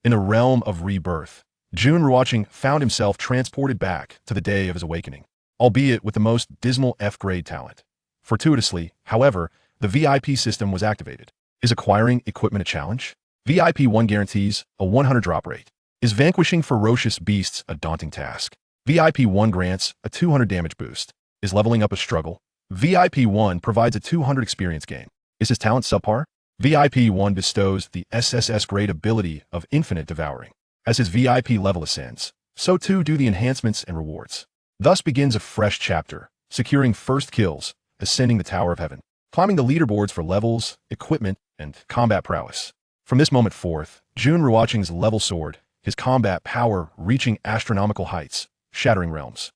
In the realm of rebirth, Jun Ruochén found himself transported back to the day of his awakening, albeit with the most dismal F-grade talent. Fortuitously, however, the VIP system was activated. Is acquiring equipment a challenge? VIP 1 guarantees a 100 drop rate. Is vanquishing ferocious beasts a daunting task? VIP 1 grants a 200 damage boost. Is leveling up a struggle? VIP 1 provides a 200 experience gain. Is his talent subpar? VIP 1 bestows the SSS grade ability of infinite devouring. As his VIP level ascends, so too do the enhancements and rewards. Thus begins a fresh chapter, securing first kills, ascending the Tower of Heaven, climbing the leaderboards for levels, equipment, and combat prowess. From this moment forth, Jun Ruochén's level soared, his combat power reaching astronomical heights, shattering realms.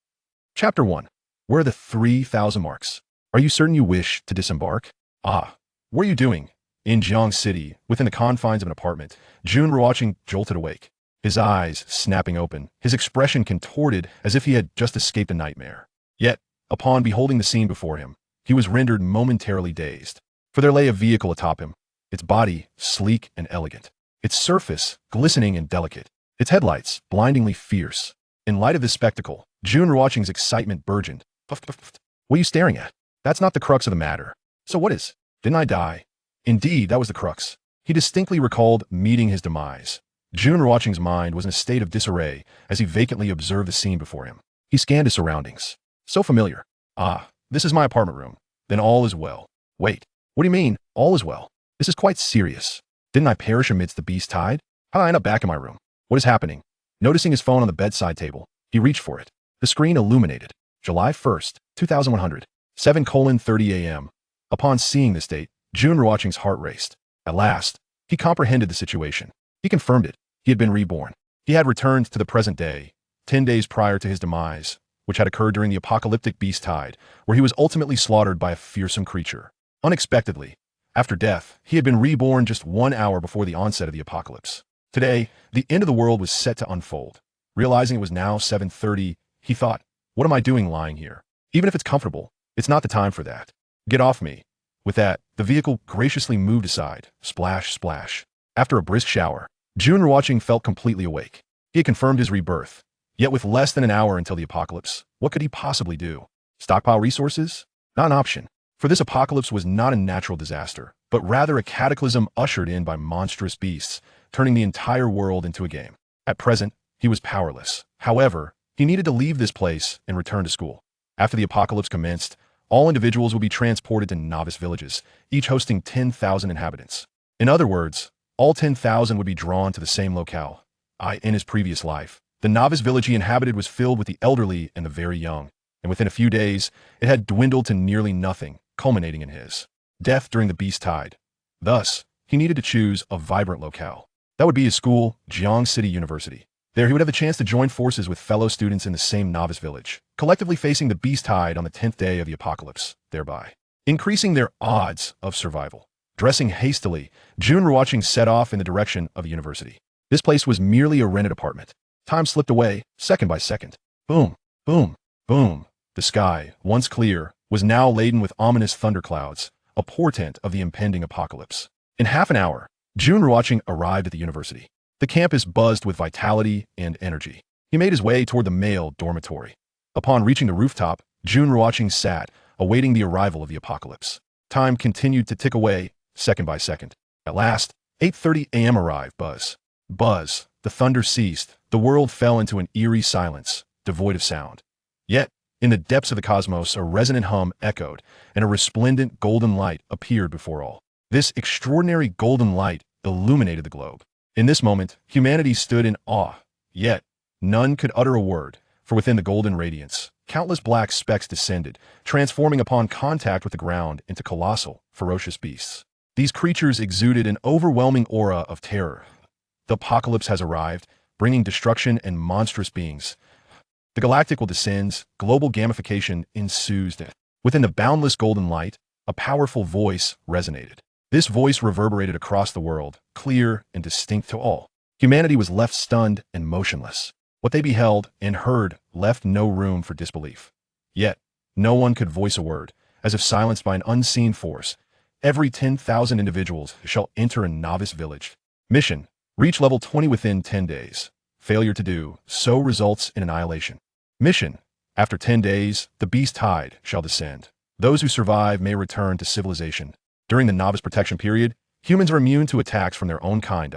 Chapter 1. Where are the 3,000 marks? Are you certain you wish to disembark? Ah, what are you doing? In Jiang City, within the confines of an apartment, Jun Ruochén jolted awake, his eyes snapping open, his expression contorted as if he had just escaped a nightmare. Yet, upon beholding the scene before him, he was rendered momentarily dazed. For there lay a vehicle atop him, its body sleek and elegant, its surface glistening and delicate, its headlights blindingly fierce. In light of this spectacle, Jun Ruochén's excitement burgeoned. Puff, puff, puff. What are you staring at? That's not the crux of the matter. So what is? Didn't I die? Indeed, that was the crux. He distinctly recalled meeting his demise. Jun Ruochén's mind was in a state of disarray as he vacantly observed the scene before him. He scanned his surroundings. So familiar. Ah, this is my apartment room. Then all is well. Wait, what do you mean, all is well? This is quite serious. Didn't I perish amidst the beast tide? How did I end up back in my room? What is happening? Noticing his phone on the bedside table, he reached for it. The screen illuminated. July 1st, 2100, 7:30 a.m. Upon seeing this date, Jun Ruochén's heart raced. At last, he comprehended the situation. He confirmed it. He had been reborn. He had returned to the present day, 10 days prior to his demise, which had occurred during the apocalyptic beast tide, where he was ultimately slaughtered by a fearsome creature. Unexpectedly, after death, he had been reborn just 1 hour before the onset of the apocalypse. Today, the end of the world was set to unfold. Realizing it was now 7:30, he thought, what am I doing lying here? Even if it's comfortable, it's not the time for that. Get off me. With that, the vehicle graciously moved aside. Splash, splash. After a brisk shower, Jun Ruochén felt completely awake. He had confirmed his rebirth. Yet with less than an hour until the apocalypse, what could he possibly do? Stockpile resources? Not an option. For this apocalypse was not a natural disaster, but rather a cataclysm ushered in by monstrous beasts, turning the entire world into a game. At present, he was powerless. However, he needed to leave this place and return to school. After the apocalypse commenced, all individuals would be transported to novice villages, each hosting 10,000 inhabitants. In other words, all 10,000 would be drawn to the same locale. In his previous life, the novice village he inhabited was filled with the elderly and the very young, and within a few days, it had dwindled to nearly nothing, culminating in his death during the beast tide. Thus, he needed to choose a vibrant locale. That would be his school, Jiang City University. There he would have the chance to join forces with fellow students in the same novice village, collectively facing the beast tide on the 10th day of the apocalypse, thereby increasing their odds of survival. Dressing hastily, Jun Ruochén set off in the direction of the university. This place was merely a rented apartment. Time slipped away, second by second. Boom, boom, boom. The sky, once clear, was now laden with ominous thunderclouds, a portent of the impending apocalypse. In half an hour, Jun Ruochén arrived at the university. The campus buzzed with vitality and energy. He made his way toward the male dormitory. Upon reaching the rooftop, Jun Ruochén sat, awaiting the arrival of the apocalypse. Time continued to tick away, second by second. At last, 8:30 a.m. arrived. Buzz. Buzz. The thunder ceased. The world fell into an eerie silence, devoid of sound. Yet, in the depths of the cosmos, a resonant hum echoed, and a resplendent golden light appeared before all. This extraordinary golden light illuminated the globe. In this moment, humanity stood in awe. Yet, none could utter a word, for within the golden radiance, countless black specks descended, transforming upon contact with the ground into colossal, ferocious beasts. These creatures exuded an overwhelming aura of terror. The apocalypse has arrived, bringing destruction and monstrous beings. The galactic will descends, global gamification ensues. Within the boundless golden light, a powerful voice resonated. This voice reverberated across the world, clear and distinct to all. Humanity was left stunned and motionless. What they beheld and heard left no room for disbelief. Yet, no one could voice a word, as if silenced by an unseen force. Every 10,000 individuals shall enter a novice village. Mission: Reach level 20 within 10 days. Failure to do so results in annihilation. Mission. After 10 days, the beast tide shall descend. Those who survive may return to civilization. During the novice protection period, humans are immune to attacks from their own kind.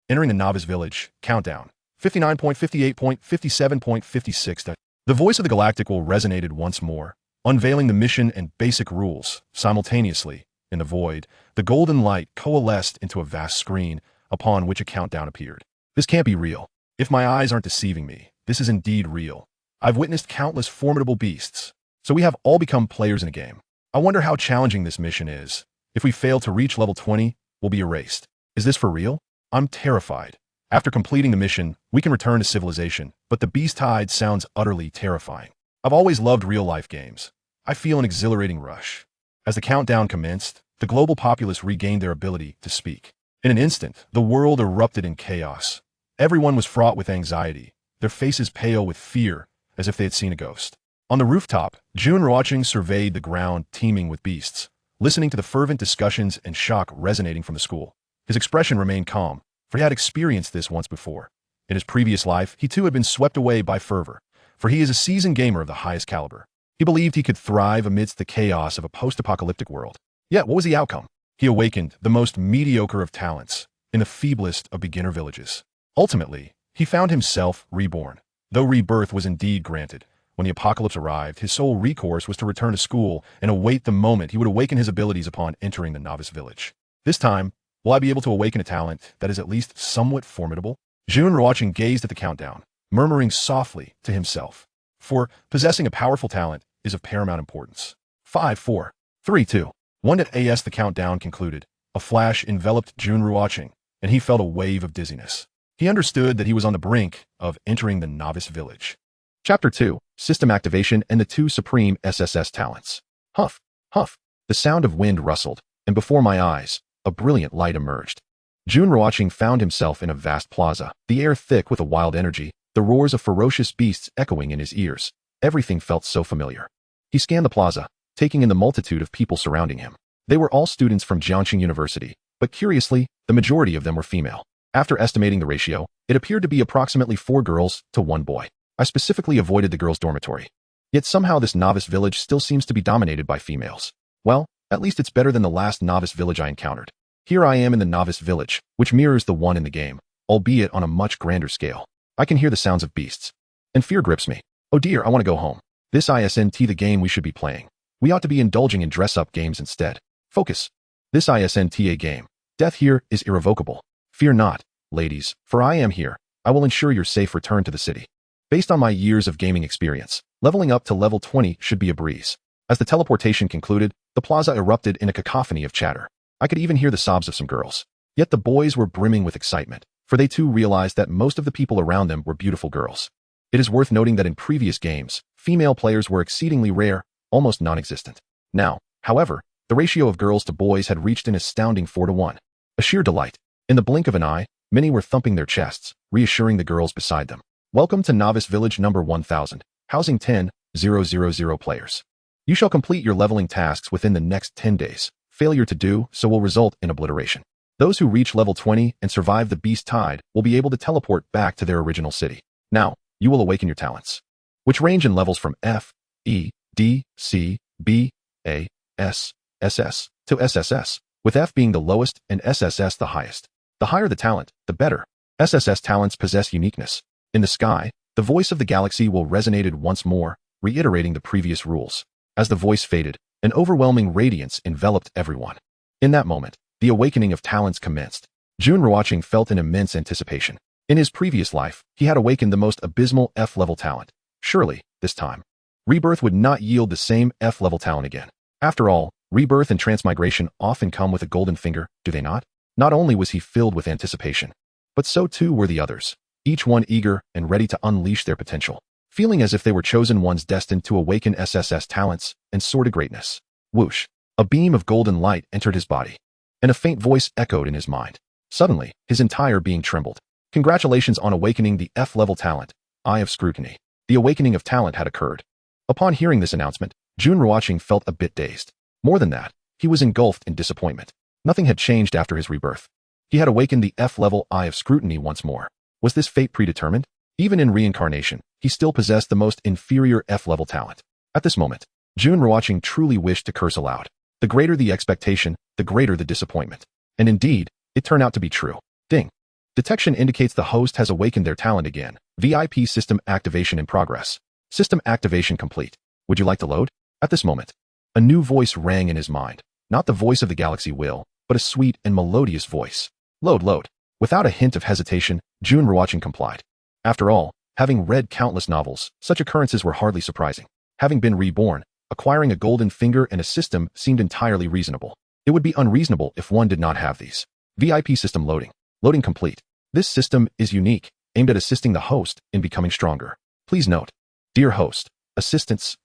Entering the novice village. Countdown. 59.58.57.56. The voice of the galactic will resonated once more, unveiling the mission and basic rules. Simultaneously, in the void, the golden light coalesced into a vast screen upon which a countdown appeared. This can't be real. If my eyes aren't deceiving me, this is indeed real. I've witnessed countless formidable beasts. So we have all become players in a game. I wonder how challenging this mission is. If we fail to reach level 20, we'll be erased. Is this for real? I'm terrified. After completing the mission, we can return to civilization, but the beast tide sounds utterly terrifying. I've always loved real-life games. I feel an exhilarating rush. As the countdown commenced, the global populace regained their ability to speak. In an instant, the world erupted in chaos. Everyone was fraught with anxiety, their faces pale with fear, as if they had seen a ghost. On the rooftop, Jun Ruochén surveyed the ground teeming with beasts, listening to the fervent discussions and shock resonating from the school. His expression remained calm, for he had experienced this once before. In his previous life, he too had been swept away by fervor, for he is a seasoned gamer of the highest caliber. He believed he could thrive amidst the chaos of a post-apocalyptic world. Yet, what was the outcome? He awakened the most mediocre of talents in the feeblest of beginner villages. Ultimately, he found himself reborn. Though rebirth was indeed granted, when the apocalypse arrived, his sole recourse was to return to school and await the moment he would awaken his abilities upon entering the novice village. This time, will I be able to awaken a talent that is at least somewhat formidable? Jun Ruochén gazed at the countdown, murmuring softly to himself. For possessing a powerful talent is of paramount importance. 5, 4, 3, 2, 1 as the countdown concluded. A flash enveloped Jun Ruochén, and he felt a wave of dizziness. He understood that he was on the brink of entering the novice village. Chapter 2, System Activation and the 2 Supreme SSS Talents. Huff, huff. The sound of wind rustled, and before my eyes, a brilliant light emerged. Jun Ruochén found himself in a vast plaza, the air thick with a wild energy, the roars of ferocious beasts echoing in his ears. Everything felt so familiar. He scanned the plaza, taking in the multitude of people surrounding him. They were all students from Jiangxing University, but curiously, the majority of them were female. After estimating the ratio, it appeared to be approximately 4 girls to 1 boy. I specifically avoided the girls' dormitory. Yet somehow this novice village still seems to be dominated by females. Well, at least it's better than the last novice village I encountered. Here I am in the novice village, which mirrors the one in the game, albeit on a much grander scale. I can hear the sounds of beasts. And fear grips me. Oh dear, I want to go home. This isn't the game we should be playing. We ought to be indulging in dress-up games instead. Focus. This isn't a game. Death here is irrevocable. Fear not, ladies, for I am here. I will ensure your safe return to the city. Based on my years of gaming experience, leveling up to level 20 should be a breeze. As the teleportation concluded, the plaza erupted in a cacophony of chatter. I could even hear the sobs of some girls. Yet the boys were brimming with excitement, for they too realized that most of the people around them were beautiful girls. It is worth noting that in previous games, female players were exceedingly rare, almost non-existent. Now, however, the ratio of girls to boys had reached an astounding 4 to 1. A sheer delight. In the blink of an eye, many were thumping their chests, reassuring the girls beside them. Welcome to Novice Village number 1000, housing 10,000 players. You shall complete your leveling tasks within the next 10 days. Failure to do so will result in obliteration. Those who reach level 20 and survive the beast tide will be able to teleport back to their original city. Now, you will awaken your talents, which range in levels from F, E, D, C, B, A, S, SS, to SSS, with F being the lowest and SSS the highest. The higher the talent, the better. SSS talents possess uniqueness. In the sky, the voice of the galaxy will resonated once more, reiterating the previous rules. As the voice faded, an overwhelming radiance enveloped everyone. In that moment, the awakening of talents commenced. Jun Ruochén felt an immense anticipation. In his previous life, he had awakened the most abysmal F-level talent. Surely, this time, rebirth would not yield the same F-level talent again. After all, rebirth and transmigration often come with a golden finger, do they not? Not only was he filled with anticipation, but so too were the others, each one eager and ready to unleash their potential, feeling as if they were chosen ones destined to awaken SSS talents and soar to greatness. Whoosh! A beam of golden light entered his body, and a faint voice echoed in his mind. Suddenly, his entire being trembled. Congratulations on awakening the F-level talent, Eye of Scrutiny. The awakening of talent had occurred. Upon hearing this announcement, Jun Ruochén felt a bit dazed. More than that, he was engulfed in disappointment. Nothing had changed after his rebirth. He had awakened the F-level eye of scrutiny once more. Was this fate predetermined? Even in reincarnation, he still possessed the most inferior F-level talent. At this moment, Jun Ruochén truly wished to curse aloud. The greater the expectation, the greater the disappointment. And indeed, it turned out to be true. Ding. Detection indicates the host has awakened their talent again. VIP system activation in progress. System activation complete. Would you like to load? At this moment, a new voice rang in his mind. Not the voice of the galaxy will, but a sweet and melodious voice. Load. Without a hint of hesitation, Jun Ruochén complied. After all, having read countless novels, such occurrences were hardly surprising. Having been reborn, acquiring a golden finger and a system seemed entirely reasonable. It would be unreasonable if one did not have these. VIP system loading. Loading complete. This system is unique, aimed at assisting the host in becoming stronger. Please note, dear host, assistance,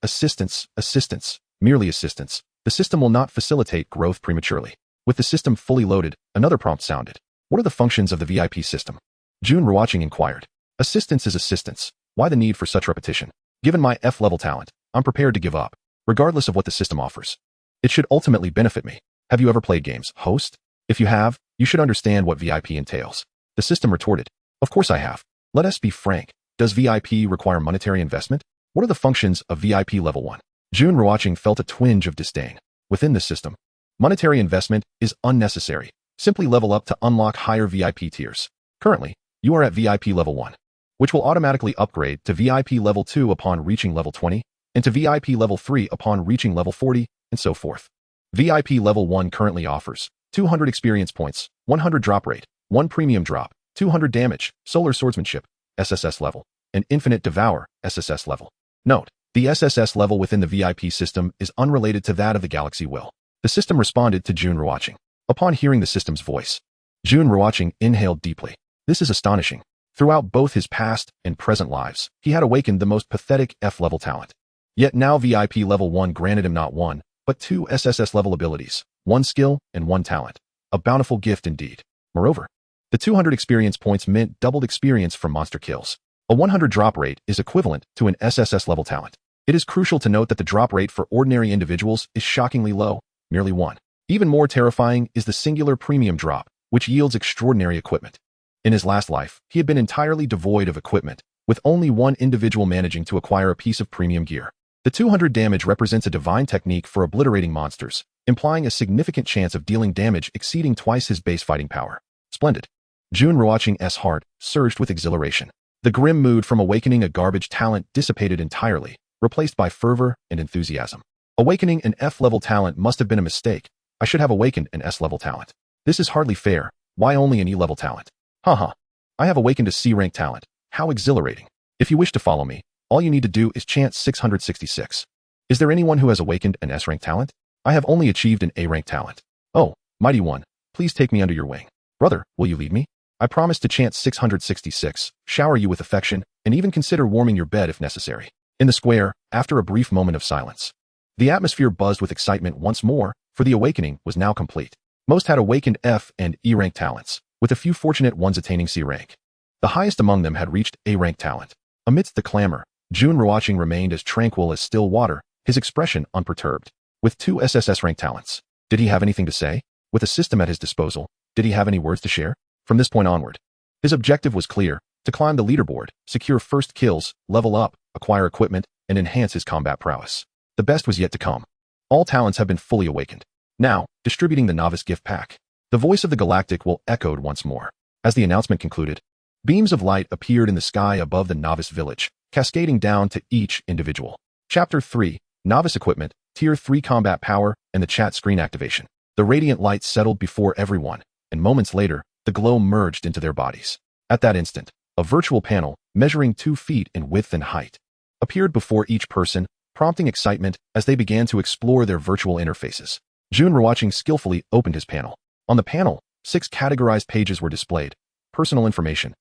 merely assistance. The system will not facilitate growth prematurely. With the system fully loaded, another prompt sounded. What are the functions of the VIP system? Jun Ruochén inquired. Assistance is assistance. Why the need for such repetition? Given my F-level talent, I'm prepared to give up, regardless of what the system offers. It should ultimately benefit me. Have you ever played games, host? If you have, you should understand what VIP entails. The system retorted. Of course I have. Let us be frank. Does VIP require monetary investment? What are the functions of VIP level 1? Jun Ruochén felt a twinge of disdain. Within this system, monetary investment is unnecessary. Simply level up to unlock higher VIP tiers. Currently, you are at VIP level 1, which will automatically upgrade to VIP level 2 upon reaching level 20, and to VIP level 3 upon reaching level 40, and so forth. VIP level 1 currently offers 200 experience points, 100 drop rate, 1 premium drop, 200 damage, solar swordsmanship, SSS level, and infinite Devour, SSS level. Note, the SSS level within the VIP system is unrelated to that of the galaxy will. The system responded to Jun Ruochén. Upon hearing the system's voice, Jun Ruochén inhaled deeply. This is astonishing. Throughout both his past and present lives, he had awakened the most pathetic F-level talent. Yet now VIP level 1 granted him not 1, but 2 SSS level abilities, 1 skill and 1 talent. A bountiful gift indeed. Moreover, the 200 experience points meant doubled experience from monster kills. A 100 drop rate is equivalent to an SSS level talent. It is crucial to note that the drop rate for ordinary individuals is shockingly low, merely 1. Even more terrifying is the singular premium drop, which yields extraordinary equipment. In his last life, he had been entirely devoid of equipment, with only 1 individual managing to acquire a piece of premium gear. The 200 damage represents a divine technique for obliterating monsters, implying a significant chance of dealing damage exceeding twice his base fighting power. Splendid. Jun Ruochén's heart surged with exhilaration. The grim mood from awakening a garbage talent dissipated entirely, replaced by fervor and enthusiasm. Awakening an F-level talent must have been a mistake. I should have awakened an S-level talent. This is hardly fair. Why only an E-level talent? Haha. I have awakened a C-rank talent. How exhilarating. If you wish to follow me, all you need to do is chant 666. Is there anyone who has awakened an S-rank talent? I have only achieved an A-rank talent. Oh, mighty one, please take me under your wing. Brother, will you lead me? I promise to chant 666, shower you with affection, and even consider warming your bed if necessary. In the square, after a brief moment of silence, the atmosphere buzzed with excitement once more, for the awakening was now complete. Most had awakened F and E rank talents, with a few fortunate ones attaining C rank. The highest among them had reached A rank talent. Amidst the clamor, Jun Ruochén remained as tranquil as still water, his expression unperturbed. With 2 SSS rank talents, did he have anything to say? With a system at his disposal, did he have any words to share? From this point onward, his objective was clear: to climb the leaderboard, secure first kills, level up, acquire equipment, and enhance his combat prowess. The best was yet to come. All talents have been fully awakened. Now, distributing the novice gift pack. The voice of the galactic will echoed once more. As the announcement concluded, beams of light appeared in the sky above the novice village, cascading down to each individual. Chapter 3, Novice Equipment, Tier 3 Combat Power, and the Chat Screen Activation. The radiant light settled before everyone, and moments later, the glow merged into their bodies. At that instant, a virtual panel, measuring 2 feet in width and height, appeared before each person, prompting excitement as they began to explore their virtual interfaces. Jun Ruochén skillfully opened his panel. On the panel, 6 categorized pages were displayed. Personal information,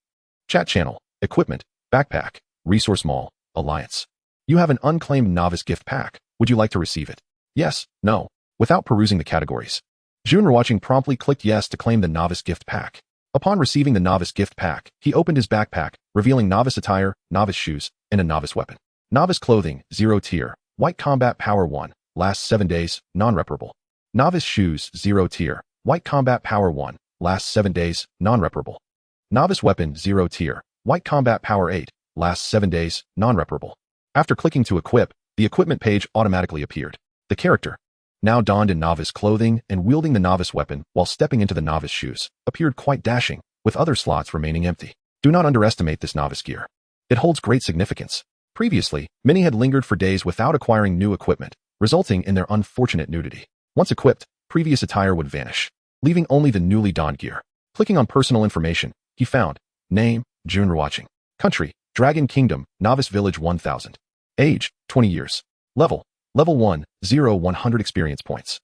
chat channel, equipment, backpack, resource mall, alliance. You have an unclaimed novice gift pack. Would you like to receive it? Yes, no. Without perusing the categories, Jun Ruochén promptly clicked yes to claim the novice gift pack. Upon receiving the novice gift pack, he opened his backpack, revealing novice attire, novice shoes, and a novice weapon. Novice clothing, 0 tier, white combat power 1, lasts 7 days, non-reparable. Novice shoes, 0 tier, white combat power 1, lasts 7 days, non-reparable. Novice weapon 0 tier, white combat power 8, lasts 7 days, non-reparable. After clicking to equip, the equipment page automatically appeared. The character, now donned in novice clothing and wielding the novice weapon while stepping into the novice shoes, appeared quite dashing, with other slots remaining empty. Do not underestimate this novice gear. It holds great significance. Previously, many had lingered for days without acquiring new equipment, resulting in their unfortunate nudity. Once equipped, previous attire would vanish, leaving only the newly donned gear. Clicking on personal information, he found name, Jun Ruochén. Country, Dragon Kingdom, Novice Village 1000. Age, 20 years. Level 1, 0 100 experience points.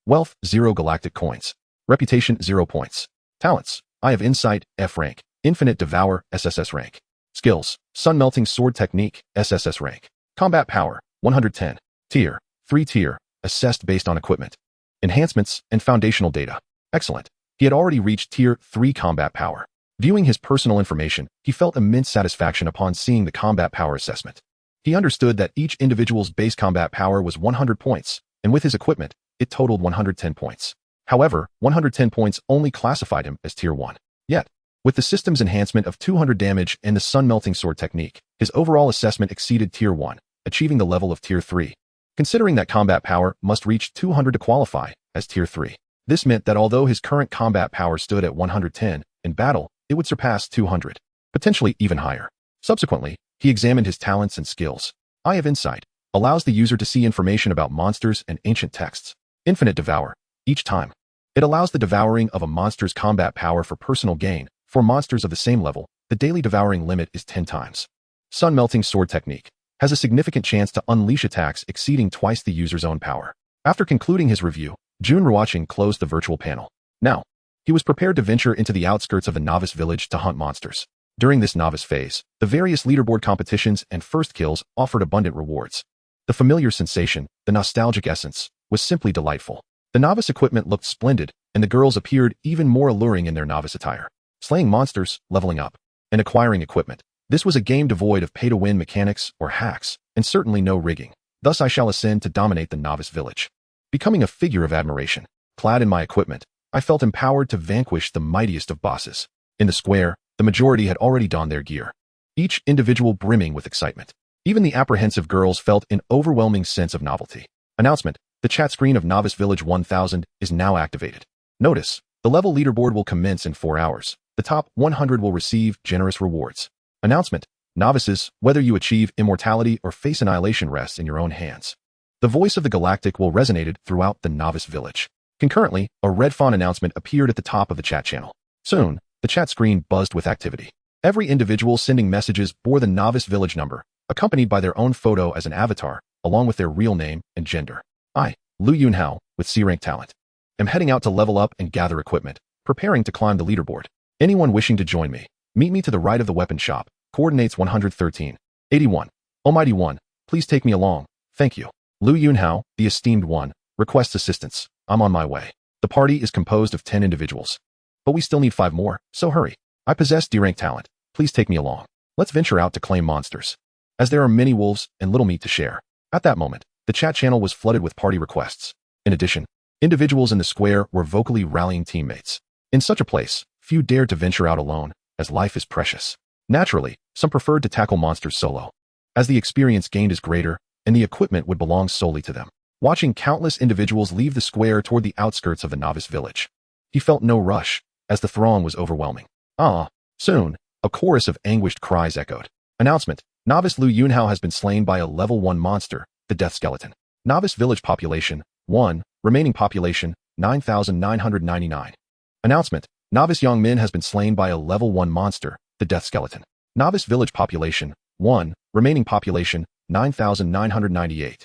Wealth, 0 galactic coins. Reputation, 0 points. Talents, Eye of Insight, F rank. Infinite Devour, SSS rank. Skills, Sun Melting Sword Technique, SSS rank. Combat Power, 110. Tier, 3 tier, assessed based on equipment. Enhancements and foundational data. Excellent. He had already reached Tier 3 combat power. Viewing his personal information, he felt immense satisfaction upon seeing the combat power assessment. He understood that each individual's base combat power was 100 points, and with his equipment, it totaled 110 points. However, 110 points only classified him as Tier 1. Yet, with the system's enhancement of 200 damage and the Sun Melting Sword technique, his overall assessment exceeded Tier 1, achieving the level of Tier 3. Considering that combat power must reach 200 to qualify as Tier 3. This meant that although his current combat power stood at 110, in battle, it would surpass 200, potentially even higher. Subsequently, he examined his talents and skills. Eye of Insight allows the user to see information about monsters and ancient texts. Infinite Devour. Each time, it allows the devouring of a monster's combat power for personal gain. For monsters of the same level, the daily devouring limit is 10 times. Sun Melting Sword technique has a significant chance to unleash attacks exceeding twice the user's own power. After concluding his review, Jun Ruochén closed the virtual panel. Now, he was prepared to venture into the outskirts of the novice village to hunt monsters. During this novice phase, the various leaderboard competitions and first kills offered abundant rewards. The familiar sensation, the nostalgic essence, was simply delightful. The novice equipment looked splendid, and the girls appeared even more alluring in their novice attire. Slaying monsters, leveling up, and acquiring equipment. This was a game devoid of pay-to-win mechanics or hacks, and certainly no rigging. Thus I shall ascend to dominate the novice village. Becoming a figure of admiration, clad in my equipment, I felt empowered to vanquish the mightiest of bosses. In the square, the majority had already donned their gear, each individual brimming with excitement. Even the apprehensive girls felt an overwhelming sense of novelty. Announcement: the chat screen of Novice Village 1000 is now activated. Notice: the level leaderboard will commence in 4 hours. The top 100 will receive generous rewards. Announcement: novices, whether you achieve immortality or face annihilation rests in your own hands. The voice of the galactic will resonate throughout the novice village. Concurrently, a red font announcement appeared at the top of the chat channel. Soon, the chat screen buzzed with activity. Every individual sending messages bore the novice village number, accompanied by their own photo as an avatar, along with their real name and gender. I, Liu Yunhao, with C-rank talent, am heading out to level up and gather equipment, preparing to climb the leaderboard. Anyone wishing to join me, meet me to the right of the weapon shop, coordinates 113. 81. Almighty One, please take me along, thank you. Liu Yunhao, the esteemed one, requests assistance. I'm on my way. The party is composed of 10 individuals. But we still need 5 more, so hurry. I possess D-rank talent, please take me along. Let's venture out to claim monsters, as there are many wolves and little meat to share. At that moment, the chat channel was flooded with party requests. In addition, individuals in the square were vocally rallying teammates. In such a place, few dared to venture out alone, as life is precious. Naturally, some preferred to tackle monsters solo, as the experience gained is greater, and the equipment would belong solely to them. Watching countless individuals leave the square toward the outskirts of the novice village, he felt no rush, as the throng was overwhelming. Soon, a chorus of anguished cries echoed. Announcement: Novice Liu Yunhao has been slain by a level 1 monster, the Death Skeleton. Novice village population, 1, remaining population, 9,999. Announcement: Novice Yang Min has been slain by a level 1 monster, the Death Skeleton. Novice village population, 1, remaining population, 9,998.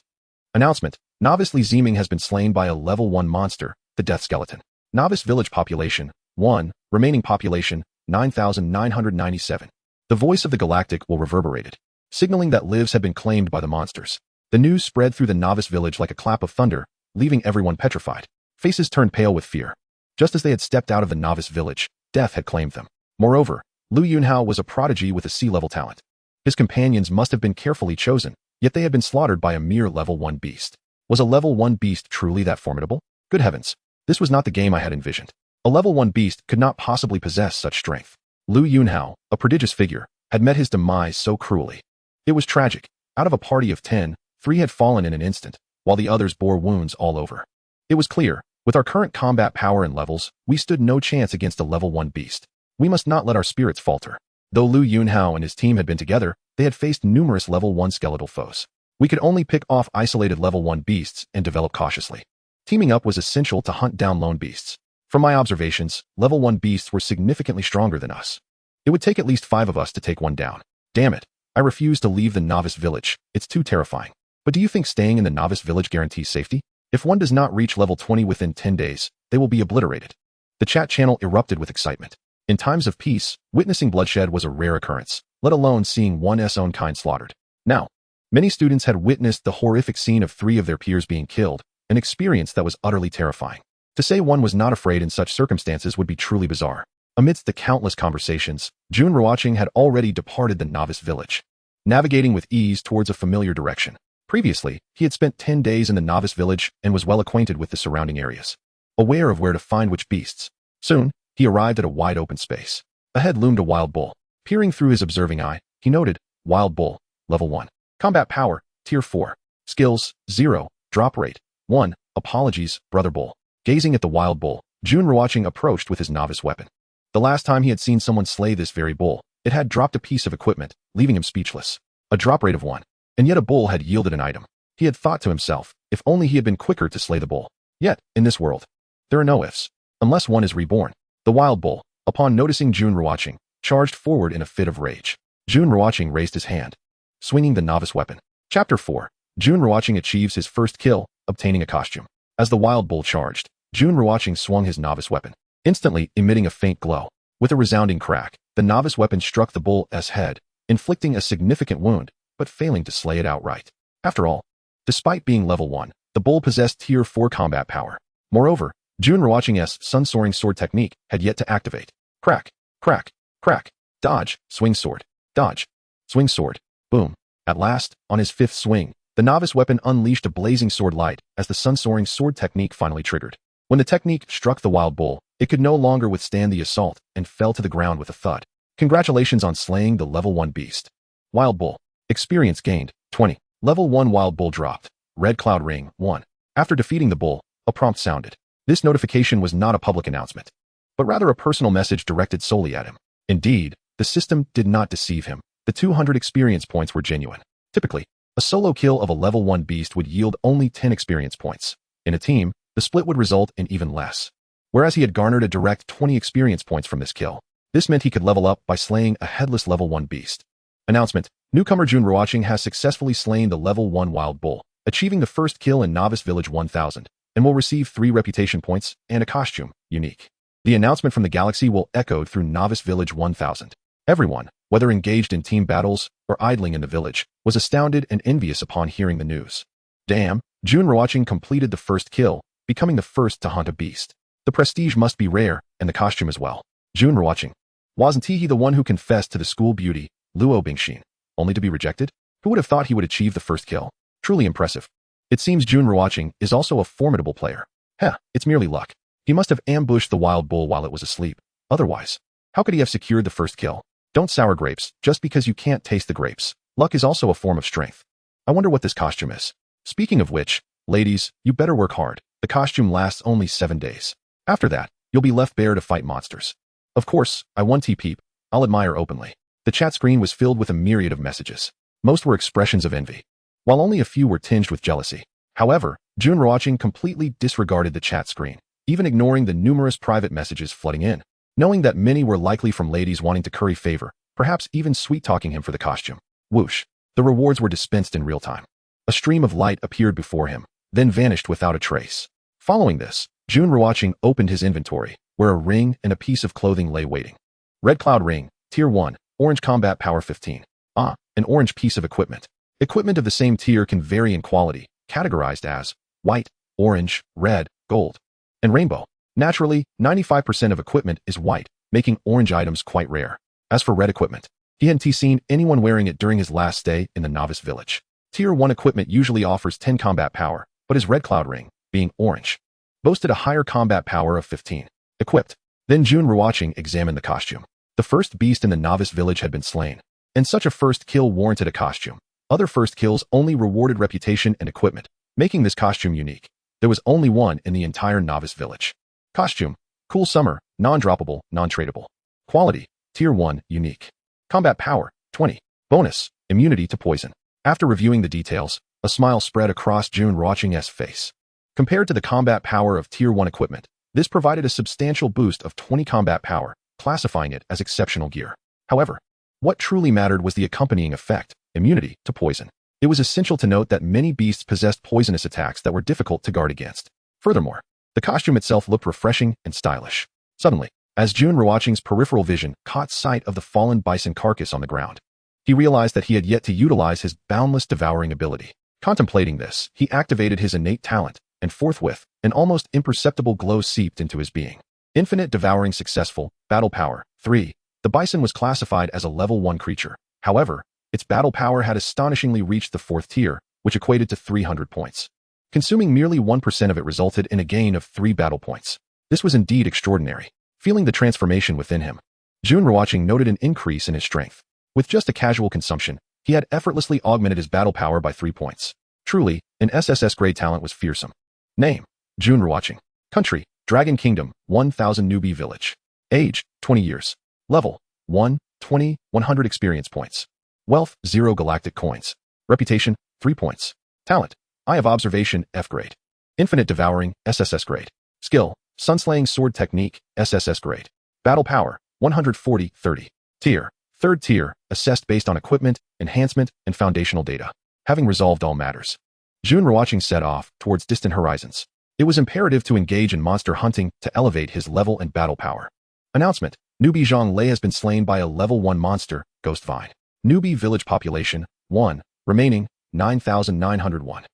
Announcement: Novice Li Ziming has been slain by a level 1 monster, the Death Skeleton. Novice village population, 1, remaining population, 9,997. The voice of the galactic will reverberated, signaling that lives had been claimed by the monsters. The news spread through the novice village like a clap of thunder, leaving everyone petrified. Faces turned pale with fear. Just as they had stepped out of the novice village, death had claimed them. Moreover, Liu Yunhao was a prodigy with a C-level talent. His companions must have been carefully chosen, yet they had been slaughtered by a mere level 1 beast. Was a level 1 beast truly that formidable? Good heavens, this was not the game I had envisioned. A level 1 beast could not possibly possess such strength. Lu Yunhao, a prodigious figure, had met his demise so cruelly. It was tragic. Out of a party of 10, 3 had fallen in an instant, while the others bore wounds all over. It was clear, with our current combat power and levels, we stood no chance against a level 1 beast. We must not let our spirits falter. Though Lu Yunhao and his team had been together, they had faced numerous level 1 skeletal foes. We could only pick off isolated level 1 beasts and develop cautiously. Teaming up was essential to hunt down lone beasts. From my observations, level 1 beasts were significantly stronger than us. It would take at least 5 of us to take one down. Damn it. I refuse to leave the novice village. It's too terrifying. But do you think staying in the novice village guarantees safety? If one does not reach level 20 within 10 days, they will be obliterated. The chat channel erupted with excitement. In times of peace, witnessing bloodshed was a rare occurrence, let alone seeing one's own kind slaughtered. Now, many students had witnessed the horrific scene of 3 of their peers being killed, an experience that was utterly terrifying. To say one was not afraid in such circumstances would be truly bizarre. Amidst the countless conversations, Jun Ruochén had already departed the novice village, navigating with ease towards a familiar direction. Previously, he had spent 10 days in the novice village and was well acquainted with the surrounding areas, aware of where to find which beasts. Soon, he arrived at a wide open space. Ahead loomed a wild bull. Peering through his observing eye, he noted, Wild Bull, Level 1. Combat Power, Tier 4. Skills, 0. Drop Rate, 1. Apologies, Brother Bull. Gazing at the wild bull, Jun Ruochén approached with his novice weapon. The last time he had seen someone slay this very bull, it had dropped a piece of equipment, leaving him speechless. A drop rate of 1. And yet a bull had yielded an item. He had thought to himself, if only he had been quicker to slay the bull. Yet, in this world, there are no ifs. Unless one is reborn. The wild bull, upon noticing Jun Ruochén, charged forward in a fit of rage. Jun Ruochén raised his hand, swinging the novice weapon. Chapter 4. Jun Ruochén achieves his first kill, obtaining a costume. As the wild bull charged, Jun Ruochén swung his novice weapon, instantly emitting a faint glow. With a resounding crack, the novice weapon struck the bull's head, inflicting a significant wound, but failing to slay it outright. After all, despite being level 1, the bull possessed Tier 4 combat power. Moreover, Jun Ruochén's sun-soaring sword technique had yet to activate. Crack, crack, crack, dodge, swing sword, dodge, swing sword, boom. At last, on his 5th swing, the novice weapon unleashed a blazing sword light as the sun-soaring sword technique finally triggered. When the technique struck the wild bull, it could no longer withstand the assault and fell to the ground with a thud. Congratulations on slaying the level 1 beast. Wild bull. Experience gained, 20. Level 1 wild bull dropped. Red cloud ring, 1. After defeating the bull, a prompt sounded. This notification was not a public announcement, but rather a personal message directed solely at him. Indeed, the system did not deceive him. The 200 experience points were genuine. Typically, a solo kill of a level 1 beast would yield only 10 experience points. In a team, the split would result in even less. Whereas he had garnered a direct 20 experience points from this kill, this meant he could level up by slaying a headless level 1 beast. Announcement: Newcomer Jun Ruochén has successfully slain the level 1 wild bull, achieving the first kill in Novice Village 1000, and will receive 3 reputation points and a costume, unique. The announcement from the galaxy will echo through Novice Village 1000. Everyone, whether engaged in team battles or idling in the village, was astounded and envious upon hearing the news. Damn, Jun Ruochén completed the first kill, becoming the first to hunt a beast. The prestige must be rare, and the costume as well. Jun Ruochén. Wasn't he the one who confessed to the school beauty, Luo Bingxin, only to be rejected? Who would have thought he would achieve the first kill? Truly impressive. It seems Jun Ruochén is also a formidable player. Heh, it's merely luck. He must have ambushed the wild bull while it was asleep. Otherwise, how could he have secured the first kill? Don't sour grapes, just because you can't taste the grapes. Luck is also a form of strength. I wonder what this costume is. Speaking of which, ladies, you better work hard. The costume lasts only 7 days. After that, you'll be left bare to fight monsters. Of course, I won T-Peep. I'll admire openly. The chat screen was filled with a myriad of messages. Most were expressions of envy, while only a few were tinged with jealousy. However, Jun Ruochén completely disregarded the chat screen, even ignoring the numerous private messages flooding in. Knowing that many were likely from ladies wanting to curry favor, perhaps even sweet-talking him for the costume. Whoosh. The rewards were dispensed in real time. A stream of light appeared before him, then vanished without a trace. Following this, Jun Ruochén opened his inventory, where a ring and a piece of clothing lay waiting. Red Cloud Ring, Tier 1, Orange Combat Power 15. An orange piece of equipment. Equipment of the same tier can vary in quality, categorized as white, orange, red, gold, and rainbow. Naturally, 95% of equipment is white, making orange items quite rare. As for red equipment, he hadn't seen anyone wearing it during his last stay in the Novice Village. Tier 1 equipment usually offers 10 combat power, but his Red Cloud Ring, being orange, boasted a higher combat power of 15. Equipped. Then Jun Ruochén examined the costume. The first beast in the novice village had been slain, and such a first kill warranted a costume. Other first kills only rewarded reputation and equipment, making this costume unique. There was only one in the entire novice village. Costume: cool summer, non-droppable, non-tradable. Quality: Tier 1, unique. Combat power: 20. Bonus: immunity to poison. After reviewing the details, a smile spread across Jun Ruochén's face. Compared to the combat power of Tier 1 equipment, this provided a substantial boost of 20 combat power, classifying it as exceptional gear. However, what truly mattered was the accompanying effect: immunity to poison. It was essential to note that many beasts possessed poisonous attacks that were difficult to guard against. Furthermore, the costume itself looked refreshing and stylish. Suddenly, as Jun Ruochén's peripheral vision caught sight of the fallen bison carcass on the ground, he realized that he had yet to utilize his boundless devouring ability. Contemplating this, he activated his innate talent, and forthwith, an almost imperceptible glow seeped into his being. Infinite devouring successful, battle power, 3. The bison was classified as a level 1 creature. However, its battle power had astonishingly reached the 4th tier, which equated to 300 points. Consuming merely 1% of it resulted in a gain of 3 battle points. This was indeed extraordinary. Feeling the transformation within him, Jun Ruochén noted an increase in his strength. With just a casual consumption, he had effortlessly augmented his battle power by 3 points. Truly, an SSS grade talent was fearsome. Name: Jun Ruochén. Country: Dragon Kingdom, 1000 newbie village. Age: 20 years. Level: 1, 20, 100 experience points. Wealth: 0 galactic coins. Reputation: 3 points. Talent: Eye of Observation, F grade. Infinite Devouring, SSS grade. Skill: Sunslaying Sword Technique, SSS grade. Battle Power: 140, 30. Tier: 3rd tier, assessed based on equipment, enhancement, and foundational data. Having resolved all matters, Jun Ruochén set off towards distant horizons. It was imperative to engage in monster hunting to elevate his level and battle power. Announcement: Newbie Zhang Lei has been slain by a level 1 monster, Ghost Vine. Newbie village population: 1, remaining, 9,901.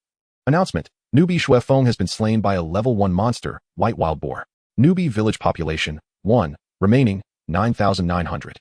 Announcement: Newbie Shuefeng has been slain by a level 1 monster, White Wild Boar. Newbie village population: 1, remaining, 9,900.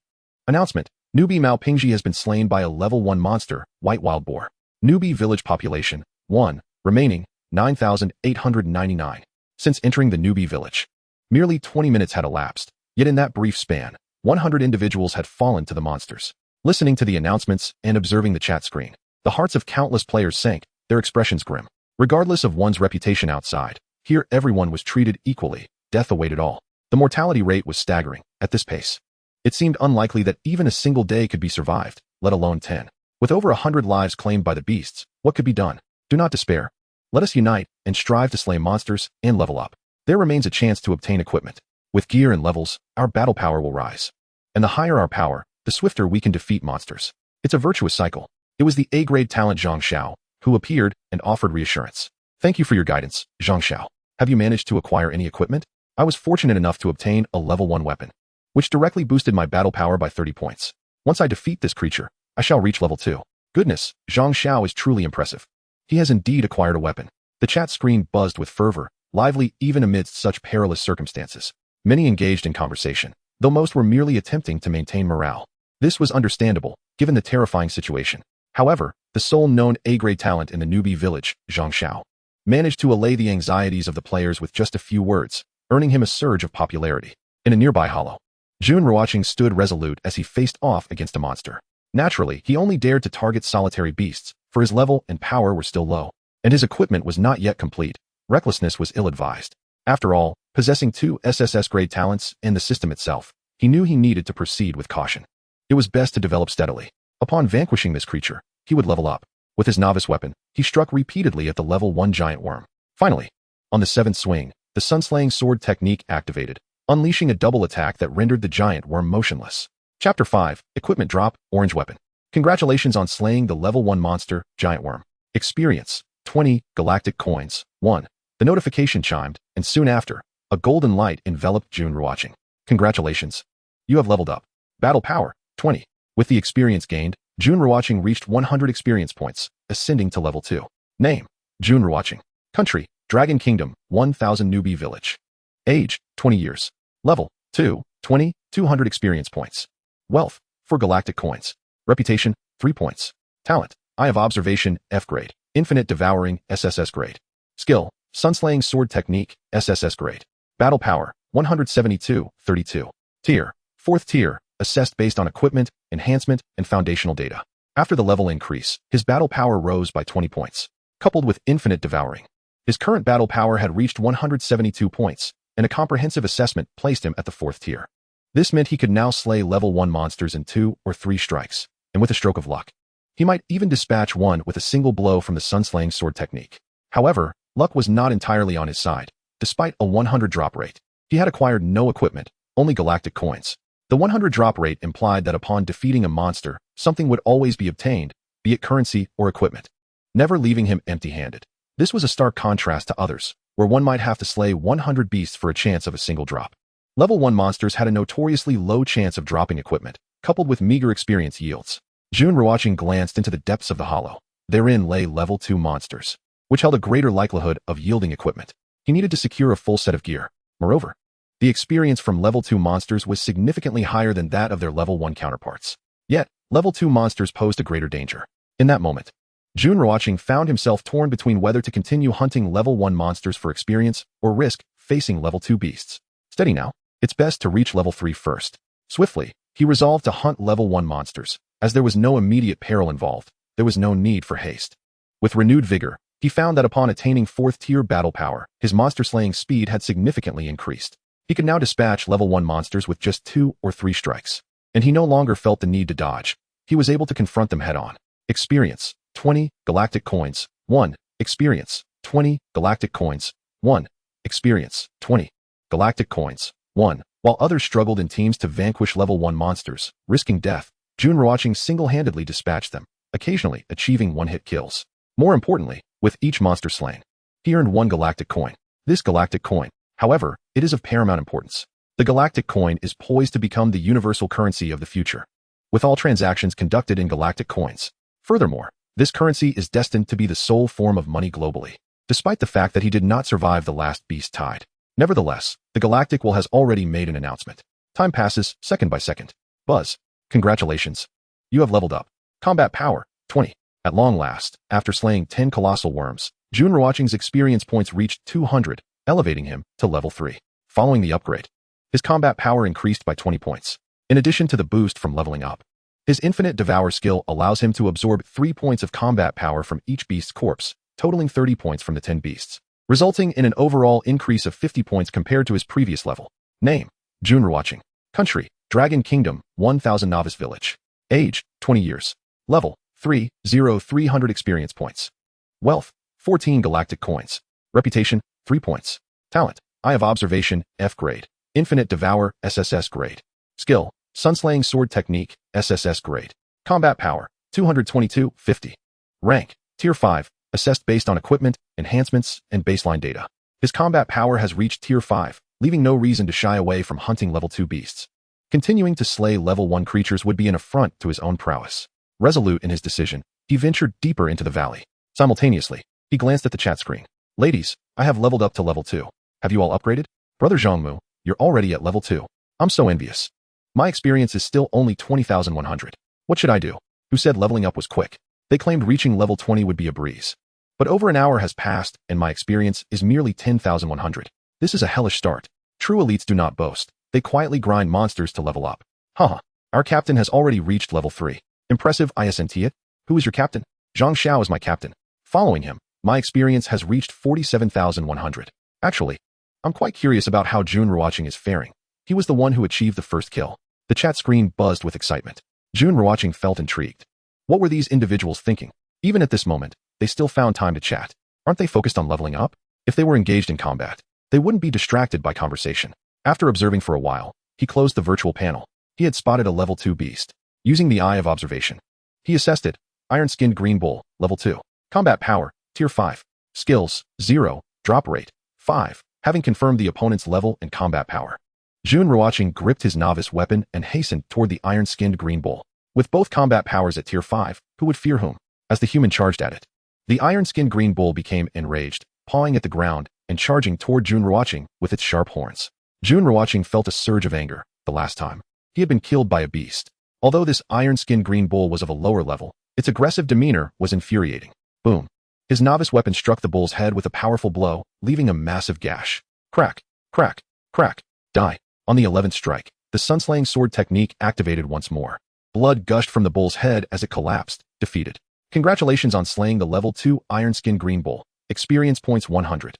Announcement: Newbie Mao Pingji has been slain by a level 1 monster, White Wild Boar. Newbie village population: 1, remaining, 9,899. Since entering the newbie village, merely 20 minutes had elapsed, yet in that brief span, 100 individuals had fallen to the monsters. Listening to the announcements and observing the chat screen, the hearts of countless players sank, their expressions grim. Regardless of one's reputation outside, here everyone was treated equally. Death awaited all. The mortality rate was staggering. At this pace, it seemed unlikely that even a single day could be survived, let alone 10. With over 100 lives claimed by the beasts, what could be done? Do not despair. Let us unite and strive to slay monsters and level up. There remains a chance to obtain equipment. With gear and levels, our battle power will rise. And the higher our power, the swifter we can defeat monsters. It's a virtuous cycle. It was the A-grade talent Zhang Xiao, who appeared and offered reassurance. Thank you for your guidance, Zhang Xiao. Have you managed to acquire any equipment? I was fortunate enough to obtain a level 1 weapon, which directly boosted my battle power by 30 points. Once I defeat this creature, I shall reach level 2. Goodness, Zhang Xiao is truly impressive. He has indeed acquired a weapon. The chat screen buzzed with fervor, lively even amidst such perilous circumstances. Many engaged in conversation, though most were merely attempting to maintain morale. This was understandable, given the terrifying situation. However, the sole known A-grade talent in the newbie village, Zhang Xiao, managed to allay the anxieties of the players with just a few words, earning him a surge of popularity. In a nearby hollow, Jun Ruochén stood resolute as he faced off against a monster. Naturally, he only dared to target solitary beasts, for his level and power were still low, and his equipment was not yet complete. Recklessness was ill-advised. After all, possessing 2 SSS-grade talents and the system itself, he knew he needed to proceed with caution. It was best to develop steadily. Upon vanquishing this creature, he would level up. With his novice weapon, he struck repeatedly at the level 1 giant worm. Finally, on the 7th swing, the Sunslaying Sword technique activated, unleashing a double attack that rendered the giant worm motionless. Chapter 5, Equipment Drop, Orange Weapon. Congratulations on slaying the level 1 monster, Giant Worm. Experience: 20 galactic coins. 1. The notification chimed, and soon after, a golden light enveloped Jun Ruochén. Congratulations. You have leveled up. Battle Power: 20. With the experience gained, Jun Ruochén reached 100 experience points, ascending to level 2. Name: Jun Ruochén. Country: Dragon Kingdom, 1000 newbie village. Age: 20 years. Level: 2, 20, 200 experience points. Wealth: 4 galactic coins. Reputation: 3 points. Talent: Eye of Observation, F grade. Infinite Devouring, SSS grade. Skill: Sunslaying Sword Technique, SSS grade. Battle Power: 172, 32. Tier. 4th tier, assessed based on equipment, enhancement, and foundational data. After the level increase, his battle power rose by 20 points, coupled with infinite devouring. His current battle power had reached 172 points, and a comprehensive assessment placed him at the 4th tier. This meant he could now slay level 1 monsters in 2 or 3 strikes, and with a stroke of luck. He might even dispatch one with a single blow from the sunslaying sword technique. However, luck was not entirely on his side. Despite a 100 drop rate, he had acquired no equipment, only galactic coins. The 100 drop rate implied that upon defeating a monster, something would always be obtained, be it currency or equipment, never leaving him empty-handed. This was a stark contrast to others, where one might have to slay 100 beasts for a chance of a single drop. Level 1 monsters had a notoriously low chance of dropping equipment, coupled with meager experience yields. Jun Ruochén glanced into the depths of the hollow. Therein lay level 2 monsters, which held a greater likelihood of yielding equipment. He needed to secure a full set of gear. Moreover, the experience from level 2 monsters was significantly higher than that of their level 1 counterparts. Yet, level 2 monsters posed a greater danger. In that moment, Jun Ruochén found himself torn between whether to continue hunting level 1 monsters for experience or risk facing level 2 beasts. Steady now. It's best to reach level 3 first. Swiftly, he resolved to hunt level 1 monsters. As there was no immediate peril involved, there was no need for haste. With renewed vigor, he found that upon attaining 4th tier battle power, his monster-slaying speed had significantly increased. He could now dispatch level 1 monsters with just 2 or 3 strikes, and he no longer felt the need to dodge. He was able to confront them head-on. Experience, 20 galactic coins, 1. Experience, 20 galactic coins, 1. Experience, 20 galactic coins, 1. While others struggled in teams to vanquish level 1 monsters, risking death, Jun Ruochén single-handedly dispatched them, occasionally achieving one-hit kills. More importantly, with each monster slain, he earned 1 galactic coin. This galactic coin, however, it is of paramount importance. The galactic coin is poised to become the universal currency of the future, with all transactions conducted in galactic coins. Furthermore, this currency is destined to be the sole form of money globally, despite the fact that he did not survive the last beast tide. Nevertheless, the Galactic Will has already made an announcement. Time passes, second by second. Buzz. Congratulations. You have leveled up. Combat power, 20. At long last, after slaying 10 colossal worms, Jun Ruochén's experience points reached 200, elevating him to level 3. Following the upgrade, his combat power increased by 20 points. In addition to the boost from leveling up, his infinite Devour skill allows him to absorb 3 points of combat power from each beast's corpse, totaling 30 points from the 10 beasts, resulting in an overall increase of 50 points compared to his previous level. Name, Jun Ruochén. Country, Dragon Kingdom, 1000 Novice Village. Age, 20 years. Level, 300 experience points. Wealth, 14 galactic coins. Reputation, 3 points. Talent, Eye of Observation, F grade. Infinite Devour, SSS grade. Skill, Sunslaying Sword Technique, SSS grade. Combat Power, 222, 50. Rank, Tier 5, assessed based on equipment, enhancements, and baseline data. His combat power has reached Tier 5, leaving no reason to shy away from hunting level 2 beasts. Continuing to slay level 1 creatures would be an affront to his own prowess. Resolute in his decision, he ventured deeper into the valley. Simultaneously, he glanced at the chat screen. Ladies, I have leveled up to level 2. Have you all upgraded? Brother Zhongmu, you're already at level 2. I'm so envious. My experience is still only 20,100. What should I do? Who said leveling up was quick? They claimed reaching level 20 would be a breeze. But over an hour has passed, and my experience is merely 10,100. This is a hellish start. True elites do not boast. They quietly grind monsters to level up. Haha. Our captain has already reached level 3. Impressive, ascent. Who is your captain? Zhang Xiao is my captain. Following him, my experience has reached 47,100. Actually, I'm quite curious about how Jun Ruochén is faring. He was the one who achieved the first kill. The chat screen buzzed with excitement. Jun Ruochén felt intrigued. What were these individuals thinking? Even at this moment, they still found time to chat. Aren't they focused on leveling up? If they were engaged in combat, they wouldn't be distracted by conversation. After observing for a while, he closed the virtual panel. He had spotted a level 2 beast. Using the Eye of Observation, he assessed it. Iron-skinned green bull, level 2. Combat power, Tier 5. Skills, 0. Drop rate, 5. Having confirmed the opponent's level and combat power, Jun Ruochén gripped his novice weapon and hastened toward the iron-skinned green bull. With both combat powers at Tier 5, who would fear whom? As the human charged at it, the iron-skinned green bull became enraged, pawing at the ground and charging toward Jun Ruochén with its sharp horns. Jun Ruochén felt a surge of anger. The last time, he had been killed by a beast. Although this iron-skinned green bull was of a lower level, its aggressive demeanor was infuriating. Boom. His novice weapon struck the bull's head with a powerful blow, leaving a massive gash. Crack, crack, crack. Die. On the 11th strike, the sunslaying sword technique activated once more. Blood gushed from the bull's head as it collapsed, defeated. Congratulations on slaying the level 2 iron-skinned green bull. Experience points 100.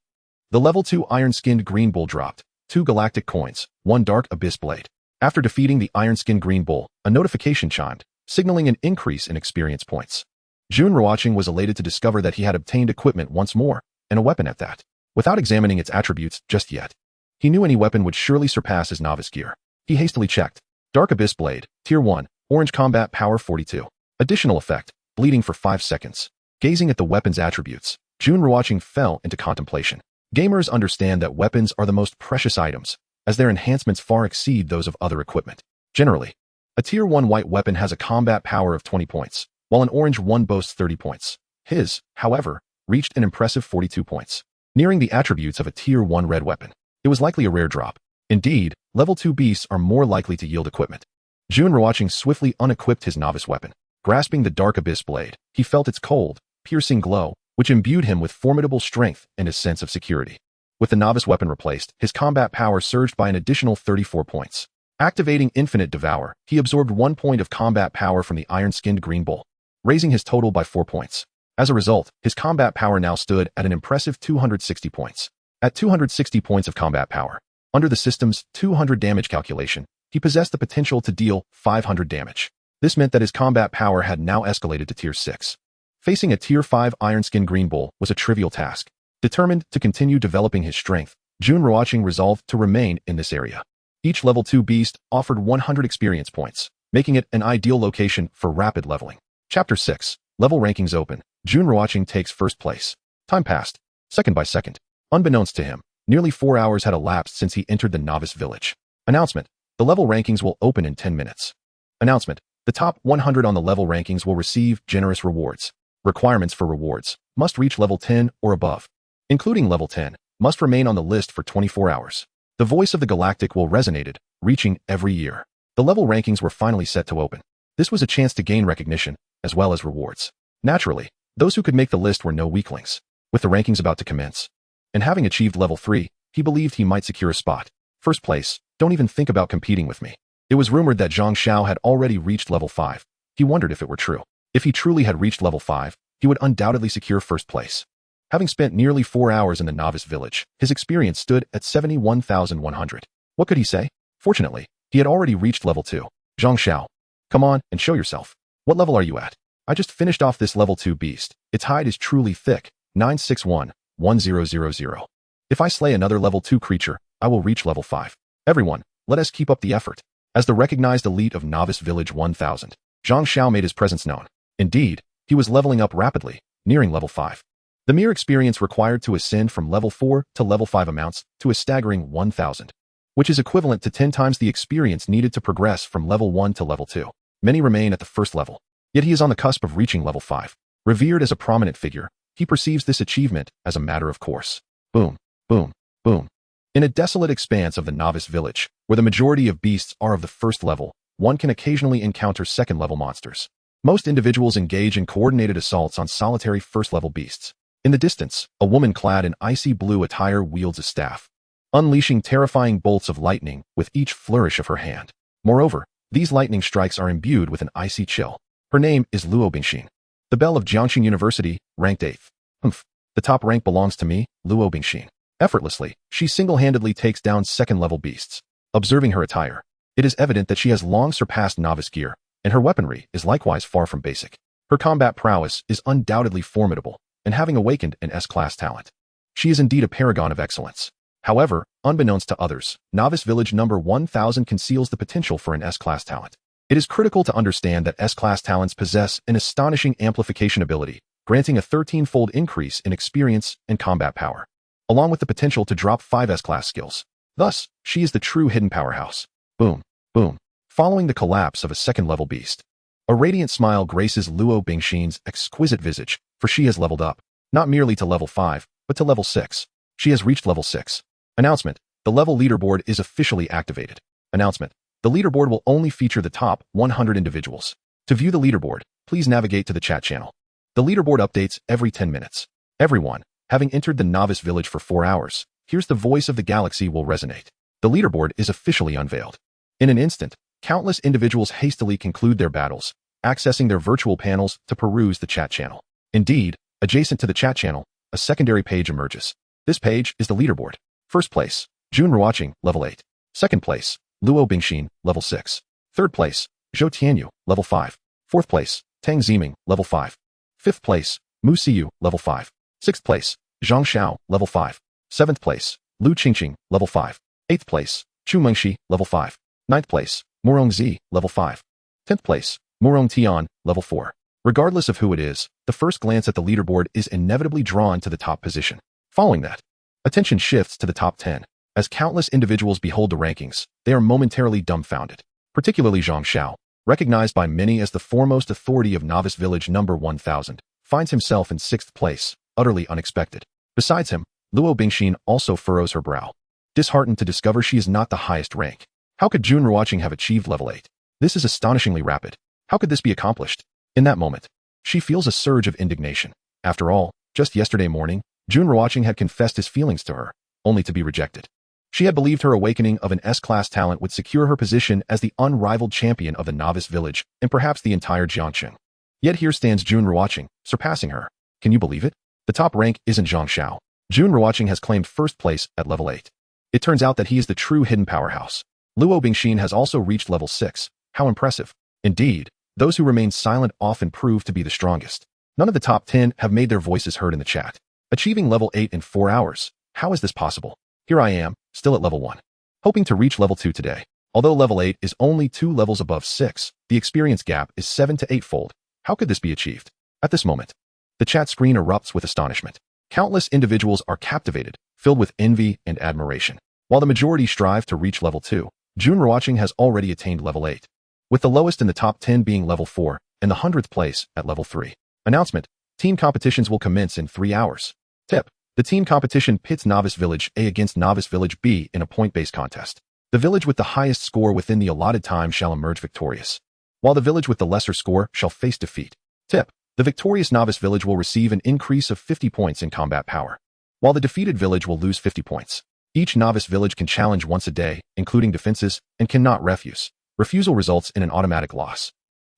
The level 2 iron-skinned green bull dropped 2 galactic coins, 1 dark abyss blade. After defeating the iron-skinned green bull, a notification chimed, signaling an increase in experience points. Jun Ruochén was elated to discover that he had obtained equipment once more, and a weapon at that. Without examining its attributes just yet, he knew any weapon would surely surpass his novice gear. He hastily checked. Dark Abyss Blade, Tier 1, Orange Combat Power 42. Additional effect, bleeding for 5 seconds. Gazing at the weapon's attributes, Jun Ruochén fell into contemplation. Gamers understand that weapons are the most precious items, as their enhancements far exceed those of other equipment. Generally, a Tier 1 white weapon has a combat power of 20 points, while an orange one boasts 30 points. His, however, reached an impressive 42 points, nearing the attributes of a Tier 1 red weapon. It was likely a rare drop. Indeed, level 2 beasts are more likely to yield equipment. Jun Ruochén swiftly unequipped his novice weapon. Grasping the Dark Abyss Blade, he felt its cold, piercing glow, which imbued him with formidable strength and a sense of security. With the novice weapon replaced, his combat power surged by an additional 34 points. Activating Infinite Devour, he absorbed 1 point of combat power from the iron-skinned green bull, raising his total by 4 points. As a result, his combat power now stood at an impressive 260 points. At 260 points of combat power, under the system's 200 damage calculation, he possessed the potential to deal 500 damage. This meant that his combat power had now escalated to Tier 6. Facing a Tier 5 iron-skinned green bull was a trivial task. Determined to continue developing his strength, Jun Ruochén resolved to remain in this area. Each level 2 beast offered 100 experience points, making it an ideal location for rapid leveling. Chapter 6. Level Rankings Open. Jun Ruochén takes first place. Time passed, second by second. Unbeknownst to him, nearly 4 hours had elapsed since he entered the novice village. Announcement. The level rankings will open in 10 minutes. Announcement. The top 100 on the level rankings will receive generous rewards. Requirements for rewards. Must reach level 10 or above. Including level 10, must remain on the list for 24 hours. The voice of the galactic will resonated, reaching every year. The level rankings were finally set to open. This was a chance to gain recognition, as well as rewards. Naturally, those who could make the list were no weaklings. With the rankings about to commence, and having achieved level 3, he believed he might secure a spot. First place, don't even think about competing with me. It was rumored that Zhang Xiao had already reached level 5. He wondered if it were true. If he truly had reached level 5, he would undoubtedly secure first place. Having spent nearly 4 hours in the novice village, his experience stood at 71,100. What could he say? Fortunately, he had already reached level 2. Zhang Xiao, come on and show yourself. What level are you at? I just finished off this level 2 beast. Its hide is truly thick, 961-1000. If I slay another level 2 creature, I will reach level 5. Everyone, let us keep up the effort. As the recognized elite of Novice Village 1000, Zhang Xiao made his presence known. Indeed, he was leveling up rapidly, nearing level 5. The mere experience required to ascend from level 4 to level 5 amounts to a staggering 1,000, which is equivalent to 10 times the experience needed to progress from level 1 to level 2. Many remain at the first level, yet he is on the cusp of reaching level 5. Revered as a prominent figure, he perceives this achievement as a matter of course. Boom, boom, boom. In a desolate expanse of the novice village, where the majority of beasts are of the first level, one can occasionally encounter second-level monsters. Most individuals engage in coordinated assaults on solitary first-level beasts. In the distance, a woman clad in icy blue attire wields a staff, unleashing terrifying bolts of lightning with each flourish of her hand. Moreover, these lightning strikes are imbued with an icy chill. Her name is Luo Bingxin. The belle of Jiangxing University, ranked 8th. Humph. The top rank belongs to me, Luo Bingxin. Effortlessly, she single-handedly takes down second-level beasts. Observing her attire, it is evident that she has long surpassed novice gear, and her weaponry is likewise far from basic. Her combat prowess is undoubtedly formidable, and having awakened an S-class talent, she is indeed a paragon of excellence. However, unbeknownst to others, Novice Village number 1000 conceals the potential for an S-class talent. It is critical to understand that S-class talents possess an astonishing amplification ability, granting a 13-fold increase in experience and combat power, along with the potential to drop 5 S-class skills. Thus, she is the true hidden powerhouse. Boom, boom. Following the collapse of a second-level beast, a radiant smile graces Luo Bingxin's exquisite visage, for she has leveled up, not merely to level 5, but to level 6. She has reached level 6. Announcement. The level leaderboard is officially activated. Announcement. The leaderboard will only feature the top 100 individuals. To view the leaderboard, please navigate to the chat channel. The leaderboard updates every 10 minutes. Everyone, having entered the novice village for 4 hours, here's the voice of the galaxy will resonate. The leaderboard is officially unveiled. In an instant, countless individuals hastily conclude their battles, accessing their virtual panels to peruse the chat channel. Indeed, adjacent to the chat channel, a secondary page emerges. This page is the leaderboard. First place, Jun Ruochén, level 8. Second place, Luo Bingxin, level 6. Third place, Zhou Tianyu, level 5. Fourth place, Tang Ziming, level 5. Fifth place, Mu Siyu, level 5. Sixth place, Zhang Xiao, level 5. Seventh place, Lu Qingqing, level 5. Eighth place, Chu Mengxi, level 5. Ninth place, Murong Zi, level 5. 10th place, Murong Tian, level 4. Regardless of who it is, the first glance at the leaderboard is inevitably drawn to the top position. Following that, attention shifts to the top 10. As countless individuals behold the rankings, they are momentarily dumbfounded. Particularly Zhang Xiao, recognized by many as the foremost authority of Novice Village number 1000, finds himself in 6th place, utterly unexpected. Besides him, Luo Bingxin also furrows her brow, disheartened to discover she is not the highest rank. How could Jun Ruochén have achieved level 8? This is astonishingly rapid. How could this be accomplished? In that moment, she feels a surge of indignation. After all, just yesterday morning, Jun Ruochén had confessed his feelings to her, only to be rejected. She had believed her awakening of an S-class talent would secure her position as the unrivaled champion of the Novice Village and perhaps the entire Jiangxing. Yet here stands Jun Ruochén, surpassing her. Can you believe it? The top rank isn't Zhang Xiao. Jun Ruochén has claimed first place at level 8. It turns out that he is the true hidden powerhouse. Luo Bingxin has also reached level 6. How impressive. Indeed, those who remain silent often prove to be the strongest. None of the top 10 have made their voices heard in the chat. Achieving level 8 in 4 hours. How is this possible? Here I am, still at level 1. Hoping to reach level 2 today. Although level 8 is only 2 levels above 6, the experience gap is 7 to 8-fold. How could this be achieved? At this moment, the chat screen erupts with astonishment. Countless individuals are captivated, filled with envy and admiration. While the majority strive to reach level 2, Jun Ruochén has already attained level 8, with the lowest in the top 10 being level 4 and the 100th place at level 3. Announcement: team competitions will commence in 3 hours. Tip: the team competition pits Novice Village A against Novice Village B in a point-based contest. The village with the highest score within the allotted time shall emerge victorious, while the village with the lesser score shall face defeat. Tip: the victorious Novice Village will receive an increase of 50 points in combat power, while the defeated village will lose 50 points. Each Novice Village can challenge once a day, including defenses, and cannot refuse. Refusal results in an automatic loss.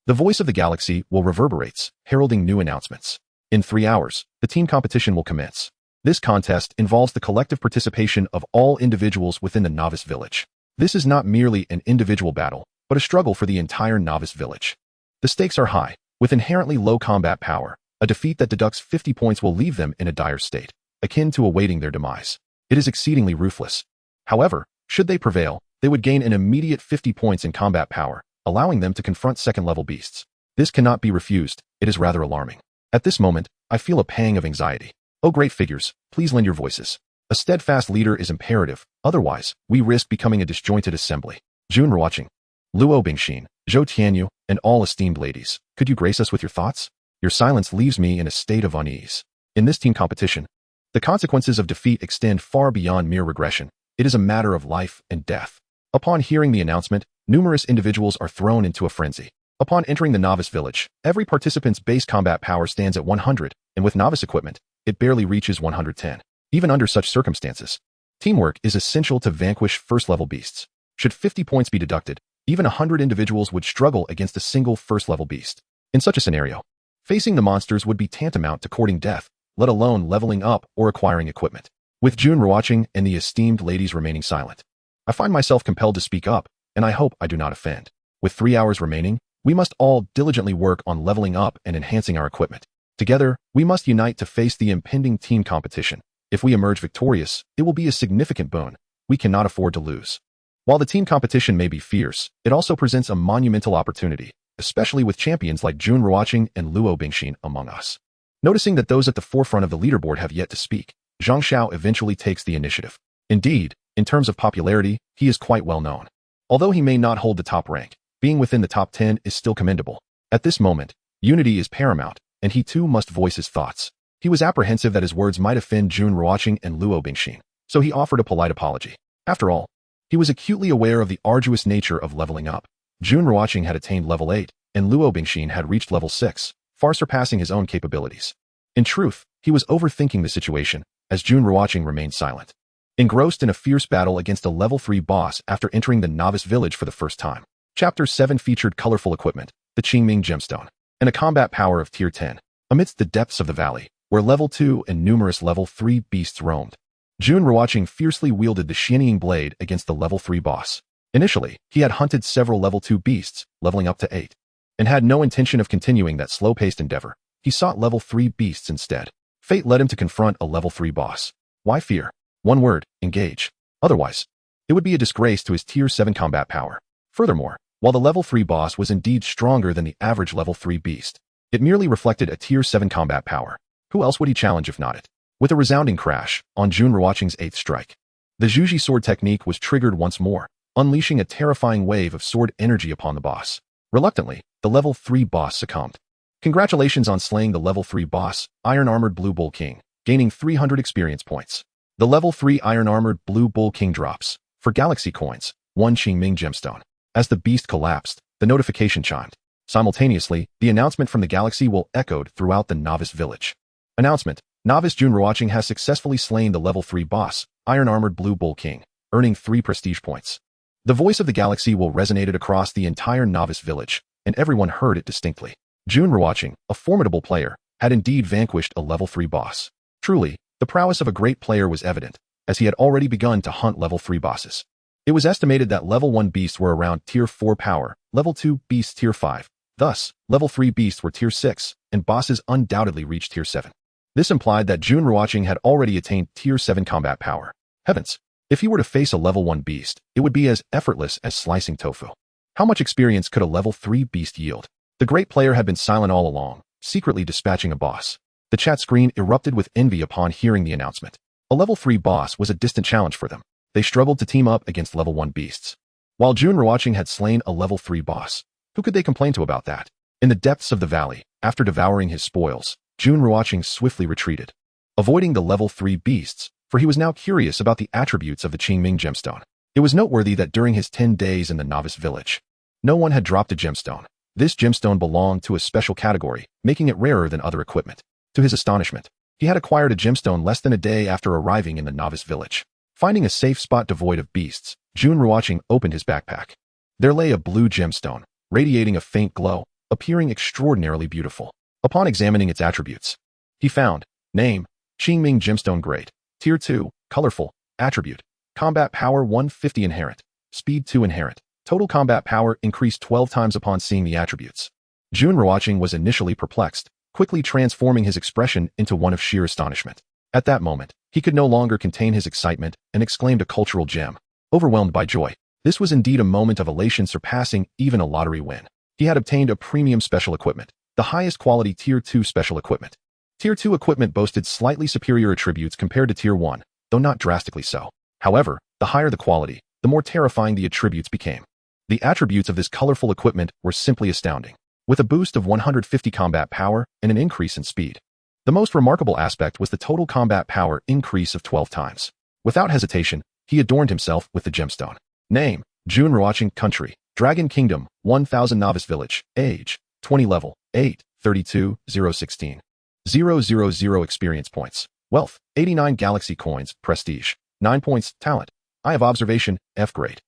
The voice of the galaxy will reverberates, heralding new announcements. In 3 hours, the team competition will commence. This contest involves the collective participation of all individuals within the Novice Village. This is not merely an individual battle, but a struggle for the entire Novice Village. The stakes are high. With inherently low combat power, a defeat that deducts 50 points will leave them in a dire state, akin to awaiting their demise. It is exceedingly ruthless. However, should they prevail, they would gain an immediate 50 points in combat power, allowing them to confront second-level beasts. This cannot be refused. It is rather alarming. At this moment, I feel a pang of anxiety. Oh great figures, please lend your voices. A steadfast leader is imperative, otherwise, we risk becoming a disjointed assembly. Jun Ruochén, Luo Bingxin, Zhou Tianyu, and all esteemed ladies, could you grace us with your thoughts? Your silence leaves me in a state of unease. In this team competition, the consequences of defeat extend far beyond mere regression. It is a matter of life and death. Upon hearing the announcement, numerous individuals are thrown into a frenzy. Upon entering the Novice Village, every participant's base combat power stands at 100, and with novice equipment, it barely reaches 110. Even under such circumstances, teamwork is essential to vanquish first-level beasts. Should 50 points be deducted, even 100 individuals would struggle against a single first-level beast. In such a scenario, facing the monsters would be tantamount to courting death, let alone leveling up or acquiring equipment. With Jun Ruochén and the esteemed ladies remaining silent, I find myself compelled to speak up, and I hope I do not offend. With 3 hours remaining, we must all diligently work on leveling up and enhancing our equipment. Together, we must unite to face the impending team competition. If we emerge victorious, it will be a significant boon. We cannot afford to lose. While the team competition may be fierce, it also presents a monumental opportunity, especially with champions like Jun Ruochén and Luo Bingxin among us. Noticing that those at the forefront of the leaderboard have yet to speak, Zhang Xiao eventually takes the initiative. Indeed, in terms of popularity, he is quite well known. Although he may not hold the top rank, being within the top 10 is still commendable. At this moment, unity is paramount, and he too must voice his thoughts. He was apprehensive that his words might offend Jun Ruochén and Luo Bingxin, so he offered a polite apology. After all, he was acutely aware of the arduous nature of leveling up. Jun Ruochén had attained level 8, and Luo Bingxin had reached level 6, far surpassing his own capabilities. In truth, he was overthinking the situation, as Jun Ruochén remained silent. engrossed in a fierce battle against a level 3 boss after entering the novice village for the first time. Chapter 7 featured colorful equipment, the Qingming gemstone, and a combat power of tier 10. Amidst the depths of the valley, where level 2 and numerous level 3 beasts roamed, Jun Ruochén fiercely wielded the shining blade against the level 3 boss. Initially, he had hunted several level 2 beasts, leveling up to 8, and had no intention of continuing that slow-paced endeavor. He sought level 3 beasts instead. Fate led him to confront a level 3 boss. Why fear? One word, engage. Otherwise, it would be a disgrace to his tier 7 combat power. Furthermore, while the level 3 boss was indeed stronger than the average level 3 beast, it merely reflected a tier 7 combat power. Who else would he challenge if not it? With a resounding crash, on Jun Ruochén's 8th strike, the Zhuji sword technique was triggered once more, unleashing a terrifying wave of sword energy upon the boss. Reluctantly, the level 3 boss succumbed. Congratulations on slaying the level 3 boss, Iron-Armored Blue Bull King, gaining 300 experience points. The level 3 Iron-Armored Blue Bull King drops, for Galaxy Coins, 1 Qingming gemstone. As the beast collapsed, the notification chimed. Simultaneously, the announcement from the galaxy will echoed throughout the novice village. Announcement: Novice Jun Ruochén has successfully slain the level 3 boss, Iron-Armored Blue Bull King, earning 3 prestige points. The voice of the galaxy will resonated across the entire novice village, and everyone heard it distinctly. Jun Ruochén, a formidable player, had indeed vanquished a level 3 boss. Truly, the prowess of a great player was evident, as he had already begun to hunt level 3 bosses. It was estimated that level 1 beasts were around tier 4 power, level 2 beasts tier 5. Thus, level 3 beasts were tier 6, and bosses undoubtedly reached tier 7. This implied that Jun Ruochén had already attained tier 7 combat power. Heavens! If he were to face a level 1 beast, it would be as effortless as slicing tofu. How much experience could a level 3 beast yield? The great player had been silent all along, secretly dispatching a boss. The chat screen erupted with envy upon hearing the announcement. A level 3 boss was a distant challenge for them. They struggled to team up against level 1 beasts. While Jun Ruochén had slain a level 3 boss, who could they complain to about that? In the depths of the valley, after devouring his spoils, Jun Ruochén swiftly retreated, avoiding the level 3 beasts, for he was now curious about the attributes of the Qingming gemstone. It was noteworthy that during his 10 days in the novice village, no one had dropped a gemstone. This gemstone belonged to a special category, making it rarer than other equipment. To his astonishment, he had acquired a gemstone less than a day after arriving in the novice village. Finding a safe spot devoid of beasts, Jun Ruochén opened his backpack. There lay a blue gemstone, radiating a faint glow, appearing extraordinarily beautiful. Upon examining its attributes, he found: name, Qingming gemstone grade, tier 2, colorful, attribute, combat power 150 inherent, speed 2 inherent, total combat power increased 12 times upon seeing the attributes. Jun Ruochén was initially perplexed, quickly transforming his expression into one of sheer astonishment. At that moment, he could no longer contain his excitement and exclaimed a cultural gem. Overwhelmed by joy, this was indeed a moment of elation surpassing even a lottery win. He had obtained a premium special equipment, the highest quality tier 2 special equipment. Tier 2 equipment boasted slightly superior attributes compared to tier 1, though not drastically so. However, the higher the quality, the more terrifying the attributes became. The attributes of this colorful equipment were simply astounding, with a boost of 150 combat power and an increase in speed. The most remarkable aspect was the total combat power increase of 12 times. Without hesitation, he adorned himself with the gemstone. Name: Jun Ruochén. Country: Dragon Kingdom, 1000 Novice Village. Age: 20 Level: 8, 32, 016. 000 Experience Points. Wealth: 89 Galaxy Coins. Prestige: 9 points. Talent: Eye of Observation, F grade.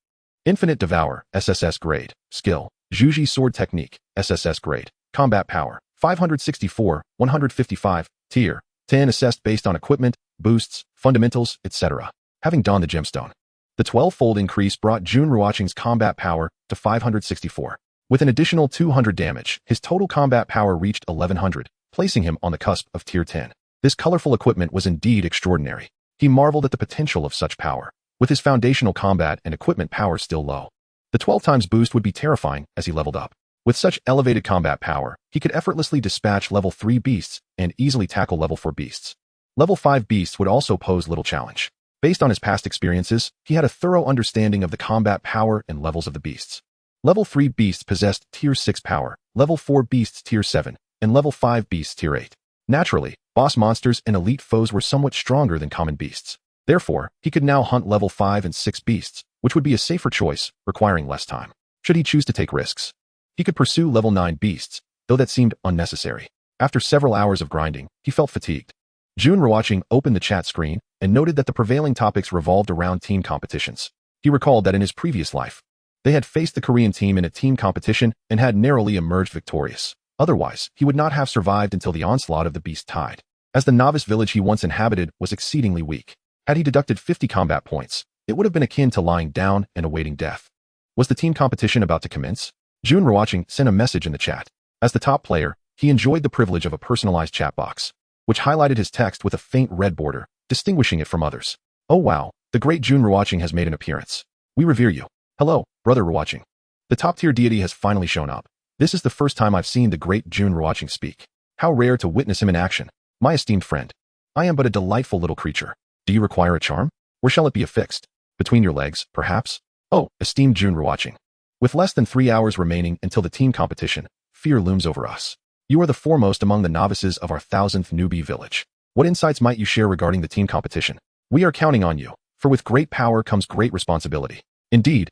Infinite Devour, SSS grade. Skill: Zhuji Sword Technique, SSS grade. Combat Power: 564, 155, tier 10 assessed based on equipment, boosts, fundamentals, etc. Having donned the gemstone, the 12-fold increase brought Jun Ruochén's combat power to 564. With an additional 200 damage, his total combat power reached 1100, placing him on the cusp of tier 10. This colorful equipment was indeed extraordinary. He marveled at the potential of such power, with his foundational combat and equipment power still low. The 12 times boost would be terrifying as he leveled up. With such elevated combat power, he could effortlessly dispatch level 3 beasts and easily tackle level 4 beasts. Level 5 beasts would also pose little challenge. Based on his past experiences, he had a thorough understanding of the combat power and levels of the beasts. Level 3 beasts possessed tier 6 power, level 4 beasts tier 7, and level 5 beasts tier 8. Naturally, boss monsters and elite foes were somewhat stronger than common beasts. Therefore, he could now hunt level 5 and 6 beasts, which would be a safer choice, requiring less time. Should he choose to take risks, he could pursue level 9 beasts, though that seemed unnecessary. After several hours of grinding, he felt fatigued. Jun Ruochén opened the chat screen and noted that the prevailing topics revolved around team competitions. He recalled that in his previous life, they had faced the Korean team in a team competition and had narrowly emerged victorious. Otherwise, he would not have survived until the onslaught of the beast tide, as the novice village he once inhabited was exceedingly weak. Had he deducted 50 combat points, it would have been akin to lying down and awaiting death. Was the team competition about to commence? Jun Ruochén sent a message in the chat. As the top player, he enjoyed the privilege of a personalized chat box, which highlighted his text with a faint red border, distinguishing it from others. Oh wow, the great Jun Ruochén has made an appearance. We revere you. Hello, brother Ruochén. The top-tier deity has finally shown up. This is the first time I've seen the great Jun Ruochén speak. How rare to witness him in action. My esteemed friend. I am but a delightful little creature. Do you require a charm? Or shall it be affixed? Between your legs, perhaps? Oh, esteemed Jun Ruochén. With less than 3 hours remaining until the team competition, fear looms over us. You are the foremost among the novices of our 1000th newbie village. What insights might you share regarding the team competition? We are counting on you, for with great power comes great responsibility. Indeed,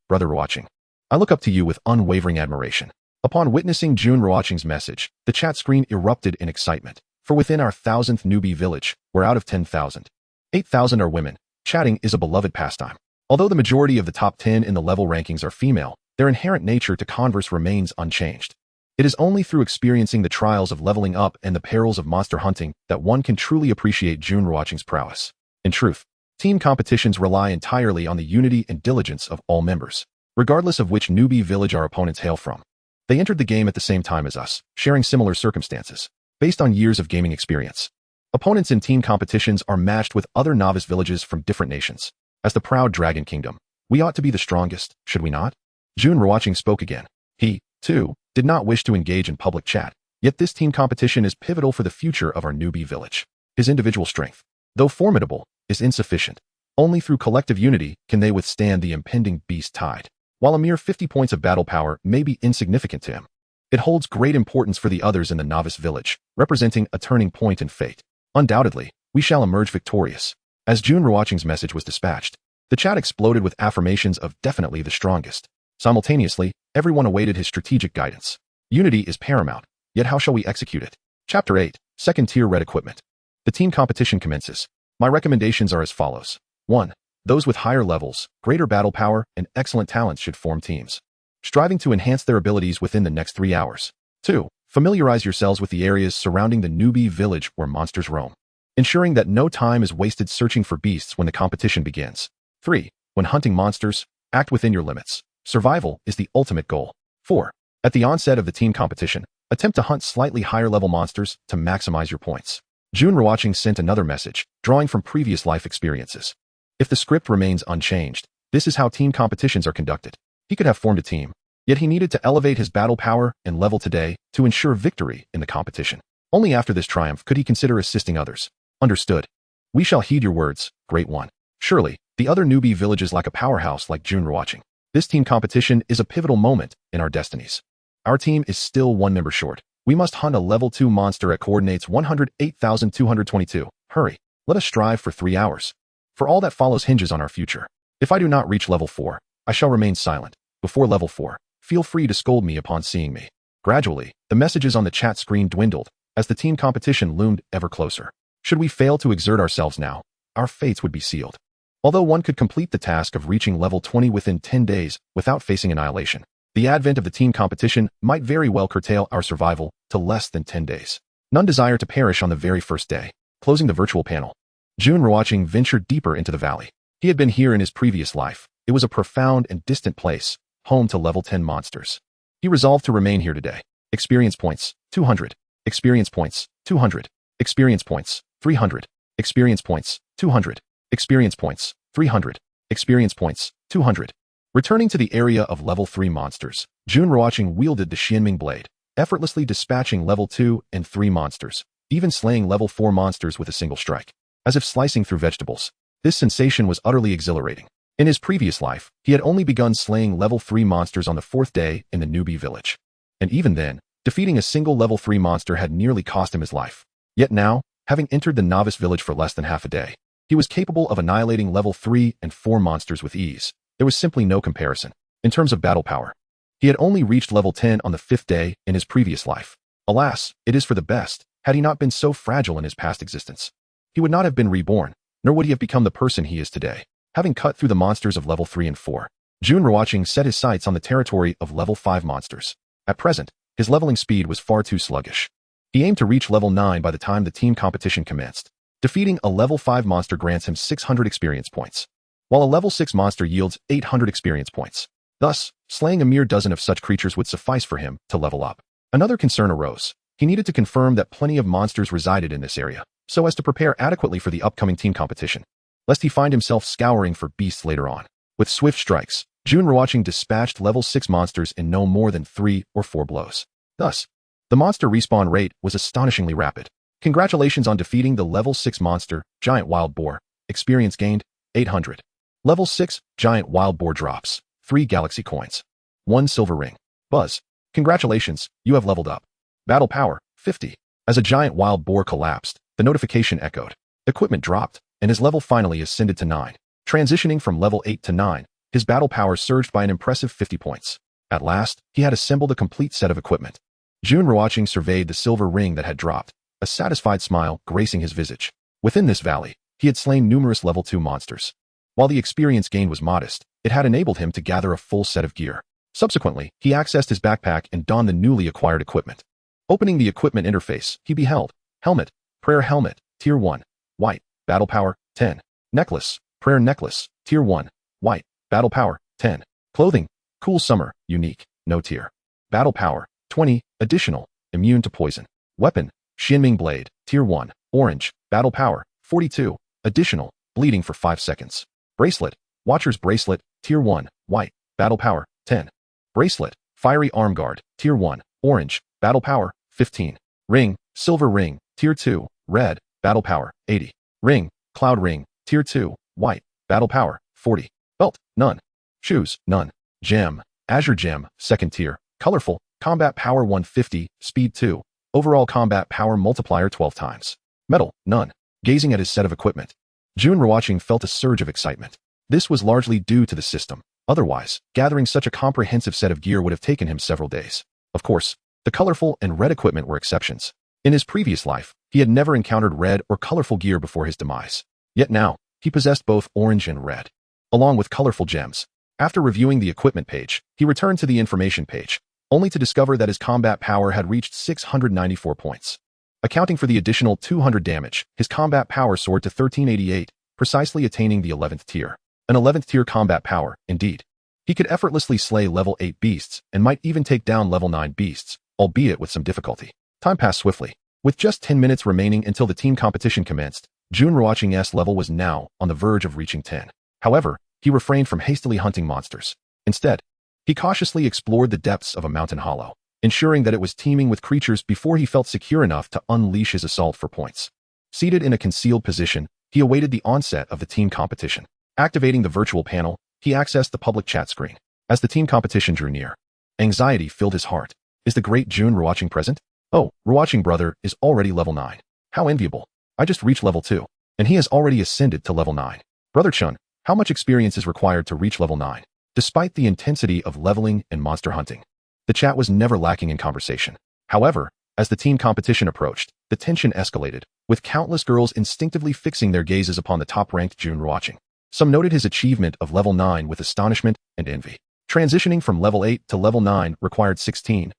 brother Ruochén. I look up to you with unwavering admiration. Upon witnessing Jun Ruochén's message, the chat screen erupted in excitement. For within our 1000th newbie village, we're out of 10,000. 8,000 are women. Chatting is a beloved pastime. Although the majority of the top 10 in the level rankings are female, their inherent nature to converse remains unchanged. It is only through experiencing the trials of leveling up and the perils of monster hunting that one can truly appreciate Jun Ruochén's prowess. In truth, team competitions rely entirely on the unity and diligence of all members, regardless of which newbie village our opponents hail from. They entered the game at the same time as us, sharing similar circumstances, based on years of gaming experience. Opponents in team competitions are matched with other novice villages from different nations. As the proud Dragon Kingdom, we ought to be the strongest, should we not? Jun Ruochén spoke again. He, too, did not wish to engage in public chat, yet this team competition is pivotal for the future of our newbie village. His individual strength, though formidable, is insufficient. Only through collective unity can they withstand the impending beast tide. While a mere 50 points of battle power may be insignificant to him, it holds great importance for the others in the novice village, representing a turning point in fate. Undoubtedly, we shall emerge victorious. As Jun Ruochén's message was dispatched, the chat exploded with affirmations of definitely the strongest. Simultaneously, everyone awaited his strategic guidance. Unity is paramount, yet how shall we execute it? Chapter 8, Second Tier Red Equipment. The team competition commences. My recommendations are as follows. 1. Those with higher levels, greater battle power, and excellent talents should form teams, striving to enhance their abilities within the next 3 hours. 2. Familiarize yourselves with the areas surrounding the newbie village where monsters roam, ensuring that no time is wasted searching for beasts when the competition begins. 3. When hunting monsters, act within your limits. Survival is the ultimate goal. 4. At the onset of the team competition, attempt to hunt slightly higher level monsters to maximize your points. Jun Ruochén sent another message, drawing from previous life experiences. If the script remains unchanged, this is how team competitions are conducted. He could have formed a team, yet he needed to elevate his battle power and level today to ensure victory in the competition. Only after this triumph could he consider assisting others. Understood. We shall heed your words, Great One. Surely, the other newbie villages lack a powerhouse like Jun Ruochén. This team competition is a pivotal moment in our destinies. Our team is still one member short. We must hunt a level 2 monster at coordinates 108,222. Hurry. Let us strive for 3 hours. For all that follows hinges on our future. If I do not reach level 4, I shall remain silent. Before level 4, feel free to scold me upon seeing me. Gradually, the messages on the chat screen dwindled as the team competition loomed ever closer. Should we fail to exert ourselves now, our fates would be sealed. Although one could complete the task of reaching level 20 within 10 days without facing annihilation, the advent of the team competition might very well curtail our survival to less than 10 days. None desire to perish on the very first day. Closing the virtual panel, Jun Ruochén ventured deeper into the valley. He had been here in his previous life. It was a profound and distant place, home to level 10 monsters. He resolved to remain here today. Experience points, 200. Experience points, 200. Experience points, 300. Experience points, 200. Experience points, 300. Experience points, 200. Returning to the area of level 3 monsters, Jun Ruochén wielded the Xianming blade, effortlessly dispatching level 2 and 3 monsters, even slaying level 4 monsters with a single strike, as if slicing through vegetables. This sensation was utterly exhilarating. In his previous life, he had only begun slaying level 3 monsters on the 4th day in the newbie village. And even then, defeating a single level 3 monster had nearly cost him his life. Yet now, having entered the novice village for less than half a day, he was capable of annihilating level 3 and 4 monsters with ease. There was simply no comparison. In terms of battle power, he had only reached level 10 on the 5th day in his previous life. Alas, it is for the best. Had he not been so fragile in his past existence, he would not have been reborn, nor would he have become the person he is today. Having cut through the monsters of level 3 and 4, Jun Ruochén set his sights on the territory of level 5 monsters. At present, his leveling speed was far too sluggish. He aimed to reach level 9 by the time the team competition commenced. Defeating a level 5 monster grants him 600 experience points, while a level 6 monster yields 800 experience points. Thus, slaying a mere dozen of such creatures would suffice for him to level up. Another concern arose. He needed to confirm that plenty of monsters resided in this area, so as to prepare adequately for the upcoming team competition, lest he find himself scouring for beasts later on. With swift strikes, Jun Ruochén dispatched level 6 monsters in no more than 3 or 4 blows. Thus, the monster respawn rate was astonishingly rapid. Congratulations on defeating the level 6 monster, Giant Wild Boar. Experience gained, 800. Level 6, Giant Wild Boar drops, 3 galaxy coins. 1 silver ring. Buzz. Congratulations, you have leveled up. Battle power, 50. As a giant wild boar collapsed, the notification echoed. Equipment dropped, and his level finally ascended to 9. Transitioning from level 8 to 9, his battle power surged by an impressive 50 points. At last, he had assembled a complete set of equipment. Jun Ruochén surveyed the silver ring that had dropped, a satisfied smile gracing his visage. Within this valley, he had slain numerous level 2 monsters. While the experience gained was modest, it had enabled him to gather a full set of gear. Subsequently, he accessed his backpack and donned the newly acquired equipment. Opening the equipment interface, he beheld helmet, prayer helmet, tier 1, white, battle power, 10. Necklace, prayer necklace, tier 1, white, battle power, 10. Clothing, cool summer, unique, no tier. Battle power, 20, additional, immune to poison. Weapon, Shinming blade, tier 1, orange, battle power, 42, additional, bleeding for 5 seconds. Bracelet, watcher's bracelet, tier 1, white, battle power, 10. Bracelet, fiery arm guard, tier 1, orange, battle power, 15. Ring, silver ring, tier 2, red, battle power, 80. Ring, cloud ring, tier 2, white, battle power, 40. Belt, none. Shoes, none. Gem, azure gem, second tier, colorful, combat power 150, speed 2, overall combat power multiplier 12 times. Metal, none. Gazing at his set of equipment, Jun Ruochén felt a surge of excitement. This was largely due to the system. Otherwise, gathering such a comprehensive set of gear would have taken him several days. Of course, the colorful and red equipment were exceptions. In his previous life, he had never encountered red or colorful gear before his demise. Yet now, he possessed both orange and red, along with colorful gems. After reviewing the equipment page, he returned to the information page, only to discover that his combat power had reached 694 points. Accounting for the additional 200 damage, his combat power soared to 1388, precisely attaining the 11th tier. An 11th tier combat power, indeed. He could effortlessly slay level 8 beasts and might even take down level 9 beasts, albeit with some difficulty. Time passed swiftly. With just 10 minutes remaining until the team competition commenced, Jun Ruochén's level was now on the verge of reaching 10. However, he refrained from hastily hunting monsters. Instead, he cautiously explored the depths of a mountain hollow, ensuring that it was teeming with creatures before he felt secure enough to unleash his assault for points. Seated in a concealed position, he awaited the onset of the team competition. Activating the virtual panel, he accessed the public chat screen. As the team competition drew near, anxiety filled his heart. Is the great Jun Ruochén present? Oh, Ruochén brother is already level 9. How enviable. I just reached level 2, and he has already ascended to level 9. Brother Chun, how much experience is required to reach level 9? Despite the intensity of leveling and monster hunting, the chat was never lacking in conversation. However, as the team competition approached, the tension escalated, with countless girls instinctively fixing their gazes upon the top-ranked Jun Ruochén. Some noted his achievement of level 9 with astonishment and envy. Transitioning from level 8 to level 9 required 16,000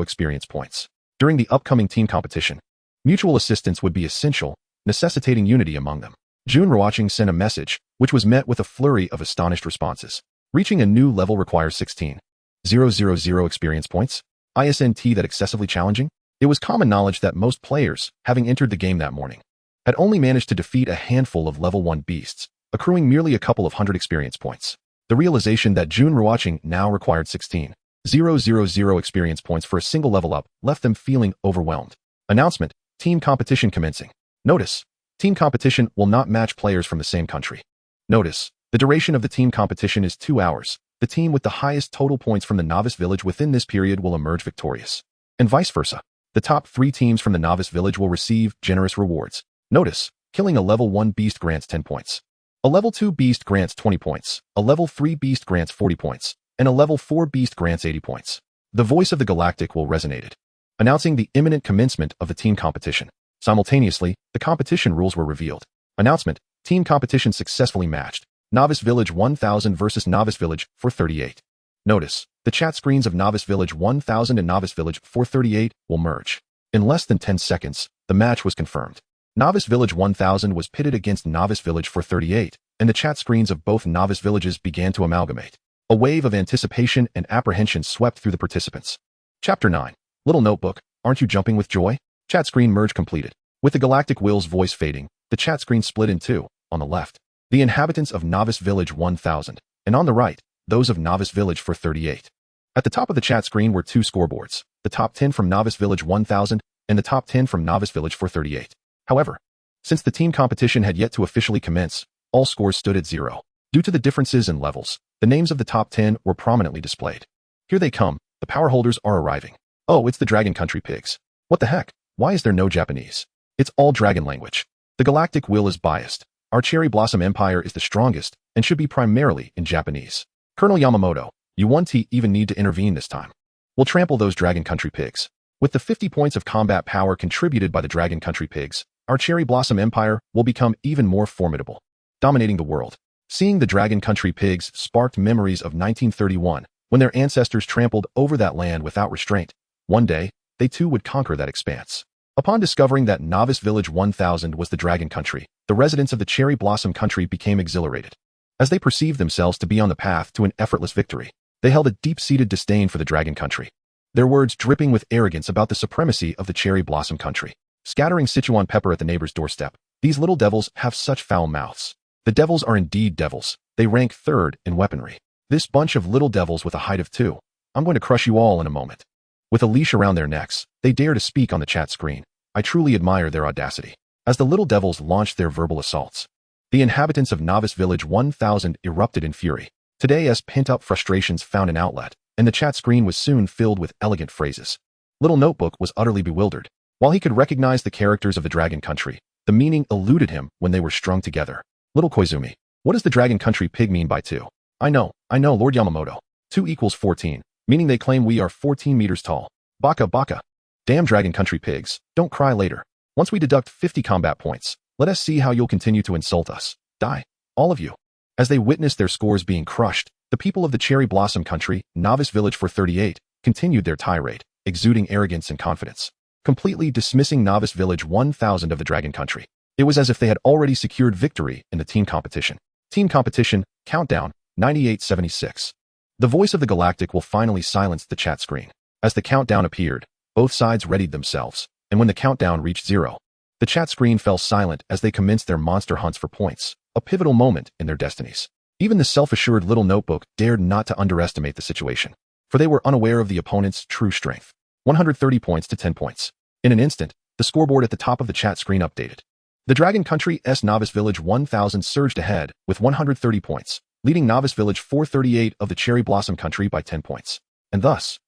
experience points. During the upcoming team competition, mutual assistance would be essential, necessitating unity among them. Jun Ruochén sent a message, which was met with a flurry of astonished responses. Reaching a new level requires 16,000 experience points. Isn't that excessively challenging? It was common knowledge that most players, having entered the game that morning, had only managed to defeat a handful of level 1 beasts, accruing merely a couple of hundred experience points. The realization that Jun Ruochén now required 16,000 experience points for a single level up left them feeling overwhelmed. Announcement: Team competition commencing. Notice: team competition will not match players from the same country. Notice: the duration of the team competition is 2 hours. The team with the highest total points from the novice village within this period will emerge victorious, and vice versa. The top 3 teams from the novice village will receive generous rewards. Notice: killing a level 1 beast grants 10 points. A level 2 beast grants 20 points. A level 3 beast grants 40 points. And a level 4 beast grants 80 points. The voice of the galactic will resonate. announcing the imminent commencement of the team competition. Simultaneously, the competition rules were revealed. Announcement: team competition successfully matched. Novice Village 1000 versus Novice Village 438. Notice, the chat screens of Novice Village 1000 and Novice Village 438 will merge. In less than 10 seconds, the match was confirmed. Novice Village 1000 was pitted against Novice Village 438, and the chat screens of both Novice Villages began to amalgamate. A wave of anticipation and apprehension swept through the participants. Chapter 9. Little Notebook, Aren't You Jumping with Joy? Chat screen merge completed. With the Galactic Will's voice fading, the chat screen split in two. On the left, the inhabitants of Novice Village 1000, and on the right, those of Novice Village 438. At the top of the chat screen were two scoreboards, the top 10 from Novice Village 1000 and the top 10 from Novice Village 438. However, since the team competition had yet to officially commence, all scores stood at 0. Due to the differences in levels, the names of the top 10 were prominently displayed. Here they come, the power holders are arriving. Oh, it's the Dragon Country Pigs. What the heck? Why is there no Japanese? It's all dragon language. The Galactic Will is biased. Our Cherry Blossom Empire is the strongest and should be primarily in Japanese. Colonel Yamamoto, you won't even need to intervene this time. We'll trample those Dragon Country Pigs. With the 50 points of combat power contributed by the Dragon Country Pigs, our Cherry Blossom Empire will become even more formidable, dominating the world. Seeing the Dragon Country Pigs sparked memories of 1931, when their ancestors trampled over that land without restraint. One day, they too would conquer that expanse. Upon discovering that Novice Village 1000 was the Dragon Country, the residents of the Cherry Blossom Country became exhilarated. As they perceived themselves to be on the path to an effortless victory, they held a deep-seated disdain for the Dragon Country, their words dripping with arrogance about the supremacy of the Cherry Blossom Country. Scattering Sichuan pepper at the neighbor's doorstep, these little devils have such foul mouths. The devils are indeed devils. They rank third in weaponry. This bunch of little devils with a height of 2. I'm going to crush you all in a moment. With a leash around their necks, they dare to speak on the chat screen. I truly admire their audacity. As the little devils launched their verbal assaults, the inhabitants of Novice Village 1000 erupted in fury. Today's pent-up frustrations found an outlet, and the chat screen was soon filled with elegant phrases. Little Notebook was utterly bewildered. While he could recognize the characters of the Dragon Country, the meaning eluded him when they were strung together. Little Koizumi, what does the Dragon Country Pig mean by 2? I know, Lord Yamamoto. 2 equals 14, meaning they claim we are 14 meters tall. Baka baka. Damn Dragon Country Pigs, don't cry later. Once we deduct 50 combat points, let us see how you'll continue to insult us. Die. All of you. As they witnessed their scores being crushed, the people of the Cherry Blossom Country, Novice Village 438, continued their tirade, exuding arrogance and confidence, completely dismissing Novice Village 1000 of the Dragon Country. It was as if they had already secured victory in the team competition. Team competition, countdown, 9876. The voice of the Galactic will finally silence the chat screen. As the countdown appeared, both sides readied themselves, and when the countdown reached 0, the chat screen fell silent as they commenced their monster hunts for points, a pivotal moment in their destinies. Even the self-assured Little Notebook dared not to underestimate the situation, for they were unaware of the opponent's true strength. 130 points to 10 points. In an instant, the scoreboard at the top of the chat screen updated. The Dragon Country's Novice Village 1000 surged ahead with 130 points, leading Novice Village 438 of the Cherry Blossom Country by 10 points. And thus,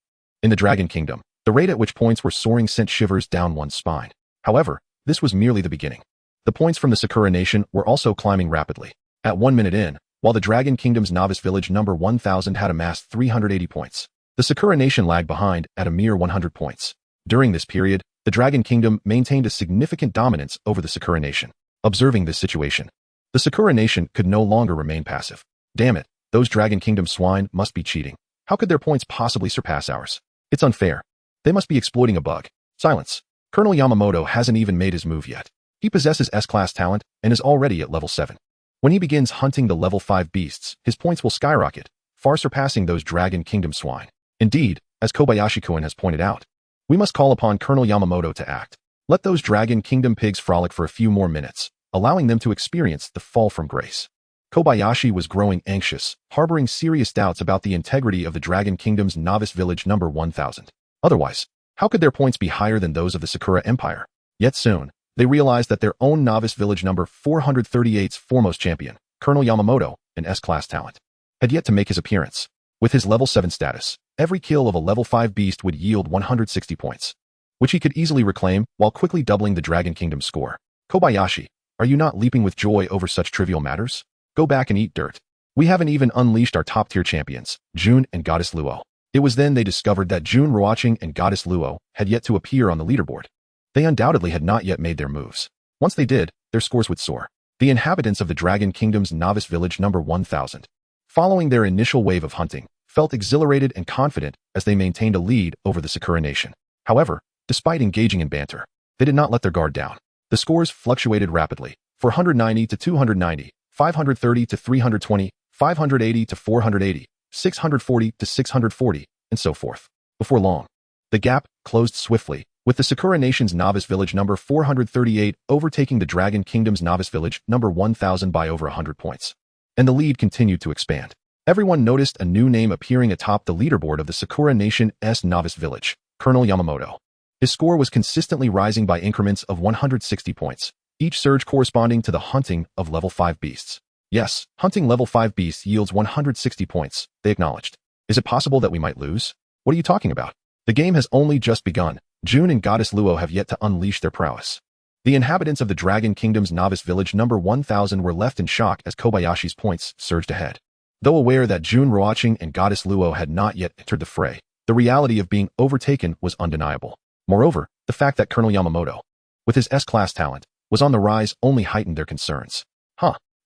in the Dragon Kingdom, the rate at which points were soaring sent shivers down one's spine. However, this was merely the beginning. The points from the Sakura Nation were also climbing rapidly. At 1 minute in, while the Dragon Kingdom's Novice Village number 1000 had amassed 380 points, the Sakura Nation lagged behind at a mere 100 points. During this period, the Dragon Kingdom maintained a significant dominance over the Sakura Nation. Observing this situation, the Sakura Nation could no longer remain passive. Damn it, those Dragon Kingdom swine must be cheating. How could their points possibly surpass ours? It's unfair. They must be exploiting a bug. Silence. Colonel Yamamoto hasn't even made his move yet. He possesses S-class talent and is already at level 7. When he begins hunting the level 5 beasts, his points will skyrocket, far surpassing those Dragon Kingdom swine. Indeed, as Kobayashi-kun has pointed out, we must call upon Colonel Yamamoto to act. Let those Dragon Kingdom pigs frolic for a few more minutes, allowing them to experience the fall from grace. Kobayashi was growing anxious, harboring serious doubts about the integrity of the Dragon Kingdom's Novice Village number 1000. Otherwise, how could their points be higher than those of the Sakura Empire? Yet soon, they realized that their own Novice Village number 438's foremost champion, Colonel Yamamoto, an S-class talent, had yet to make his appearance. With his level 7 status, every kill of a level 5 beast would yield 160 points, which he could easily reclaim while quickly doubling the Dragon Kingdom score. Kobayashi, are you not leaping with joy over such trivial matters? Go back and eat dirt. We haven't even unleashed our top-tier champions, Jun and Goddess Luo. It was then they discovered that Jun Ruochén and Goddess Luo had yet to appear on the leaderboard. They undoubtedly had not yet made their moves. Once they did, their scores would soar. The inhabitants of the Dragon Kingdom's novice village number 1000, following their initial wave of hunting, felt exhilarated and confident as they maintained a lead over the Sakura Nation. However, despite engaging in banter, they did not let their guard down. The scores fluctuated rapidly, 490 to 290, 530 to 320, 580 to 480, 640 to 640, and so forth. Before long, the gap closed swiftly, with the Sakura Nation's novice village number 438 overtaking the Dragon Kingdom's novice village number 1000 by over 100 points. And the lead continued to expand. Everyone noticed a new name appearing atop the leaderboard of the Sakura Nation's novice village, Colonel Yamamoto. His score was consistently rising by increments of 160 points, each surge corresponding to the hunting of level 5 beasts. Yes, hunting level 5 beasts yields 160 points, they acknowledged. Is it possible that we might lose? What are you talking about? The game has only just begun. Jun and Goddess Luo have yet to unleash their prowess. The inhabitants of the Dragon Kingdom's novice village number 1000 were left in shock as Kobayashi's points surged ahead. Though aware that Jun Ruochén and Goddess Luo had not yet entered the fray, the reality of being overtaken was undeniable. Moreover, the fact that Colonel Yamamoto, with his S-class talent, was on the rise only heightened their concerns.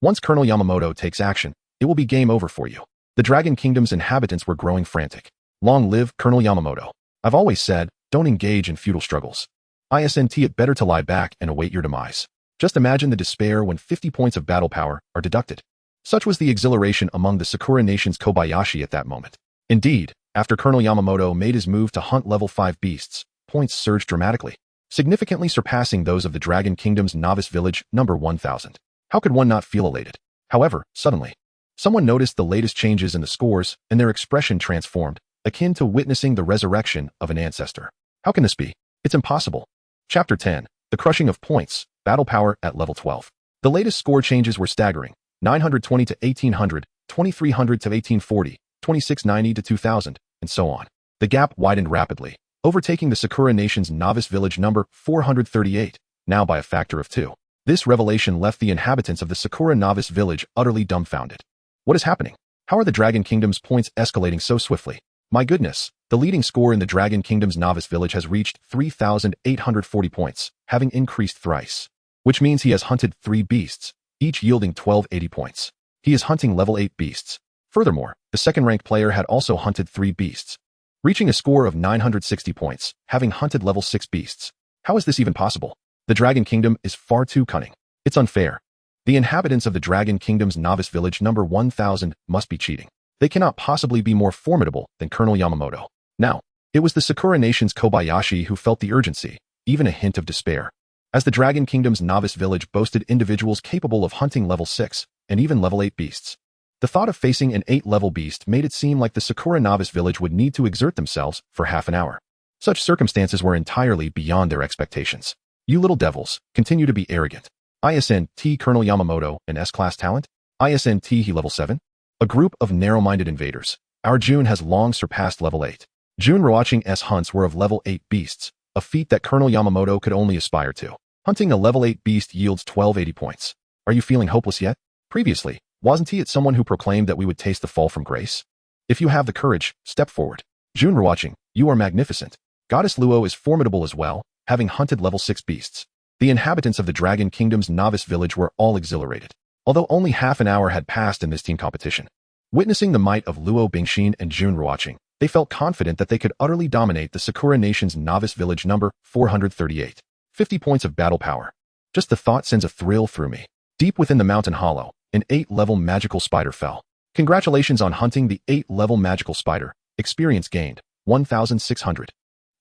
Once Colonel Yamamoto takes action, it will be game over for you. The Dragon Kingdom's inhabitants were growing frantic. Long live Colonel Yamamoto. I've always said, don't engage in futile struggles. Isent it better to lie back and await your demise. Just imagine the despair when 50 points of battle power are deducted. Such was the exhilaration among the Sakura Nation's Kobayashi at that moment. Indeed, after Colonel Yamamoto made his move to hunt level 5 beasts, points surged dramatically, significantly surpassing those of the Dragon Kingdom's novice village number 1000. How could one not feel elated? However, suddenly, someone noticed the latest changes in the scores and their expression transformed, akin to witnessing the resurrection of an ancestor. How can this be? It's impossible. Chapter 10. The Crushing of Points, Battle Power at Level 12. The latest score changes were staggering. 920 to 1800, 2300 to 1840, 2690 to 2000, and so on. The gap widened rapidly, overtaking the Sakura Nation's novice village number 438, now by a factor of 2. This revelation left the inhabitants of the Sakura novice village utterly dumbfounded. What is happening? How are the Dragon Kingdom's points escalating so swiftly? My goodness, the leading score in the Dragon Kingdom's novice village has reached 3,840 points, having increased thrice. Which means he has hunted 3 beasts, each yielding 1280 points. He is hunting level 8 beasts. Furthermore, the second-ranked player had also hunted 3 beasts, reaching a score of 960 points, having hunted level 6 beasts. How is this even possible? The Dragon Kingdom is far too cunning. It's unfair. The inhabitants of the Dragon Kingdom's novice village number 1000 must be cheating. They cannot possibly be more formidable than Colonel Yamamoto. Now, it was the Sakura Nation's Kobayashi who felt the urgency, even a hint of despair. As the Dragon Kingdom's novice village boasted individuals capable of hunting level 6 and even level 8 beasts, the thought of facing an 8-level beast made it seem like the Sakura novice village would need to exert themselves for half an hour. Such circumstances were entirely beyond their expectations. You little devils, continue to be arrogant. Isent Colonel Yamamoto, an S-class talent? Isent he level 7? A group of narrow-minded invaders. Our Jun has long surpassed level 8. Jun Ruochén's hunts were of level 8 beasts, a feat that Colonel Yamamoto could only aspire to. Hunting a level 8 beast yields 1280 points. Are you feeling hopeless yet? Previously, wasn't he someone who proclaimed that we would taste the fall from grace? If you have the courage, step forward. Jun Ruochén, you are magnificent. Goddess Luo is formidable as well, having hunted level 6 beasts. The inhabitants of the Dragon Kingdom's novice village were all exhilarated, although only half an hour had passed in this team competition. Witnessing the might of Luo Bingxin and Jun Ruochén, they felt confident that they could utterly dominate the Sakura Nation's novice village number 438. 50 points of battle power. Just the thought sends a thrill through me. Deep within the mountain hollow, an 8-level magical spider fell. Congratulations on hunting the 8-level magical spider. Experience gained, 1,600.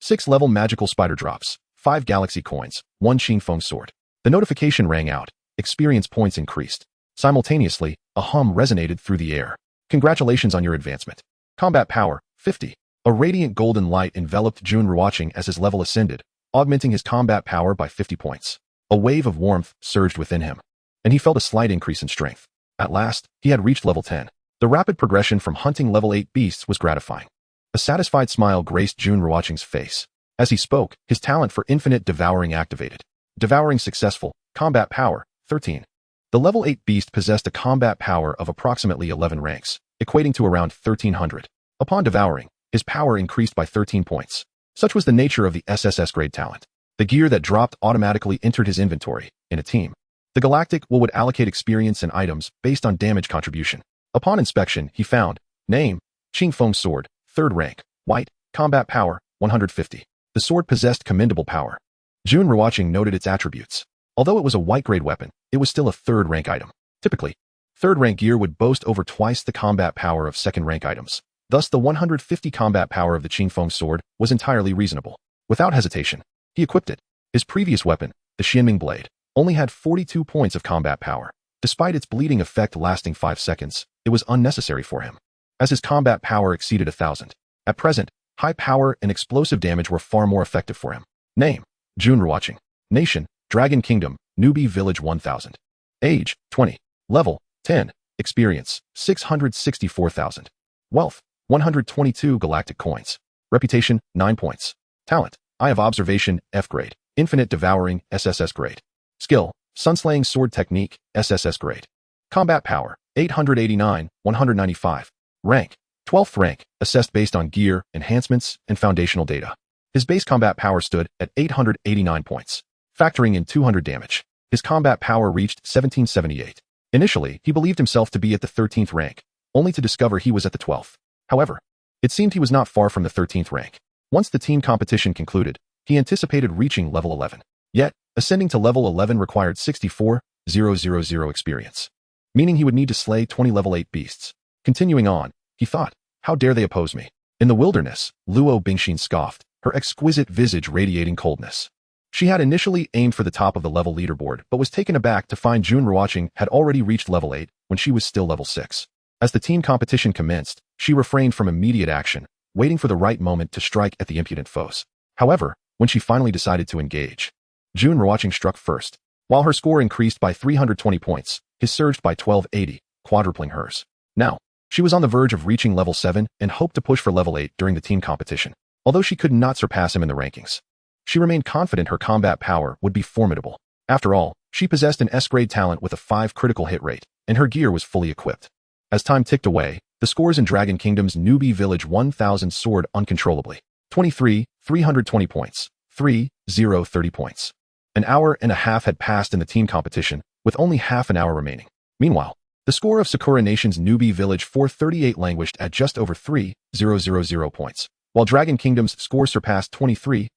6-level magical spider drops, 5 galaxy coins, 1 Shinfeng sword. The notification rang out. Experience points increased. Simultaneously, a hum resonated through the air. Congratulations on your advancement. Combat power, 50. A radiant golden light enveloped Jun Ruochén as his level ascended, augmenting his combat power by 50 points. A wave of warmth surged within him, and he felt a slight increase in strength. At last, he had reached level 10. The rapid progression from hunting level 8 beasts was gratifying. A satisfied smile graced Jun Ruochén's face. As he spoke, his talent for infinite devouring activated. Devouring successful. Combat power, 13. The level 8 beast possessed a combat power of approximately 11 ranks, equating to around 1300. Upon devouring, His power increased by 13 points. Such was the nature of the SSS grade talent. The gear that dropped automatically entered his inventory in a team. The Galactic would allocate experience and items based on damage contribution. Upon inspection, he found name, Qingfeng sword, 3rd rank, white, combat power, 150. The sword possessed commendable power. Jun Ruochén noted its attributes. Although it was a white grade weapon, it was still a 3rd rank item. Typically, 3rd rank gear would boast over twice the combat power of 2nd rank items. Thus, the 150 combat power of the Qingfeng sword was entirely reasonable. Without hesitation, he equipped it. His previous weapon, the Xianming blade, only had 42 points of combat power. Despite its bleeding effect lasting 5 seconds, it was unnecessary for him, as his combat power exceeded 1,000. At present, high power and explosive damage were far more effective for him. Name, Jun Ruochén. Nation, Dragon Kingdom, Newbie Village 1000. Age, 20. Level, 10. Experience, 664,000. Wealth, 122 galactic coins. Reputation, 9 points. Talent, Eye of Observation, F grade. Infinite Devouring, SSS grade. Skill, Sunslaying Sword Technique, SSS grade. Combat Power, 889, 195. Rank, 12th rank, assessed based on gear, enhancements, and foundational data. His base combat power stood at 889 points. Factoring in 200 damage, his combat power reached 1778. Initially, he believed himself to be at the 13th rank, only to discover he was at the 12th. However, it seemed he was not far from the 13th rank. Once the team competition concluded, he anticipated reaching level 11. Yet, ascending to level 11 required 64,000 experience, meaning he would need to slay 20 level 8 beasts. Continuing on, he thought, how dare they oppose me? In the wilderness, Luo Bingxin scoffed, her exquisite visage radiating coldness. She had initially aimed for the top of the level leaderboard, but was taken aback to find Jun Ruochén had already reached level 8 when she was still level 6. As the team competition commenced, she refrained from immediate action, waiting for the right moment to strike at the impudent foes. However, when she finally decided to engage, Jun Ruochén struck first. While her score increased by 320 points, his surged by 1280, quadrupling hers. Now, she was on the verge of reaching level 7 and hoped to push for level 8 during the team competition. Although she could not surpass him in the rankings, she remained confident her combat power would be formidable. After all, she possessed an S-grade talent with a 5 critical hit rate, and her gear was fully equipped. As time ticked away, the scores in Dragon Kingdom's Newbie Village 1000 soared uncontrollably. 23, 320 points. 3, 0, 30 points. An hour and a half had passed in the team competition, with only half an hour remaining. Meanwhile, the score of Sakura Nation's Newbie Village 438 languished at just over 3,000 points, while Dragon Kingdom's score surpassed 23,000.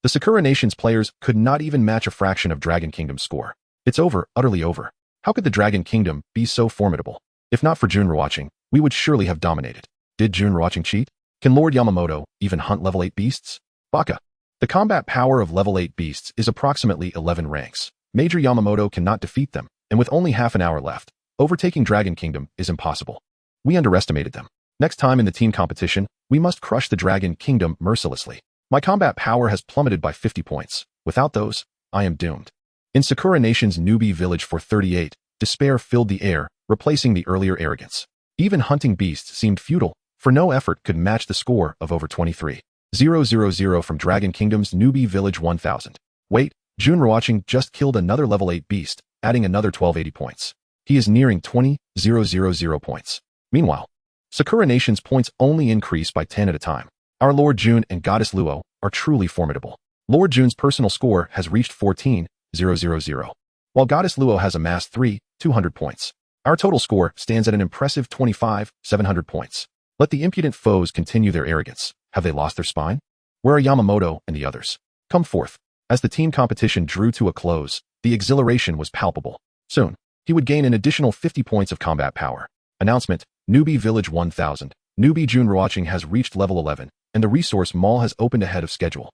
The Sakura Nation's players could not even match a fraction of Dragon Kingdom's score. It's over, utterly over. How could the Dragon Kingdom be so formidable? If not for Jun Ruochén, we would surely have dominated. Did Jun Ruochén cheat? Can Lord Yamamoto even hunt level 8 beasts? Baka. The combat power of level 8 beasts is approximately 11 ranks. Major Yamamoto cannot defeat them, and with only half an hour left, overtaking Dragon Kingdom is impossible. We underestimated them. Next time in the team competition, we must crush the Dragon Kingdom mercilessly. My combat power has plummeted by 50 points. Without those, I am doomed. In Sakura Nation's Newbie Village 438, despair filled the air, replacing the earlier arrogance. Even hunting beasts seemed futile, for no effort could match the score of over 23,000 from Dragon Kingdom's Newbie Village 1000. Wait, Jun Ruochén just killed another level 8 beast, adding another 1280 points. He is nearing 20,000 points. Meanwhile, Sakura Nation's points only increase by 10 at a time. Our Lord Jun and Goddess Luo are truly formidable. Lord Jun's personal score has reached 14,000, while Goddess Luo has amassed 3,200 points. Our total score stands at an impressive 25,700 points. Let the impudent foes continue their arrogance. Have they lost their spine? Where are Yamamoto and the others? Come forth. As the team competition drew to a close, the exhilaration was palpable. Soon, he would gain an additional 50 points of combat power. Announcement, Newbie Village 1000. Newbie Jun Ruochén has reached level 11, and the resource mall has opened ahead of schedule.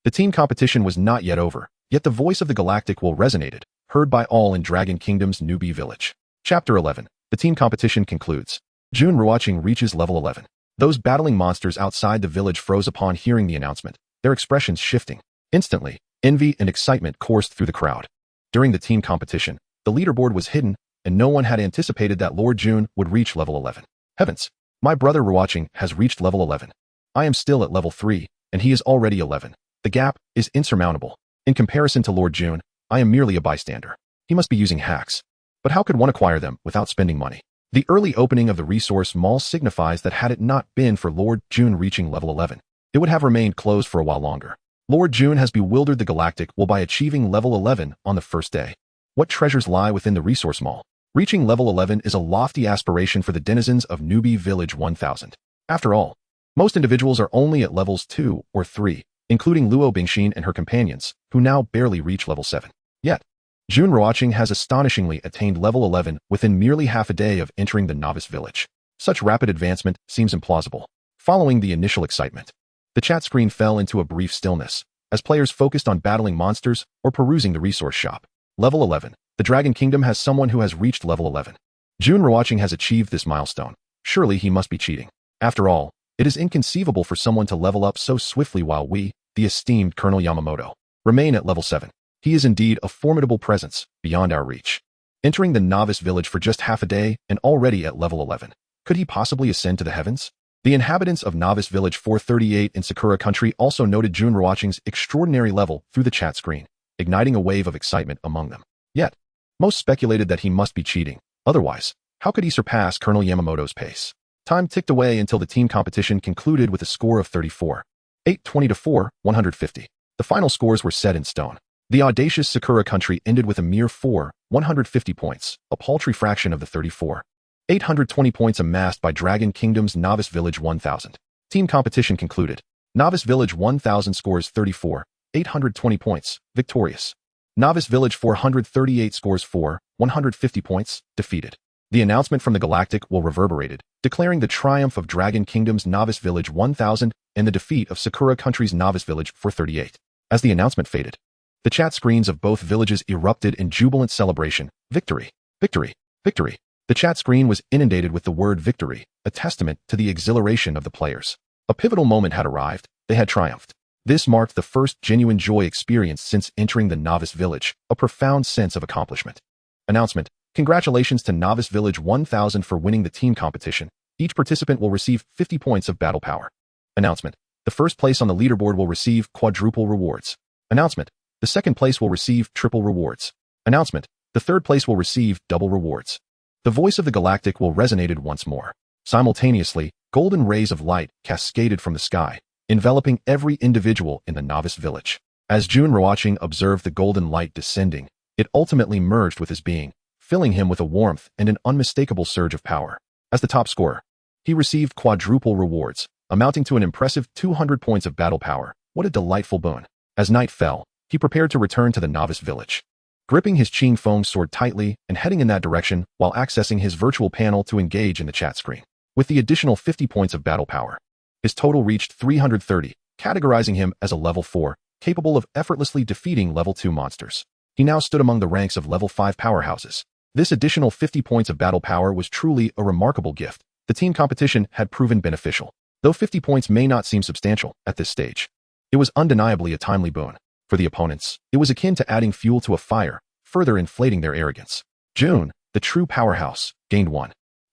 The team competition was not yet over, yet the voice of the Galactic will resonated, heard by all in Dragon Kingdom's Newbie Village. Chapter 11. The team competition concludes. Jun Ruochén reaches level 11. Those battling monsters outside the village froze upon hearing the announcement, their expressions shifting. Instantly, envy and excitement coursed through the crowd. During the team competition, the leaderboard was hidden, and no one had anticipated that Lord Jun would reach level 11. Heavens! My brother Ruochén has reached level 11. I am still at level 3, and he is already 11. The gap is insurmountable. In comparison to Lord Jun, I am merely a bystander. He must be using hacks. But how could one acquire them without spending money? The early opening of the resource mall signifies that had it not been for Lord Jun reaching level 11, it would have remained closed for a while longer. Lord Jun has bewildered the galactic will by achieving level 11 on the first day. What treasures lie within the resource mall? Reaching level 11 is a lofty aspiration for the denizens of Newbie Village 1000. After all, most individuals are only at levels 2 or 3, including Luo Bingxin and her companions, who now barely reach level 7. Yet, Jun Ruochén has astonishingly attained level 11 within merely half a day of entering the novice village. Such rapid advancement seems implausible. Following the initial excitement, the chat screen fell into a brief stillness, as players focused on battling monsters or perusing the resource shop. Level 11. The Dragon Kingdom has someone who has reached level 11. Jun Ruochén has achieved this milestone. Surely he must be cheating. After all, it is inconceivable for someone to level up so swiftly while we, the esteemed Colonel Yamamoto, remain at level 7. He is indeed a formidable presence beyond our reach. Entering the novice village for just half a day and already at level 11. Could he possibly ascend to the heavens? The inhabitants of Novice Village 438 in Sakura Country also noted Jun Ruochén's extraordinary level through the chat screen, igniting a wave of excitement among them. Yet, most speculated that he must be cheating. Otherwise, how could he surpass Colonel Yamamoto's pace? Time ticked away until the team competition concluded with a score of 34. 820 to 4, 150. The final scores were set in stone. The audacious Sakura Country ended with a mere 4, 150 points, a paltry fraction of the 34. 820 points amassed by Dragon Kingdom's Novice Village 1000. Team competition concluded. Novice Village 1000 scores 34, 820 points, victorious. Novice Village 438 scores 4, 150 points, defeated. The announcement from the Galactic will reverberated, declaring the triumph of Dragon Kingdom's Novice Village 1000 and the defeat of Sakura Country's Novice Village 438. As the announcement faded, the chat screens of both villages erupted in jubilant celebration. Victory! Victory! Victory! The chat screen was inundated with the word victory, a testament to the exhilaration of the players. A pivotal moment had arrived. They had triumphed. This marked the first genuine joy experienced since entering the Novice Village, a profound sense of accomplishment. Announcement. Congratulations to Novice Village 1000 for winning the team competition. Each participant will receive 50 points of battle power. Announcement. The first place on the leaderboard will receive quadruple rewards. Announcement. The second place will receive triple rewards. Announcement. The third place will receive double rewards. The voice of the Galactic will resonated once more. Simultaneously, golden rays of light cascaded from the sky, enveloping every individual in the Novice Village. As Jun Ruochén observed the golden light descending, it ultimately merged with his being, filling him with a warmth and an unmistakable surge of power. As the top scorer, he received quadruple rewards, amounting to an impressive 200 points of battle power. What a delightful boon. As night fell, he prepared to return to the Novice Village, gripping his Qing Feng sword tightly and heading in that direction while accessing his virtual panel to engage in the chat screen. With the additional 50 points of battle power, his total reached 330, categorizing him as a level 4, capable of effortlessly defeating level 2 monsters. He now stood among the ranks of level 5 powerhouses. This additional 50 points of battle power was truly a remarkable gift. The team competition had proven beneficial. Though 50 points may not seem substantial at this stage, it was undeniably a timely boon. For the opponents, it was akin to adding fuel to a fire, further inflating their arrogance. Jun, the true powerhouse, gained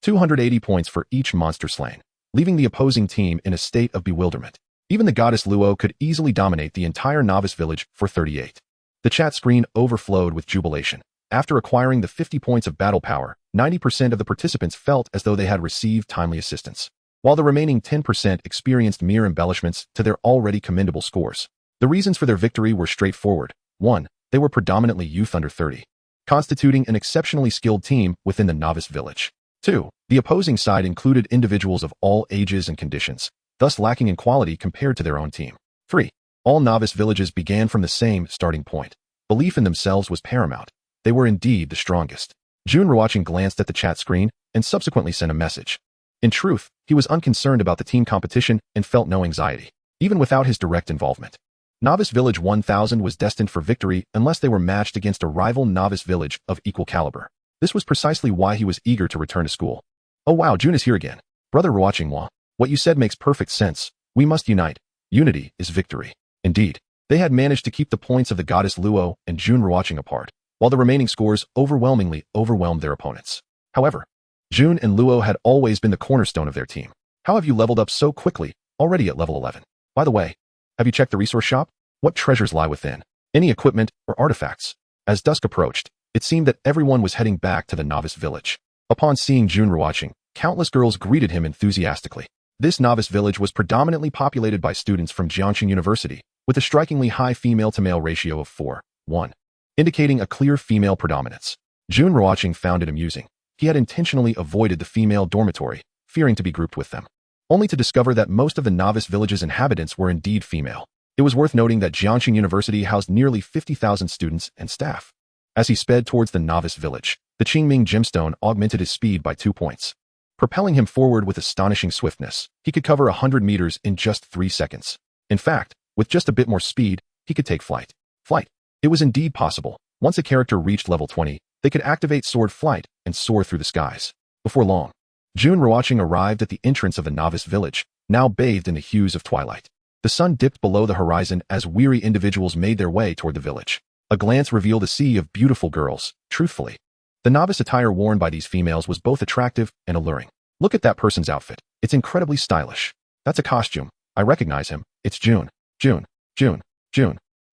280 points for each monster slain, leaving the opposing team in a state of bewilderment. Even the goddess Luo could easily dominate the entire Novice Village for 38. The chat screen overflowed with jubilation. After acquiring the 50 points of battle power, 90% of the participants felt as though they had received timely assistance, while the remaining 10% experienced mere embellishments to their already commendable scores. The reasons for their victory were straightforward. 1. They were predominantly youth under 30, constituting an exceptionally skilled team within the Novice Village. 2. The opposing side included individuals of all ages and conditions, thus lacking in quality compared to their own team. 3. All Novice Villages began from the same starting point. Belief in themselves was paramount. They were indeed the strongest. Jun Ruochén glanced at the chat screen and subsequently sent a message. In truth, he was unconcerned about the team competition and felt no anxiety, even without his direct involvement. Novice Village 1000 was destined for victory unless they were matched against a rival Novice Village of equal caliber. This was precisely why he was eager to return to school. Oh wow, Jun is here again. Brother Ruochén, what you said makes perfect sense. We must unite. Unity is victory. Indeed, they had managed to keep the points of the goddess Luo and Jun Ruochén apart, while the remaining scores overwhelmingly overwhelmed their opponents. However, Jun and Luo had always been the cornerstone of their team. How have you leveled up so quickly, already at level 11? By the way, have you checked the resource shop? What treasures lie within? Any equipment or artifacts? As dusk approached, it seemed that everyone was heading back to the Novice Village. Upon seeing Jun Ruochén, countless girls greeted him enthusiastically. This novice village was predominantly populated by students from Jiangxing University, with a strikingly high female-to-male ratio of 4:1, indicating a clear female predominance. Jun Ruochén found it amusing. He had intentionally avoided the female dormitory, fearing to be grouped with them, only to discover that most of the novice village's inhabitants were indeed female. It was worth noting that Jiangxing University housed nearly 50,000 students and staff. As he sped towards the novice village, the Qingming gemstone augmented his speed by 2 points, propelling him forward with astonishing swiftness. He could cover 100 meters in just 3 seconds. In fact, with just a bit more speed, he could take flight. It was indeed possible. Once a character reached level 20, they could activate sword flight and soar through the skies. Before long, Jun Ruochén arrived at the entrance of the novice village, now bathed in the hues of twilight. The sun dipped below the horizon as weary individuals made their way toward the village. A glance revealed a sea of beautiful girls. Truthfully, the novice attire worn by these females was both attractive and alluring. Look at that person's outfit. It's incredibly stylish. That's a costume. I recognize him. It's Jun. Jun.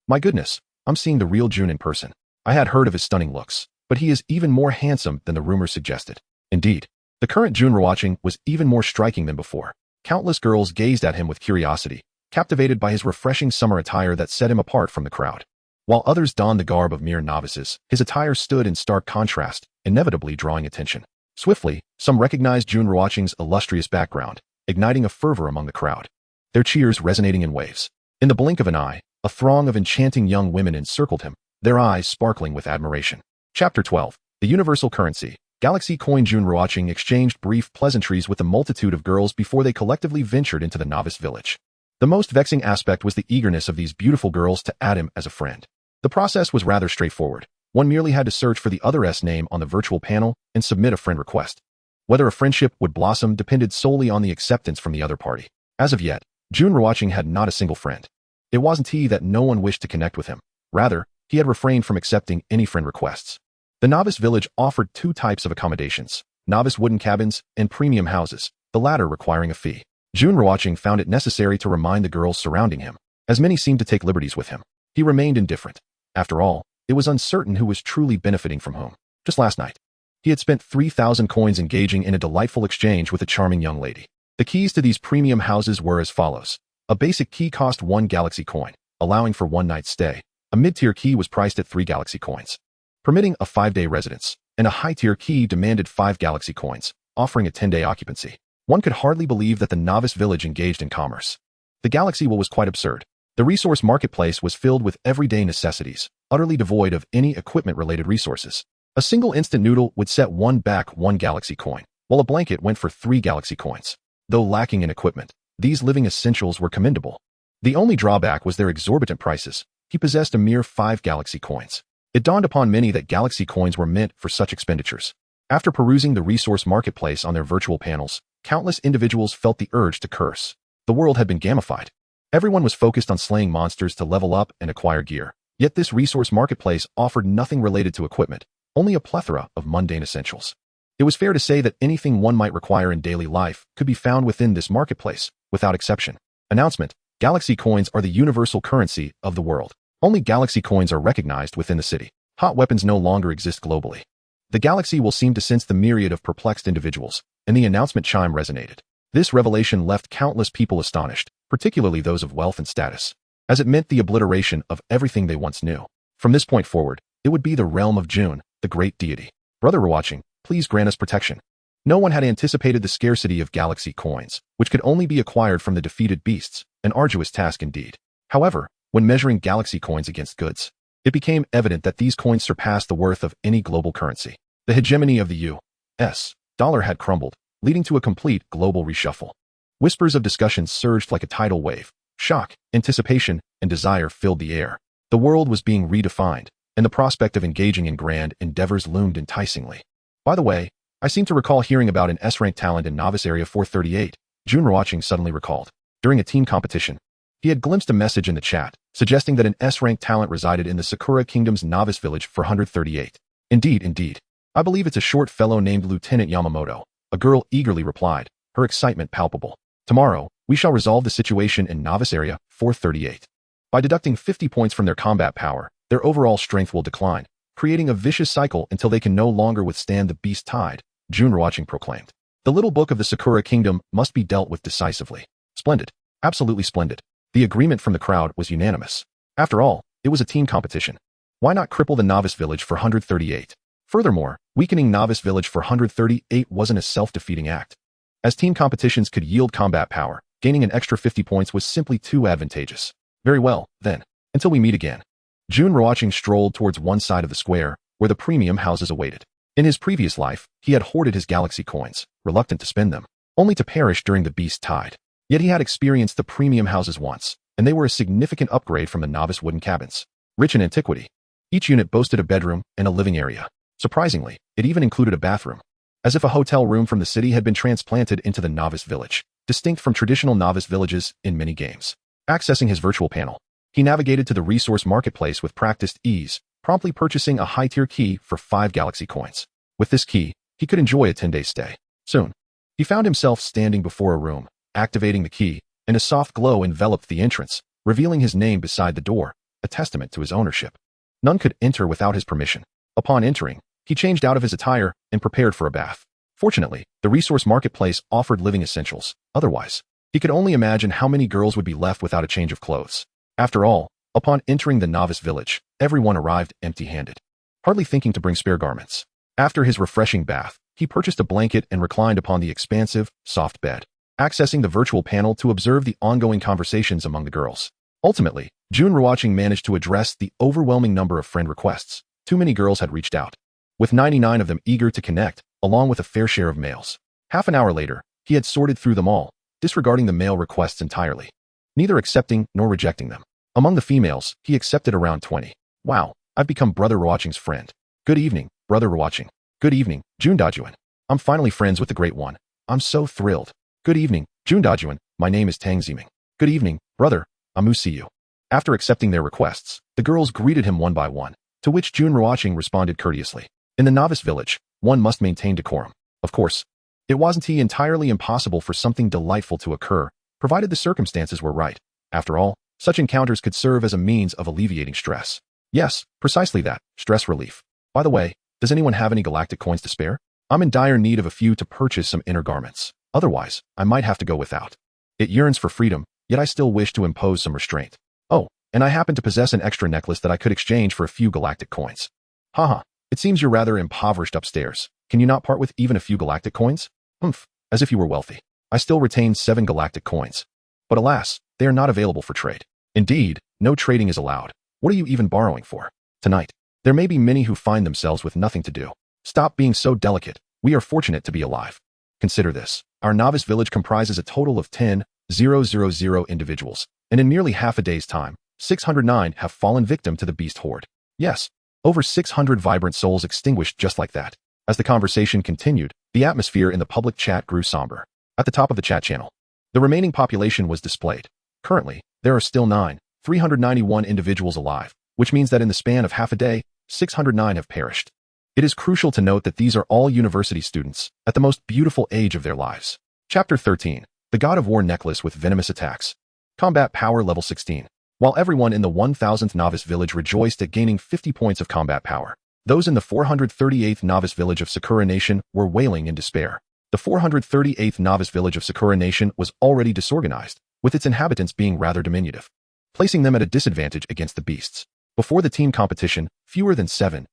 My goodness, I'm seeing the real Jun in person. I had heard of his stunning looks, but he is even more handsome than the rumors suggested. Indeed, the current Jun Ruochén was even more striking than before. Countless girls gazed at him with curiosity, captivated by his refreshing summer attire that set him apart from the crowd. While others donned the garb of mere novices, his attire stood in stark contrast, inevitably drawing attention. Swiftly, some recognized Jun Ruochén's illustrious background, igniting a fervor among the crowd, their cheers resonating in waves. In the blink of an eye, a throng of enchanting young women encircled him, their eyes sparkling with admiration. Chapter 12. The Universal Currency. Galaxy Coin. Jun Ruochén exchanged brief pleasantries with a multitude of girls before they collectively ventured into the novice village. The most vexing aspect was the eagerness of these beautiful girls to add him as a friend. The process was rather straightforward. One merely had to search for the other's name on the virtual panel and submit a friend request. Whether a friendship would blossom depended solely on the acceptance from the other party. As of yet, Jun Ruochén had not a single friend. It wasn't he that no one wished to connect with him. Rather, he had refrained from accepting any friend requests. The novice village offered 2 types of accommodations: novice wooden cabins and premium houses, the latter requiring a fee. Jun Ruochén found it necessary to remind the girls surrounding him, as many seemed to take liberties with him. He remained indifferent. After all, it was uncertain who was truly benefiting from whom. Just last night, he had spent 3,000 coins engaging in a delightful exchange with a charming young lady. The keys to these premium houses were as follows. A basic key cost 1 galaxy coin, allowing for 1 night's stay. A mid-tier key was priced at 3 galaxy coins, permitting a 5-day residence, and a high-tier key demanded 5 galaxy coins, offering a 10-day occupancy. One could hardly believe that the novice village engaged in commerce. The galaxy was quite absurd. The resource marketplace was filled with everyday necessities, utterly devoid of any equipment-related resources. A single instant noodle would set one back 1 galaxy coin, while a blanket went for 3 galaxy coins. Though lacking in equipment, these living essentials were commendable. The only drawback was their exorbitant prices. He possessed a mere 5 galaxy coins. It dawned upon many that galaxy coins were meant for such expenditures. After perusing the resource marketplace on their virtual panels, countless individuals felt the urge to curse. The world had been gamified. Everyone was focused on slaying monsters to level up and acquire gear. Yet this resource marketplace offered nothing related to equipment, only a plethora of mundane essentials. It was fair to say that anything one might require in daily life could be found within this marketplace, without exception. Announcement: Galaxy coins are the universal currency of the world. Only galaxy coins are recognized within the city. Hot weapons no longer exist globally. The galaxy will seem to sense the myriad of perplexed individuals, and the announcement chime resonated. This revelation left countless people astonished, particularly those of wealth and status, as it meant the obliteration of everything they once knew. From this point forward, it would be the realm of Jun, the great deity. Brother Ruochén, please grant us protection. No one had anticipated the scarcity of galaxy coins, which could only be acquired from the defeated beasts, an arduous task indeed. However, when measuring galaxy coins against goods, it became evident that these coins surpassed the worth of any global currency. The hegemony of the U.S. dollar had crumbled, leading to a complete global reshuffle. Whispers of discussion surged like a tidal wave. Shock, anticipation, and desire filled the air. The world was being redefined, and the prospect of engaging in grand endeavors loomed enticingly. By the way, I seem to recall hearing about an S-rank talent in Novice Area 438, Jun Ruochén suddenly recalled. During a team competition, he had glimpsed a message in the chat, suggesting that an S-rank talent resided in the Sakura Kingdom's Novice Village 438. Indeed. I believe it's a short fellow named Lieutenant Yamamoto, a girl eagerly replied, her excitement palpable. Tomorrow, we shall resolve the situation in Novice Area 438. By deducting 50 points from their combat power, their overall strength will decline, creating a vicious cycle until they can no longer withstand the beast tide. Jun Ruochén proclaimed. The little book of the Sakura Kingdom must be dealt with decisively. Splendid. Absolutely splendid. The agreement from the crowd was unanimous. After all, it was a team competition. Why not cripple the novice village for 138? Furthermore, weakening novice village for 138 wasn't a self-defeating act. As team competitions could yield combat power, gaining an extra 50 points was simply too advantageous. Very well, then. Until we meet again. Jun Ruochén strolled towards one side of the square, where the premium houses awaited. In his previous life, he had hoarded his galaxy coins, reluctant to spend them, only to perish during the beast tide. Yet he had experienced the premium houses once, and they were a significant upgrade from the novice wooden cabins. Rich in antiquity. Each unit boasted a bedroom and a living area. Surprisingly, it even included a bathroom. As if a hotel room from the city had been transplanted into the novice village, distinct from traditional novice villages in many games. Accessing his virtual panel, he navigated to the resource marketplace with practiced ease, promptly purchasing a high-tier key for 5 galaxy coins. With this key, he could enjoy a 10-day stay. Soon, he found himself standing before a room, activating the key, and a soft glow enveloped the entrance, revealing his name beside the door, a testament to his ownership. None could enter without his permission. Upon entering, he changed out of his attire and prepared for a bath. Fortunately, the resource marketplace offered living essentials. Otherwise, he could only imagine how many girls would be left without a change of clothes. After all, upon entering the novice village, everyone arrived empty-handed, hardly thinking to bring spare garments. After his refreshing bath, he purchased a blanket and reclined upon the expansive, soft bed, accessing the virtual panel to observe the ongoing conversations among the girls. Ultimately, Jun Ruochén managed to address the overwhelming number of friend requests. Too many girls had reached out, with 99 of them eager to connect, along with a fair share of males. Half an hour later, he had sorted through them all, disregarding the male requests entirely, neither accepting nor rejecting them. Among the females, he accepted around 20. Wow, I've become Brother Ruochén's friend. Good evening, Brother Ruochén. Good evening, Jun Dajuan. I'm finally friends with the Great One. I'm so thrilled. Good evening, Jun Dajuan. My name is Tang Ziming. Good evening, brother. Amu see you. After accepting their requests, the girls greeted him one by one, to which Jun Ruochén responded courteously. In the novice village, one must maintain decorum. Of course, it wasn't entirely impossible for something delightful to occur, provided the circumstances were right. After all, such encounters could serve as a means of alleviating stress. Yes, precisely that, stress relief. By the way, does anyone have any galactic coins to spare? I'm in dire need of a few to purchase some inner garments. Otherwise, I might have to go without. It yearns for freedom, yet I still wish to impose some restraint. Oh, and I happen to possess an extra necklace that I could exchange for a few galactic coins. Haha, it seems you're rather impoverished upstairs. Can you not part with even a few galactic coins? Humph, as if you were wealthy. I still retain 7 galactic coins. But alas, they are not available for trade. Indeed, no trading is allowed. What are you even borrowing for? Tonight, there may be many who find themselves with nothing to do. Stop being so delicate. We are fortunate to be alive. Consider this. Our novice village comprises a total of 10,000 individuals, and in merely half a day's time, 609 have fallen victim to the beast horde. Yes, over 600 vibrant souls extinguished just like that. As the conversation continued, the atmosphere in the public chat grew somber. At the top of the chat channel, the remaining population was displayed. Currently, there are still 9,391 individuals alive, which means that in the span of half a day, 609 have perished. It is crucial to note that these are all university students, at the most beautiful age of their lives. Chapter 13. The God of War Necklace with Venomous Attacks. Combat Power Level 16. While everyone in the 1000th Novice Village rejoiced at gaining 50 points of combat power, those in the 438th Novice Village of Sakura Nation were wailing in despair. The 438th Novice Village of Sakura Nation was already disorganized, with its inhabitants being rather diminutive, placing them at a disadvantage against the beasts. Before the team competition, fewer than 7,000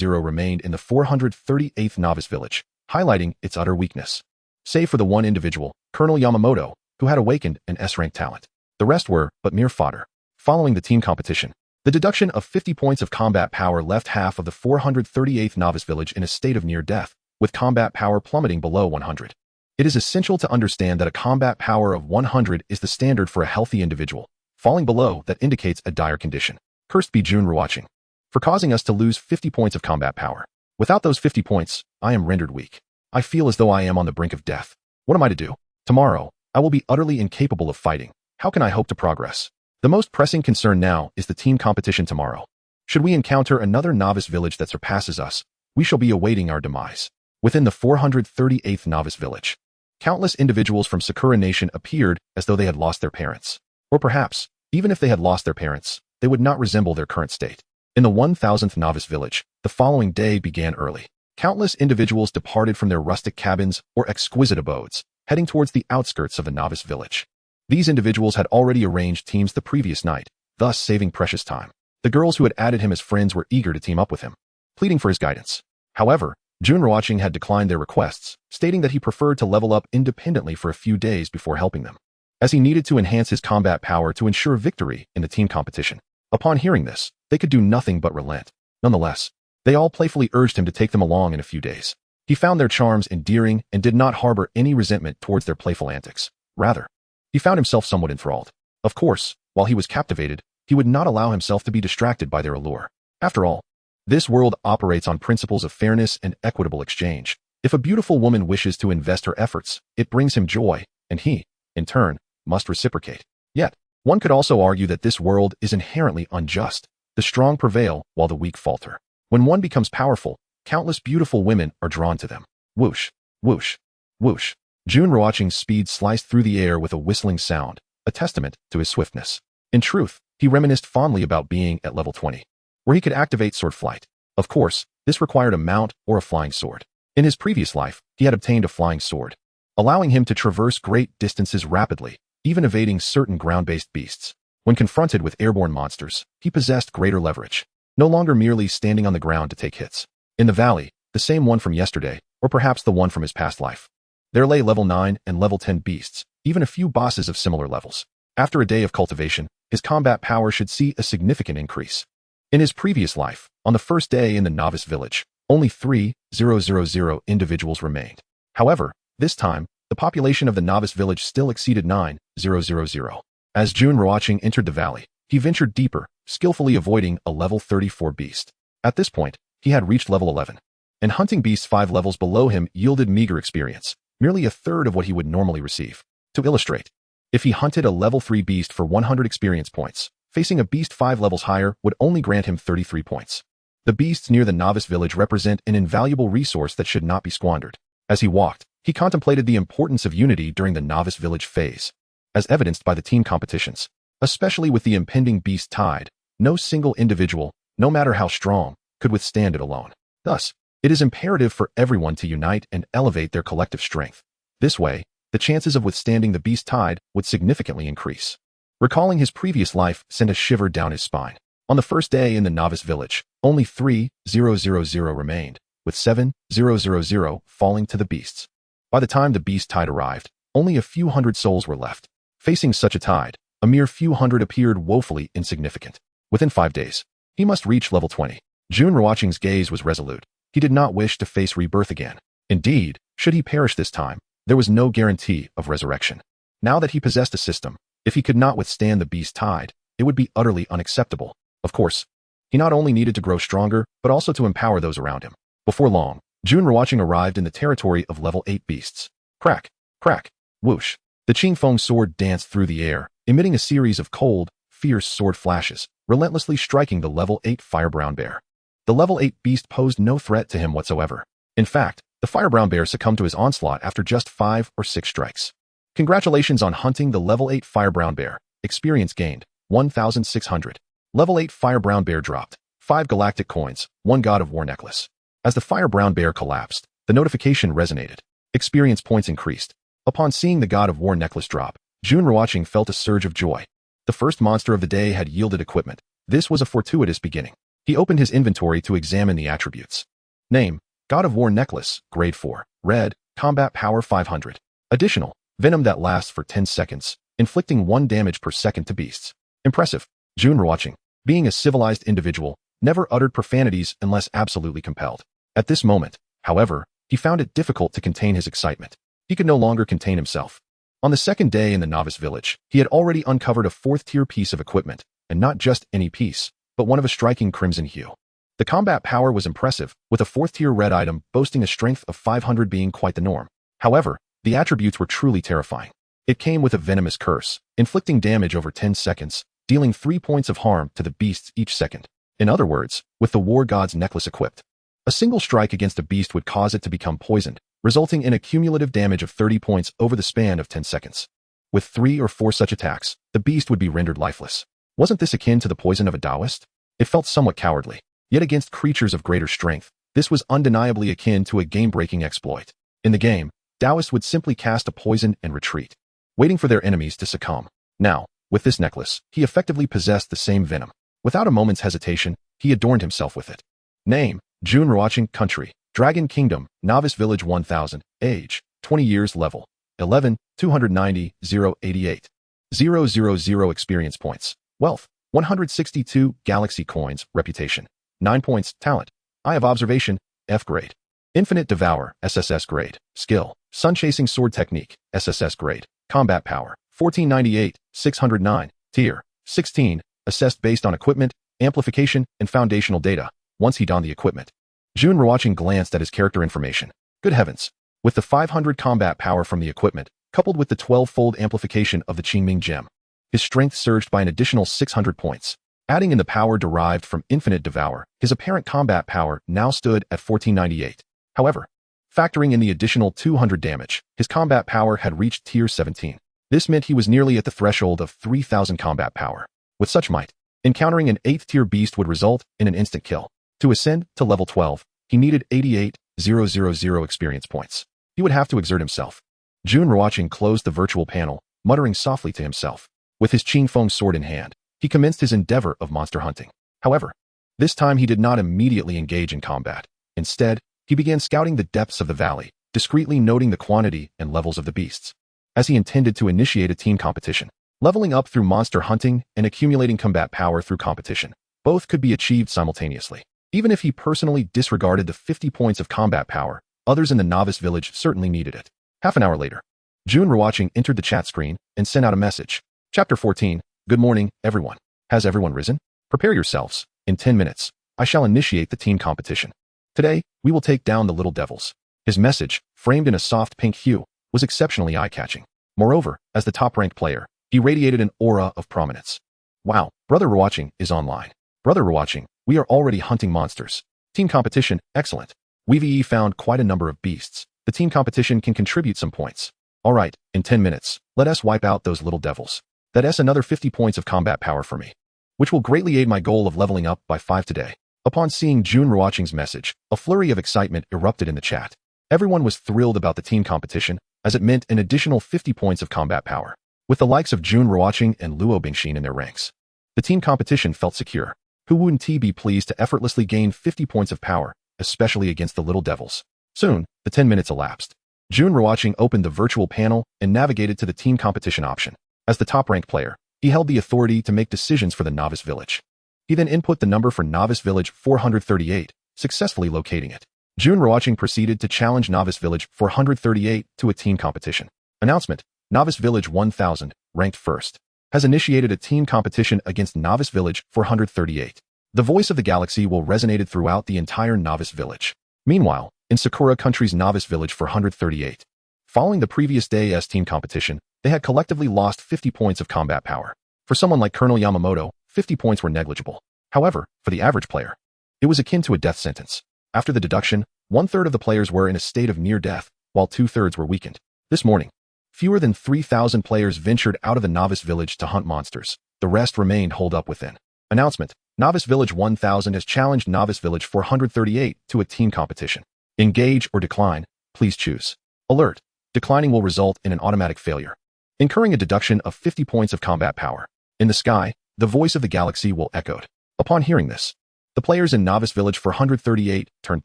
remained in the 438th Novice Village, highlighting its utter weakness. Save for the one individual, Colonel Yamamoto, who had awakened an S-rank talent. The rest were but mere fodder. Following the team competition, the deduction of 50 points of combat power left half of the 438th Novice Village in a state of near death, with combat power plummeting below 100. It is essential to understand that a combat power of 100 is the standard for a healthy individual. Falling below that indicates a dire condition. Cursed be Jun Ruochén for causing us to lose 50 points of combat power. Without those 50 points, I am rendered weak. I feel as though I am on the brink of death. What am I to do? Tomorrow, I will be utterly incapable of fighting. How can I hope to progress? The most pressing concern now is the team competition tomorrow. Should we encounter another novice village that surpasses us, we shall be awaiting our demise. Within the 438th Novice Village, countless individuals from Sakura Nation appeared as though they had lost their parents. Or perhaps, even if they had lost their parents, they would not resemble their current state. In the 1000th Novice Village, the following day began early. Countless individuals departed from their rustic cabins or exquisite abodes, heading towards the outskirts of the novice village. These individuals had already arranged teams the previous night, thus saving precious time. The girls who had added him as friends were eager to team up with him, pleading for his guidance. However, Jun Ruochén had declined their requests, stating that he preferred to level up independently for a few days before helping them, as he needed to enhance his combat power to ensure victory in the team competition. Upon hearing this, they could do nothing but relent. Nonetheless, they all playfully urged him to take them along in a few days. He found their charms endearing and did not harbor any resentment towards their playful antics. Rather, he found himself somewhat enthralled. Of course, while he was captivated, he would not allow himself to be distracted by their allure. After all, this world operates on principles of fairness and equitable exchange. If a beautiful woman wishes to invest her efforts, it brings him joy, and he, in turn, must reciprocate. Yet, one could also argue that this world is inherently unjust. The strong prevail while the weak falter. When one becomes powerful, countless beautiful women are drawn to them. Whoosh, whoosh, whoosh. Jun Ruochén's speed sliced through the air with a whistling sound, a testament to his swiftness. In truth, he reminisced fondly about being at level 20, where he could activate sword flight. Of course, this required a mount or a flying sword. In his previous life, he had obtained a flying sword, allowing him to traverse great distances rapidly, even evading certain ground-based beasts. When confronted with airborne monsters, he possessed greater leverage, no longer merely standing on the ground to take hits. In the valley, the same one from yesterday, or perhaps the one from his past life, there lay level 9 and level 10 beasts, even a few bosses of similar levels. After a day of cultivation, his combat power should see a significant increase. In his previous life, on the first day in the novice village, only 3,000 individuals remained. However, this time, the population of the novice village still exceeded 9,000. As Jun Ruochén entered the valley, he ventured deeper, skillfully avoiding a level 34 beast. At this point, he had reached level 11, and hunting beasts 5 levels below him yielded meager experience, merely a third of what he would normally receive. To illustrate, if he hunted a level 3 beast for 100 experience points, facing a beast 5 levels higher would only grant him 33 points. The beasts near the novice village represent an invaluable resource that should not be squandered. As he walked, he contemplated the importance of unity during the novice village phase, as evidenced by the team competitions. Especially with the impending beast tide, no single individual, no matter how strong, could withstand it alone. Thus, it is imperative for everyone to unite and elevate their collective strength. This way, the chances of withstanding the beast tide would significantly increase. Recalling his previous life sent a shiver down his spine. On the first day in the novice village, only 3,000 remained, with 7,000 falling to the beasts. By the time the beast tide arrived, only a few hundred souls were left. Facing such a tide, a mere few hundred appeared woefully insignificant. Within 5 days, he must reach level 20. Jun Ruochén's gaze was resolute. He did not wish to face rebirth again. Indeed, should he perish this time, there was no guarantee of resurrection. Now that he possessed a system, if he could not withstand the beast tide, it would be utterly unacceptable. Of course, he not only needed to grow stronger, but also to empower those around him. Before long, Jun Ruochén arrived in the territory of level 8 beasts. Crack, crack, whoosh. The Qingfeng sword danced through the air, emitting a series of cold, fierce sword flashes, relentlessly striking the level 8 fire-brown bear. The level 8 beast posed no threat to him whatsoever. In fact, the fire-brown bear succumbed to his onslaught after just 5 or 6 strikes. Congratulations on hunting the level 8 fire-brown bear. Experience gained, 1,600. Level 8 fire-brown bear dropped, 5 galactic coins, 1 God of War necklace. As the fire-brown bear collapsed, the notification resonated. Experience points increased. Upon seeing the God of War necklace drop, Jun Ruochén felt a surge of joy. The first monster of the day had yielded equipment. This was a fortuitous beginning. He opened his inventory to examine the attributes. Name, God of War necklace, grade 4, red, combat power 500. Additional, venom that lasts for 10 seconds, inflicting 1 damage per second to beasts. Impressive. Jun Ruochén, being a civilized individual, never uttered profanities unless absolutely compelled. At this moment, however, he found it difficult to contain his excitement. He could no longer contain himself. On the second day in the novice village, he had already uncovered a 4th-tier piece of equipment, and not just any piece, but one of a striking crimson hue. The combat power was impressive, with a 4th-tier red item boasting a strength of 500 being quite the norm. However, the attributes were truly terrifying. It came with a venomous curse, inflicting damage over 10 seconds, dealing 3 points of harm to the beasts each second. In other words, with the War God's necklace equipped, a single strike against a beast would cause it to become poisoned, resulting in a cumulative damage of 30 points over the span of 10 seconds. With 3 or 4 such attacks, the beast would be rendered lifeless. Wasn't this akin to the poison of a Taoist? It felt somewhat cowardly. Yet against creatures of greater strength, This was undeniably akin to a game-breaking exploit. In the game, Taoists would simply cast a poison and retreat, waiting for their enemies to succumb. Now, with this necklace, he effectively possessed the same venom. Without a moment's hesitation, he adorned himself with it. Name: Jun Ruochén. Country: Dragon Kingdom. Novice Village 1000. Age: 20 years. Level: 11, 290, 088. 000 experience points. Wealth: 162 galaxy coins. Reputation: 9 points. Talent: Eye of Observation, F grade. Infinite Devour, SSS grade. Skill: Sun Chasing Sword Technique, SSS grade. Combat Power: 1498, 609. Tier: 16. Assessed based on equipment, amplification, and foundational data. Once he donned the equipment, Jun Ruochén glanced at his character information. Good heavens! With the 500 combat power from the equipment, coupled with the 12-fold amplification of the Qingming gem, his strength surged by an additional 600 points. Adding in the power derived from Infinite Devour, his apparent combat power now stood at 1498. However, factoring in the additional 200 damage, his combat power had reached tier 17. This meant he was nearly at the threshold of 3000 combat power. With such might, encountering an 8th tier beast would result in an instant kill. To ascend to level 12, he needed 88,000 experience points. He would have to exert himself. Jun Ruochén closed the virtual panel, muttering softly to himself. With his Qingfeng sword in hand, he commenced his endeavor of monster hunting. However, this time he did not immediately engage in combat. Instead, he began scouting the depths of the valley, discreetly noting the quantity and levels of the beasts, as he intended to initiate a team competition. Leveling up through monster hunting and accumulating combat power through competition, both could be achieved simultaneously. Even if he personally disregarded the 50 points of combat power, others in the novice village certainly needed it. Half an hour later, Jun Ruochén entered the chat screen and sent out a message. Chapter 14. Good morning, everyone. Has everyone risen? Prepare yourselves. In 10 minutes, I shall initiate the team competition. Today, we will take down the little devils. His message, framed in a soft pink hue, was exceptionally eye-catching. Moreover, as the top-ranked player, he radiated an aura of prominence. Wow, Brother Ruochén is online. Brother Ruochén, we are already hunting monsters. Team competition, excellent. We've found quite a number of beasts. The team competition can contribute some points. Alright, in 10 minutes, let us wipe out those little devils. That's another 50 points of combat power for me, which will greatly aid my goal of leveling up by 5 today. Upon seeing Jun Ruochén's message, a flurry of excitement erupted in the chat. Everyone was thrilled about the team competition, as it meant an additional 50 points of combat power. With the likes of Jun Ruochén and Luo Bingxin in their ranks, the team competition felt secure. Who wouldn't be pleased to effortlessly gain 50 points of power, especially against the little devils? Soon, the 10 minutes elapsed. Jun Ruochén opened the virtual panel and navigated to the team competition option. As the top-ranked player, he held the authority to make decisions for the novice village. He then input the number for novice village 438, successfully locating it. Jun Ruochén proceeded to challenge novice village 438 to a team competition. Announcement: Novice Village 1000, ranked first, has initiated a team competition against Novice Village 438. The voice of the galaxy will resonate throughout the entire Novice Village. Meanwhile, in Sakura Country's Novice Village 438, following the previous day's team competition, they had collectively lost 50 points of combat power. For someone like Colonel Yamamoto, 50 points were negligible. However, for the average player, it was akin to a death sentence. After the deduction, 1/3 of the players were in a state of near death, while 2/3 were weakened. This morning, fewer than 3,000 players ventured out of the Novice Village to hunt monsters. The rest remained holed up within. Announcement: Novice Village 1000 has challenged Novice Village 438 to a team competition. Engage or decline, please choose. Alert: declining will result in an automatic failure, incurring a deduction of 50 points of combat power. In the sky, the voice of the galaxy will echoed. Upon hearing this, the players in Novice Village 438 turned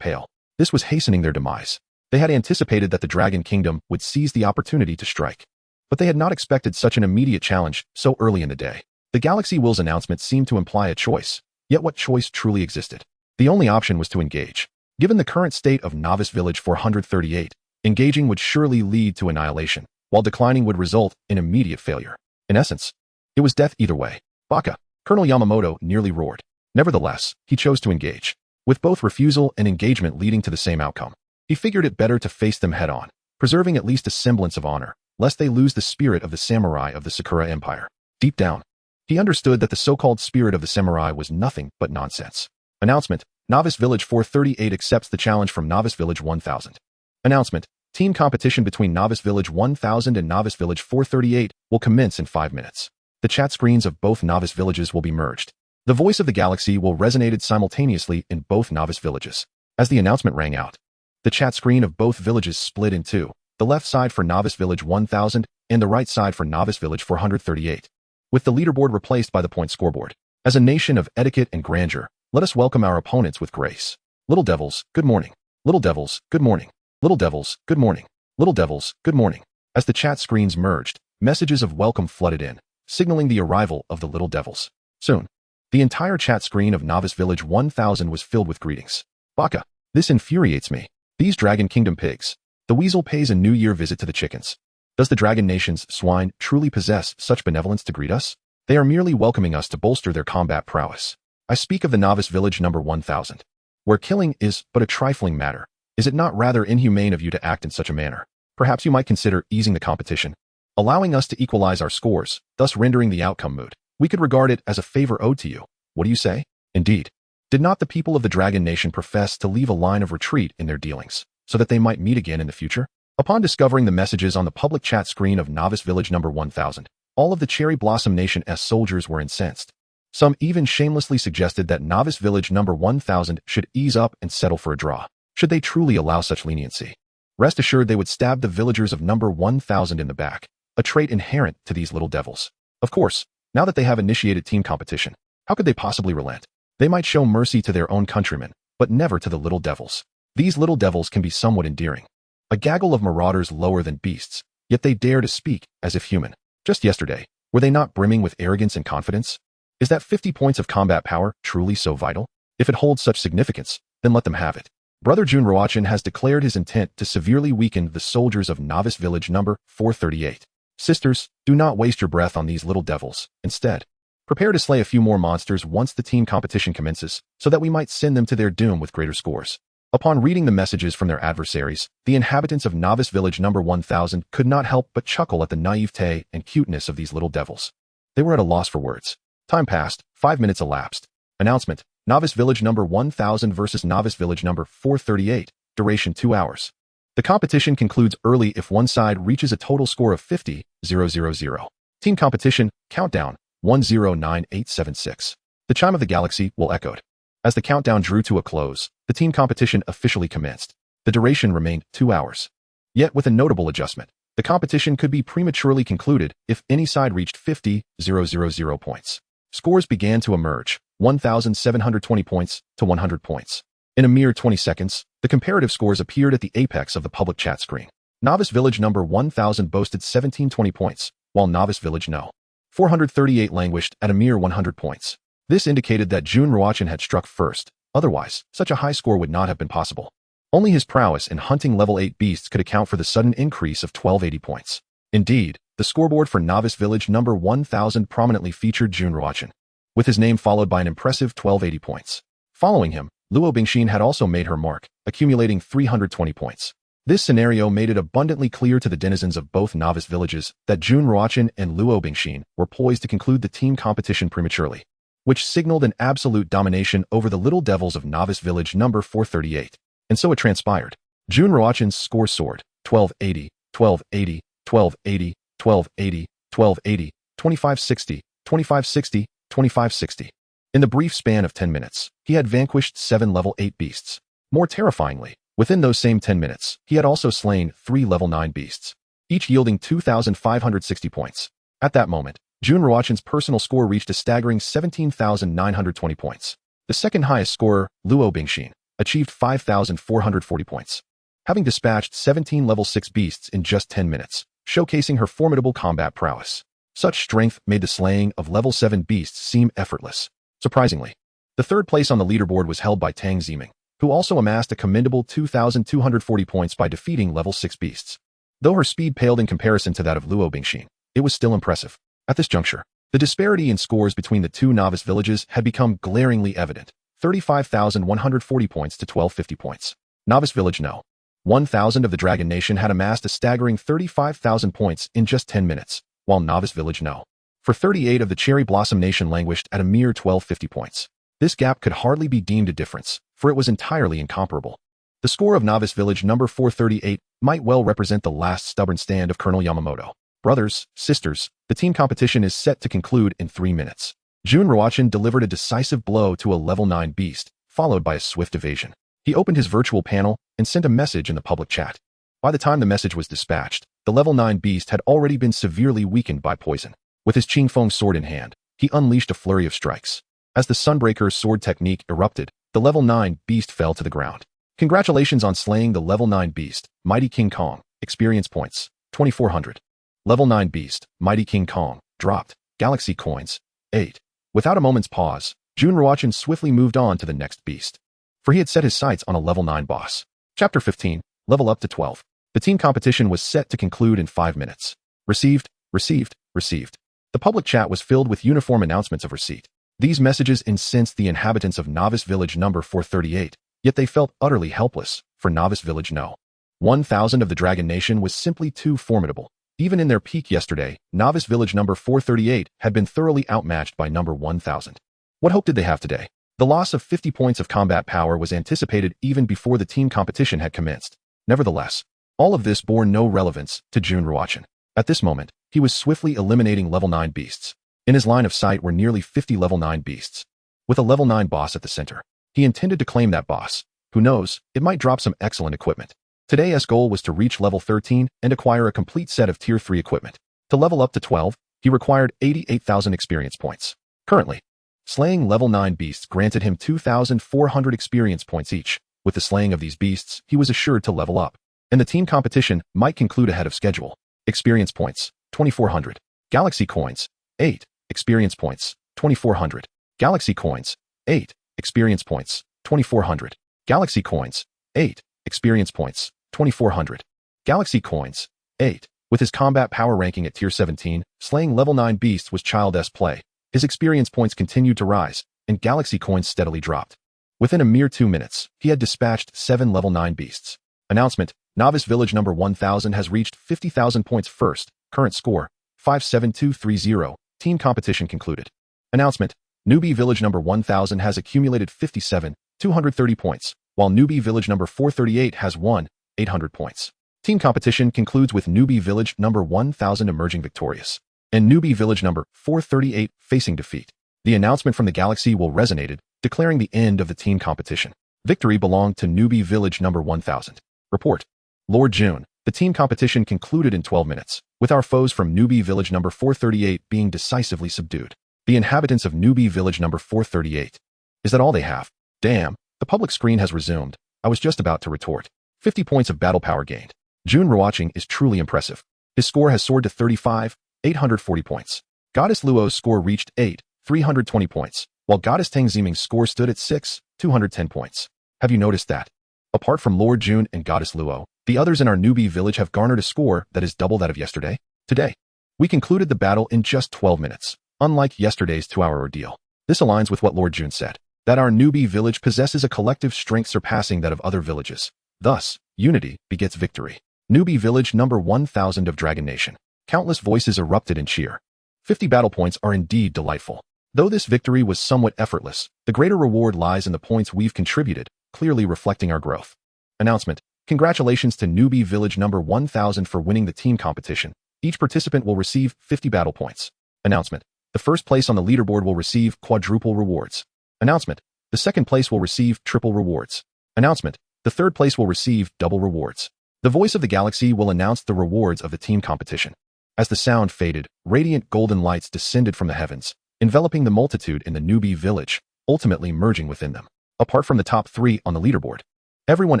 pale. This was hastening their demise. They had anticipated that the Dragon Kingdom would seize the opportunity to strike, but they had not expected such an immediate challenge so early in the day. The Galaxy Will's announcement seemed to imply a choice, yet what choice truly existed? The only option was to engage. Given the current state of Novice Village 438, engaging would surely lead to annihilation, while declining would result in immediate failure. In essence, it was death either way. Baka! Colonel Yamamoto nearly roared. Nevertheless, he chose to engage, with both refusal and engagement leading to the same outcome. He figured it better to face them head-on, preserving at least a semblance of honor, lest they lose the spirit of the samurai of the Sakura Empire. Deep down, he understood that the so-called spirit of the samurai was nothing but nonsense. Announcement: Novice Village 438 accepts the challenge from Novice Village 1000. Announcement: Team competition between Novice Village 1000 and Novice Village 438 will commence in 5 minutes. The chat screens of both Novice Villages will be merged. The voice of the galaxy will resonate simultaneously in both Novice Villages. As the announcement rang out, the chat screen of both villages split in two, the left side for Novice Village 1000 and the right side for Novice Village 438, with the leaderboard replaced by the point scoreboard. As a nation of etiquette and grandeur, let us welcome our opponents with grace. Little devils, good morning. Little devils, good morning. Little devils, good morning. Little devils, good morning. As the chat screens merged, messages of welcome flooded in, signaling the arrival of the little devils. Soon, the entire chat screen of Novice Village 1000 was filled with greetings. Baka, this infuriates me. These Dragon Kingdom pigs. The weasel pays a New Year visit to the chickens. Does the Dragon Nation's swine truly possess such benevolence to greet us? They are merely welcoming us to bolster their combat prowess. I speak of the Novice Village number 1000, where killing is but a trifling matter. Is it not rather inhumane of you to act in such a manner? Perhaps you might consider easing the competition, allowing us to equalize our scores, thus rendering the outcome moot. We could regard it as a favor owed to you. What do you say? Indeed. Did not the people of the Dragon Nation profess to leave a line of retreat in their dealings, so that they might meet again in the future? Upon discovering the messages on the public chat screen of Novice Village number 1000, all of the Cherry Blossom Nation's soldiers were incensed. Some even shamelessly suggested that Novice Village number 1000 should ease up and settle for a draw. Should they truly allow such leniency? Rest assured they would stab the villagers of number 1000 in the back, a trait inherent to these little devils. Of course, now that they have initiated team competition, how could they possibly relent? They might show mercy to their own countrymen, but never to the little devils. These little devils can be somewhat endearing. A gaggle of marauders lower than beasts, yet they dare to speak as if human. Just yesterday, were they not brimming with arrogance and confidence? Is that 50 points of combat power truly so vital? If it holds such significance, then let them have it. Brother Jun Ruochén has declared his intent to severely weaken the soldiers of Novice Village number 438. Sisters, do not waste your breath on these little devils. Instead, prepare to slay a few more monsters once the team competition commences, so that we might send them to their doom with greater scores. Upon reading the messages from their adversaries, the inhabitants of Novice Village number 1000 could not help but chuckle at the naivete and cuteness of these little devils. They were at a loss for words. Time passed, 5 minutes elapsed. Announcement, Novice Village number 1000 versus Novice Village number 438, duration 2 hours. The competition concludes early if one side reaches a total score of 50,000. Team competition, countdown, 109876. The chime of the galaxy will echoed. As the countdown drew to a close, the team competition officially commenced. The duration remained 2 hours. Yet with a notable adjustment, the competition could be prematurely concluded if any side reached 50,000 points. Scores began to emerge, 1,720 points to 100 points. In a mere 20 seconds, the comparative scores appeared at the apex of the public chat screen. Novice Village number 1000 boasted 1720 points, while Novice Village No. 438 languished at a mere 100 points. This indicated that Jun Ruochén had struck first, otherwise, such a high score would not have been possible. Only his prowess in hunting level 8 beasts could account for the sudden increase of 1280 points. Indeed, the scoreboard for Novice Village number 1000 prominently featured Jun Ruochén, with his name followed by an impressive 1280 points. Following him, Luo Bingxin had also made her mark, accumulating 320 points. This scenario made it abundantly clear to the denizens of both Novice Villages that Jun Ruochén and Luo Bingxin were poised to conclude the team competition prematurely, which signaled an absolute domination over the little devils of Novice Village number 438. And so it transpired. Jun Ruochén's score soared, 1280, 1280, 1280, 1280, 1280, 2560, 2560, 2560. In the brief span of 10 minutes, he had vanquished 7 level 8 beasts. More terrifyingly, within those same 10 minutes, he had also slain 3 level 9 beasts, each yielding 2,560 points. At that moment, Jun Ruochén's personal score reached a staggering 17,920 points. The second highest scorer, Luo Bingxin, achieved 5,440 points, having dispatched 17 level 6 beasts in just 10 minutes, showcasing her formidable combat prowess. Such strength made the slaying of level 7 beasts seem effortless. Surprisingly, the third place on the leaderboard was held by Tang Ziming, who also amassed a commendable 2,240 points by defeating level 6 beasts. Though her speed paled in comparison to that of Luo Bingxin, it was still impressive. At this juncture, the disparity in scores between the two novice villages had become glaringly evident, 35,140 points to 1,250 points. Novice Village No. 1,000 of the Dragon Nation had amassed a staggering 35,000 points in just 10 minutes, while Novice Village No. 438 of the Cherry Blossom Nation languished at a mere 1,250 points. This gap could hardly be deemed a difference, for it was entirely incomparable. The score of Novice Village number 438 might well represent the last stubborn stand of Colonel Yamamoto. Brothers, sisters, the team competition is set to conclude in 3 minutes. Jun Ruochén delivered a decisive blow to a level 9 beast, followed by a swift evasion. He opened his virtual panel and sent a message in the public chat. By the time the message was dispatched, the level 9 beast had already been severely weakened by poison. With his Qingfeng sword in hand, he unleashed a flurry of strikes. As the Sunbreaker's sword technique erupted, the level 9 beast fell to the ground. Congratulations on slaying the level 9 beast, Mighty King Kong. Experience points, 2400. Level 9 beast, Mighty King Kong, dropped. Galaxy coins, 8. Without a moment's pause, Jun Ruochén swiftly moved on to the next beast. For he had set his sights on a level 9 boss. Chapter 15, level up to 12. The team competition was set to conclude in 5 minutes. Received, received, received. The public chat was filled with uniform announcements of receipt. These messages incensed the inhabitants of Novice Village number 438, yet they felt utterly helpless, for Novice Village No. 1000 of the Dragon Nation was simply too formidable. Even in their peak yesterday, Novice Village number 438 had been thoroughly outmatched by number 1000. What hope did they have today? The loss of 50 points of combat power was anticipated even before the team competition had commenced. Nevertheless, all of this bore no relevance to Jun Ruochén. At this moment, he was swiftly eliminating level 9 beasts. In his line of sight were nearly 50 level 9 beasts. With a level 9 boss at the center, he intended to claim that boss. Who knows, it might drop some excellent equipment. Today's goal was to reach level 13 and acquire a complete set of tier 3 equipment. To level up to 12, he required 88,000 experience points. Currently, slaying level 9 beasts granted him 2,400 experience points each. With the slaying of these beasts, he was assured to level up, and the team competition might conclude ahead of schedule. Experience points, 2,400. Galaxy coins, 8. Experience points, 2,400. Galaxy coins, 8. Experience points, 2,400. Galaxy coins, 8. Experience points, 2,400. Galaxy coins, 8. With his combat power ranking at tier 17, slaying level 9 beasts was child's play. His experience points continued to rise, and galaxy coins steadily dropped. Within a mere 2 minutes, he had dispatched 7 level 9 beasts. Announcement, Novice Village number 1000 has reached 50,000 points first. Current score, 57230. Team competition concluded. Announcement, Newbie Village number 1000 has accumulated 57,230 points, while Newbie Village number 438 has won 800 points. Team competition concludes with Newbie Village number 1000 emerging victorious, and Newbie Village number 438 facing defeat. The announcement from the galaxy will resonated, declaring the end of the team competition. Victory belonged to Newbie Village number 1000. Report. Lord Jun, the team competition concluded in 12 minutes, with our foes from Newbie Village number 438 being decisively subdued. The inhabitants of Newbie Village number 438. Is that all they have? Damn, the public screen has resumed. I was just about to retort. 50 points of battle power gained. Jun Ruochén is truly impressive. His score has soared to 35,840 points. Goddess Luo's score reached 8,320 points, while Goddess Tangziming's score stood at 6,210 points. Have you noticed that? Apart from Lord Jun and Goddess Luo, the others in our Newbie Village have garnered a score that is double that of yesterday. Today, we concluded the battle in just 12 minutes, unlike yesterday's 2-hour ordeal. This aligns with what Lord Jun said, that our Newbie Village possesses a collective strength surpassing that of other villages. Thus, unity begets victory. Newbie Village number 1000 of Dragon Nation. Countless voices erupted in cheer. 50 battle points are indeed delightful. Though this victory was somewhat effortless, the greater reward lies in the points we've contributed, clearly reflecting our growth. Announcement. Congratulations to Newbie Village number 1000 for winning the team competition. Each participant will receive 50 battle points. Announcement. The first place on the leaderboard will receive quadruple rewards. Announcement. The second place will receive triple rewards. Announcement. The third place will receive double rewards. The voice of the galaxy will announce the rewards of the team competition. As the sound faded, radiant golden lights descended from the heavens, enveloping the multitude in the Newbie Village, ultimately merging within them. Apart from the top 3 on the leaderboard, everyone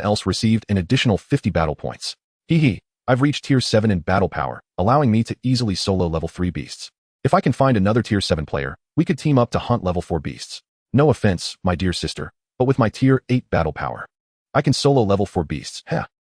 else received an additional 50 battle points. I've reached tier 7 in battle power, allowing me to easily solo level 3 beasts. If I can find another tier 7 player, we could team up to hunt level 4 beasts. No offense, my dear sister, but with my tier 8 battle power, I can solo level 4 beasts.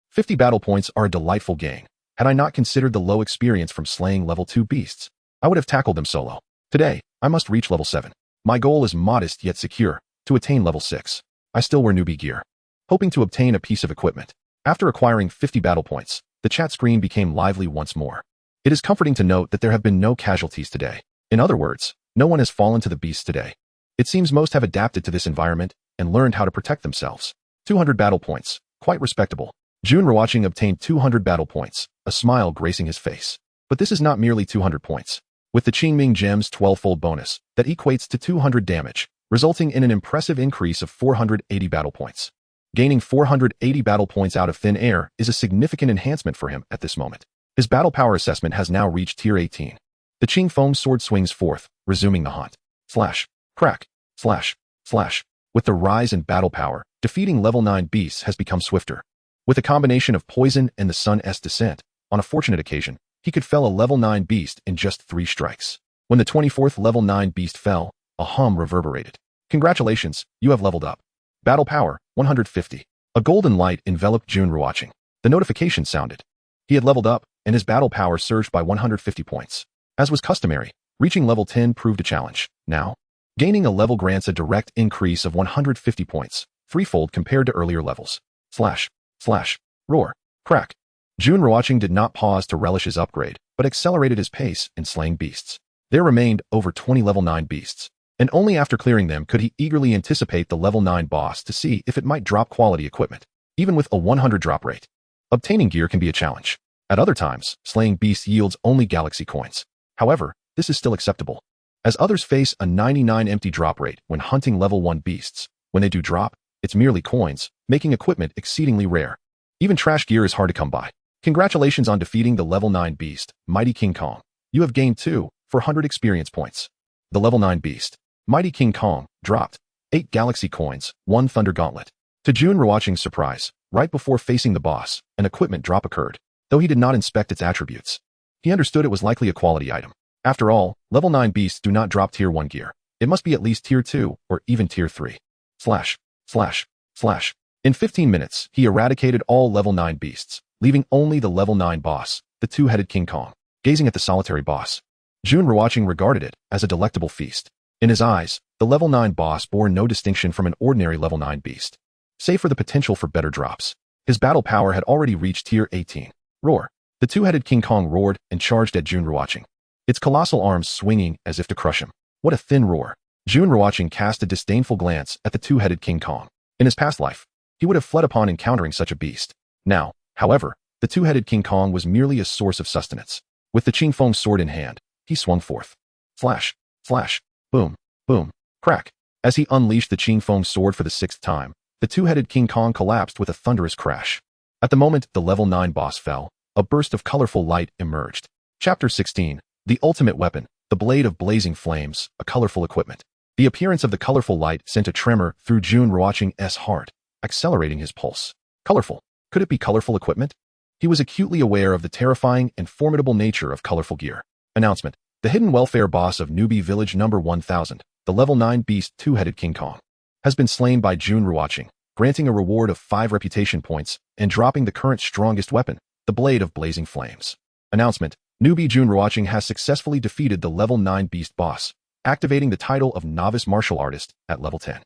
50 battle points are a delightful gain. Had I not considered the low experience from slaying level 2 beasts, I would have tackled them solo. Today, I must reach level 7. My goal is modest yet secure, to attain level 6. I still wear newbie gear, hoping to obtain a piece of equipment. After acquiring 50 battle points, the chat screen became lively once more. It is comforting to note that there have been no casualties today. In other words, no one has fallen to the beast today. It seems most have adapted to this environment and learned how to protect themselves. 200 battle points, quite respectable. Jun Ruochén obtained 200 battle points, a smile gracing his face. But this is not merely 200 points. With the Qingming Gem's 12-fold bonus, that equates to 200 damage, resulting in an impressive increase of 480 battle points. Gaining 480 battle points out of thin air is a significant enhancement for him at this moment. His battle power assessment has now reached tier 18. The Qing Feng sword swings forth, resuming the haunt. Slash. Crack. Slash. Slash. With the rise in battle power, defeating level 9 beasts has become swifter. With a combination of poison and the sun's descent, on a fortunate occasion, he could fell a level 9 beast in just 3 strikes. When the 24th level 9 beast fell, a hum reverberated. Congratulations, you have leveled up. Battle power, 150. A golden light enveloped Jun Ruochén. The notification sounded. He had leveled up, and his battle power surged by 150 points. As was customary, reaching level 10 proved a challenge. Now, gaining a level grants a direct increase of 150 points, threefold compared to earlier levels. Slash. Slash. Roar. Crack. Jun Ruochén did not pause to relish his upgrade, but accelerated his pace in slaying beasts. There remained over 20 level 9 beasts, and only after clearing them could he eagerly anticipate the level 9 boss to see if it might drop quality equipment, even with a 100 drop rate. Obtaining gear can be a challenge. At other times, slaying beasts yields only galaxy coins. However, this is still acceptable, as others face a 99 empty drop rate when hunting level 1 beasts. When they do drop, it's merely coins, making equipment exceedingly rare. Even trash gear is hard to come by. Congratulations on defeating the level 9 beast, Mighty King Kong. You have gained 400 experience points. The level 9 beast, Mighty King Kong, dropped 8 galaxy coins, 1 thunder gauntlet. To Jun Ruochén's surprise, right before facing the boss, an equipment drop occurred, though he did not inspect its attributes. He understood it was likely a quality item. After all, level 9 beasts do not drop tier 1 gear. It must be at least tier 2 or even tier 3. Slash. Slash. Slash. In 15 minutes, he eradicated all level 9 beasts, leaving only the level 9 boss, the two-headed King Kong. Gazing at the solitary boss, Jun Ruochén regarded it as a delectable feast. In his eyes, the level 9 boss bore no distinction from an ordinary level 9 beast, save for the potential for better drops. His battle power had already reached tier 18. Roar. The two-headed King Kong roared and charged at Jun Ruochén, its colossal arms swinging as if to crush him. What a thin roar. Jun Ruochén cast a disdainful glance at the two-headed King Kong. In his past life, he would have fled upon encountering such a beast. Now, however, the two-headed King Kong was merely a source of sustenance. With the Qing Feng sword in hand, he swung forth. Flash. Flash. Boom. Boom. Crack. As he unleashed the Qing Feng sword for the 6th time, the two-headed King Kong collapsed with a thunderous crash. At the moment the level 9 boss fell, a burst of colorful light emerged. Chapter 16. The ultimate weapon, the blade of blazing flames, a colorful equipment. The appearance of the colorful light sent a tremor through Jun Ruochén's heart, accelerating his pulse. Colorful. Could it be colorful equipment? He was acutely aware of the terrifying and formidable nature of colorful gear. Announcement. The hidden welfare boss of Newbie Village number 1000, the level 9 beast two-headed King Kong, has been slain by Jun Ruochén, granting a reward of 5 reputation points and dropping the current strongest weapon, the blade of blazing flames. Announcement. Newbie Jun Ruochén has successfully defeated the level 9 beast boss, activating the title of Novice Martial Artist at level 10.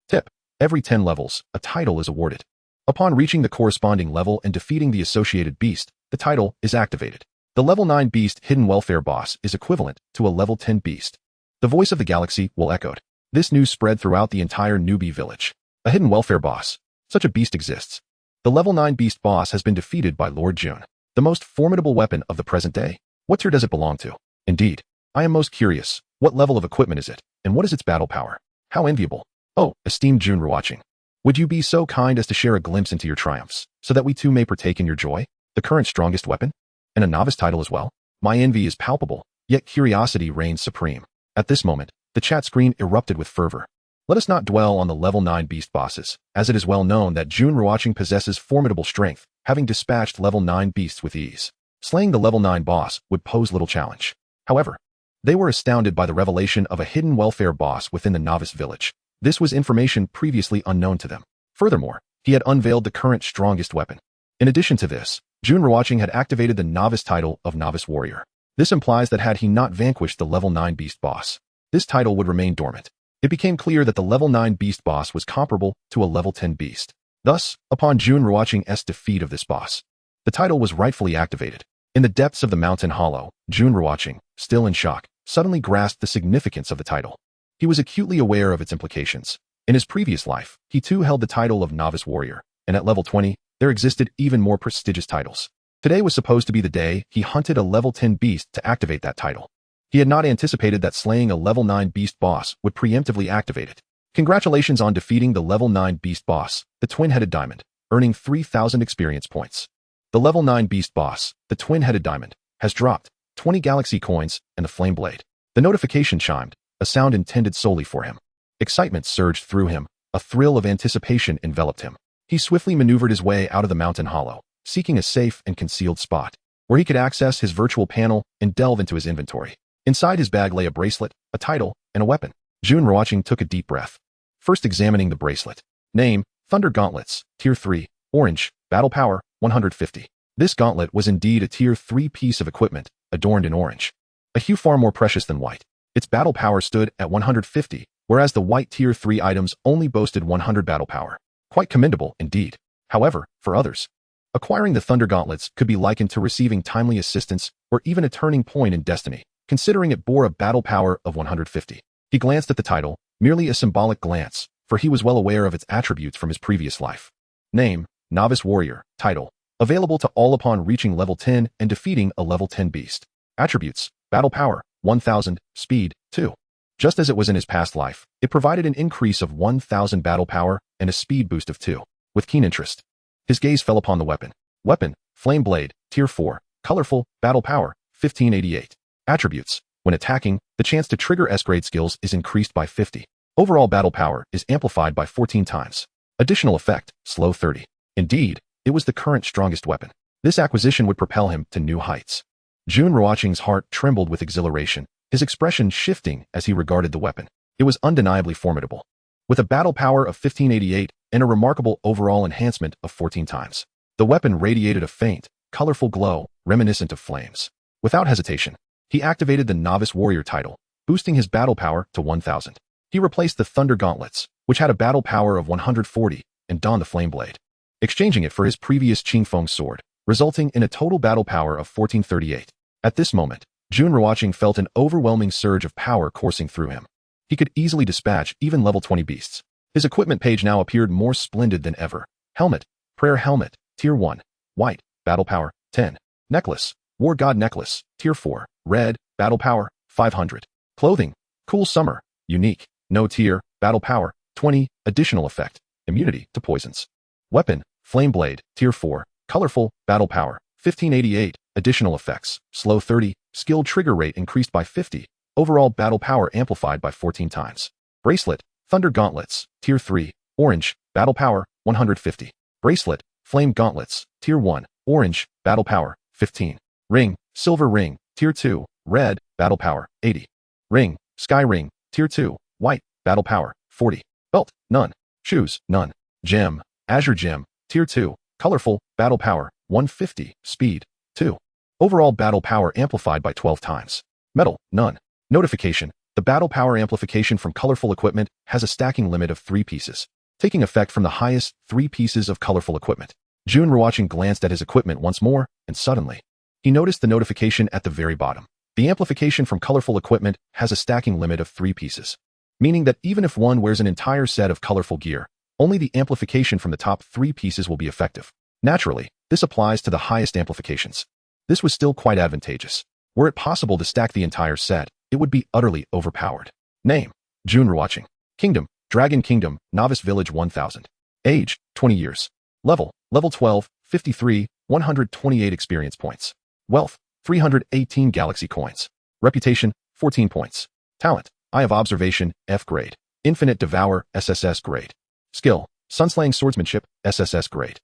Tip. Every 10 levels, a title is awarded. Upon reaching the corresponding level and defeating the associated beast, the title is activated. The level 9 beast hidden welfare boss is equivalent to a level 10 beast. The voice of the galaxy will echoed. This news spread throughout the entire Newbie Village. A hidden welfare boss. Such a beast exists. The level 9 beast boss has been defeated by Lord Jun, the most formidable weapon of the present day. What tier does it belong to? Indeed, I am most curious. What level of equipment is it, and what is its battle power? How enviable. Oh, esteemed Jun Ruochén, would you be so kind as to share a glimpse into your triumphs, so that we too may partake in your joy? The current strongest weapon? And a novice title as well? My envy is palpable, yet curiosity reigns supreme. At this moment, the chat screen erupted with fervor. Let us not dwell on the level 9 beast bosses, as it is well known that Jun Ruochén possesses formidable strength, having dispatched level 9 beasts with ease. Slaying the level 9 boss would pose little challenge. However, they were astounded by the revelation of a hidden welfare boss within the novice village. This was information previously unknown to them. Furthermore, he had unveiled the current strongest weapon. In addition to this, Jun Ruochén had activated the novice title of Novice Warrior. This implies that had he not vanquished the level 9 beast boss, this title would remain dormant. It became clear that the level 9 beast boss was comparable to a level 10 beast. Thus, upon Jun Ruochén's defeat of this boss, the title was rightfully activated. In the depths of the mountain hollow, Jun Ruochén, still in shock, suddenly grasped the significance of the title. He was acutely aware of its implications. In his previous life, he too held the title of Novice Warrior, and at level 20, there existed even more prestigious titles. Today was supposed to be the day he hunted a level 10 beast to activate that title. He had not anticipated that slaying a level 9 beast boss would preemptively activate it. Congratulations on defeating the level 9 beast boss, the twin-headed diamond, earning 3,000 experience points. The level 9 beast boss, the twin-headed diamond, has dropped 20 galaxy coins and the flame blade. The notification chimed, a sound intended solely for him. Excitement surged through him, a thrill of anticipation enveloped him. He swiftly maneuvered his way out of the mountain hollow, seeking a safe and concealed spot, where he could access his virtual panel and delve into his inventory. Inside his bag lay a bracelet, a title, and a weapon. Jun Ruochén took a deep breath. First examining the bracelet. Name, Thunder Gauntlets, Tier 3, Orange, Battle Power, 150. This gauntlet was indeed a Tier 3 piece of equipment, adorned in orange. A hue far more precious than white. Its battle power stood at 150, whereas the white Tier 3 items only boasted 100 battle power. Quite commendable, indeed. However, for others, acquiring the Thunder Gauntlets could be likened to receiving timely assistance or even a turning point in destiny, considering it bore a battle power of 150. He glanced at the title, merely a symbolic glance, for he was well aware of its attributes from his previous life. Name, Novice Warrior, title, available to all upon reaching level 10 and defeating a level 10 beast. Attributes, battle power, 1000, speed, 2. Just as it was in his past life, it provided an increase of 1000 battle power and a speed boost of 2. With keen interest, his gaze fell upon the weapon. Weapon, Flame Blade, Tier 4, colorful, battle power, 1588. Attributes, when attacking, the chance to trigger S-grade skills is increased by 50. Overall battle power is amplified by 14 times. Additional effect, slow 30. Indeed, it was the current strongest weapon. This acquisition would propel him to new heights. Jun Ruochén's heart trembled with exhilaration, his expression shifting as he regarded the weapon. It was undeniably formidable. With a battle power of 1588 and a remarkable overall enhancement of 14 times. The weapon radiated a faint, colorful glow, reminiscent of flames. Without hesitation, he activated the Novice Warrior title, boosting his battle power to 1000. He replaced the Thunder Gauntlets, which had a battle power of 140, and donned the Flame Blade, exchanging it for his previous Qingfeng sword, resulting in a total battle power of 1438. At this moment, Jun Ruochén felt an overwhelming surge of power coursing through him. He could easily dispatch even level 20 beasts. His equipment page now appeared more splendid than ever. Helmet, Prayer Helmet, Tier 1, white, battle power, 10. Necklace, War God Necklace, Tier 4, red, battle power, 500. Clothing, Cool Summer, unique, no tier, battle power, 20, additional effect, immunity to poisons. Weapon, Flame Blade, Tier 4, colorful, battle power, 1588, additional effects, slow 30, skill trigger rate increased by 50, overall battle power amplified by 14 times. Bracelet, Thunder Gauntlets, Tier 3, orange, battle power, 150. Bracelet, Flame Gauntlets, Tier 1, orange, battle power, 15. Ring, Silver Ring, Tier 2, red, battle power, 80. Ring, Sky Ring, Tier 2, white, battle power, 40. Belt, none. Shoes, none. Gem, Azure Gem, Tier 2, colorful, battle power, 150, speed, 2. Overall battle power amplified by 12 times. Metal, none. Notification, the battle power amplification from colorful equipment has a stacking limit of 3 pieces, taking effect from the highest 3 pieces of colorful equipment. Jun Ruochén glanced at his equipment once more, and suddenly, he noticed the notification at the very bottom. The amplification from colorful equipment has a stacking limit of 3 pieces, meaning that even if one wears an entire set of colorful gear, only the amplification from the top 3 pieces will be effective. Naturally, this applies to the highest amplifications. This was still quite advantageous. Were it possible to stack the entire set, it would be utterly overpowered. Name, Jun Ruochén. Kingdom, Dragon Kingdom, Novice Village 1000. Age, 20 years. Level 12, 53, 128 experience points. Wealth, 318 galaxy coins. Reputation, 14 points. Talent, Eye of Observation, F grade. Infinite Devour, SSS grade. Skill, Sunslaying Swordsmanship, SSS grade.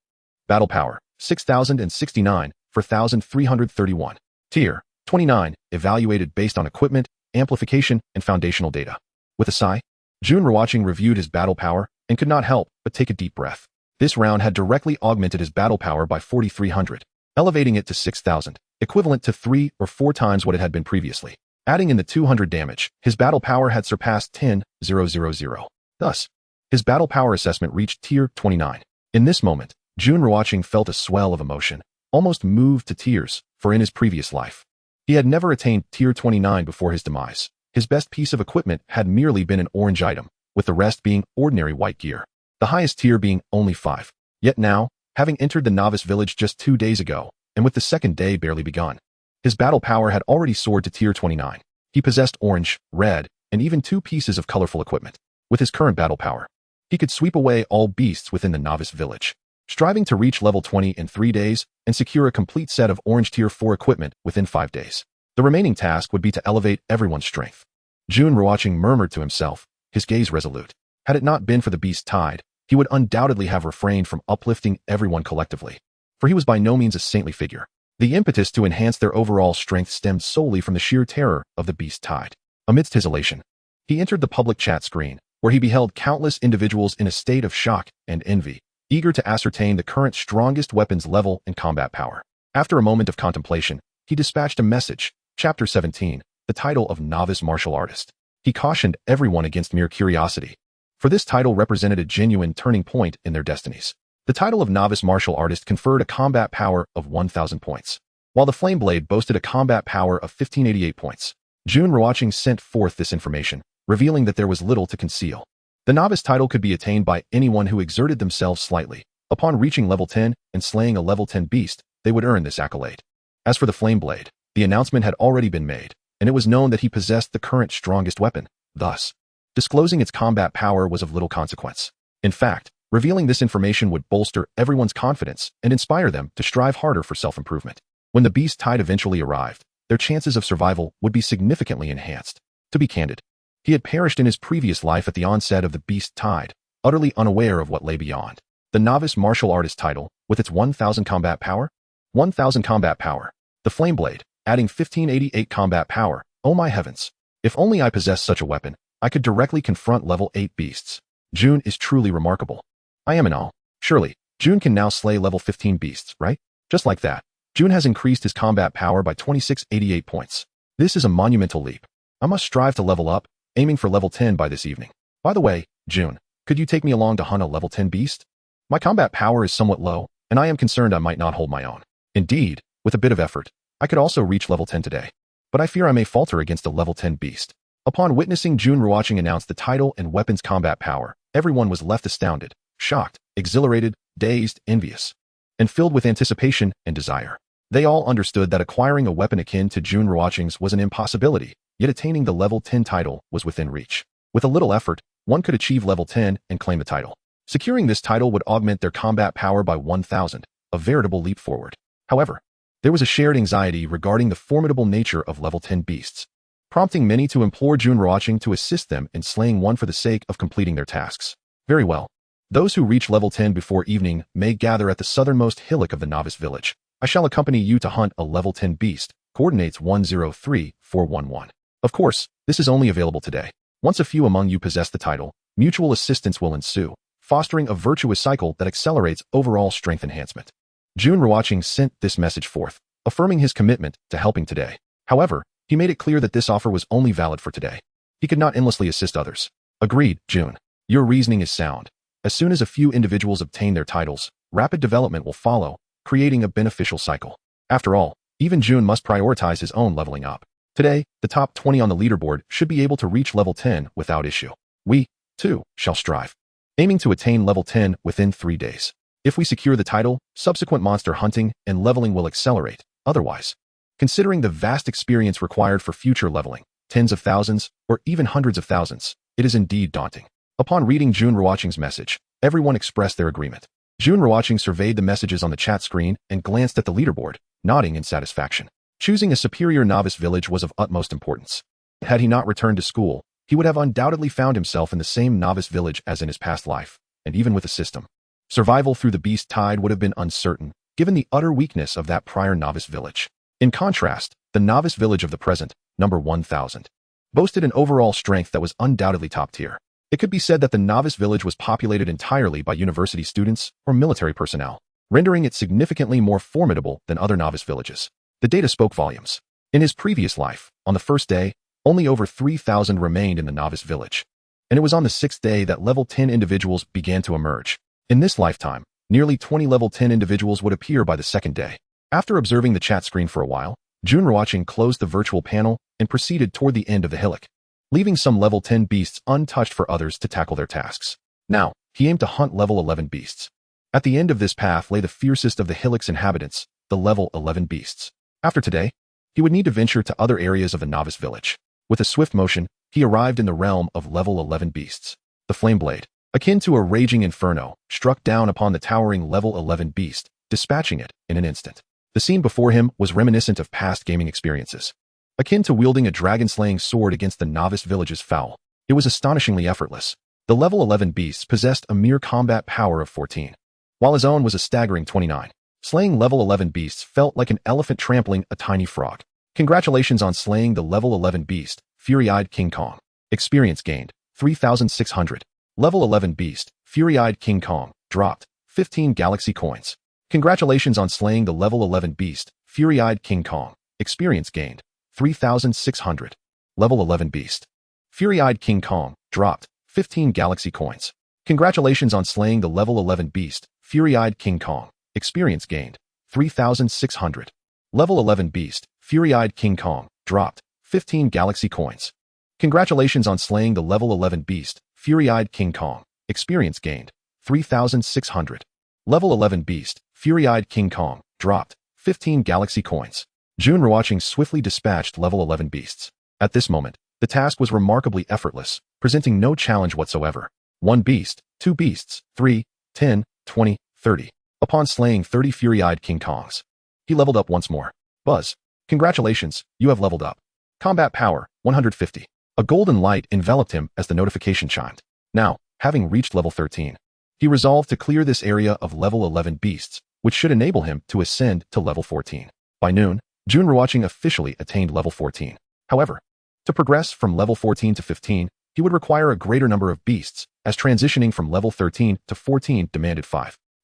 Battle power, 6069, 4331. Tier, 29, evaluated based on equipment, amplification, and foundational data. With a sigh, Jun Ruochén reviewed his battle power and could not help but take a deep breath. This round had directly augmented his battle power by 4300, elevating it to 6000, equivalent to 3 or 4 times what it had been previously. Adding in the 200 damage, his battle power had surpassed 10,000. Thus, his battle power assessment reached Tier 29. In this moment, Jun Ruochén felt a swell of emotion, almost moved to tears, for in his previous life, he had never attained Tier 29 before his demise. His best piece of equipment had merely been an orange item, with the rest being ordinary white gear, the highest tier being only 5. Yet now, having entered the novice village just 2 days ago, and with the second day barely begun, his battle power had already soared to Tier 29. He possessed orange, red, and even 2 pieces of colorful equipment. With his current battle power, he could sweep away all beasts within the novice village, striving to reach level 20 in 3 days and secure a complete set of orange tier 4 equipment within 5 days. The remaining task would be to elevate everyone's strength. Jun Ruochén murmured to himself, his gaze resolute. Had it not been for the beast tide, he would undoubtedly have refrained from uplifting everyone collectively, for he was by no means a saintly figure. The impetus to enhance their overall strength stemmed solely from the sheer terror of the beast tide. Amidst his elation, he entered the public chat screen, where he beheld countless individuals in a state of shock and envy, eager to ascertain the current strongest weapon's level and combat power. After a moment of contemplation, he dispatched a message, Chapter 17, the title of Novice Martial Artist. He cautioned everyone against mere curiosity, for this title represented a genuine turning point in their destinies. The title of Novice Martial Artist conferred a combat power of 1,000 points, while the Flame Blade boasted a combat power of 1,588 points. Jun Ruochén sent forth this information, revealing that there was little to conceal. The novice title could be attained by anyone who exerted themselves slightly. Upon reaching level 10 and slaying a level 10 beast, they would earn this accolade. As for the Flame Blade, the announcement had already been made, and it was known that he possessed the current strongest weapon. Thus, disclosing its combat power was of little consequence. In fact, revealing this information would bolster everyone's confidence and inspire them to strive harder for self-improvement. When the beast tide eventually arrived, their chances of survival would be significantly enhanced. To be candid, he had perished in his previous life at the onset of the beast tide, utterly unaware of what lay beyond. The Novice Martial Artist title, with its 1,000 combat power? 1,000 combat power. The Flame Blade, adding 1,588 combat power. Oh my heavens. If only I possessed such a weapon, I could directly confront level 8 beasts. Jun is truly remarkable. I am in awe. Surely, Jun can now slay level 15 beasts, right? Just like that, Jun has increased his combat power by 2,688 points. This is a monumental leap. I must strive to level up, aiming for level 10 by this evening. By the way, Jun, could you take me along to hunt a level 10 beast? My combat power is somewhat low, and I am concerned I might not hold my own. Indeed, with a bit of effort, I could also reach level 10 today, but I fear I may falter against a level 10 beast. Upon witnessing Jun Ruochén announce the title and weapon's combat power, everyone was left astounded, shocked, exhilarated, dazed, envious, and filled with anticipation and desire. They all understood that acquiring a weapon akin to Jun Ruochén's was an impossibility, yet attaining the level 10 title was within reach. With a little effort, one could achieve level 10 and claim the title. Securing this title would augment their combat power by 1,000, a veritable leap forward. However, there was a shared anxiety regarding the formidable nature of level 10 beasts, prompting many to implore Jun Ruochén to assist them in slaying one for the sake of completing their tasks. Very well. Those who reach level 10 before evening may gather at the southernmost hillock of the novice village. I shall accompany you to hunt a level 10 beast, coordinates 103411. Of course, this is only available today. Once a few among you possess the title, mutual assistance will ensue, fostering a virtuous cycle that accelerates overall strength enhancement. Jun Ruochén sent this message forth, affirming his commitment to helping today. However, he made it clear that this offer was only valid for today. He could not endlessly assist others. Agreed, Jun. Your reasoning is sound. As soon as a few individuals obtain their titles, rapid development will follow, creating a beneficial cycle. After all, even Jun must prioritize his own leveling up. Today, the top 20 on the leaderboard should be able to reach level 10 without issue. We, too, shall strive, aiming to attain level 10 within 3 days. If we secure the title, subsequent monster hunting and leveling will accelerate. Otherwise, considering the vast experience required for future leveling, tens of thousands, or even hundreds of thousands, it is indeed daunting. Upon reading Jun Ruochén's message, everyone expressed their agreement. Jun Ruochén surveyed the messages on the chat screen and glanced at the leaderboard, nodding in satisfaction. Choosing a superior novice village was of utmost importance. Had he not returned to school, he would have undoubtedly found himself in the same novice village as in his past life, and even with a system. Survival through the beast tide would have been uncertain, given the utter weakness of that prior novice village. In contrast, the novice village of the present, number 1000, boasted an overall strength that was undoubtedly top tier. It could be said that the novice village was populated entirely by university students or military personnel, rendering it significantly more formidable than other novice villages. The data spoke volumes. In his previous life, on the first day, only over 3,000 remained in the novice village, and it was on the 6th day that level 10 individuals began to emerge. In this lifetime, nearly 20 level 10 individuals would appear by the 2nd day. After observing the chat screen for a while, Jun Ruochén closed the virtual panel and proceeded toward the end of the hillock, leaving some level 10 beasts untouched for others to tackle their tasks. Now, he aimed to hunt level 11 beasts. At the end of this path lay the fiercest of the hillock's inhabitants, the level 11 beasts. After today, he would need to venture to other areas of the novice village. With a swift motion, he arrived in the realm of level 11 beasts. the flame blade, akin to a raging inferno, struck down upon the towering level 11 beast, dispatching it in an instant. The scene before him was reminiscent of past gaming experiences. Akin to wielding a dragon-slaying sword against the novice village's fowl, it was astonishingly effortless. The level 11 beasts possessed a mere combat power of 14, while his own was a staggering 29. Slaying level 11 beasts felt like an elephant trampling a tiny frog. Congratulations on slaying the level 11 beast, Fury-Eyed King Kong. Experience gained, 3,600. Level 11 beast, Fury-Eyed King Kong, dropped, 15 galaxy coins. Congratulations on slaying the level 11 beast, Fury-Eyed King Kong. Experience gained, 3,600. Level 11 beast, Fury-Eyed King Kong, dropped, 15 galaxy coins. Congratulations on slaying the level 11 beast, Fury-Eyed King Kong. Experience gained, 3,600. Level 11 beast, Fury-Eyed King Kong, dropped, 15 galaxy coins. Congratulations on slaying the level 11 beast, Fury-Eyed King Kong. Experience gained, 3,600. Level 11 beast, Fury-Eyed King Kong, dropped, 15 galaxy coins. Jun Ruochén swiftly dispatched level 11 beasts. At this moment, the task was remarkably effortless, presenting no challenge whatsoever. 1 beast, 2 beasts, 3, 10, 20, 30. Upon slaying 30 Fury-Eyed King Kongs, he leveled up once more. Buzz. Congratulations, you have leveled up. Combat power, 150. A golden light enveloped him as the notification chimed. Now, having reached level 13, he resolved to clear this area of level 11 beasts, which should enable him to ascend to level 14. By noon, Jun Ruochén officially attained level 14. However, to progress from level 14 to 15, he would require a greater number of beasts, as transitioning from level 13 to 14 demanded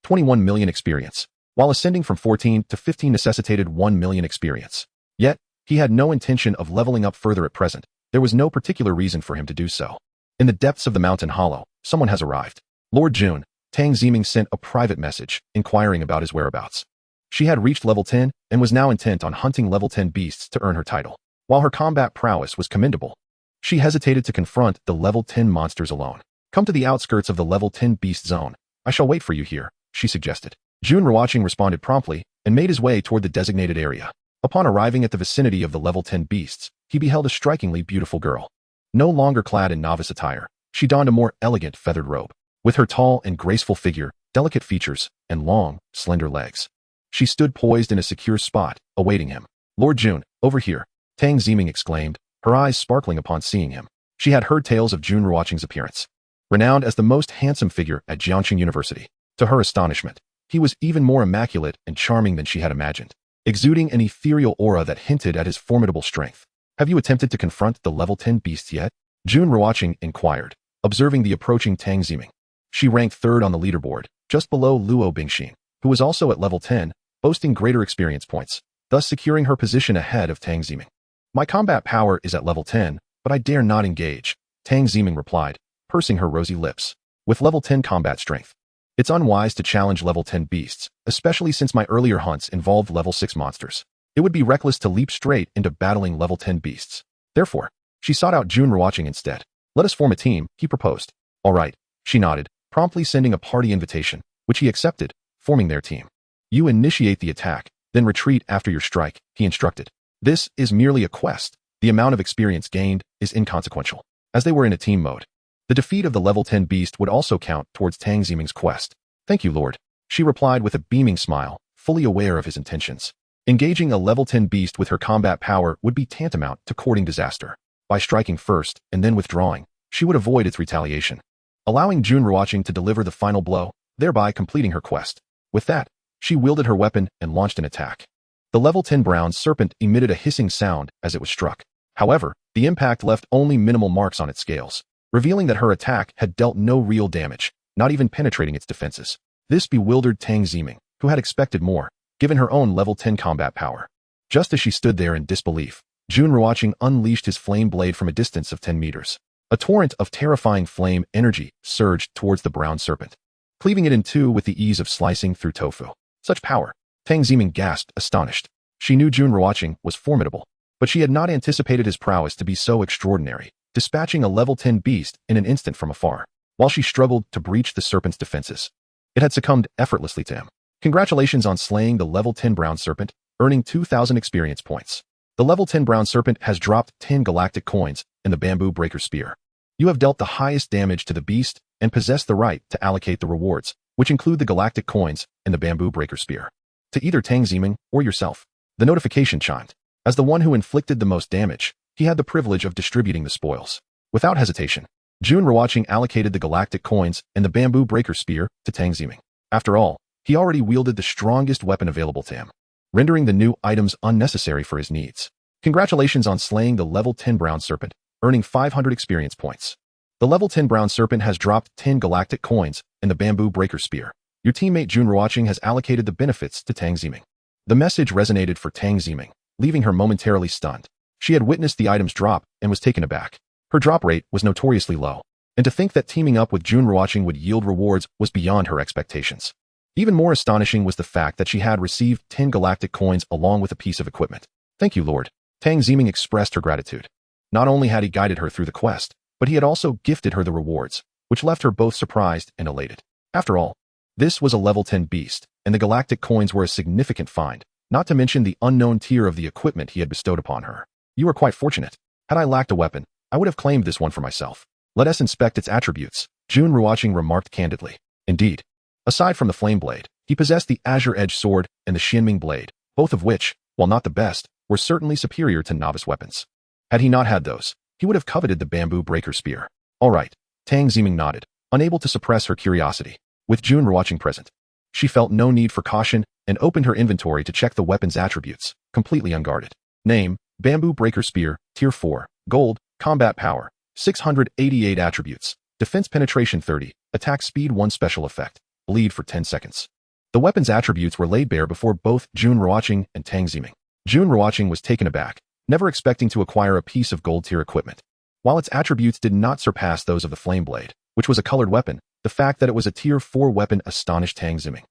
21 million experience, while ascending from 14 to 15 necessitated 1 million experience. Yet, he had no intention of leveling up further at present. There was no particular reason for him to do so. In the depths of the mountain hollow, someone has arrived. Lord Jun, Tang Ziming sent a private message, inquiring about his whereabouts. She had reached level 10 and was now intent on hunting level 10 beasts to earn her title. While her combat prowess was commendable, she hesitated to confront the level 10 monsters alone. Come to the outskirts of the level 10 beast zone. I shall wait for you here, she suggested. Jun Ruochén responded promptly and made his way toward the designated area. Upon arriving at the vicinity of the level 10 beasts, he beheld a strikingly beautiful girl. No longer clad in novice attire, she donned a more elegant feathered robe. With her tall and graceful figure, delicate features, and long, slender legs, she stood poised in a secure spot, awaiting him. Lord Jun, over here, Tang Ziming exclaimed, her eyes sparkling upon seeing him. She had heard tales of Jun Ruochén's appearance. Renowned as the most handsome figure at Jiangqing University, to her astonishment, he was even more immaculate and charming than she had imagined, exuding an ethereal aura that hinted at his formidable strength. Have you attempted to confront the level 10 beasts yet? Jun Ruochén inquired, observing the approaching Tang Ziming. She ranked third on the leaderboard, just below Luo Bingxin, who was also at level 10, boasting greater experience points, thus securing her position ahead of Tang Ziming. My combat power is at level 10, but I dare not engage, Tang Ziming replied, pursing her rosy lips. With level 10 combat strength, it's unwise to challenge level 10 beasts, especially since my earlier hunts involved level 6 monsters. It would be reckless to leap straight into battling level 10 beasts. Therefore, she sought out Jun Ruochén instead. Let us form a team, he proposed. All right, she nodded, promptly sending a party invitation, which he accepted, forming their team. You initiate the attack, then retreat after your strike, he instructed. This is merely a quest. The amount of experience gained is inconsequential. As they were in a team mode, the defeat of the level 10 beast would also count towards Tang Ziming's quest. Thank you, Lord, she replied with a beaming smile, fully aware of his intentions. Engaging a level 10 beast with her combat power would be tantamount to courting disaster. By striking first and then withdrawing, she would avoid its retaliation, allowing Jun Ruochén to deliver the final blow, thereby completing her quest. With that, she wielded her weapon and launched an attack. The level 10 brown serpent emitted a hissing sound as it was struck. However, the impact left only minimal marks on its scales, revealing that her attack had dealt no real damage, not even penetrating its defenses. This bewildered Tang Ziming, who had expected more, given her own level 10 combat power. Just as she stood there in disbelief, Jun Ruochén unleashed his flame blade from a distance of 10 meters. A torrent of terrifying flame energy surged towards the brown serpent, cleaving it in two with the ease of slicing through tofu. Such power! Tang Ziming gasped, astonished. She knew Jun Ruochén was formidable, but she had not anticipated his prowess to be so extraordinary, dispatching a level 10 beast in an instant from afar. While she struggled to breach the serpent's defenses, it had succumbed effortlessly to him. Congratulations on slaying the level 10 brown serpent, earning 2,000 experience points. The level 10 brown serpent has dropped 10 galactic coins in the bamboo breaker spear. You have dealt the highest damage to the beast and possess the right to allocate the rewards, which include the galactic coins and the bamboo breaker spear, to either Tang Ximing or yourself. The notification chimed. As the one who inflicted the most damage, he had the privilege of distributing the spoils. Without hesitation, Jun Ruochén allocated the galactic coins and the bamboo breaker spear to Tang Ximing. After all, he already wielded the strongest weapon available to him, rendering the new items unnecessary for his needs. Congratulations on slaying the level 10 brown serpent, earning 500 experience points. The level 10 brown serpent has dropped 10 galactic coins and the bamboo breaker spear. Your teammate Jun Ruochén has allocated the benefits to Tang Ximing. The message resonated for Tang Ximing, leaving her momentarily stunned. She had witnessed the items drop and was taken aback. Her drop rate was notoriously low, and to think that teaming up with Jun Ruochén would yield rewards was beyond her expectations. Even more astonishing was the fact that she had received 10 galactic coins along with a piece of equipment. Thank you, Lord. Tang Ximing expressed her gratitude. Not only had he guided her through the quest, but he had also gifted her the rewards, which left her both surprised and elated. After all, this was a level 10 beast, and the galactic coins were a significant find, not to mention the unknown tier of the equipment he had bestowed upon her. You are quite fortunate. Had I lacked a weapon, I would have claimed this one for myself. Let us inspect its attributes, Jun Ruochén remarked candidly. Indeed, aside from the flame blade, he possessed the azure edge sword and the Xianming blade, both of which, while not the best, were certainly superior to novice weapons. Had he not had those, he would have coveted the bamboo breaker spear. All right, Tang Ximing nodded, unable to suppress her curiosity. With Jun Ruochén present, she felt no need for caution and opened her inventory to check the weapon's attributes, completely unguarded. Name, Bamboo Breaker Spear, Tier 4, Gold, Combat Power, 688 attributes, Defense Penetration 30, Attack Speed 1 Special Effect, Bleed for 10 seconds. The weapon's attributes were laid bare before both Jun Ruochén and Tang Ximing. Jun Ruochén was taken aback, never expecting to acquire a piece of gold tier equipment. While its attributes did not surpass those of the Flame Blade, which was a colored weapon, the fact that it was a Tier 4 weapon astonished Tang Ximing.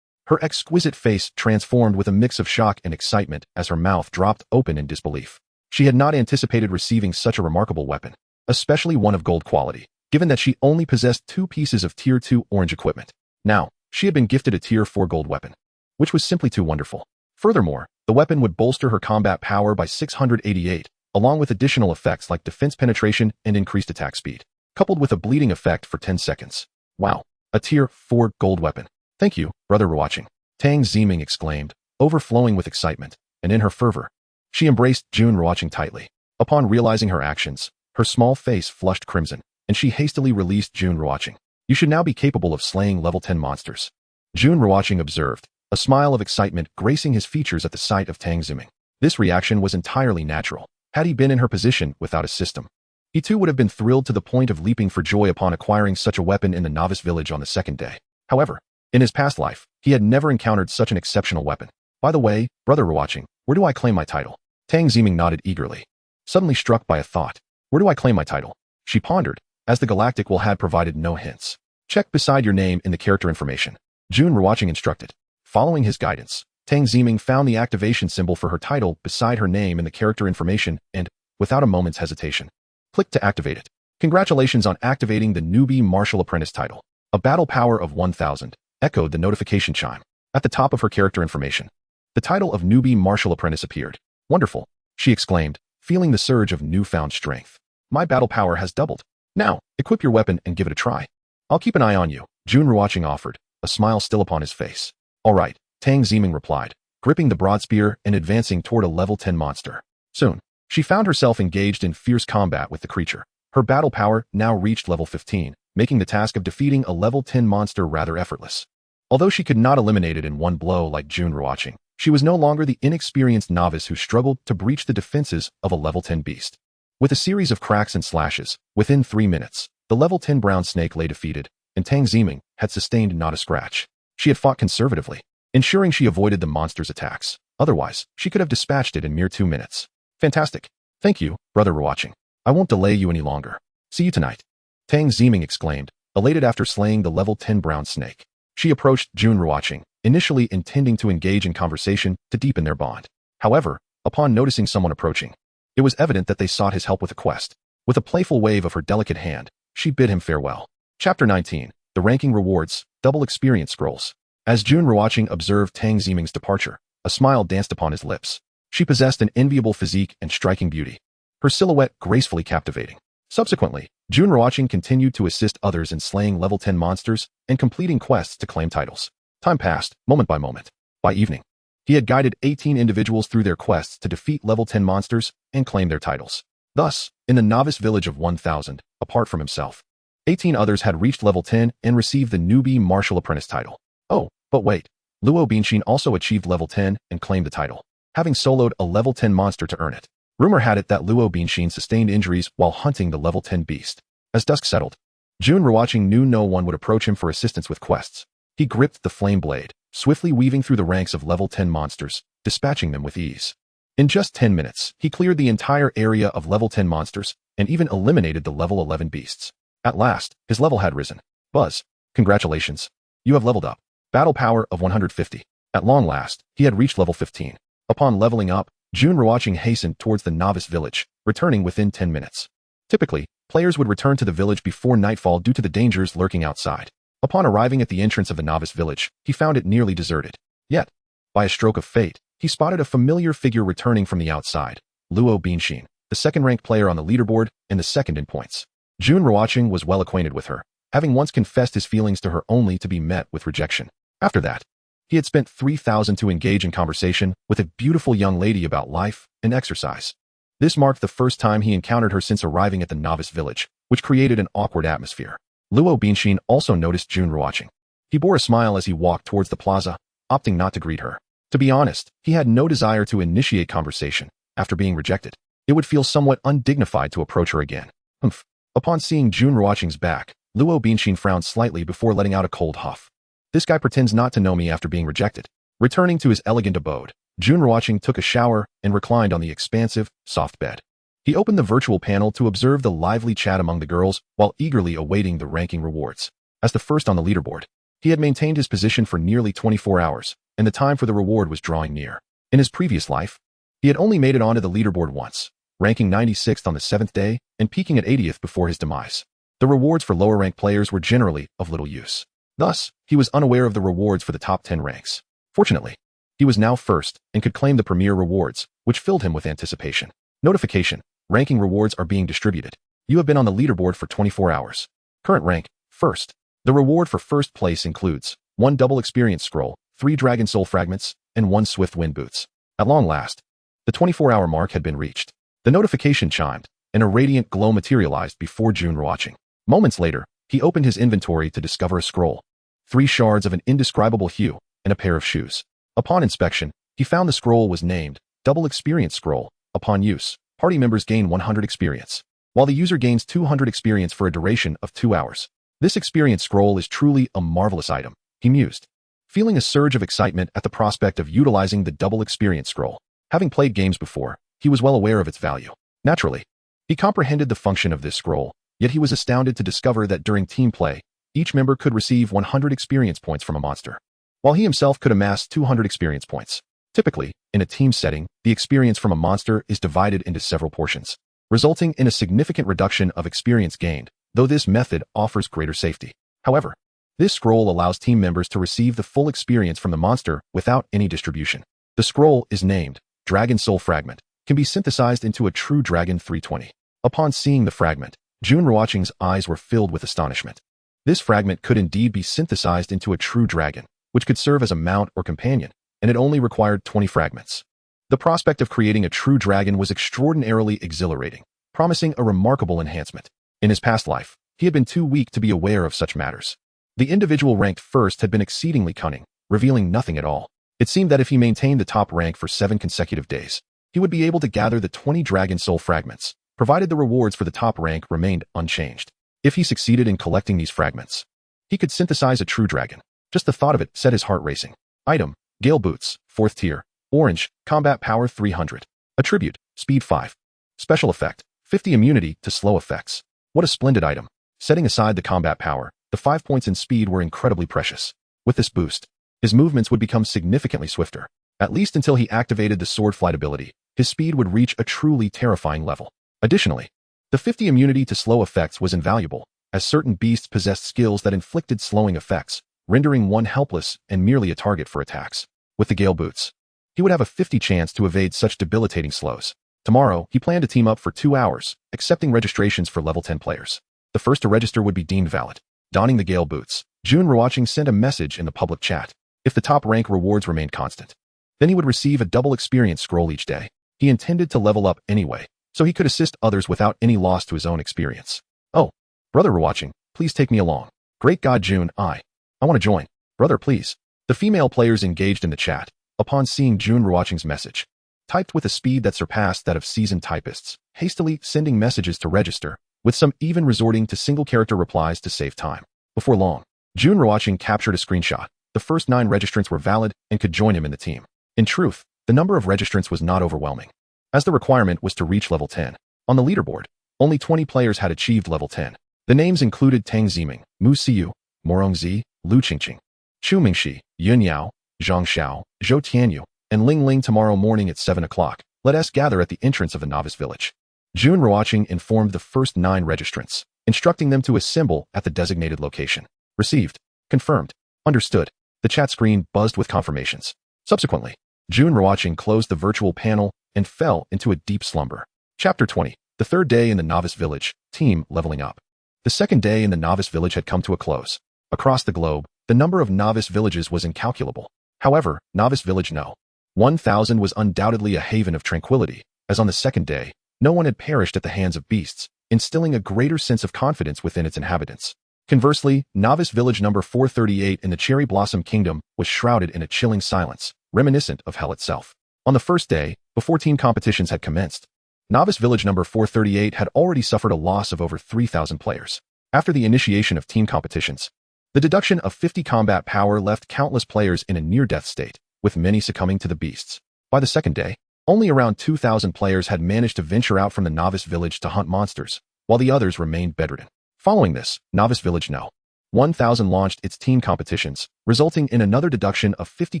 Her exquisite face transformed with a mix of shock and excitement as her mouth dropped open in disbelief. She had not anticipated receiving such a remarkable weapon, especially one of gold quality, given that she only possessed 2 pieces of Tier 2 orange equipment. Now, she had been gifted a Tier 4 gold weapon, which was simply too wonderful. Furthermore, the weapon would bolster her combat power by 688, along with additional effects like defense penetration and increased attack speed, coupled with a bleeding effect for 10 seconds. Wow, a Tier 4 gold weapon. Thank you, Brother Ruochén, Tang Ximing exclaimed, overflowing with excitement, and in her fervor, she embraced Jun Ruochén tightly. Upon realizing her actions, her small face flushed crimson, and she hastily released Jun Ruochén. You should now be capable of slaying level 10 monsters. Jun Ruochén observed, a smile of excitement gracing his features at the sight of Tang Ximing. This reaction was entirely natural. Had he been in her position without a system, he too would have been thrilled to the point of leaping for joy upon acquiring such a weapon in the novice village on the second day. However, in his past life, he had never encountered such an exceptional weapon. By the way, Brother Ruochén, where do I claim my title? Tang Ximing nodded eagerly, suddenly struck by a thought. Where do I claim my title? She pondered, as the galactic will had provided no hints. Check beside your name in the character information, Jun Ruochén instructed. Following his guidance, Tang Ximing found the activation symbol for her title beside her name in the character information and, without a moment's hesitation, clicked to activate it. Congratulations on activating the newbie martial apprentice title. A battle power of 1000, echoed the notification chime. At the top of her character information, the title of newbie martial apprentice appeared. Wonderful, she exclaimed, feeling the surge of newfound strength. My battle power has doubled. Now, equip your weapon and give it a try. I'll keep an eye on you, Jun Ruochén offered, a smile still upon his face. All right, Tang Ximing replied, gripping the broad spear and advancing toward a level 10 monster. Soon, she found herself engaged in fierce combat with the creature. Her battle power now reached level 15, making the task of defeating a level 10 monster rather effortless. Although she could not eliminate it in one blow like Jun Ruochén, she was no longer the inexperienced novice who struggled to breach the defenses of a level 10 beast. With a series of cracks and slashes, within 3 minutes, the level 10 brown snake lay defeated, and Tang Ximing had sustained not a scratch. She had fought conservatively, ensuring she avoided the monster's attacks. Otherwise, she could have dispatched it in mere 2 minutes. Fantastic. Thank you, Brother Ruochén. I won't delay you any longer. See you tonight. Tang Ximing exclaimed, elated after slaying the level 10 brown snake. She approached Jun Ruochén, initially intending to engage in conversation to deepen their bond. However, upon noticing someone approaching, it was evident that they sought his help with a quest. With a playful wave of her delicate hand, she bid him farewell. Chapter 19, The Ranking Rewards, Double Experience Scrolls. As Jun Ruochén observed Tang Ximing's departure, a smile danced upon his lips. She possessed an enviable physique and striking beauty, her silhouette gracefully captivating. Subsequently, Jun Ruochén continued to assist others in slaying level 10 monsters and completing quests to claim titles. Time passed, moment by moment. By evening, he had guided 18 individuals through their quests to defeat level 10 monsters and claim their titles. Thus, in the novice village of 1000, apart from himself, 18 others had reached level 10 and received the newbie martial apprentice title. Oh, but wait. Luo Binshin also achieved level 10 and claimed the title, having soloed a level 10 monster to earn it. Rumor had it that Luo Binshin sustained injuries while hunting the level 10 beast. As dusk settled, Jun Ruochén knew no one would approach him for assistance with quests. He gripped the flame blade, swiftly weaving through the ranks of level 10 monsters, dispatching them with ease. In just 10 minutes, he cleared the entire area of level 10 monsters and even eliminated the level 11 beasts. At last, his level had risen. Buzz, congratulations. You have leveled up. Battle power of 150. At long last, he had reached level 15. Upon leveling up, Jun Ruochén hastened towards the novice village, returning within 10 minutes. Typically, players would return to the village before nightfall due to the dangers lurking outside. Upon arriving at the entrance of the novice village, he found it nearly deserted. Yet, by a stroke of fate, he spotted a familiar figure returning from the outside. Luo Binshin, the second-ranked player on the leaderboard and the second in points. Jun Ruochén was well acquainted with her, having once confessed his feelings to her only to be met with rejection. After that, he had spent 3,000 to engage in conversation with a beautiful young lady about life and exercise. This marked the first time he encountered her since arriving at the novice village, which created an awkward atmosphere. Luo Binshin also noticed Jun Ruochén. He bore a smile as he walked towards the plaza, opting not to greet her. To be honest, he had no desire to initiate conversation after being rejected. It would feel somewhat undignified to approach her again. Humph. Upon seeing Jun Ruochén's back, Luo Binshin frowned slightly before letting out a cold huff. This guy pretends not to know me after being rejected. Returning to his elegant abode, Jun Ruochén took a shower and reclined on the expansive, soft bed. He opened the virtual panel to observe the lively chat among the girls while eagerly awaiting the ranking rewards. As the first on the leaderboard, he had maintained his position for nearly 24 hours, and the time for the reward was drawing near. In his previous life, he had only made it onto the leaderboard once, ranking 96th on the 7th day and peaking at 80th before his demise. The rewards for lower-ranked players were generally of little use. Thus, he was unaware of the rewards for the top 10 ranks. Fortunately, he was now first and could claim the premier rewards, which filled him with anticipation. Notification: ranking rewards are being distributed. You have been on the leaderboard for 24 hours. Current rank: first. The reward for first place includes 1 double experience scroll, 3 dragon soul fragments, and 1 swift wind boots. At long last, the 24-hour mark had been reached. The notification chimed, and a radiant glow materialized before Jun Ruochén. Moments later, he opened his inventory to discover a scroll, 3 shards of an indescribable hue, and a pair of shoes. Upon inspection, he found the scroll was named Double Experience Scroll. Upon use, party members gain 100 experience, while the user gains 200 experience for a duration of 2 hours. This experience scroll is truly a marvelous item, he mused, feeling a surge of excitement at the prospect of utilizing the Double Experience Scroll. Having played games before, he was well aware of its value. Naturally, he comprehended the function of this scroll, yet he was astounded to discover that during team play, each member could receive 100 experience points from a monster, while he himself could amass 200 experience points. Typically, in a team setting, the experience from a monster is divided into several portions, resulting in a significant reduction of experience gained, though this method offers greater safety. However, this scroll allows team members to receive the full experience from the monster without any distribution. The scroll is named Dragon Soul Fragment, can be synthesized into a true Dragon 320. Upon seeing the fragment, Jun Ruochén's eyes were filled with astonishment. This fragment could indeed be synthesized into a true dragon, which could serve as a mount or companion, and it only required 20 fragments. The prospect of creating a true dragon was extraordinarily exhilarating, promising a remarkable enhancement. In his past life, he had been too weak to be aware of such matters. The individual ranked first had been exceedingly cunning, revealing nothing at all. It seemed that if he maintained the top rank for 7 consecutive days, he would be able to gather the 20 Dragon Soul fragments, provided the rewards for the top rank remained unchanged. If he succeeded in collecting these fragments, he could synthesize a true dragon. Just the thought of it set his heart racing. Item: Gale Boots, 4th tier, orange, combat power 300. Attribute: speed 5. Special effect: 50 immunity to slow effects. What a splendid item. Setting aside the combat power, the 5 points in speed were incredibly precious. With this boost, his movements would become significantly swifter. At least until he activated the sword flight ability, his speed would reach a truly terrifying level. Additionally, the 50 immunity to slow effects was invaluable, as certain beasts possessed skills that inflicted slowing effects, rendering one helpless and merely a target for attacks. With the Gale Boots, he would have a 50 chance to evade such debilitating slows. Tomorrow, he planned to team up for 2 hours, accepting registrations for level 10 players. The first to register would be deemed valid. Donning the Gale boots, Jun Ruochén sent a message in the public chat. If the top rank rewards remained constant, then he would receive a double experience scroll each day. He intended to level up anyway, so he could assist others without any loss to his own experience. Oh, Brother Ruochén, please take me along. Great God Jun, I want to join. Brother, please. The female players engaged in the chat, upon seeing Jun Ruochén's message, typed with a speed that surpassed that of seasoned typists, hastily sending messages to register, with some even resorting to single-character replies to save time. Before long, Jun Ruochén captured a screenshot. The first 9 registrants were valid and could join him in the team. In truth, the number of registrants was not overwhelming, as the requirement was to reach level 10. On the leaderboard, only 20 players had achieved level 10. The names included Tang Ziming, Mu Xiu, Morongzi, Lu Qingqing, Chu Mingxi, Yun Yao, Zhang Xiao, Zhou Tianyu, and Ling Ling. Tomorrow morning at 7 o'clock, let us gather at the entrance of the novice village. Jun Ruochén informed the first 9 registrants, instructing them to assemble at the designated location. Received. Confirmed. Understood. The chat screen buzzed with confirmations. Subsequently, Jun Ruochén closed the virtual panel and fell into a deep slumber. Chapter 20. The third day in the novice village, team leveling up. The second day in the novice village had come to a close. Across the globe, the number of novice villages was incalculable. However, novice village No. 1000 was undoubtedly a haven of tranquility, as on the second day, no one had perished at the hands of beasts, instilling a greater sense of confidence within its inhabitants. Conversely, novice village number 438 in the Cherry Blossom Kingdom was shrouded in a chilling silence, reminiscent of hell itself. On the first day, before team competitions had commenced, novice village number 438 had already suffered a loss of over 3,000 players. After the initiation of team competitions, the deduction of 50 combat power left countless players in a near-death state, with many succumbing to the beasts. By the second day, only around 2,000 players had managed to venture out from the novice village to hunt monsters, while the others remained bedridden. Following this, novice village No. 1000 launched its team competitions, resulting in another deduction of 50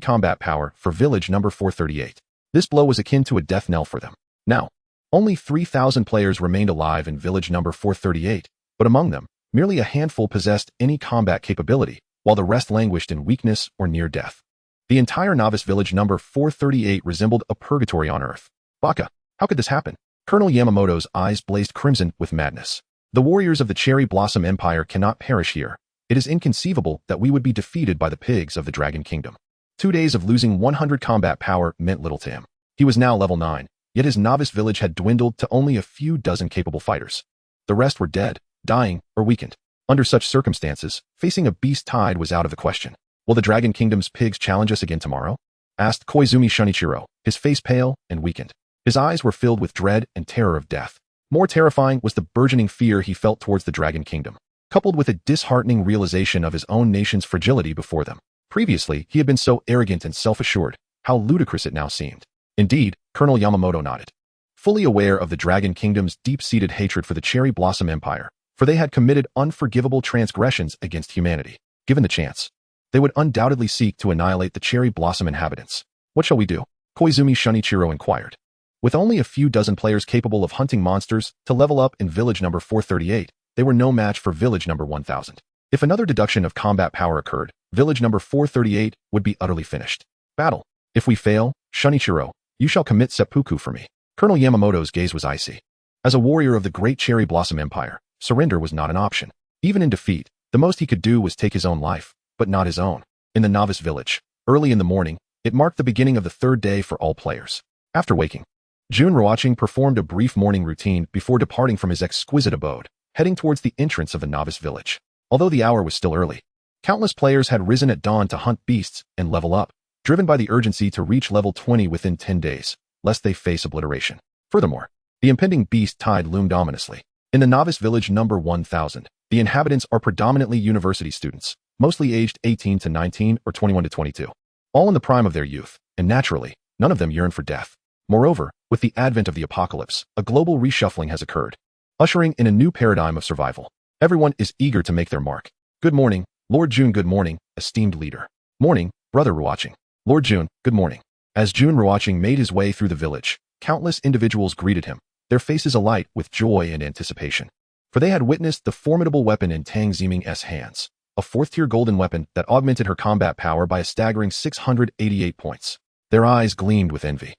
combat power for village number 438. This blow was akin to a death knell for them. Now, only 3,000 players remained alive in village number 438, but among them, merely a handful possessed any combat capability, while the rest languished in weakness or near death. The entire novice village number 438 resembled a purgatory on Earth. Baka, how could this happen? Colonel Yamamoto's eyes blazed crimson with madness. The warriors of the Cherry Blossom Empire cannot perish here. It is inconceivable that we would be defeated by the pigs of the Dragon Kingdom. 2 days of losing 100 combat power meant little to him. He was now level 9, yet his novice village had dwindled to only a few dozen capable fighters. The rest were dead, dying, or weakened. Under such circumstances, facing a beast tide was out of the question. Will the Dragon Kingdom's pigs challenge us again tomorrow? Asked Koizumi Shunichiro, his face pale and weakened. His eyes were filled with dread and terror of death. More terrifying was the burgeoning fear he felt towards the Dragon Kingdom, coupled with a disheartening realization of his own nation's fragility before them. Previously, he had been so arrogant and self-assured. How ludicrous it now seemed. Indeed, Colonel Yamamoto nodded, fully aware of the Dragon Kingdom's deep-seated hatred for the Cherry Blossom Empire, for they had committed unforgivable transgressions against humanity. Given the chance, they would undoubtedly seek to annihilate the Cherry Blossom inhabitants. What shall we do? Koizumi Shunichiro inquired. With only a few dozen players capable of hunting monsters to level up in village number 438, they were no match for village number 1000. If another deduction of combat power occurred, village number 438 would be utterly finished. Battle. If we fail, Shunichiro, you shall commit seppuku for me. Colonel Yamamoto's gaze was icy. As a warrior of the great Cherry Blossom Empire, surrender was not an option. Even in defeat, the most he could do was take his own life, but not his own. In the novice village, early in the morning, it marked the beginning of the third day for all players. After waking, Jun Ruochén performed a brief morning routine before departing from his exquisite abode, heading towards the entrance of the novice village. Although the hour was still early, countless players had risen at dawn to hunt beasts and level up, driven by the urgency to reach level 20 within 10 days, lest they face obliteration. Furthermore, the impending beast tide loomed ominously. In the novice village number 1000, the inhabitants are predominantly university students, mostly aged 18 to 19 or 21 to 22, all in the prime of their youth, and naturally, none of them yearn for death. Moreover, with the advent of the apocalypse, a global reshuffling has occurred, ushering in a new paradigm of survival. Everyone is eager to make their mark. Good morning, Lord Jun. Good morning, esteemed leader. Morning, Brother Ruochén. Lord Jun, good morning. As Jun Ruochén made his way through the village, countless individuals greeted him, their faces alight with joy and anticipation. For they had witnessed the formidable weapon in Tang Ziming's hands, a 4th-tier golden weapon that augmented her combat power by a staggering 688 points. Their eyes gleamed with envy.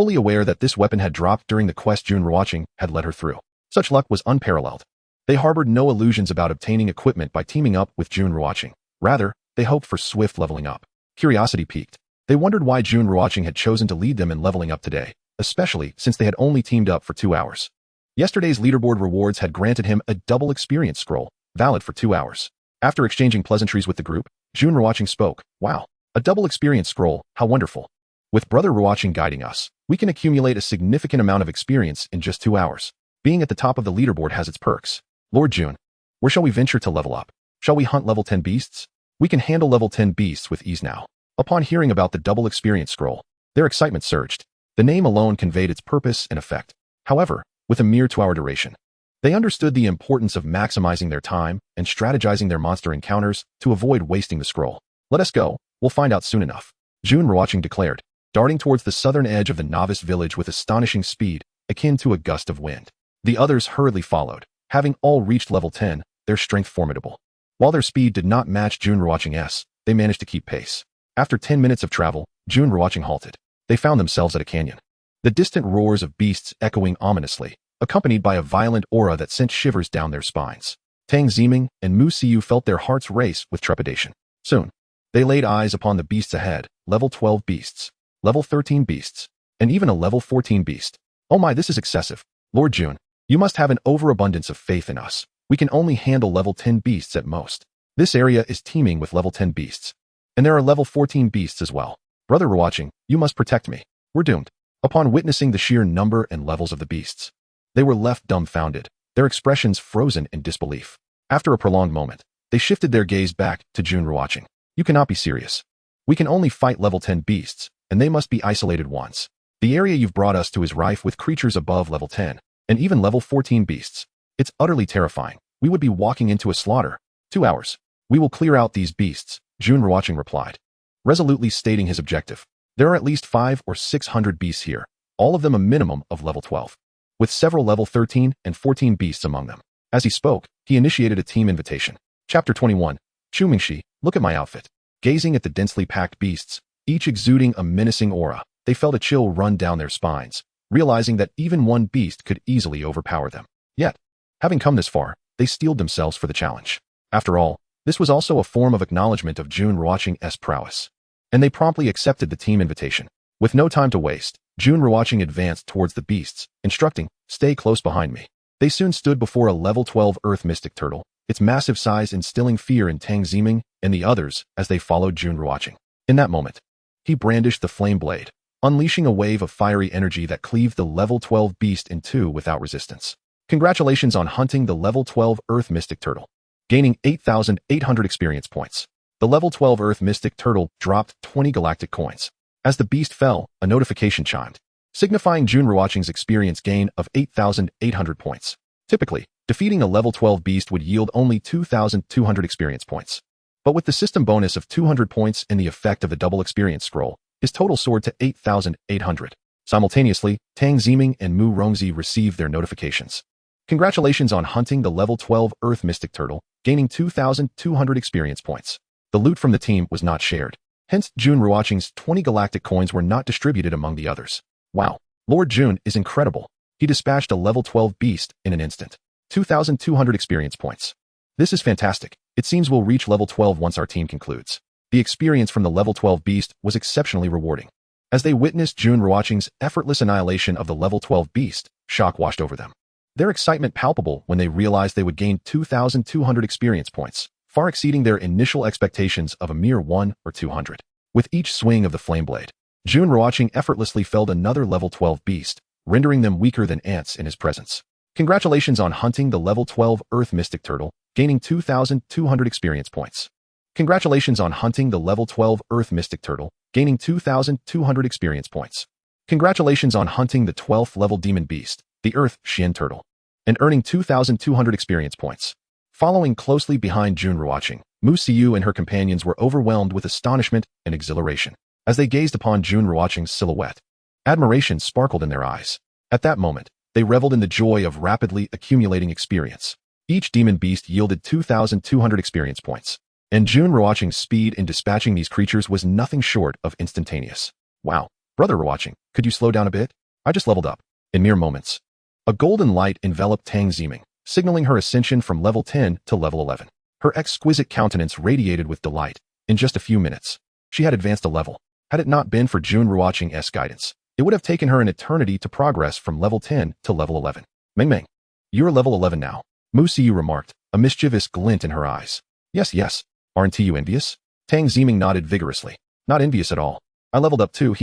fully aware that this weapon had dropped during the quest Jun Ruochén had led her through. Such luck was unparalleled. They harbored no illusions about obtaining equipment by teaming up with Jun Ruochén. Rather, they hoped for swift leveling up. Curiosity piqued. They wondered why Jun Ruochén had chosen to lead them in leveling up today, especially since they had only teamed up for 2 hours. Yesterday's leaderboard rewards had granted him a double experience scroll, valid for 2 hours. After exchanging pleasantries with the group, Jun Ruochén spoke. Wow, a double experience scroll, how wonderful. With Brother Ruochén guiding us, we can accumulate a significant amount of experience in just 2 hours. Being at the top of the leaderboard has its perks. Lord Jun, where shall we venture to level up? Shall we hunt level 10 beasts? We can handle level 10 beasts with ease now. Upon hearing about the double experience scroll, their excitement surged. The name alone conveyed its purpose and effect. However, with a mere 2-hour duration, they understood the importance of maximizing their time and strategizing their monster encounters to avoid wasting the scroll. Let us go, we'll find out soon enough, Jun Ruochén declared, darting towards the southern edge of the novice village with astonishing speed, akin to a gust of wind. The others hurriedly followed, having all reached level 10, their strength formidable. While their speed did not match Jun Ruochén's, they managed to keep pace. After 10 minutes of travel, Jun Ruochén halted. They found themselves at a canyon. The distant roars of beasts echoing ominously, accompanied by a violent aura that sent shivers down their spines. Tang Ziming and Mu Siyu felt their hearts race with trepidation. Soon, they laid eyes upon the beasts ahead, level 12 beasts, level 13 beasts, and even a level 14 beast. Oh my, this is excessive. Lord Jun, you must have an overabundance of faith in us. We can only handle level 10 beasts at most. This area is teeming with level 10 beasts. And there are level 14 beasts as well. Brother Ruochén, you must protect me. We're doomed. Upon witnessing the sheer number and levels of the beasts, they were left dumbfounded, their expressions frozen in disbelief. After a prolonged moment, they shifted their gaze back to Jun Ruochén. You cannot be serious. We can only fight level 10 beasts, and they must be isolated ones. The area you've brought us to is rife with creatures above level 10, and even level 14 beasts. It's utterly terrifying. We would be walking into a slaughter. 2 hours. We will clear out these beasts, Jun Ruochén replied, resolutely stating his objective. There are at least 500 or 600 beasts here, all of them a minimum of level 12, with several level 13 and 14 beasts among them. As he spoke, he initiated a team invitation. Chapter 21. Chu Mingxi, look at my outfit. Gazing at the densely packed beasts, each exuding a menacing aura, they felt a chill run down their spines, realizing that even one beast could easily overpower them. Yet, having come this far, they steeled themselves for the challenge. After all, this was also a form of acknowledgement of Jun Ruochén's prowess, and they promptly accepted the team invitation. With no time to waste, Jun Ruochén advanced towards the beasts, instructing, stay close behind me. They soon stood before a level 12 earth mystic turtle, its massive size instilling fear in Tang Ziming and the others as they followed Jun Ruochén. In that moment, he brandished the flame blade, unleashing a wave of fiery energy that cleaved the level 12 beast in two without resistance. Congratulations on hunting the level 12 earth mystic turtle, gaining 8,800 experience points. The level 12 earth mystic turtle dropped 20 galactic coins. As the beast fell, a notification chimed, signifying Jun Ruochén's experience gain of 8,800 points. Typically, defeating a level 12 beast would yield only 2,200 experience points. But with the system bonus of 200 points and the effect of the double experience scroll, his total soared to 8,800. Simultaneously, Tang Ziming and Mu Rongzi received their notifications. Congratulations on hunting the level 12 earth mystic turtle, gaining 2,200 experience points. The loot from the team was not shared. Hence, Jun Ruochén's 20 galactic coins were not distributed among the others. Wow, Lord Jun is incredible. He dispatched a level 12 beast in an instant. 2,200 experience points. This is fantastic. It seems we'll reach level 12 once our team concludes. The experience from the level 12 beast was exceptionally rewarding. As they witnessed Jun Ruochén's effortless annihilation of the level 12 beast, shock washed over them. Their excitement palpable when they realized they would gain 2,200 experience points, far exceeding their initial expectations of a mere 100 or 200. With each swing of the flame blade, Jun Ruochén effortlessly felled another level 12 beast, rendering them weaker than ants in his presence. Congratulations on hunting the level 12 earth mystic turtle, gaining 2,200 experience points. Congratulations on hunting the level 12 earth mystic turtle, gaining 2,200 experience points. Congratulations on hunting the 12th level demon beast, the earth Xian turtle, and earning 2,200 experience points. Following closely behind Jun Ruochén, Mu Siyu and her companions were overwhelmed with astonishment and exhilaration. As they gazed upon Jun Ruochén's silhouette, admiration sparkled in their eyes. At that moment, they reveled in the joy of rapidly accumulating experience. Each demon beast yielded 2,200 experience points, and Jun Ruochén's speed in dispatching these creatures was nothing short of instantaneous. Wow, Brother Ruochén, could you slow down a bit? I just leveled up. In mere moments. A golden light enveloped Tang Ximing, signaling her ascension from level 10 to level 11. Her exquisite countenance radiated with delight. In just a few minutes, she had advanced a level. Had it not been for Jun Ruochén's guidance, it would have taken her an eternity to progress from level 10 to level 11. Meng, you're level 11 now. Mu Siyu remarked, a mischievous glint in her eyes. Yes. Aren't you envious? Tang Ximing nodded vigorously. Not envious at all. I leveled up too,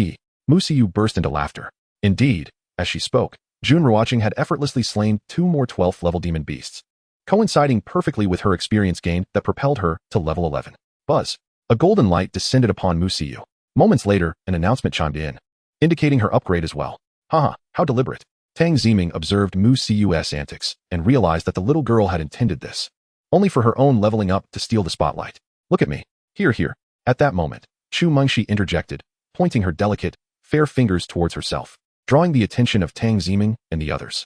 Mu Siyu burst into laughter. Indeed, as she spoke, Jun Ruochén had effortlessly slain 2 more 12th level demon beasts, coinciding perfectly with her experience gain that propelled her to level 11. Buzz. A golden light descended upon Mu Siyu. Moments later, an announcement chimed in, indicating her upgrade as well. Haha, how deliberate. Tang Ximing observed Mu Siyu's antics and realized that the little girl had intended this, only for her own leveling up to steal the spotlight. Look at me. Here. At that moment, Chu Mengxi interjected, pointing her delicate, fair fingers towards herself, drawing the attention of Tang Ximing and the others.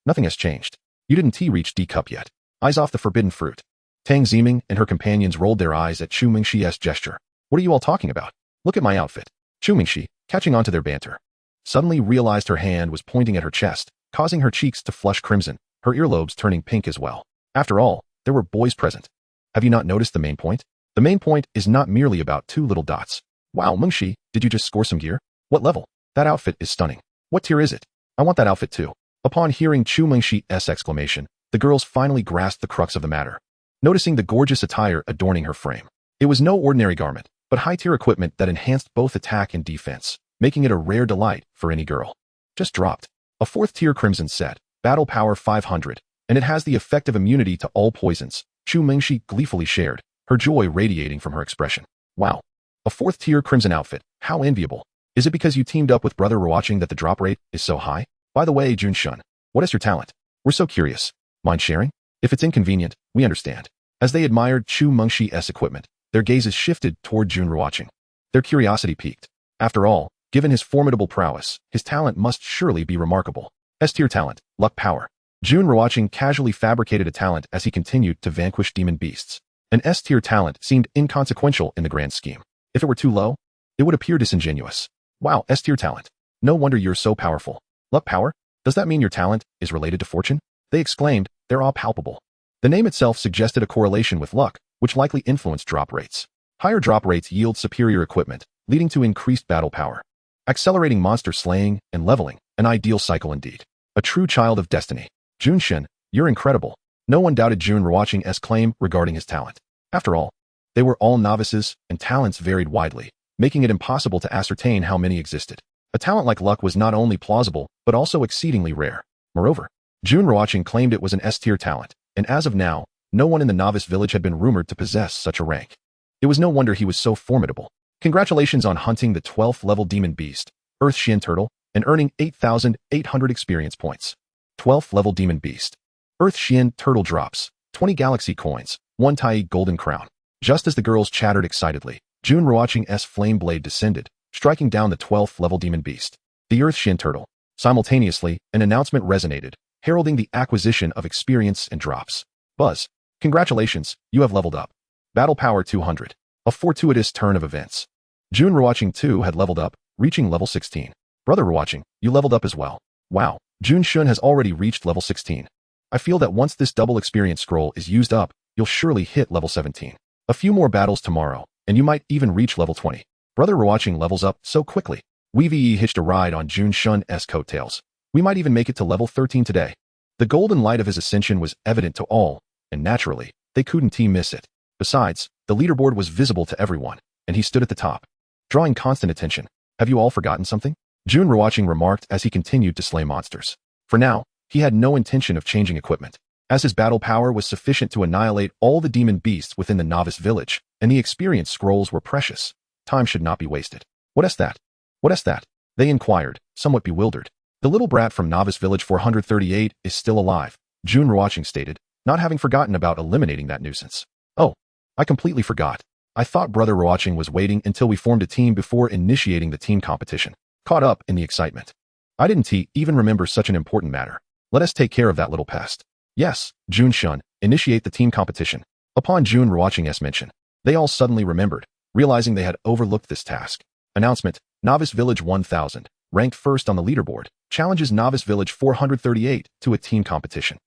Nothing has changed. You didn't reach D cup yet. Eyes off the forbidden fruit. Tang Ximing and her companions rolled their eyes at Chu Mengxi's gesture. What are you all talking about? Look at my outfit. Chu Mengxi, catching on to their banter, suddenly realized her hand was pointing at her chest, causing her cheeks to flush crimson, her earlobes turning pink as well. After all, there were boys present. Have you not noticed the main point? The main point is not merely about 2 little dots. Wow, Mengxi, did you just score some gear? What level? That outfit is stunning. What tier is it? I want that outfit too. Upon hearing Chu Mengxi's exclamation, the girls finally grasped the crux of the matter, noticing the gorgeous attire adorning her frame. It was no ordinary garment, but high-tier equipment that enhanced both attack and defense, making it a rare delight for any girl. Just dropped. A 4th-tier crimson set, battle power 500, and it has the effective immunity to all poisons. Chu Mengxi gleefully shared, her joy radiating from her expression. Wow. A 4th-tier crimson outfit, how enviable. Is it because you teamed up with Brother Ruochén that the drop rate is so high? By the way, Jun Shun, what is your talent? We're so curious. Mind sharing? If it's inconvenient, we understand. As they admired Chu Mengxi's equipment, their gazes shifted toward Jun Ruochén. Their curiosity piqued. After all, given his formidable prowess, his talent must surely be remarkable. S-tier talent, luck power. Jun Ruochén casually fabricated a talent as he continued to vanquish demon beasts. An S-tier talent seemed inconsequential in the grand scheme. If it were too low, it would appear disingenuous. Wow, S-tier talent. No wonder you're so powerful. Luck power? Does that mean your talent is related to fortune? They exclaimed, they're all palpable. The name itself suggested a correlation with luck, which likely influenced drop rates. Higher drop rates yield superior equipment, leading to increased battle power, accelerating monster slaying and leveling, an ideal cycle indeed. A true child of destiny. Jun Shun, you're incredible. No one doubted Jun Ruochén's claim regarding his talent. After all, they were all novices, and talents varied widely, making it impossible to ascertain how many existed. A talent like luck was not only plausible, but also exceedingly rare. Moreover, Jun Ruochén claimed it was an S-tier talent, and as of now, no one in the novice village had been rumored to possess such a rank. It was no wonder he was so formidable. Congratulations on hunting the 12th level demon beast, Earth Shin Turtle, and earning 8,800 experience points. 12th level demon beast. Earth Shin Turtle drops 20 galaxy coins, 1 Tai golden crown. Just as the girls chattered excitedly, Jun Ruochén's flame blade descended, striking down the 12th level demon beast, the Earth Shin Turtle. Simultaneously, an announcement resonated, heralding the acquisition of experience and drops. Buzz, congratulations, you have leveled up. Battle power 200. A fortuitous turn of events. Jun Ruochén too had leveled up, reaching level 16. Brother Ruochén, you leveled up as well. Wow, Jun Shun has already reached level 16. I feel that once this double experience scroll is used up, you'll surely hit level 17. A few more battles tomorrow, and you might even reach level 20. Brother Ruochén levels up so quickly. We hitched a ride on Jun Shun's coattails. We might even make it to level 13 today. The golden light of his ascension was evident to all, and naturally, they couldn't miss it. Besides, the leaderboard was visible to everyone, and he stood at the top, drawing constant attention. Have you all forgotten something? Jun Ruochén remarked as he continued to slay monsters. For now, he had no intention of changing equipment, as his battle power was sufficient to annihilate all the demon beasts within the novice village, and the experience scrolls were precious. Time should not be wasted. What is that? What is that? They inquired, somewhat bewildered. The little brat from Novice Village 438 is still alive, Jun Ruochén stated, not having forgotten about eliminating that nuisance. Oh, I completely forgot. I thought Brother Ruochén was waiting until we formed a team before initiating the team competition. Caught up in the excitement. I didn't even remember such an important matter. Let us take care of that little pest. Yes, Jun Shun, initiate the team competition. Upon Jun Ruochén's mention, they all suddenly remembered, realizing they had overlooked this task. Announcement, Novice Village 1000, ranked first on the leaderboard, challenges Novice Village 438 to a team competition.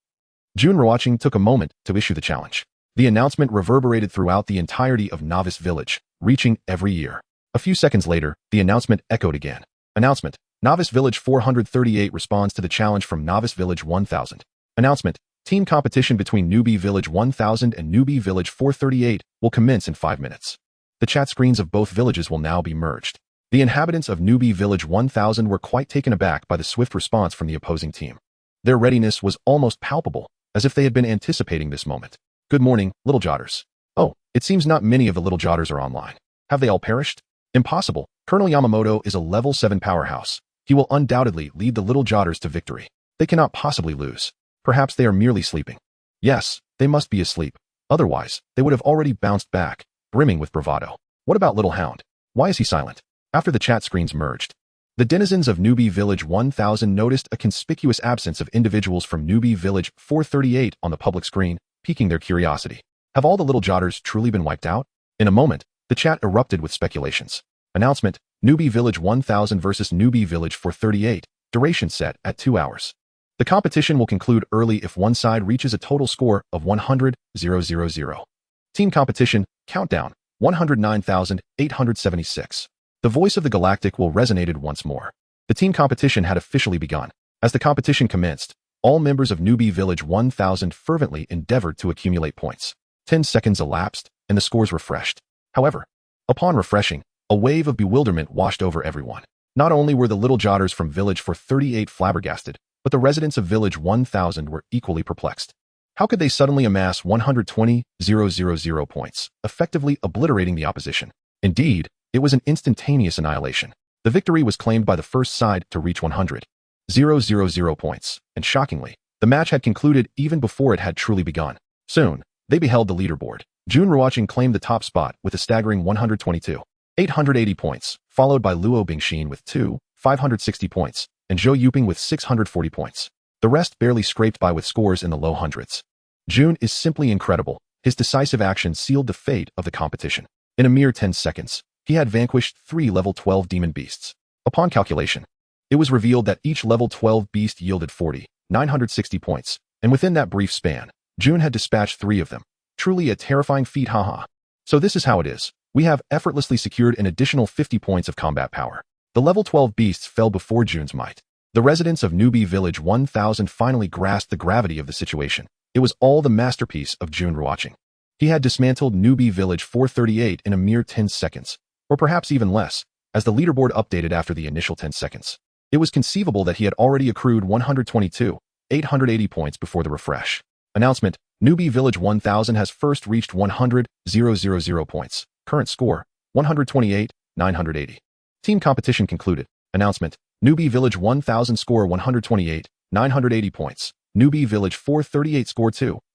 Jun Ruochén took a moment to issue the challenge. The announcement reverberated throughout the entirety of Novice Village, reaching every ear. A few seconds later, the announcement echoed again. Announcement: Novice Village 438 responds to the challenge from Novice Village 1000. Announcement: Team competition between Newbie Village 1000 and Newbie Village 438 will commence in 5 minutes. The chat screens of both villages will now be merged. The inhabitants of Newbie Village 1000 were quite taken aback by the swift response from the opposing team. Their readiness was almost palpable, as if they had been anticipating this moment. Good morning, little jotters. Oh, it seems not many of the little jotters are online. Have they all perished? Impossible. Colonel Yamamoto is a level 7 powerhouse. He will undoubtedly lead the little jotters to victory. They cannot possibly lose. Perhaps they are merely sleeping. Yes, they must be asleep. Otherwise, they would have already bounced back, brimming with bravado. What about Little Hound? Why is he silent? After the chat screens merged, the denizens of Newbie Village 1000 noticed a conspicuous absence of individuals from Newbie Village 438 on the public screen, piquing their curiosity. Have all the little jotters truly been wiped out? In a moment, the chat erupted with speculations. Announcement: Newbie Village 1000 versus Newbie Village 438, duration set at 2 hours. The competition will conclude early if one side reaches a total score of 100,000. Team competition, countdown, 109,876. The voice of the galactic will resonated once more. The team competition had officially begun. As the competition commenced, all members of Newbie Village 1000 fervently endeavored to accumulate points. 10 seconds elapsed, and the scores refreshed. However, upon refreshing, a wave of bewilderment washed over everyone. Not only were the little jotters from Village 438 flabbergasted, but the residents of Village 1000 were equally perplexed. How could they suddenly amass 120,000 points, effectively obliterating the opposition? Indeed, it was an instantaneous annihilation. The victory was claimed by the first side to reach 100,000 points, and shockingly, the match had concluded even before it had truly begun. Soon, they beheld the leaderboard. Jun Ruochén claimed the top spot with a staggering 122,880 points, followed by Luo Bingxin with 560 points, and Zhou Yuping with 640 points. The rest barely scraped by with scores in the low hundreds. Jun is simply incredible. His decisive action sealed the fate of the competition. In a mere 10 seconds, he had vanquished 3 level 12 demon beasts. Upon calculation, it was revealed that each level 12 beast yielded 40,960 points, and within that brief span, Jun had dispatched 3 of them. Truly a terrifying feat, haha. So this is how it is. We have effortlessly secured an additional 50 points of combat power. The level 12 beasts fell before Jun's might. The residents of Newbie Village 1000 finally grasped the gravity of the situation. It was all the masterpiece of Jun Ruochén. He had dismantled Newbie Village 438 in a mere 10 seconds, or perhaps even less, as the leaderboard updated after the initial 10 seconds. It was conceivable that he had already accrued 122,880 points before the refresh. Announcement: Newbie Village 1000 has first reached 100,000 points. Current score: 128,980. Team competition concluded. Announcement: Newbie Village 1000 score 128,980 points. Newbie Village 438 score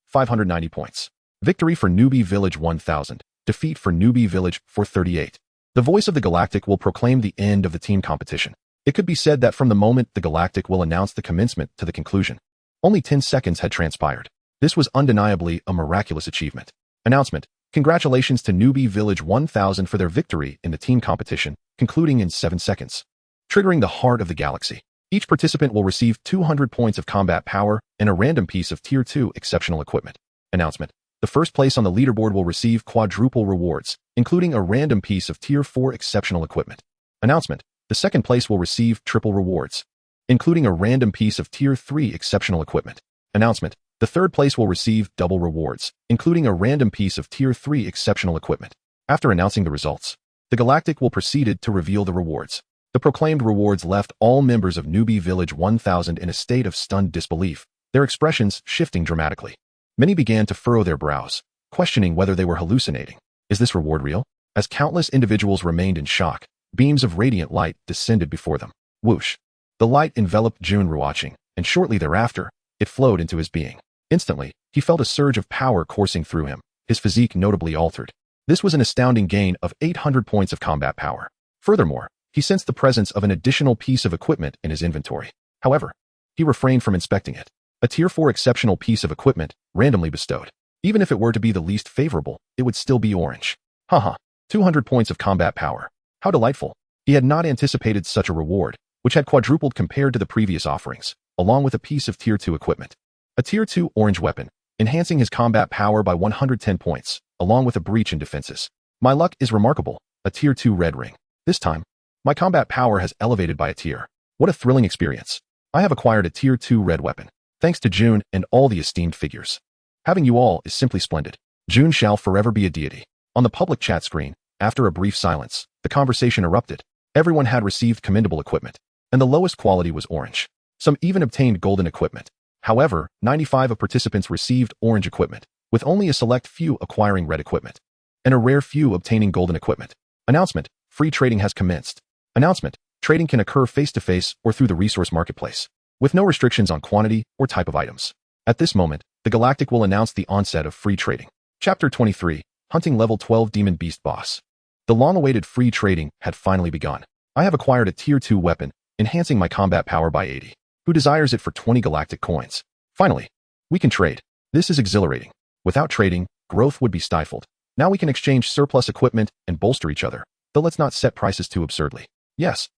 590 points. Victory for Newbie Village 1000. Defeat for Newbie Village 438. The voice of the Galactic will proclaim the end of the team competition. It could be said that from the moment the Galactic will announce the commencement to the conclusion, only 10 seconds had transpired. This was undeniably a miraculous achievement. Announcement: Congratulations to Newbie Village 1000 for their victory in the team competition, concluding in 7 seconds. Triggering the heart of the galaxy. Each participant will receive 200 points of combat power and a random piece of Tier 2 exceptional equipment. Announcement: The first place on the leaderboard will receive quadruple rewards, including a random piece of Tier 4 exceptional equipment. Announcement: The second place will receive triple rewards, including a random piece of Tier 3 exceptional equipment. Announcement: The third place will receive double rewards, including a random piece of Tier 3 exceptional equipment. After announcing the results, the Galactic will proceed to reveal the rewards. The proclaimed rewards left all members of Newbie Village 1000 in a state of stunned disbelief, their expressions shifting dramatically. Many began to furrow their brows, questioning whether they were hallucinating. Is this reward real? As countless individuals remained in shock, beams of radiant light descended before them. Whoosh! The light enveloped Jun Ruochén, and shortly thereafter, it flowed into his being. Instantly, he felt a surge of power coursing through him, his physique notably altered. This was an astounding gain of 800 points of combat power. Furthermore, he sensed the presence of an additional piece of equipment in his inventory. However, he refrained from inspecting it. A Tier 4 exceptional piece of equipment, randomly bestowed. Even if it were to be the least favorable, it would still be orange. Haha, 200 points of combat power. How delightful. He had not anticipated such a reward, which had quadrupled compared to the previous offerings, along with a piece of Tier 2 equipment. A Tier 2 orange weapon, enhancing his combat power by 110 points, along with a breach in defenses. My luck is remarkable, a Tier 2 red ring. This time, my combat power has elevated by a tier. What a thrilling experience. I have acquired a Tier 2 red weapon, thanks to Jun and all the esteemed figures. Having you all is simply splendid. Jun shall forever be a deity. On the public chat screen, after a brief silence, the conversation erupted. Everyone had received commendable equipment, and the lowest quality was orange. Some even obtained golden equipment. However, 95 of participants received orange equipment, with only a select few acquiring red equipment, and a rare few obtaining golden equipment. Announcement: free trading has commenced. Announcement: trading can occur face-to-face or through the resource marketplace, with no restrictions on quantity or type of items. At this moment, the Galactic will announce the onset of free trading. Chapter 23, Hunting Level 12 Demon Beast Boss. The long-awaited free trading had finally begun. I have acquired a Tier 2 weapon, enhancing my combat power by 80. Who desires it for 20 galactic coins? Finally, we can trade. This is exhilarating. Without trading, growth would be stifled. Now we can exchange surplus equipment and bolster each other, though let's not set prices too absurdly. Yes.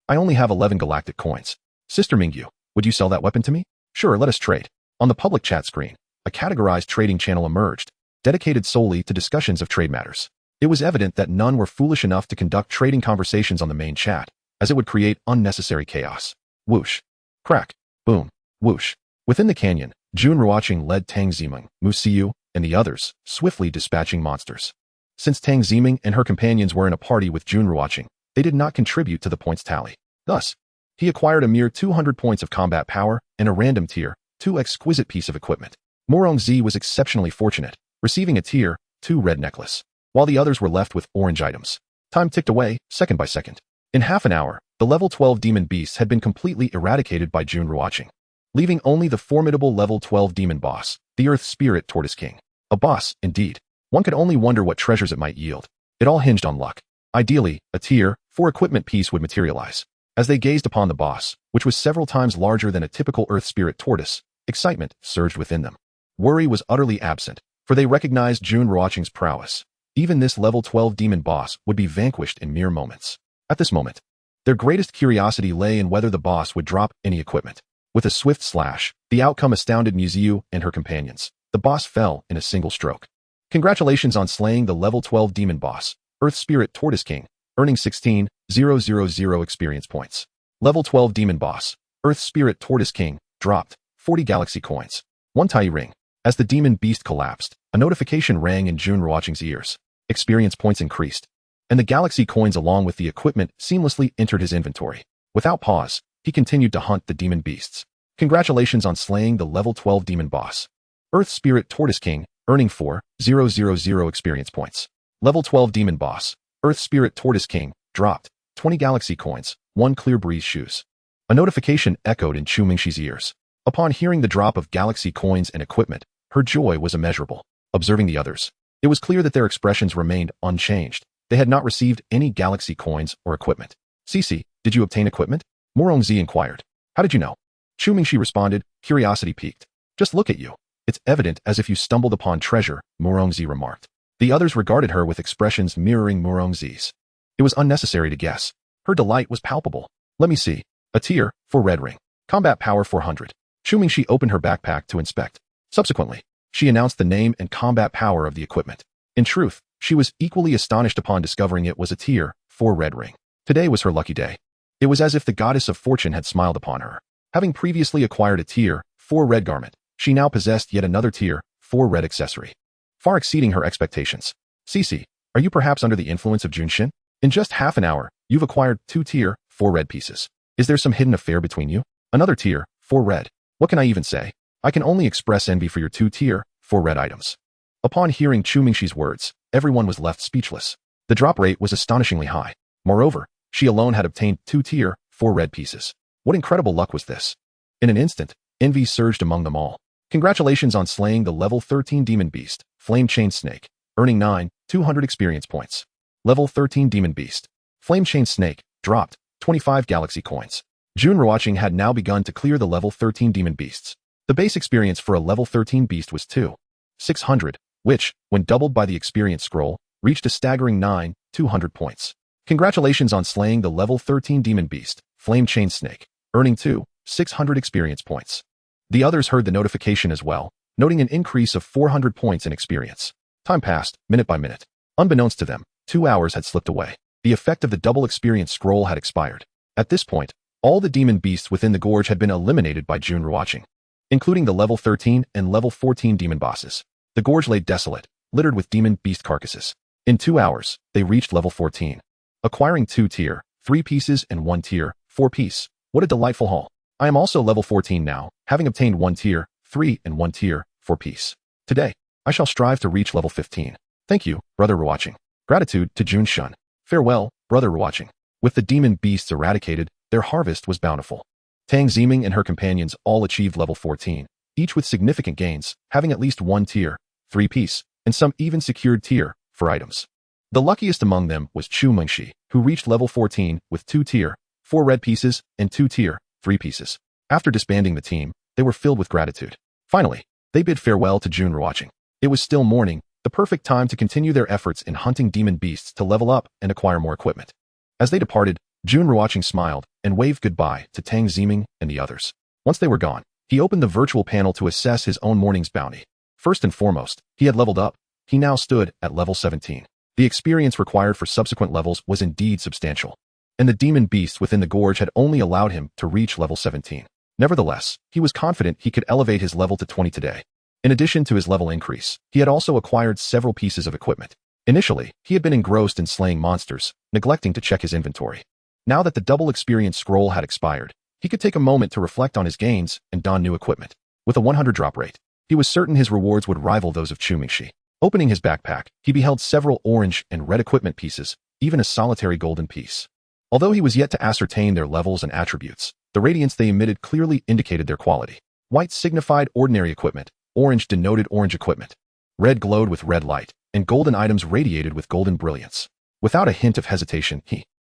I only have 11 galactic coins. Sister Mingyu, would you sell that weapon to me? Sure, let us trade. On the public chat screen, a categorized trading channel emerged, dedicated solely to discussions of trade matters. It was evident that none were foolish enough to conduct trading conversations on the main chat, as it would create unnecessary chaos. Whoosh. Crack. Boom. Whoosh. Within the canyon, Jun Ruochén led Tang Ziming, Mu Siyu, and the others, swiftly dispatching monsters. Since Tang Ziming and her companions were in a party with Jun Ruochén, they did not contribute to the points tally. Thus, he acquired a mere 200 points of combat power and a random Tier 2 exquisite piece of equipment. Murongzi was exceptionally fortunate, receiving a Tier 2 red necklace, while the others were left with orange items. Time ticked away, second by second. In half an hour, the level 12 demon beasts had been completely eradicated by Jun Ruochén, leaving only the formidable level 12 demon boss, the Earth Spirit Tortoise King. A boss, indeed. One could only wonder what treasures it might yield. It all hinged on luck. Ideally, a Tier 4 equipment piece would materialize. As they gazed upon the boss, which was several times larger than a typical Earth Spirit tortoise, excitement surged within them. Worry was utterly absent, for they recognized Jun Ruochén's prowess. Even this level 12 demon boss would be vanquished in mere moments. At this moment, their greatest curiosity lay in whether the boss would drop any equipment. With a swift slash, the outcome astounded Muziu and her companions. The boss fell in a single stroke. Congratulations on slaying the level 12 demon boss, Earth Spirit Tortoise King, earning 16,000 experience points. Level 12 demon boss, Earth Spirit Tortoise King, dropped 40 galaxy coins. 1 Tai ring. As the demon beast collapsed, a notification rang in Jun Ruochén's ears. Experience points increased, and the galaxy coins along with the equipment seamlessly entered his inventory. Without pause, he continued to hunt the demon beasts. Congratulations on slaying the level 12 demon boss, Earth Spirit Tortoise King, earning 4,000 experience points. Level 12 demon boss, Earth Spirit Tortoise King, dropped 20 galaxy coins, 1 clear breeze shoes. A notification echoed in Chu Mingxi's ears. Upon hearing the drop of galaxy coins and equipment, her joy was immeasurable. Observing the others, it was clear that their expressions remained unchanged. They had not received any galaxy coins or equipment. Cici, did you obtain equipment? Murongzi inquired. How did you know? Chu Mingxi responded, curiosity piqued. Just look at you. It's evident as if you stumbled upon treasure, Murongzi remarked. The others regarded her with expressions mirroring Murongzi's. It was unnecessary to guess. Her delight was palpable. Let me see. A Tier 4 red ring. Combat power 400. Chu Mingxi opened her backpack to inspect. Subsequently, she announced the name and combat power of the equipment. In truth, she was equally astonished upon discovering it was a Tier 4 red ring. Today was her lucky day. It was as if the goddess of fortune had smiled upon her. Having previously acquired a Tier 4 red garment, she now possessed yet another Tier 4 red accessory, far exceeding her expectations. Cici, are you perhaps under the influence of Junshin? In just half an hour, you've acquired 2 Tier 4 red pieces. Is there some hidden affair between you? Another Tier 4 red. What can I even say? I can only express envy for your 2 Tier 4 red items. Upon hearing Chu Mingxi's words, everyone was left speechless. The drop rate was astonishingly high. Moreover, she alone had obtained 2 Tier 4 red pieces. What incredible luck was this? In an instant, envy surged among them all. Congratulations on slaying the level 13 demon beast, Flame Chain Snake, earning 9,200 experience points. Level 13 demon beast, Flame Chain Snake, dropped 25 galaxy coins. Jun Ruochén had now begun to clear the level 13 demon beasts. The base experience for a level 13 beast was 2,600, which, when doubled by the experience scroll, reached a staggering 9,200 points. Congratulations on slaying the level 13 demon beast, Flame Chain Snake, earning 600 experience points. The others heard the notification as well, noting an increase of 400 points in experience. Time passed, minute by minute. Unbeknownst to them, 2 hours had slipped away. The effect of the double experience scroll had expired. At this point, all the demon beasts within the gorge had been eliminated by Jun Ruochén, including the level 13 and level 14 demon bosses. The gorge lay desolate, littered with demon beast carcasses. In 2 hours, they reached level 14, acquiring 2 tier, 3 pieces and 1 tier, 4 piece. What a delightful haul. I am also level 14 now, having obtained 1 tier, 3 and 1 tier, 4 piece. Today, I shall strive to reach level 15. Thank you, Brother Ruochén. Gratitude to Jun Shun. Farewell, Brother Ruochén. With the demon beasts eradicated, their harvest was bountiful. Tang Ziming and her companions all achieved level 14, each with significant gains, having at least 1 tier, 3 piece, and some even secured tier, for items. The luckiest among them was Chu Mengshi, who reached level 14 with 2 tier, 4 red pieces, and 2 tier, 3 pieces. After disbanding the team, they were filled with gratitude. Finally, they bid farewell to Jun Ruochén. It was still morning, the perfect time to continue their efforts in hunting demon beasts to level up and acquire more equipment. As they departed, Jun Ruochén smiled and waved goodbye to Tang Ziming and the others. Once they were gone, he opened the virtual panel to assess his own morning's bounty. First and foremost, he had leveled up. He now stood at level 17. The experience required for subsequent levels was indeed substantial, and the demon beasts within the gorge had only allowed him to reach level 17. Nevertheless, he was confident he could elevate his level to 20 today. In addition to his level increase, he had also acquired several pieces of equipment. Initially, he had been engrossed in slaying monsters, neglecting to check his inventory. Now that the double experience scroll had expired, he could take a moment to reflect on his gains and don new equipment. With a 100 drop rate, he was certain his rewards would rival those of Chu Mengshi. Opening his backpack, he beheld several orange and red equipment pieces, even a solitary golden piece. Although he was yet to ascertain their levels and attributes, the radiance they emitted clearly indicated their quality. White signified ordinary equipment, orange denoted orange equipment. Red glowed with red light, and golden items radiated with golden brilliance. Without a hint of hesitation,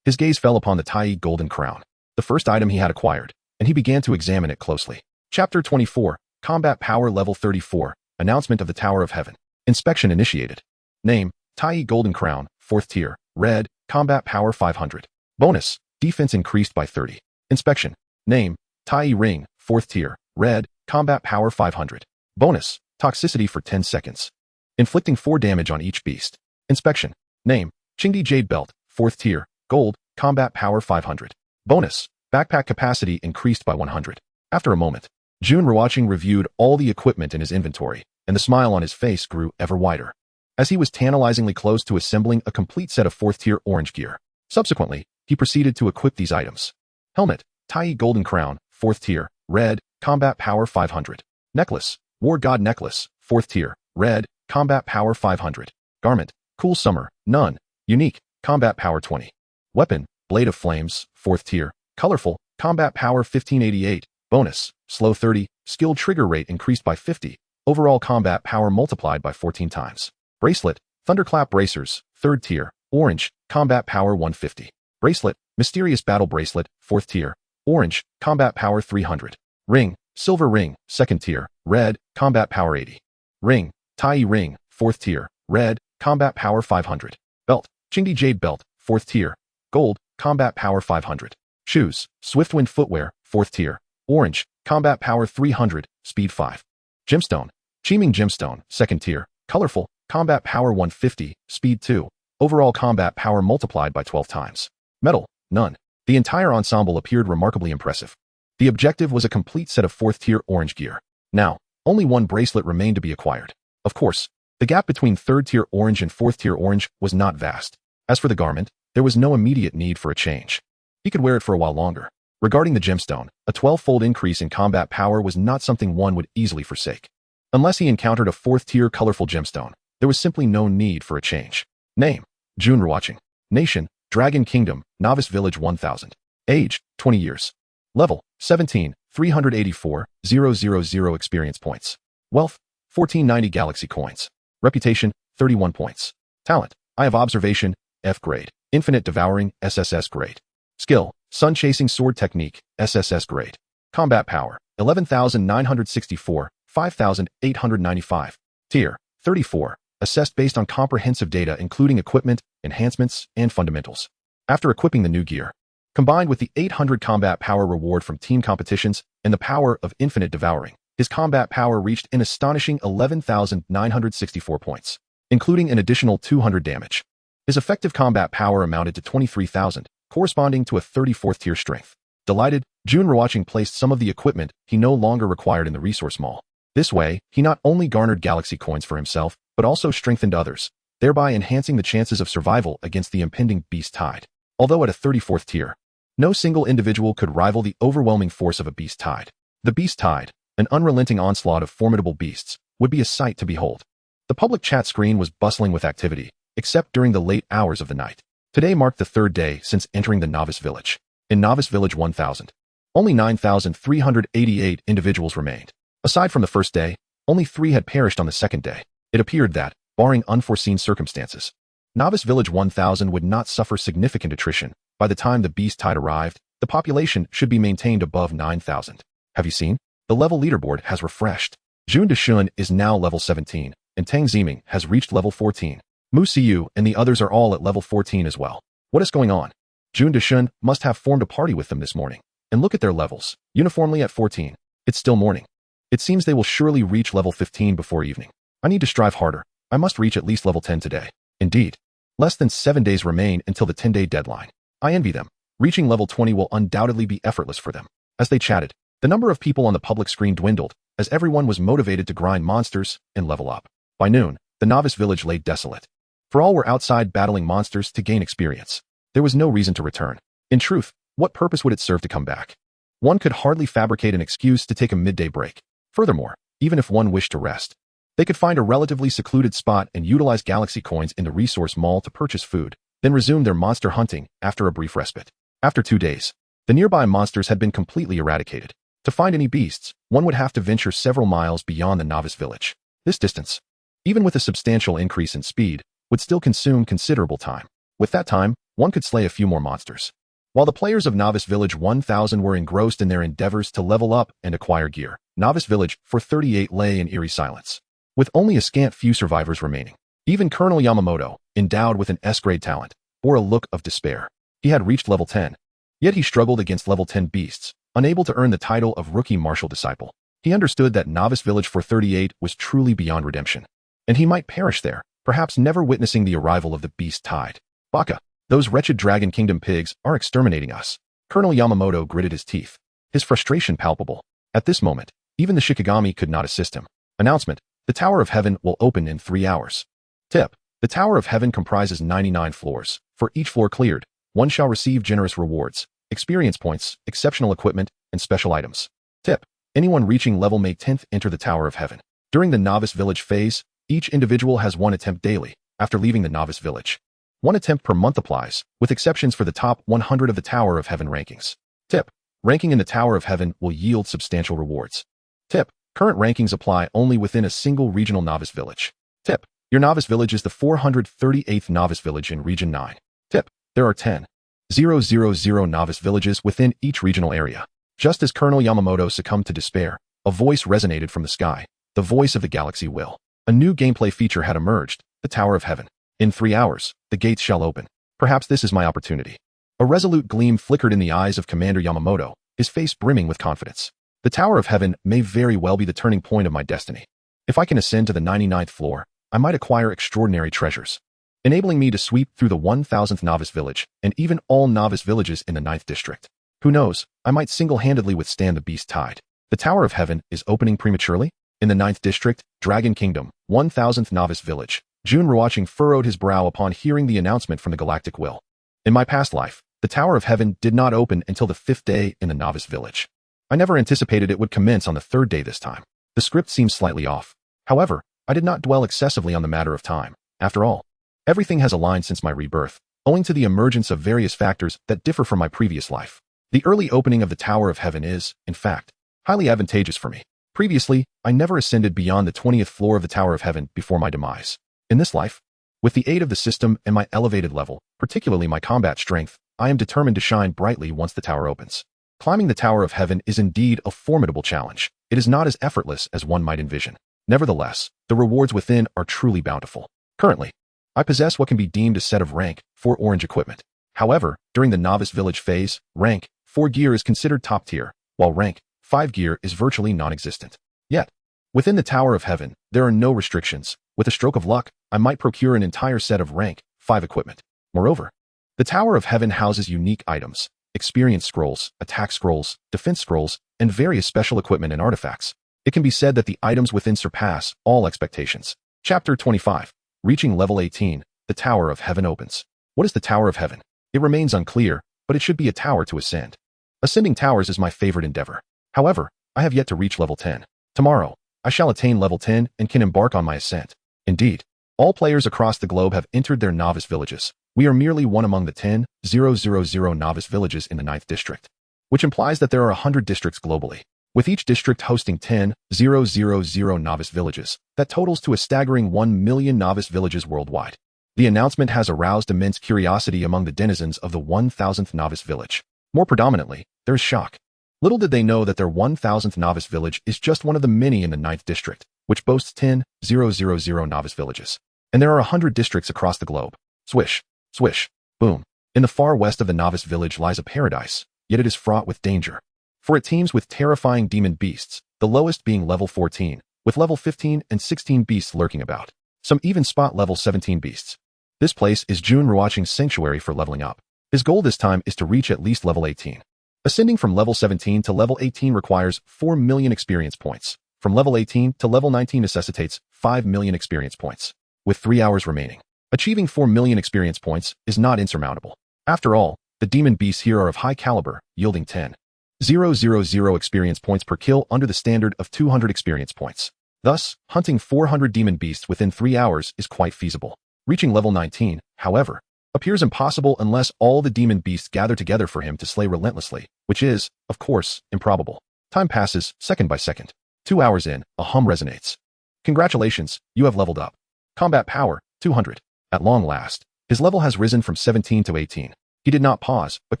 his gaze fell upon the Tai golden crown, the first item he had acquired, and he began to examine it closely. Chapter 24, Combat Power Level 34, Announcement of the Tower of Heaven. Inspection initiated. Name, Tai golden crown, 4th tier, red, combat power 500. Bonus, defense increased by 30. Inspection. Name, Tai ring, 4th tier, red, combat power 500. Bonus, toxicity for 10 seconds. Inflicting 4 damage on each beast. Inspection. Name, Qingdi Jade Belt, 4th tier, gold, combat power 500. Bonus, backpack capacity increased by 100. After a moment, Jun Ruochén reviewed all the equipment in his inventory, and the smile on his face grew ever wider, as he was tantalizingly close to assembling a complete set of 4th tier orange gear. Subsequently, he proceeded to equip these items. Helmet, Tai golden crown, 4th tier, red, combat power 500. Necklace, War God necklace, 4th tier, red, combat power 500. Garment, Cool summer, none, unique, combat power 20. Weapon, Blade of Flames, 4th tier, colorful, combat power 1588. Bonus, slow 30, skill trigger rate increased by 50. Overall combat power multiplied by 14 times. Bracelet, Thunderclap bracers, 3rd tier, orange, combat power 150. Bracelet, Mysterious Battle bracelet, 4th tier, orange, combat power 300. Ring, Silver ring, 2nd tier, red, combat power 80. Ring, Tai ring, 4th tier, red, combat power 500. Belt, Qingdi Jade belt, 4th tier, gold, combat power 500. Shoes, Swiftwind footwear, 4th tier, orange, combat power 300, speed 5. Gemstone, Qiming gemstone, 2nd tier, colorful, combat power 150, speed 2. Overall combat power multiplied by 12 times. Metal, none. The entire ensemble appeared remarkably impressive. The objective was a complete set of 4th tier orange gear. Now, only 1 bracelet remained to be acquired. Of course, the gap between 3rd tier orange and 4th tier orange was not vast. As for the garment, there was no immediate need for a change. He could wear it for a while longer. Regarding the gemstone, a 12-fold increase in combat power was not something one would easily forsake. Unless he encountered a 4th tier colorful gemstone, there was simply no need for a change. Name, Jun Ruochén. Nation, Dragon Kingdom, Novice Village 1000. Age, 20 years. Level, 17, 384,000 experience points. Wealth, 1490 galaxy coins. Reputation, 31 points. Talent, Eye of Observation, F grade. Infinite Devouring, SSS grade. Skill, Sun Chasing Sword Technique, SSS grade. Combat Power, 11,964, 5,895. Tier, 34. Assessed based on comprehensive data including equipment, enhancements, and fundamentals. After equipping the new gear, combined with the 800 combat power reward from team competitions and the power of infinite devouring, his combat power reached an astonishing 11,964 points, including an additional 200 damage. His effective combat power amounted to 23,000, corresponding to a 34th tier strength. Delighted, Jun Ruochén placed some of the equipment he no longer required in the resource mall. This way, he not only garnered galaxy coins for himself, but also strengthened others, thereby enhancing the chances of survival against the impending beast tide. Although at a 34th tier, no single individual could rival the overwhelming force of a beast tide. The beast tide, an unrelenting onslaught of formidable beasts, would be a sight to behold. The public chat screen was bustling with activity, except during the late hours of the night. Today marked the third day since entering the Novice Village. In Novice Village 1000, only 9,388 individuals remained. Aside from the first day, only 3 had perished on the second day. It appeared that, barring unforeseen circumstances, Novice Village 1000 would not suffer significant attrition. By the time the beast tide arrived, the population should be maintained above 9,000. Have you seen? The level leaderboard has refreshed. Jun Ruochén is now level 17, and Tang Ziming has reached level 14. Mu Siyu and the others are all at level 14 as well. What is going on? Jun Ruochén must have formed a party with them this morning. And look at their levels, uniformly at 14. It's still morning. It seems they will surely reach level 15 before evening. I need to strive harder. I must reach at least level 10 today. Indeed. Less than 7 days remain until the 10-day deadline. I envy them. Reaching level 20 will undoubtedly be effortless for them. As they chatted, the number of people on the public screen dwindled, as everyone was motivated to grind monsters and level up. By noon, the Novice Village lay desolate. For all were outside battling monsters to gain experience. There was no reason to return. In truth, what purpose would it serve to come back? One could hardly fabricate an excuse to take a midday break. Furthermore, even if one wished to rest, they could find a relatively secluded spot and utilize galaxy coins in the resource mall to purchase food, then resume their monster hunting after a brief respite. After 2 days, the nearby monsters had been completely eradicated. To find any beasts, one would have to venture several miles beyond the Novice Village. This distance, even with a substantial increase in speed, would still consume considerable time. With that time, one could slay a few more monsters. While the players of Novice Village 1000 were engrossed in their endeavors to level up and acquire gear, Novice Village 438 lay in eerie silence, with only a scant few survivors remaining. Even Colonel Yamamoto, endowed with an S-grade talent, bore a look of despair. He had reached level 10, yet he struggled against level 10 beasts, unable to earn the title of Rookie Martial Disciple. He understood that Novice Village 438 was truly beyond redemption, and he might perish there, perhaps never witnessing the arrival of the beast tide. Baka, those wretched Dragon Kingdom pigs are exterminating us. Colonel Yamamoto gritted his teeth, his frustration palpable. At this moment, even the Shikigami could not assist him. Announcement: the Tower of Heaven will open in 3 hours. Tip: the Tower of Heaven comprises 99 floors. For each floor cleared, one shall receive generous rewards, experience points, exceptional equipment, and special items. Tip: anyone reaching level May 10th enter the Tower of Heaven. During the Novice Village phase, each individual has 1 attempt daily. After leaving the Novice Village, 1 attempt per month applies, with exceptions for the top 100 of the Tower of Heaven rankings. Tip: ranking in the Tower of Heaven will yield substantial rewards. Tip: current rankings apply only within a single regional Novice Village. Tip: your Novice Village is the 438th Novice Village in Region 9. Tip: there are 10,000 Novice Villages within each regional area. Just as Colonel Yamamoto succumbed to despair, a voice resonated from the sky, the voice of the Galaxy Will. A new gameplay feature had emerged, the Tower of Heaven. In 3 hours, the gates shall open. Perhaps this is my opportunity. A resolute gleam flickered in the eyes of Commander Yamamoto, his face brimming with confidence. The Tower of Heaven may very well be the turning point of my destiny. If I can ascend to the 99th floor, I might acquire extraordinary treasures, enabling me to sweep through the 1000th Novice Village and even all Novice Villages in the 9th District. Who knows, I might single-handedly withstand the beast tide. The Tower of Heaven is opening prematurely? In the 9th District, Dragon Kingdom, 1000th Novice Village. Jun Ruochén furrowed his brow upon hearing the announcement from the Galactic Will. In my past life, the Tower of Heaven did not open until the 5th day in the Novice Village. I never anticipated it would commence on the 3rd day this time. The script seems slightly off. However, I did not dwell excessively on the matter of time. After all, everything has aligned since my rebirth, owing to the emergence of various factors that differ from my previous life. The early opening of the Tower of Heaven is, in fact, highly advantageous for me. Previously, I never ascended beyond the 20th floor of the Tower of Heaven before my demise. In this life, with the aid of the system and my elevated level, particularly my combat strength, I am determined to shine brightly once the tower opens. Climbing the Tower of Heaven is indeed a formidable challenge. It is not as effortless as one might envision. Nevertheless, the rewards within are truly bountiful. Currently, I possess what can be deemed a set of rank 4 orange equipment. However, during the novice village phase, rank 4 gear is considered top tier, while rank 5 gear is virtually non-existent. Yet, within the Tower of Heaven, there are no restrictions. With a stroke of luck, I might procure an entire set of rank 5 equipment. Moreover, the Tower of Heaven houses unique items, experience scrolls, attack scrolls, defense scrolls, and various special equipment and artifacts. It can be said that the items within surpass all expectations. Chapter 25. Reaching level 18, the Tower of Heaven opens. What is the Tower of Heaven? It remains unclear, but it should be a tower to ascend. Ascending towers is my favorite endeavor. However, I have yet to reach level 10. Tomorrow, I shall attain level 10 and can embark on my ascent. Indeed, all players across the globe have entered their novice villages. We are merely one among the 10,000 novice villages in the 9th district, which implies that there are 100 districts globally, with each district hosting 10,000 novice villages. That totals to a staggering 1 million novice villages worldwide. The announcement has aroused immense curiosity among the denizens of the 1000th novice village. More predominantly, there is shock. Little did they know that their 1000th novice village is just one of the many in the 9th district, which boasts 10,000 novice villages. And there are 100 districts across the globe. Swish, swish, boom. In the far west of the novice village lies a paradise, yet it is fraught with danger. For it teems with terrifying demon beasts, the lowest being level 14, with level 15 and 16 beasts lurking about. Some even spot level 17 beasts. This place is Jun Ruochén's sanctuary for leveling up. His goal this time is to reach at least level 18. Ascending from level 17 to level 18 requires 4 million experience points. From level 18 to level 19 necessitates 5 million experience points. With 3 hours remaining, achieving 4 million experience points is not insurmountable. After all, the demon beasts here are of high caliber, yielding 10,000 experience points per kill under the standard of 200 experience points. Thus, hunting 400 demon beasts within 3 hours is quite feasible. Reaching level 19, however, appears impossible unless all the demon beasts gather together for him to slay relentlessly, which is, of course, improbable. Time passes, second by second. 2 hours in, a hum resonates. Congratulations, you have leveled up. Combat power, 200. At long last, his level has risen from 17 to 18. He did not pause, but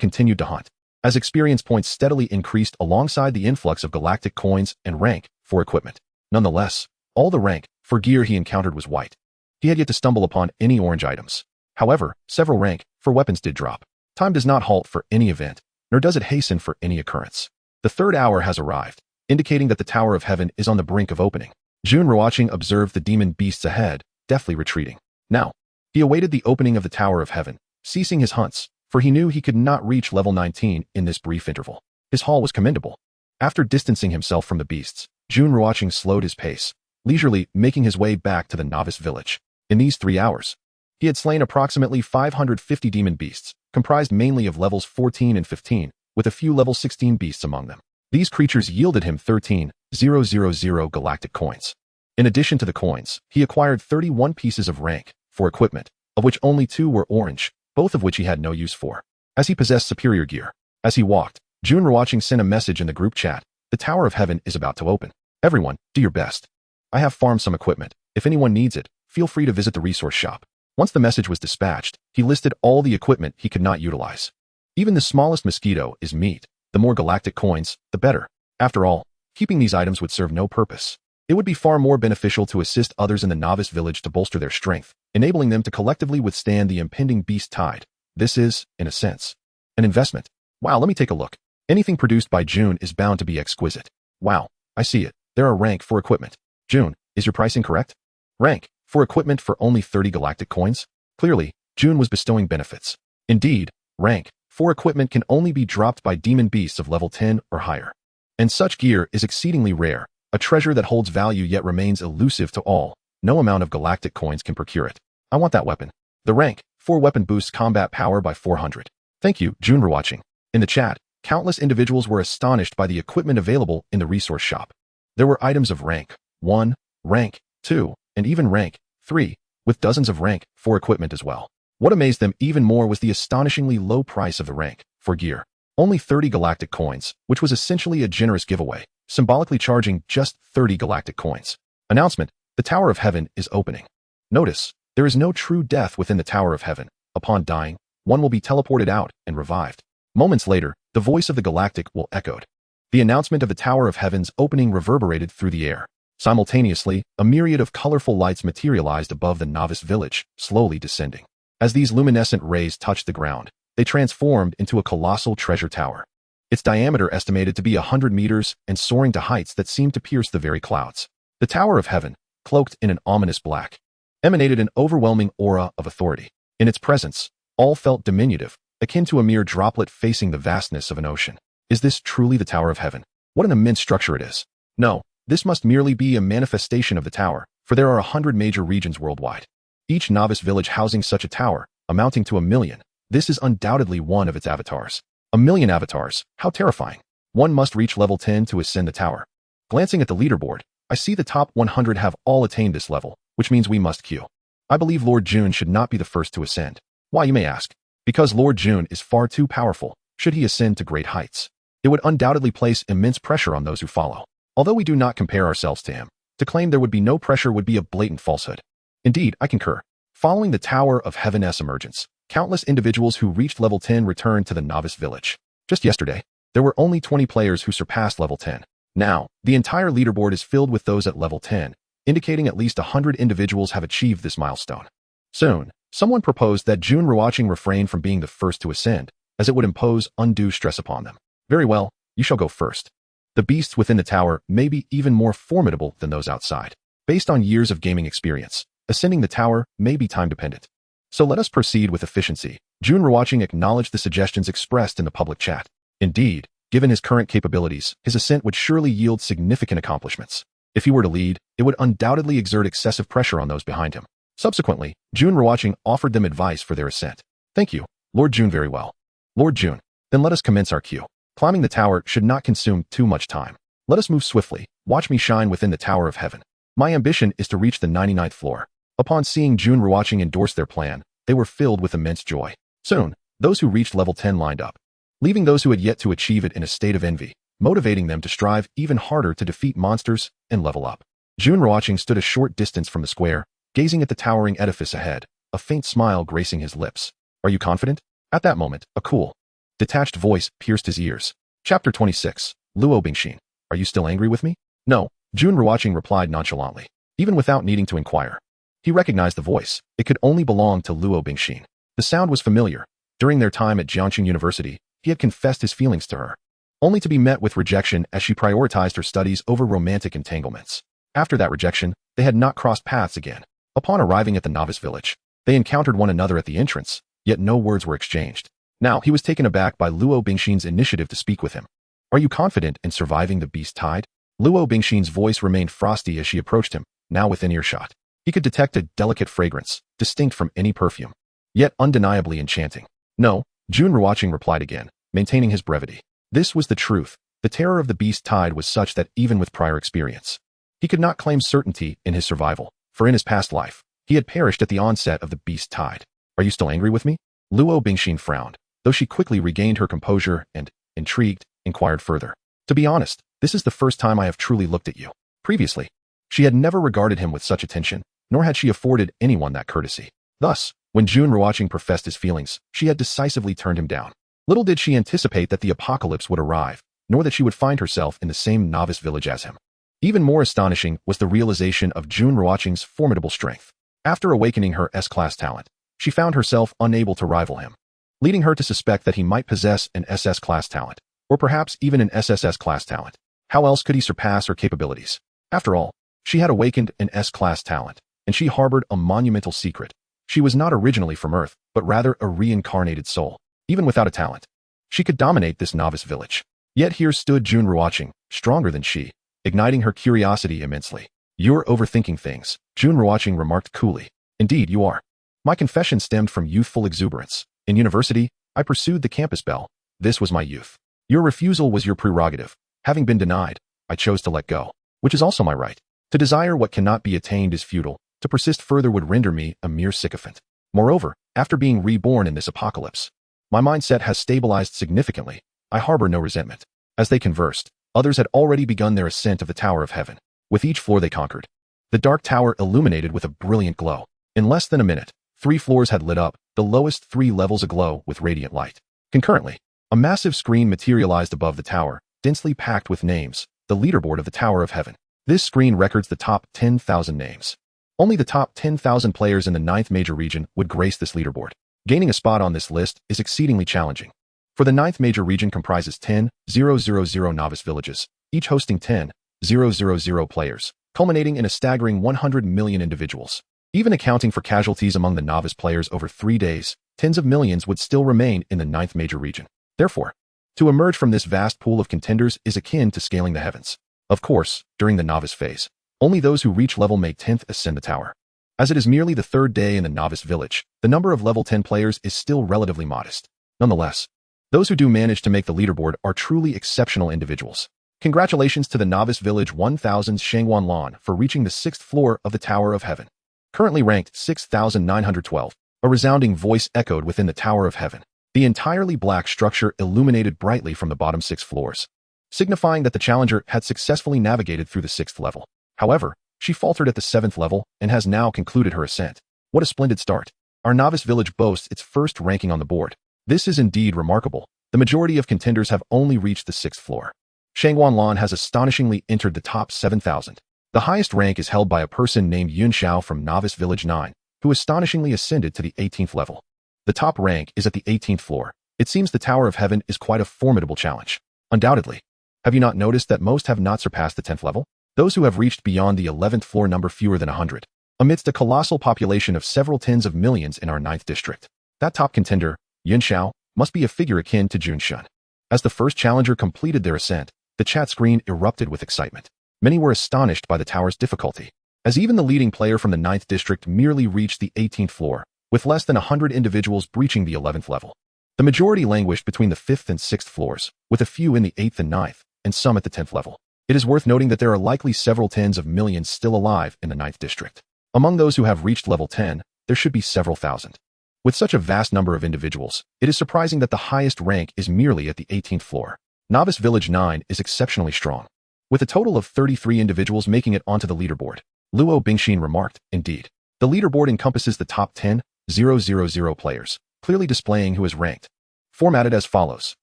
continued to hunt. As experience points steadily increased alongside the influx of galactic coins and rank for equipment. Nonetheless, all the rank for gear he encountered was white. He had yet to stumble upon any orange items. However, several rank for weapons did drop. Time does not halt for any event, nor does it hasten for any occurrence. The 3rd hour has arrived, indicating that the Tower of Heaven is on the brink of opening. Jun Ruochén observed the demon beasts ahead, deftly retreating. Now, he awaited the opening of the Tower of Heaven, ceasing his hunts, for he knew he could not reach level 19 in this brief interval. His haul was commendable. After distancing himself from the beasts, Jun Ruochén slowed his pace, leisurely making his way back to the novice village. In these 3 hours, he had slain approximately 550 demon beasts, comprised mainly of levels 14 and 15, with a few level 16 beasts among them. These creatures yielded him 13,000 galactic coins. In addition to the coins, he acquired 31 pieces of rank for equipment, of which only 2 were orange, both of which he had no use for, as he possessed superior gear. As he walked, Jun Ruochén sent a message in the group chat. The Tower of Heaven is about to open. Everyone, do your best. I have farmed some equipment. If anyone needs it, feel free to visit the resource shop. Once the message was dispatched, he listed all the equipment he could not utilize. Even the smallest mosquito is meat. The more galactic coins, the better. After all, keeping these items would serve no purpose. It would be far more beneficial to assist others in the novice village to bolster their strength, enabling them to collectively withstand the impending beast tide. This is, in a sense, an investment. Wow, let me take a look. Anything produced by Jun is bound to be exquisite. Wow, I see it. There are rank for equipment. Jun, is your pricing correct? Rank for equipment for only 30 galactic coins? Clearly, Jun was bestowing benefits. Indeed, rank for equipment can only be dropped by demon beasts of level 10 or higher. And such gear is exceedingly rare, a treasure that holds value yet remains elusive to all. No amount of galactic coins can procure it. I want that weapon. The rank for weapon boosts combat power by 400. Thank you, Jun Ruochén. In the chat, countless individuals were astonished by the equipment available in the resource shop. There were items of rank 1, rank 2, and even rank 3, with dozens of rank 4 equipment as well. What amazed them even more was the astonishingly low price of the rank for gear. Only 30 galactic coins, which was essentially a generous giveaway, symbolically charging just 30 galactic coins. Announcement: the Tower of Heaven is opening. Notice, there is no true death within the Tower of Heaven. Upon dying, one will be teleported out and revived. Moments later, the voice of the galactic will echoed. The announcement of the Tower of Heaven's opening reverberated through the air. Simultaneously, a myriad of colorful lights materialized above the novice village, slowly descending. As these luminescent rays touched the ground, they transformed into a colossal treasure tower. Its diameter estimated to be 100 meters and soaring to heights that seemed to pierce the very clouds. The Tower of Heaven, cloaked in an ominous black, emanated an overwhelming aura of authority. In its presence, all felt diminutive, akin to a mere droplet facing the vastness of an ocean. Is this truly the Tower of Heaven? What an immense structure it is. No, this must merely be a manifestation of the tower, for there are 100 major regions worldwide. Each novice village housing such a tower, amounting to 1,000,000. This is undoubtedly one of its avatars. 1,000,000 avatars, how terrifying. One must reach level 10 to ascend the tower. Glancing at the leaderboard, I see the top 100 have all attained this level, which means we must queue. I believe Lord Jun should not be the first to ascend. Why, you may ask? Because Lord Jun is far too powerful, should he ascend to great heights. It would undoubtedly place immense pressure on those who follow. Although we do not compare ourselves to him, to claim there would be no pressure would be a blatant falsehood. Indeed, I concur. Following the Tower of Heaven's emergence, countless individuals who reached level 10 returned to the novice village. Just yesterday, there were only 20 players who surpassed level 10. Now, the entire leaderboard is filled with those at level 10, indicating at least 100 individuals have achieved this milestone. Soon, someone proposed that Jun Ruochén refrain from being the first to ascend, as it would impose undue stress upon them. Very well, you shall go first. The beasts within the tower may be even more formidable than those outside. Based on years of gaming experience, ascending the tower may be time-dependent. So let us proceed with efficiency. Jun Ruochén acknowledged the suggestions expressed in the public chat. Indeed, given his current capabilities, his ascent would surely yield significant accomplishments. If he were to lead, it would undoubtedly exert excessive pressure on those behind him. Subsequently, Jun Ruochén offered them advice for their ascent. Thank you, Lord Jun. Very well. Lord Jun, then let us commence our queue. Climbing the tower should not consume too much time. Let us move swiftly. Watch me shine within the Tower of Heaven. My ambition is to reach the 99th floor. Upon seeing Jun Ruochén endorse their plan, they were filled with immense joy. Soon, those who reached level 10 lined up, leaving those who had yet to achieve it in a state of envy, motivating them to strive even harder to defeat monsters and level up. Jun Ruochén stood a short distance from the square, gazing at the towering edifice ahead, a faint smile gracing his lips. Are you confident? At that moment, a cool, detached voice pierced his ears. Chapter 26. Luo Bingxin. Are you still angry with me? No, Jun Ruochén replied nonchalantly, even without needing to inquire. He recognized the voice. It could only belong to Luo Bingxin. The sound was familiar. During their time at Jiangqing University, he had confessed his feelings to her, only to be met with rejection as she prioritized her studies over romantic entanglements. After that rejection, they had not crossed paths again. Upon arriving at the novice village, they encountered one another at the entrance, yet no words were exchanged. Now, he was taken aback by Luo Bingxin's initiative to speak with him. Are you confident in surviving the beast tide? Luo Bingxin's voice remained frosty as she approached him, now within earshot. He could detect a delicate fragrance, distinct from any perfume, yet undeniably enchanting. No, Jun Ruochén replied again, maintaining his brevity. This was the truth. The terror of the beast tide was such that even with prior experience, he could not claim certainty in his survival, for in his past life, he had perished at the onset of the beast tide. Are you still angry with me? Luo Bingxin frowned, though she quickly regained her composure and, intrigued, inquired further. To be honest, this is the first time I have truly looked at you. Previously, she had never regarded him with such attention, nor had she afforded anyone that courtesy. Thus, when Jun Ruochén professed his feelings, she had decisively turned him down. Little did she anticipate that the apocalypse would arrive, nor that she would find herself in the same novice village as him. Even more astonishing was the realization of Jun Ruochén's formidable strength. After awakening her S-class talent, she found herself unable to rival him, leading her to suspect that he might possess an SS-class talent, or perhaps even an SSS-class talent. How else could he surpass her capabilities? After all, she had awakened an S-class talent, and she harbored a monumental secret. She was not originally from Earth, but rather a reincarnated soul. Even without a talent, she could dominate this novice village. Yet here stood Jun Ruochén, stronger than she, igniting her curiosity immensely. You're overthinking things, Jun Ruochén remarked coolly. Indeed, you are. My confession stemmed from youthful exuberance. In university, I pursued the campus belle. This was my youth. Your refusal was your prerogative. Having been denied, I chose to let go, which is also my right. To desire what cannot be attained is futile. To persist further would render me a mere sycophant. Moreover, after being reborn in this apocalypse, my mindset has stabilized significantly. I harbor no resentment. As they conversed, others had already begun their ascent of the Tower of Heaven. With each floor they conquered, the dark tower illuminated with a brilliant glow. In less than a minute, 3 floors had lit up, the lowest 3 levels aglow with radiant light. Concurrently, a massive screen materialized above the tower, densely packed with names, the leaderboard of the Tower of Heaven. This screen records the top 10,000 names. Only the top 10,000 players in the 9th major region would grace this leaderboard. Gaining a spot on this list is exceedingly challenging. For the 9th major region comprises 10,000 novice villages, each hosting 10,000 players, culminating in a staggering 100 million individuals. Even accounting for casualties among the novice players over 3 days, tens of millions would still remain in the 9th major region. Therefore, to emerge from this vast pool of contenders is akin to scaling the heavens. Of course, during the novice phase, only those who reach level May 10th ascend the tower. As it is merely the 3rd day in the novice village, the number of level 10 players is still relatively modest. Nonetheless, those who do manage to make the leaderboard are truly exceptional individuals. Congratulations to the novice village 1000's Shangwanlan for reaching the 6th floor of the Tower of Heaven. Currently ranked 6,912, a resounding voice echoed within the Tower of Heaven. The entirely black structure illuminated brightly from the bottom 6 floors, signifying that the challenger had successfully navigated through the 6th level. However, she faltered at the 7th level and has now concluded her ascent. What a splendid start. Our novice village boasts its first ranking on the board. This is indeed remarkable. The majority of contenders have only reached the 6th floor. Shangwanlan has astonishingly entered the top 7,000. The highest rank is held by a person named Yun Xiao from Novice Village 9, who astonishingly ascended to the 18th level. The top rank is at the 18th floor. It seems the Tower of Heaven is quite a formidable challenge. Undoubtedly. Have you not noticed that most have not surpassed the 10th level? Those who have reached beyond the 11th floor number fewer than 100, amidst a colossal population of several tens of millions in our 9th district. That top contender, Yun Xiao, must be a figure akin to Jun Ruochén. As the first challenger completed their ascent, the chat screen erupted with excitement. Many were astonished by the tower's difficulty, as even the leading player from the 9th district merely reached the 18th floor, with less than 100 individuals breaching the 11th level. The majority languished between the 5th and 6th floors, with a few in the 8th and 9th, and some at the 10th level. It is worth noting that there are likely several tens of millions still alive in the 9th district. Among those who have reached level 10, there should be several thousand. With such a vast number of individuals, it is surprising that the highest rank is merely at the 18th floor. Novice Village 9 is exceptionally strong, with a total of 33 individuals making it onto the leaderboard. Luo Bingxin remarked, indeed. The leaderboard encompasses the top 10,000 players, clearly displaying who is ranked. Formatted as follows.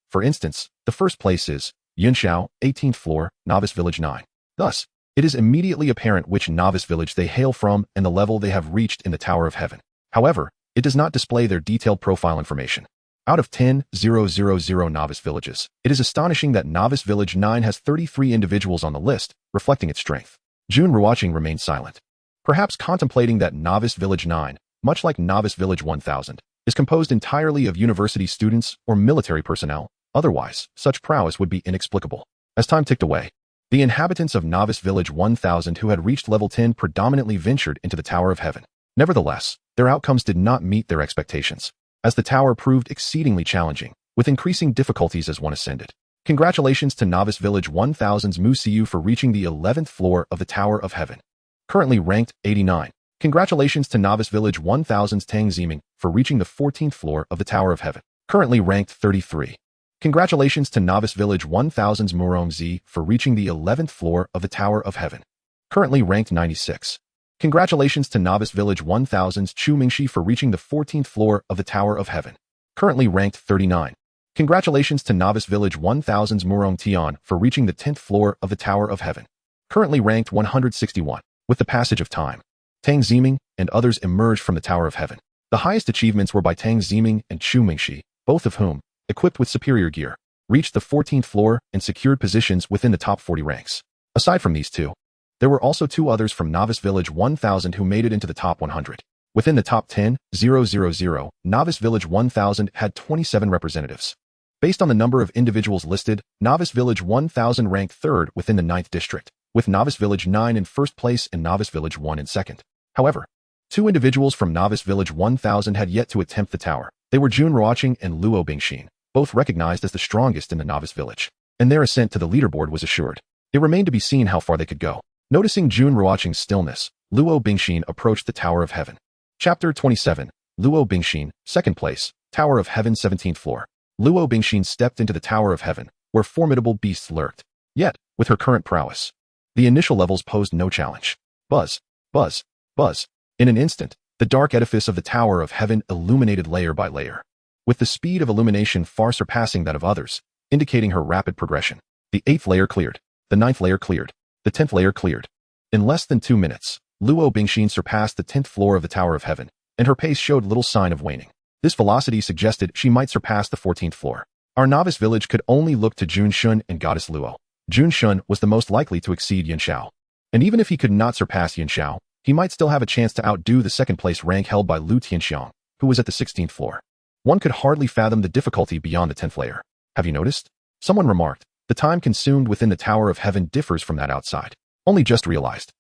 For instance, the first place is Yun Xiao, 18th floor, Novice Village 9. Thus, it is immediately apparent which novice village they hail from and the level they have reached in the Tower of Heaven. However, it does not display their detailed profile information. Out of 10,000 novice villages, it is astonishing that Novice Village 9 has 33 individuals on the list, reflecting its strength. Jun Ruochén remained silent, perhaps contemplating that Novice Village 9, much like Novice Village 1000, is composed entirely of university students or military personnel. Otherwise, such prowess would be inexplicable. As time ticked away, the inhabitants of Novice Village 1000 who had reached level 10 predominantly ventured into the Tower of Heaven. Nevertheless, their outcomes did not meet their expectations, as the tower proved exceedingly challenging, with increasing difficulties as one ascended. Congratulations to Novice Village 1000's Mu Siyu for reaching the 11th floor of the Tower of Heaven. Currently ranked 89. Congratulations to Novice Village 1000's Tang Ziming for reaching the 14th floor of the Tower of Heaven. Currently ranked 33. Congratulations to Novice Village 1000's Murong Zi for reaching the 11th floor of the Tower of Heaven. Currently ranked 96. Congratulations to Novice Village 1000's Chu Mingxi for reaching the 14th floor of the Tower of Heaven. Currently ranked 39. Congratulations to Novice Village 1000's Murong Tian for reaching the 10th floor of the Tower of Heaven. Currently ranked 161. With the passage of time, Tang Ziming and others emerged from the Tower of Heaven. The highest achievements were by Tang Ziming and Chu Mingxi, both of whom, equipped with superior gear, reached the 14th floor and secured positions within the top 40 ranks. Aside from these two, there were also 2 others from Novice Village 1000 who made it into the top 100. Within the top 10,000, Novice Village 1000 had 27 representatives. Based on the number of individuals listed, Novice Village 1000 ranked 3rd within the 9th district, with Novice Village 9 in 1st place and Novice Village 1 in 2nd. However, 2 individuals from Novice Village 1000 had yet to attempt the tower. They were Jun Ruochén and Luo Bingxin, both recognized as the strongest in the Novice Village, and their ascent to the leaderboard was assured. It remained to be seen how far they could go. Noticing Jun Ruochén's stillness, Luo Bingxin approached the Tower of Heaven. Chapter 27. Luo Bingxin, 2nd place, Tower of Heaven 17th floor. Luo Bingxin stepped into the Tower of Heaven, where formidable beasts lurked. Yet, with her current prowess, the initial levels posed no challenge. Buzz, buzz, buzz. In an instant, the dark edifice of the Tower of Heaven illuminated layer by layer, with the speed of illumination far surpassing that of others, indicating her rapid progression. The 8th layer cleared. The 9th layer cleared. The 10th layer cleared. In less than 2 minutes, Luo Bingxin surpassed the 10th floor of the Tower of Heaven, and her pace showed little sign of waning. This velocity suggested she might surpass the 14th floor. Our novice village could only look to Jun Ruochén and Goddess Luo. Jun Ruochén was the most likely to exceed Yan Xiao. And even if he could not surpass Yan Xiao, he might still have a chance to outdo the second-place rank held by Lu Tianxiang, who was at the 16th floor. One could hardly fathom the difficulty beyond the 10th layer. Have you noticed? Someone remarked, the time consumed within the Tower of Heaven differs from that outside. Only just realized.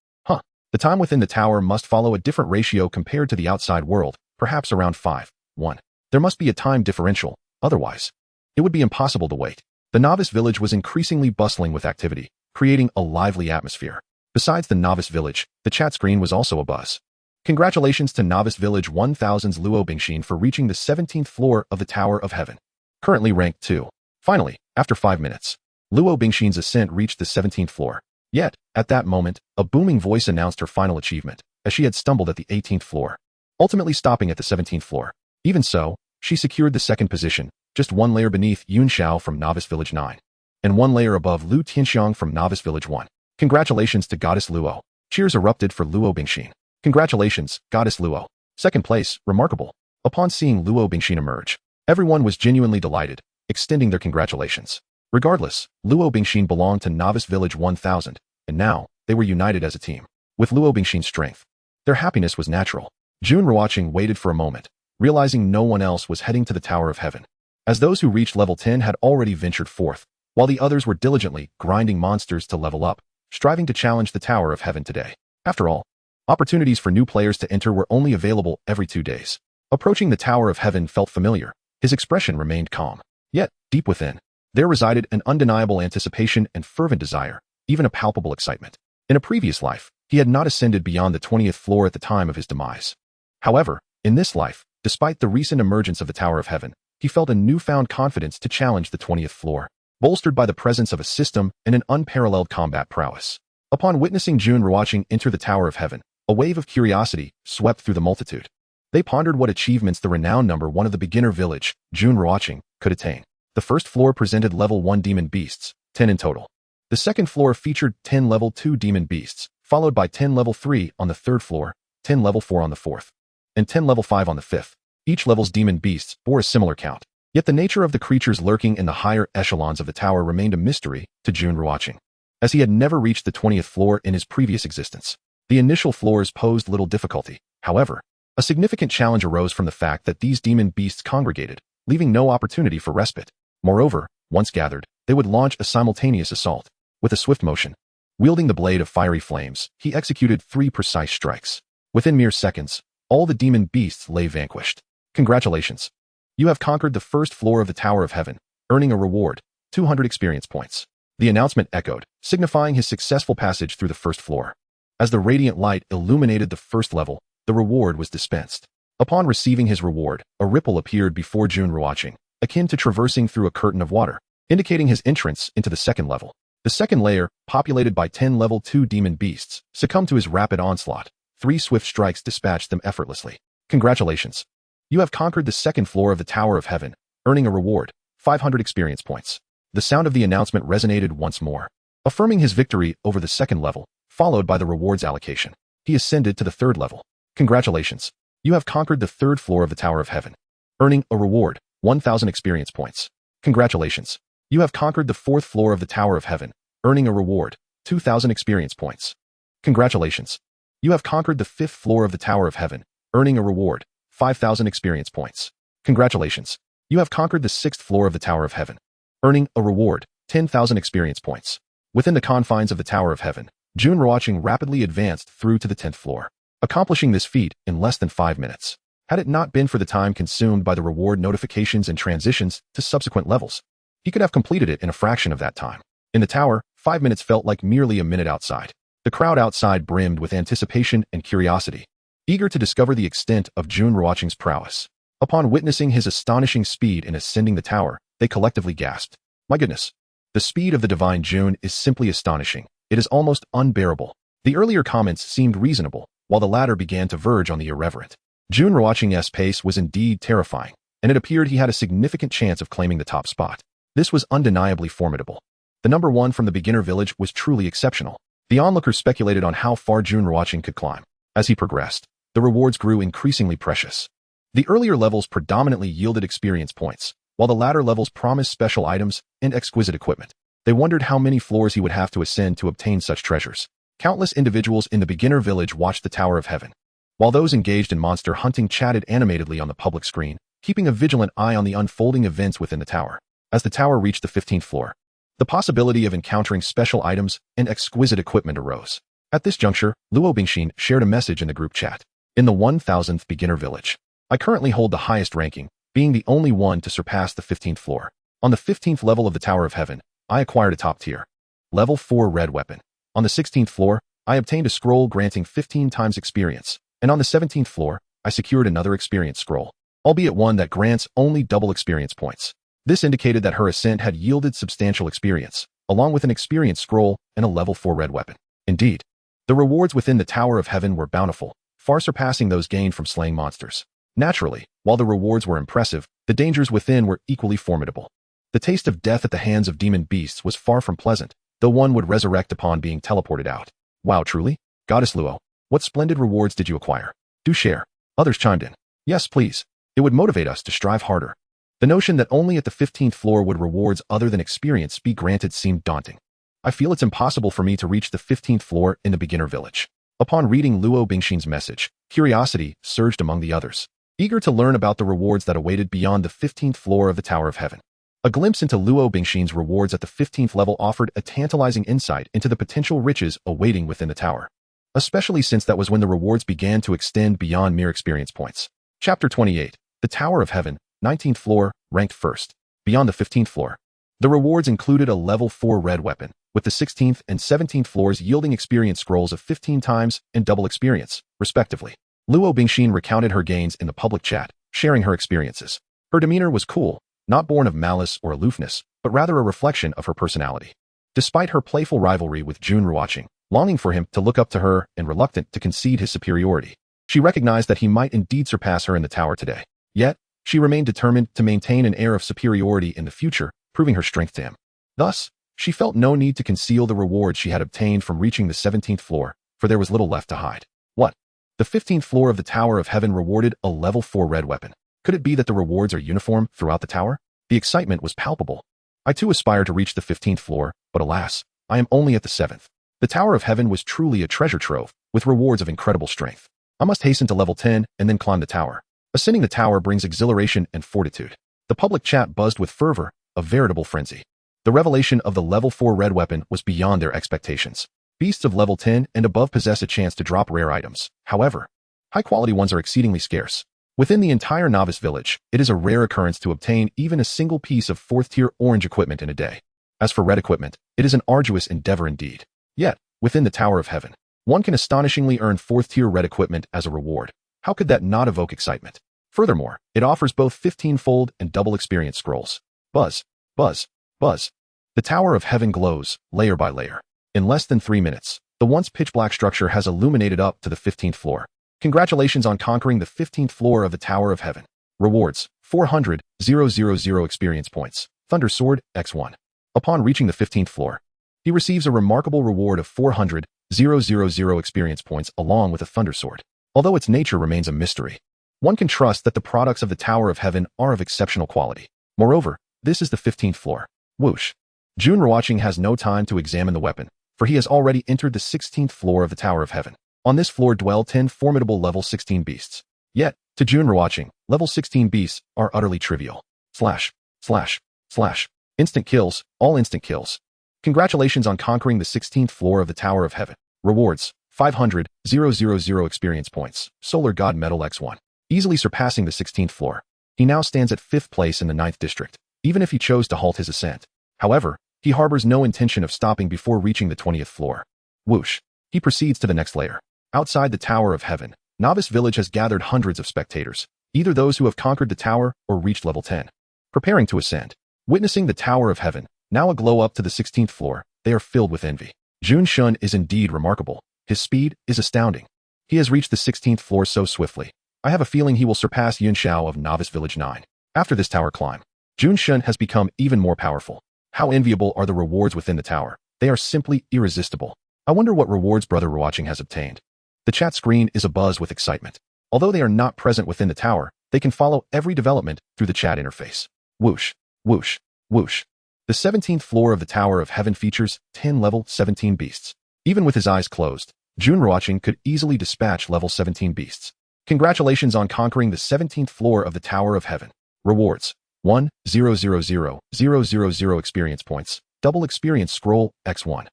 The time within the tower must follow a different ratio compared to the outside world, perhaps around 5:1. There must be a time differential, otherwise it would be impossible to wait. The novice village was increasingly bustling with activity, creating a lively atmosphere. Besides the novice village, the chat screen was also abuzz. Congratulations to Novice Village 1000's Luo Bingxin for reaching the 17th floor of the Tower of Heaven. Currently ranked 2. Finally, after 5 minutes, Luo Bingxin's ascent reached the 17th floor. Yet, at that moment, a booming voice announced her final achievement, as she had stumbled at the 18th floor, ultimately stopping at the 17th floor. Even so, she secured the second position, just one layer beneath Yun Xiao from Novice Village 9, and one layer above Lu Tianxiang from Novice Village 1. Congratulations to Goddess Luo. Cheers erupted for Luo Bingxin. Congratulations, Goddess Luo. Second place, remarkable. Upon seeing Luo Bingxin emerge, everyone was genuinely delighted, extending their congratulations. Regardless, Luo Bingxin belonged to Novice Village 1000, and now, they were united as a team. With Luo Bingxin's strength, their happiness was natural. Jun Ruochén waited for a moment, realizing no one else was heading to the Tower of Heaven, as those who reached level 10 had already ventured forth, while the others were diligently grinding monsters to level up, striving to challenge the Tower of Heaven today. After all, opportunities for new players to enter were only available every 2 days. Approaching the Tower of Heaven felt familiar. His expression remained calm. Yet, deep within, there resided an undeniable anticipation and fervent desire, even a palpable excitement. In a previous life, he had not ascended beyond the 20th floor at the time of his demise. However, in this life, despite the recent emergence of the Tower of Heaven, he felt a newfound confidence to challenge the 20th floor, bolstered by the presence of a system and an unparalleled combat prowess. Upon witnessing Jun Ruochén enter the Tower of Heaven, a wave of curiosity swept through the multitude. They pondered what achievements the renowned number 1 of the beginner village, Jun Ruochén, could attain. The first floor presented level 1 demon beasts, 10 in total. The second floor featured 10 level 2 demon beasts, followed by 10 level 3 on the third floor, 10 level 4 on the fourth, and 10 level 5 on the fifth. Each level's demon beasts bore a similar count. Yet the nature of the creatures lurking in the higher echelons of the tower remained a mystery to Jun Ruochén, as he had never reached the 20th floor in his previous existence. The initial floors posed little difficulty. However, a significant challenge arose from the fact that these demon beasts congregated, leaving no opportunity for respite. Moreover, once gathered, they would launch a simultaneous assault. With a swift motion, wielding the blade of fiery flames, he executed 3 precise strikes. Within mere seconds, all the demon beasts lay vanquished. Congratulations. You have conquered the first floor of the Tower of Heaven, earning a reward, 200 experience points. The announcement echoed, signifying his successful passage through the first floor. As the radiant light illuminated the first level, the reward was dispensed. Upon receiving his reward, a ripple appeared before Jun Ruochén, akin to traversing through a curtain of water, indicating his entrance into the second level. The second layer, populated by 10 level 2 demon beasts, succumbed to his rapid onslaught. 3 swift strikes dispatched them effortlessly. Congratulations. You have conquered the second floor of the Tower of Heaven, earning a reward, 500 experience points. The sound of the announcement resonated once more, affirming his victory over the second level, followed by the rewards allocation. He ascended to the third level. Congratulations. You have conquered the third floor of the Tower of Heaven, earning a reward, 1000 experience points. Congratulations. You have conquered the fourth floor of the Tower of Heaven, earning a reward, 2000 experience points. Congratulations. You have conquered the fifth floor of the Tower of Heaven, earning a reward, 5000 experience points. Congratulations. You have conquered the sixth floor of the Tower of Heaven, earning a reward, 10,000 experience points. Within the confines of the Tower of Heaven, Jun Ruochén rapidly advanced through to the 10th floor, accomplishing this feat in less than 5 minutes. Had it not been for the time consumed by the reward notifications and transitions to subsequent levels, he could have completed it in a fraction of that time. In the tower, 5 minutes felt like merely a minute outside. The crowd outside brimmed with anticipation and curiosity, eager to discover the extent of Jun Ruochén's prowess. Upon witnessing his astonishing speed in ascending the tower, they collectively gasped. My goodness! The speed of the divine Jun is simply astonishing. It is almost unbearable. The earlier comments seemed reasonable, while the latter began to verge on the irreverent. Jun Ruochén's pace was indeed terrifying, and it appeared he had a significant chance of claiming the top spot. This was undeniably formidable. The number one from the beginner village was truly exceptional. The onlookers speculated on how far Jun Ruochén could climb. As he progressed, the rewards grew increasingly precious. The earlier levels predominantly yielded experience points, while the latter levels promised special items and exquisite equipment. They wondered how many floors he would have to ascend to obtain such treasures. Countless individuals in the beginner village watched the Tower of Heaven, while those engaged in monster hunting chatted animatedly on the public screen, keeping a vigilant eye on the unfolding events within the tower. As the tower reached the 15th floor, the possibility of encountering special items and exquisite equipment arose. At this juncture, Luo Bingxin shared a message in the group chat. In the 1000th beginner village, I currently hold the highest ranking, being the only one to surpass the 15th floor. On the 15th level of the Tower of Heaven, I acquired a top tier, level 4 red weapon. On the 16th floor, I obtained a scroll granting 15 times experience, and on the 17th floor, I secured another experience scroll, albeit one that grants only double experience points. This indicated that her ascent had yielded substantial experience, along with an experience scroll and a level 4 red weapon. Indeed, the rewards within the Tower of Heaven were bountiful, far surpassing those gained from slaying monsters. Naturally, while the rewards were impressive, the dangers within were equally formidable. The taste of death at the hands of demon beasts was far from pleasant, though one would resurrect upon being teleported out. Wow, truly? Goddess Luo, what splendid rewards did you acquire? Do share. Others chimed in. Yes, please. It would motivate us to strive harder. The notion that only at the 15th floor would rewards other than experience be granted seemed daunting. I feel it's impossible for me to reach the 15th floor in the beginner village. Upon reading Luo Bingxin's message, curiosity surged among the others, eager to learn about the rewards that awaited beyond the 15th floor of the Tower of Heaven. A glimpse into Luo Bingxin's rewards at the 15th level offered a tantalizing insight into the potential riches awaiting within the tower, especially since that was when the rewards began to extend beyond mere experience points. Chapter 28. The Tower of Heaven, 19th floor, ranked first. Beyond the 15th floor, the rewards included a level 4 red weapon, with the 16th and 17th floors yielding experience scrolls of 15 times and double experience, respectively. Luo Bingxin recounted her gains in the public chat, sharing her experiences. Her demeanor was cool, not born of malice or aloofness, but rather a reflection of her personality. Despite her playful rivalry with Jun Ruochén, longing for him to look up to her and reluctant to concede his superiority, she recognized that he might indeed surpass her in the tower today. Yet, she remained determined to maintain an air of superiority in the future, proving her strength to him. Thus, she felt no need to conceal the rewards she had obtained from reaching the 17th floor, for there was little left to hide. What? The 15th floor of the Tower of Heaven rewarded a level 4 red weapon. Could it be that the rewards are uniform throughout the tower? The excitement was palpable. I too aspire to reach the 15th floor, but alas, I am only at the 7th. The Tower of Heaven was truly a treasure trove, with rewards of incredible strength. I must hasten to level 10 and then climb the tower. Ascending the tower brings exhilaration and fortitude. The public chat buzzed with fervor, a veritable frenzy. The revelation of the level 4 red weapon was beyond their expectations. Beasts of level 10 and above possess a chance to drop rare items. However, high-quality ones are exceedingly scarce. Within the entire novice village, it is a rare occurrence to obtain even a single piece of 4th-tier orange equipment in a day. As for red equipment, it is an arduous endeavor indeed. Yet, within the Tower of Heaven, one can astonishingly earn 4th-tier red equipment as a reward. How could that not evoke excitement? Furthermore, it offers both 15-fold and double experience scrolls. Buzz, buzz, buzz. The Tower of Heaven glows, layer by layer. In less than 3 minutes, the once pitch-black structure has illuminated up to the 15th floor. Congratulations on conquering the 15th floor of the Tower of Heaven. Rewards, 400,000 experience points. Thunder Sword, X1. Upon reaching the 15th floor, he receives a remarkable reward of 400,000 experience points along with a Thunder Sword. Although its nature remains a mystery, one can trust that the products of the Tower of Heaven are of exceptional quality. Moreover, this is the 15th floor. Whoosh. Jun Ruochén has no time to examine the weapon, for he has already entered the 16th floor of the Tower of Heaven. On this floor dwell 10 formidable level 16 beasts. Yet, to Jun Ruochén, level 16 beasts are utterly trivial. Slash, slash, slash. Instant kills, all instant kills. Congratulations on conquering the 16th floor of the Tower of Heaven. Rewards, 500,000 experience points. Solar God Medal X1. Easily surpassing the 16th floor. He now stands at 5th place in the 9th district, even if he chose to halt his ascent. However, he harbors no intention of stopping before reaching the 20th floor. Whoosh. He proceeds to the next layer. Outside the Tower of Heaven, Novice Village has gathered hundreds of spectators, either those who have conquered the tower or reached level 10, preparing to ascend. Witnessing the Tower of Heaven, now aglow up to the 16th floor, they are filled with envy. Jun Shun is indeed remarkable. His speed is astounding. He has reached the 16th floor so swiftly. I have a feeling he will surpass Yun Xiao of Novice Village 9. After this tower climb, Jun Shun has become even more powerful. How enviable are the rewards within the tower. They are simply irresistible. I wonder what rewards Brother Ruochén has obtained. The chat screen is abuzz with excitement. Although they are not present within the tower, They can follow every development through the chat interface. Whoosh, whoosh, whoosh. The 17th floor of the Tower of Heaven features 10 level 17 beasts. Even with his eyes closed, Jun Ruochén could easily dispatch level 17 beasts. Congratulations on conquering the 17th floor of the Tower of Heaven. Rewards: 1,000,000 experience points, double experience scroll, x1.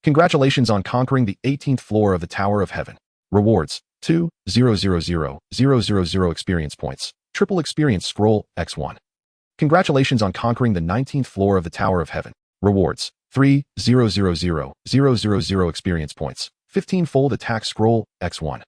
Congratulations on conquering the 18th floor of the Tower of Heaven. Rewards: 2,000,000 experience points, triple experience scroll, x1. Congratulations on conquering the 19th floor of the Tower of Heaven. Rewards: 3,000,000 experience points, 15-fold attack scroll, x1.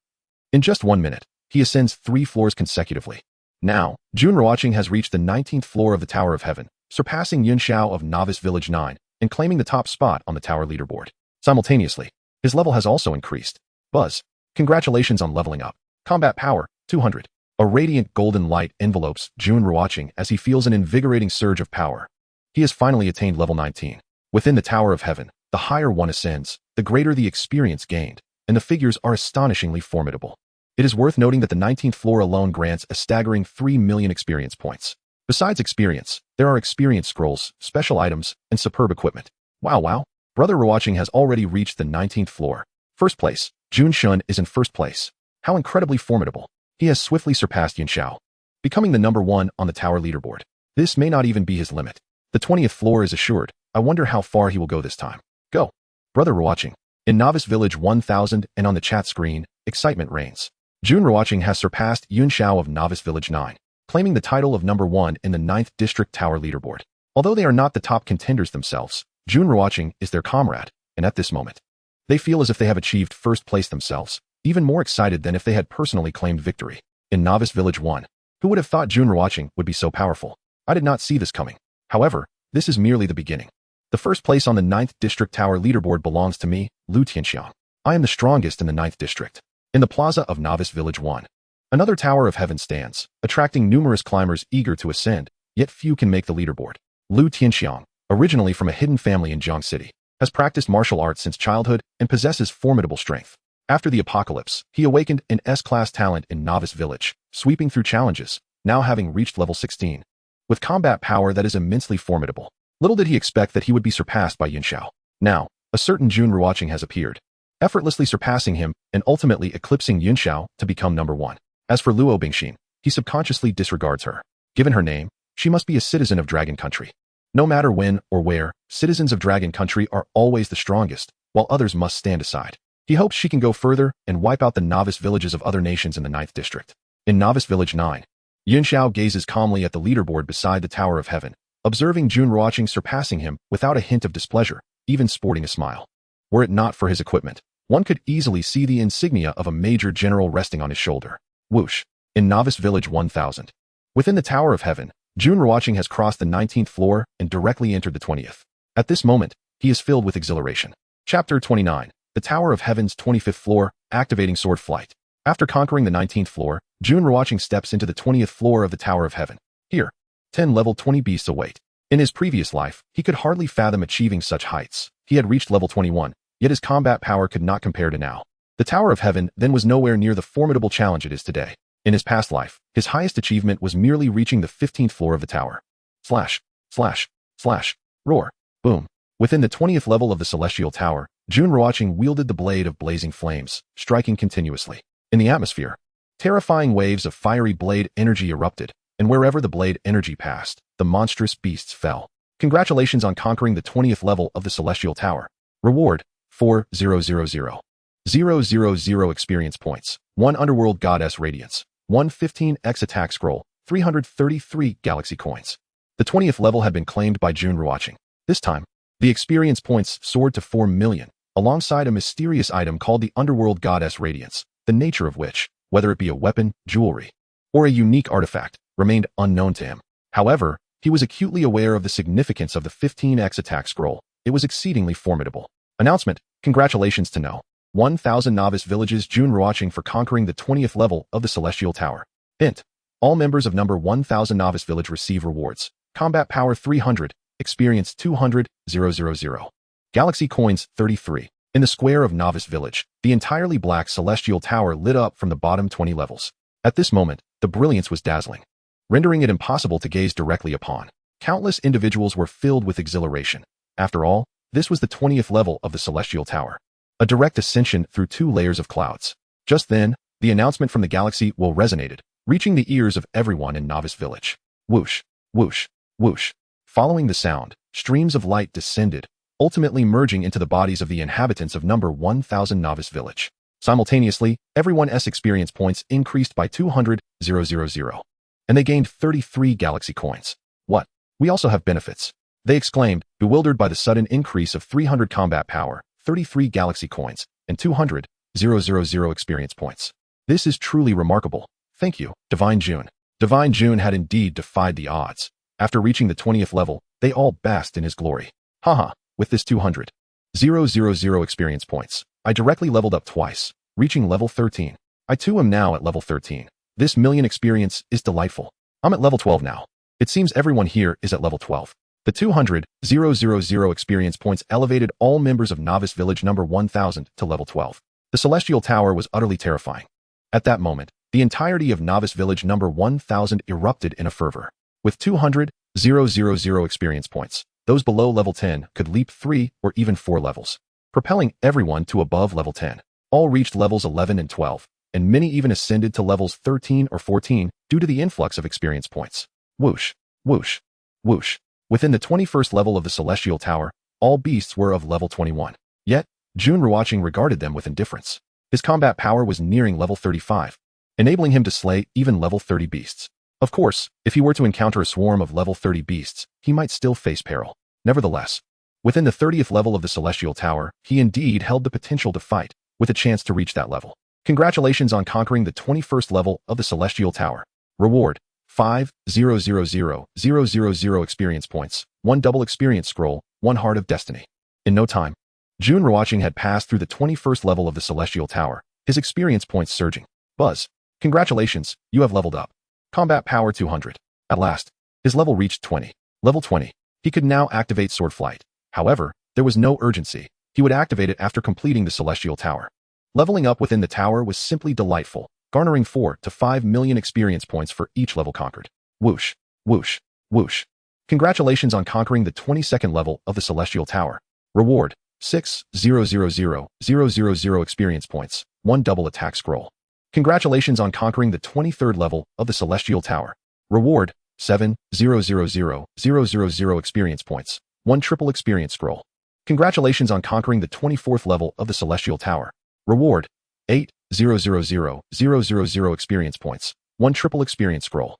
In just 1 minute, he ascends 3 floors consecutively. Now, Jun Ruochén has reached the 19th floor of the Tower of Heaven, surpassing Yun Xiao of Novice Village 9 and claiming the top spot on the tower leaderboard. Simultaneously, his level has also increased. Buzz. Congratulations on leveling up. Combat power, 200. A radiant golden light envelopes Jun Ruochén as he feels an invigorating surge of power. He has finally attained level 19. Within the Tower of Heaven, the higher one ascends, the greater the experience gained, and the figures are astonishingly formidable. It is worth noting that the 19th floor alone grants a staggering 3 million experience points. Besides experience, there are experience scrolls, special items, and superb equipment. Wow. Brother Ruochén has already reached the 19th floor. First place, Jun Shun is in first place. How incredibly formidable. He has swiftly surpassed Yun Xiao, becoming the number 1 on the tower leaderboard. This may not even be his limit. The 20th floor is assured. I wonder how far he will go this time. Go. Brother Ruochén. In Novice Village 1000 and on the chat screen, excitement reigns. Jun Ruochén has surpassed Yun Xiao of Novice Village 9, claiming the title of number 1 in the 9th District Tower leaderboard. Although they are not the top contenders themselves, Jun Ruochén is their comrade, and at this moment, they feel as if they have achieved first place themselves, even more excited than if they had personally claimed victory. In Novice Village 1, who would have thought Jun Ruochén would be so powerful? I did not see this coming. However, this is merely the beginning. The first place on the 9th District Tower leaderboard belongs to me, Lu Tianxiang. I am the strongest in the 9th District. In the plaza of Novice Village 1, another Tower of Heaven stands, attracting numerous climbers eager to ascend, yet few can make the leaderboard. Lu Tianxiang, originally from a hidden family in Jiang City, has practiced martial arts since childhood and possesses formidable strength. After the apocalypse, he awakened an S-class talent in Novice Village, sweeping through challenges, now having reached level 16. With combat power that is immensely formidable, little did he expect that he would be surpassed by Yun Xiao. Now, a certain Jun Ruochén has appeared, effortlessly surpassing him and ultimately eclipsing Yun Xiao to become number 1. As for Luo Bingxin, he subconsciously disregards her. Given her name, she must be a citizen of Dragon Country. No matter when or where, citizens of Dragon Country are always the strongest, while others must stand aside. He hopes she can go further and wipe out the novice villages of other nations in the 9th District. In Novice Village 9, Yun Xiao gazes calmly at the leaderboard beside the Tower of Heaven, observing Jun Ruochén surpassing him without a hint of displeasure, even sporting a smile. Were it not for his equipment, one could easily see the insignia of a major general resting on his shoulder. Whoosh. In Novice Village 1000. Within the Tower of Heaven, Jun Ruochén has crossed the 19th floor and directly entered the 20th. At this moment, he is filled with exhilaration. Chapter 29. The Tower of Heaven's 25th floor, activating sword flight. After conquering the 19th floor, Jun Ruochén steps into the 20th floor of the Tower of Heaven. Here, 10 level 20 beasts await. In his previous life, he could hardly fathom achieving such heights. He had reached level 21, yet his combat power could not compare to now. The Tower of Heaven then was nowhere near the formidable challenge it is today. In his past life, his highest achievement was merely reaching the 15th floor of the tower. Slash, slash, slash, roar, boom. Within the 20th level of the Celestial Tower, Jun Ruochén wielded the blade of blazing flames, striking continuously. In the atmosphere, terrifying waves of fiery blade energy erupted, and wherever the blade energy passed, the monstrous beasts fell. Congratulations on conquering the 20th level of the Celestial Tower. Reward: 4,000,000 experience points, 1 Underworld Goddess Radiance, 115x attack scroll, 333 galaxy coins. The 20th level had been claimed by Jun Ruochén. This time, the experience points soared to 4 million, alongside a mysterious item called the Underworld Goddess Radiance, the nature of which, whether it be a weapon, jewelry, or a unique artifact, remained unknown to him. However, he was acutely aware of the significance of the 15x attack scroll. It was exceedingly formidable. Announcement: congratulations to No. 1000 Novice Villages Jun Ruochén for conquering the 20th level of the Celestial Tower. Hint: all members of number 1000 Novice Village receive rewards. Combat power 300, experience 200,000. Galaxy coins 33. In the square of Novice Village, the entirely black Celestial Tower lit up from the bottom 20 levels. At this moment, The brilliance was dazzling, rendering it impossible to gaze directly upon. Countless individuals were filled with exhilaration. After all, this was the 20th level of the Celestial Tower, a direct ascension through 2 layers of clouds. Just then, the announcement from the galaxy will resonated, reaching the ears of everyone in Novice Village. Whoosh, whoosh, whoosh. Following the sound, streams of light descended, ultimately merging into the bodies of the inhabitants of number 1000 Novice Village. Simultaneously, everyone's experience points increased by 200,000, and they gained 33 galaxy coins. What? We also have benefits, they exclaimed, bewildered by the sudden increase of 300 combat power, 33 galaxy coins, and 200,000 experience points. This is truly remarkable. Thank you, Divine Jun. Divine Jun had indeed defied the odds. After reaching the 20th level, they all basked in his glory. Haha, with this 200,000 experience points, I directly leveled up twice, reaching level 13. I too am now at level 13. This million experience is delightful. I'm at level 12 now. It seems everyone here is at level 12. The 200,000 experience points elevated all members of Novice Village number 1000 to level 12. The Celestial Tower was utterly terrifying. At that moment, the entirety of Novice Village number 1000 erupted in a fervor. With 200,000 experience points, those below level 10 could leap 3 or even 4 levels, propelling everyone to above level 10. All reached levels 11 and 12, and many even ascended to levels 13 or 14 due to the influx of experience points. Whoosh, whoosh, whoosh. Within the 21st level of the Celestial Tower, all beasts were of level 21. Yet, Jun Ruochén regarded them with indifference. His combat power was nearing level 35, enabling him to slay even level 30 beasts. Of course, if he were to encounter a swarm of level 30 beasts, he might still face peril. Nevertheless, within the 30th level of the Celestial Tower, he indeed held the potential to fight, with a chance to reach that level. Congratulations on conquering the 21st level of the Celestial Tower. Reward: 5,000,000 experience points, 1 double experience scroll, 1 Heart of Destiny. In no time, Jun Ruochén had passed through the 21st level of the Celestial Tower, his experience points surging. Buzz. Congratulations, you have leveled up. Combat power 200. At last, his level reached 20. Level 20. He could now activate Sword Flight. However, there was no urgency. He would activate it after completing the Celestial Tower. Leveling up within the tower was simply delightful, garnering 4 to 5 million experience points for each level conquered. Whoosh, whoosh, whoosh. Congratulations on conquering the 22nd level of the Celestial Tower. Reward: 6,000,000 experience points, 1 double attack scroll. Congratulations on conquering the 23rd level of the Celestial Tower. Reward: 7,000,000 experience points, 1 triple experience scroll. Congratulations on conquering the 24th level of the Celestial Tower. Reward: 8,000,000 experience points, 1 triple experience scroll.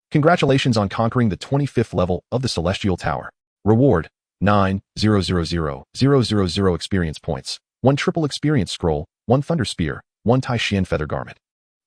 Congratulations on conquering the 25th level of the Celestial Tower. Reward: 9,000,000 experience points, 1 triple experience scroll, 1 Thunder Spear, 1 Tai Xian Feather Garment.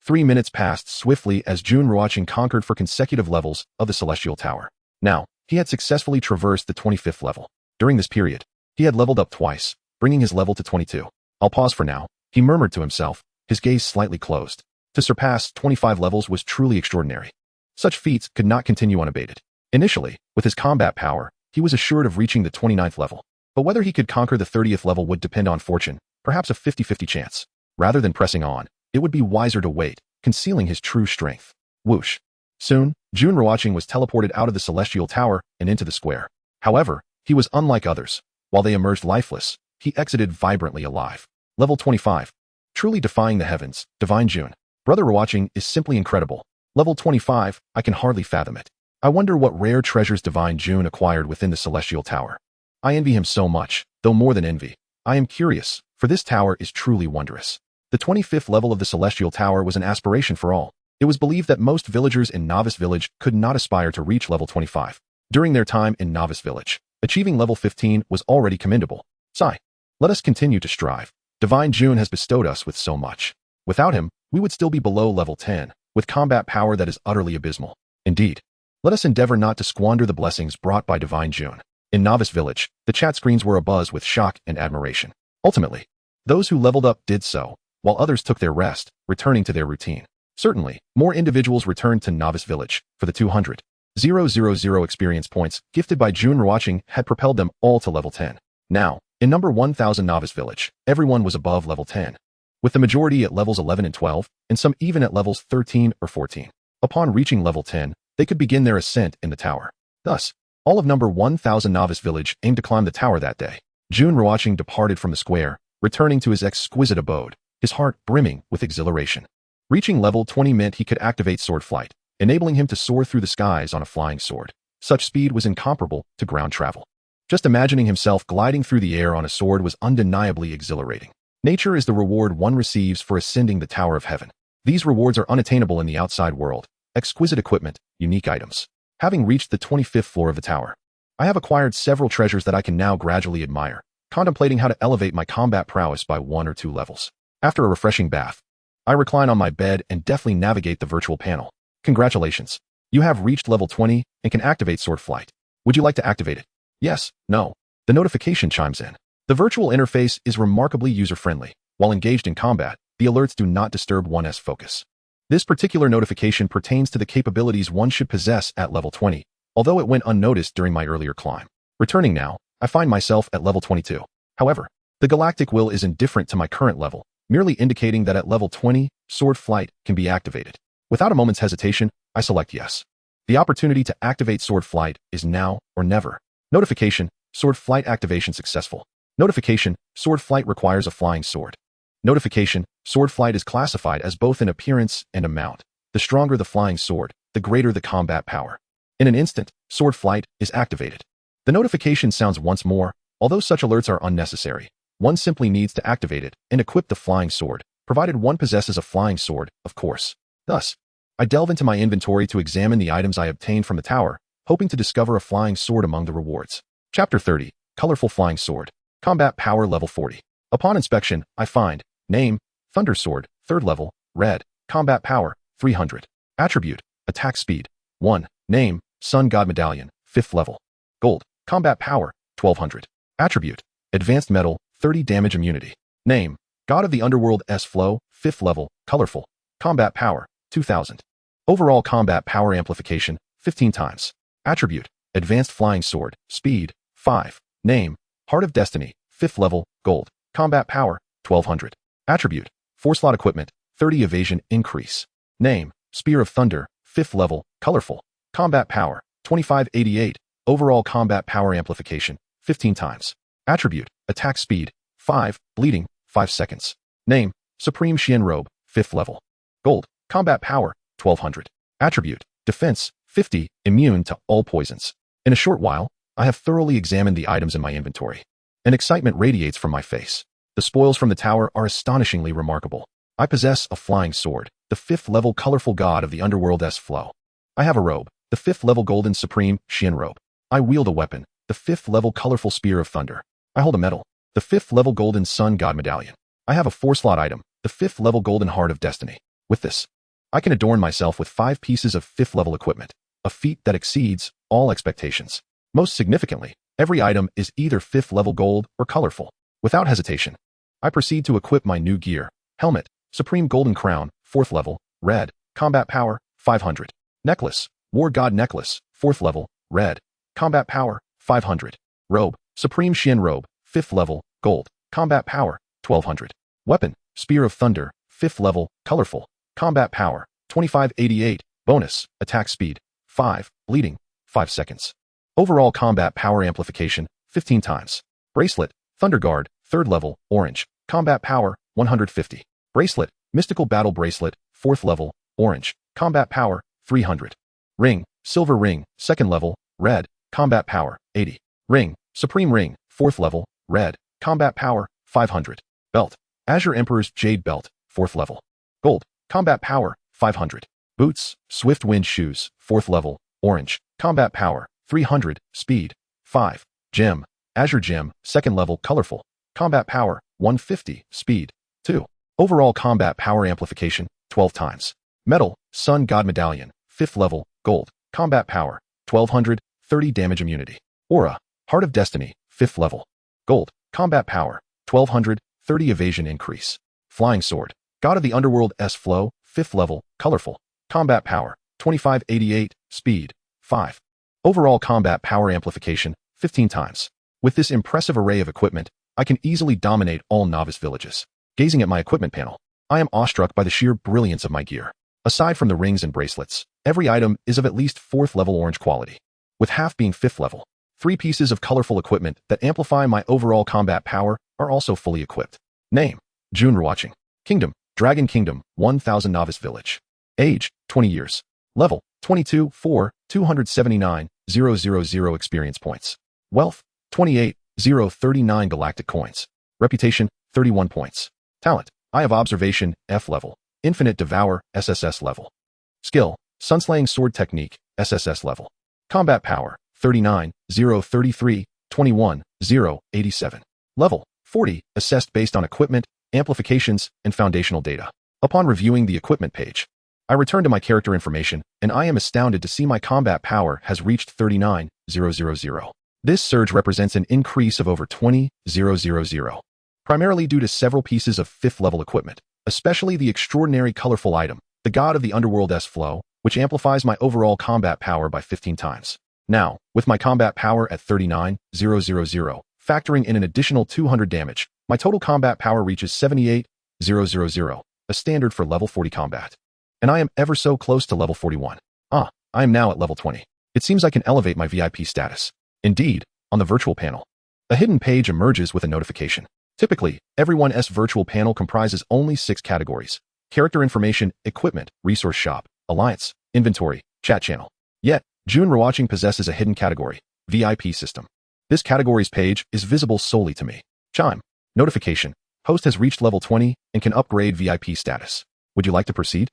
3 minutes passed swiftly as Jun Ruochén conquered for consecutive levels of the Celestial Tower. Now, he had successfully traversed the 25th level. During this period, he had leveled up twice, bringing his level to 22. I'll pause for now, he murmured to himself, his gaze slightly closed. To surpass 25 levels was truly extraordinary. Such feats could not continue unabated. Initially, with his combat power, he was assured of reaching the 29th level. But whether he could conquer the 30th level would depend on fortune, perhaps a 50-50 chance. Rather than pressing on, it would be wiser to wait, concealing his true strength. Whoosh. Soon, Jun Ruochén was teleported out of the Celestial Tower and into the square. However, he was unlike others. While they emerged lifeless, he exited vibrantly alive. Level 25. Truly defying the heavens, Divine Jun. Brother Ruochén is simply incredible. Level 25, I can hardly fathom it. I wonder what rare treasures Divine Jun acquired within the Celestial Tower. I envy him so much, though more than envy. I am curious, for this tower is truly wondrous. The 25th level of the Celestial Tower was an aspiration for all. It was believed that most villagers in Novice Village could not aspire to reach level 25. During their time in Novice Village, achieving level 15 was already commendable. Sigh. Let us continue to strive. Divine Jun has bestowed us with so much. Without him, we would still be below level 10, with combat power that is utterly abysmal. Indeed. Let us endeavor not to squander the blessings brought by Divine Jun. In Novice Village, the chat screens were abuzz with shock and admiration. Ultimately, those who leveled up did so, while others took their rest, returning to their routine. Certainly, more individuals returned to Novice Village, for the 200,000 experience points gifted by Jun Ruochén had propelled them all to level 10. Now, in number 1000 Novice Village, everyone was above level 10, with the majority at levels 11 and 12, and some even at levels 13 or 14. Upon reaching level 10, they could begin their ascent in the tower. Thus, all of number 1000 Novice Village aimed to climb the tower that day. Jun Ruochén departed from the square, returning to his exquisite abode, his heart brimming with exhilaration. Reaching level 20 meant he could activate sword flight, enabling him to soar through the skies on a flying sword. Such speed was incomparable to ground travel. Just imagining himself gliding through the air on a sword was undeniably exhilarating. Nature is the reward one receives for ascending the Tower of Heaven. These rewards are unattainable in the outside world. Exquisite equipment, unique items. Having reached the 25th floor of the tower, I have acquired several treasures that I can now gradually admire, contemplating how to elevate my combat prowess by 1 or 2 levels. After a refreshing bath, I recline on my bed and deftly navigate the virtual panel. Congratulations. You have reached level 20 and can activate sword flight. Would you like to activate it? Yes, no. The notification chimes in. The virtual interface is remarkably user-friendly. While engaged in combat, the alerts do not disturb one's focus. This particular notification pertains to the capabilities one should possess at level 20, although it went unnoticed during my earlier climb. Returning now, I find myself at level 22. However, the galactic will is indifferent to my current level, merely indicating that at level 20, sword flight can be activated. Without a moment's hesitation, I select yes. The opportunity to activate sword flight is now or never. Notification, sword flight activation successful. Notification, sword flight requires a flying sword. Notification, sword flight is classified as both in appearance and amount. The stronger the flying sword, the greater the combat power. In an instant, sword flight is activated. The notification sounds once more, although such alerts are unnecessary. One simply needs to activate it and equip the flying sword, provided one possesses a flying sword, of course. Thus, I delve into my inventory to examine the items I obtained from the tower, hoping to discover a flying sword among the rewards. Chapter 30, Colorful Flying Sword. Combat Power Level 40. Upon inspection, I find name, Thunder Sword, 3rd level, red, combat power, 300. Attribute, attack speed, 1. Name, Sun God Medallion, 5th level, gold, combat power, 1200. Attribute, advanced metal, 30 damage immunity. Name, God of the Underworld S Flow, 5th level, colorful, combat power, 2000. Overall combat power amplification, 15 times. Attribute, advanced flying sword, speed, 5. Name, Heart of Destiny, 5th level, gold, combat power, 1200. Attribute, 4-slot equipment, 30 evasion increase. Name, Spear of Thunder, 5th level, colorful, combat power, 2588. Overall combat power amplification, 15 times. Attribute, attack speed, 5, bleeding, 5 seconds. Name, Supreme Xian Robe, 5th level, gold, combat power, 1200. Attribute, defense, 50, immune to all poisons. In a short while, I have thoroughly examined the items in my inventory. An excitement radiates from my face. The spoils from the tower are astonishingly remarkable. I possess a flying sword, the 5th level colorful God of the Underworld S Flow. I have a robe, the 5th level golden Supreme Xian Robe. I wield a weapon, the 5th level colorful Spear of Thunder. I hold a medal, the 5th level golden Sun God Medallion. I have a 4-slot item, the 5th level golden Heart of Destiny. With this, I can adorn myself with 5 pieces of 5th level equipment, a feat that exceeds all expectations. Most significantly, every item is either 5th level gold or colorful. Without hesitation, I proceed to equip my new gear. Helmet, Supreme Golden Crown, 4th level, red, combat power, 500. Necklace, War God Necklace, 4th level, red, combat power, 500. Robe, Supreme Xian Robe, 5th level, gold, combat power, 1200. Weapon, Spear of Thunder, 5th level, colorful, combat power, 2588. Bonus, attack speed, 5, bleeding, 5 seconds. Overall combat power amplification, 15 times. Bracelet, Thunder Guard, 3rd level, orange, combat power, 150. Bracelet, Mystical Battle Bracelet, 4th level, orange, combat power, 300. Ring, Silver Ring, 2nd level, red, combat power, 80. Ring, Supreme Ring, 4th level, red, combat power, 500. Belt, Azure Emperor's Jade Belt, 4th level, gold, combat power, 500. Boots, Swift Wind Shoes, 4th level, orange, combat power, 300, speed, 5. Gem, Azure Gem, 2nd level, colorful, combat power, 150, speed, 2. Overall combat power amplification, 12 times. Metal, Sun God Medallion, 5th level, gold, combat power, 1200, 30 damage immunity. Aura, Heart of Destiny, 5th level, gold, combat power, 1200, 30 evasion increase. Flying Sword, God of the Underworld S Flow, 5th level, colorful, combat power, 2588, speed, 5. Overall combat power amplification, 15 times. With this impressive array of equipment, I can easily dominate all novice villages. Gazing at my equipment panel, I am awestruck by the sheer brilliance of my gear. Aside from the rings and bracelets, Every item is of at least 4th level orange quality, with half being 5th level. 3 pieces of colorful equipment that amplify my overall combat power are also fully equipped. Name: Jun Ruochén. Kingdom: Dragon Kingdom, 1000 Novice Village. Age: 20 years. Level: 22, 4, 279,000 experience points. Wealth: 28,039 galactic coins. Reputation: 31 points. Talent: Eye of Observation, F level. Infinite Devour, SSS level. Skill: Sunslaying Sword Technique, SSS level. Combat Power: 39,033, 21,087. Level: 40, assessed based on equipment, amplifications, and foundational data. Upon reviewing the equipment page, I return to my character information, and I am astounded to see my combat power has reached 39,000. This surge represents an increase of over 20,000, primarily due to several pieces of 5th level equipment, especially the extraordinary colorful item, the God of the Underworld's Flow, which amplifies my overall combat power by 15 times. Now, with my combat power at 39,000, factoring in an additional 200 damage, my total combat power reaches 78,000, a standard for level 40 combat. And I am ever so close to level 41. I am now at level 20. It seems I can elevate my VIP status. Indeed, on the virtual panel, a hidden page emerges with a notification. Typically, everyone's virtual panel comprises only 6 categories: character information, equipment, resource shop, alliance, inventory, chat channel. Yet, Jun Ruochén possesses a hidden category: VIP system. This category's page is visible solely to me. Chime. Notification. Host has reached level 20 and can upgrade VIP status. Would you like to proceed?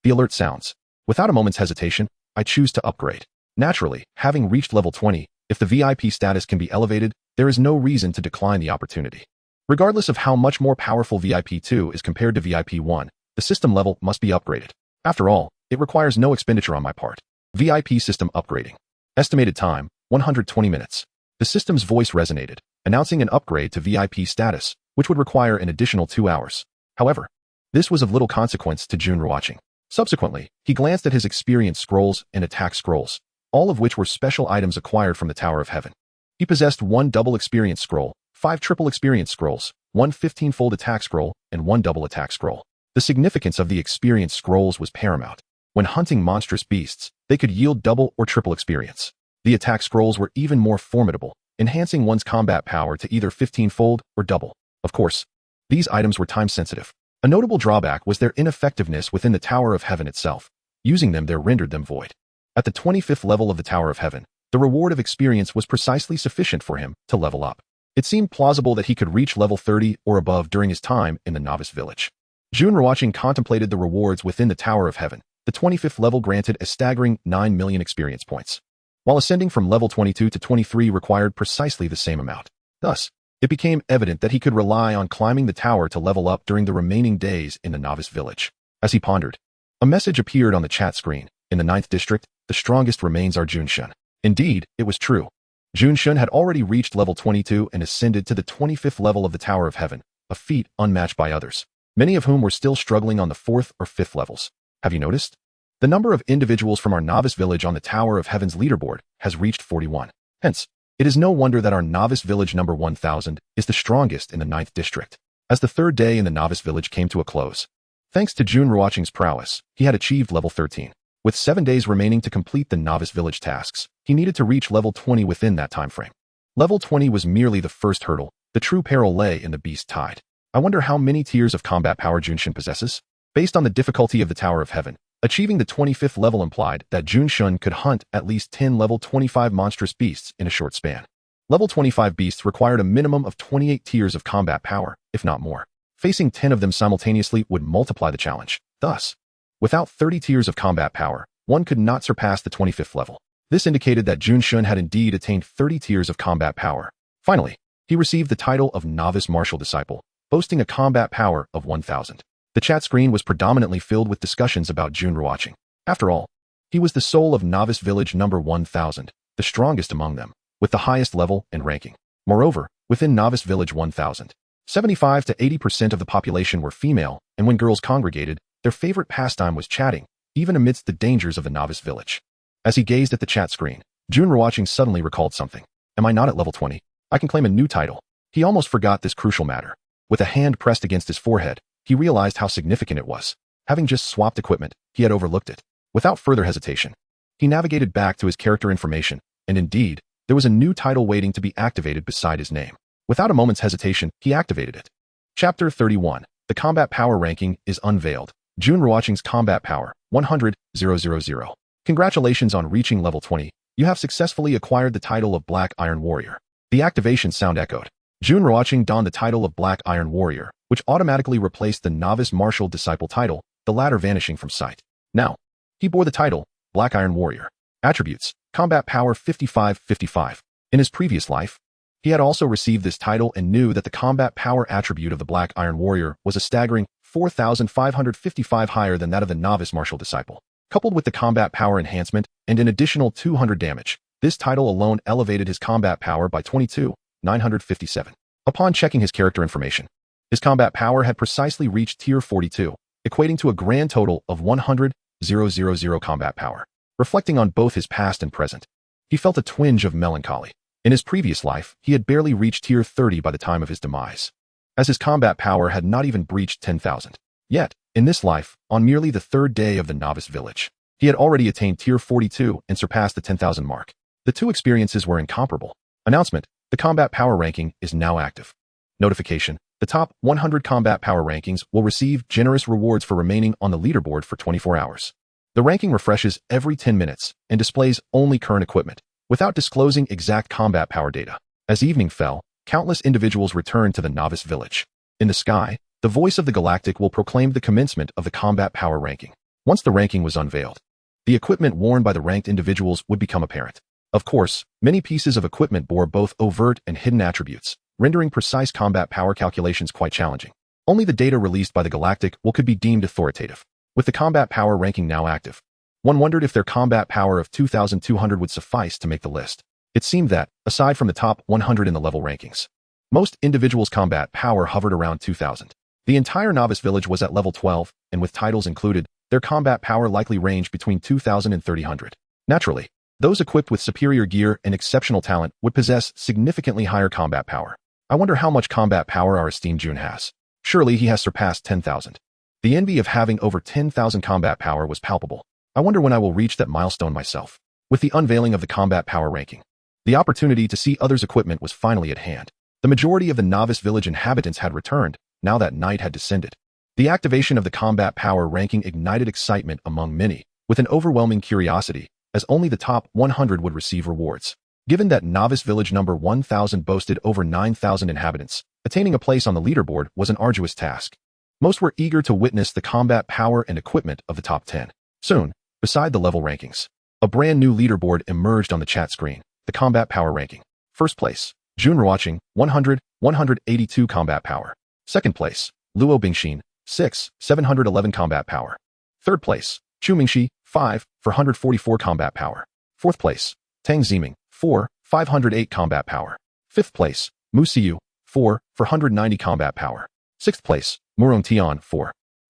The alert sounds. Without a moment's hesitation, I choose to upgrade. Naturally, having reached level 20, if the VIP status can be elevated, there is no reason to decline the opportunity. Regardless of how much more powerful VIP 2 is compared to VIP 1, the system level must be upgraded. After all, it requires no expenditure on my part. VIP system upgrading. Estimated time, 120 minutes. The system's voice resonated, announcing an upgrade to VIP status, which would require an additional 2 hours. However, this was of little consequence to Jun Ruochén. Subsequently, he glanced at his experience scrolls and attack scrolls, all of which were special items acquired from the Tower of Heaven. He possessed 1 double experience scroll, 5 triple experience scrolls, 1 15-fold attack scroll, and 1 double attack scroll. The significance of the experience scrolls was paramount. When hunting monstrous beasts, they could yield double or triple experience. The attack scrolls were even more formidable, enhancing one's combat power to either 15-fold or double. Of course, these items were time-sensitive. A notable drawback was their ineffectiveness within the Tower of Heaven itself. Using them there rendered them void. At the 25th level of the Tower of Heaven, the reward of experience was precisely sufficient for him to level up. It seemed plausible that he could reach level 30 or above during his time in the Novice Village. Jun Ruochén contemplated the rewards within the Tower of Heaven. The 25th level granted a staggering 9 million experience points, while ascending from level 22 to 23 required precisely the same amount. Thus, it became evident that he could rely on climbing the tower to level up during the remaining days in the Novice Village. As he pondered, a message appeared on the chat screen. In the 9th district, the strongest remains are Jun Ruochén. Indeed, it was true. Jun Ruochén had already reached level 22 and ascended to the 25th level of the Tower of Heaven, a feat unmatched by others, many of whom were still struggling on the 4th or 5th levels. Have you noticed? The number of individuals from our Novice Village on the Tower of Heaven's leaderboard has reached 41. Hence, it is no wonder that our Novice Village number 1000 is the strongest in the 9th district. As the 3rd day in the Novice Village came to a close, thanks to Jun Ruochén's prowess, he had achieved level 13. With 7 days remaining to complete the Novice Village tasks, he needed to reach level 20 within that time frame. Level 20 was merely the first hurdle. The true peril lay in the beast tide. I wonder how many tiers of combat power Jun Ruochén possesses? Based on the difficulty of the Tower of Heaven, achieving the 25th level implied that Jun Ruochén could hunt at least 10 level 25 monstrous beasts in a short span. Level 25 beasts required a minimum of 28 tiers of combat power, if not more. Facing 10 of them simultaneously would multiply the challenge. Thus, without 30 tiers of combat power, one could not surpass the 25th level. This indicated that Jun Ruochén had indeed attained 30 tiers of combat power. Finally, he received the title of Novice Martial Disciple, boasting a combat power of 1000. The chat screen was predominantly filled with discussions about Jun Ruochén. After all, he was the soul of Novice Village number 1000, the strongest among them, with the highest level and ranking. Moreover, within Novice Village 1000, 75 to 80% of the population were female, and when girls congregated, their favorite pastime was chatting, even amidst the dangers of the Novice Village. As he gazed at the chat screen, Jun Ruochén suddenly recalled something. Am I not at level 20? I can claim a new title. He almost forgot this crucial matter. With a hand pressed against his forehead, he realized how significant it was. Having just swapped equipment, he had overlooked it. Without further hesitation, he navigated back to his character information, and indeed, there was a new title waiting to be activated beside his name. Without a moment's hesitation, he activated it. Chapter 31. The Combat Power Ranking is unveiled. Jun Ruochén's Combat Power, 100,000. Congratulations on reaching level 20. You have successfully acquired the title of Black Iron Warrior. The activation sound echoed. Jun Ruochén donned the title of Black Iron Warrior, which automatically replaced the Novice Martial Disciple title, the latter vanishing from sight. Now, he bore the title, Black Iron Warrior. Attributes, Combat Power 55-55. In his previous life, he had also received this title and knew that the combat power attribute of the Black Iron Warrior was a staggering 4,555 higher than that of the Novice Martial Disciple. Coupled with the combat power enhancement and an additional 200 damage, this title alone elevated his combat power by 22,957. Upon checking his character information, his combat power had precisely reached tier 42, equating to a grand total of 100,000 combat power. Reflecting on both his past and present, he felt a twinge of melancholy. In his previous life, he had barely reached tier 30 by the time of his demise, as his combat power had not even breached 10,000. Yet, in this life, on merely the third day of the Novice Village, he had already attained tier 42 and surpassed the 10,000 mark. The two experiences were incomparable. Announcement: the combat power ranking is now active. Notification: the top 100 combat power rankings will receive generous rewards for remaining on the leaderboard for 24 hours. The ranking refreshes every 10 minutes and displays only current equipment, without disclosing exact combat power data. As evening fell, countless individuals returned to the Novice Village. In the sky, the voice of the galactic will proclaim the commencement of the combat power ranking. Once the ranking was unveiled, the equipment worn by the ranked individuals would become apparent. Of course, many pieces of equipment bore both overt and hidden attributes, rendering precise combat power calculations quite challenging. Only the data released by the galactic could be deemed authoritative. With the combat power ranking now active, one wondered if their combat power of 2,200 would suffice to make the list. It seemed that, aside from the top 100 in the level rankings, most individuals' combat power hovered around 2,000. The entire Novice Village was at level 12, and with titles included, their combat power likely ranged between 2,000 and 3,000. Naturally, those equipped with superior gear and exceptional talent would possess significantly higher combat power. I wonder how much combat power our esteemed Jun has. Surely he has surpassed 10,000. The envy of having over 10,000 combat power was palpable. I wonder when I will reach that milestone myself. With the unveiling of the combat power ranking, the opportunity to see others' equipment was finally at hand. The majority of the Novice Village inhabitants had returned, now that night had descended. The activation of the combat power ranking ignited excitement among many, with an overwhelming curiosity, as only the top 100 would receive rewards. Given that Novice Village number 1,000 boasted over 9,000 inhabitants, attaining a place on the leaderboard was an arduous task. Most were eager to witness the combat power and equipment of the top 10. Soon, beside the level rankings, a brand new leaderboard emerged on the chat screen. The combat power ranking. First place, Jun Ruochén, 182 combat power. Second place, Luo Bingxin, 711 combat power. Third place, Chu Mingxi, 444 combat power. Fourth place, Tang Ziming, 508 combat power. Fifth place, Mu Xiyu, 490 combat power. Sixth place, Murong Tian,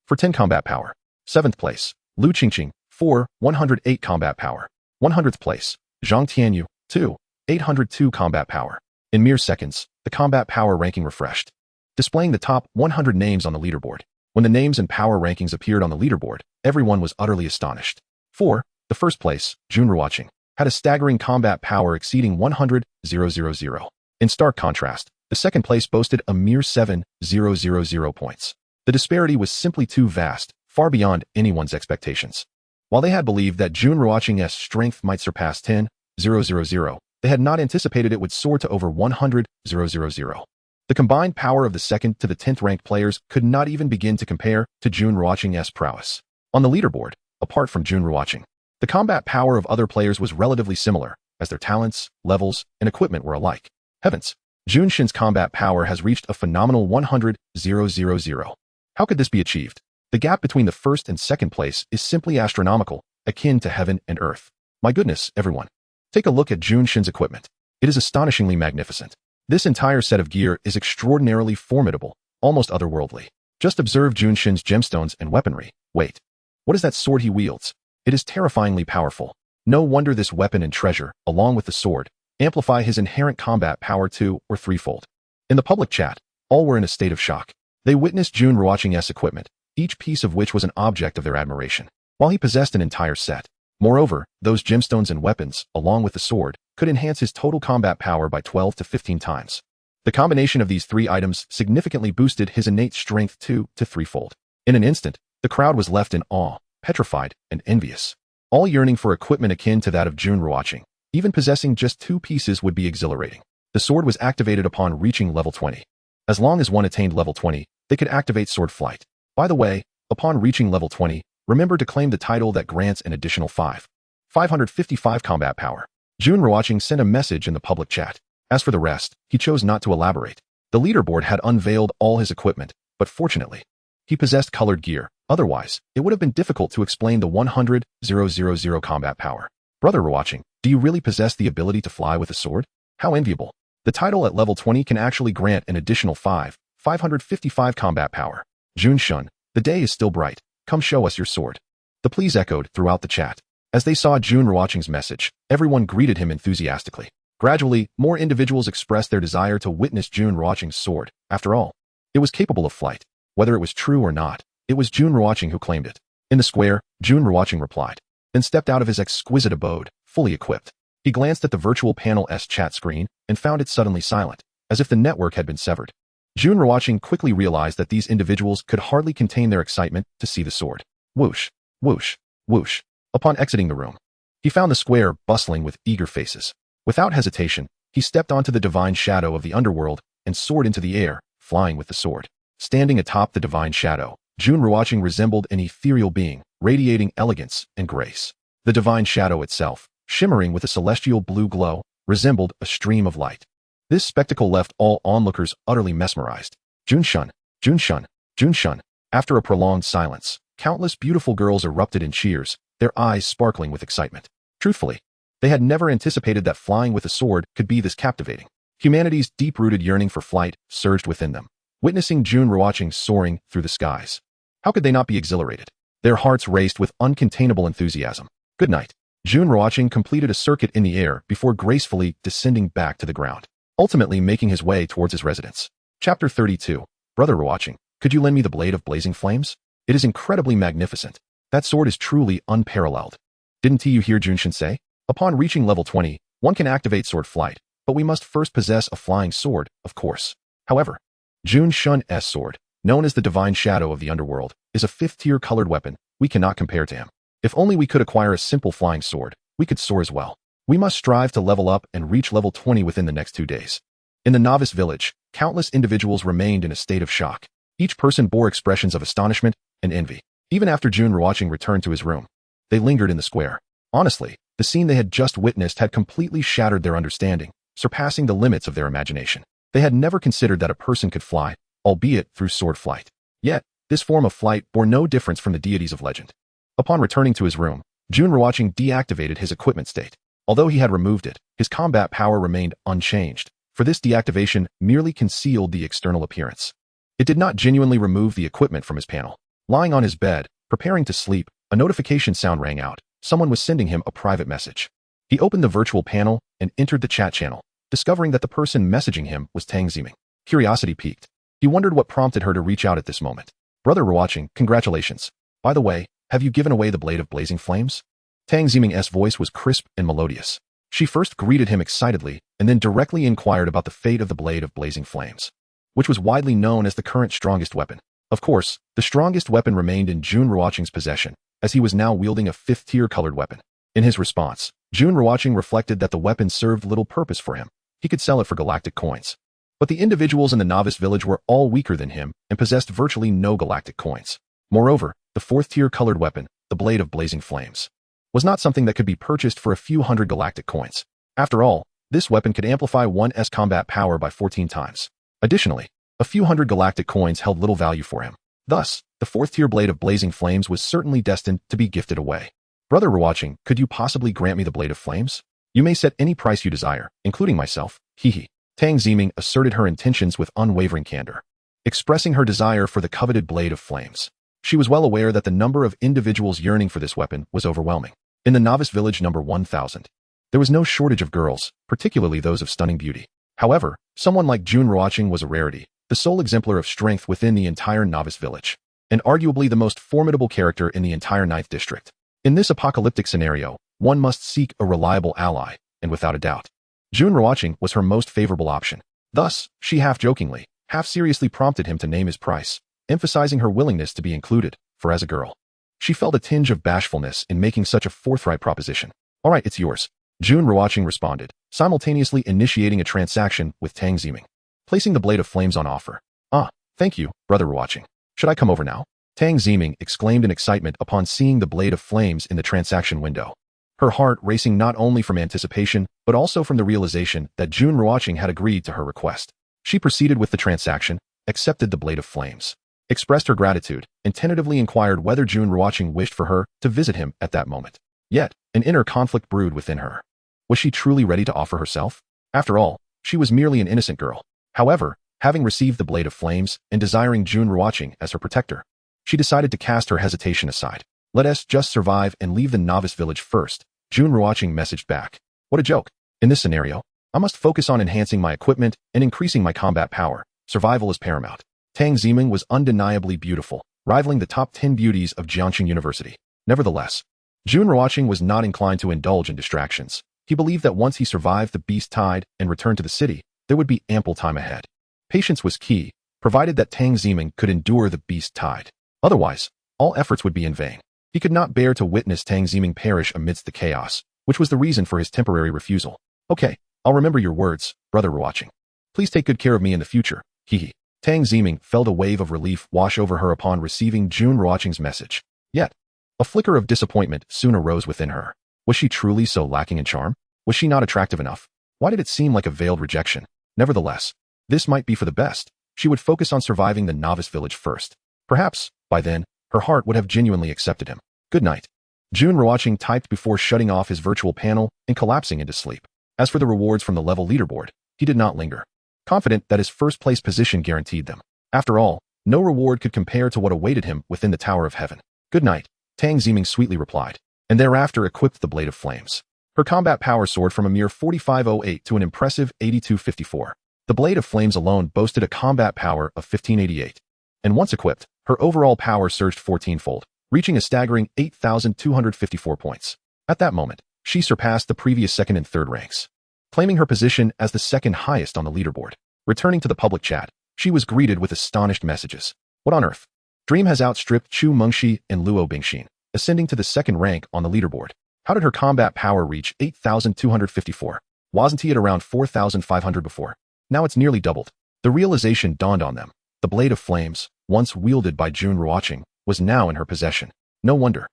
10 combat power. Seventh place, Lu Qingqing, 108 combat power. 100th place, Zhang Tianyu, 802 combat power. In mere seconds, the combat power ranking refreshed, displaying the top 100 names on the leaderboard. When the names and power rankings appeared on the leaderboard, everyone was utterly astonished. The first place, Jun Ruochén, had a staggering combat power exceeding 100,000. In stark contrast, the second place boasted a mere 7,000 points. The disparity was simply too vast, far beyond anyone's expectations. While they had believed that Jun Ruochén's strength might surpass 10,000, they had not anticipated it would soar to over 100,000. The combined power of the 2nd to the 10th ranked players could not even begin to compare to Jun Ruochén's prowess. On the leaderboard, apart from Jun Ruochén, the combat power of other players was relatively similar, as their talents, levels, and equipment were alike. Heavens! Jun Shin's combat power has reached a phenomenal 100,000. How could this be achieved? The gap between the first and second place is simply astronomical, akin to heaven and earth. My goodness, everyone. Take a look at Jun Shin's equipment. It is astonishingly magnificent. This entire set of gear is extraordinarily formidable, almost otherworldly. Just observe Jun Shin's gemstones and weaponry. Wait. What is that sword he wields? It is terrifyingly powerful. No wonder this weapon and treasure, along with the sword, amplify his inherent combat power 2 or 3-fold. In the public chat, all were in a state of shock. They witnessed Jun Ruochén's equipment, each piece of which was an object of their admiration. while he possessed an entire set. Moreover, those gemstones and weapons, along with the sword, could enhance his total combat power by 12 to 15 times. The combination of these three items significantly boosted his innate strength 2 to 3-fold. In an instant, the crowd was left in awe, petrified, and envious, all yearning for equipment akin to that of Jun Ruochén. Even possessing just 2 pieces would be exhilarating. The sword was activated upon reaching level 20. As long as one attained level 20, they could activate sword flight. By the way, upon reaching level 20, remember to claim the title that grants an additional 555 combat power. Jun Ruochén sent a message in the public chat. As for the rest, he chose not to elaborate. The leaderboard had unveiled all his equipment, but fortunately, he possessed colored gear. Otherwise, it would have been difficult to explain the 100,000 combat power. Brother Ruochén, do you really possess the ability to fly with a sword? How enviable. The title at level 20 can actually grant an additional 555 combat power. Jun Shun, the day is still bright. Come show us your sword. The pleas echoed throughout the chat. As they saw Jun Ruochén's message, everyone greeted him enthusiastically. Gradually, more individuals expressed their desire to witness Jun Ruochén's sword. After all, it was capable of flight. Whether it was true or not, it was Jun Ruochén who claimed it. In the square, Jun Ruochén replied, then stepped out of his exquisite abode, fully equipped. He glanced at the virtual panel's chat screen and found it suddenly silent, as if the network had been severed. Jun Ruochén quickly realized that these individuals could hardly contain their excitement to see the sword. Whoosh, whoosh, whoosh. Upon exiting the room, he found the square bustling with eager faces. Without hesitation, he stepped onto the divine shadow of the underworld and soared into the air, flying with the sword. Standing atop the divine shadow, Jun Ruochén resembled an ethereal being, radiating elegance and grace. The divine shadow itself, shimmering with a celestial blue glow, resembled a stream of light. This spectacle left all onlookers utterly mesmerized. Jun Shun, Jun Shun, Jun Shun. After a prolonged silence, countless beautiful girls erupted in cheers, their eyes sparkling with excitement. Truthfully, they had never anticipated that flying with a sword could be this captivating. Humanity's deep-rooted yearning for flight surged within them, witnessing Jun Ruochén soaring through the skies. How could they not be exhilarated? Their hearts raced with uncontainable enthusiasm. Good night. Jun Ruochén completed a circuit in the air before gracefully descending back to the ground, ultimately making his way towards his residence. Chapter 32. Brother Ruochén, could you lend me the blade of blazing flames? It is incredibly magnificent. That sword is truly unparalleled. Didn't you hear Jun Shun say? Upon reaching level 20, one can activate sword flight, but we must first possess a flying sword, of course. However, Jun Shun's sword, known as the Divine Shadow of the Underworld, is a 5th-tier colored weapon. We cannot compare to him. If only we could acquire a simple flying sword, we could soar as well. We must strive to level up and reach level 20 within the next 2 days. In the novice village, countless individuals remained in a state of shock. Each person bore expressions of astonishment and envy. Even after Jun Ruochén returned to his room, they lingered in the square. Honestly, the scene they had just witnessed had completely shattered their understanding, surpassing the limits of their imagination. They had never considered that a person could fly, albeit through sword flight. Yet, this form of flight bore no difference from the deities of legend. Upon returning to his room, Jun Ruochén deactivated his equipment state. Although he had removed it, his combat power remained unchanged, for this deactivation merely concealed the external appearance. It did not genuinely remove the equipment from his panel. Lying on his bed, preparing to sleep, a notification sound rang out. Someone was sending him a private message. He opened the virtual panel and entered the chat channel, discovering that the person messaging him was Tang Ziming. Curiosity piqued. He wondered what prompted her to reach out at this moment. Brother Ruochén, congratulations. By the way, have you given away the blade of blazing flames? Tang Ziming's voice was crisp and melodious. She first greeted him excitedly and then directly inquired about the fate of the blade of blazing flames, which was widely known as the current strongest weapon. Of course, the strongest weapon remained in Jun Ruochén's possession, as he was now wielding a 5th-tier colored weapon. In his response, Jun Ruochén reflected that the weapon served little purpose for him. He could sell it for galactic coins. But the individuals in the novice village were all weaker than him and possessed virtually no galactic coins. Moreover, the 4th-tier colored weapon, the blade of blazing flames, was not something that could be purchased for a few hundred galactic coins. After all, this weapon could amplify one's combat power by 14 times. Additionally, a few hundred galactic coins held little value for him. Thus, the 4th-tier blade of blazing flames was certainly destined to be gifted away. Brother Ruochén, could you possibly grant me the blade of flames? You may set any price you desire, including myself. Hehe. Tang Ziming asserted her intentions with unwavering candor, expressing her desire for the coveted blade of flames. She was well aware that the number of individuals yearning for this weapon was overwhelming. In the novice village number 1000, there was no shortage of girls, particularly those of stunning beauty. However, someone like Jun Ruochén was a rarity, the sole exemplar of strength within the entire novice village. and arguably the most formidable character in the entire 9th District. In this apocalyptic scenario, one must seek a reliable ally, and without a doubt, Jun Ruochén was her most favorable option. Thus, she half-jokingly, half-seriously prompted him to name his price, emphasizing her willingness to be included, for as a girl, she felt a tinge of bashfulness in making such a forthright proposition. All right, it's yours. Jun Ruochén responded, simultaneously initiating a transaction with Tang Ziming, placing the Blade of Flames on offer. Ah, thank you, Brother Ruochén. Should I come over now? Tang Ziming exclaimed in excitement upon seeing the Blade of Flames in the transaction window, her heart racing not only from anticipation, but also from the realization that Jun Ruochén had agreed to her request. She proceeded with the transaction, accepted the Blade of Flames, expressed her gratitude, and tentatively inquired whether Jun Ruochén wished for her to visit him at that moment. Yet, an inner conflict brewed within her. Was she truly ready to offer herself? After all, she was merely an innocent girl. However, having received the Blade of Flames and desiring Jun Ruochén as her protector, she decided to cast her hesitation aside. Let us just survive and leave the novice village first, Jun Ruochén messaged back. What a joke. In this scenario, I must focus on enhancing my equipment and increasing my combat power. Survival is paramount. Tang Ziming was undeniably beautiful, rivaling the top 10 beauties of Jiangxing University. Nevertheless, Jun Ruochén was not inclined to indulge in distractions. He believed that once he survived the beast tide and returned to the city, there would be ample time ahead. Patience was key, provided that Tang Ziming could endure the beast tide. Otherwise, all efforts would be in vain. He could not bear to witness Tang Ziming perish amidst the chaos, which was the reason for his temporary refusal. Okay, I'll remember your words, Brother Ruochén. Please take good care of me in the future. Hehe. Tang Ziming felt a wave of relief wash over her upon receiving Jun Ruochén's message. Yet, a flicker of disappointment soon arose within her. Was she truly so lacking in charm? Was she not attractive enough? Why did it seem like a veiled rejection? Nevertheless, this might be for the best. She would focus on surviving the novice village first. Perhaps, by then, her heart would have genuinely accepted him. Good night. Jun Ruochén typed before shutting off his virtual panel and collapsing into sleep. As for the rewards from the level leaderboard, he did not linger, confident that his first-place position guaranteed them. After all, no reward could compare to what awaited him within the Tower of Heaven. Good night, Tang Ziming sweetly replied, and thereafter equipped the Blade of Flames. Her combat power soared from a mere 4508 to an impressive 8254. The Blade of Flames alone boasted a combat power of 1588. And once equipped, her overall power surged 14-fold, reaching a staggering 8,254 points. At that moment, she surpassed the previous second and third ranks, claiming her position as the second highest on the leaderboard. Returning to the public chat, she was greeted with astonished messages. What on earth? Dream has outstripped Chu Mengxi and Luo Bingxin, ascending to the second rank on the leaderboard. How did her combat power reach 8,254? Wasn't he at around 4,500 before? Now it's nearly doubled. The realization dawned on them. The Blade of Flames, once wielded by Jun Ruochén, was now in her possession. No wonder.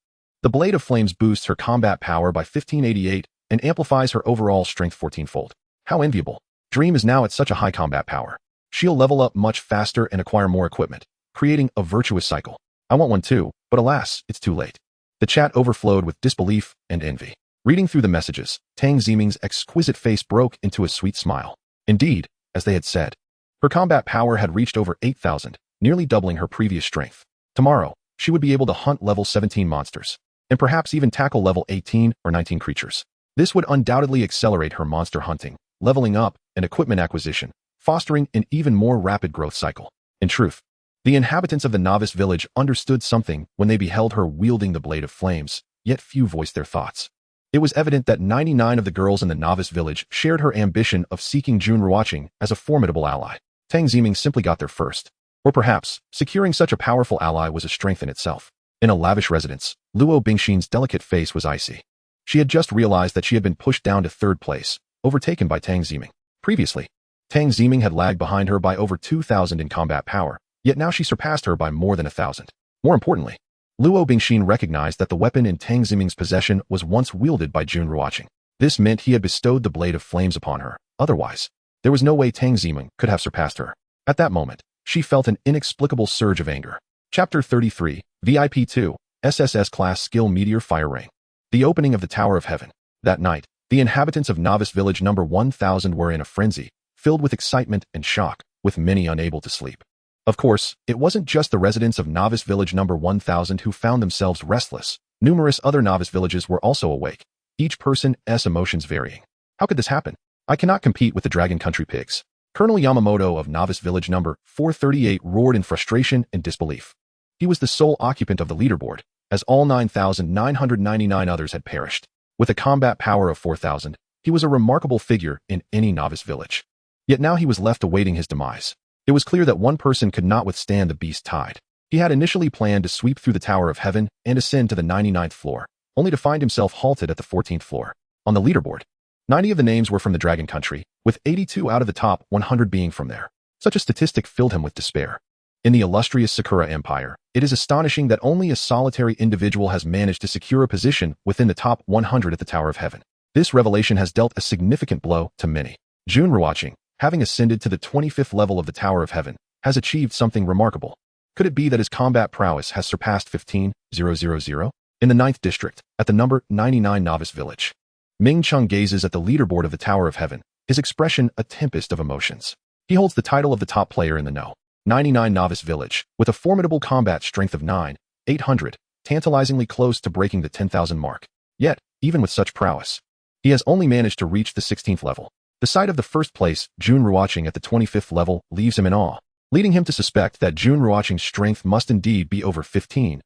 The Blade of Flames boosts her combat power by 1588 and amplifies her overall strength 14-fold. How enviable. Dream is now at such a high combat power. She'll level up much faster and acquire more equipment, creating a virtuous cycle. I want one too, but alas, it's too late. The chat overflowed with disbelief and envy. Reading through the messages, Tang Ziming's exquisite face broke into a sweet smile. Indeed, as they had said, her combat power had reached over 8,000, nearly doubling her previous strength. Tomorrow, she would be able to hunt level 17 monsters, and perhaps even tackle level 18 or 19 creatures. This would undoubtedly accelerate her monster hunting, leveling up, and equipment acquisition, fostering an even more rapid growth cycle. In truth, the inhabitants of the novice village understood something when they beheld her wielding the Blade of Flames, yet few voiced their thoughts. It was evident that 99 of the girls in the novice village shared her ambition of seeking Jun Ruochén as a formidable ally. Tang Ziming simply got there first. Or perhaps, securing such a powerful ally was a strength in itself. In a lavish residence, Luo Bingxin's delicate face was icy. She had just realized that she had been pushed down to third place, overtaken by Tang Ziming. Previously, Tang Ziming had lagged behind her by over 2,000 in combat power, yet now she surpassed her by more than 1,000. More importantly, Luo Bingxin recognized that the weapon in Tang Ziming's possession was once wielded by Jun Ruochén. This meant he had bestowed the Blade of Flames upon her. Otherwise, there was no way Tang Ziming could have surpassed her. At that moment, she felt an inexplicable surge of anger. Chapter 33, VIP 2, SSS Class Skill Meteor Fire Ring. The opening of the Tower of Heaven. That night, the inhabitants of Novice Village number 1000 were in a frenzy, filled with excitement and shock, with many unable to sleep. Of course, it wasn't just the residents of Novice Village number 1000 who found themselves restless. Numerous other Novice villages were also awake, each person's emotions varying. How could this happen? I cannot compete with the Dragon Country pigs. Colonel Yamamoto of Novice Village number 438 roared in frustration and disbelief. He was the sole occupant of the leaderboard, as all 9,999 others had perished. With a combat power of 4,000, he was a remarkable figure in any novice village. Yet now he was left awaiting his demise. It was clear that one person could not withstand the beast tide. He had initially planned to sweep through the Tower of Heaven and ascend to the 99th floor, only to find himself halted at the 14th floor. On the leaderboard, 90 of the names were from the Dragon Country, with 82 out of the top 100 being from there. Such a statistic filled him with despair. In the illustrious Sakura Empire, it is astonishing that only a solitary individual has managed to secure a position within the top 100 at the Tower of Heaven. This revelation has dealt a significant blow to many. Jun Ruochén, having ascended to the 25th level of the Tower of Heaven, has achieved something remarkable. Could it be that his combat prowess has surpassed 15,000? In the 9th district, at the number 99 novice village, Ming Chung gazes at the leaderboard of the Tower of Heaven, his expression a tempest of emotions. He holds the title of the top player in the No. 99 novice village, with a formidable combat strength of 9,800, tantalizingly close to breaking the 10,000 mark. Yet, even with such prowess, he has only managed to reach the 16th level. The sight of the first place, Jun Ruochén, at the 25th level leaves him in awe, leading him to suspect that Jun Ruochén's strength must indeed be over 15,000.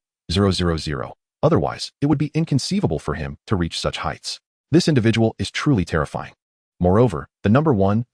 Otherwise, it would be inconceivable for him to reach such heights. This individual is truly terrifying. Moreover, the number 1000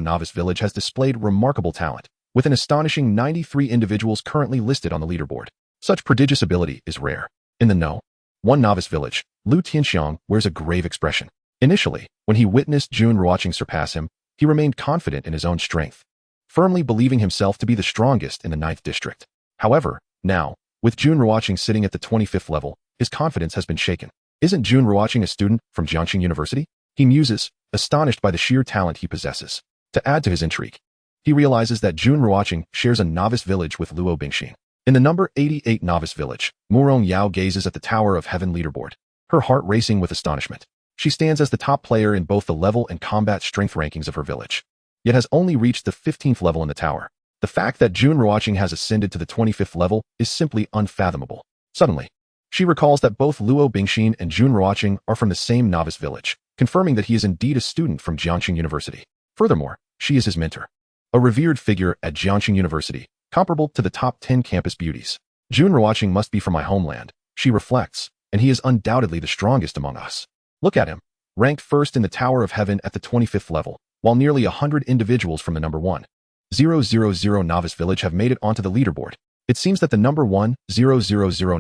novice village has displayed remarkable talent, with an astonishing 93 individuals currently listed on the leaderboard. Such prodigious ability is rare. In the No. 1 novice village, Lu Tianxiang wears a grave expression. Initially, when he witnessed Jun Ruochén surpass him, he remained confident in his own strength, firmly believing himself to be the strongest in the 9th district. However, now, with Jun Ruochén sitting at the 25th level, his confidence has been shaken. Isn't Jun Ruochén a student from Jiangxing University? He muses, astonished by the sheer talent he possesses. To add to his intrigue, he realizes that Jun Ruochén shares a novice village with Luo Bingxin. In the number 88 novice village, Murong Yao gazes at the Tower of Heaven leaderboard, her heart racing with astonishment. She stands as the top player in both the level and combat strength rankings of her village, yet has only reached the 15th level in the tower. The fact that Jun Ruochén has ascended to the 25th level is simply unfathomable. Suddenly, she recalls that both Luo Bingxin and Jun Ruochén are from the same novice village, confirming that he is indeed a student from Jiangxing University. Furthermore, she is his mentor, a revered figure at Jiangxing University, comparable to the top 10 campus beauties. Jun Ruochén must be from my homeland, she reflects, and he is undoubtedly the strongest among us. Look at him, ranked first in the Tower of Heaven at the 25th level, while nearly 100 individuals from the number 1000 novice village have made it onto the leaderboard. It seems that the number 1000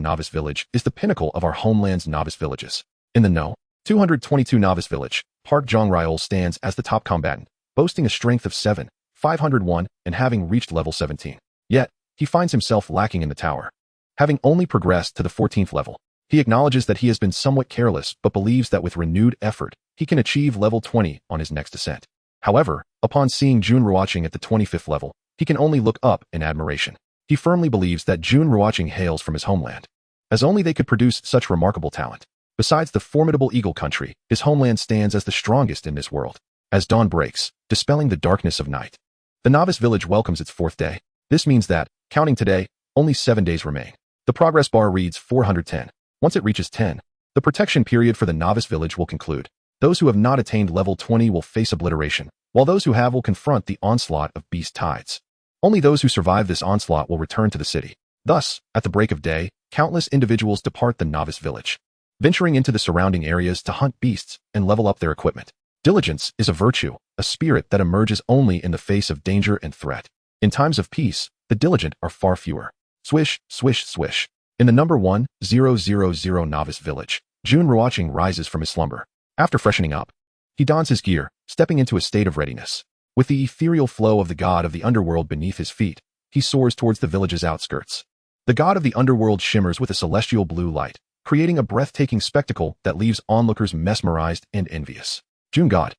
novice village is the pinnacle of our homeland's novice villages. In the No. 222 novice village, Park Zhongryol stands as the top combatant, boasting a strength of 7,501 and having reached level 17. Yet, he finds himself lacking in the tower. Having only progressed to the 14th level, he acknowledges that he has been somewhat careless but believes that with renewed effort, he can achieve level 20 on his next ascent. However, upon seeing Jun Ruochén at the 25th level, he can only look up in admiration. He firmly believes that Jun Ruochén hails from his homeland, as only they could produce such remarkable talent. Besides the formidable Eagle Country, his homeland stands as the strongest in this world. As dawn breaks, dispelling the darkness of night, the novice village welcomes its 4th day. This means that, counting today, only 7 days remain. The progress bar reads 410. Once it reaches 10, the protection period for the novice village will conclude. Those who have not attained level 20 will face obliteration, while those who have will confront the onslaught of beast tides. Only those who survive this onslaught will return to the city. Thus, at the break of day, countless individuals depart the novice village, venturing into the surrounding areas to hunt beasts and level up their equipment. Diligence is a virtue, a spirit that emerges only in the face of danger and threat. In times of peace, the diligent are far fewer. Swish, swish, swish. In the number 1000 novice village, Jun Ruochén rises from his slumber. After freshening up, he dons his gear, stepping into a state of readiness. With the ethereal flow of the god of the underworld beneath his feet, he soars towards the village's outskirts. The god of the underworld shimmers with a celestial blue light, creating a breathtaking spectacle that leaves onlookers mesmerized and envious. Jun God,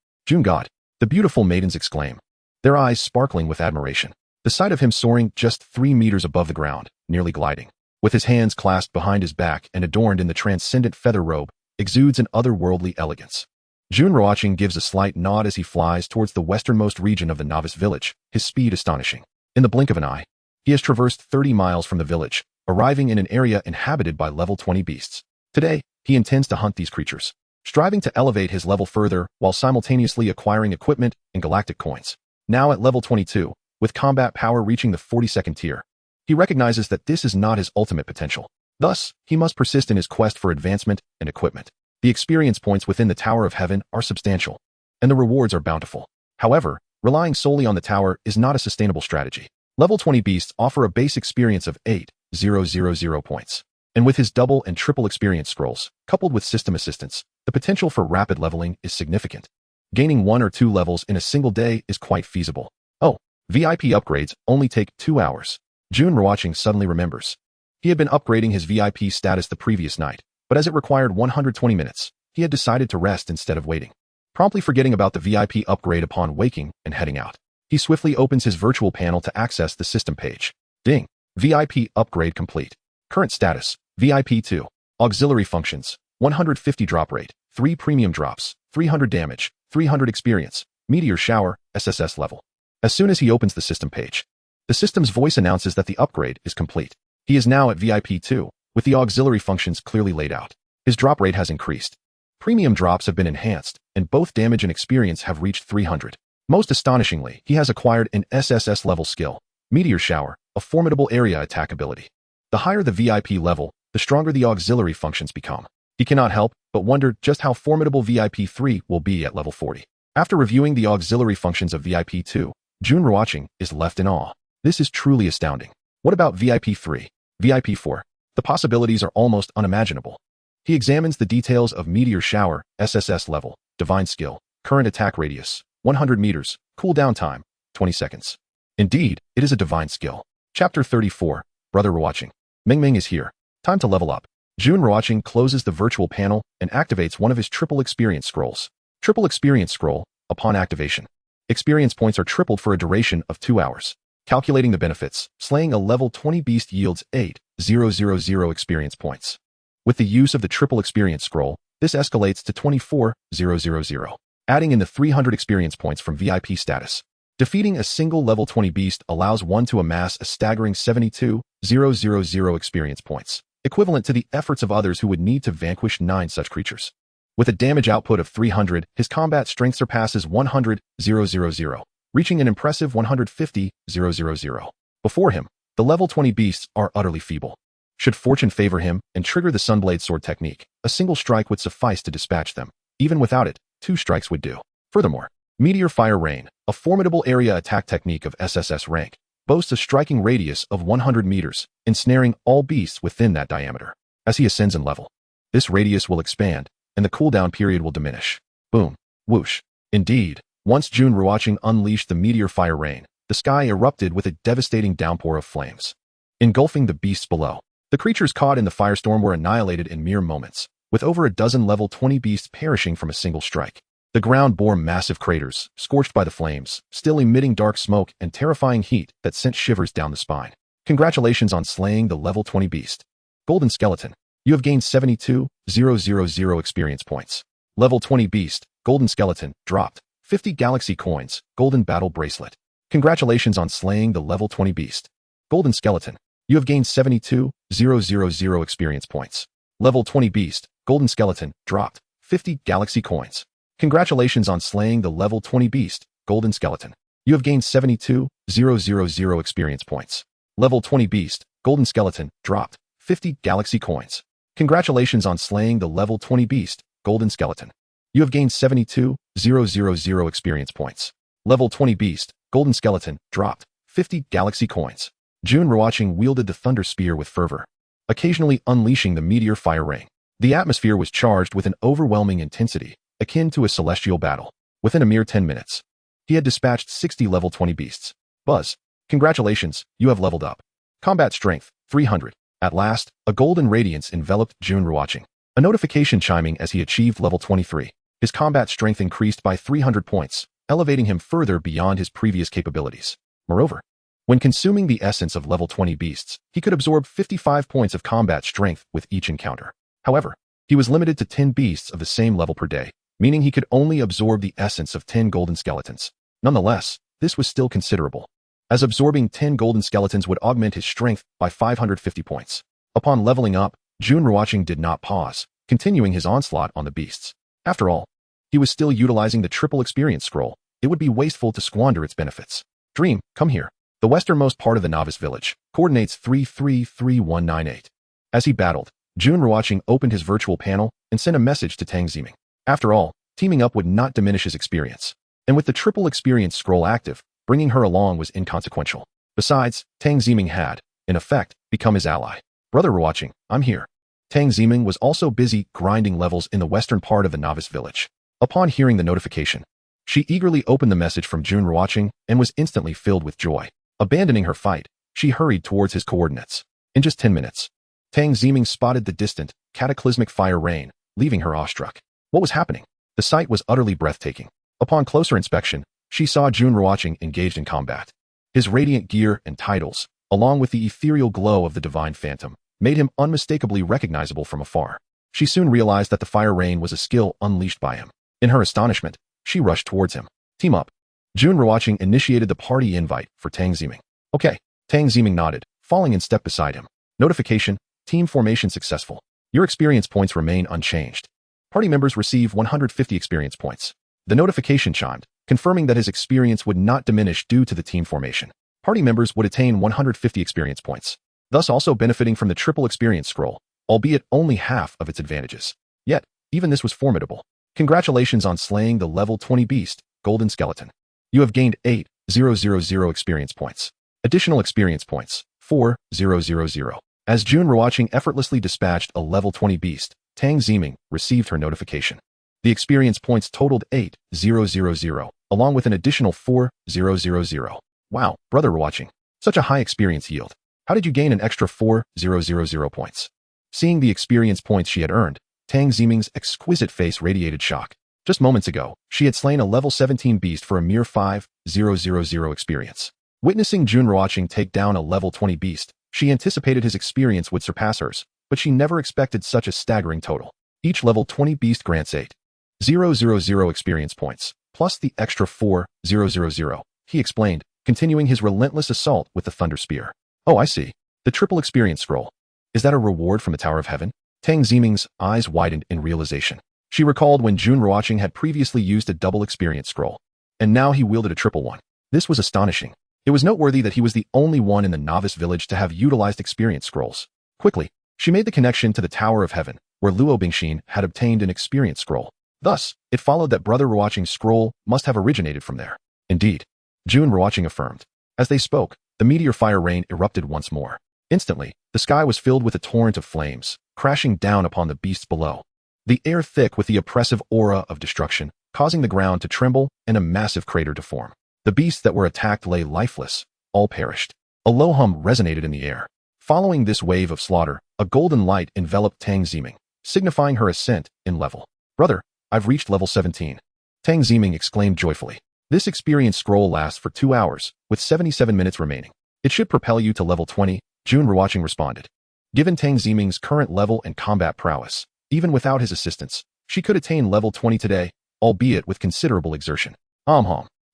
the beautiful maidens exclaim, their eyes sparkling with admiration. The sight of him soaring just 3 meters above the ground, nearly gliding, with his hands clasped behind his back and adorned in the transcendent feather robe, exudes an otherworldly elegance. Jun Ruochén gives a slight nod as he flies towards the westernmost region of the novice village, his speed astonishing. In the blink of an eye, he has traversed 30 miles from the village, arriving in an area inhabited by level 20 beasts. Today, he intends to hunt these creatures, striving to elevate his level further while simultaneously acquiring equipment and galactic coins. Now at level 22, with combat power reaching the 42nd tier, He recognizes that this is not his ultimate potential. Thus, he must persist in his quest for advancement and equipment. The experience points within the Tower of Heaven are substantial, and the rewards are bountiful. However, relying solely on the tower is not a sustainable strategy. Level 20 beasts offer a base experience of 8,000 points. And with his double and triple experience scrolls, coupled with system assistance, the potential for rapid leveling is significant. Gaining 1 or 2 levels in a single day is quite feasible. Oh, VIP upgrades only take 2 hours. Jun Ruochén suddenly remembers. He had been upgrading his VIP status the previous night, but as it required 120 minutes, he had decided to rest instead of waiting. Promptly forgetting about the VIP upgrade upon waking and heading out, he swiftly opens his virtual panel to access the system page. Ding! VIP upgrade complete. Current status, VIP 2. Auxiliary functions, 150 drop rate, 3 premium drops, 300 damage, 300 experience, meteor shower, SSS level. As soon as he opens the system page, the system's voice announces that the upgrade is complete. He is now at VIP 2, with the auxiliary functions clearly laid out. His drop rate has increased. Premium drops have been enhanced, and both damage and experience have reached 300. Most astonishingly, he has acquired an SSS level skill, Meteor Shower, a formidable area attack ability. The higher the VIP level, the stronger the auxiliary functions become. He cannot help but wonder just how formidable VIP 3 will be at level 40. After reviewing the auxiliary functions of VIP 2, Jun Ruochén is left in awe. This is truly astounding. What about VIP 3? VIP 4? The possibilities are almost unimaginable. He examines the details of Meteor Shower, SSS level, Divine Skill, current attack radius, 100 meters, cooldown time, 20 seconds. Indeed, it is a divine skill. Chapter 34, Brother Ruochén. Ming is here. Time to level up. Jun Ruochén closes the virtual panel and activates one of his triple experience scrolls. Triple experience scroll, upon activation. Experience points are tripled for a duration of 2 hours. Calculating the benefits, slaying a level 20 beast yields 8,000 experience points. With the use of the triple experience scroll, this escalates to 24,000, adding in the 300 experience points from VIP status. Defeating a single level 20 beast allows one to amass a staggering 72,000 experience points, equivalent to the efforts of others who would need to vanquish 9 such creatures. With a damage output of 300, his combat strength surpasses 100,000, reaching an impressive 150,000. Before him, the level 20 beasts are utterly feeble. Should fortune favor him and trigger the Sunblade Sword technique, a single strike would suffice to dispatch them. Even without it, 2 strikes would do. Furthermore, Meteor Fire Rain, a formidable area attack technique of SSS rank, boasts a striking radius of 100 meters, ensnaring all beasts within that diameter. As he ascends in level, this radius will expand, and the cooldown period will diminish. Boom. Whoosh. Indeed, once Jun Ruochén unleashed the Meteor Fire Rain, the sky erupted with a devastating downpour of flames, engulfing the beasts below. The creatures caught in the firestorm were annihilated in mere moments, with over a dozen level 20 beasts perishing from a single strike. The ground bore massive craters, scorched by the flames, still emitting dark smoke and terrifying heat that sent shivers down the spine. Congratulations on slaying the level 20 beast. Golden Skeleton. You have gained 72,000 experience points. Level 20 beast, Golden Skeleton, dropped. 50 galaxy coins, Golden Battle Bracelet. Congratulations on slaying the level 20 beast. Golden Skeleton. You have gained 72,000 experience points. Level 20 beast, Golden Skeleton, dropped. 50 galaxy coins. Congratulations on slaying the level 20 beast, Golden Skeleton. You have gained 72,000 experience points. Level 20 beast, Golden Skeleton, dropped. 50 galaxy coins. Congratulations on slaying the level 20 beast, Golden Skeleton. You have gained 72,000 experience points. Level 20 beast, Golden Skeleton, dropped. 50 galaxy coins. Jun Ruochén wielded the Thunder Spear with fervor, occasionally unleashing the Meteor Fire Rain. The atmosphere was charged with an overwhelming intensity, akin to a celestial battle. Within a mere 10 minutes, he had dispatched 60 level 20 beasts. Buzz, congratulations, you have leveled up. Combat strength, 300. At last, a golden radiance enveloped Jun Ruochén. A notification chiming as he achieved level 23. His combat strength increased by 300 points, elevating him further beyond his previous capabilities. Moreover, when consuming the essence of level 20 beasts, he could absorb 55 points of combat strength with each encounter. However, he was limited to 10 beasts of the same level per day, meaning he could only absorb the essence of 10 golden skeletons. Nonetheless, this was still considerable, as absorbing 10 golden skeletons would augment his strength by 550 points. Upon leveling up, Jun Ruochén did not pause, continuing his onslaught on the beasts. After all, he was still utilizing the triple experience scroll. It would be wasteful to squander its benefits. Dream, come here. the westernmost part of the novice village, coordinates 333198. As he battled, Jun Ruochén opened his virtual panel and sent a message to Tang Ximing. After all, teaming up would not diminish his experience. And with the triple experience scroll active, bringing her along was inconsequential. Besides, Tang Ximing had, in effect, become his ally. Brother Ruochén, I'm here. Tang Ximing was also busy grinding levels in the western part of the novice village. Upon hearing the notification, she eagerly opened the message from Jun Ruochén and was instantly filled with joy. Abandoning her fight, she hurried towards his coordinates. In just 10 minutes, Tang Ximing spotted the distant, cataclysmic fire rain, leaving her awestruck. What was happening? The sight was utterly breathtaking. Upon closer inspection, she saw Jun Ruochén engaged in combat. His radiant gear and titles, along with the ethereal glow of the divine phantom, made him unmistakably recognizable from afar. She soon realized that the fire rain was a skill unleashed by him. In her astonishment, she rushed towards him. Team up. Jun Ruochén initiated the party invite for Tang Ximing. Okay. Tang Ximing nodded, falling in step beside him. Notification, team formation successful. Your experience points remain unchanged. Party members receive 150 experience points. The notification chimed, confirming that his experience would not diminish due to the team formation. Party members would attain 150 experience points, thus also benefiting from the triple experience scroll, albeit only half of its advantages. Yet, even this was formidable. Congratulations on slaying the level 20 beast, Golden Skeleton. You have gained 8,000 experience points. Additional experience points, 4,000. As Jun Ruochén effortlessly dispatched a level 20 beast, Tang Ximing received her notification. The experience points totaled 8,000, along with an additional 4,000. Wow, Brother Ruochén, such a high experience yield. How did you gain an extra 4,000 points? Seeing the experience points she had earned, Tang Ximing's exquisite face radiated shock. Just moments ago, she had slain a level 17 beast for a mere 5,000 experience. Witnessing Jun Ruochén take down a level 20 beast, she anticipated his experience would surpass hers, but she never expected such a staggering total. Each level 20 beast grants 8,000 experience points, plus the extra 4,000, he explained, continuing his relentless assault with the Thunder Spear. Oh, I see. The triple experience scroll. Is that a reward from the Tower of Heaven? Tang Ximing's eyes widened in realization. She recalled when Jun Ruochén had previously used a double experience scroll, and now he wielded a triple one. This was astonishing. It was noteworthy that he was the only one in the novice village to have utilized experience scrolls. Quickly, she made the connection to the Tower of Heaven, where Luo Bingxin had obtained an experience scroll. Thus, it followed that Brother Ruochén's scroll must have originated from there. Indeed, Jun Ruochén affirmed. As they spoke, the meteor fire rain erupted once more. Instantly, the sky was filled with a torrent of flames, crashing down upon the beasts below. The air thick with the oppressive aura of destruction, causing the ground to tremble and a massive crater to form. The beasts that were attacked lay lifeless, all perished. A low hum resonated in the air. Following this wave of slaughter, a golden light enveloped Tang Ximing, signifying her ascent in level. Brother, I've reached level 17. Tang Ximing exclaimed joyfully. This experience scroll lasts for 2 hours, with 77 minutes remaining. It should propel you to level 20, Jun Ruochén responded. Given Tang Ximing's current level and combat prowess, even without his assistance, she could attain level 20 today, albeit with considerable exertion.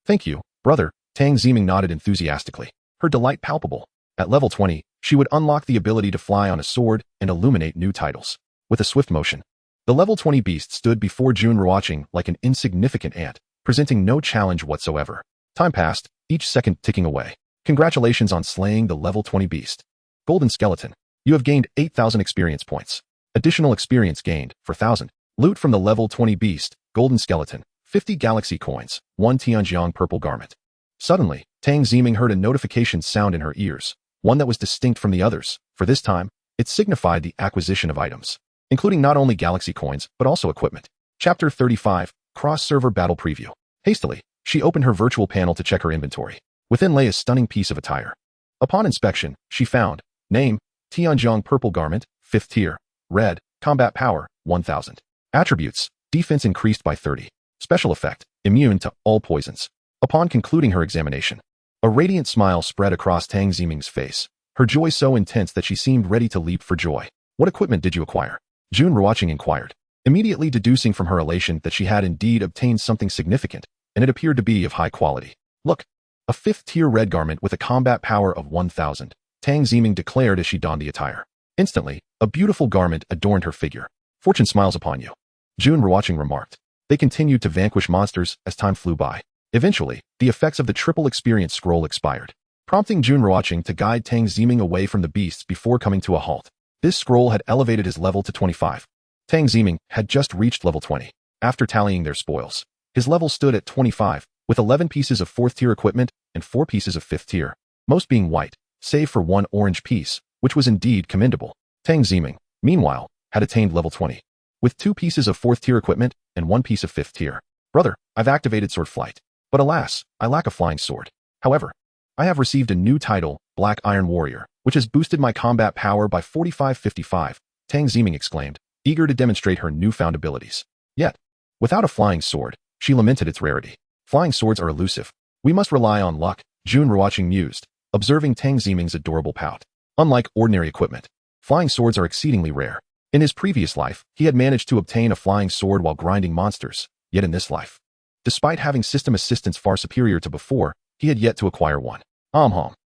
Thank you, brother, Tang Ximing nodded enthusiastically, her delight palpable. At level 20, she would unlock the ability to fly on a sword and illuminate new titles. With a swift motion, the level 20 beast stood before Jun Ruochén like an insignificant ant, presenting no challenge whatsoever. Time passed, each second ticking away. Congratulations on slaying the level 20 beast. Golden Skeleton. You have gained 8,000 experience points. Additional experience gained, 4,000. Loot from the level 20 beast, Golden Skeleton. 50 galaxy coins, 1 Tianjiang purple garment. Suddenly, Tang Ximing heard a notification sound in her ears, one that was distinct from the others. For this time, it signified the acquisition of items, including not only galaxy coins, but also equipment. Chapter 35, Cross-Server Battle Preview. Hastily, she opened her virtual panel to check her inventory. Within lay a stunning piece of attire. Upon inspection, she found, name, Tianjiang purple garment, 5th tier, red, combat power, 1000. Attributes, defense increased by 30. Special effect, immune to all poisons. Upon concluding her examination, a radiant smile spread across Tang Ximing's face, her joy so intense that she seemed ready to leap for joy. What equipment did you acquire? Jun Ruochén inquired, immediately deducing from her elation that she had indeed obtained something significant, and it appeared to be of high quality. Look, a 5th tier red garment with a combat power of 1000, Tang Ximing declared as she donned the attire. Instantly, a beautiful garment adorned her figure. Fortune smiles upon you, Jun Ruochén remarked. They continued to vanquish monsters as time flew by. Eventually, the effects of the triple experience scroll expired. prompting Jun Ruochén to guide Tang Ziming away from the beasts before coming to a halt. This scroll had elevated his level to 25. Tang Ziming had just reached level 20. After tallying their spoils, his level stood at 25, with 11 pieces of 4th tier equipment and 4 pieces of 5th tier, most being white, save for 1 orange piece, which was indeed commendable. Tang Ziming, meanwhile, had attained level 20, with 2 pieces of 4th tier equipment and 1 piece of 5th tier. Brother, I've activated sword flight, but alas, I lack a flying sword. However, I have received a new title, Black Iron Warrior, which has boosted my combat power by 45-55, Tang Ziming exclaimed, eager to demonstrate her newfound abilities. Yet, without a flying sword, she lamented its rarity. Flying swords are elusive. We must rely on luck, Jun Ruochén mused, observing Tang Ziming's adorable pout. Unlike ordinary equipment, flying swords are exceedingly rare. In his previous life, he had managed to obtain a flying sword while grinding monsters, yet in this life, despite having system assistance far superior to before, he had yet to acquire one.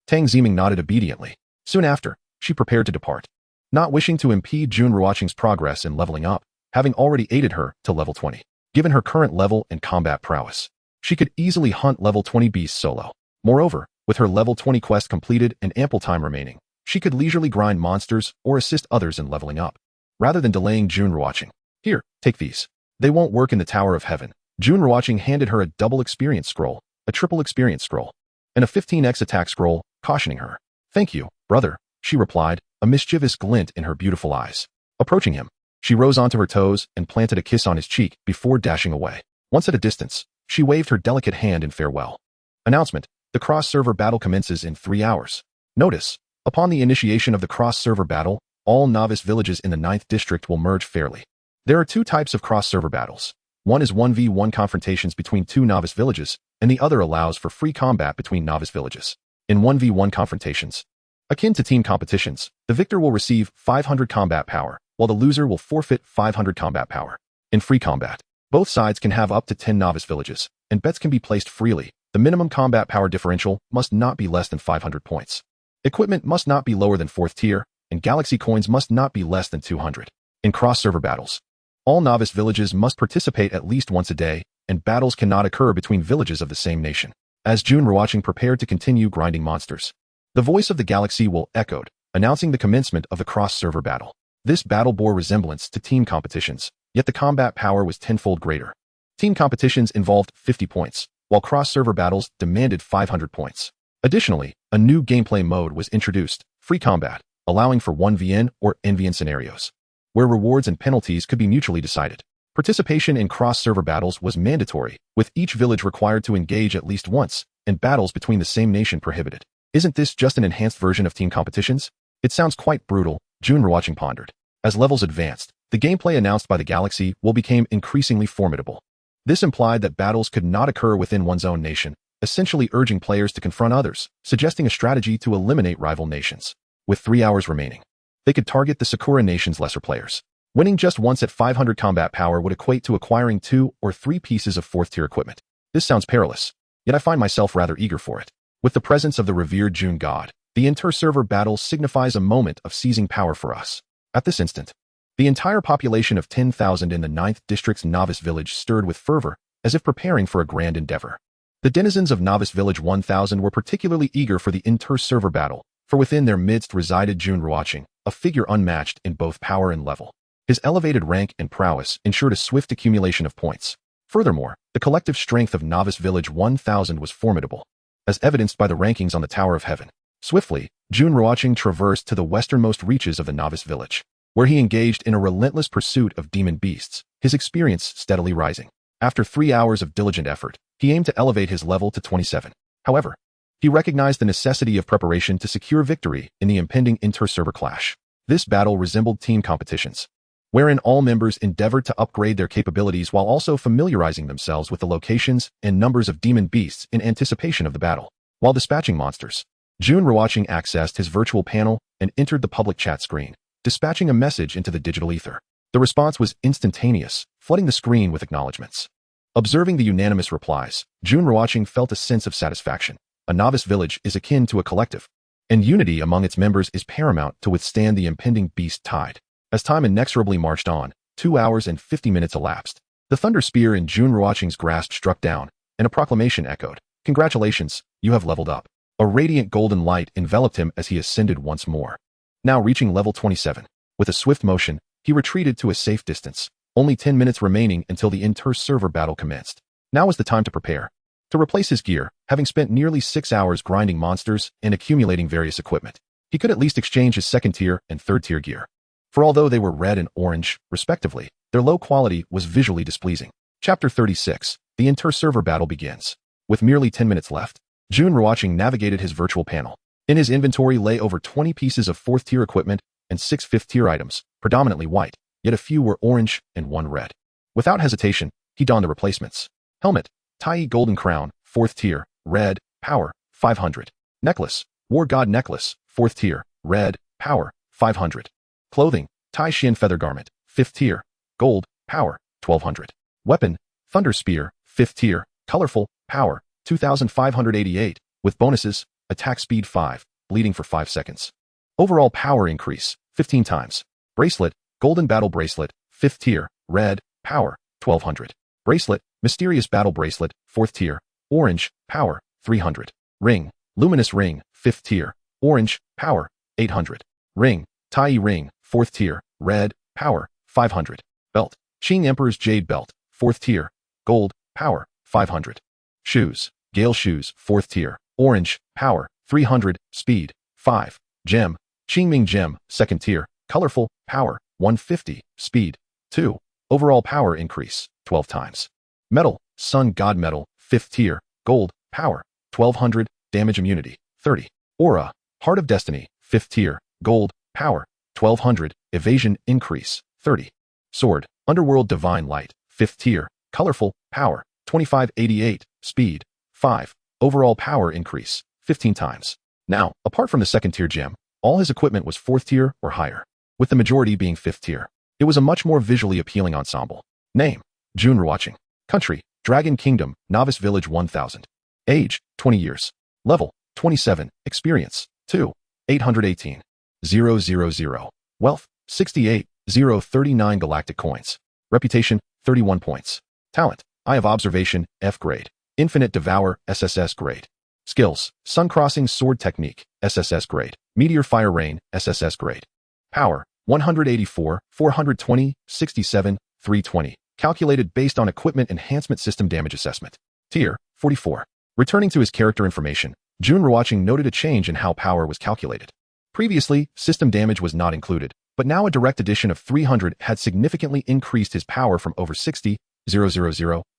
Tang Ziming nodded obediently. Soon after, she prepared to depart. Not wishing to impede Jun Ruochén's progress in leveling up, having already aided her to level 20. Given her current level and combat prowess, she could easily hunt level 20 beasts solo. Moreover, with her level 20 quest completed and ample time remaining, she could leisurely grind monsters or assist others in leveling up, rather than delaying Jun Ruochén. Here, take these. They won't work in the Tower of Heaven. Jun Ruochén handed her a double experience scroll, a triple experience scroll, and a 15x attack scroll, cautioning her. Thank you, brother, she replied, a mischievous glint in her beautiful eyes. Approaching him, she rose onto her toes and planted a kiss on his cheek before dashing away. Once at a distance, she waved her delicate hand in farewell. Announcement: the cross-server battle commences in 3 hours. Notice: upon the initiation of the cross-server battle, all novice villages in the 9th district will merge fairly. There are 2 types of cross-server battles. One is 1v1 confrontations between 2 novice villages, and the other allows for free combat between novice villages. In 1v1 confrontations, akin to team competitions, the victor will receive 500 combat power, while the loser will forfeit 500 combat power. In free combat, both sides can have up to 10 novice villages, and bets can be placed freely. The minimum combat power differential must not be less than 500 points. Equipment must not be lower than 4th tier, and galaxy coins must not be less than 200. In cross-server battles, all novice villages must participate at least once a day, and battles cannot occur between villages of the same nation. As Jun Ruochén prepared to continue grinding monsters, the voice of the galaxy will echoed, announcing the commencement of the cross-server battle. This battle bore resemblance to team competitions, yet the combat power was tenfold greater. Team competitions involved 50 points, while cross-server battles demanded 500 points. Additionally, a new gameplay mode was introduced, free combat, allowing for 1vn or nvn scenarios, where rewards and penalties could be mutually decided. Participation in cross-server battles was mandatory, with each village required to engage at least once, and battles between the same nation prohibited. Isn't this just an enhanced version of team competitions? It sounds quite brutal, Jun Ruochén pondered. As levels advanced, the gameplay announced by the galaxy will become increasingly formidable. This implied that battles could not occur within one's own nation, essentially urging players to confront others, suggesting a strategy to eliminate rival nations. With 3 hours remaining, they could target the Sakura nation's lesser players. Winning just once at 500 combat power would equate to acquiring 2 or 3 pieces of 4th tier equipment. This sounds perilous, yet I find myself rather eager for it. With the presence of the revered Jun God, the inter-server battle signifies a moment of seizing power for us. At this instant, the entire population of 10,000 in the 9th district's novice village stirred with fervor, as if preparing for a grand endeavor. The denizens of novice village 1000 were particularly eager for the inter-server battle, for within their midst resided Jun Ruochén, a figure unmatched in both power and level. His elevated rank and prowess ensured a swift accumulation of points. Furthermore, the collective strength of novice village 1000 was formidable, as evidenced by the rankings on the Tower of Heaven. Swiftly, Jun Ruochén traversed to the westernmost reaches of the novice village, where he engaged in a relentless pursuit of demon beasts, his experience steadily rising. After 3 hours of diligent effort, he aimed to elevate his level to 27. However, he recognized the necessity of preparation to secure victory in the impending inter-server clash. This battle resembled team competitions, wherein all members endeavored to upgrade their capabilities while also familiarizing themselves with the locations and numbers of demon beasts in anticipation of the battle. While dispatching monsters, Jun Ruochén accessed his virtual panel and entered the public chat screen, dispatching a message into the digital ether. The response was instantaneous, flooding the screen with acknowledgements. Observing the unanimous replies, Jun Ruochén felt a sense of satisfaction. A novice village is akin to a collective, and unity among its members is paramount to withstand the impending beast tide. As time inexorably marched on, 2 hours and 50 minutes elapsed. The thunder spear in Jun Ruochén's grasp struck down, and a proclamation echoed. Congratulations, you have leveled up. A radiant golden light enveloped him as he ascended once more. Now reaching level 27. With a swift motion, he retreated to a safe distance. Only 10 minutes remaining until the inter-server battle commenced. Now was the time to prepare. To replace his gear, having spent nearly 6 hours grinding monsters and accumulating various equipment, he could at least exchange his second-tier and third-tier gear. For although they were red and orange, respectively, their low quality was visually displeasing. Chapter 36. The inter-server battle begins. With merely 10 minutes left, Jun Ruochén navigated his virtual panel. In his inventory lay over 20 pieces of 4th-tier equipment and 6 5th-tier items, predominantly white, yet a few were orange and one red. Without hesitation, he donned the replacements. Helmet, Tai Golden Crown, 4th tier, red, power, 500. Necklace, War God Necklace, 4th tier, red, power, 500. Clothing, Tai Xian Feather Garment, 5th tier, gold, power, 1200. Weapon, Thunder Spear, 5th tier, colorful, power, 2588, with bonuses, attack speed 5, bleeding for 5 seconds. Overall power increase, 15 times. Bracelet, Golden Battle Bracelet, 5th tier, red, power, 1200. Bracelet, Mysterious Battle Bracelet, 4th tier, orange, power, 300. Ring, Luminous Ring, 5th tier, orange, power, 800. Ring, Tai Ring, 4th tier, red, power, 500. Belt, Qing Emperor's Jade Belt, 4th tier, gold, power, 500. Shoes, Gale Shoes, 4th tier, orange, power, 300, speed, 5. Gem, Qingming Gem, 2nd tier, colorful, power, 150, speed, 2. Overall power increase, 12 times. Metal, Sun God Metal, 5th tier, gold, power, 1200, damage immunity, 30. Aura, Heart of Destiny, 5th tier, gold, power, 1200, evasion increase, 30. Sword, Underworld Divine Light, 5th tier, colorful, power, 2588, speed, 5. Overall power increase, 15 times. Now, apart from the 2nd tier gem, all his equipment was 4th tier or higher, with the majority being 5th tier. It was a much more visually appealing ensemble. Name, Jun Ruochén. Country, Dragon Kingdom, Novice Village 1000. Age, 20 years. Level, 27. Experience, 2. 818. 000. Wealth, 68. 039 galactic coins. Reputation, 31 points. Talent, Eye of Observation, F grade. Infinite Devour, SSS grade. Skills, Sun Crossing Sword Technique, SSS grade. Meteor Fire Rain, SSS grade. Power, 184, 420, 67, 320. Calculated based on Equipment Enhancement System Damage Assessment. Tier, 44. Returning to his character information, Jun Ruochén noted a change in how power was calculated. Previously, system damage was not included, but now a direct addition of 300 had significantly increased his power from over 60, 000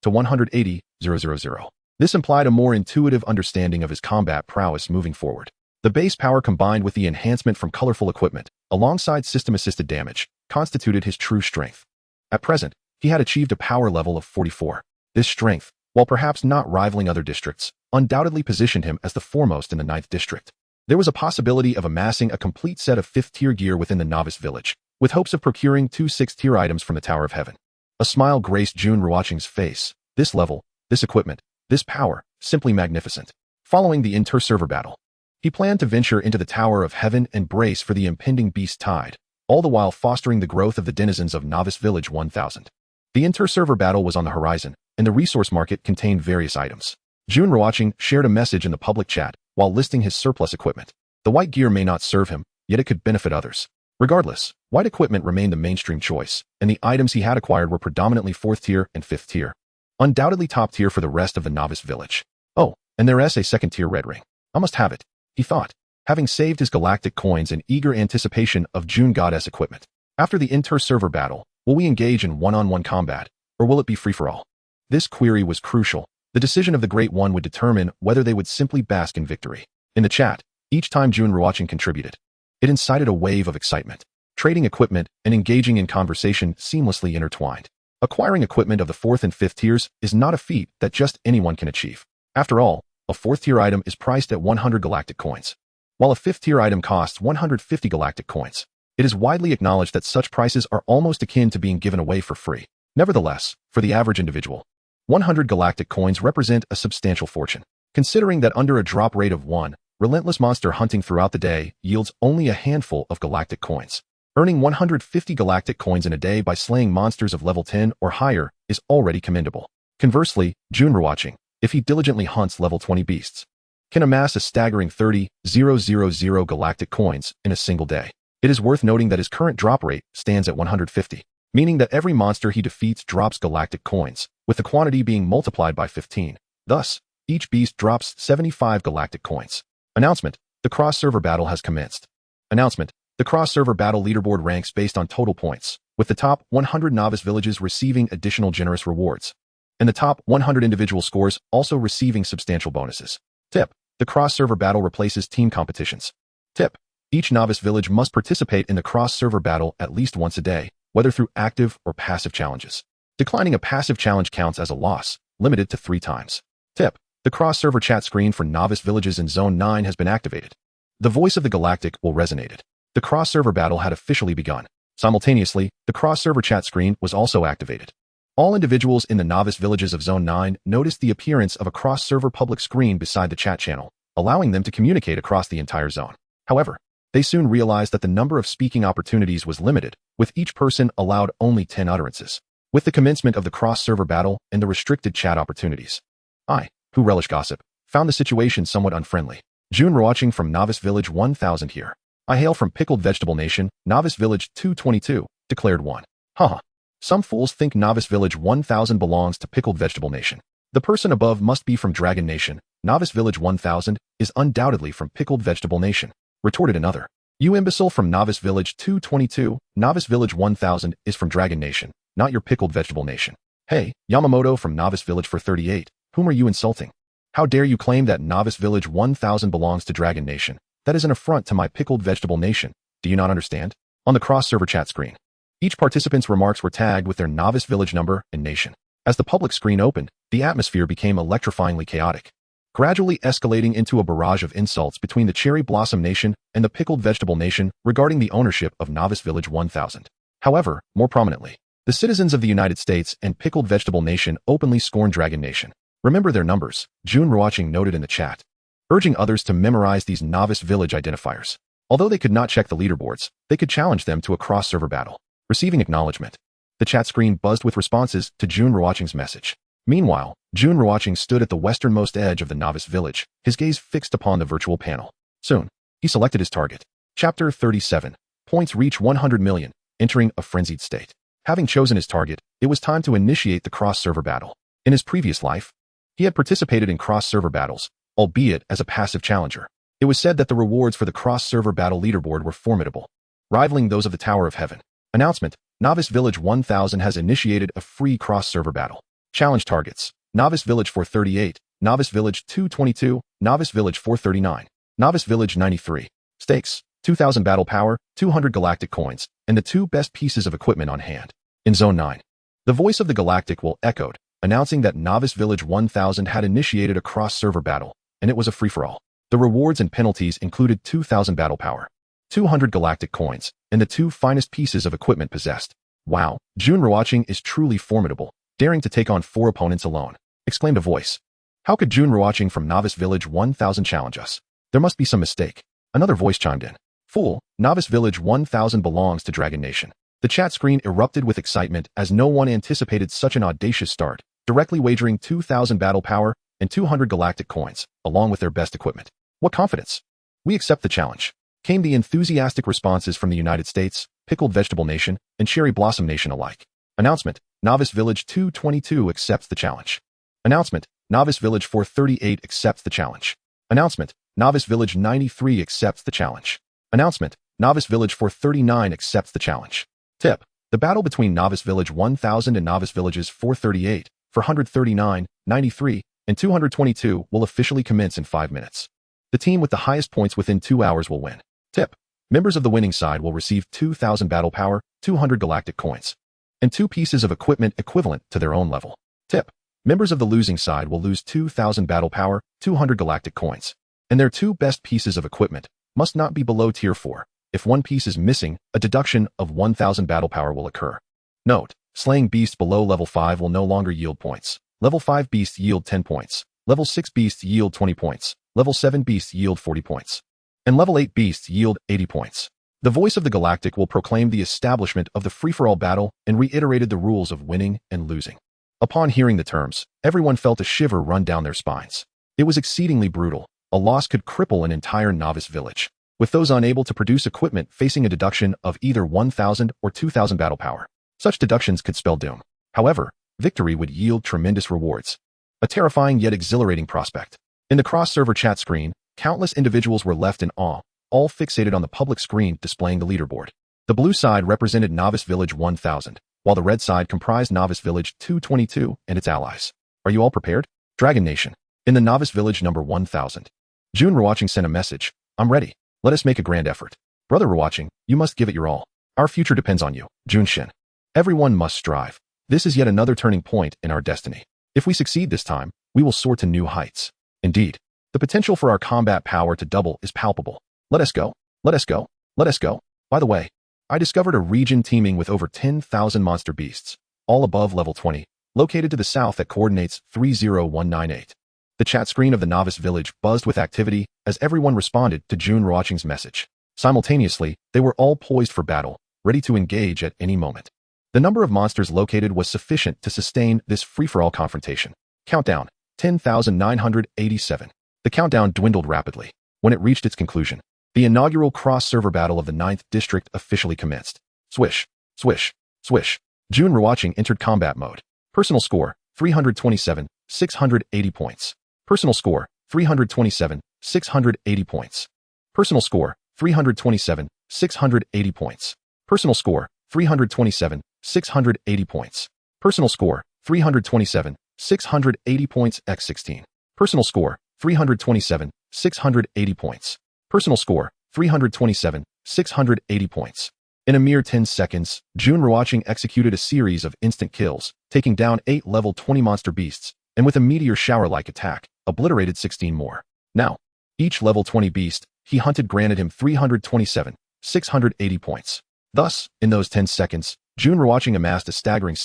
to 180, 000. This implied a more intuitive understanding of his combat prowess moving forward. The base power combined with the enhancement from colorful equipment, alongside system-assisted damage, constituted his true strength. At present, he had achieved a power level of 44. This strength, while perhaps not rivaling other districts, undoubtedly positioned him as the foremost in the 9th district. There was a possibility of amassing a complete set of 5th-tier gear within the novice village, with hopes of procuring 2 6th-tier items from the Tower of Heaven. A smile graced Jun Ruochén's face. This level, this equipment, this power, simply magnificent. Following the inter-server battle, he planned to venture into the Tower of Heaven and brace for the impending beast tide, all the while fostering the growth of the denizens of Novice Village 1000. The inter-server battle was on the horizon, and the resource market contained various items. Jun Ruochén shared a message in the public chat while listing his surplus equipment. The white gear may not serve him, yet it could benefit others. Regardless, white equipment remained the mainstream choice, and the items he had acquired were predominantly 4th tier and 5th tier. Undoubtedly top tier for the rest of the novice village. Oh, and there's a 2nd tier red ring. I must have it, he thought, having saved his galactic coins in eager anticipation of Jun Goddess equipment. After the inter-server battle, will we engage in one-on-one combat, or will it be free-for-all? This query was crucial. The decision of the Great One would determine whether they would simply bask in victory. In the chat, each time Jun Ruochén contributed, it incited a wave of excitement. Trading equipment and engaging in conversation seamlessly intertwined. Acquiring equipment of the 4th and 5th tiers is not a feat that just anyone can achieve. After all, a 4th tier item is priced at 100 galactic coins, while a 5th tier item costs 150 galactic coins. It is widely acknowledged that such prices are almost akin to being given away for free. Nevertheless, for the average individual, 100 galactic coins represent a substantial fortune. Considering that under a drop rate of 1, relentless monster hunting throughout the day yields only a handful of galactic coins. Earning 150 galactic coins in a day by slaying monsters of level 10 or higher is already commendable. Conversely, Jun Ruochén, if he diligently hunts level 20 beasts, can amass a staggering 30,000 galactic coins in a single day. It is worth noting that his current drop rate stands at 150, meaning that every monster he defeats drops galactic coins, with the quantity being multiplied by 15. Thus, each beast drops 75 galactic coins. Announcement: the cross-server battle has commenced. Announcement: the cross-server battle leaderboard ranks based on total points, with the top 100 novice villages receiving additional generous rewards, and the top 100 individual scores also receiving substantial bonuses. Tip: the cross-server battle replaces team competitions. Tip: each novice village must participate in the cross-server battle at least once a day, whether through active or passive challenges. Declining a passive challenge counts as a loss, limited to 3 times. Tip: the cross-server chat screen for novice villages in Zone 9 has been activated. The voice of the galactic will resonate. The cross-server battle had officially begun. Simultaneously, the cross-server chat screen was also activated. All individuals in the novice villages of Zone 9 noticed the appearance of a cross-server public screen beside the chat channel, allowing them to communicate across the entire zone. However, they soon realized that the number of speaking opportunities was limited, with each person allowed only 10 utterances. With the commencement of the cross-server battle and the restricted chat opportunities, I, who relish gossip, found the situation somewhat unfriendly. Jun Ruochén from Novice Village 1000 here. I hail from Pickled Vegetable Nation, Novice Village 222, declared one. Haha. Some fools think Novice Village 1000 belongs to Pickled Vegetable Nation. The person above must be from Dragon Nation. Novice Village 1000 is undoubtedly from Pickled Vegetable Nation, retorted another. You imbecile from Novice Village 222, Novice Village 1000 is from Dragon Nation, not your Pickled Vegetable Nation. Hey, Yamamoto from Novice Village 438, whom are you insulting? How dare you claim that Novice Village 1000 belongs to Dragon Nation? That is an affront to my Pickled Vegetable Nation. Do you not understand? On the cross-server chat screen, each participant's remarks were tagged with their Novice Village number and nation. As the public screen opened, the atmosphere became electrifyingly chaotic, gradually escalating into a barrage of insults between the Cherry Blossom Nation and the Pickled Vegetable Nation regarding the ownership of Novice Village 1000. However, more prominently, the citizens of the United States and Pickled Vegetable Nation openly scorned Dragon Nation. Remember their numbers, Jun Ruochén noted in the chat, urging others to memorize these Novice Village identifiers. Although they could not check the leaderboards, they could challenge them to a cross-server battle. Receiving acknowledgement, the chat screen buzzed with responses to Jun Ruochén's message. Meanwhile, Jun Ruochén stood at the westernmost edge of the Novice Village, his gaze fixed upon the virtual panel. Soon, he selected his target. Chapter 37. Points reach 100 million, entering a frenzied state. Having chosen his target, it was time to initiate the cross-server battle. In his previous life, he had participated in cross-server battles, albeit as a passive challenger. It was said that the rewards for the cross-server battle leaderboard were formidable, rivaling those of the Tower of Heaven. Announcement: Novice Village 1000 has initiated a free cross-server battle. Challenge targets: Novice Village 438, Novice Village 222, Novice Village 439, Novice Village 93. Stakes: 2,000 battle power, 200 galactic coins, and the 2 best pieces of equipment on hand. In Zone 9, the voice of the galactic will echoed, announcing that Novice Village 1000 had initiated a cross-server battle, and it was a free-for-all. The rewards and penalties included 2,000 battle power, 200 galactic coins, and the 2 finest pieces of equipment possessed. Wow, Jun Ruochén is truly formidable, daring to take on 4 opponents alone, exclaimed a voice. How could Jun Ruochén from Novice Village 1000 challenge us? There must be some mistake. Another voice chimed in. Fool, Novice Village 1000 belongs to Dragon Nation. The chat screen erupted with excitement as no one anticipated such an audacious start, directly wagering 2,000 battle power and 200 galactic coins, along with their best equipment. What confidence! We accept the challenge, came the enthusiastic responses from the United States, Pickled Vegetable Nation, and Cherry Blossom Nation alike. Announcement: Novice Village 222 accepts the challenge. Announcement: Novice Village 438 accepts the challenge. Announcement: Novice Village 93 accepts the challenge. Announcement: Novice Village 439 accepts the challenge. Tip: the battle between Novice Village 1000 and Novice Villages 438, 439, 93, and 222 will officially commence in 5 minutes. The team with the highest points within 2 hours will win. Tip: members of the winning side will receive 2,000 battle power, 200 galactic coins, and 2 pieces of equipment equivalent to their own level. Tip: members of the losing side will lose 2,000 battle power, 200 galactic coins, and their 2 best pieces of equipment must not be below tier 4. If one piece is missing, a deduction of 1,000 battle power will occur. Note: slaying beasts below level 5 will no longer yield points. Level 5 beasts yield 10 points. Level 6 beasts yield 20 points. Level 7 beasts yield 40 points. And level 8 beasts yield 80 points. The voice of the galactic will proclaim the establishment of the free-for-all battle and reiterated the rules of winning and losing. Upon hearing the terms, everyone felt a shiver run down their spines. It was exceedingly brutal, a loss could cripple an entire novice village, with those unable to produce equipment facing a deduction of either 1,000 or 2,000 battle power. Such deductions could spell doom. However, victory would yield tremendous rewards. A terrifying yet exhilarating prospect. In the cross-server chat screen, countless individuals were left in awe, all fixated on the public screen displaying the leaderboard. The blue side represented Novice Village 1000, while the red side comprised Novice Village 222 and its allies. Are you all prepared? Dragon Nation. In the Novice Village number 1000. Jun Ruochén sent a message. I'm ready. Let us make a grand effort. Brother Ruochén, you must give it your all. Our future depends on you, Jun Shin. Everyone must strive. This is yet another turning point in our destiny. If we succeed this time, we will soar to new heights. Indeed, the potential for our combat power to double is palpable. Let us go. Let us go. Let us go. By the way, I discovered a region teeming with over 10,000 monster beasts, all above level 20, located to the south at coordinates 30198. The chat screen of the Novice Village buzzed with activity as everyone responded to Jun Ruochén's message. Simultaneously, they were all poised for battle, ready to engage at any moment. The number of monsters located was sufficient to sustain this free-for-all confrontation. Countdown, 10,987. The countdown dwindled rapidly. When it reached its conclusion, the inaugural cross-server battle of the 9th District officially commenced. Swish, swish, swish. Jun Ruochén entered combat mode. Personal score, 327, 680 points. Personal score, 327, 680 points. Personal score, 327, 680 points. Personal score, 327, 680 points. Personal score, 327, 680 points x 16. Personal score, 327, 680 points. Personal score, 327, 680 points. In a mere 10 seconds, Jun Ruochén executed a series of instant kills, taking down 8 level 20 monster beasts, and with a meteor shower-like attack, obliterated 16 more. Now, each level 20 beast he hunted granted him 327, 680 points. Thus, in those 10 seconds, Jun Ruochén amassed a staggering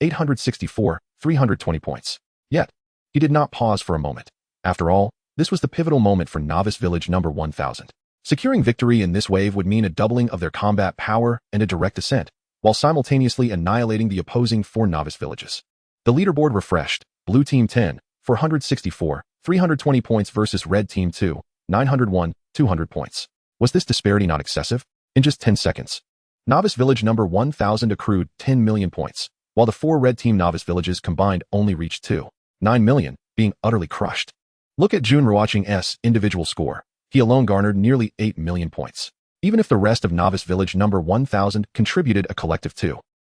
864, 320 points. Yet, he did not pause for a moment. After all, this was the pivotal moment for Novice Village number 1000. Securing victory in this wave would mean a doubling of their combat power and a direct ascent, while simultaneously annihilating the opposing 4 Novice Villages. The leaderboard refreshed. Blue Team 10, 464, 320 points versus Red Team 2, 901, 200 points. Was this disparity not excessive? In just 10 seconds, Novice Village number 1000 accrued 10 million points, while the 4 Red Team Novice Villages combined only reached 9 million, being utterly crushed. Look at Jun Ruochén's individual score. He alone garnered nearly 8 million points. Even if the rest of Novice Village number 1000 contributed a collective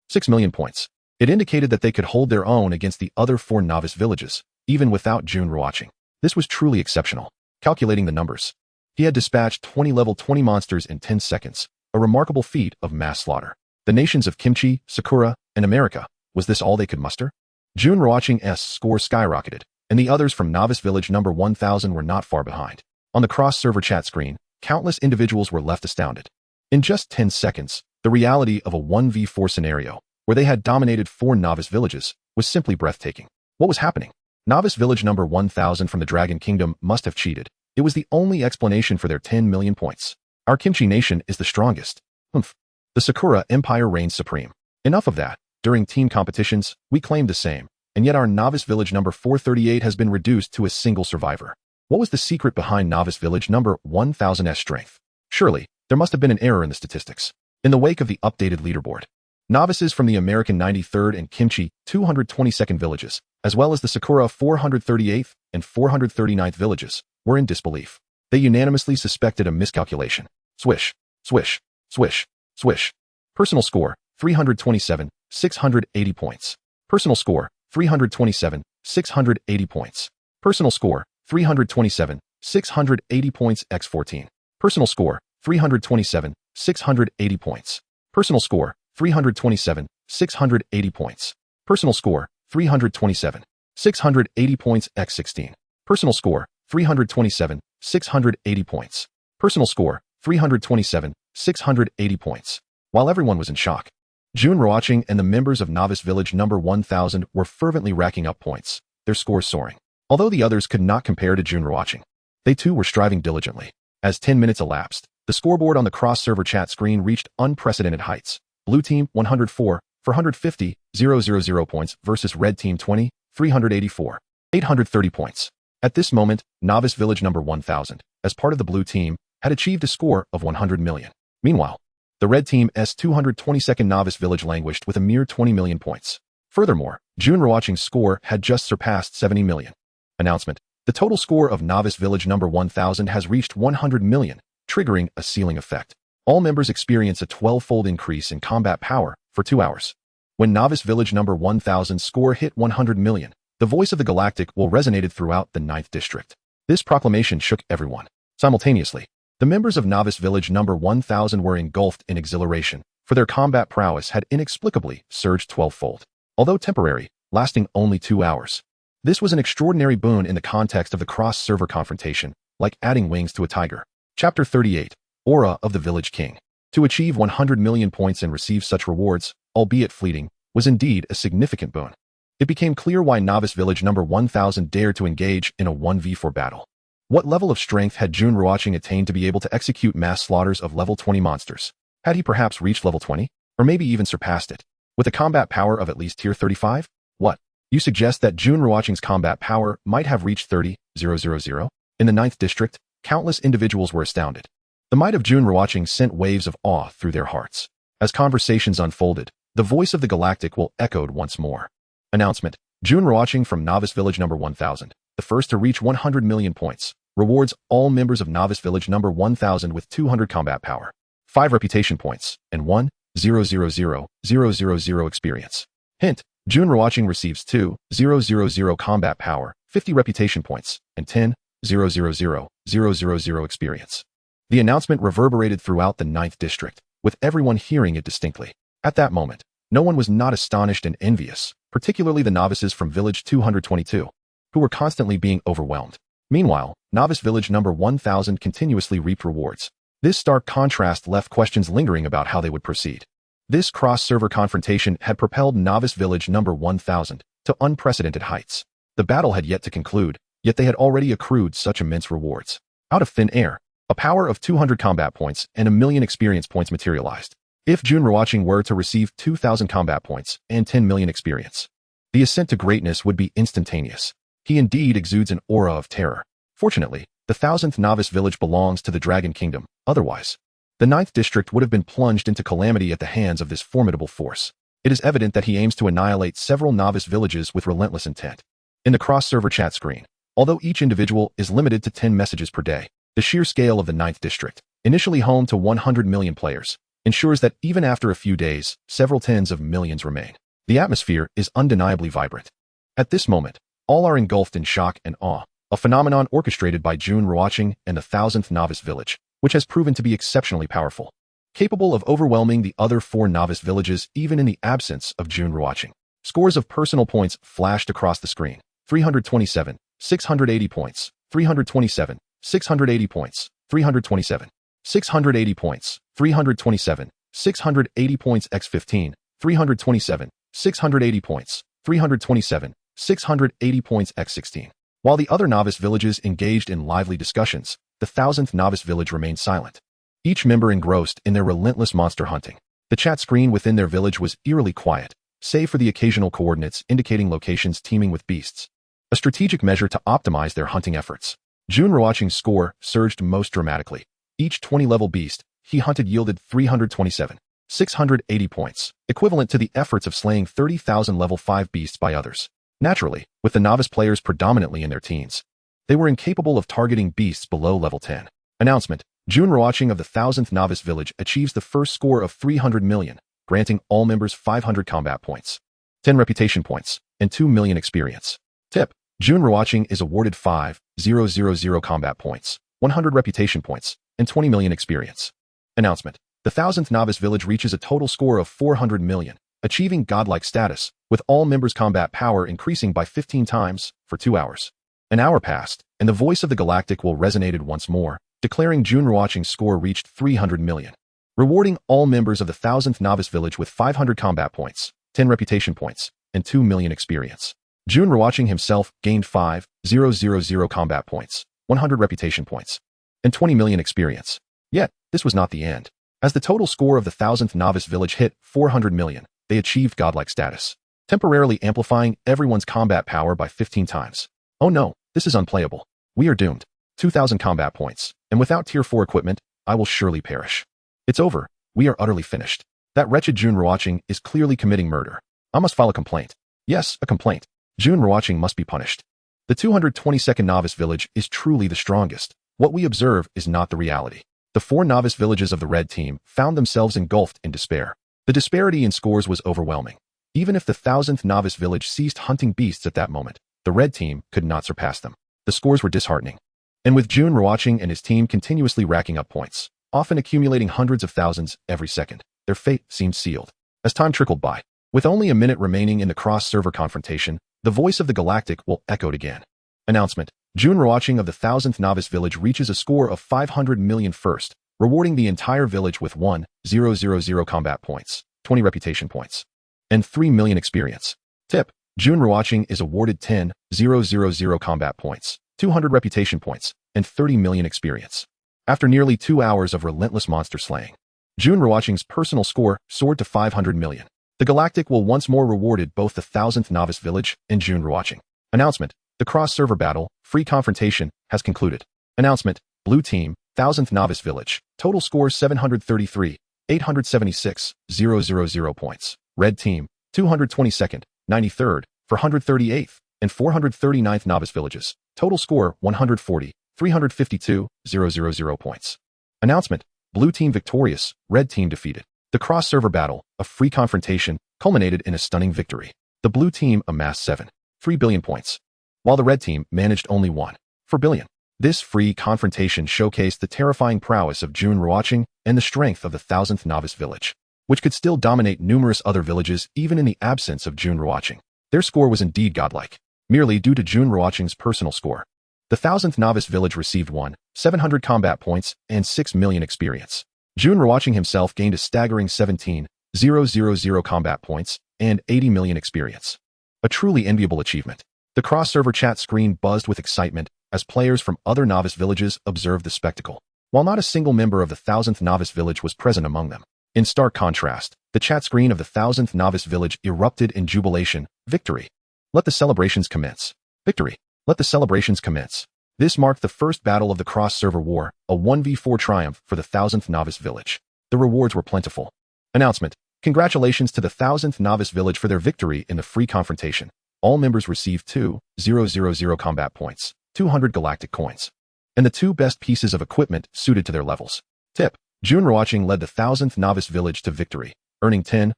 6 million points, it indicated that they could hold their own against the other 4 Novice Villages, even without Jun Ruochén. This was truly exceptional. Calculating the numbers, he had dispatched 20 level 20 monsters in 10 seconds, a remarkable feat of mass slaughter. The nations of Kimchi, Sakura, and America, was this all they could muster? Jun Ruochén's score skyrocketed, and the others from Novice Village number 1000 were not far behind. On the cross-server chat screen, countless individuals were left astounded. In just 10 seconds, the reality of a 1v4 scenario, where they had dominated 4 Novice Villages, was simply breathtaking. What was happening? Novice Village number 1000 from the Dragon Kingdom must have cheated. It was the only explanation for their 10 million points. Our Kimchi nation is the strongest. Humph. The Sakura Empire reigns supreme. Enough of that. During team competitions, we claimed the same, and yet our Novice Village number 438 has been reduced to a single survivor. What was the secret behind Novice Village number 1000's strength? Surely, there must have been an error in the statistics. In the wake of the updated leaderboard, novices from the American 93rd and Kimchi 222nd villages, as well as the Sakura 438th and 439th villages, were in disbelief. They unanimously suspected a miscalculation. Swish, swish, swish, swish. Personal score, 327, 680 points. Personal score, 327, 680 points. Personal score, 327, 680 points x 14. Personal score, 327, 680 points. Personal score, 327, 680 points. Personal score, 327, 680 points x 16. Personal score, 327, 680 points. Personal score, 327, 680 points. While everyone was in shock, Jun Ruochén and the members of Novice Village number 1000 were fervently racking up points, their scores soaring. Although the others could not compare to Jun Ruochén, they too were striving diligently. As 10 minutes elapsed, the scoreboard on the cross-server chat screen reached unprecedented heights. Blue Team 104, 450, 000 points versus Red Team 20, 384, 830 points. At this moment, Novice Village number 1000, as part of the blue team, had achieved a score of 100 million. Meanwhile, the red team's 222nd Novice Village languished with a mere 20 million points. Furthermore, Jun Ruochén's score had just surpassed 70 million. Announcement: the total score of Novice Village number 1000 has reached 100 million, triggering a ceiling effect. All members experience a 12-fold increase in combat power for 2 hours. When Novice Village number 1000's score hit 100 million, the voice of the galactic will resonated throughout the 9th district. This proclamation shook everyone. Simultaneously, the members of Novice Village number 1000 were engulfed in exhilaration, for their combat prowess had inexplicably surged 12-fold. Although temporary, lasting only 2 hours. This was an extraordinary boon in the context of the cross-server confrontation, like adding wings to a tiger. Chapter 38, Aura of the Village King. To achieve 100 million points and receive such rewards, albeit fleeting, was indeed a significant boon. It became clear why Novice Village number 1000 dared to engage in a 1v4 battle. What level of strength had Jun Ruochén attained to be able to execute mass slaughters of level 20 monsters? Had he perhaps reached level 20? Or maybe even surpassed it? With a combat power of at least tier 35? What? You suggest that Jun Ruochén's combat power might have reached 30,000? In the 9th district, countless individuals were astounded. The might of Jun Ruochén sent waves of awe through their hearts. As conversations unfolded, the voice of the galactic will echoed once more. Announcement: Jun Ruochén from Novice Village number 1000, the first to reach 100 million points, rewards all members of Novice Village number 1000 with 200 combat power, 5 reputation points, and 1,000,000 experience. Hint: Jun Ruochén receives 2,000 combat power, 50 reputation points, and 10,000,000 experience. The announcement reverberated throughout the 9th district, with everyone hearing it distinctly. At that moment, no one was not astonished and envious, particularly the novices from Village 222, who were constantly being overwhelmed. Meanwhile, Novice Village number 1000 continuously reaped rewards. This stark contrast left questions lingering about how they would proceed. This cross-server confrontation had propelled Novice Village number 1000 to unprecedented heights. The battle had yet to conclude, yet they had already accrued such immense rewards. Out of thin air, a power of 200 combat points and 1,000,000 experience points materialized. If Jun Ruochén were to receive 2,000 combat points and 10 million experience, the ascent to greatness would be instantaneous. He indeed exudes an aura of terror. Fortunately, the 1000th Novice Village belongs to the Dragon Kingdom. Otherwise, the 9th district would have been plunged into calamity at the hands of this formidable force. It is evident that he aims to annihilate several Novice villages with relentless intent. In the cross-server chat screen, although each individual is limited to 10 messages per day, the sheer scale of the 9th district, initially home to 100 million players, ensures that even after a few days, several tens of millions remain. The atmosphere is undeniably vibrant. At this moment, all are engulfed in shock and awe, a phenomenon orchestrated by Jun Ruochén and the 1000th Novice Village, which has proven to be exceptionally powerful, capable of overwhelming the other 4 Novice villages even in the absence of Jun Ruochén. Scores of personal points flashed across the screen. 327, 680 points, 327, 680 points, 327, 680 points, 327, 680 points x 15, 327, 680 points, 327, 680 points x 16. While the other novice villages engaged in lively discussions, the 1000th novice village remained silent. Each member engrossed in their relentless monster hunting. The chat screen within their village was eerily quiet, save for the occasional coordinates indicating locations teeming with beasts, a strategic measure to optimize their hunting efforts. Jun Ruochén's score surged most dramatically. Each 20-level beast he hunted yielded 327, 680 points, equivalent to the efforts of slaying 30,000 level 5 beasts by others. Naturally, with the novice players predominantly in their teens, they were incapable of targeting beasts below level 10. Announcement: Jun Ruochén of the 1000th Novice Village achieves the first score of 300 million, granting all members 500 combat points, 10 reputation points, and 2 million experience. Tip: Jun Ruochén is awarded 5,000 combat points, 100 reputation points, and 20 million experience. Announcement: the 1000th Novice Village reaches a total score of 400 million, achieving godlike status, with all members' combat power increasing by 15 times for 2 hours. An hour passed, and the voice of the galactic will resonated once more, declaring Jun Ruochén's score reached 300 million, rewarding all members of the 1000th Novice Village with 500 combat points, 10 reputation points, and 2 million experience. Jun Ruochén himself gained 5,000 combat points, 100 reputation points, and 20 million experience. Yet, this was not the end. As the total score of the 1000th Novice Village hit 400 million, they achieved godlike status, temporarily amplifying everyone's combat power by 15 times. Oh no, This is unplayable. We are doomed. 2,000 combat points, and without tier 4 equipment, I will surely perish. It's over. We are utterly finished. That wretched Jun Ruochén is clearly committing murder. I must file a complaint. Yes, a complaint. Jun Ruochén must be punished. The 222nd novice village is truly the strongest. What we observe is not the reality. The 4 novice villages of the red team found themselves engulfed in despair. The disparity in scores was overwhelming. Even if the 1,000th novice village ceased hunting beasts at that moment, the red team could not surpass them. The scores were disheartening. And with Jun Ruochén and his team continuously racking up points, often accumulating hundreds of thousands every second, their fate seemed sealed. As time trickled by, with only a minute remaining in the cross-server confrontation, the voice of the Galactic will echoed again. Announcement. Jun Ruochén of the 1,000th novice village reaches a score of 500 million first, rewarding the entire village with 1,000 combat points, 20 reputation points, and 3 million experience. Tip. Jun Ruochén is awarded 10,000 combat points, 200 reputation points, and 30 million experience. After nearly 2 hours of relentless monster slaying, Jun Ruochén's personal score soared to 500 million. The Galactic will once more rewarded both the 1,000th novice village and Jun Ruochén. Announcement. The cross-server battle, free confrontation, has concluded. Announcement. Blue team, 1,000th novice village. Total score 733, 876, 000 points. Red team, 222nd, 93rd, 438th, and 439th novice villages. Total score 140, 352, 000 points. Announcement. Blue team victorious, red team defeated. The cross-server battle, a free confrontation, culminated in a stunning victory. The blue team amassed 7.3 billion points, while the red team managed only 1.4 billion. This free confrontation showcased the terrifying prowess of Jun Ruochén and the strength of the 1,000th novice village, which could still dominate numerous other villages even in the absence of Jun Ruochén. Their score was indeed godlike, merely due to Jun Ruochén's personal score. The 1,000th novice village received 1,700 combat points and 6 million experience. Jun Ruochén himself gained a staggering 17,000 combat points and 80 million experience. A truly enviable achievement. The cross-server chat screen buzzed with excitement as players from other novice villages observed the spectacle, while not a single member of the 1,000th novice village was present among them. In stark contrast, the chat screen of the 1,000th novice village erupted in jubilation. Victory. Let the celebrations commence. Victory. Let the celebrations commence. This marked the first battle of the cross-server war, a 1v4 triumph for the 1,000th novice village. The rewards were plentiful. Announcement. Congratulations to the 1,000th novice village for their victory in the free confrontation. All members received 2,000 combat points, 200 galactic coins, and the 2 best pieces of equipment suited to their levels. Tip. Jun Ruochén led the 1,000th novice village to victory, earning 10,000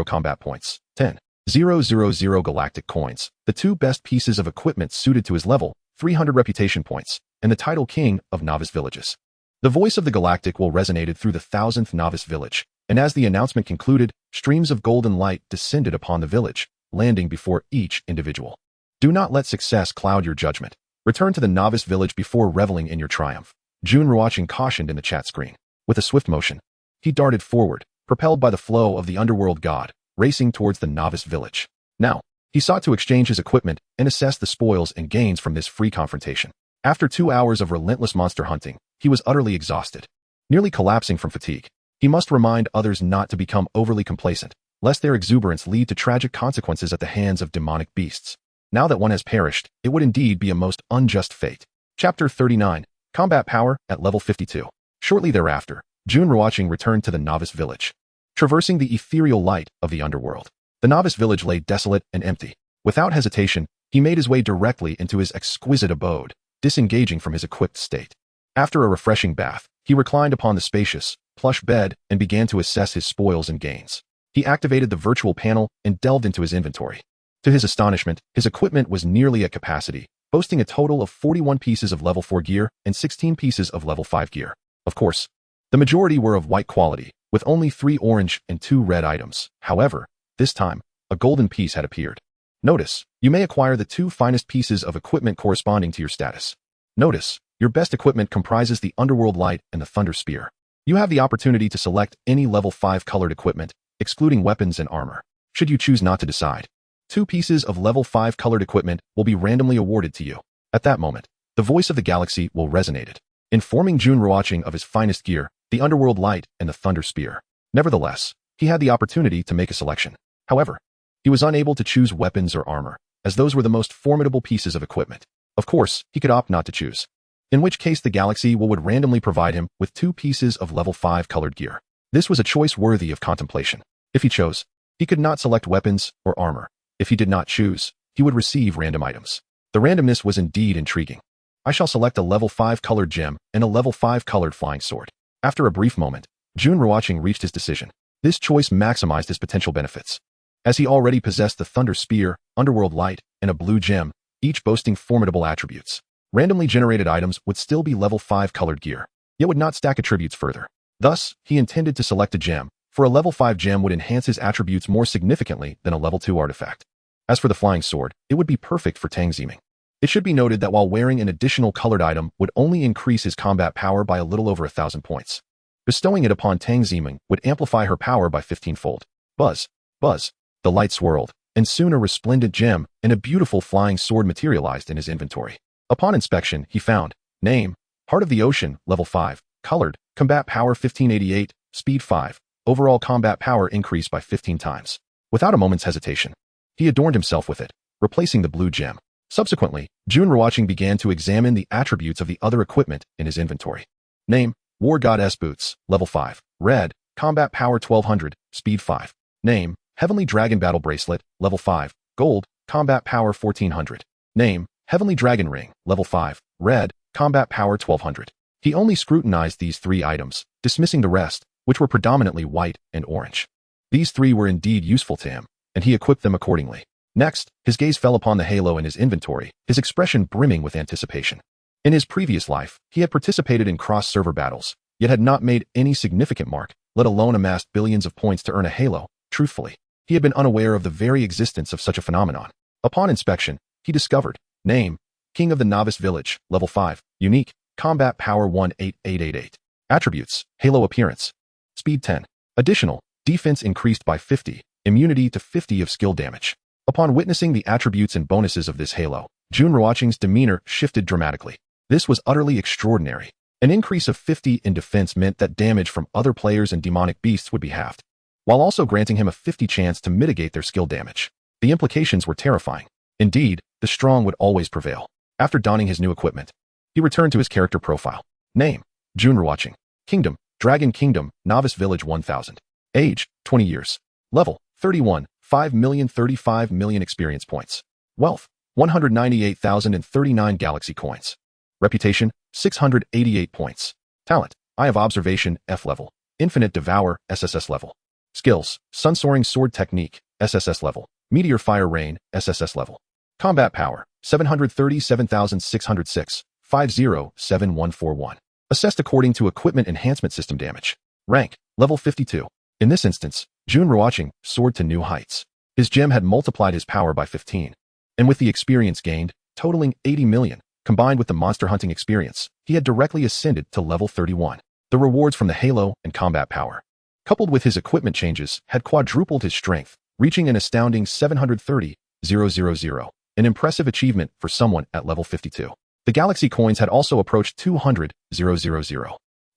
combat points, 10,000 galactic coins, the 2 best pieces of equipment suited to his level, 300 reputation points, and the title King of Novice Villages. The voice of the Galactic will resonated through the 1,000th novice village, and as the announcement concluded, streams of golden light descended upon the village, landing before each individual. Do not let success cloud your judgment. Return to the novice village before reveling in your triumph. Jun Ruochén cautioned in the chat screen. With a swift motion, he darted forward, propelled by the flow of the underworld god, racing towards the novice village. Now, he sought to exchange his equipment and assess the spoils and gains from this free confrontation. After 2 hours of relentless monster hunting, he was utterly exhausted, nearly collapsing from fatigue. He must remind others not to become overly complacent, lest their exuberance lead to tragic consequences at the hands of demonic beasts. Now that one has perished, it would indeed be a most unjust fate. Chapter 39. Combat Power at Level 52. Shortly thereafter, Jun Ruochén returned to the novice village. Traversing the ethereal light of the underworld, the novice village lay desolate and empty. Without hesitation, he made his way directly into his exquisite abode, disengaging from his equipped state. After a refreshing bath, he reclined upon the spacious, plush bed and began to assess his spoils and gains. He activated the virtual panel and delved into his inventory. To his astonishment, his equipment was nearly at capacity, boasting a total of 41 pieces of level 4 gear and 16 pieces of level 5 gear. Of course, the majority were of white quality, with only 3 orange and 2 red items. However, this time, a golden piece had appeared. Notice, you may acquire the 2 finest pieces of equipment corresponding to your status. Notice, your best equipment comprises the Underworld Light and the Thunder Spear. You have the opportunity to select any level 5 colored equipment, excluding weapons and armor, should you choose not to decide. 2 pieces of level 5 colored equipment will be randomly awarded to you. At that moment, the voice of the galaxy will resonate, informing Jun Ruochén of his finest gear, the Underworld Light and the Thunder Spear. Nevertheless, he had the opportunity to make a selection. However, he was unable to choose weapons or armor, as those were the most formidable pieces of equipment. Of course, he could opt not to choose, in which case the galaxy would randomly provide him with 2 pieces of level 5 colored gear. This was a choice worthy of contemplation. If he chose, he could not select weapons or armor. If he did not choose, he would receive random items. The randomness was indeed intriguing. I shall select a level 5 colored gem and a level 5 colored flying sword. After a brief moment, Jun Ruochén reached his decision. This choice maximized his potential benefits, as he already possessed the Thunder Spear, Underworld Light, and a blue gem, each boasting formidable attributes. Randomly generated items would still be level 5 colored gear, yet would not stack attributes further. Thus, he intended to select a gem, for a level 5 gem would enhance his attributes more significantly than a level 2 artifact. As for the flying sword, it would be perfect for tangziming. It should be noted that while wearing an additional colored item would only increase his combat power by a little over 1,000 points. Bestowing it upon tangziming would amplify her power by 15-fold. Buzz, buzz, the light swirled, and soon a resplendent gem and a beautiful flying sword materialized in his inventory. Upon inspection, he found, name, Heart of the Ocean, level 5, colored, combat power 1588, speed 5, overall combat power increased by 15 times. Without a moment's hesitation, he adorned himself with it, replacing the blue gem. Subsequently, Jun Ruochén began to examine the attributes of the other equipment in his inventory. Name, War Goddess Boots, level 5, red, combat power 1200, speed 5. Name, Heavenly Dragon Battle Bracelet, level 5, gold, combat power 1400. Name, Heavenly Dragon Ring, level 5, red, combat power 1200. He only scrutinized these 3 items, dismissing the rest, which were predominantly white and orange. These 3 were indeed useful to him, and he equipped them accordingly. Next, his gaze fell upon the halo in his inventory, his expression brimming with anticipation. In his previous life, he had participated in cross-server battles, yet had not made any significant mark, let alone amassed billions of points to earn a halo. Truthfully, he had been unaware of the very existence of such a phenomenon. Upon inspection, he discovered, name, King of the Novice Village, level 5, unique, combat power 18888. Attributes, halo appearance, speed 10. Additional, defense increased by 50, immunity to 50 of skill damage. Upon witnessing the attributes and bonuses of this halo, Jun Ruochén's demeanor shifted dramatically. This was utterly extraordinary. An increase of 50 in defense meant that damage from other players and demonic beasts would be halved, while also granting him a 50 chance to mitigate their skill damage. The implications were terrifying. Indeed, the strong would always prevail. After donning his new equipment, he returned to his character profile. Name, Jun Ruochén. Kingdom, Dragon Kingdom, Novice Village 1000. Age, 20 years. Level, 31, 5,035 million experience points. Wealth, 198,039 galaxy coins. Reputation, 688 points. Talent, Eye of Observation, F level. Infinite Devour, SSS level. Skills, Sun Soaring Sword Technique, SSS level. Meteor Fire Rain, SSS level. Combat Power, 737,606, 507141. Assessed according to Equipment Enhancement System damage. Rank, level 52. In this instance, Jun Ruochén soared to new heights. His gem had multiplied his power by 15. And with the experience gained, totaling 80 million, combined with the monster hunting experience, he had directly ascended to level 31. The rewards from the halo and combat power, coupled with his equipment changes, had quadrupled his strength, reaching an astounding 730,000, an impressive achievement for someone at level 52. The galaxy coins had also approached 200,000.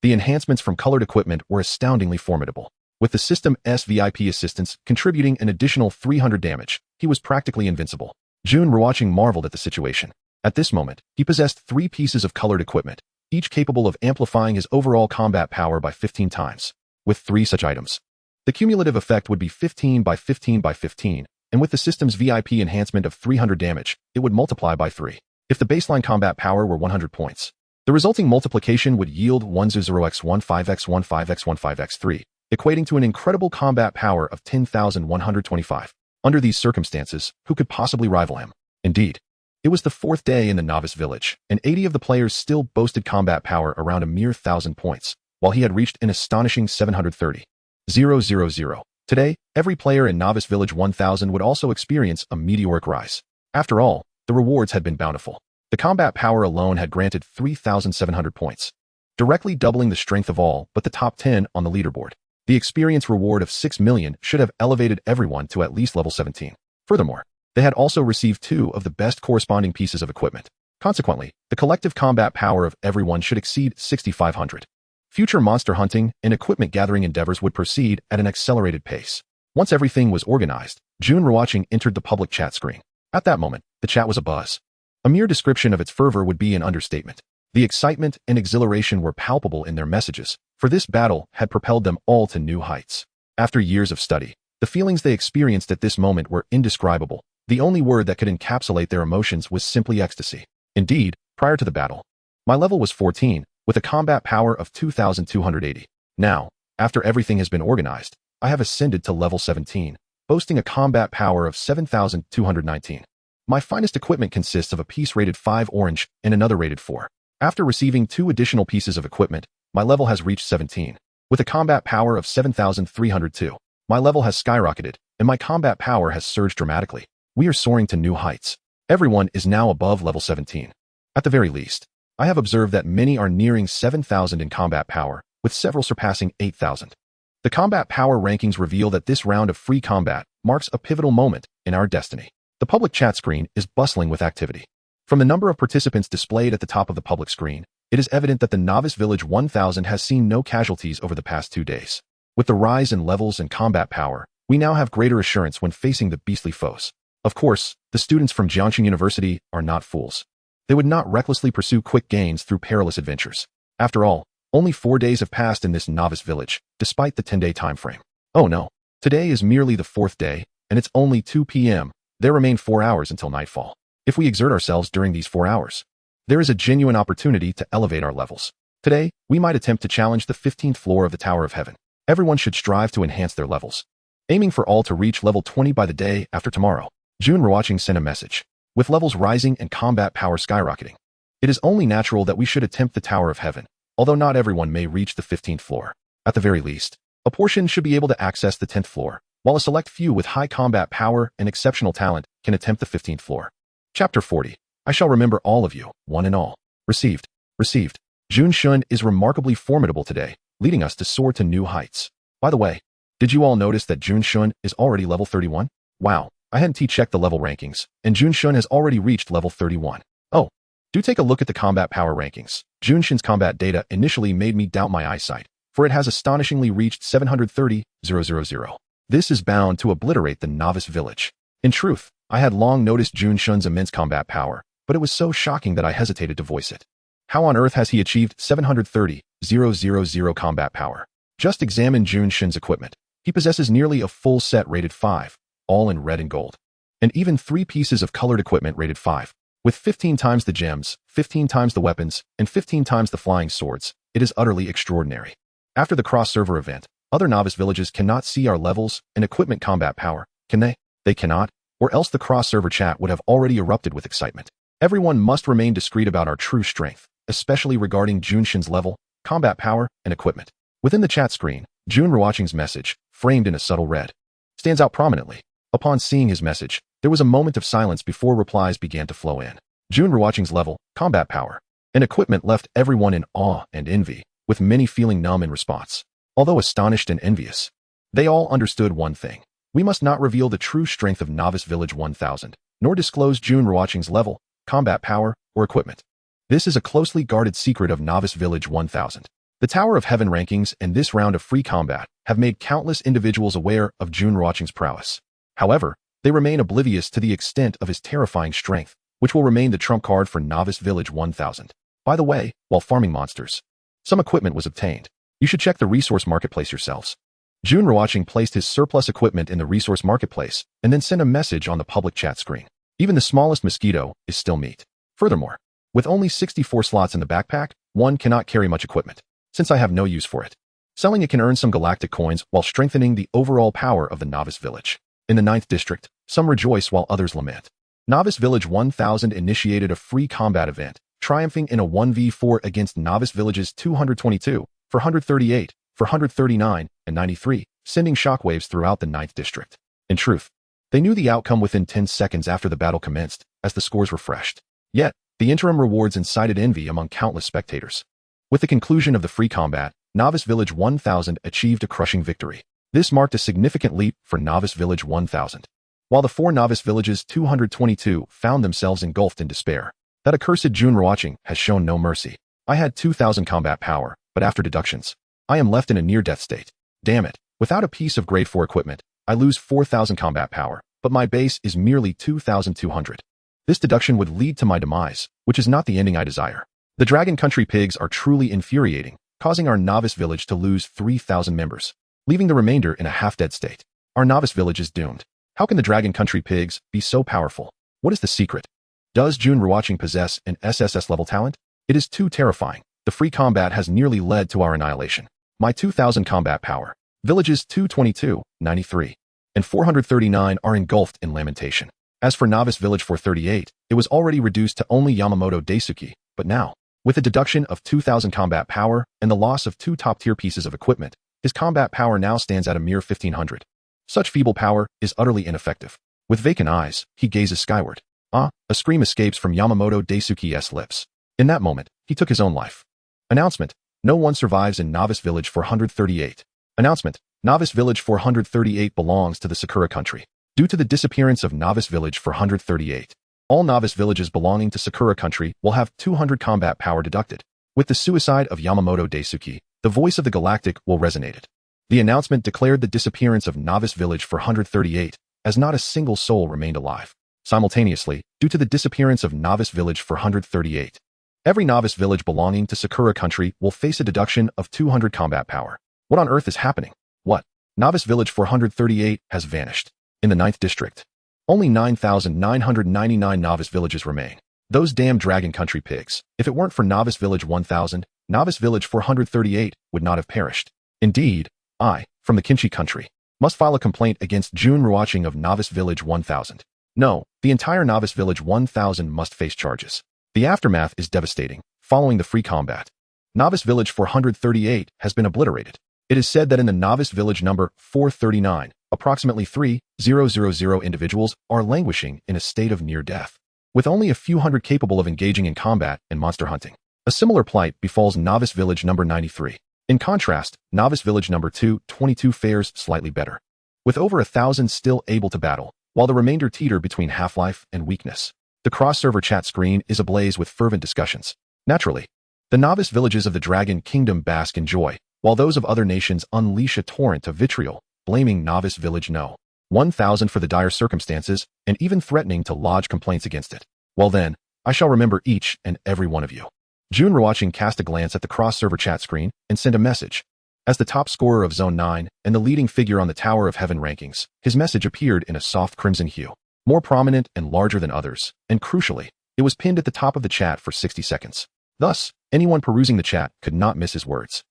The enhancements from colored equipment were astoundingly formidable. With the system's VIP assistance contributing an additional 300 damage, he was practically invincible. Jun Ruochén marveled at the situation. At this moment, he possessed 3 pieces of colored equipment, each capable of amplifying his overall combat power by 15 times. With 3 such items, the cumulative effect would be 15 by 15 by 15, and with the system's VIP enhancement of 300 damage, it would multiply by 3. If the baseline combat power were 100 points, the resulting multiplication would yield 100x15x15x15x3, equating to an incredible combat power of 10,125. Under these circumstances, who could possibly rival him? Indeed, it was the 4th day in the Novice Village, and 80 of the players still boasted combat power around a mere 1,000 points, while he had reached an astonishing 730,000. Today, every player in Novice Village 1000 would also experience a meteoric rise. After all, the rewards had been bountiful. The combat power alone had granted 3,700 points, directly doubling the strength of all but the top 10 on the leaderboard. The experience reward of 6 million should have elevated everyone to at least level 17. Furthermore, they had also received 2 of the best corresponding pieces of equipment. Consequently, the collective combat power of everyone should exceed 6,500. Future monster hunting and equipment gathering endeavors would proceed at an accelerated pace. Once everything was organized, Jun Ruochén entered the public chat screen. At that moment, the chat was abuzz. A mere description of its fervor would be an understatement. The excitement and exhilaration were palpable in their messages, for this battle had propelled them all to new heights. After years of study, the feelings they experienced at this moment were indescribable. The only word that could encapsulate their emotions was simply ecstasy. Indeed, prior to the battle, my level was 14, with a combat power of 2,280. Now, after everything has been organized, I have ascended to level 17, boasting a combat power of 7,219. My finest equipment consists of a piece rated 5 orange and another rated 4. After receiving 2 additional pieces of equipment, my level has reached 17. With a combat power of 7,302, my level has skyrocketed, and my combat power has surged dramatically. We are soaring to new heights. Everyone is now above level 17. At the very least, I have observed that many are nearing 7,000 in combat power, with several surpassing 8,000. The combat power rankings reveal that this round of free combat marks a pivotal moment in our destiny. The public chat screen is bustling with activity. From the number of participants displayed at the top of the public screen, it is evident that the Novice Village 1000 has seen no casualties over the past 2 days. With the rise in levels and combat power, we now have greater assurance when facing the beastly foes. Of course, the students from Jiangxing University are not fools. They would not recklessly pursue quick gains through perilous adventures. After all, only 4 days have passed in this Novice Village, despite the 10-day time frame. Oh no, today is merely the 4th day, and it's only 2 p.m. There remain 4 hours until nightfall. If we exert ourselves during these 4 hours, there is a genuine opportunity to elevate our levels. Today, we might attempt to challenge the 15th floor of the Tower of Heaven. Everyone should strive to enhance their levels, aiming for all to reach level 20 by the day after tomorrow. Jun Ruochén sent a message. With levels rising and combat power skyrocketing, it is only natural that we should attempt the Tower of Heaven, although not everyone may reach the 15th floor. At the very least, a portion should be able to access the 10th floor, while a select few with high combat power and exceptional talent can attempt the 15th floor. Chapter 40. I shall remember all of you, one and all. Received. Received. Jun Ruochén is remarkably formidable today, leading us to soar to new heights. By the way, did you all notice that Jun Ruochén is already level 31? Wow, I hadn't checked the level rankings, and Jun Ruochén has already reached level 31. Oh, do take a look at the combat power rankings. Jun Ruochén's combat data initially made me doubt my eyesight, for it has astonishingly reached 730,000. This is bound to obliterate the Novice Village. In truth, I had long noticed Jun Ruochén's immense combat power, but it was so shocking that I hesitated to voice it. How on earth has he achieved 730,000 combat power? Just examine Jun Ruochén's equipment. He possesses nearly a full set rated 5, all in red and gold, and even 3 pieces of colored equipment rated 5. With 15 times the gems, 15 times the weapons, and 15 times the flying swords, it is utterly extraordinary. After the cross-server event, other novice villages cannot see our levels and equipment combat power, can they? They cannot, or else the cross-server chat would have already erupted with excitement. Everyone must remain discreet about our true strength, especially regarding Jun Ruochén's level, combat power, and equipment. Within the chat screen, Jun Ruochén's message, framed in a subtle red, stands out prominently. Upon seeing his message, there was a moment of silence before replies began to flow in. Jun Ruochén's level, combat power, and equipment left everyone in awe and envy, with many feeling numb in response. Although astonished and envious, they all understood one thing. We must not reveal the true strength of Novice Village 1000, nor disclose Jun Ruochén's level, combat power, or equipment. This is a closely guarded secret of Novice Village 1000. The Tower of Heaven rankings and this round of free combat have made countless individuals aware of Jun Ruochén's prowess. However, they remain oblivious to the extent of his terrifying strength, which will remain the trump card for Novice Village 1000. By the way, while farming monsters, some equipment was obtained. You should check the resource marketplace yourselves. Jun Ruochén placed his surplus equipment in the resource marketplace and then sent a message on the public chat screen. Even the smallest mosquito is still meat. Furthermore, with only 64 slots in the backpack, one cannot carry much equipment, since I have no use for it. Selling it can earn some galactic coins while strengthening the overall power of the Novice Village. In the 9th district, some rejoice while others lament. Novice Village 1000 initiated a free combat event, triumphing in a 1v4 against Novice Villages 222, 438, 439, and 93, sending shockwaves throughout the 9th district. In truth, they knew the outcome within 10 seconds after the battle commenced, as the scores refreshed. Yet, the interim rewards incited envy among countless spectators. With the conclusion of the free combat, Novice Village 1000 achieved a crushing victory. This marked a significant leap for Novice Village 1000. While the 4 Novice Villages 222 found themselves engulfed in despair, that accursed Jun Ruochén has shown no mercy. I had 2,000 combat power, but after deductions, I am left in a near-death state. Damn it, without a piece of grade 4 equipment, I lose 4,000 combat power, but my base is merely 2,200. This deduction would lead to my demise, which is not the ending I desire. The Dragon Country pigs are truly infuriating, causing our novice village to lose 3,000 members, leaving the remainder in a half-dead state. Our novice village is doomed. How can the Dragon Country pigs be so powerful? What is the secret? Does Jun Ruochén possess an SSS level talent? It is too terrifying. The free combat has nearly led to our annihilation. My 2,000 combat power, villages 222, 93, and 439 are engulfed in lamentation. As for novice village 438, it was already reduced to only Yamamoto Daisuke, but now, with a deduction of 2,000 combat power and the loss of 2 top-tier pieces of equipment, his combat power now stands at a mere 1,500. Such feeble power is utterly ineffective. With vacant eyes, he gazes skyward. A scream escapes from Yamamoto Daisuke's lips. In that moment, he took his own life. Announcement: no one survives in Novice Village 438. Announcement: Novice Village 438 belongs to the Sakura Country. Due to the disappearance of Novice Village 438, all novice villages belonging to Sakura Country will have 200 combat power deducted. With the suicide of Yamamoto Daisuke, the voice of the Galactic will resonate. The announcement declared the disappearance of Novice Village 438, as not a single soul remained alive. Simultaneously, due to the disappearance of Novice Village 438, every novice village belonging to Sakura Country will face a deduction of 200 combat power. What on earth is happening? What? Novice Village 438 has vanished. In the 9th district, only 9,999 novice villages remain. Those damn Dragon Country pigs. If it weren't for Novice Village 1000, Novice Village 438 would not have perished. Indeed, I, from the Kinshi Country, must file a complaint against Jun Ruochén of Novice Village 1000. No, the entire Novice Village 1000 must face charges. The aftermath is devastating. Following the free combat, Novice Village 438 has been obliterated. It is said that in the Novice Village number 439, approximately 3,000 individuals are languishing in a state of near death, with only a few hundred capable of engaging in combat and monster hunting. A similar plight befalls Novice Village number 93. In contrast, Novice Village number 222 fares slightly better, with over 1,000 still able to battle, while the remainder teeter between half-life and weakness. The cross-server chat screen is ablaze with fervent discussions. Naturally, the novice villages of the Dragon Kingdom bask in joy, while those of other nations unleash a torrent of vitriol, blaming Novice Village No. 1000 for the dire circumstances and even threatening to lodge complaints against it. Well then, I shall remember each and every one of you. Jun Ruochén cast a glance at the cross-server chat screen and sent a message. As the top scorer of Zone 9 and the leading figure on the Tower of Heaven rankings, his message appeared in a soft crimson hue, more prominent and larger than others, and crucially, it was pinned at the top of the chat for 60 seconds. Thus, anyone perusing the chat could not miss his words.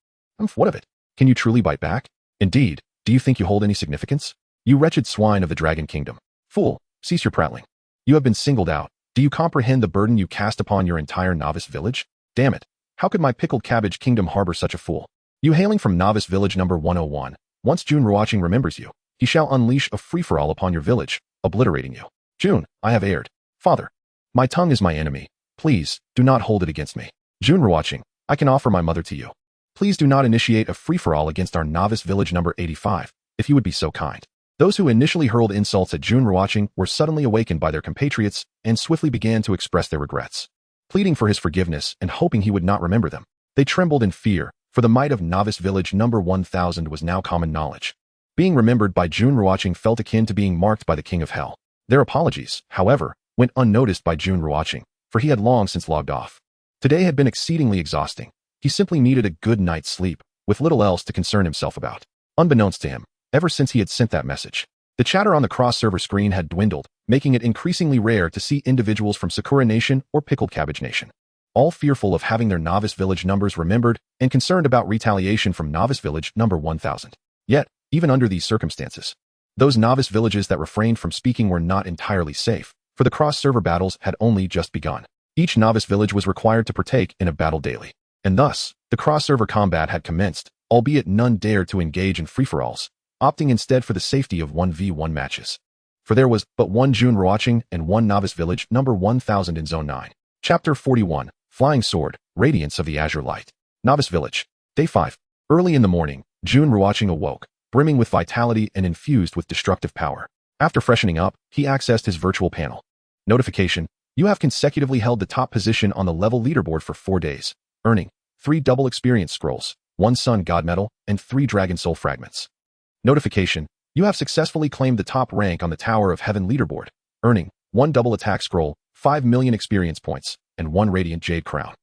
What of it? Can you truly bite back? Indeed, do you think you hold any significance? You wretched swine of the Dragon Kingdom. Fool, cease your prattling. You have been singled out. Do you comprehend the burden you cast upon your entire novice village? Damn it, how could my pickled cabbage kingdom harbor such a fool? You hailing from Novice Village number 101, once Jun Ruochén remembers you, he shall unleash a free-for-all upon your village, obliterating you. Jun, I have erred. Father, my tongue is my enemy. Please, do not hold it against me. Jun Ruochén, I can offer my mother to you. Please do not initiate a free-for-all against our Novice Village number 85, if you would be so kind. Those who initially hurled insults at Jun Ruochén were suddenly awakened by their compatriots and swiftly began to express their regrets, pleading for his forgiveness and hoping he would not remember them. They trembled in fear, for the might of Novice Village number 1000 was now common knowledge. Being remembered by Jun Ruochén felt akin to being marked by the King of Hell. Their apologies, however, went unnoticed by Jun Ruochén, for he had long since logged off. Today had been exceedingly exhausting. He simply needed a good night's sleep, with little else to concern himself about. Unbeknownst to him, ever since he had sent that message, the chatter on the cross-server screen had dwindled, making it increasingly rare to see individuals from Sakura Nation or Pickled Cabbage Nation, all fearful of having their Novice Village numbers remembered and concerned about retaliation from Novice Village number 1000. Yet, even under these circumstances, those novice villages that refrained from speaking were not entirely safe, for the cross-server battles had only just begun. Each novice village was required to partake in a battle daily, and thus, the cross-server combat had commenced, albeit none dared to engage in free-for-alls, opting instead for the safety of 1v1 matches. For there was but one Jun Ruochén and one novice village number 1000 in Zone 9. Chapter 41, Flying Sword, Radiance of the Azure Light. Novice Village. Day 5. Early in the morning, Jun Ruochén awoke, brimming with vitality and infused with destructive power. After freshening up, he accessed his virtual panel. Notification: you have consecutively held the top position on the level leaderboard for 4 days, earning 3 double experience scrolls, 1 Sun God Medal, and 3 Dragon Soul Fragments. Notification: you have successfully claimed the top rank on the Tower of Heaven leaderboard, earning 1 double attack scroll, 5 million experience points, and 1 radiant jade crown.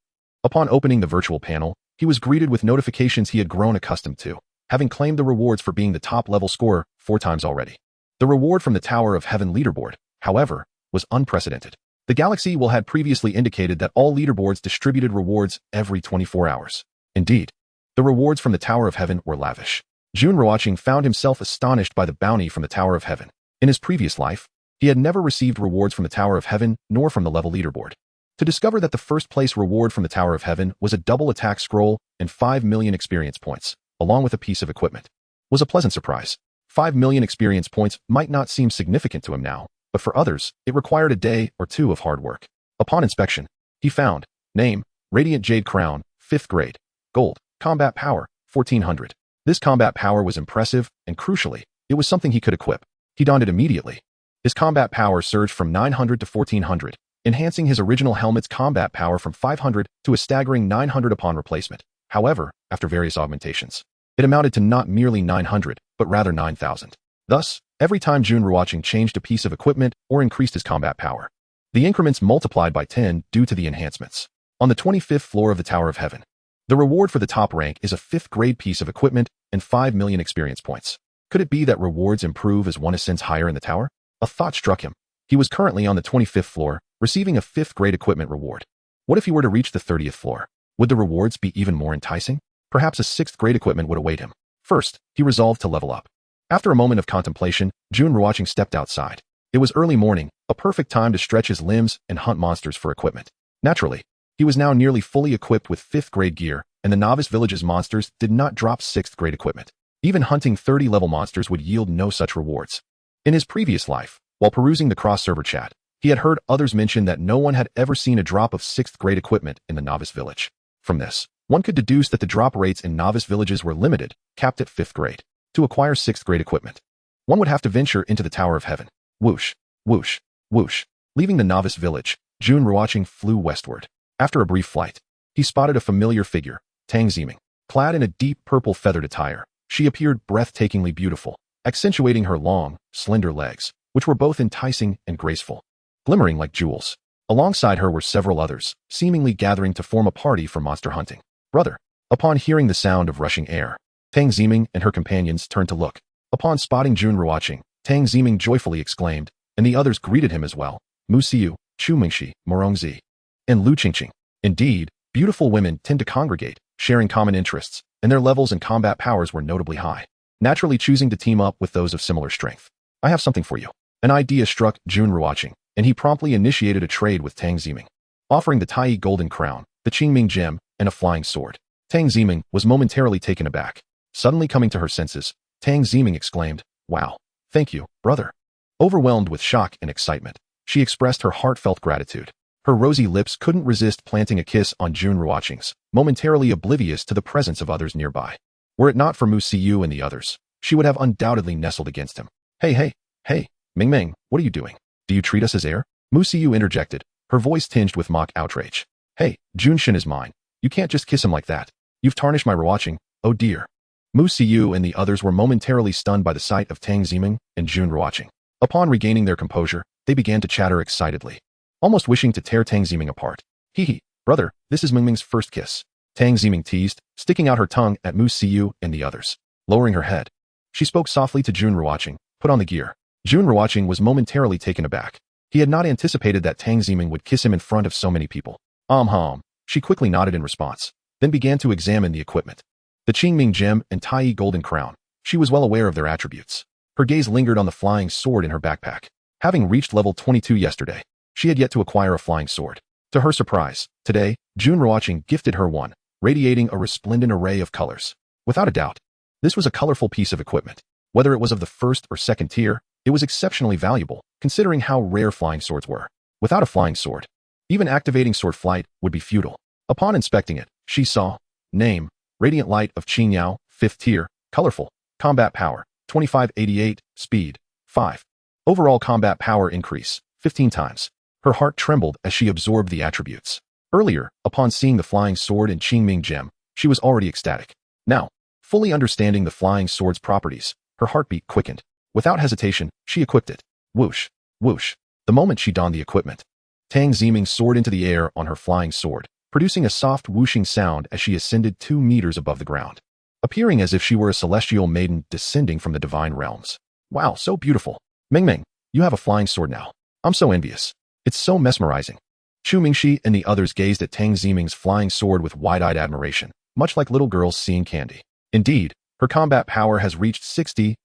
Upon opening the virtual panel, he was greeted with notifications he had grown accustomed to, having claimed the rewards for being the top-level scorer 4 times already. The reward from the Tower of Heaven leaderboard, however, was unprecedented. The Galaxy Will had previously indicated that all leaderboards distributed rewards every 24 hours. Indeed, the rewards from the Tower of Heaven were lavish. Jun Ruochén found himself astonished by the bounty from the Tower of Heaven. In his previous life, he had never received rewards from the Tower of Heaven nor from the level leaderboard. To discover that the first-place reward from the Tower of Heaven was a double attack scroll and 5 million experience points, along with a piece of equipment, was a pleasant surprise. 5 million experience points might not seem significant to him now, but for others, it required a day or 2 of hard work. Upon inspection, he found, name, Radiant Jade Crown, 5th grade, gold, combat power, 1400. This combat power was impressive, and crucially, it was something he could equip. He donned it immediately. His combat power surged from 900 to 1400, enhancing his original helmet's combat power from 500 to a staggering 900 upon replacement. However, after various augmentations, it amounted to not merely 900, but rather 9,000. Thus, every time Jun Ruochén changed a piece of equipment or increased his combat power, the increments multiplied by 10 due to the enhancements. On the 25th floor of the Tower of Heaven, the reward for the top rank is a 5th grade piece of equipment and 5 million experience points. Could it be that rewards improve as one ascends higher in the tower? A thought struck him. He was currently on the 25th floor, receiving a 5th grade equipment reward. What if he were to reach the 30th floor? Would the rewards be even more enticing? Perhaps a 6th grade equipment would await him. First, he resolved to level up. After a moment of contemplation, Jun Ruochén stepped outside. It was early morning, a perfect time to stretch his limbs and hunt monsters for equipment. Naturally, he was now nearly fully equipped with 5th grade gear, and the novice village's monsters did not drop 6th grade equipment. Even hunting 30-level monsters would yield no such rewards. In his previous life, while perusing the cross-server chat, he had heard others mention that no one had ever seen a drop of 6th grade equipment in the novice village. From this, one could deduce that the drop rates in novice villages were limited, capped at 5th grade. To acquire 6th grade equipment, one would have to venture into the Tower of Heaven. Whoosh, whoosh, whoosh. Leaving the novice village, Jun Ruochén flew westward. After a brief flight, he spotted a familiar figure, Tang Ziming. Clad in a deep purple feathered attire, she appeared breathtakingly beautiful, accentuating her long, slender legs, which were both enticing and graceful, glimmering like jewels. Alongside her were several others, seemingly gathering to form a party for monster hunting. Brother. Upon hearing the sound of rushing air, Tang Ziming and her companions turned to look. Upon spotting Jun Ruochén, Tang Ziming joyfully exclaimed, and the others greeted him as well. Mu Siu, Chu Mingxi, Morongzi, and Lu Qingqing. Indeed, beautiful women tend to congregate, sharing common interests, and their levels and combat powers were notably high, naturally choosing to team up with those of similar strength. I have something for you. An idea struck Jun Ruochén, and he promptly initiated a trade with Tang Ziming, offering the Tai Golden Crown, the Qingming Gem, and a flying sword. Tang Ziming was momentarily taken aback. Suddenly coming to her senses, Tang Ziming exclaimed, "Wow, thank you, brother." Overwhelmed with shock and excitement, she expressed her heartfelt gratitude. Her rosy lips couldn't resist planting a kiss on Jun Ruochén's, momentarily oblivious to the presence of others nearby. Were it not for Mu Siu and the others, she would have undoubtedly nestled against him. Hey, Ming Ming, what are you doing? Do you treat us as air? Mu Siu interjected, her voice tinged with mock outrage. Hey, Junshin is mine. You can't just kiss him like that. You've tarnished my Ruochén, oh dear. Mu Siu and the others were momentarily stunned by the sight of Tang Ziming and Jun Ruochén. Upon regaining their composure, they began to chatter excitedly, almost wishing to tear Tang Ziming apart. Hee, brother, this is Ming Ming's first kiss. Tang Ziming teased, sticking out her tongue at Mu Siu and the others. Lowering her head, she spoke softly to Jun Ruochén, put on the gear. Jun Ruochén was momentarily taken aback. He had not anticipated that Tang Ziming would kiss him in front of so many people. She quickly nodded in response, then began to examine the equipment. The Qingming Gem and Tai Golden Crown. She was well aware of their attributes. Her gaze lingered on the flying sword in her backpack. Having reached level 22 yesterday, she had yet to acquire a flying sword. To her surprise, today, Jun Ruochén gifted her one, radiating a resplendent array of colors. Without a doubt, this was a colorful piece of equipment. Whether it was of the 1st or 2nd tier, it was exceptionally valuable, considering how rare flying swords were. Without a flying sword, even activating sword flight would be futile. Upon inspecting it, she saw, name, Radiant Light of Qingyao, 5th tier, colorful, combat power, 2588, speed, 5. Overall combat power increase, 15 times. Her heart trembled as she absorbed the attributes. Earlier, upon seeing the flying sword and Qingming Gem, she was already ecstatic. Now, fully understanding the flying sword's properties, her heartbeat quickened. Without hesitation, she equipped it. Whoosh, whoosh. The moment she donned the equipment, Tang Ziming soared into the air on her flying sword, producing a soft whooshing sound as she ascended 2 meters above the ground, appearing as if she were a celestial maiden descending from the divine realms. Wow, so beautiful. Ming Ming, you have a flying sword now. I'm so envious. It's so mesmerizing. Chu Mingxi and the others gazed at Tang Ziming's flying sword with wide-eyed admiration, much like little girls seeing candy. Indeed, her combat power has reached 60,000.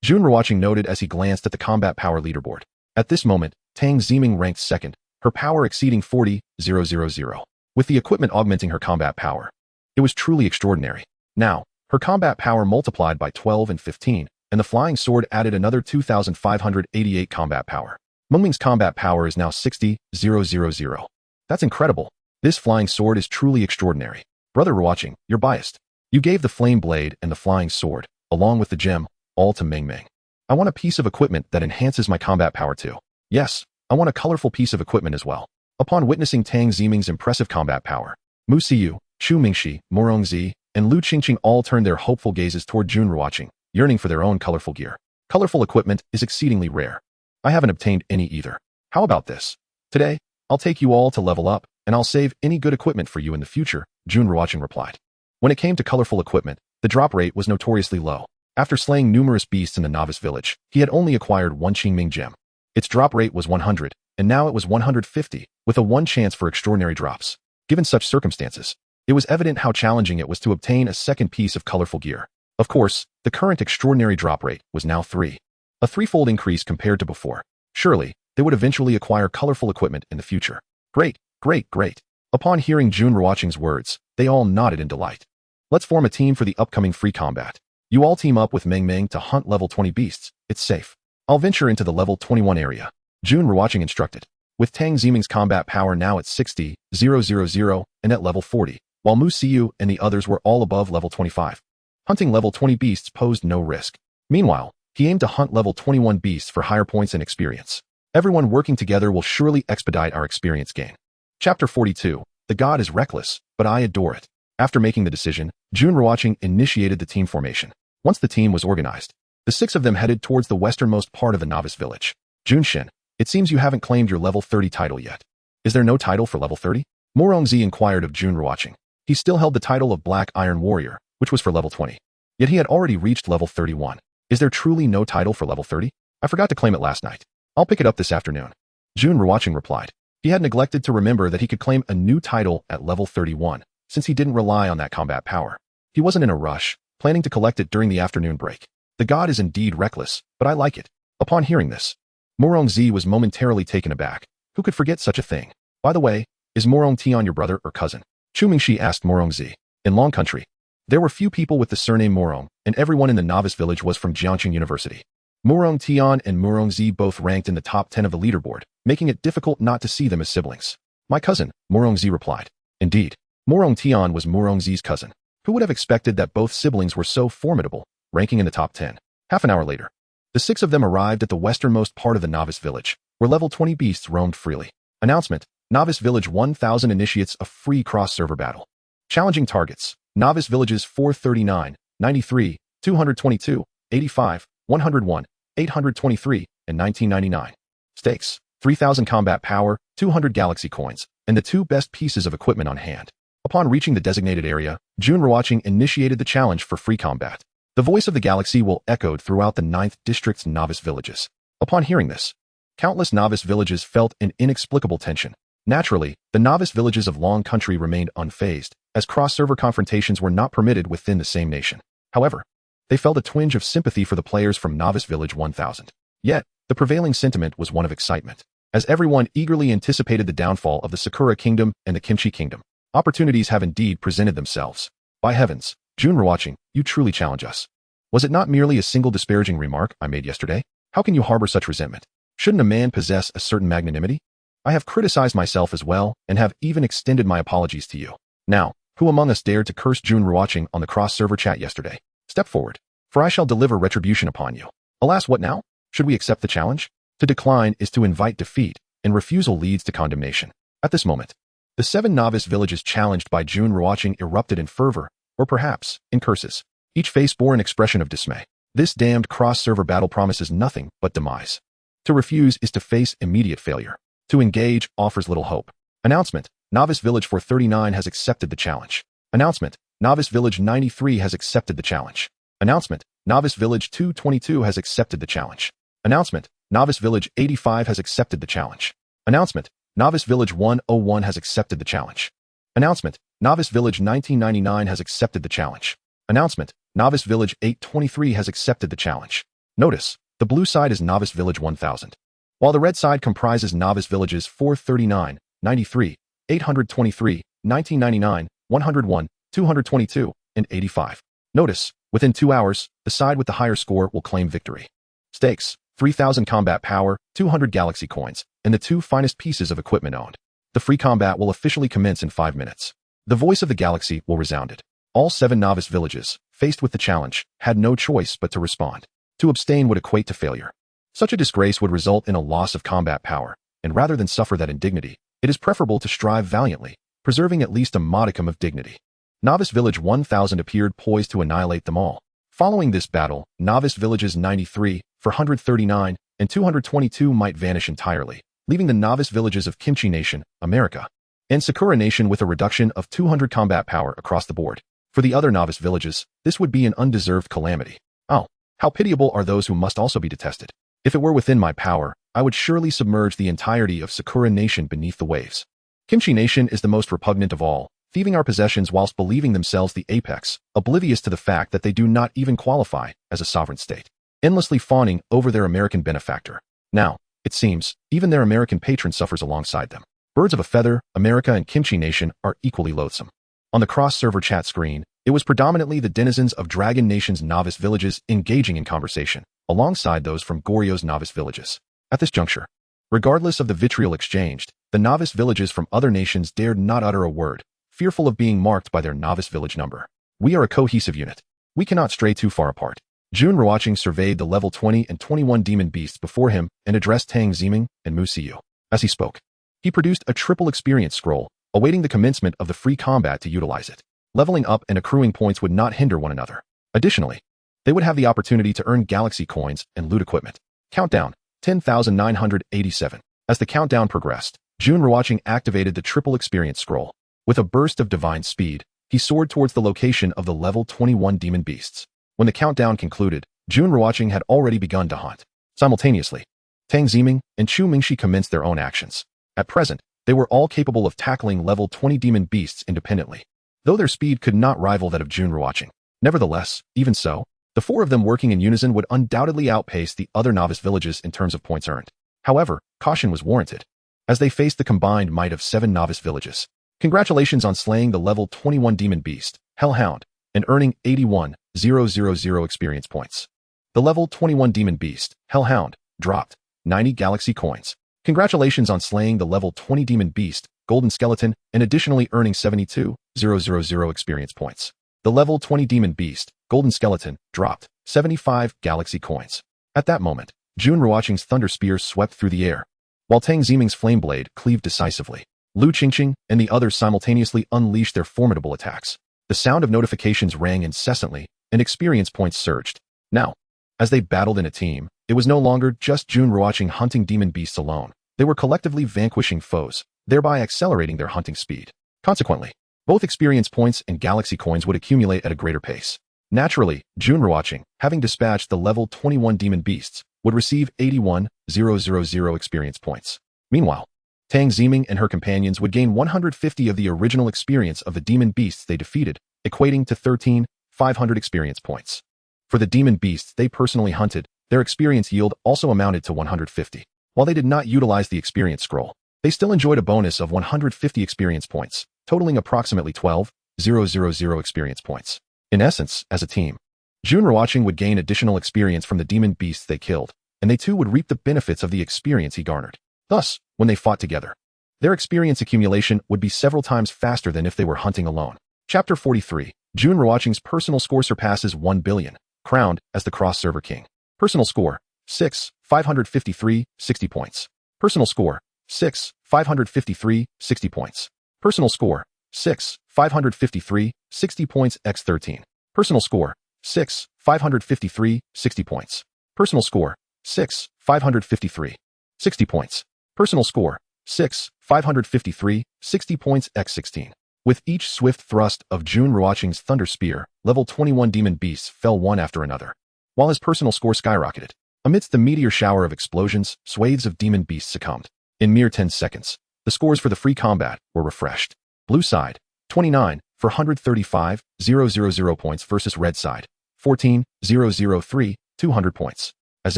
Jun Ruochén noted as he glanced at the combat power leaderboard. At this moment, Tang Ziming ranked second, her power exceeding 40,000, with the equipment augmenting her combat power. It was truly extraordinary. Now, her combat power multiplied by 12 and 15, and the flying sword added another 2,588 combat power. Mengming's combat power is now 60,000. That's incredible. This flying sword is truly extraordinary. Brother Ruochén, you're biased. You gave the flame blade and the flying sword, along with the gem, all to Ming Ming. I want a piece of equipment that enhances my combat power too. Yes, I want a colorful piece of equipment as well. Upon witnessing Tang Ziming's impressive combat power, Mu Siyu, Chu Mingxi, Morongzi, and Lu Qingqing all turned their hopeful gazes toward Jun Ruochén, yearning for their own colorful gear. Colorful equipment is exceedingly rare. I haven't obtained any either. How about this? Today, I'll take you all to level up, and I'll save any good equipment for you in the future, Jun Ruochén replied. When it came to colorful equipment, the drop rate was notoriously low. After slaying numerous beasts in the novice village, he had only acquired one Qingming gem. Its drop rate was 100, and now it was 150, with a 1 chance for extraordinary drops. Given such circumstances, it was evident how challenging it was to obtain a second piece of colorful gear. Of course, the current extraordinary drop rate was now 3. A 3-fold increase compared to before. Surely, they would eventually acquire colorful equipment in the future. Great, great, great. Upon hearing Jun Ruochén's words, they all nodded in delight. Let's form a team for the upcoming free combat. You all team up with Ming Ming to hunt level 20 beasts. It's safe. I'll venture into the level 21 area. Jun Ruochén instructed. With Tang Ziming's combat power now at 60,000 and at level 40, while Mu Siyu and the others were all above level 25. Hunting level 20 beasts posed no risk. Meanwhile, he aimed to hunt level 21 beasts for higher points and experience. Everyone working together will surely expedite our experience gain. Chapter 42. The god is reckless, but I adore it. After making the decision, Jun Ruochén initiated the team formation. Once the team was organized, the 6 of them headed towards the westernmost part of the novice village. Junshin, it seems you haven't claimed your level 30 title yet. Is there no title for level 30? Morongzi inquired of Jun Ruochén. He still held the title of Black Iron Warrior, which was for level 20. Yet he had already reached level 31. Is there truly no title for level 30? I forgot to claim it last night. I'll pick it up this afternoon. Jun Ruochén replied. He had neglected to remember that he could claim a new title at level 31, since he didn't rely on that combat power. He wasn't in a rush, planning to collect it during the afternoon break. The god is indeed reckless, but I like it. Upon hearing this, Morongzi was momentarily taken aback. Who could forget such a thing? By the way, is Morong Tian your brother or cousin? Chu Mingxi asked Morongzi. In Long Country, there were few people with the surname Morong, and everyone in the novice village was from Jiangqing University. Morong Tian and Morongzi both ranked in the top 10 of the leaderboard, making it difficult not to see them as siblings. My cousin, Morongzi replied. Indeed, Morong Tian was Morongzi's cousin. Who would have expected that both siblings were so formidable, ranking in the top 10? Half an hour later, the 6 of them arrived at the westernmost part of the novice village, where level 20 beasts roamed freely. Announcement: Novice Village 1000 initiates a free cross-server battle. Challenging targets: Novice Villages 439, 93, 222, 85, 101, 823, and 1999. Stakes: 3,000 combat power, 200 galaxy coins, and the 2 best pieces of equipment on hand. Upon reaching the designated area, Jun Ruochén initiated the challenge for free combat. The voice of the galaxy will echoed throughout the 9th District's novice villages. Upon hearing this, countless novice villages felt an inexplicable tension. Naturally, the novice villages of Long Country remained unfazed, as cross-server confrontations were not permitted within the same nation. However, they felt a twinge of sympathy for the players from Novice Village 1000. Yet, the prevailing sentiment was one of excitement, as everyone eagerly anticipated the downfall of the Sakura Kingdom and the Kimchi Kingdom. Opportunities have indeed presented themselves. By heavens, Jun Ruochén, you truly challenge us. Was it not merely a single disparaging remark I made yesterday? How can you harbor such resentment? Shouldn't a man possess a certain magnanimity? I have criticized myself as well, and have even extended my apologies to you. Now, who among us dared to curse Jun Ruochén on the cross-server chat yesterday? Step forward, for I shall deliver retribution upon you. Alas, what now? Should we accept the challenge? To decline is to invite defeat, and refusal leads to condemnation. At this moment, the 7 novice villages challenged by Jun Ruochén erupted in fervor, or perhaps, in curses. Each face bore an expression of dismay. This damned cross-server battle promises nothing but demise. To refuse is to face immediate failure. To engage offers little hope. Announcement: Novice Village 439 has accepted the challenge. Announcement: Novice Village 93 has accepted the challenge. Announcement: Novice Village 222 has accepted the challenge. Announcement: Novice Village 85 has accepted the challenge. Announcement: Novice Village 101 has accepted the challenge. Announcement: Novice Village 1999 has accepted the challenge. Announcement: Novice Village 823 has accepted the challenge. Notice: the blue side is Novice Village 1000, while the red side comprises Novice Villages 439, 93, 823, 1999, 101, 222, and 85. Notice: within 2 hours, the side with the higher score will claim victory. Stakes: 3,000 combat power, 200 galaxy coins, and the 2 finest pieces of equipment owned. The free combat will officially commence in 5 minutes. The voice of the galaxy will resound. All 7 novice villages, faced with the challenge, had no choice but to respond. To abstain would equate to failure. Such a disgrace would result in a loss of combat power, and rather than suffer that indignity, it is preferable to strive valiantly, preserving at least a modicum of dignity. Novice Village 1000 appeared poised to annihilate them all. Following this battle, Novice Villages 93, 439, and 222 might vanish entirely, leaving the Novice Villages of Kimchi Nation, America, and Sakura Nation with a reduction of 200 combat power across the board. For the other Novice Villages, this would be an undeserved calamity. Oh, how pitiable are those who must also be detested. If it were within my power, I would surely submerge the entirety of Sakura Nation beneath the waves. Kimchi Nation is the most repugnant of all, thieving our possessions whilst believing themselves the apex, oblivious to the fact that they do not even qualify as a sovereign state, endlessly fawning over their American benefactor. Now, it seems, even their American patron suffers alongside them. Birds of a feather, America and Kimchi Nation are equally loathsome. On the cross-server chat screen, it was predominantly the denizens of Dragon Nation's novice villages engaging in conversation, alongside those from Goryo's novice villages. At this juncture, regardless of the vitriol exchanged, the novice villages from other nations dared not utter a word, fearful of being marked by their novice village number. We are a cohesive unit. We cannot stray too far apart. Jun Ruochén surveyed the level 20 and 21 demon beasts before him and addressed Tang Ziming and Mu Siyu. As he spoke, he produced a triple experience scroll, awaiting the commencement of the free combat to utilize it. Leveling up and accruing points would not hinder one another. Additionally, they would have the opportunity to earn galaxy coins and loot equipment. Countdown: 10,987. As the countdown progressed, Jun Ruochén activated the triple experience scroll. With a burst of divine speed, he soared towards the location of the level 21 demon beasts. When the countdown concluded, Jun Ruochén had already begun to hunt. Simultaneously, Tang Ziming and Chu Mingxi commenced their own actions. At present, they were all capable of tackling level 20 demon beasts independently, though their speed could not rival that of Jun Ruochén. Nevertheless, even so, the 4 of them working in unison would undoubtedly outpace the other novice villages in terms of points earned. However, caution was warranted, as they faced the combined might of 7 novice villages. Congratulations on slaying the level 21 demon beast, Hellhound, and earning 81,000 experience points. The level 21 demon beast, Hellhound, dropped 90 galaxy coins. Congratulations on slaying the level 20 demon beast, Golden Skeleton, and additionally earning 72,000 experience points. The level 20 demon beast, Golden Skeleton, dropped 75 galaxy coins. At that moment, Jun Ruochén's thunder spear swept through the air, while Tang Ziming's flame blade cleaved decisively. Lu Qingqing and the others simultaneously unleashed their formidable attacks. The sound of notifications rang incessantly, and experience points surged. Now, as they battled in a team, it was no longer just Jun Ruochén hunting demon beasts alone. They were collectively vanquishing foes, thereby accelerating their hunting speed. Consequently, both experience points and galaxy coins would accumulate at a greater pace. Naturally, Jun Ruochén, having dispatched the level 21 demon beasts, would receive 81,000 experience points. Meanwhile, Tang Ziming and her companions would gain 150 of the original experience of the demon beasts they defeated, equating to 13,500 experience points. For the demon beasts they personally hunted, their experience yield also amounted to 150. While they did not utilize the experience scroll, they still enjoyed a bonus of 150 experience points, totaling approximately 12,000 experience points. In essence, as a team, Jun Ruochén would gain additional experience from the demon beasts they killed, and they too would reap the benefits of the experience he garnered. Thus, when they fought together, their experience accumulation would be several times faster than if they were hunting alone. Chapter 43. Jun Ruochén's personal score surpasses 1 billion, crowned as the cross-server king. Personal score, 6,553, 60 points. Personal score, 6,553, 60 points. Personal score, 6,553, 60 points x 13. Personal score, 6,553, 60 points. Personal score, 6,553, 60 points. Personal score, 6, 553, 60 points x 16. With each swift thrust of Jun Ruochén's Thunder Spear, level 21 demon beasts fell one after another, while his personal score skyrocketed. Amidst the meteor shower of explosions, swathes of demon beasts succumbed. In mere 10 seconds, the scores for the free combat were refreshed. Blue side, 29 for 135,000 points versus red side, 14,003, 200 points. As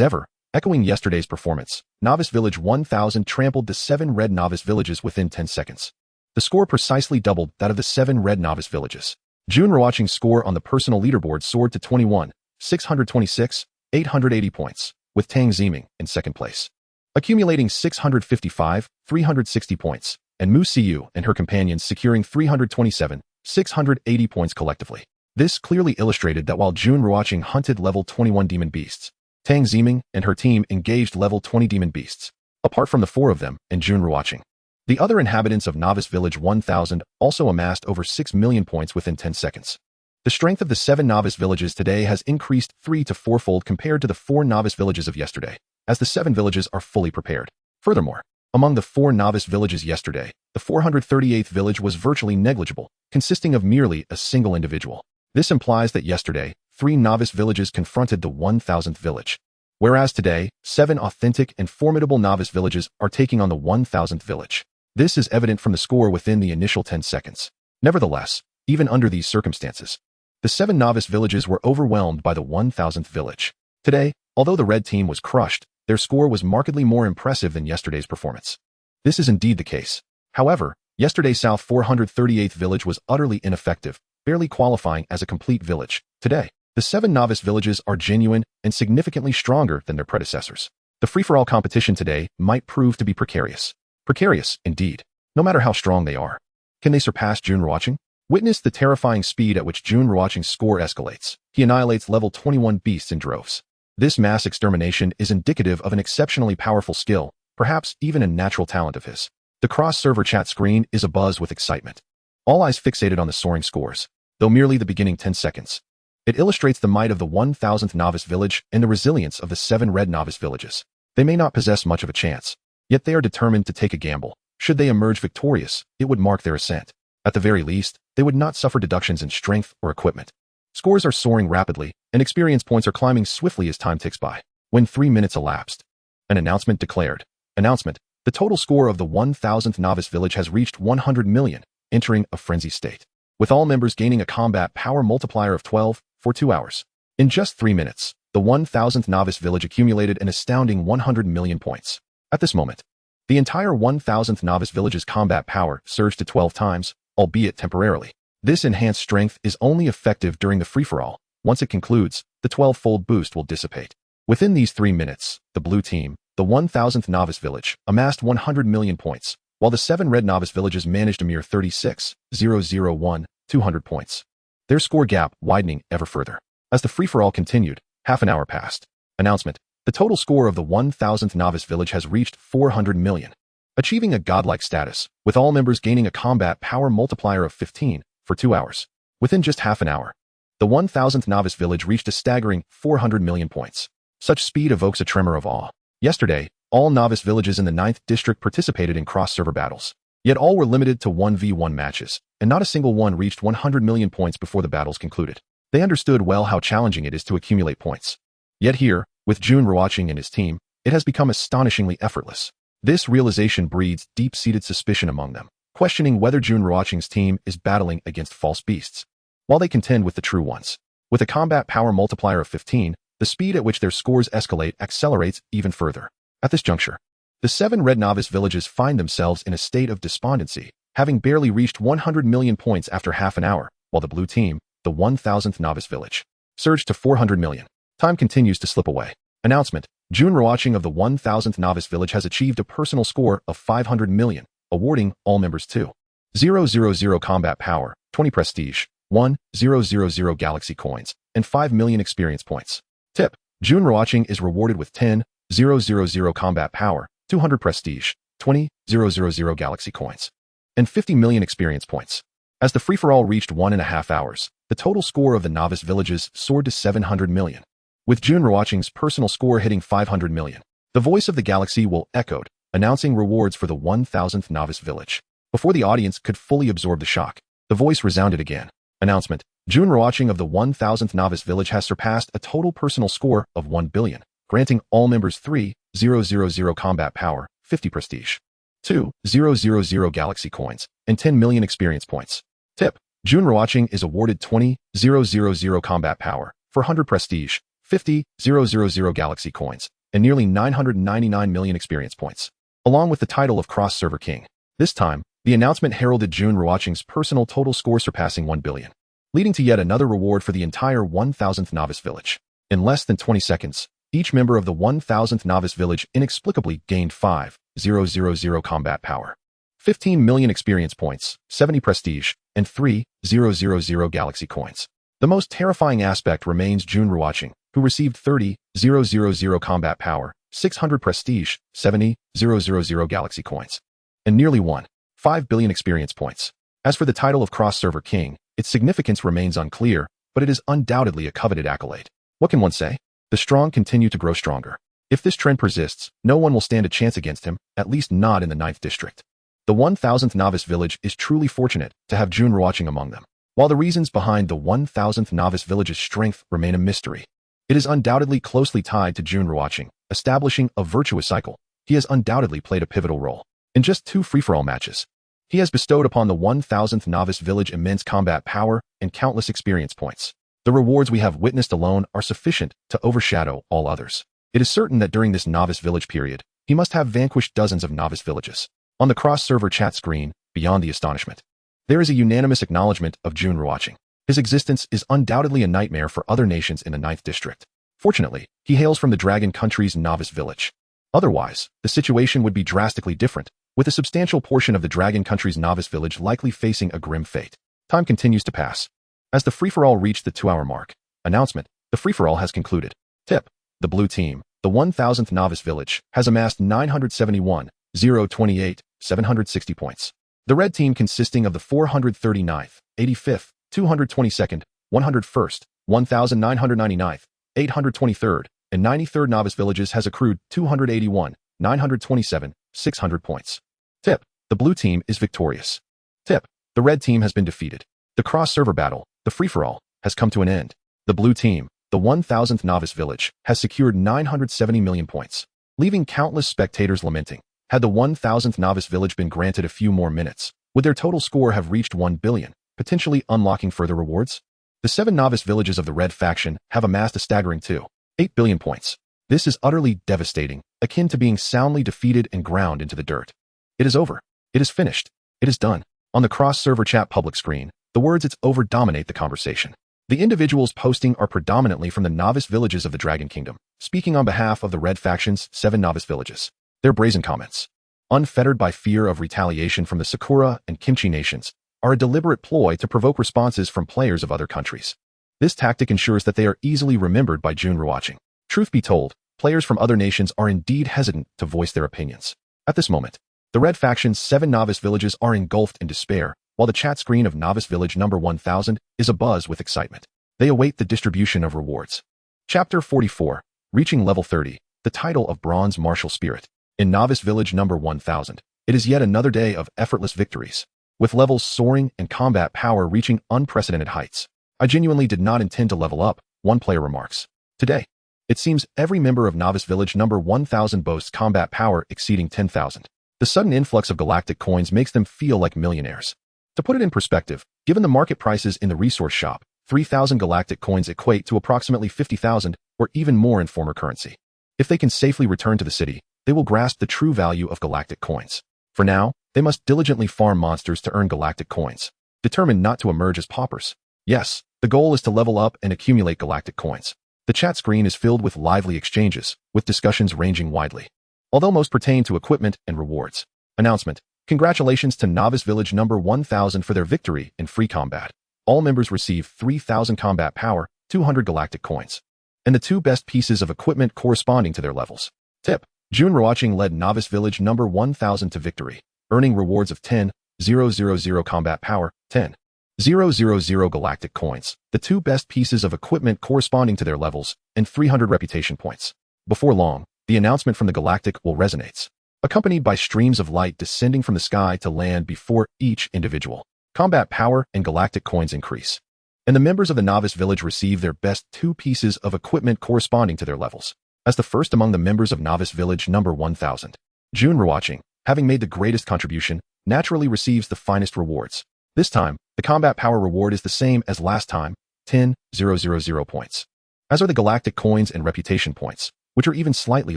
ever, echoing yesterday's performance, Novice Village 1000 trampled the 7 red novice villages within 10 seconds. The score precisely doubled that of the 7 red novice villages. Jun Ruochén's score on the personal leaderboard soared to 21,626, 880 points, with Tang Ziming in second place, accumulating 655, 360 points, and Mu Siyu and her companions securing 327, 680 points collectively. This clearly illustrated that while Jun Ruochén hunted level 21 demon beasts, Tang Ziming and her team engaged level 20 demon beasts. Apart from the 4 of them and Jun Ruochén, the other inhabitants of Novice Village 1000 also amassed over 6 million points within 10 seconds. The strength of the 7 novice villages today has increased 3 to 4-fold compared to the 4 novice villages of yesterday, as the 7 villages are fully prepared. Furthermore, among the 4 novice villages yesterday, the 438th village was virtually negligible, consisting of merely a single individual. This implies that yesterday, 3 novice villages confronted the 1000th village, whereas today, 7 authentic and formidable novice villages are taking on the 1000th village. This is evident from the score within the initial 10 seconds. Nevertheless, even under these circumstances, the 7 novice villages were overwhelmed by the 1000th village. Today, although the red team was crushed, their score was markedly more impressive than yesterday's performance. This is indeed the case. However, yesterday's South 438th village was utterly ineffective, barely qualifying as a complete village. Today, the 7 novice villages are genuine and significantly stronger than their predecessors. The free-for-all competition today might prove to be precarious. Precarious, indeed, no matter how strong they are. Can they surpass Jun Ruochén? Witness the terrifying speed at which Jun Ruochén's score escalates. He annihilates level 21 beasts in droves. This mass extermination is indicative of an exceptionally powerful skill, perhaps even a natural talent of his. The cross-server chat screen is abuzz with excitement. All eyes fixated on the soaring scores, though merely the beginning 10 seconds. It illustrates the might of the 1000th novice village and the resilience of the 7 red novice villages. They may not possess much of a chance, yet they are determined to take a gamble. Should they emerge victorious, it would mark their ascent. At the very least, they would not suffer deductions in strength or equipment. Scores are soaring rapidly, and experience points are climbing swiftly as time ticks by. When 3 minutes elapsed, an announcement declared. Announcement: the total score of the 1000th novice village has reached 100 million, entering a frenzy state, with all members gaining a combat power multiplier of 12 for 2 hours. In just 3 minutes, the 1000th novice village accumulated an astounding 100 million points. At this moment, the entire 1000th novice village's combat power surged to 12 times, albeit temporarily. This enhanced strength is only effective during the free-for-all. Once it concludes, the 12-fold boost will dissipate. Within these 3 minutes, the blue team, the 1000th novice village, amassed 100 million points, while the 7 red novice villages managed a mere 36,001, 200 points. Their score gap widening ever further. As the free-for-all continued, half an hour passed. Announcement: the total score of the 1000th novice village has reached 400 million, achieving a godlike status, with all members gaining a combat power multiplier of 15 for 2 hours. Within just half an hour, the 1000th novice village reached a staggering 400 million points. Such speed evokes a tremor of awe. Yesterday, all novice villages in the 9th district participated in cross-server battles. Yet all were limited to 1v1 matches, and not a single one reached 100 million points before the battles concluded. They understood well how challenging it is to accumulate points. Yet here, with Jun Ruochén and his team, it has become astonishingly effortless. This realization breeds deep-seated suspicion among them, questioning whether Jun Ruochén's team is battling against false beasts, while they contend with the true ones. With a combat power multiplier of 15, the speed at which their scores escalate accelerates even further. At this juncture, the 7 red novice villages find themselves in a state of despondency, having barely reached 100 million points after half an hour, while the blue team, the 1000th novice village, surged to 400 million. Time continues to slip away. Announcement: Jun Ruochén of the 1000th novice village has achieved a personal score of 500 million, awarding all members 2,000 combat power, 20 prestige, 1,000 galaxy coins, and 5 million experience points. Tip: Jun Ruochén is rewarded with 10,000 combat power, 200 prestige, 20,000 galaxy coins, and 50 million experience points. As the free-for-all reached 1.5 hours, the total score of the novice villages soared to 700 million. With Jun Ruochén's personal score hitting 500 million, the voice of the galaxy will echoed. announcing rewards for the 1000th novice village. Before the audience could fully absorb the shock, the voice resounded again. Announcement: Jun Ruochén of the 1000th novice village has surpassed a total personal score of 1 billion, granting all members 3,000 combat power, 50 prestige, 2,000 galaxy coins, and 10 million experience points. Tip: Jun Ruochén is awarded 20,000 combat power, 400 prestige, 50,000 galaxy coins, and nearly 999 million experience points, along with the title of cross-server king. This time, the announcement heralded Jun Ruochén's personal total score surpassing 1 billion, leading to yet another reward for the entire 1000th novice village. In less than 20 seconds, each member of the 1000th novice village inexplicably gained 5,000 combat power, 15 million experience points, 70 prestige, and 3,000 galaxy coins. The most terrifying aspect remains Jun Ruochén, who received 30,000 combat power, 600 prestige, 70,000 galaxy coins, and nearly 1.5 billion experience points. As for the title of cross-server king, its significance remains unclear, but it is undoubtedly a coveted accolade. What can one say? The strong continue to grow stronger. If this trend persists, no one will stand a chance against him, at least not in the 9th district. The 1000th novice village is truly fortunate to have Jun Ruochén among them. While the reasons behind the 1000th novice village's strength remain a mystery, it is undoubtedly closely tied to Jun Ruochén, establishing a virtuous cycle. He has undoubtedly played a pivotal role. In just 2 free-for-all matches, he has bestowed upon the 1000th novice village immense combat power and countless experience points. The rewards we have witnessed alone are sufficient to overshadow all others. It is certain that during this novice village period, he must have vanquished dozens of novice villages. On the cross-server chat screen, beyond the astonishment, there is a unanimous acknowledgement of Jun Ruochén. His existence is undoubtedly a nightmare for other nations in the 9th district. Fortunately, he hails from the Dragon Country's novice village. Otherwise, the situation would be drastically different, with a substantial portion of the Dragon Country's novice village likely facing a grim fate. Time continues to pass. As the free-for-all reached the 2-hour mark, announcement: the free-for-all has concluded. Tip: the blue team, the 1000th novice village, has amassed 971,028, 760 points. The red team, consisting of the 439th, 85th, 222nd, 101st, 1999th, 823rd, and 93rd novice villages, has accrued 281,927, 600 points. Tip: the blue team is victorious. Tip: the red team has been defeated. The cross-server battle, the free-for-all, has come to an end. The blue team, the 1000th novice village, has secured 970 million points, leaving countless spectators lamenting. Had the 1000th novice village been granted a few more minutes, would their total score have reached 1 billion, potentially unlocking further rewards? The 7 novice villages of the red faction have amassed a staggering 2.8 billion points. This is utterly devastating, akin to being soundly defeated and ground into the dirt. It is over. It is finished. It is done. On the cross-server chat public screen, the words "it's over" dominate the conversation. The individuals posting are predominantly from the novice villages of the Dragon Kingdom, speaking on behalf of the red faction's 7 novice villages. Their brazen comments, unfettered by fear of retaliation from the Sakura and Kimchi nations, are a deliberate ploy to provoke responses from players of other countries. This tactic ensures that they are easily remembered by Jun Ruochén. Truth be told, players from other nations are indeed hesitant to voice their opinions. At this moment, the red faction's 7 novice villages are engulfed in despair, while the chat screen of novice village number 1000 is abuzz with excitement. They await the distribution of rewards. Chapter 44, reaching level 30, the title of Bronze Martial Spirit. In novice village number 1000, it is yet another day of effortless victories, with levels soaring and combat power reaching unprecedented heights. I genuinely did not intend to level up, one player remarks. Today, it seems every member of novice village number 1000 boasts combat power exceeding 10,000. The sudden influx of galactic coins makes them feel like millionaires. To put it in perspective, given the market prices in the resource shop, 3,000 galactic coins equate to approximately 50,000 or even more in former currency. If they can safely return to the city, they will grasp the true value of galactic coins. For now, they must diligently farm monsters to earn galactic coins, determined not to emerge as paupers. Yes, the goal is to level up and accumulate galactic coins. The chat screen is filled with lively exchanges, with discussions ranging widely, although most pertain to equipment and rewards. Announcement: congratulations to novice village number 1000 for their victory in free combat. All members receive 3,000 combat power, 200 galactic coins, and the 2 best pieces of equipment corresponding to their levels. Tip: Jun Ruochén led novice village number 1000 to victory, earning rewards of 10,000 combat power, 10,000 galactic coins, the 2 best pieces of equipment corresponding to their levels, and 300 reputation points. Before long, the announcement from the Galactic will resonates. accompanied by streams of light descending from the sky to land before each individual. Combat power and galactic coins increase, and the members of the novice village receive their best 2 pieces of equipment corresponding to their levels. As the first among the members of novice village number 1000, Jun Ruochén, having made the greatest contribution, naturally receives the finest rewards. This time, the combat power reward is the same as last time, 10,000 points. As are the galactic coins and reputation points, which are even slightly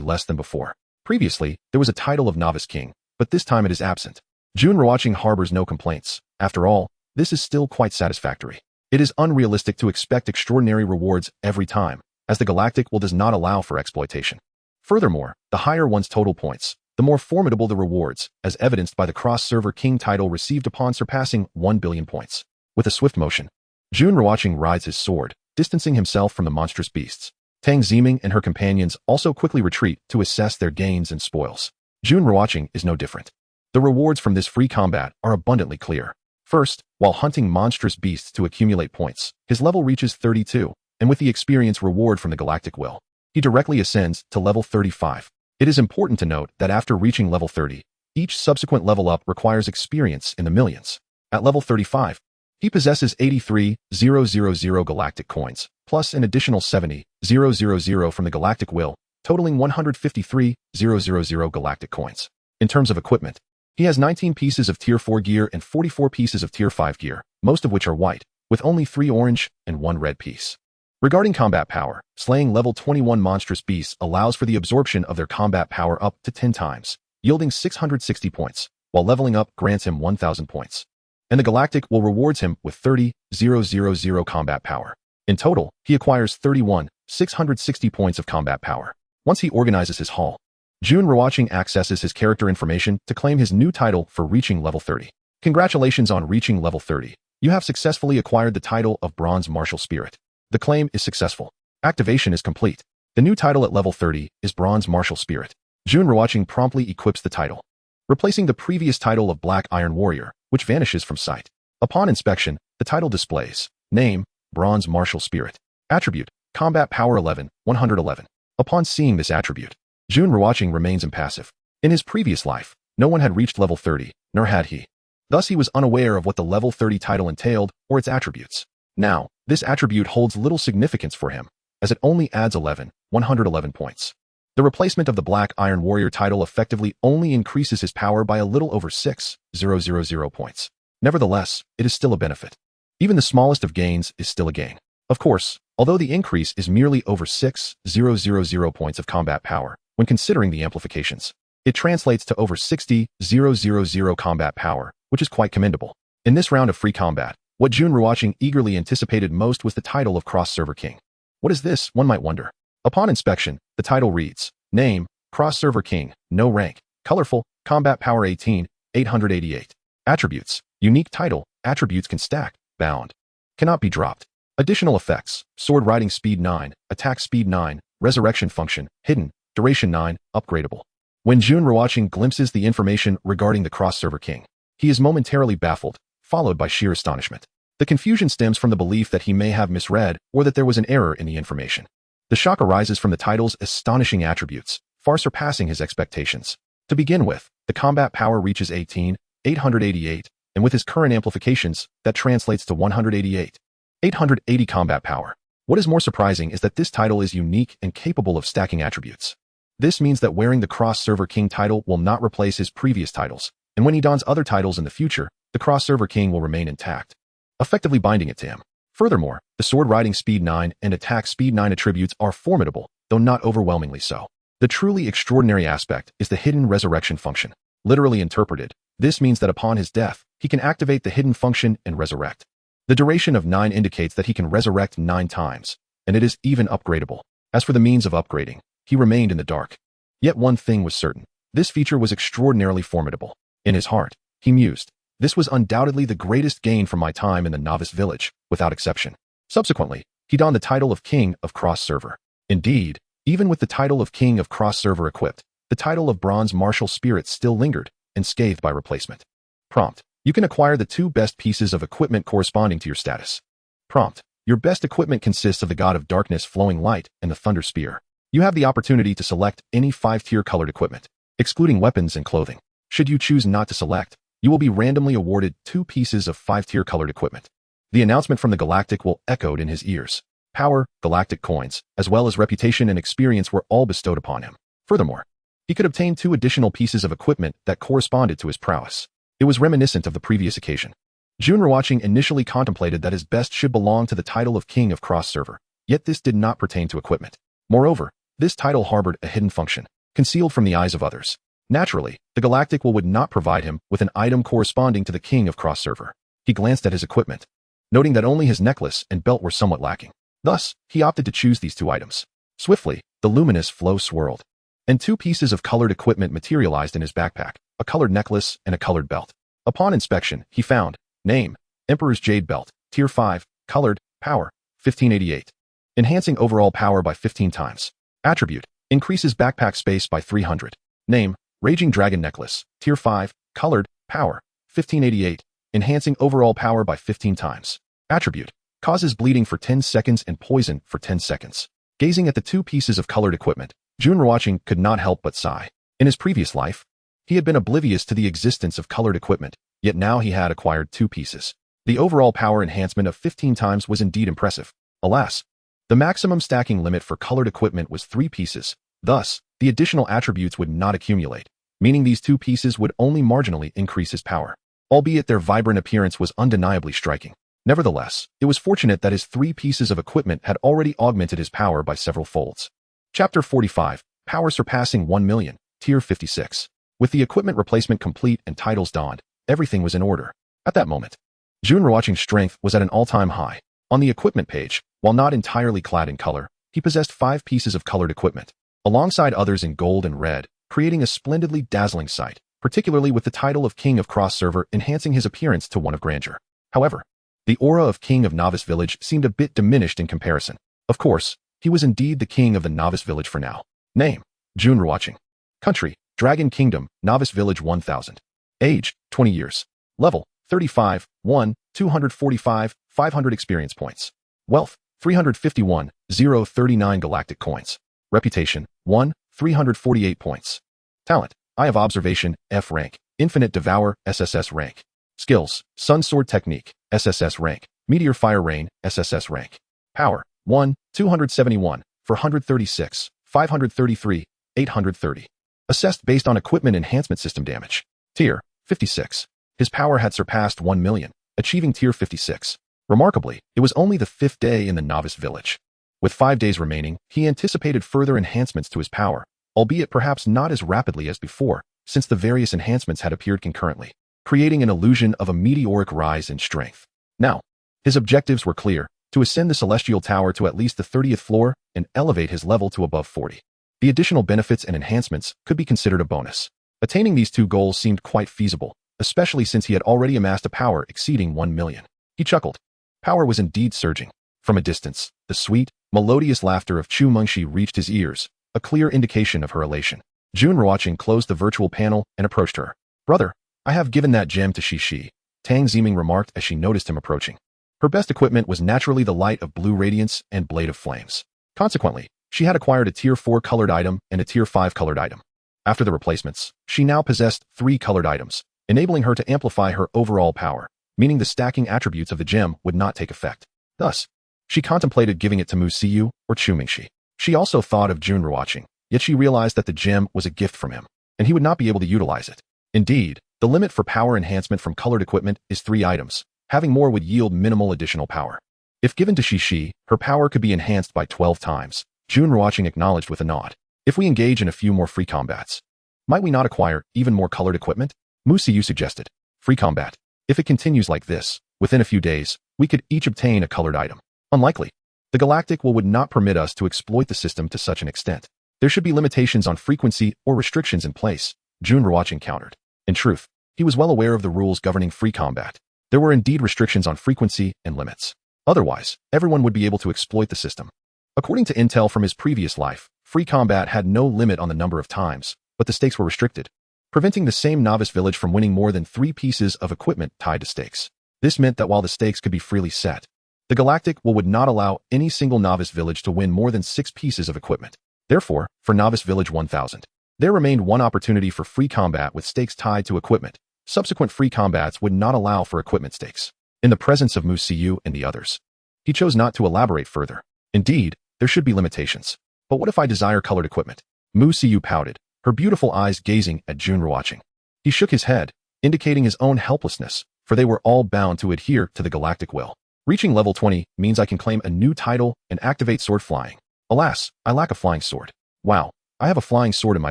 less than before. Previously, there was a title of Novice King, but this time it is absent. Jun Ruochén harbors no complaints. After all, this is still quite satisfactory. It is unrealistic to expect extraordinary rewards every time, as the galactic will does not allow for exploitation. Furthermore, the higher one's total points, the more formidable the rewards, as evidenced by the cross-server king title received upon surpassing 1 billion points. With a swift motion, Jun Ruochén rides his sword, distancing himself from the monstrous beasts. Tang Ziming and her companions also quickly retreat to assess their gains and spoils. Jun Ruochén is no different. The rewards from this free combat are abundantly clear. First, while hunting monstrous beasts to accumulate points, his level reaches 32, and with the experience reward from the galactic will, he directly ascends to level 35. It is important to note that after reaching level 30, each subsequent level up requires experience in the millions. At level 35, he possesses 83,000 galactic coins, plus an additional 70,000 from the galactic will, totaling 153,000 galactic coins. In terms of equipment, he has 19 pieces of Tier 4 gear and 44 pieces of Tier 5 gear, most of which are white, with only 3 orange and 1 red piece. Regarding combat power, slaying level 21 monstrous beasts allows for the absorption of their combat power up to 10 times, yielding 660 points, while leveling up grants him 1,000 points. And the galactic will rewards him with 30,000 combat power. In total, he acquires 31,660 points of combat power. Once he organizes his haul, Jun Ruochén accesses his character information to claim his new title for reaching level 30. Congratulations on reaching level 30. You have successfully acquired the title of Bronze Martial Spirit. The claim is successful. Activation is complete. The new title at level 30 is Bronze Martial Spirit. Jun Ruochén promptly equips the title, replacing the previous title of Black Iron Warrior, which vanishes from sight. Upon inspection, the title displays name, Bronze Martial Spirit. Attribute, Combat Power 11, 111. Upon seeing this attribute, Jun Ruochén remains impassive. In his previous life, no one had reached level 30, nor had he. Thus he was unaware of what the level 30 title entailed or its attributes. Now, this attribute holds little significance for him, as it only adds 111 points. The replacement of the Black Iron Warrior title effectively only increases his power by a little over 6,000 points. Nevertheless, it is still a benefit. Even the smallest of gains is still a gain. Of course, although the increase is merely over 6,000 points of combat power, when considering the amplifications, it translates to over 60,000 combat power, which is quite commendable. In this round of free combat, what Jun Ruochén eagerly anticipated most was the title of Cross-Server King. What is this, one might wonder? Upon inspection, the title reads, name, Cross-Server King, no rank, colorful, combat power 18, 888. Attributes, unique title, attributes can stack, bound, cannot be dropped. Additional effects, sword riding speed 9, attack speed 9, resurrection function, hidden, duration 9, upgradable. When Jun Ruochén glimpses the information regarding the Cross-Server King, he is momentarily baffled, followed by sheer astonishment. The confusion stems from the belief that he may have misread or that there was an error in the information. The shock arises from the title's astonishing attributes, far surpassing his expectations. To begin with, the combat power reaches 18,888, and with his current amplifications, that translates to 188,880 combat power. What is more surprising is that this title is unique and capable of stacking attributes. This means that wearing the Cross-Server King title will not replace his previous titles, and when he dons other titles in the future, the Cross-Server King will remain intact, effectively binding it to him. Furthermore, the sword riding speed 9 and attack speed 9 attributes are formidable, though not overwhelmingly so. The truly extraordinary aspect is the hidden resurrection function. Literally interpreted, this means that upon his death, he can activate the hidden function and resurrect. The duration of 9 indicates that he can resurrect 9 times, and it is even upgradable. As for the means of upgrading, he remained in the dark. Yet one thing was certain. This feature was extraordinarily formidable. In his heart, he mused, this was undoubtedly the greatest gain from my time in the novice village, without exception. Subsequently, he donned the title of King of Cross-Server. Indeed, even with the title of King of Cross-Server equipped, the title of Bronze Martial Spirit still lingered, unscathed by replacement. Prompt. You can acquire the 2 best pieces of equipment corresponding to your status. Prompt. Your best equipment consists of the God of Darkness Flowing Light and the Thunder Spear. You have the opportunity to select any 5-tier colored equipment. excluding weapons and clothing. Should you choose not to select, you will be randomly awarded 2 pieces of 5-tier colored equipment. The announcement from the Galactic will echoed in his ears. Power, galactic coins, as well as reputation and experience were all bestowed upon him. Furthermore, he could obtain 2 additional pieces of equipment that corresponded to his prowess. It was reminiscent of the previous occasion. Jun Ruochén initially contemplated that his best should belong to the title of King of Cross Server, yet this did not pertain to equipment. Moreover, this title harbored a hidden function, concealed from the eyes of others. Naturally, the Galactic would not provide him with an item corresponding to the King of Cross Server. He glanced at his equipment, noting that only his necklace and belt were somewhat lacking. Thus, he opted to choose these 2 items. Swiftly, the luminous flow swirled, and 2 pieces of colored equipment materialized in his backpack, a colored necklace and a colored belt. Upon inspection, he found, name, Emperor's Jade Belt, Tier 5, colored, power, 1588. Enhancing overall power by 15 times. Attribute, increases backpack space by 300. Name, Raging Dragon Necklace, Tier 5, colored, power, 1588. Enhancing overall power by 15 times. Attribute, causes bleeding for 10 seconds and poison for 10 seconds. Gazing at the 2 pieces of colored equipment, Jun Ruochén could not help but sigh. In his previous life, he had been oblivious to the existence of colored equipment, yet now he had acquired 2 pieces. The overall power enhancement of 15 times was indeed impressive. Alas, the maximum stacking limit for colored equipment was 3 pieces. Thus, the additional attributes would not accumulate, meaning these 2 pieces would only marginally increase his power. Albeit their vibrant appearance was undeniably striking. Nevertheless, it was fortunate that his 3 pieces of equipment had already augmented his power by several folds. Chapter 45, Power Surpassing 1 Million, Tier 56. With the equipment replacement complete and titles donned, everything was in order. At that moment, Jun Ruochén's strength was at an all-time high. On the equipment page, while not entirely clad in color, he possessed 5 pieces of colored equipment, alongside others in gold and red, creating a splendidly dazzling sight, particularly with the title of King of Cross Server enhancing his appearance to one of grandeur. However, the aura of King of Novice Village seemed a bit diminished in comparison. Of course, he was indeed the King of the Novice Village for now. Name, Jun Ruochén. Country, Dragon Kingdom, Novice Village 1000. Age, 20 years. Level, 35, 1, 245, 500 experience points. Wealth, 351, 039 galactic coins. Reputation, 1, 348 points. Talent, Eye of Observation, F rank, Infinite Devour, SSS rank. Skills, Sun Sword Technique, SSS rank, Meteor Fire Rain, SSS rank. Power, 1, 271, 436, 533, 830. Assessed based on Equipment Enhancement System damage. Tier, 56. His power had surpassed 1 million, achieving Tier 56. Remarkably, it was only the 5th day in the Novice Village. With 5 days remaining, he anticipated further enhancements to his power, albeit perhaps not as rapidly as before, since the various enhancements had appeared concurrently, creating an illusion of a meteoric rise in strength. Now, his objectives were clear: to ascend the Celestial Tower to at least the 30th floor and elevate his level to above 40. The additional benefits and enhancements could be considered a bonus. Attaining these 2 goals seemed quite feasible, especially since he had already amassed a power exceeding 1 million. He chuckled. Power was indeed surging. From a distance, the sweet, melodious laughter of Chu Mengxi reached his ears, a clear indication of her elation. Jun Ruochén closed the virtual panel and approached her. Brother, I have given that gem to Shi, Tang Ziming remarked as she noticed him approaching. Her best equipment was naturally the Light of Blue Radiance and Blade of Flames. Consequently, she had acquired a Tier 4 colored item and a Tier 5 colored item. After the replacements, she now possessed 3 colored items, enabling her to amplify her overall power, meaning the stacking attributes of the gem would not take effect. Thus, she contemplated giving it to Mu Siyu or Chu Mengxi. She also thought of Jun Ruochén, yet she realized that the gem was a gift from him, and he would not be able to utilize it. Indeed, the limit for power enhancement from colored equipment is 3 items. Having more would yield minimal additional power. If given to Shi, her power could be enhanced by 12 times. Jun Ruochén acknowledged with a nod. If we engage in a few more free combats, might we not acquire even more colored equipment? Mu Siyu suggested. Free combat. If it continues like this, within a few days, we could each obtain a colored item. Unlikely. The Galactic would not permit us to exploit the system to such an extent. There should be limitations on frequency or restrictions in place, Jun Ruochén countered. In truth, he was well aware of the rules governing free combat. There were indeed restrictions on frequency and limits. Otherwise, everyone would be able to exploit the system. According to intel from his previous life, free combat had no limit on the number of times, but the stakes were restricted, preventing the same novice village from winning more than 3 pieces of equipment tied to stakes. This meant that while the stakes could be freely set, the Galactic would not allow any single novice village to win more than 6 pieces of equipment. Therefore, for Novice Village 1000, There remained one opportunity for free combat with stakes tied to equipment. Subsequent free combats would not allow for equipment stakes. In the presence of Mu Siyu and the others, he chose not to elaborate further. Indeed, there should be limitations. But what if I desire colored equipment? Mu Siyu pouted, her beautiful eyes gazing at Jun Ruochén. He shook his head, indicating his own helplessness, for they were all bound to adhere to the galactic will. Reaching level 20 means I can claim a new title and activate sword flying. Alas, I lack a flying sword. Wow, I have a flying sword in my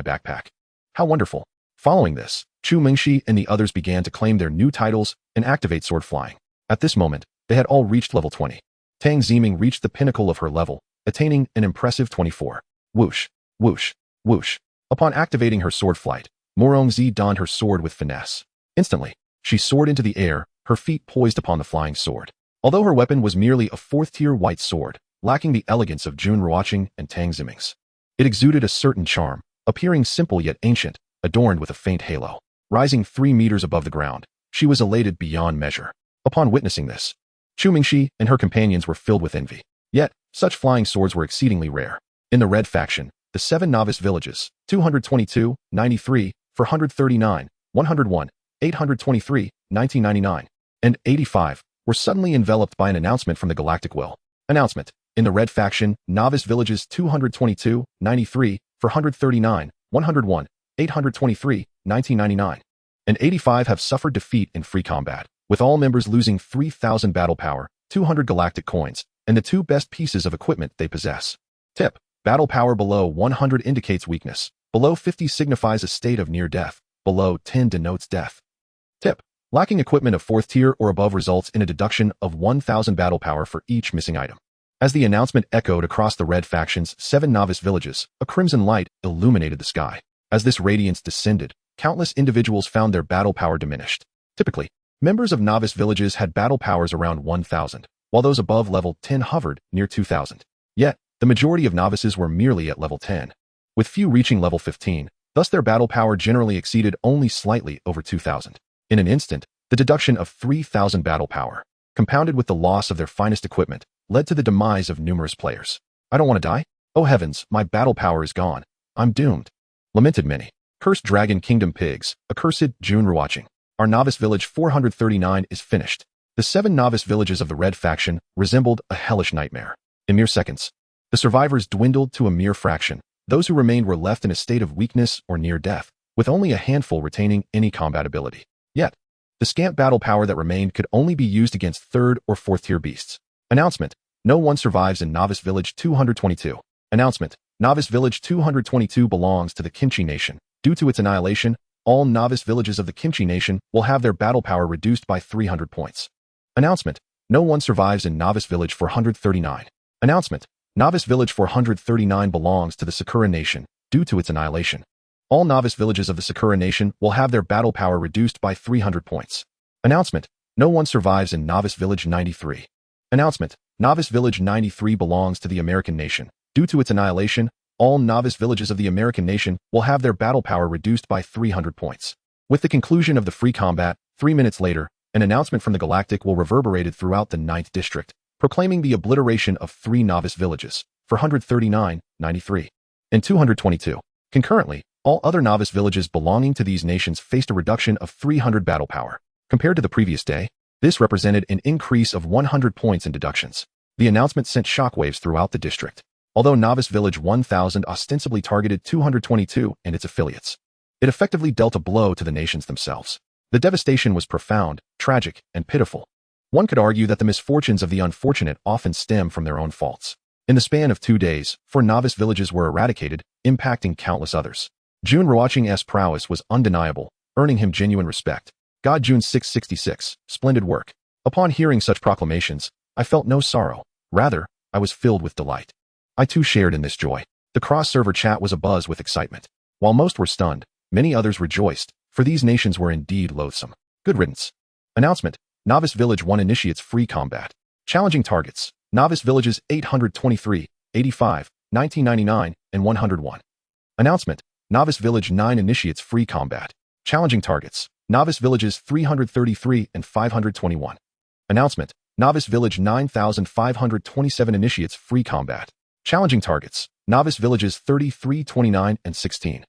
backpack. How wonderful. Following this, Chu Mingxi and the others began to claim their new titles and activate sword flying. At this moment, they had all reached level 20. Tang Ziming reached the pinnacle of her level, attaining an impressive 24. Whoosh, whoosh, whoosh. Upon activating her sword flight, Morongzi donned her sword with finesse. Instantly, she soared into the air, her feet poised upon the flying sword. Although her weapon was merely a 4th-tier white sword, lacking the elegance of Jun Ruochén and Tang Ziming's, it exuded a certain charm, appearing simple yet ancient, adorned with a faint halo. Rising 3 meters above the ground, she was elated beyond measure. Upon witnessing this, Chu Mingxi and her companions were filled with envy. Yet, such flying swords were exceedingly rare. In the Red faction, the 7 novice villages, 222, 93, 439, 101, 823, 1999, and 85, were suddenly enveloped by an announcement from the Galactic Will. Announcement. In the Red faction, novice villages 222, 93, 439, 101, 823, 1999, and 85 have suffered defeat in free combat, with all members losing 3,000 battle power, 200 galactic coins, and the 2 best pieces of equipment they possess. Tip. Battle power below 100 indicates weakness, below 50 signifies a state of near death, below 10 denotes death. Tip. Lacking equipment of 4th tier or above results in a deduction of 1,000 battle power for each missing item. As the announcement echoed across the Red faction's 7 novice villages, a crimson light illuminated the sky. As this radiance descended, countless individuals found their battle power diminished. Typically, members of novice villages had battle powers around 1,000, while those above level 10 hovered near 2,000. Yet, the majority of novices were merely at level 10, with few reaching level 15, thus their battle power generally exceeded only slightly over 2,000. In an instant, the deduction of 3,000 battle power, compounded with the loss of their finest equipment, led to the demise of numerous players. I don't want to die? Oh heavens, my battle power is gone. I'm doomed. Lamented many. Cursed Dragon Kingdom Pigs, accursed Jun Ruochén. Our novice village 439 is finished. The 7 novice villages of the Red faction resembled a hellish nightmare. In mere seconds, the survivors dwindled to a mere fraction. Those who remained were left in a state of weakness or near death, with only a handful retaining any combat ability. Yet, the scant battle power that remained could only be used against 3rd or 4th tier beasts. Announcement. No one survives in Novice Village 222. Announcement. Novice Village 222 belongs to the Kimchi Nation. Due to its annihilation, all novice villages of the Kimchi Nation will have their battle power reduced by 300 points. Announcement. No one survives in Novice Village 439. Announcement. Novice Village 439 belongs to the Sakura Nation. Due to its annihilation, all novice villages of the Sakura Nation will have their battle power reduced by 300 points. Announcement. No one survives in Novice Village 93. Announcement. Novice Village 93 belongs to the American Nation. Due to its annihilation, all novice villages of the American Nation will have their battle power reduced by 300 points. With the conclusion of the free combat, 3 minutes later, an announcement from the Galactic will reverberated throughout the 9th District, proclaiming the obliteration of 3 novice villages, 439, 93, and 222. Concurrently, all other novice villages belonging to these nations faced a reduction of 300 battle power. Compared to the previous day, this represented an increase of 100 points in deductions. The announcement sent shockwaves throughout the district. Although Novice Village 1000 ostensibly targeted 222 and its affiliates, it effectively dealt a blow to the nations themselves. The devastation was profound, tragic, and pitiful. One could argue that the misfortunes of the unfortunate often stem from their own faults. In the span of 2 days, 4 novice villages were eradicated, impacting countless others. Jun Ruochén's prowess was undeniable, earning him genuine respect. God Jun 666, splendid work. Upon hearing such proclamations, I felt no sorrow. Rather, I was filled with delight. I too shared in this joy. The cross-server chat was abuzz with excitement. While most were stunned, many others rejoiced, for these nations were indeed loathsome. Good riddance. Announcement. Novice Village 1 initiates free combat. Challenging targets. Novice Villages 823, 85, 1999, and 101. Announcement. Novice Village 9 initiates free combat. Challenging targets. Novice Villages 333 and 521. Announcement. Novice Village 9527 initiates free combat. Challenging targets. Novice Villages 33, 29, and 16.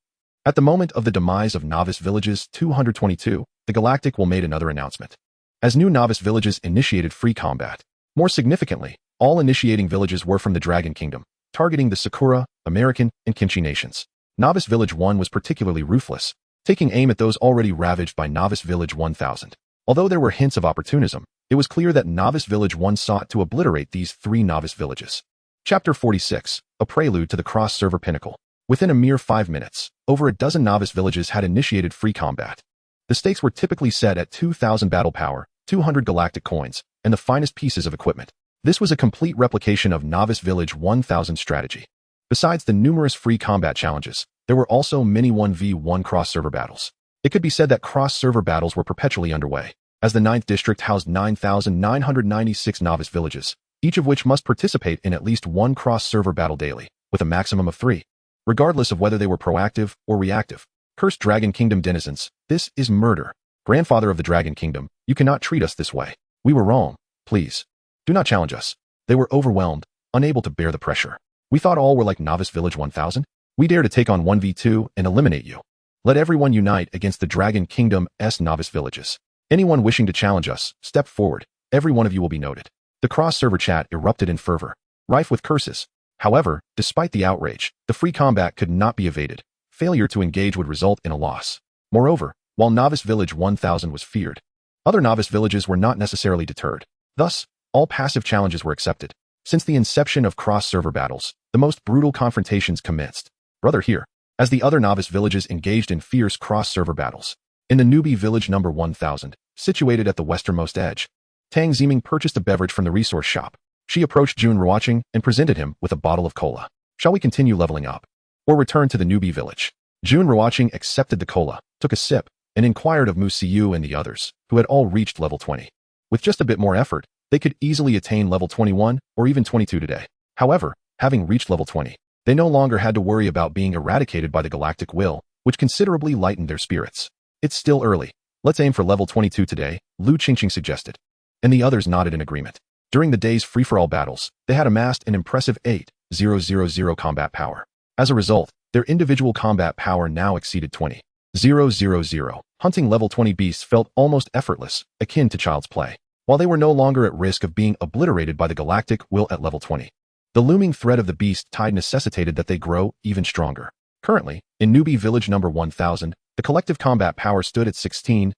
At the moment of the demise of Novice Villages 222, the Galactic will made another announcement. As new Novice Villages initiated free combat. More significantly, all initiating villages were from the Dragon Kingdom, targeting the Sakura, American, and Kimchi nations. Novice Village 1 was particularly ruthless, taking aim at those already ravaged by Novice Village 1000. Although there were hints of opportunism, it was clear that Novice Village 1 sought to obliterate these 3 Novice Villages. Chapter 46, a prelude to the cross-server pinnacle. Within a mere 5 minutes, over a dozen Novice Villages had initiated free combat. The stakes were typically set at 2,000 battle power, 200 galactic coins, and the finest pieces of equipment. This was a complete replication of Novice Village 1000 strategy. Besides the numerous free combat challenges, there were also many 1v1 cross-server battles. It could be said that cross-server battles were perpetually underway, as the 9th District housed 9,996 Novice Villages, each of which must participate in at least one cross-server battle daily, with a maximum of 3. Regardless of whether they were proactive or reactive. Cursed Dragon Kingdom denizens, this is murder. Grandfather of the Dragon Kingdom, you cannot treat us this way. We were wrong. Please. Do not challenge us. They were overwhelmed, unable to bear the pressure. We thought all were like Novice Village 1000? We dare to take on 1v2 and eliminate you. Let everyone unite against the Dragon Kingdom's Novice Villages. Anyone wishing to challenge us, step forward. Every one of you will be noted. The cross-server chat erupted in fervor, rife with curses. However, despite the outrage, the free combat could not be evaded. Failure to engage would result in a loss. Moreover, while Novice Village 1000 was feared, other Novice Villages were not necessarily deterred. Thus, all passive challenges were accepted. Since the inception of cross-server battles, the most brutal confrontations commenced. Brother here, as the other Novice Villages engaged in fierce cross-server battles. In the newbie village number 1000, situated at the westernmost edge, Tang Ziming purchased a beverage from the resource shop. She approached Jun Ruochén and presented him with a bottle of cola. Shall we continue leveling up? Or return to the newbie village? Jun Ruochén accepted the cola, took a sip, and inquired of Mu Siyu and the others, who had all reached level 20. With just a bit more effort, they could easily attain level 21 or even 22 today. However, having reached level 20, they no longer had to worry about being eradicated by the galactic will, which considerably lightened their spirits. It's still early. Let's aim for level 22 today, Lu Qingqing suggested. And the others nodded in agreement. During the day's free-for-all battles, they had amassed an impressive 8,000 combat power. As a result, their individual combat power now exceeded 20,000. Hunting level 20 beasts felt almost effortless, akin to child's play, while they were no longer at risk of being obliterated by the galactic will at level 20. The looming threat of the beast tide necessitated that they grow even stronger. Currently, in newbie village number 1000, the collective combat power stood at 16,000,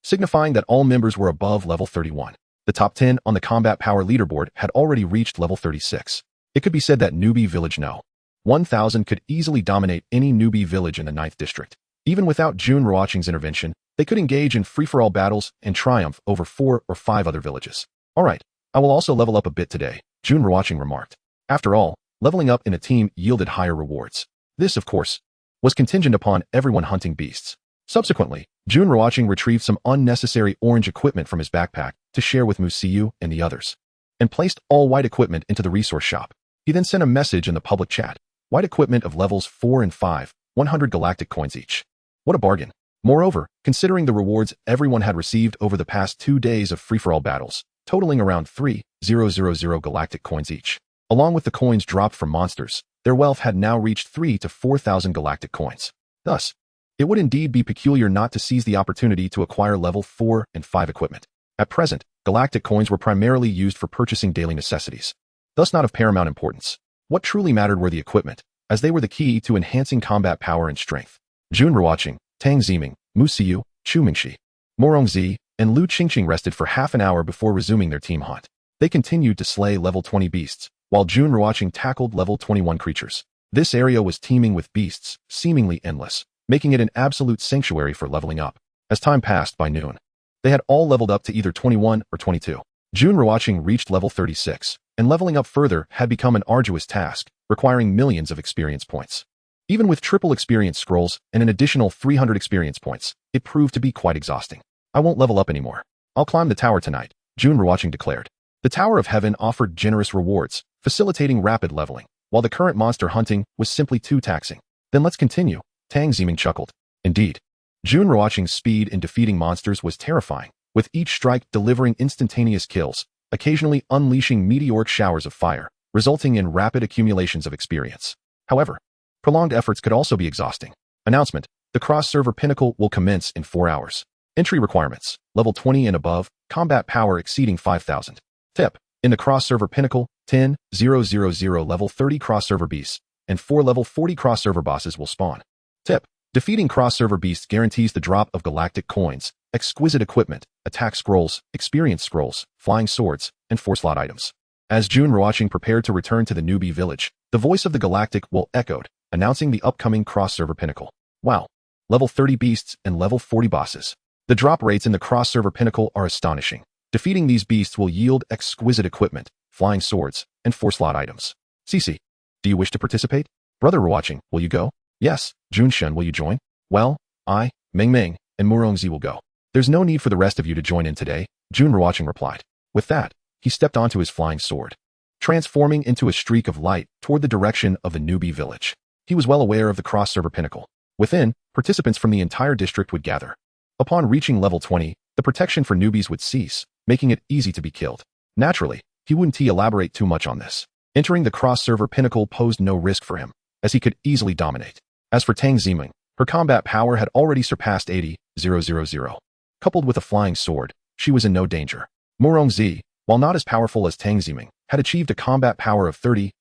signifying that all members were above level 31. The top 10 on the combat power leaderboard had already reached level 36. It could be said that newbie village no. 1000 could easily dominate any newbie village in the 9th district. Even without Jun Ruochén's intervention, they could engage in free-for-all battles and triumph over 4 or 5 other villages. Alright, I will also level up a bit today, Jun Ruochén remarked. After all, leveling up in a team yielded higher rewards. This, of course, was contingent upon everyone hunting beasts. Subsequently, Jun Ruochén retrieved some unnecessary orange equipment from his backpack to share with Mu Siyu and the others, and placed all white equipment into the resource shop. He then sent a message in the public chat. White equipment of levels 4 and 5, 100 galactic coins each. What a bargain. Moreover, considering the rewards everyone had received over the past 2 days of free-for-all battles, totaling around 3,000 galactic coins each, along with the coins dropped from monsters, their wealth had now reached 3,000 to 4,000 galactic coins. Thus, it would indeed be peculiar not to seize the opportunity to acquire level 4 and 5 equipment. At present, galactic coins were primarily used for purchasing daily necessities, thus not of paramount importance. What truly mattered were the equipment, as they were the key to enhancing combat power and strength. Jun Ruochén, Tang Ziming, Mu Siyu, Chu Mingxi, Morongzi, and Lu Qingqing rested for half an hour before resuming their team hunt. They continued to slay level 20 beasts, while Jun Ruochén tackled level 21 creatures. This area was teeming with beasts, seemingly endless, making it an absolute sanctuary for leveling up. As time passed by noon, they had all leveled up to either 21 or 22. Jun Ruochén reached level 36, and leveling up further had become an arduous task, requiring millions of experience points. Even with triple experience scrolls and an additional 300 experience points, it proved to be quite exhausting. I won't level up anymore. I'll climb the tower tonight, Jun Ruochén declared. The Tower of Heaven offered generous rewards, facilitating rapid leveling, while the current monster hunting was simply too taxing. Then let's continue, Tang Ziming chuckled. Indeed, Jun Ruochén's speed in defeating monsters was terrifying, with each strike delivering instantaneous kills, occasionally unleashing meteoric showers of fire, resulting in rapid accumulations of experience. However, Prolonged efforts could also be exhausting. Announcement: the cross-server pinnacle will commence in 4 hours. Entry requirements: level 20 and above, combat power exceeding 5,000. Tip: in the cross-server pinnacle, 10,000 level 30 cross-server beasts and 4 level 40 cross-server bosses will spawn. Tip: defeating cross-server beasts guarantees the drop of galactic coins, exquisite equipment, attack scrolls, experience scrolls, flying swords, and 4 slot items. As Jun Ruochén prepared to return to the newbie village, the voice of the galactic will echoed, announcing the upcoming cross-server pinnacle. Wow! Level 30 beasts and level 40 bosses. The drop rates in the cross-server pinnacle are astonishing. Defeating these beasts will yield exquisite equipment, flying swords, and 4 slot items. CC. Do you wish to participate? Brother Ruochén, will you go? Yes. Jun Ruochén, will you join? Well, I, Meng, and Murongzi will go. There's no need for the rest of you to join in today, Jun Ruochén replied. With that, he stepped onto his flying sword, transforming into a streak of light toward the direction of the newbie village. He was well aware of the cross-server pinnacle. Within, participants from the entire district would gather. Upon reaching level 20, the protection for newbies would cease, making it easy to be killed. Naturally, he wouldn't elaborate too much on this. Entering the cross-server pinnacle posed no risk for him, as he could easily dominate. As for Tang Ziming, her combat power had already surpassed 80,000. Coupled with a flying sword, she was in no danger. Murongzi, while not as powerful as Tang Ziming, had achieved a combat power of 30,000.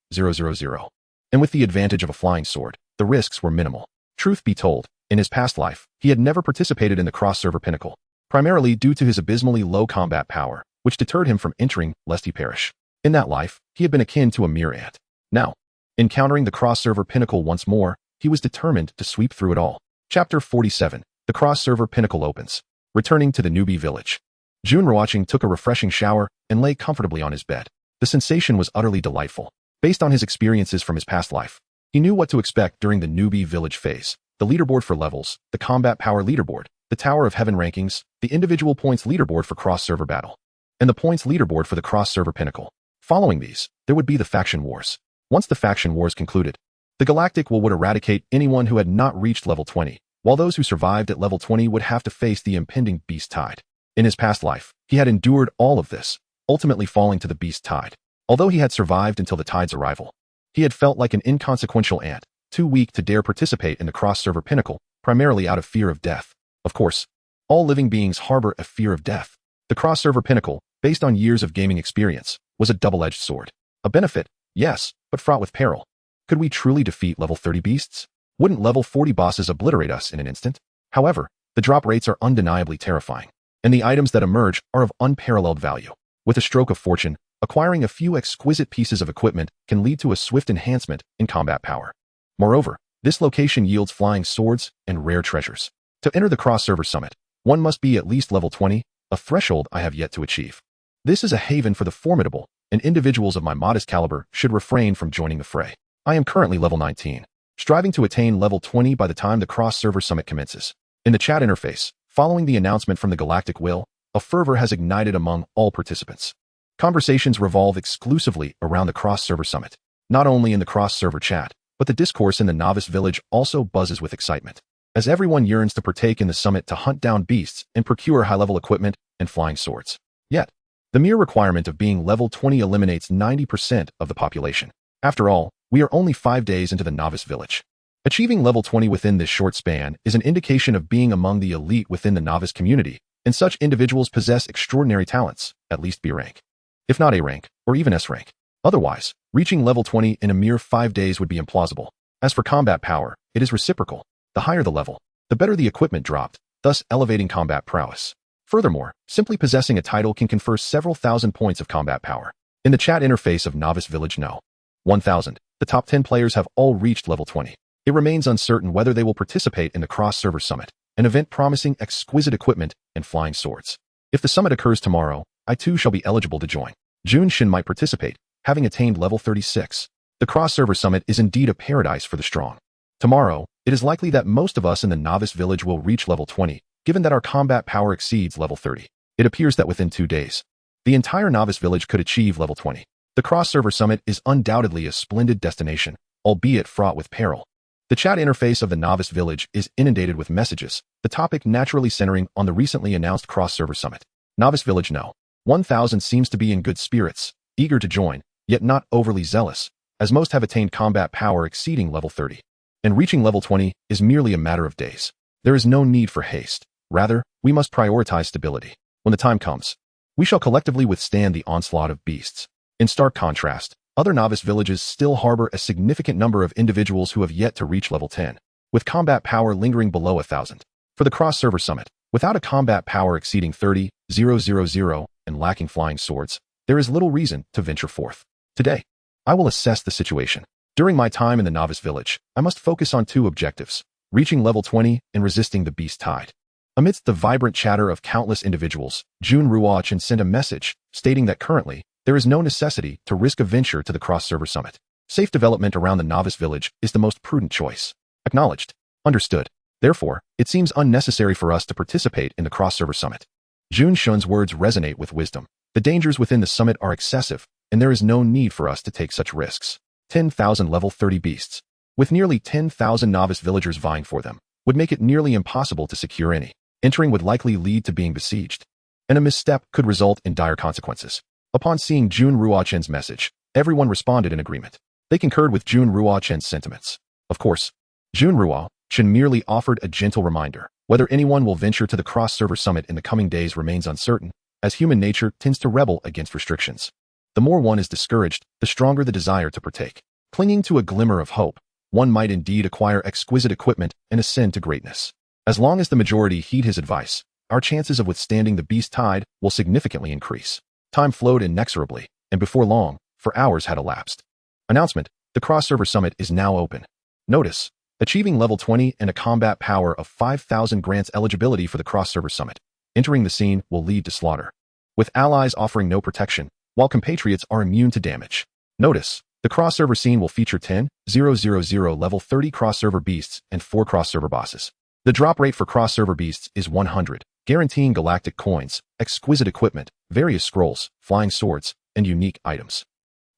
And with the advantage of a flying sword, the risks were minimal. Truth be told, in his past life, he had never participated in the cross-server pinnacle, primarily due to his abysmally low combat power, which deterred him from entering lest he perish. In that life, he had been akin to a mere ant. Now, encountering the cross-server pinnacle once more, he was determined to sweep through it all. Chapter 47. The cross-server pinnacle opens. Returning to the newbie village. Jun Ruochén took a refreshing shower and lay comfortably on his bed. The sensation was utterly delightful. Based on his experiences from his past life, he knew what to expect during the newbie village phase. The leaderboard for levels, the combat power leaderboard, the Tower of Heaven rankings, the individual points leaderboard for cross-server battle, and the points leaderboard for the cross-server pinnacle. Following these, there would be the faction wars. Once the faction wars concluded, the Galactic would eradicate anyone who had not reached level 20, while those who survived at level 20 would have to face the impending beast tide. In his past life, he had endured all of this, ultimately falling to the beast tide. Although he had survived until the tide's arrival, he had felt like an inconsequential ant, too weak to dare participate in the cross-server pinnacle, primarily out of fear of death. Of course, all living beings harbor a fear of death. The cross-server pinnacle, based on years of gaming experience, was a double-edged sword. A benefit, yes, but fraught with peril. Could we truly defeat level 30 beasts? Wouldn't level 40 bosses obliterate us in an instant? However, the drop rates are undeniably terrifying, and the items that emerge are of unparalleled value. With a stroke of fortune, acquiring a few exquisite pieces of equipment can lead to a swift enhancement in combat power. Moreover, this location yields flying swords and rare treasures. To enter the cross-server summit, one must be at least level 20, a threshold I have yet to achieve. This is a haven for the formidable, and individuals of my modest caliber should refrain from joining the fray. I am currently level 19, striving to attain level 20 by the time the cross-server summit commences. In the chat interface, following the announcement from the Galactic Will, a fervor has ignited among all participants. Conversations revolve exclusively around the cross-server summit. Not only in the cross-server chat, but the discourse in the novice village also buzzes with excitement, as everyone yearns to partake in the summit to hunt down beasts and procure high-level equipment and flying swords. Yet, the mere requirement of being level 20 eliminates 90% of the population. After all, we are only 5 days into the novice village. Achieving level 20 within this short span is an indication of being among the elite within the novice community, and such individuals possess extraordinary talents, at least B rank, if not A rank, or even S rank. Otherwise, reaching level 20 in a mere 5 days would be implausible. As for combat power, it is reciprocal. The higher the level, the better the equipment dropped, thus elevating combat prowess. Furthermore, simply possessing a title can confer several thousand points of combat power. In the chat interface of Novice Village No. 1000, the top 10 players have all reached level 20. It remains uncertain whether they will participate in the cross-server summit, an event promising exquisite equipment and flying swords. If the summit occurs tomorrow, I too shall be eligible to join. Jun Ruochén might participate, having attained level 36. The cross-server summit is indeed a paradise for the strong. Tomorrow, it is likely that most of us in the novice village will reach level 20, given that our combat power exceeds level 30. It appears that within 2 days, the entire novice village could achieve level 20. The cross-server summit is undoubtedly a splendid destination, albeit fraught with peril. The chat interface of the novice village is inundated with messages, the topic naturally centering on the recently announced cross-server summit. Novice Village No. 1000 seems to be in good spirits, eager to join, yet not overly zealous, as most have attained combat power exceeding level 30. and reaching level 20 is merely a matter of days. There is no need for haste. Rather, we must prioritize stability. When the time comes, we shall collectively withstand the onslaught of beasts. In stark contrast, other novice villages still harbor a significant number of individuals who have yet to reach level 10, with combat power lingering below 1,000. For the cross-server summit, without a combat power exceeding 30,000 and lacking flying swords, there is little reason to venture forth. Today, I will assess the situation. During my time in the novice village, I must focus on two objectives: reaching level 20 and resisting the beast tide. Amidst the vibrant chatter of countless individuals, Jun Ruochén sent a message stating that currently, there is no necessity to risk a venture to the cross-server summit. Safe development around the novice village is the most prudent choice. Acknowledged. Understood. Therefore, it seems unnecessary for us to participate in the cross-server summit. Jun Shun's words resonate with wisdom. The dangers within the summit are excessive, and there is no need for us to take such risks. 10,000 level 30 beasts, with nearly 10,000 novice villagers vying for them, would make it nearly impossible to secure any. Entering would likely lead to being besieged, and a misstep could result in dire consequences. Upon seeing Jun Ruochén's message, everyone responded in agreement. They concurred with Jun Ruochén's sentiments. Of course, Jun Ruochén merely offered a gentle reminder. Whether anyone will venture to the cross-server summit in the coming days remains uncertain, as human nature tends to rebel against restrictions. The more one is discouraged, the stronger the desire to partake. Clinging to a glimmer of hope, one might indeed acquire exquisite equipment and ascend to greatness. As long as the majority heed his advice, our chances of withstanding the beast tide will significantly increase. Time flowed inexorably, and before long, for hours had elapsed. Announcement: the cross-server summit is now open. Notice: achieving level 20 and a combat power of 5,000 grants eligibility for the cross-server summit. Entering the scene will lead to slaughter, with allies offering no protection, while compatriots are immune to damage. Notice: the cross-server scene will feature 10,000 level 30 cross-server beasts and 4 cross-server bosses. The drop rate for cross-server beasts is 100, guaranteeing galactic coins, exquisite equipment, various scrolls, flying swords, and unique items.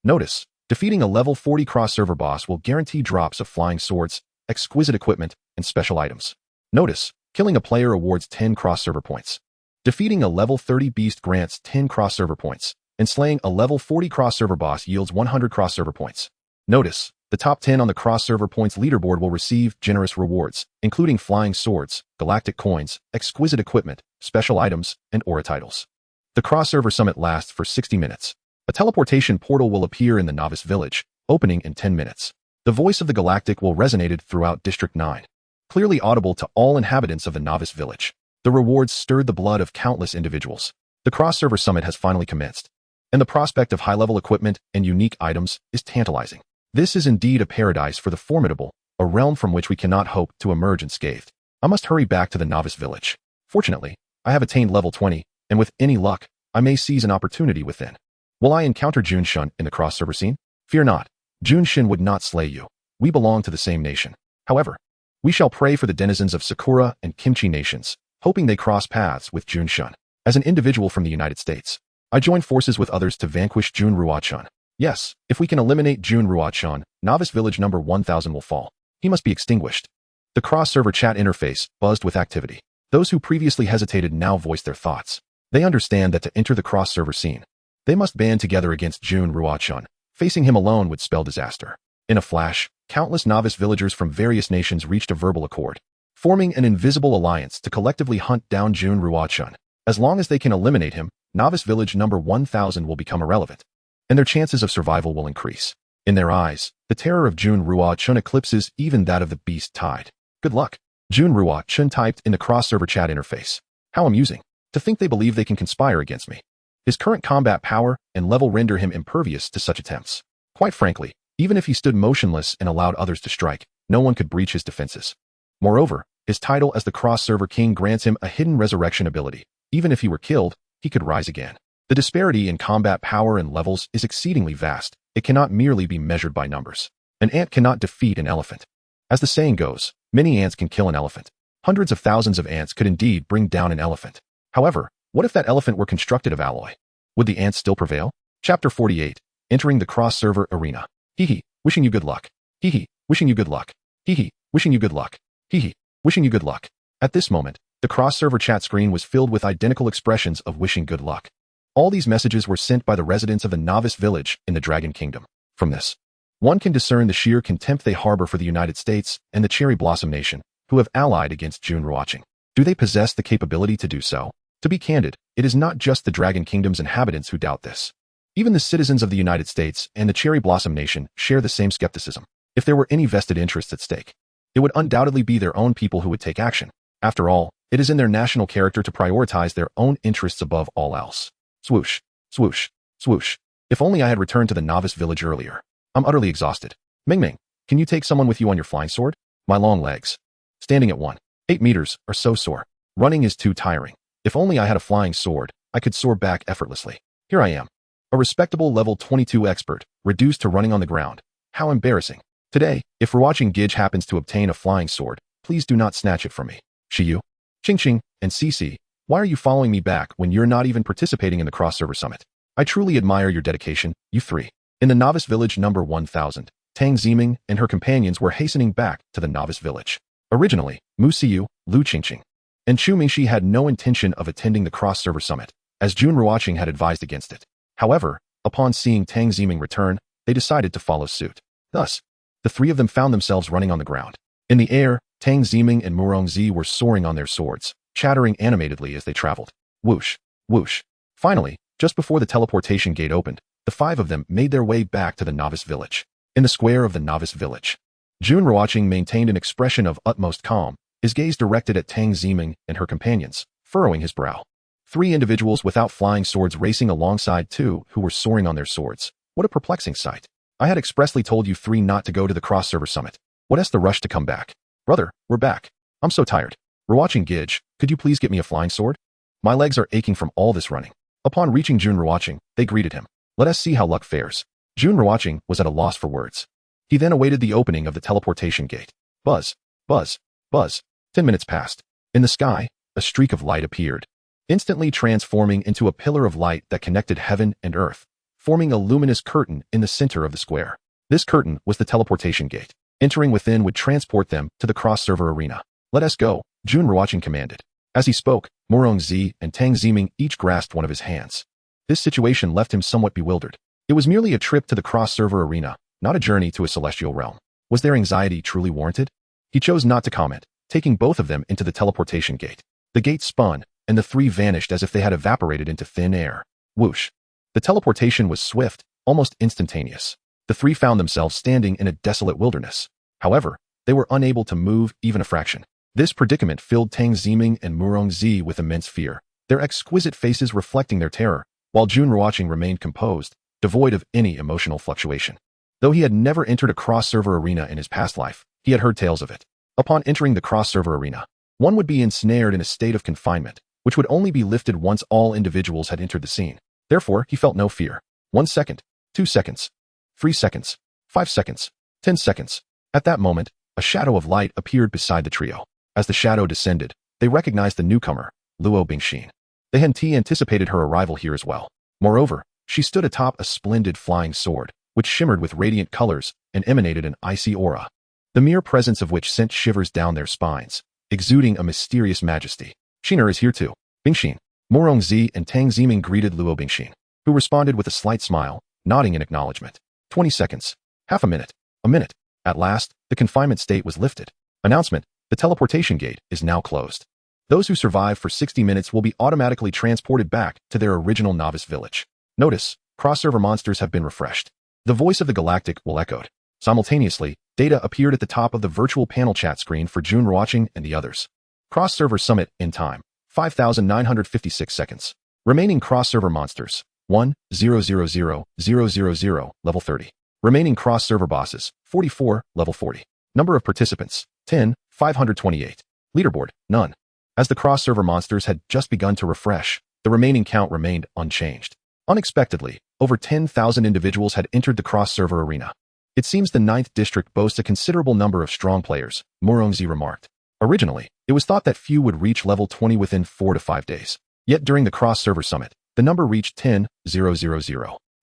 Notice: defeating a level 40 cross-server boss will guarantee drops of flying swords, exquisite equipment, and special items. Notice: killing a player awards 10 cross-server points. Defeating a level 30 beast grants 10 cross-server points, and slaying a level 40 cross-server boss yields 100 cross-server points. Notice: the top 10 on the cross-server points leaderboard will receive generous rewards, including flying swords, galactic coins, exquisite equipment, special items, and aura titles. The cross-server summit lasts for 60 minutes. A teleportation portal will appear in the novice village, opening in 10 minutes. The voice of the galactic will resonate throughout District 9, clearly audible to all inhabitants of the novice village. The rewards stirred the blood of countless individuals. The cross-server summit has finally commenced, and the prospect of high-level equipment and unique items is tantalizing. This is indeed a paradise for the formidable, a realm from which we cannot hope to emerge unscathed. I must hurry back to the novice village. Fortunately, I have attained level 20, and with any luck, I may seize an opportunity within. Will I encounter Jun Shun in the cross-server scene? Fear not. Jun Shun would not slay you. We belong to the same nation. However, we shall pray for the denizens of Sakura and Kimchi nations, hoping they cross paths with Jun Shun. As an individual from the United States, I join forces with others to vanquish Jun Ruochén. Yes, if we can eliminate Jun Ruochén, novice village number 1000 will fall. He must be extinguished. The cross-server chat interface buzzed with activity. Those who previously hesitated now voiced their thoughts. They understand that to enter the cross-server scene, they must band together against Jun Ruochén. Facing him alone would spell disaster. In a flash, countless novice villagers from various nations reached a verbal accord, forming an invisible alliance to collectively hunt down Jun Ruochén. As long as they can eliminate him, novice village number 1000 will become irrelevant, and their chances of survival will increase. In their eyes, the terror of Jun Ruochén eclipses even that of the beast tide. Good luck. Jun Ruochén typed in the cross-server chat interface. How amusing. To think they believe they can conspire against me. His current combat power and level render him impervious to such attempts. Quite frankly, even if he stood motionless and allowed others to strike, no one could breach his defenses. Moreover, his title as the cross-server king grants him a hidden resurrection ability. Even if he were killed, he could rise again. The disparity in combat power and levels is exceedingly vast. It cannot merely be measured by numbers. An ant cannot defeat an elephant. As the saying goes, many ants can kill an elephant. Hundreds of thousands of ants could indeed bring down an elephant. However, what if that elephant were constructed of alloy? Would the ants still prevail? Chapter 48. Entering the cross-server arena. Hee wishing you good luck. Hee wishing you good luck. Hee wishing you good luck. Hee wishing you good luck. At this moment, the cross-server chat screen was filled with identical expressions of wishing good luck. All these messages were sent by the residents of the novice village in the Dragon Kingdom. From this, One can discern the sheer contempt they harbor for the United States and the Cherry Blossom Nation, who have allied against Jun Ruochén. Do they possess the capability to do so? To be candid, it is not just the Dragon Kingdom's inhabitants who doubt this. Even the citizens of the United States and the Cherry Blossom Nation share the same skepticism. If there were any vested interests at stake, it would undoubtedly be their own people who would take action. After all, it is in their national character to prioritize their own interests above all else. Swoosh, swoosh, swoosh. If only I had returned to the novice village earlier. I'm utterly exhausted. Ming, can you take someone with you on your flying sword? My long legs, standing at 1.8 meters, are so sore. Running is too tiring. If only I had a flying sword, I could soar back effortlessly. Here I am, a respectable level 22 expert, reduced to running on the ground. How embarrassing. Today, if Ruochén Gij happens to obtain a flying sword, please do not snatch it from me. Shiyu, Ching, and Cici, why are you following me back when you're not even participating in the cross-server summit? I truly admire your dedication, you three. In the novice village number 1000, Tang Ziming and her companions were hastening back to the novice village. Originally, Mu Siyu, Lu Qingqing, and Chu Mingxi had no intention of attending the cross-server summit, as Jun Ruochén had advised against it. However, upon seeing Tang Ziming return, they decided to follow suit. Thus, the three of them found themselves running on the ground. In the air, Tang Ziming and Murongzi were soaring on their swords, chattering animatedly as they traveled. Whoosh, whoosh. Finally, just before the teleportation gate opened, the five of them made their way back to the novice village. In the square of the novice village, Jun Ruochén maintained an expression of utmost calm, his gaze directed at Tang Ziming and her companions, furrowing his brow. Three individuals without flying swords racing alongside two who were soaring on their swords. What a perplexing sight. I had expressly told you three not to go to the cross-server summit. What's the rush to come back? Brother, we're back. I'm so tired. Ruochén Gij, could you please get me a flying sword? My legs are aching from all this running. Upon reaching Jun Ruochén, they greeted him. Let us see how luck fares. Jun Ruochén was at a loss for words. He then awaited the opening of the teleportation gate. Buzz, buzz, buzz. 10 minutes passed. In the sky, a streak of light appeared, instantly transforming into a pillar of light that connected heaven and earth, forming a luminous curtain in the center of the square. This curtain was the teleportation gate. Entering within would transport them to the cross-server arena. Let us go, Jun Ruochén commanded. As he spoke, Murongzi and Tang Ziming each grasped one of his hands. This situation left him somewhat bewildered. It was merely a trip to the cross-server arena, not a journey to a celestial realm. Was their anxiety truly warranted? He chose not to comment, taking both of them into the teleportation gate. The gate spun, and the three vanished as if they had evaporated into thin air. Whoosh. The teleportation was swift, almost instantaneous. The three found themselves standing in a desolate wilderness. However, they were unable to move even a fraction. This predicament filled Tang Ziming and Murongzi with immense fear, their exquisite faces reflecting their terror, while Jun Ruochén remained composed, devoid of any emotional fluctuation. Though he had never entered a cross-server arena in his past life, he had heard tales of it. Upon entering the cross-server arena, one would be ensnared in a state of confinement, which would only be lifted once all individuals had entered the scene. Therefore, he felt no fear. 1 second, 2 seconds, 3 seconds, 5 seconds, 10 seconds. At that moment, a shadow of light appeared beside the trio. As the shadow descended, they recognized the newcomer, Luo Bingxin. They had anticipated her arrival here as well. Moreover, she stood atop a splendid flying sword, which shimmered with radiant colors and emanated an icy aura, the mere presence of which sent shivers down their spines, exuding a mysterious majesty. Xiner is here too. Bingxin, Murongzi and Tang Ziming greeted Luo Bingxin, who responded with a slight smile, nodding in acknowledgement. 20 seconds. Half a minute. A minute. At last, the confinement state was lifted. Announcement: the teleportation gate is now closed. Those who survive for 60 minutes will be automatically transported back to their original novice village. Notice, cross-server monsters have been refreshed. The voice of the galactic will echoed. Simultaneously, data appeared at the top of the virtual panel chat screen for Jun Ruochén and the others. Cross-server summit in time, 5,956 seconds. Remaining cross-server monsters, 1,000,000, level 30. Remaining cross-server bosses, 44, level 40. Number of participants, 10, 528. Leaderboard, none. As the cross-server monsters had just begun to refresh, the remaining count remained unchanged. Unexpectedly, over 10,000 individuals had entered the cross-server arena. It seems the 9th district boasts a considerable number of strong players, Murongzi remarked. Originally, it was thought that few would reach level 20 within 4 to 5 days. Yet during the cross-server summit, the number reached 10,000.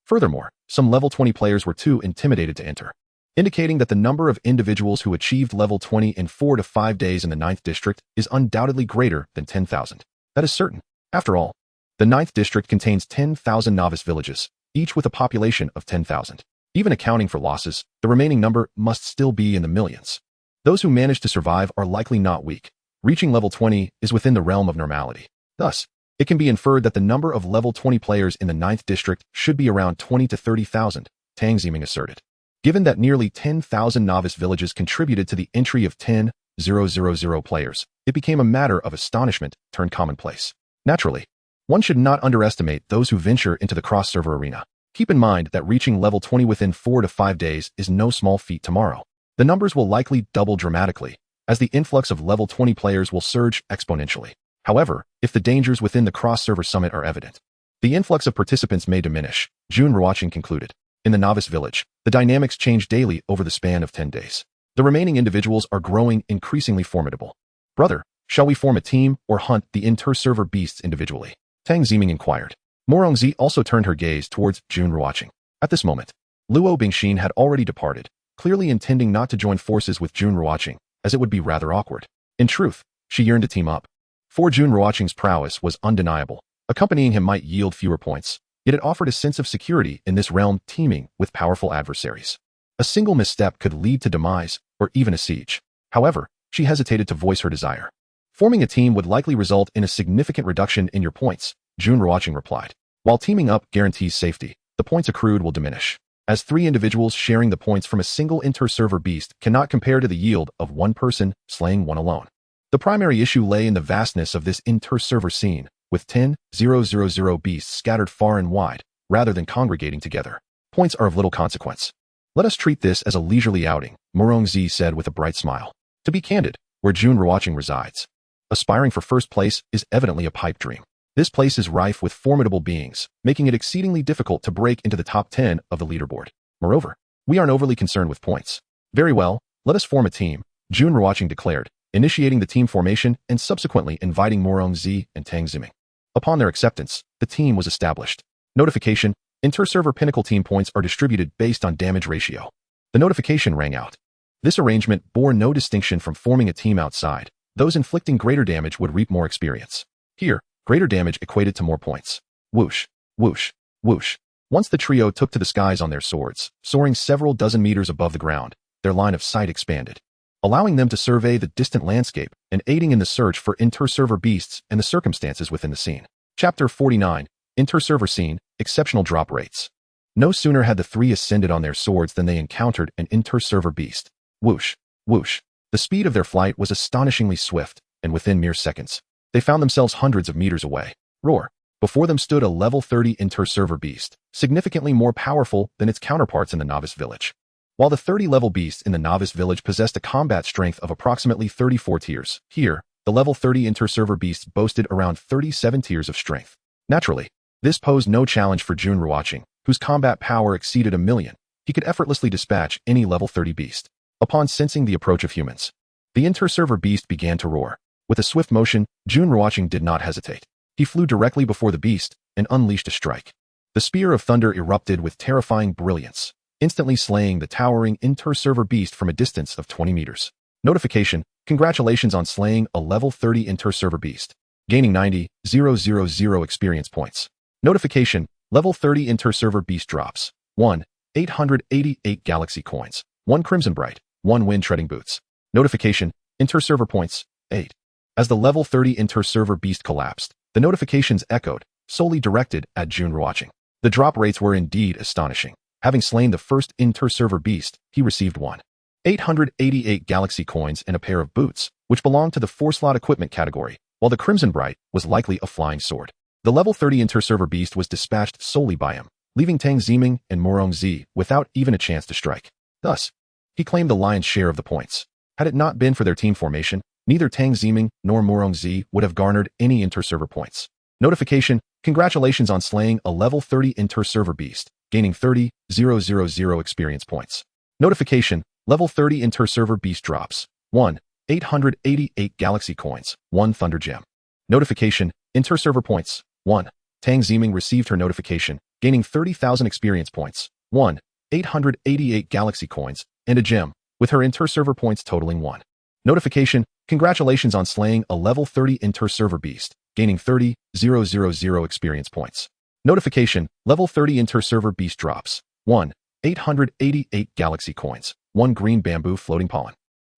Furthermore, some level 20 players were too intimidated to enter, indicating that the number of individuals who achieved level 20 in 4 to 5 days in the 9th district is undoubtedly greater than 10,000. That is certain. After all, the 9th district contains 10,000 novice villages, each with a population of 10,000. Even accounting for losses, the remaining number must still be in the millions. Those who manage to survive are likely not weak. Reaching level 20 is within the realm of normality. Thus, it can be inferred that the number of level 20 players in the 9th district should be around 20 to 30,000, Tang Ximing asserted. Given that nearly 10,000 novice villages contributed to the entry of 10,000 players, it became a matter of astonishment turned commonplace. Naturally, one should not underestimate those who venture into the cross-server arena. Keep in mind that reaching level 20 within 4 to 5 days is no small feat tomorrow. The numbers will likely double dramatically, as the influx of level 20 players will surge exponentially. However, if the dangers within the cross-server summit are evident, the influx of participants may diminish, Jun Ruochén concluded. In the novice village, the dynamics change daily over the span of 10 days. The remaining individuals are growing increasingly formidable. Brother, shall we form a team or hunt the inter-server beasts individually? Tang Ximing inquired. Morongzi also turned her gaze towards Jun Ruochén. At this moment, Luo Bingxin had already departed, clearly intending not to join forces with Jun Ruochén, as it would be rather awkward. In truth, she yearned to team up. For Jun Ruochén's prowess was undeniable. Accompanying him might yield fewer points, yet it offered a sense of security in this realm teeming with powerful adversaries. A single misstep could lead to demise, or even a siege. However, she hesitated to voice her desire. Forming a team would likely result in a significant reduction in your points, Jun Ruochén replied. While teaming up guarantees safety, the points accrued will diminish, as 3 individuals sharing the points from a single inter-server beast cannot compare to the yield of one person slaying one alone. The primary issue lay in the vastness of this inter-server scene, with 10,000 beasts scattered far and wide, rather than congregating together. Points are of little consequence. Let us treat this as a leisurely outing, Morongzi said with a bright smile. To be candid, where Jun Ruochén resides, aspiring for first place is evidently a pipe dream. This place is rife with formidable beings, making it exceedingly difficult to break into the top 10 of the leaderboard. Moreover, we aren't overly concerned with points. Very well, let us form a team, Jun Ruochén declared, initiating the team formation and subsequently inviting Morongzi and Tang Ximing. Upon their acceptance, the team was established. Notification: inter-server pinnacle team points are distributed based on damage ratio. The notification rang out. This arrangement bore no distinction from forming a team outside. Those inflicting greater damage would reap more experience. Here, greater damage equated to more points. Whoosh, whoosh, whoosh. Once the trio took to the skies on their swords, soaring several dozen meters above the ground, their line of sight expanded, allowing them to survey the distant landscape and aiding in the search for inter-server beasts and the circumstances within the scene. Chapter 49, Inter-server Scene, Exceptional Drop Rates. No sooner had the 3 ascended on their swords than they encountered an inter-server beast. Whoosh, whoosh. The speed of their flight was astonishingly swift, and within mere seconds, they found themselves hundreds of meters away. Roar. Before them stood a level 30 inter-server beast, significantly more powerful than its counterparts in the novice village. While the 30-level beast in the novice village possessed a combat strength of approximately 34 tiers, here, the level 30 inter-server beasts boasted around 37 tiers of strength. Naturally, this posed no challenge for Jun Ruochén, whose combat power exceeded 1,000,000. He could effortlessly dispatch any level 30 beast. Upon sensing the approach of humans, the inter-server beast began to roar. With a swift motion, Jun Ruochén did not hesitate. He flew directly before the beast and unleashed a strike. The spear of thunder erupted with terrifying brilliance, instantly slaying the towering inter-server beast from a distance of 20 meters. Notification: congratulations on slaying a level 30 inter-server beast, gaining 90,000 experience points. Notification: level 30 inter-server beast drops 1, 888 galaxy coins, 1 crimson bright, 1 wind treading boots. Notification: inter-server points 8. As the level 30 inter-server beast collapsed, the notifications echoed, solely directed at Jun Ruochén. The drop rates were indeed astonishing. Having slain the first inter-server beast, he received 1,888 galaxy coins and a pair of boots, which belonged to the 4-slot equipment category, while the Crimson Bright was likely a flying sword. The level 30 inter-server beast was dispatched solely by him, leaving Tang Ximing and Morongzi without even a chance to strike. Thus, he claimed the lion's share of the points. Had it not been for their team formation, neither Tang Ximing nor Morongzi would have garnered any inter-server points. Notification: congratulations on slaying a level 30 inter-server beast, gaining 30,000 experience points. Notification: level 30 inter-server beast drops 1, 888 galaxy coins, 1 thunder gem. Notification: inter-server points 1. Tang Ximing received her notification, gaining 30,000 experience points, 1, 888 galaxy coins, and a gem, with her inter-server points totaling 1. Notification: congratulations on slaying a level 30 inter-server beast, gaining 30,000 experience points. Notification: level 30 inter-server beast drops 1, 888 galaxy coins, 1 green bamboo floating pollen.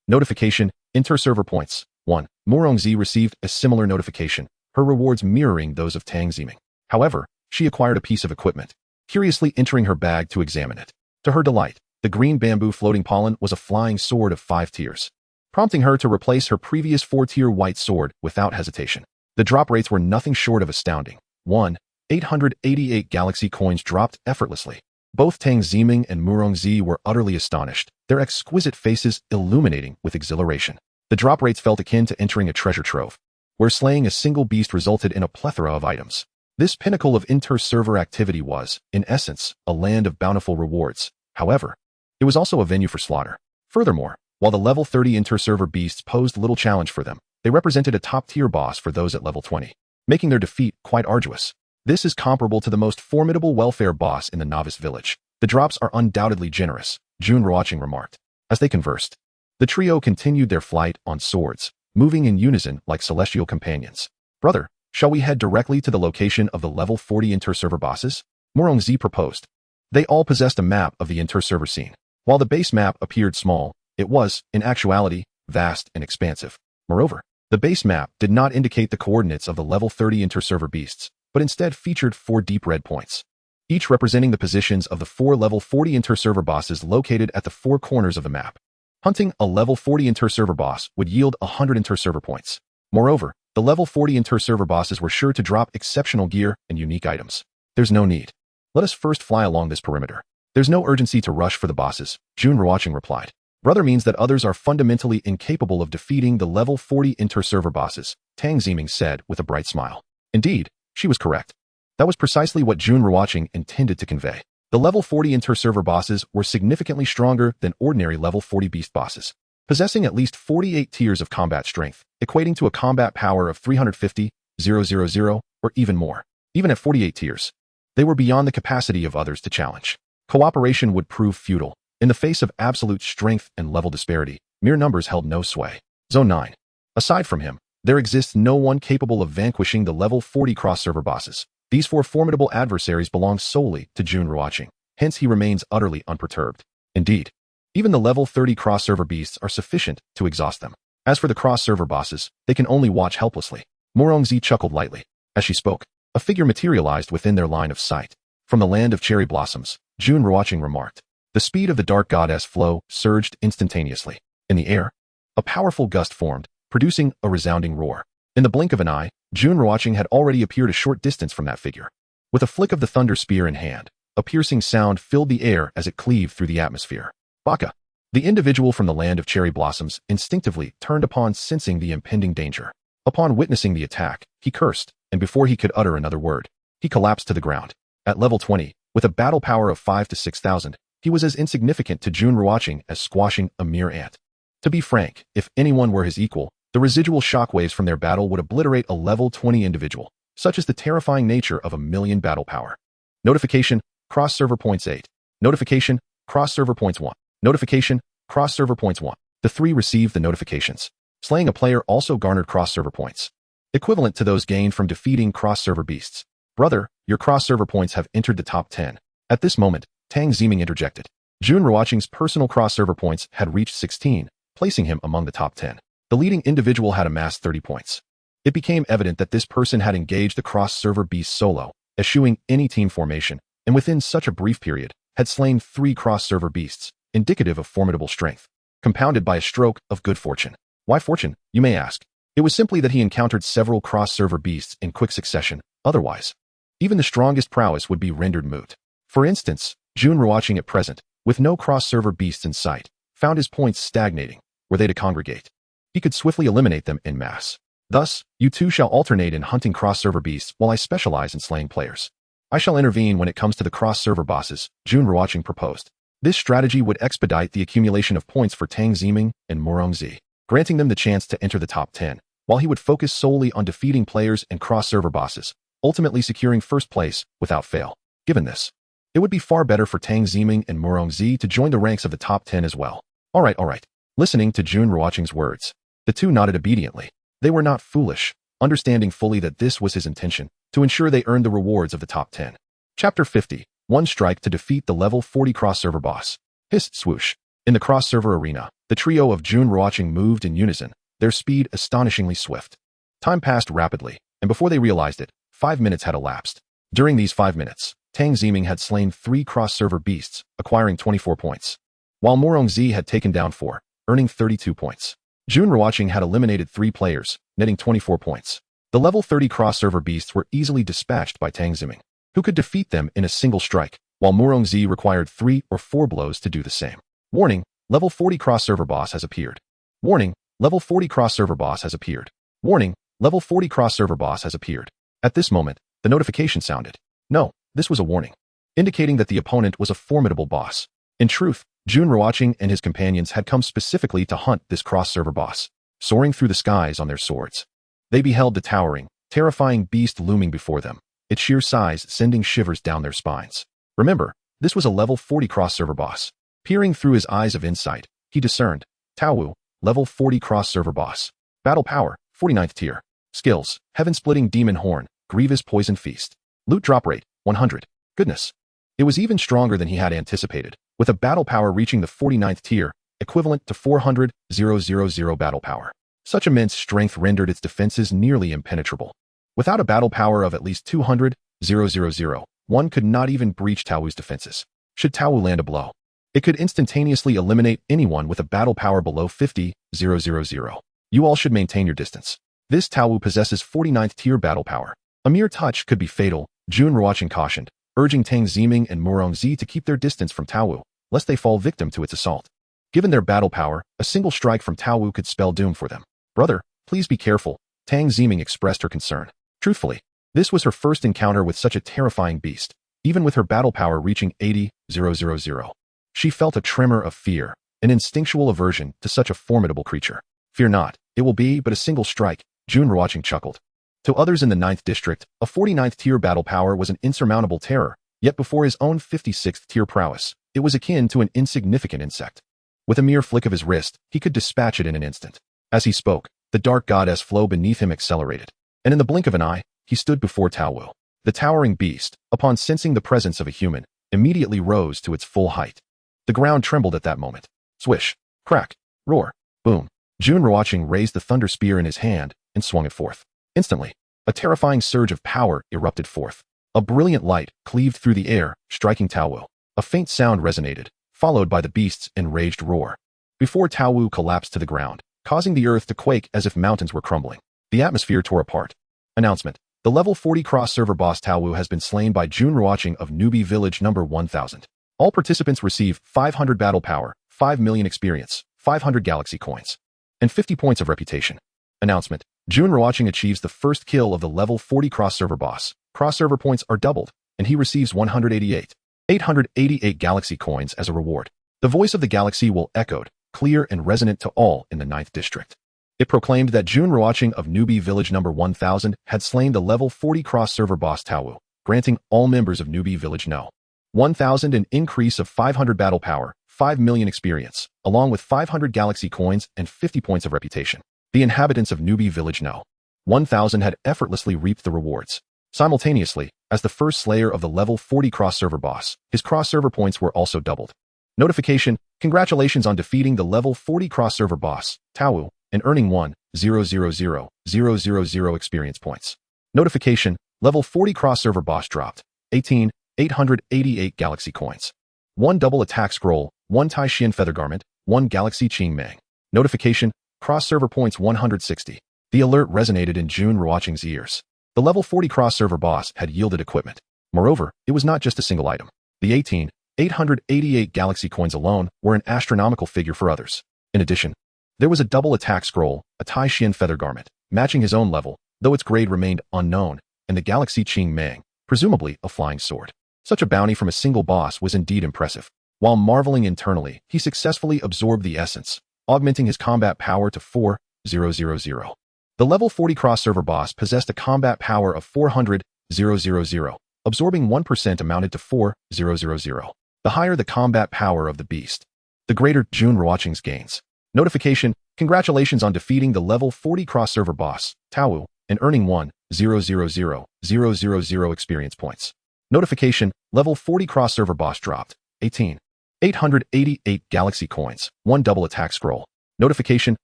Notification, inter-server points, 1. Muronzi received a similar notification, her rewards mirroring those of Tang Ximing. However, she acquired a piece of equipment, curiously entering her bag to examine it. To her delight, the green bamboo floating pollen was a flying sword of 5 tiers, prompting her to replace her previous 4-tier white sword without hesitation. The drop rates were nothing short of astounding. 1. 888 galaxy coins dropped effortlessly. Both Tang Ximing and Muronzi were utterly astonished, their exquisite faces illuminating with exhilaration. The drop rates felt akin to entering a treasure trove, where slaying a single beast resulted in a plethora of items. This pinnacle of inter-server activity was, in essence, a land of bountiful rewards. However, it was also a venue for slaughter. Furthermore, while the level 30 inter-server beasts posed little challenge for them, they represented a top-tier boss for those at level 20, making their defeat quite arduous. This is comparable to the most formidable welfare boss in the novice village. The drops are undoubtedly generous, Jun Ruochén remarked. As they conversed, the trio continued their flight on swords, moving in unison like celestial companions. Brother, shall we head directly to the location of the level 40 inter-server bosses? Muronzi proposed. They all possessed a map of the inter-server scene. While the base map appeared small, it was, in actuality, vast and expansive. Moreover, the base map did not indicate the coordinates of the level 30 inter-server beasts, but instead featured 4 deep red points, each representing the positions of the 4 level 40 inter-server bosses located at the 4 corners of the map. Hunting a level 40 inter-server boss would yield 100 inter-server points. Moreover, the level 40 inter-server bosses were sure to drop exceptional gear and unique items. There's no need. Let us first fly along this perimeter. There's no urgency to rush for the bosses, Jun Ruochén replied. Brother means that others are fundamentally incapable of defeating the level 40 inter-server bosses, Tang Ximing said with a bright smile. Indeed, she was correct. That was precisely what Jun Ruochén intended to convey. The level 40 inter-server bosses were significantly stronger than ordinary level 40 beast bosses, possessing at least 48 tiers of combat strength, equating to a combat power of 350,000, or even more. Even at 48 tiers, they were beyond the capacity of others to challenge. Cooperation would prove futile. In the face of absolute strength and level disparity, mere numbers held no sway. Zone 9. Aside from him, there exists no one capable of vanquishing the level 40 cross-server bosses. These 4 formidable adversaries belong solely to Jun Ruochén, hence he remains utterly unperturbed. Indeed, even the level 30 cross-server beasts are sufficient to exhaust them. As for the cross-server bosses, they can only watch helplessly. Muronzi chuckled lightly. As she spoke, a figure materialized within their line of sight. From the land of cherry blossoms, Jun Ruochén remarked. The speed of the dark goddess flow surged instantaneously. In the air, a powerful gust formed, producing a resounding roar. In the blink of an eye, Jun Ruochén had already appeared a short distance from that figure. With a flick of the thunder spear in hand, a piercing sound filled the air as it cleaved through the atmosphere. Baka! The individual from the land of cherry blossoms instinctively turned upon sensing the impending danger. Upon witnessing the attack, he cursed, and before he could utter another word, he collapsed to the ground. At level 20, with a battle power of 5 to 6,000, he was as insignificant to Jun Ruochén as squashing a mere ant. To be frank, if anyone were his equal, the residual shockwaves from their battle would obliterate a level 20 individual, such as the terrifying nature of 1,000,000 battle power. Notification, cross-server points 8. Notification, cross-server points 1. Notification, cross-server points 1. The 3 received the notifications. Slaying a player also garnered cross-server points, equivalent to those gained from defeating cross-server beasts. Brother, your cross-server points have entered the top 10. At this moment, Tang Ximing interjected. Jun Ruochén's personal cross-server points had reached 16, placing him among the top 10. The leading individual had amassed 30 points. It became evident that this person had engaged the cross-server beast solo, eschewing any team formation, and within such a brief period, had slain 3 cross-server beasts, indicative of formidable strength, compounded by a stroke of good fortune. Why fortune, you may ask? It was simply that he encountered several cross-server beasts in quick succession. Otherwise, even the strongest prowess would be rendered moot. For instance, Jun Ruochén at present, with no cross-server beasts in sight, found his points stagnating. Were they to congregate, he could swiftly eliminate them en masse. Thus, you two shall alternate in hunting cross-server beasts while I specialize in slaying players. I shall intervene when it comes to the cross-server bosses, Jun Ruochén proposed. This strategy would expedite the accumulation of points for Tang Ximing and Muronzi, granting them the chance to enter the top 10, while he would focus solely on defeating players and cross-server bosses, ultimately securing first place without fail. Given this, it would be far better for Tang Ximing and Muronzi to join the ranks of the top 10 as well. All right. Listening to Jun Ruochén's words, the two nodded obediently. They were not foolish, understanding fully that this was his intention, to ensure they earned the rewards of the top 10. Chapter 50. One strike to defeat the level 40 cross-server boss. Hiss, swoosh. In the cross-server arena, the trio of Jun Ruochén moved in unison, their speed astonishingly swift. Time passed rapidly, and before they realized it, 5 minutes had elapsed. During these 5 minutes, Tang Ziming had slain 3 cross-server beasts, acquiring 24 points, while Morongzi had taken down 4, earning 32 points. Jun Ruochén had eliminated 3 players, netting 24 points. The level 30 cross-server beasts were easily dispatched by Tang Ziming, who could defeat them in a single strike, while Morongzi required 3 or 4 blows to do the same. Warning, level 40 cross-server boss has appeared. Warning, level 40 cross-server boss has appeared. Warning, level 40 cross-server boss has appeared. At this moment, the notification sounded. No, this was a warning, indicating that the opponent was a formidable boss. In truth, Jun Ruochén and his companions had come specifically to hunt this cross-server boss, soaring through the skies on their swords. They beheld the towering, terrifying beast looming before them, its sheer size sending shivers down their spines. Remember, this was a level 40 cross-server boss. Peering through his eyes of insight, he discerned, Taowu, level 40 cross-server boss. Battle power, 49th tier. Skills, heaven-splitting demon horn, grievous poison feast. Loot drop rate, 100. Goodness. It was even stronger than he had anticipated, with a battle power reaching the 49th tier, equivalent to 400,000 battle power. Such immense strength rendered its defenses nearly impenetrable. Without a battle power of at least 200,000, one could not even breach Taowu's defenses. Should Taowu land a blow, it could instantaneously eliminate anyone with a battle power below 50,000. You all should maintain your distance. This Taowu possesses 49th tier battle power. A mere touch could be fatal, Jun Ruochén cautioned, urging Tang Ziming and Morongzi to keep their distance from Taowu, lest they fall victim to its assault. Given their battle power, a single strike from Taowu could spell doom for them. Brother, please be careful, Tang Ziming expressed her concern. Truthfully, this was her first encounter with such a terrifying beast, even with her battle power reaching 80,000. She felt a tremor of fear, an instinctual aversion to such a formidable creature. Fear not, it will be but a single strike, Jun Ruochén chuckled. To others in the 9th district, a 49th tier battle power was an insurmountable terror, yet before his own 56th tier prowess, it was akin to an insignificant insect. With a mere flick of his wrist, he could dispatch it in an instant. As he spoke, the dark goddess flow beneath him accelerated, and in the blink of an eye, he stood before Taowu. The towering beast, upon sensing the presence of a human, immediately rose to its full height. The ground trembled at that moment. Swish, crack, roar, boom. Jun Ruochén raised the thunder spear in his hand and swung it forth. Instantly, a terrifying surge of power erupted forth. A brilliant light cleaved through the air, striking Taowu. A faint sound resonated, followed by the beast's enraged roar, before Taowu collapsed to the ground, causing the earth to quake as if mountains were crumbling. The atmosphere tore apart. Announcement. The level 40 cross-server boss Taowu has been slain by Jun Ruochén of Newbie Village number 1000. All participants receive 500 battle power, 5 million experience, 500 galaxy coins, and 50 points of reputation. Announcement. Jun Ruochén achieves the first kill of the level 40 cross-server boss. Cross-server points are doubled, and he receives 888 galaxy coins as a reward. The voice of the galaxy will echoed, clear and resonant to all in the 9th district. It proclaimed that Jun Ruochén of Newbie Village number 1000 had slain the level 40 cross-server boss Taowu, granting all members of Newbie Village No. 1000 an increase of 500 battle power, 5 million experience, along with 500 galaxy coins and 50 points of reputation. The inhabitants of Newbie Village No. 1000 had effortlessly reaped the rewards. Simultaneously, as the first slayer of the level 40 cross-server boss, his cross-server points were also doubled. Notification, congratulations on defeating the level 40 cross-server boss, Taowu, and earning 1,000,000 experience points. Notification, level 40 cross-server boss dropped 888 galaxy coins. 1 double attack scroll, 1 Tai Xian feather garment, 1 galaxy Qing Mang. Notification, cross-server points 160. The alert resonated in Jun Ruochén's ears. The level 40 cross-server boss had yielded equipment. Moreover, it was not just a single item. The 888 galaxy coins alone were an astronomical figure for others. In addition, there was a double attack scroll, a Tai Xian feather garment, matching his own level, though its grade remained unknown, and the galaxy Qing Mang, presumably a flying sword. Such a bounty from a single boss was indeed impressive. While marveling internally, he successfully absorbed the essence, augmenting his combat power to 4,000. The level 40 cross-server boss possessed a combat power of 400,000, absorbing 1% amounted to 4,000. The higher the combat power of the beast, the greater Jun Ruochén's gains. Notification, congratulations on defeating the level 40 cross-server boss, Taowu, and earning 1,000,000 experience points. Notification, level 40 cross-server boss dropped. 18. 888 galaxy coins, 1 double attack scroll. Notification,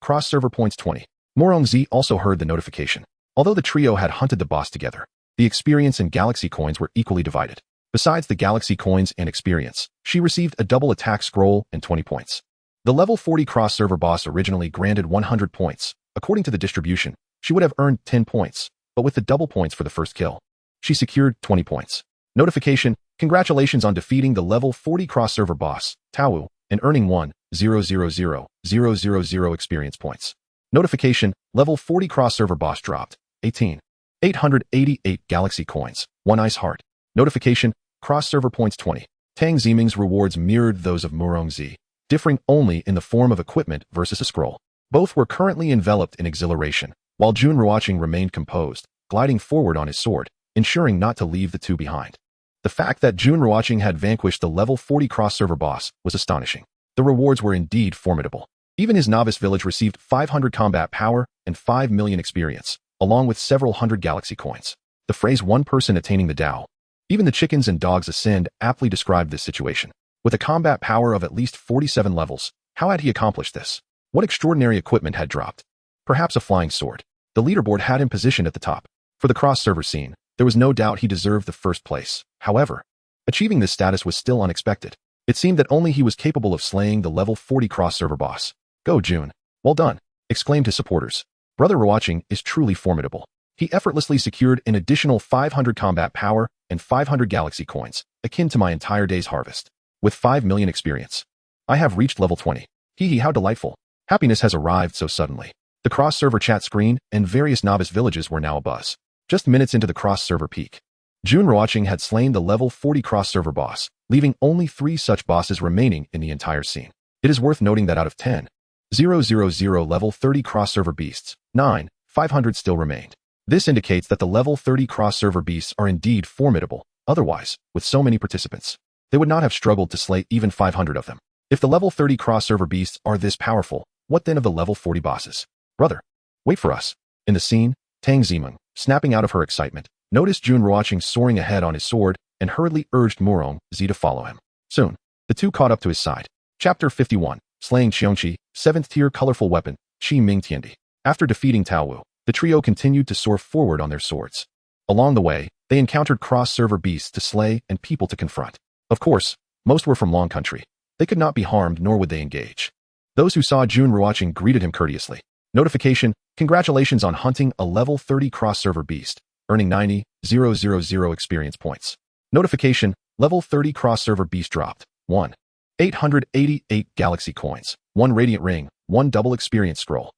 cross-server points 20. Muroung-Z also heard the notification. Although the trio had hunted the boss together, the experience and galaxy coins were equally divided. Besides the galaxy coins and experience, she received a double attack scroll and 20 points. The level 40 cross-server boss originally granted 100 points. According to the distribution, she would have earned 10 points, but with the double points for the first kill, she secured 20 points. Notification, congratulations on defeating the level 40 cross-server boss, Tawu, and earning 1,000,000 experience points. Notification, level 40 cross-server boss dropped. 18. 888 galaxy coins, 1 ice heart. Notification, cross-server points 20. Tang Ziming's rewards mirrored those of Muroung-Z, differing only in the form of equipment versus a scroll. Both were currently enveloped in exhilaration, while Jun Ruochén remained composed, gliding forward on his sword, ensuring not to leave the two behind. The fact that Jun Ruochén had vanquished the level 40 cross-server boss was astonishing. The rewards were indeed formidable. Even his novice village received 500 combat power and 5 million experience, along with several hundred galaxy coins. The phrase "one person attaining the Tao." Even the chickens and dogs ascend aptly described this situation. With a combat power of at least 47 levels, how had he accomplished this? What extraordinary equipment had dropped? Perhaps a flying sword. The leaderboard had him positioned at the top. For the cross-server scene, there was no doubt he deserved the first place. However, achieving this status was still unexpected. It seemed that only he was capable of slaying the level 40 cross-server boss. "Go, Jun. Well done," exclaimed his supporters. Brother Ruochén is truly formidable. He effortlessly secured an additional 500 combat power and 500 galaxy coins, akin to my entire day's harvest. With 5 million experience, I have reached level 20. Hee, how delightful. Happiness has arrived so suddenly. The cross-server chat screen and various novice villages were now abuzz. Just minutes into the cross-server peak, Jun Ruochén had slain the level 40 cross-server boss, leaving only 3 such bosses remaining in the entire scene. It is worth noting that out of 10,000 level 30 cross-server beasts, 500 still remained. This indicates that the level 30 cross-server beasts are indeed formidable. Otherwise, with so many participants, they would not have struggled to slay even 500 of them. If the level 30 cross-server beasts are this powerful, what then of the level 40 bosses? "Brother, wait for us." In the scene, Tang Ziming, snapping out of her excitement, noticed Jun Ruochén soaring ahead on his sword and hurriedly urged Muroung-Z to follow him. Soon, the two caught up to his side. Chapter 51, Slaying Xiongqi, 7th tier colorful weapon, Qi Ming Tiandi. After defeating Taowu, the trio continued to soar forward on their swords. Along the way, they encountered cross-server beasts to slay and people to confront. Of course, most were from Long Country. They could not be harmed nor would they engage. Those who saw Jun Ruochén greeted him courteously. Notification, congratulations on hunting a level 30 cross-server beast, earning 90,000 experience points. Notification, level 30 cross-server beast dropped. 1. 888 galaxy coins, 1 radiant ring, 1 double experience scroll.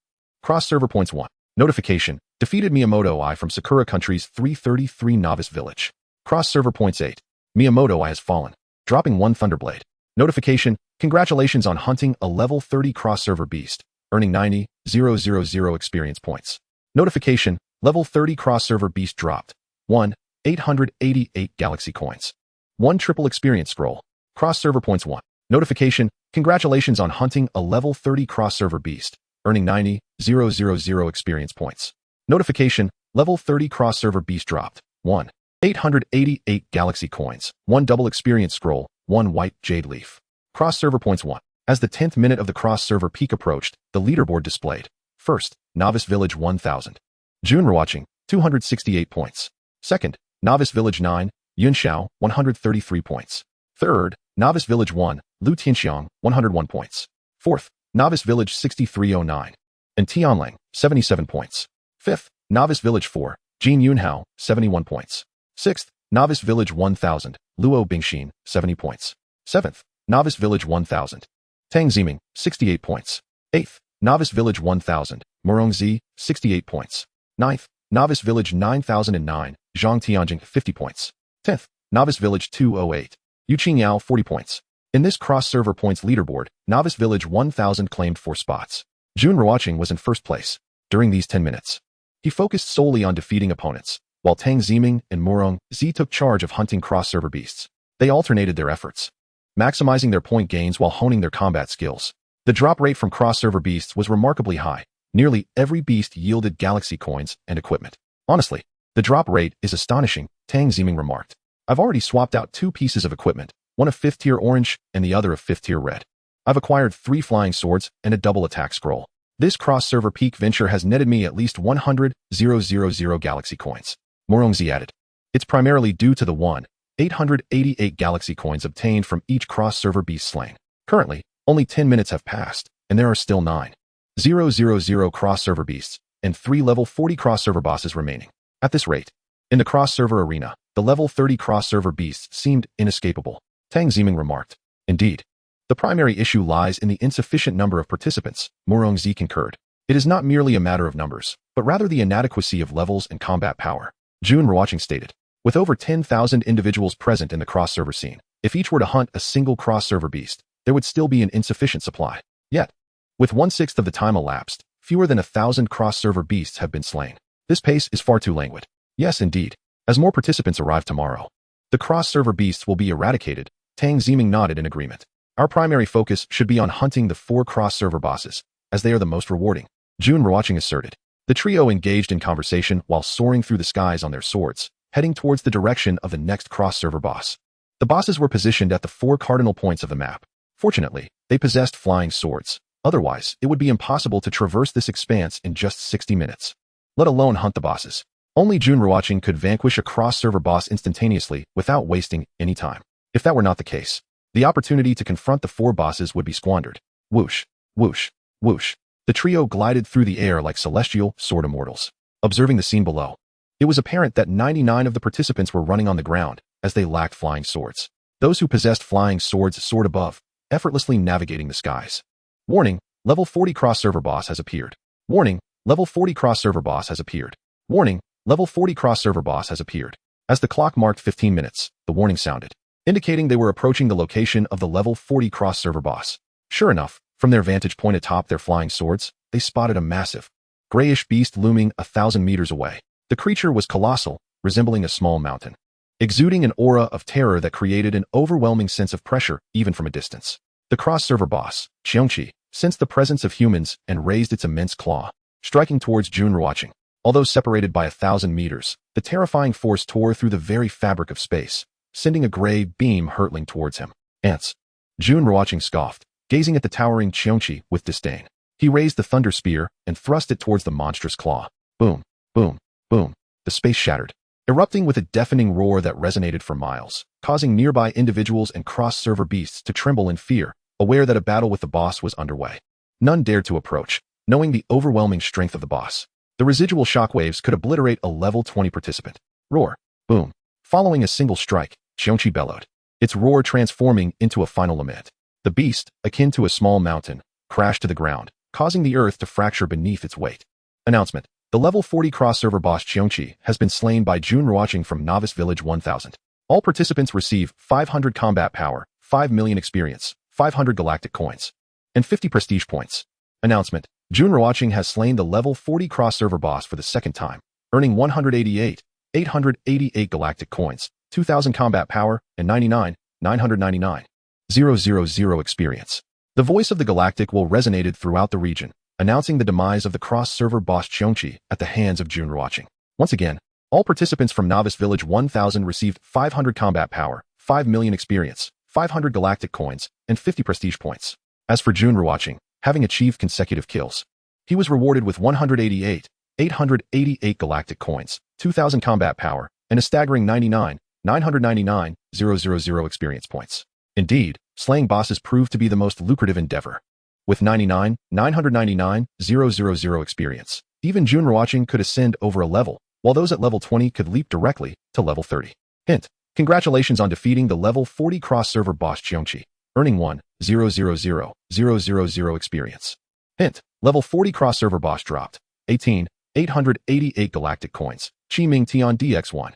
Cross-server points 1. Notification, defeated Miyamoto I from Sakura Country's 333 novice village. Cross-server points 8. Miyamoto I has fallen, dropping 1 thunderblade. Notification, congratulations on hunting a level 30 cross-server beast, earning 90,000 experience points. Notification, level 30 cross-server beast dropped. 1. 888 galaxy coins. 1 triple experience scroll. Cross-server points 1. Notification, congratulations on hunting a level 30 cross-server beast, earning 90,000 experience points. Notification, level 30 cross-server beast dropped. 1. 888 galaxy coins, 1 double experience scroll, 1 white jade leaf. Cross-server points 1. As the 10th minute of the cross-server peak approached, the leaderboard displayed. First, Novice Village 1000. Jun Ruochén, 268 points. Second, Novice Village 9, Yun Xiao, 133 points. Third, Novice Village 1, Lu Tianxiang, 101 points. Fourth, Novice Village 6309, and Tianlang, 77 points. Fifth, Novice Village 4, Jin Yunhao, 71 points. Sixth, Novice Village 1000, Luo Bingxin, 70 points. Seventh, Novice Village 1000, Tang Ziming, 68 points. Eighth, Novice Village 1000, Muroung-Z, 68 points. Ninth, Novice Village 9009, Zhang Tianjing, 50 points. 10th, Novice Village 208, Yu Qingyao, 40 points. In this cross-server points leaderboard, Novice Village 1000 claimed 4 spots. Jun Ruochén was in first place. During these 10 minutes, he focused solely on defeating opponents, while Tang Ziming and Muroung-Z took charge of hunting cross-server beasts. They alternated their efforts, maximizing their point gains while honing their combat skills. The drop rate from cross-server beasts was remarkably high. Nearly every beast yielded galaxy coins and equipment. Honestly, the drop rate is astonishing, Tang Ziming remarked. I've already swapped out 2 pieces of equipment, one of 5th tier orange and the other of 5th tier red. I've acquired 3 flying swords and a double attack scroll. This cross-server peak venture has netted me at least 100,000 galaxy coins. Morongzi added. It's primarily due to the 1,888 galaxy coins obtained from each cross-server beast slain. Currently, only 10 minutes have passed, and there are still 9,000 cross-server beasts and 3 level 40 cross-server bosses remaining. At this rate, in the cross-server arena, the level 30 cross-server beasts seemed inescapable. Tang Ziming remarked. Indeed. The primary issue lies in the insufficient number of participants, Morongzi concurred. It is not merely a matter of numbers, but rather the inadequacy of levels and combat power. Jun Ruochén stated. With over 10,000 individuals present in the cross-server scene, if each were to hunt a single cross-server beast, there would still be an insufficient supply. Yet, with 1/6 of the time elapsed, fewer than 1,000 cross-server beasts have been slain. This pace is far too languid. Yes, indeed. As more participants arrive tomorrow, the cross-server beasts will be eradicated. Tang Ziming nodded in agreement. Our primary focus should be on hunting the 4 cross-server bosses, as they are the most rewarding. Jun Ruochén asserted. The trio engaged in conversation while soaring through the skies on their swords, heading towards the direction of the next cross-server boss. The bosses were positioned at the 4 cardinal points of the map. Fortunately, they possessed flying swords. Otherwise, it would be impossible to traverse this expanse in just 60 minutes. Let alone hunt the bosses. Only Jun Ruochén could vanquish a cross-server boss instantaneously without wasting any time. If that were not the case, the opportunity to confront the 4 bosses would be squandered. Whoosh, whoosh, whoosh. The trio glided through the air like celestial sword immortals. Observing the scene below, it was apparent that 99 of the participants were running on the ground, as they lacked flying swords. Those who possessed flying swords soared above, effortlessly navigating the skies. Warning, level 40 cross-server boss has appeared. Warning, level 40 cross-server boss has appeared. Warning, level 40 cross-server boss has appeared. As the clock marked 15 minutes, the warning sounded, indicating they were approaching the location of the level 40 cross-server boss. Sure enough, from their vantage point atop their flying swords, they spotted a massive, grayish beast looming 1,000 meters away. The creature was colossal, resembling a small mountain, exuding an aura of terror that created an overwhelming sense of pressure even from a distance. The cross-server boss, Xiongqi, sensed the presence of humans and raised its immense claw, striking towards Jun Ruochén. Although separated by 1,000 meters, the terrifying force tore through the very fabric of space, sending a gray beam hurtling towards him. Ants. Jun Ruochén scoffed, gazing at the towering Xiongqi with disdain. He raised the thunder spear and thrust it towards the monstrous claw. Boom, boom, boom. The space shattered, erupting with a deafening roar that resonated for miles, causing nearby individuals and cross-server beasts to tremble in fear, aware that a battle with the boss was underway. None dared to approach, knowing the overwhelming strength of the boss. The residual shockwaves could obliterate a level 20 participant. Roar. Boom. Following a single strike, Xiongqi bellowed, its roar transforming into a final lament. The beast, akin to a small mountain, crashed to the ground, causing the earth to fracture beneath its weight. Announcement. The level 40 cross-server boss Xiongqi has been slain by Jun Ruochén from Novice Village 1000. All participants receive 500 combat power, 5 million experience, 500 galactic coins, and 50 prestige points. Announcement. Jun Ruochén has slain the level 40 cross-server boss for the second time, earning 888 galactic coins, 2,000 combat power, and 999,000 experience. The voice of the galactic will resonated throughout the region, announcing the demise of the cross-server boss Xiongqi at the hands of Jun Ruochén. Once again, all participants from Novice Village 1000 received 500 combat power, 5 million experience, 500 galactic coins, and 50 prestige points. As for Jun Ruochén, having achieved consecutive kills, he was rewarded with 888 galactic coins, 2,000 combat power, and a staggering 999,000 experience points. Indeed, slaying bosses proved to be the most lucrative endeavor. With 999,000 experience, even Jun Ruochén could ascend over a level, while those at level 20 could leap directly to level 30. Hint. Congratulations on defeating the level 40 cross-server boss Xiongqi, earning 1,000,000 experience. Hint. Level 40 cross-server boss dropped 888 galactic coins, Chi Ming Tian DX1.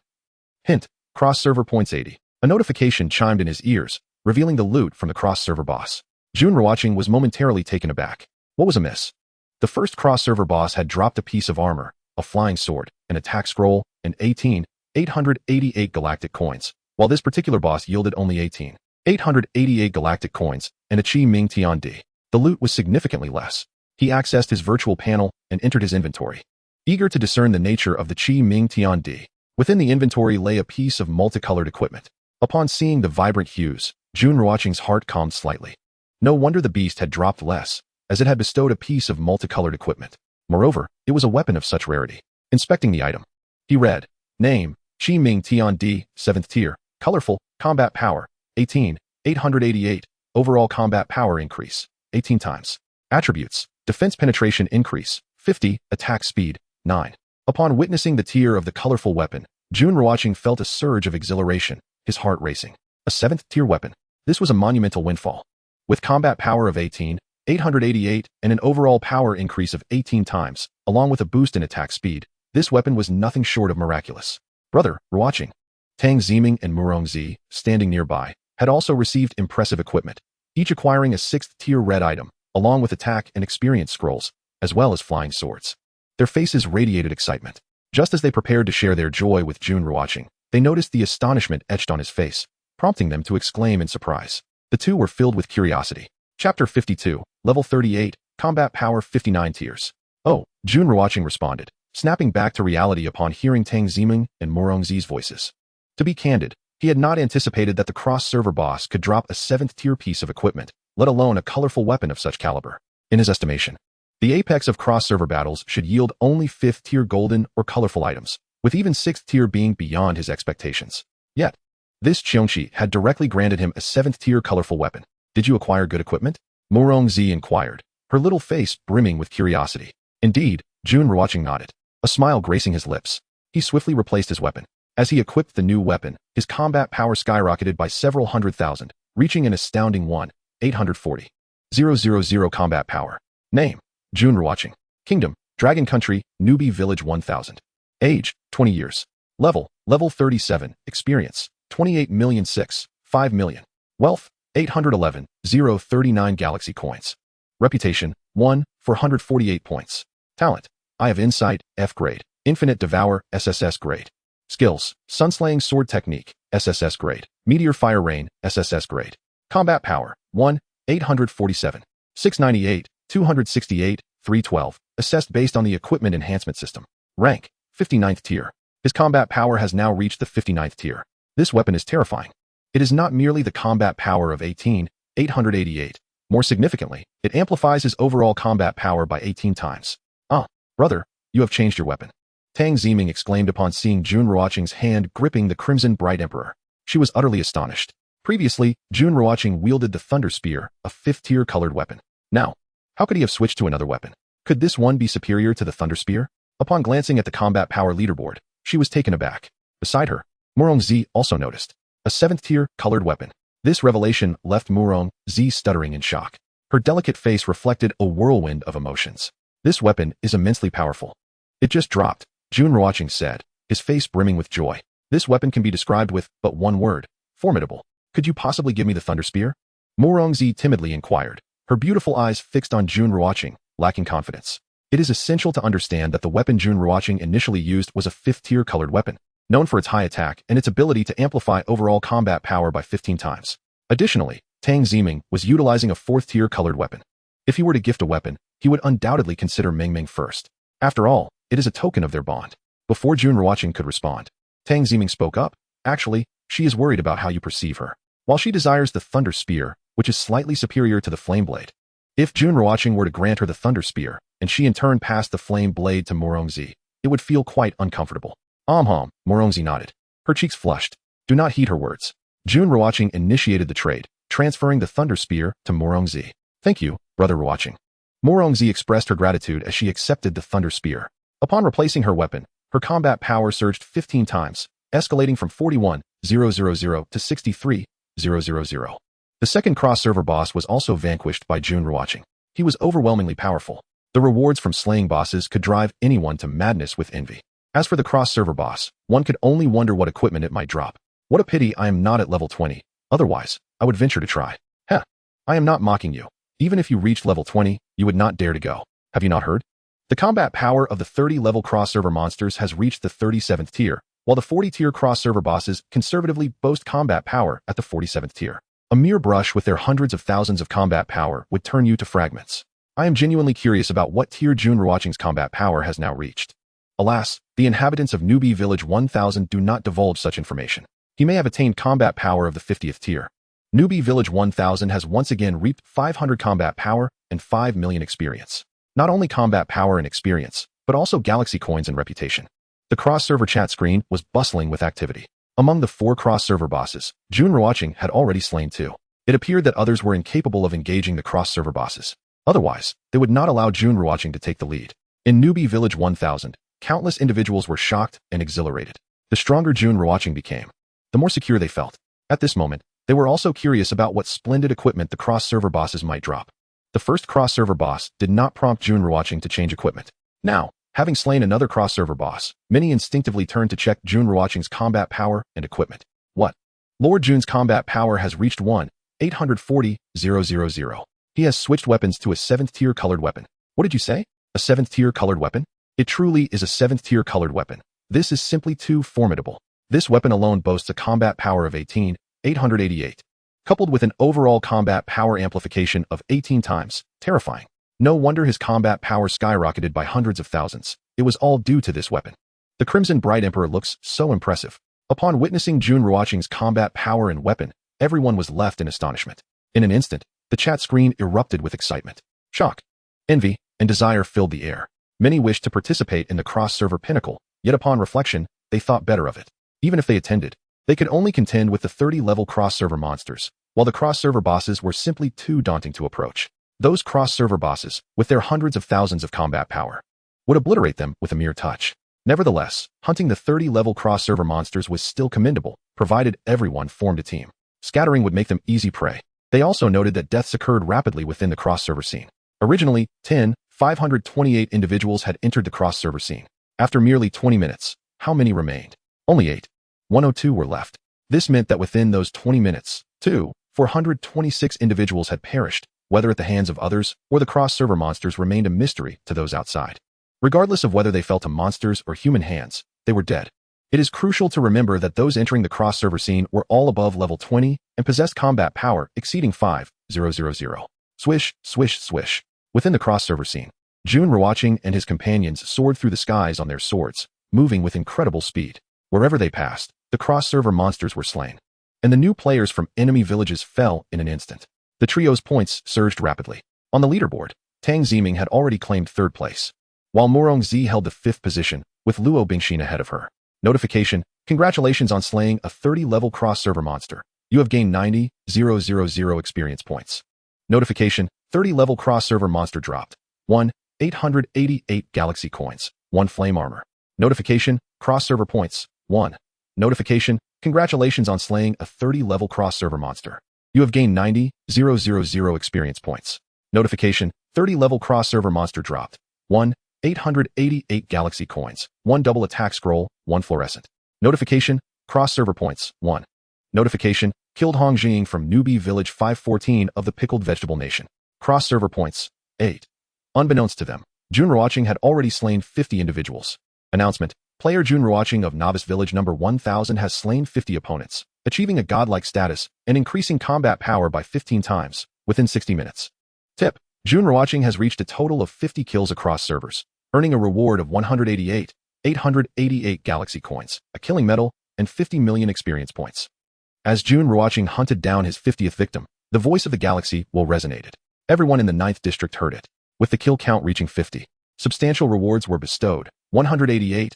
Hint. Cross-server points 80. A notification chimed in his ears, revealing the loot from the cross-server boss. Jun Ruochén was momentarily taken aback. What was amiss? The first cross-server boss had dropped a piece of armor, a flying sword, an attack scroll, and 888 galactic coins, while this particular boss yielded only 888 galactic coins and a Chi Ming Tian D. The loot was significantly less. He accessed his virtual panel and entered his inventory, eager to discern the nature of the Chi Ming Tian D. Within the inventory lay a piece of multicolored equipment. Upon seeing the vibrant hues, Jun Ruochén's heart calmed slightly. No wonder the beast had dropped less, as it had bestowed a piece of multicolored equipment. Moreover, it was a weapon of such rarity. Inspecting the item, he read, Name, Qi Ming Tian D, 7th tier, colorful, combat power, 18, 888, overall combat power increase, 18 times. Attributes, defense penetration increase, 50, attack speed, 9. Upon witnessing the tier of the colorful weapon, Jun Ruochén felt a surge of exhilaration, his heart racing. A 7th tier weapon. This was a monumental windfall. With combat power of 18, 888, and an overall power increase of 18 times, along with a boost in attack speed, this weapon was nothing short of miraculous. Brother, Ruochén, Tang Ziming and Murongzi, standing nearby, had also received impressive equipment, each acquiring a 6th tier red item, along with attack and experience scrolls, as well as flying swords. Their faces radiated excitement. Just as they prepared to share their joy with Jun Ruochén, they noticed the astonishment etched on his face, prompting them to exclaim in surprise. The two were filled with curiosity. Chapter 52, Level 38, Combat Power 59 tiers. Oh, Jun Ruochén responded, snapping back to reality upon hearing Tang Ziming and Murongzi's voices. To be candid, he had not anticipated that the cross-server boss could drop a 7th tier piece of equipment, let alone a colorful weapon of such caliber. In his estimation, the apex of cross-server battles should yield only 5th tier golden or colorful items, with even 6th tier being beyond his expectations. Yet, this Qiongxi had directly granted him a 7th tier colorful weapon. Did you acquire good equipment? Murongzi inquired, her little face brimming with curiosity. Indeed, Jun Ruochén nodded, a smile gracing his lips. He swiftly replaced his weapon. As he equipped the new weapon, his combat power skyrocketed by several hundred thousand, reaching an astounding 1,840. 000 combat power. Name, Jun Ruochén. Kingdom, Dragon Country, Newbie Village 1000. Age, 20 years. Level 37. Experience, 28,006,000, 5 million. Wealth, 811, 039 galaxy coins. Reputation, 1, 448 points. Talent, Eye of Insight, F grade. Infinite Devour, SSS grade. Skills, Sunslaying Sword Technique, SSS grade. Meteor Fire Rain, SSS grade. Combat Power, 1, 847. 698, 268, 312. Assessed based on the Equipment Enhancement System. Rank, 59th tier. His combat power has now reached the 59th tier. This weapon is terrifying. It is not merely the combat power of 18, 888. More significantly, it amplifies his overall combat power by 18 times. Ah, brother, you have changed your weapon. Tang Ziming exclaimed upon seeing Jun Ruochén's hand gripping the Crimson Bright Emperor. She was utterly astonished. Previously, Jun Ruochén wielded the Thunder Spear, a 5th tier colored weapon. Now, how could he have switched to another weapon? Could this one be superior to the Thunder Spear? Upon glancing at the combat power leaderboard, she was taken aback. Beside her, Murongzi also noticed a 7th tier colored weapon. This revelation left Murongzi stuttering in shock. Her delicate face reflected a whirlwind of emotions. This weapon is immensely powerful. It just dropped, Jun Ruochén said, his face brimming with joy. This weapon can be described with but one word: formidable. Could you possibly give me the Thunder Spear? Murongzi timidly inquired, her beautiful eyes fixed on Jun Ruochén, lacking confidence. It is essential to understand that the weapon Jun Ruochén initially used was a 5th tier colored weapon, known for its high attack and its ability to amplify overall combat power by 15 times. Additionally, Tang Ziming was utilizing a 4th tier colored weapon. If he were to gift a weapon, he would undoubtedly consider Meng Meng first. After all, it is a token of their bond. Before Jun Ruochén could respond, Tang Ziming spoke up. Actually, she is worried about how you perceive her. While she desires the Thunder Spear, which is slightly superior to the Flame Blade. If Jun Ruochén were to grant her the Thunder Spear, and she in turn passed the Flame Blade to Murongzi, it would feel quite uncomfortable. Murongzi nodded. Her cheeks flushed. Do not heed her words. Jun Ruochén initiated the trade, transferring the Thunder Spear to Murongzi. Thank you, Brother Ruochén. Murongzi expressed her gratitude as she accepted the Thunder Spear. Upon replacing her weapon, her combat power surged 15 times, escalating from 41,000 to 63,000. The second cross-server boss was also vanquished by Jun Ruochén. He was overwhelmingly powerful. The rewards from slaying bosses could drive anyone to madness with envy. As for the cross-server boss, one could only wonder what equipment it might drop. What a pity I am not at level 20. Otherwise, I would venture to try. Heh. I am not mocking you. Even if you reached level 20, you would not dare to go. Have you not heard? The combat power of the 30-level cross-server monsters has reached the 37th tier, while the 40-tier cross-server bosses conservatively boast combat power at the 47th tier. A mere brush with their hundreds of thousands of combat power would turn you to fragments. I am genuinely curious about what tier Jun Ruochén's combat power has now reached. Alas, the inhabitants of Newbie Village 1000 do not divulge such information. He may have attained combat power of the 50th tier. Newbie Village 1000 has once again reaped 500 combat power and 5 million experience. Not only combat power and experience, but also galaxy coins and reputation. The cross-server chat screen was bustling with activity. Among the 4 cross-server bosses, Jun Ruochén had already slain 2. It appeared that others were incapable of engaging the cross-server bosses. Otherwise, they would not allow Jun Ruochén to take the lead. In Newbie Village 1000, countless individuals were shocked and exhilarated. The stronger Jun Ruochén became, the more secure they felt. At this moment, they were also curious about what splendid equipment the cross-server bosses might drop. The first cross-server boss did not prompt Jun Ruochén to change equipment. Now, having slain another cross-server boss, many instinctively turned to check Jun Ruochén's combat power and equipment. What? Lord Jun's combat power has reached 1,840,000. He has switched weapons to a 7th tier colored weapon. What did you say? A 7th tier colored weapon? It truly is a 7th tier colored weapon. This is simply too formidable. This weapon alone boasts a combat power of 18,888, coupled with an overall combat power amplification of 18 times. Terrifying. No wonder his combat power skyrocketed by hundreds of thousands. It was all due to this weapon. The Crimson Bright Emperor looks so impressive. Upon witnessing Jun Ruochén's combat power and weapon, everyone was left in astonishment. In an instant, the chat screen erupted with excitement. Shock, envy, and desire filled the air. Many wished to participate in the cross-server pinnacle, yet upon reflection, they thought better of it. Even if they attended, they could only contend with the 30-level cross-server monsters, while the cross-server bosses were simply too daunting to approach. Those cross-server bosses, with their hundreds of thousands of combat power, would obliterate them with a mere touch. Nevertheless, hunting the 30-level cross-server monsters was still commendable, provided everyone formed a team. Scattering would make them easy prey. They also noted that deaths occurred rapidly within the cross-server scene. Originally, 528 individuals had entered the cross-server scene. After merely 20 minutes, how many remained? Only 8. 102 were left. This meant that within those 20 minutes, 426 individuals had perished, whether at the hands of others or the cross-server monsters remained a mystery to those outside. Regardless of whether they fell to monsters or human hands, they were dead. It is crucial to remember that those entering the cross-server scene were all above level 20 and possessed combat power exceeding 5,000. Swish, swish, swish. Within the cross-server scene, Jun Ruochén and his companions soared through the skies on their swords, moving with incredible speed. Wherever they passed, the cross-server monsters were slain, and the new players from enemy villages fell in an instant. The trio's points surged rapidly. On the leaderboard, Tang Ziming had already claimed 3rd place, while Murongzi held the 5th position, with Luo Bingxin ahead of her. Notification: congratulations on slaying a 30-level cross-server monster. You have gained 90,000 experience points. Notification: 30-level cross-server monster dropped. 1,888 galaxy coins. 1 flame armor. Notification: cross-server points. 1. Notification: congratulations on slaying a 30-level cross-server monster. You have gained 90,000 experience points. Notification: 30-level cross-server monster dropped. 1,888 galaxy coins. 1 double attack scroll. 1 fluorescent. Notification: cross-server points. 1. Notification: killed Hongjing from Newbie Village 514 of the Pickled Vegetable Nation. Cross-server points. 8. Unbeknownst to them, Jun Ruochén had already slain 50 individuals. Announcement: player Jun Ruochén of Novice Village number 1000 has slain 50 opponents, achieving a godlike status and increasing combat power by 15 times within 60 minutes. Tip: Jun Ruochén has reached a total of 50 kills across servers, earning a reward of 188 galaxy coins, a killing medal, and 50 million experience points. As Jun Ruochén hunted down his 50th victim, the voice of the galaxy will resonated. Everyone in the 9th district heard it. With the kill count reaching 50, substantial rewards were bestowed: 888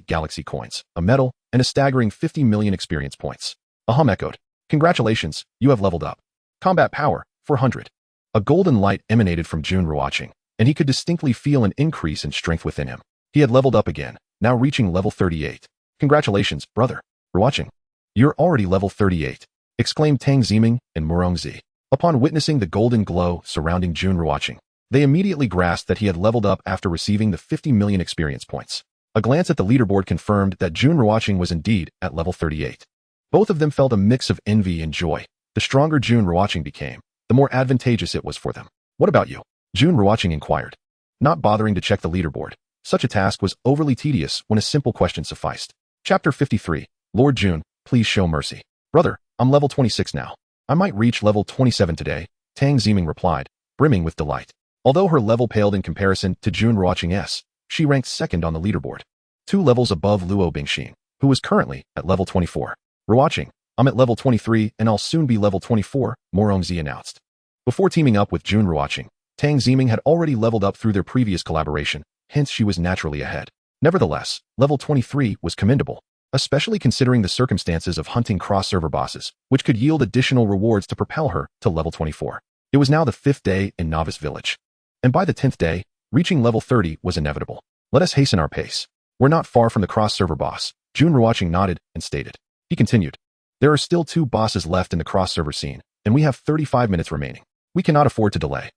galaxy coins, a medal, and a staggering 50 million experience points. Ahum echoed. Congratulations, you have leveled up. Combat power, 400. A golden light emanated from Jun Ruochén, and he could distinctly feel an increase in strength within him. He had leveled up again, now reaching level 38. Congratulations, brother. Ruochén. You're already level 38, exclaimed Tang Ziming and Murongzi. Upon witnessing the golden glow surrounding Jun Ruochén, they immediately grasped that he had leveled up after receiving the 50 million experience points. A glance at the leaderboard confirmed that Jun Ruochén was indeed at level 38. Both of them felt a mix of envy and joy. The stronger Jun Ruochén became, the more advantageous it was for them. What about you? Jun Ruochén inquired, not bothering to check the leaderboard. Such a task was overly tedious when a simple question sufficed. Chapter 53. Lord Jun, please show mercy. Brother, I'm level 26 now. I might reach level 27 today, Tang Ziming replied, brimming with delight. Although her level paled in comparison to Jun Ruochén's, she ranked second on the leaderboard, 2 levels above Luo Bingxin, who was currently at level 24. Ruochén, I'm at level 23 and I'll soon be level 24, Morongzi announced. Before teaming up with Jun Ruochén, Tang Ziming had already leveled up through their previous collaboration, hence she was naturally ahead. Nevertheless, level 23 was commendable, especially considering the circumstances of hunting cross-server bosses, which could yield additional rewards to propel her to level 24. It was now the 5th day in Novice Village, and by the 10th day, reaching level 30 was inevitable. Let us hasten our pace. We're not far from the cross-server boss. Jun Ruochén nodded and stated. He continued. There are still 2 bosses left in the cross-server scene, and we have 35 minutes remaining. We cannot afford to delay.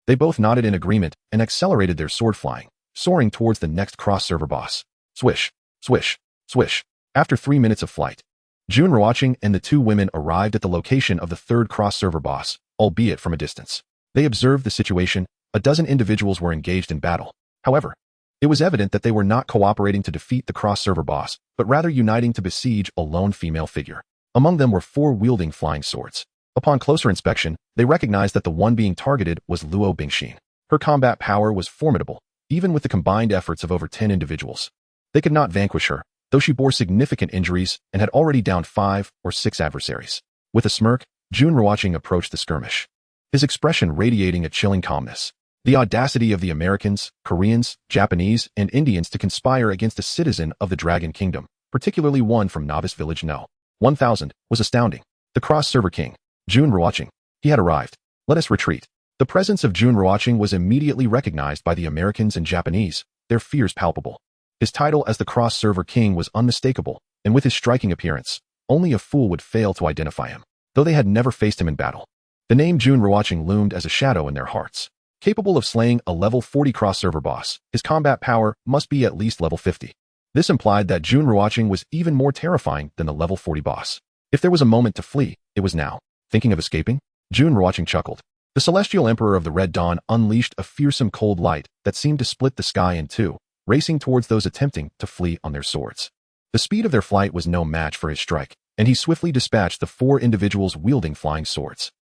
They both nodded in agreement and accelerated their sword flying, soaring towards the next cross-server boss. Swish, swish, swish. After 3 minutes of flight, Jun Ruochén and the 2 women arrived at the location of the 3rd cross-server boss, albeit from a distance. They observed the situation. A dozen individuals were engaged in battle. However, it was evident that they were not cooperating to defeat the cross-server boss, but rather uniting to besiege a lone female figure. Among them were 4 wielding flying swords. Upon closer inspection, they recognized that the one being targeted was Luo Bingxin. Her combat power was formidable, even with the combined efforts of over 10 individuals. They could not vanquish her, though she bore significant injuries and had already downed 5 or 6 adversaries. With a smirk, Jun Ruochén approached the skirmish, his expression radiating a chilling calmness. The audacity of the Americans, Koreans, Japanese, and Indians to conspire against a citizen of the Dragon Kingdom, particularly one from Novice Village No. 1000, was astounding. The cross-server king, Jun Ruochén. He had arrived. Let us retreat. The presence of Jun Ruochén was immediately recognized by the Americans and Japanese, their fears palpable. His title as the cross-server king was unmistakable, and with his striking appearance, only a fool would fail to identify him, though they had never faced him in battle. The name Jun Ruochén loomed as a shadow in their hearts. Capable of slaying a level 40 cross-server boss, his combat power must be at least level 50. This implied that Jun Ruochén was even more terrifying than the level 40 boss. If there was a moment to flee, it was now. Thinking of escaping? Jun Ruochén chuckled. The celestial emperor of the Red Dawn unleashed a fearsome cold light that seemed to split the sky in 2, racing towards those attempting to flee on their swords. The speed of their flight was no match for his strike, and he swiftly dispatched the 4 individuals wielding flying swords.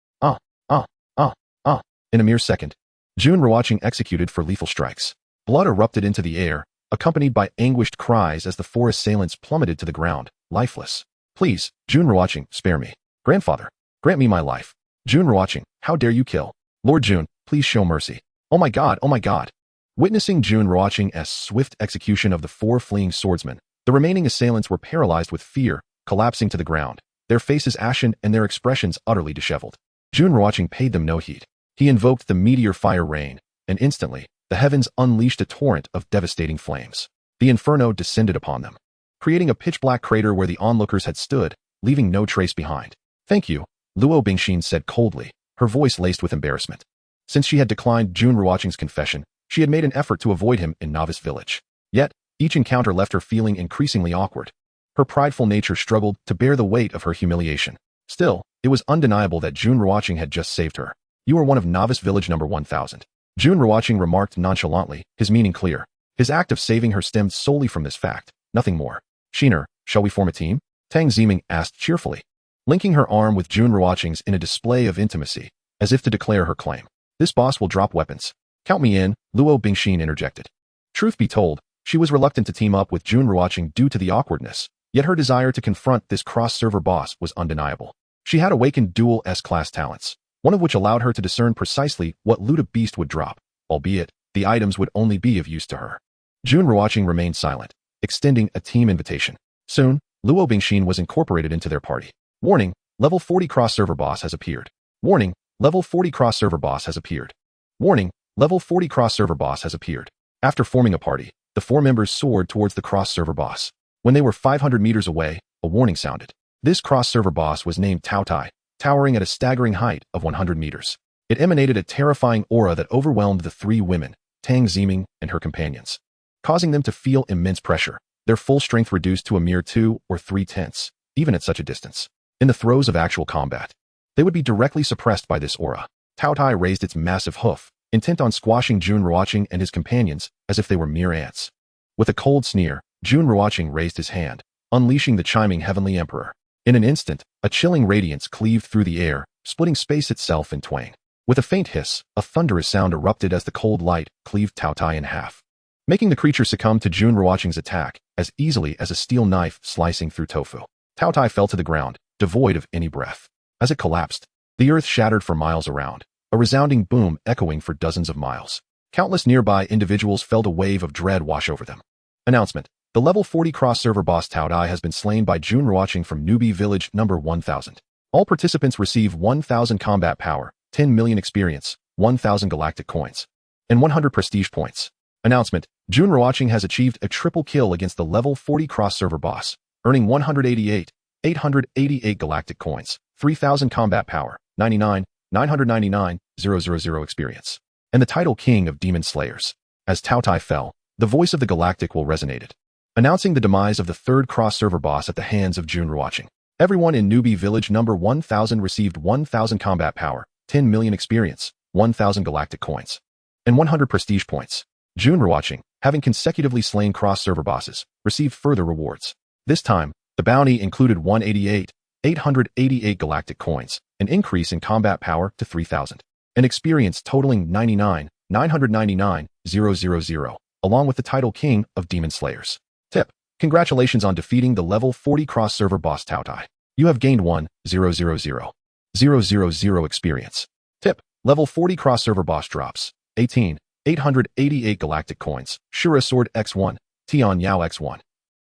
In a mere second, Jun Ruochén executed 4 lethal strikes. Blood erupted into the air, accompanied by anguished cries as the 4 assailants plummeted to the ground, lifeless. Please, Jun Ruochén, spare me. Grandfather, grant me my life. Jun Ruochén, how dare you kill? Lord Jun, please show mercy. Oh my god, oh my god. Witnessing Jun Ruochén's swift execution of the 4 fleeing swordsmen, the remaining assailants were paralyzed with fear, collapsing to the ground, their faces ashen and their expressions utterly disheveled. Jun Ruochén paid them no heed. He invoked the meteor fire rain, and instantly, the heavens unleashed a torrent of devastating flames. The inferno descended upon them, creating a pitch-black crater where the onlookers had stood, leaving no trace behind. Thank you, Luo Bingxin said coldly, her voice laced with embarrassment. Since she had declined Jun Ruochén's confession, she had made an effort to avoid him in Novice Village. Yet, each encounter left her feeling increasingly awkward. Her prideful nature struggled to bear the weight of her humiliation. Still, it was undeniable that Jun Ruochén had just saved her. You are one of Novice Village number 1000. Jun Ruochén remarked nonchalantly, his meaning clear. His act of saving her stemmed solely from this fact, nothing more. Shiner, shall we form a team? Tang Ziming asked cheerfully, linking her arm with Jun Ruochén's in a display of intimacy, as if to declare her claim. This boss will drop weapons. Count me in, Luo Bingxin interjected. Truth be told, she was reluctant to team up with Jun Ruochén due to the awkwardness, yet her desire to confront this cross-server boss was undeniable. She had awakened dual S-class talents, one of which allowed her to discern precisely what loot a beast would drop, albeit the items would only be of use to her. Jun Ruochén remained silent, extending a team invitation. Soon, Luo Bingxin was incorporated into their party. Warning, level 40 cross-server boss has appeared. Warning, level 40 cross-server boss has appeared. Warning, level 40 cross-server boss has appeared. After forming a party, the 4 members soared towards the cross-server boss. When they were 500 meters away, a warning sounded. This cross-server boss was named Tao Tai, towering at a staggering height of 100 meters. It emanated a terrifying aura that overwhelmed the 3 women, Tang Ziming and her companions, causing them to feel immense pressure, their full strength reduced to a mere 2 or 3 tenths, even at such a distance. In the throes of actual combat, they would be directly suppressed by this aura. Tao Tai raised its massive hoof, intent on squashing Jun Ruochén and his companions as if they were mere ants. With a cold sneer, Jun Ruochén raised his hand, unleashing the chiming heavenly emperor. In an instant, a chilling radiance cleaved through the air, splitting space itself in twain. With a faint hiss, a thunderous sound erupted as the cold light cleaved Tao Tai in half. making the creature succumb to Jun Ruochén's attack as easily as a steel knife slicing through tofu. Cao Tai fell to the ground, devoid of any breath. As it collapsed, the earth shattered for miles around, a resounding boom echoing for dozens of miles. Countless nearby individuals felt a wave of dread wash over them. Announcement: the level 40 cross-server boss Cao Tai has been slain by Jun Ruochén from Newbie Village number 1000. All participants receive 1000 combat power, 10 million experience, 1000 galactic coins, and 100 prestige points. Announcement: Jun Ruochén has achieved a triple kill against the level 40 cross-server boss, earning 888 galactic coins, 3000 combat power, 999,000 experience, and the title King of Demon Slayers. As Cao Tai fell, the voice of the Galactic will resonated, announcing the demise of the third cross-server boss at the hands of Jun Ruochén. Everyone in Newbie Village number 1000 received 1000 combat power, 10 million experience, 1000 galactic coins, and 100 prestige points. Jun Ruochén, having consecutively slain cross-server bosses, received further rewards. This time, the bounty included 888 galactic coins, an increase in combat power to 3000, and experience totaling 99,999,000, along with the title King of Demon Slayers. Tip: congratulations on defeating the level 40 cross-server boss Cao Tai. You have gained 1,000,000 experience. Tip: level 40 cross-server boss drops 888 galactic coins, Shura Sword X1, Tian Yao X1.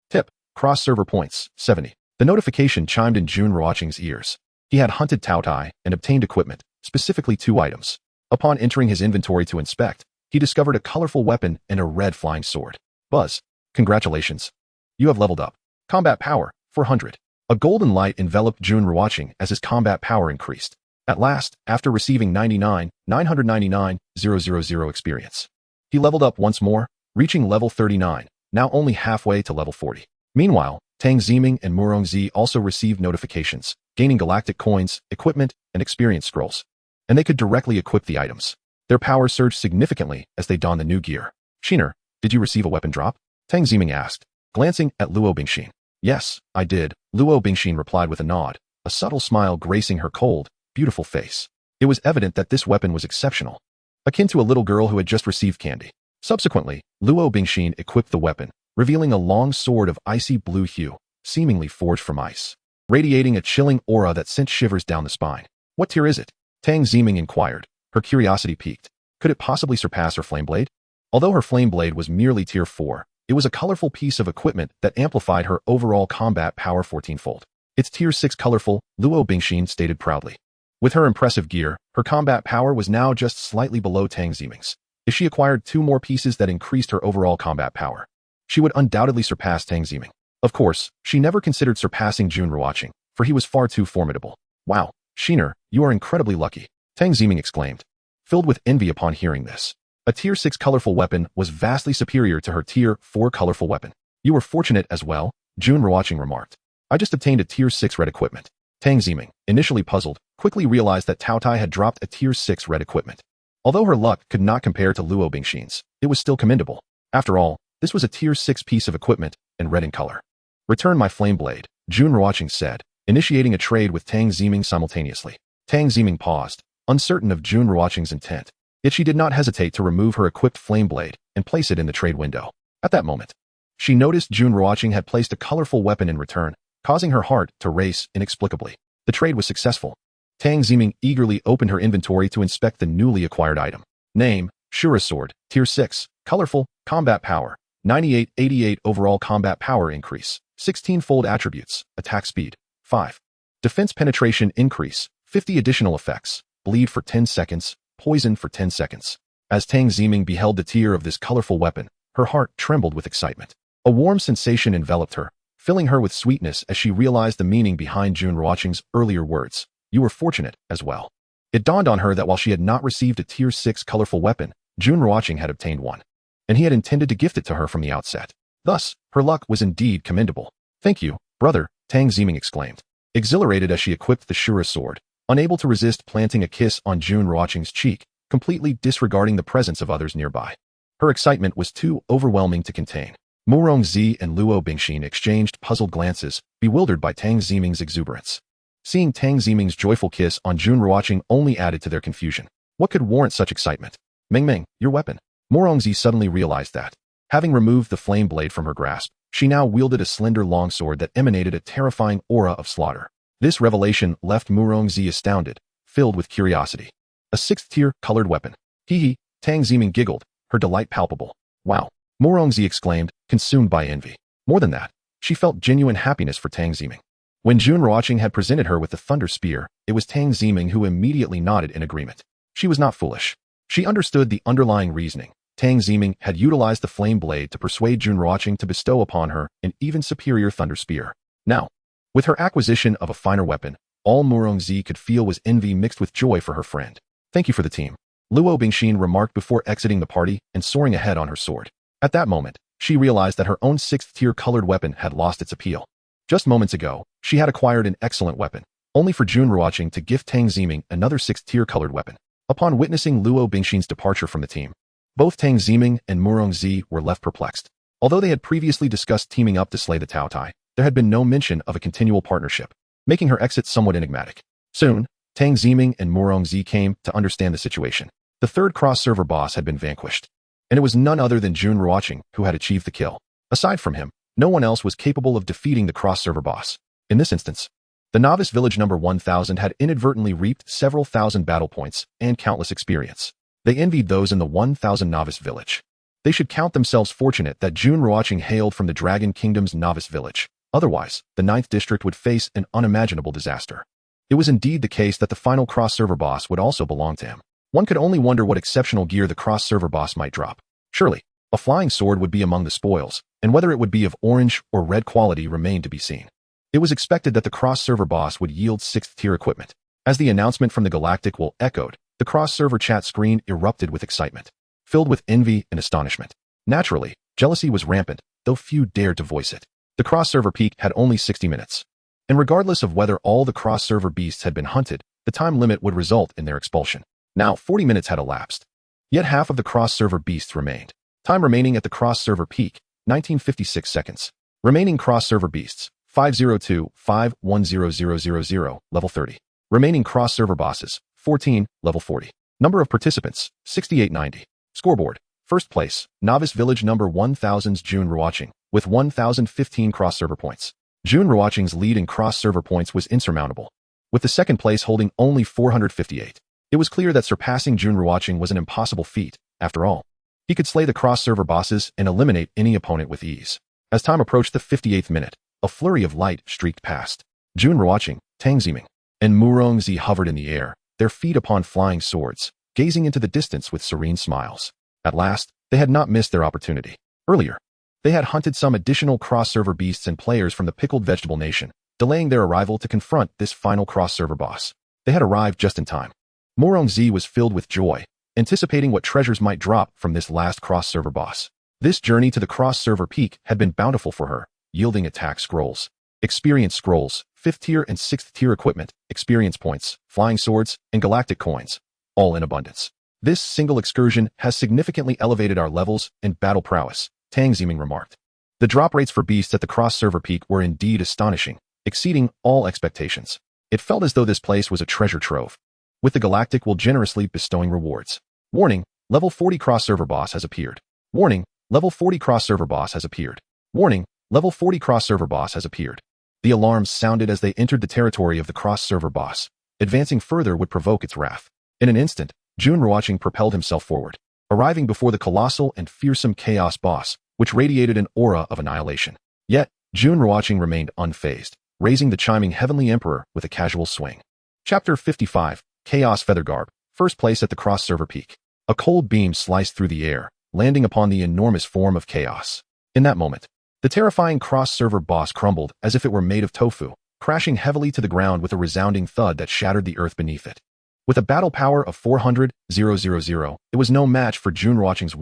Tip: cross-server points 70. The notification chimed in Jun Ruochén's ears. He had hunted Cao Tai and obtained equipment, specifically 2 items. Upon entering his inventory to inspect, he discovered a colorful weapon and a red flying sword. Buzz: congratulations. You have leveled up. Combat power 400. A golden light enveloped Jun Ruochén as his combat power increased. At last, after receiving 99,999,000 experience, he leveled up once more, reaching level 39, now only halfway to level 40. Meanwhile, Tang Ziming and Murongzi also received notifications, gaining galactic coins, equipment, and experience scrolls, and they could directly equip the items. Their power surged significantly as they donned the new gear. Shiner, did you receive a weapon drop? Tang Ziming asked, glancing at Luo Bingxin. Yes, I did, Luo Bingxin replied with a nod, a subtle smile gracing her cold, beautiful face. It was evident that this weapon was exceptional, akin to a little girl who had just received candy. Subsequently, Luo Bingxin equipped the weapon, revealing a long sword of icy blue hue, seemingly forged from ice, radiating a chilling aura that sent shivers down the spine. What tier is it? Tang Ziming inquired, her curiosity piqued. Could it possibly surpass her flame blade? Although her flame blade was merely tier 4, it was a colorful piece of equipment that amplified her overall combat power 14-fold. It's tier 6 colorful, Luo Bingxin stated proudly. With her impressive gear, her combat power was now just slightly below Tang Ziming's. If she acquired 2 more pieces that increased her overall combat power, she would undoubtedly surpass Tang Ziming. Of course, she never considered surpassing Jun Ruochén, for he was far too formidable. Wow, Shiner, you are incredibly lucky, Tang Ziming exclaimed, filled with envy upon hearing this. A tier 6 colorful weapon was vastly superior to her tier 4 colorful weapon. You were fortunate as well, Jun Ruochén remarked. I just obtained a tier 6 red equipment. Tang Ziming, initially puzzled, quickly realized that Cao Tai had dropped a tier 6 red equipment. Although her luck could not compare to Luo Bingxin's, it was still commendable. After all, this was a tier 6 piece of equipment, and red in color. Return my flame blade, Jun Ruochén said, initiating a trade with Tang Ziming simultaneously. Tang Ziming paused, uncertain of Jun Ruochén's intent. Yet she did not hesitate to remove her equipped flame blade and place it in the trade window. At that moment, she noticed Jun Ruochén had placed a colorful weapon in return, causing her heart to race inexplicably. The trade was successful. Tang Ziming eagerly opened her inventory to inspect the newly acquired item. Name: Shura Sword, tier 6, colorful, combat power, 9888 overall combat power increase, 16-fold attributes, attack speed, 5. Defense penetration increase, 50 additional effects, bleed for 10 seconds, poison for 10 seconds. As Tang Ziming beheld the tier of this colorful weapon, her heart trembled with excitement. A warm sensation enveloped her, filling her with sweetness as she realized the meaning behind Jun Ruochén's earlier words. You were fortunate as well. It dawned on her that while she had not received a tier 6 colorful weapon, Jun Ruochén had obtained one, and he had intended to gift it to her from the outset. Thus, her luck was indeed commendable. Thank you, brother, Tang Ziming exclaimed, exhilarated as she equipped the Shura sword, unable to resist planting a kiss on Jun Ruochén's cheek, completely disregarding the presence of others nearby. Her excitement was too overwhelming to contain. Murongzi and Luo Bingxin exchanged puzzled glances, bewildered by Tang Ziming's exuberance. Seeing Tang Ziming's joyful kiss on Jun Ruochén only added to their confusion. What could warrant such excitement? Meng, your weapon. Murongzi suddenly realized that. Having removed the flame blade from her grasp, she now wielded a slender longsword that emanated a terrifying aura of slaughter. This revelation left Muronzi astounded, filled with curiosity. A 6th-tier colored weapon. Hee, Tang Ziming giggled, her delight palpable. Wow, Muronzi exclaimed, consumed by envy. More than that, she felt genuine happiness for Tang Ziming. When Jun Ruochén had presented her with the Thunder Spear, it was Tang Ziming who immediately nodded in agreement. She was not foolish. She understood the underlying reasoning. Tang Ziming had utilized the flame blade to persuade Jun Ruochén to bestow upon her an even superior Thunder Spear. Now, with her acquisition of a finer weapon, all Muronzi could feel was envy mixed with joy for her friend. Thank you for the team, Luo Bingxin remarked before exiting the party and soaring ahead on her sword. At that moment, she realized that her own 6th-tier colored weapon had lost its appeal. Just moments ago, she had acquired an excellent weapon, only for Jun Ruochén to gift Tang Ziming another 6th-tier colored weapon. Upon witnessing Luo Bingxin's departure from the team, both Tang Ziming and Muronzi were left perplexed. Although they had previously discussed teaming up to slay the Tao Tai, there had been no mention of a continual partnership, making her exit somewhat enigmatic. Soon, Tang Ziming and Muronzi came to understand the situation. The third cross-server boss had been vanquished, and it was none other than Jun Ruochén who had achieved the kill. Aside from him, no one else was capable of defeating the cross-server boss. In this instance, the novice village number 1000 had inadvertently reaped several thousand battle points and countless experience. They envied those in the 1000 novice village. They should count themselves fortunate that Jun Ruochén hailed from the Dragon Kingdom's novice village. Otherwise, the 9th district would face an unimaginable disaster. It was indeed the case that the final cross-server boss would also belong to him. One could only wonder what exceptional gear the cross-server boss might drop. Surely, a flying sword would be among the spoils, and whether it would be of orange or red quality remained to be seen. It was expected that the cross-server boss would yield 6th-tier equipment. As the announcement from the Galactic Will echoed, the cross-server chat screen erupted with excitement, filled with envy and astonishment. Naturally, jealousy was rampant, though few dared to voice it. The cross-server peak had only 60 minutes. And regardless of whether all the cross-server beasts had been hunted, the time limit would result in their expulsion. Now, 40 minutes had elapsed. Yet half of the cross-server beasts remained. Time remaining at the cross-server peak, 1956 seconds. Remaining cross-server beasts, 502-51000, level 30. Remaining cross-server bosses, 14, level 40. Number of participants, 6890. Scoreboard. First place, Novice Village number 1000's Jun Ruochén, with 1015 cross-server points. Jun Ruochén's lead in cross-server points was insurmountable, with the second place holding only 458. It was clear that surpassing Jun Ruochén was an impossible feat. After all, he could slay the cross-server bosses and eliminate any opponent with ease. As time approached the 58th minute, a flurry of light streaked past. Jun Ruochén, Tang Ziming, and Muronzi hovered in the air, their feet upon flying swords, gazing into the distance with serene smiles. At last, they had not missed their opportunity. Earlier, they had hunted some additional cross-server beasts and players from the Pickled Vegetable Nation, delaying their arrival to confront this final cross-server boss. They had arrived just in time. Muronzi was filled with joy, anticipating what treasures might drop from this last cross-server boss. This journey to the cross-server peak had been bountiful for her, yielding attack scrolls, experience scrolls, 5th-tier and 6th-tier equipment, experience points, flying swords, and galactic coins, all in abundance. This single excursion has significantly elevated our levels and battle prowess, Tang Ziming remarked. The drop rates for beasts at the cross-server peak were indeed astonishing, exceeding all expectations. It felt as though this place was a treasure trove, with the Galactic Will generously bestowing rewards. Warning, level 40 cross-server boss has appeared. Warning, level 40 cross-server boss has appeared. Warning, level 40 cross-server boss has appeared. The alarms sounded as they entered the territory of the cross-server boss. Advancing further would provoke its wrath. In an instant, Jun Ruochén propelled himself forward, arriving before the colossal and fearsome chaos boss, which radiated an aura of annihilation. Yet, Jun Ruochén remained unfazed, raising the chiming Heavenly Emperor with a casual swing. Chapter 55, Chaos Feathergarb, first place at the cross-server peak. A cold beam sliced through the air, landing upon the enormous form of Chaos. In that moment, the terrifying cross-server boss crumbled as if it were made of tofu, crashing heavily to the ground with a resounding thud that shattered the earth beneath it. With a battle power of 400,000, it was no match for Jun Ruochén's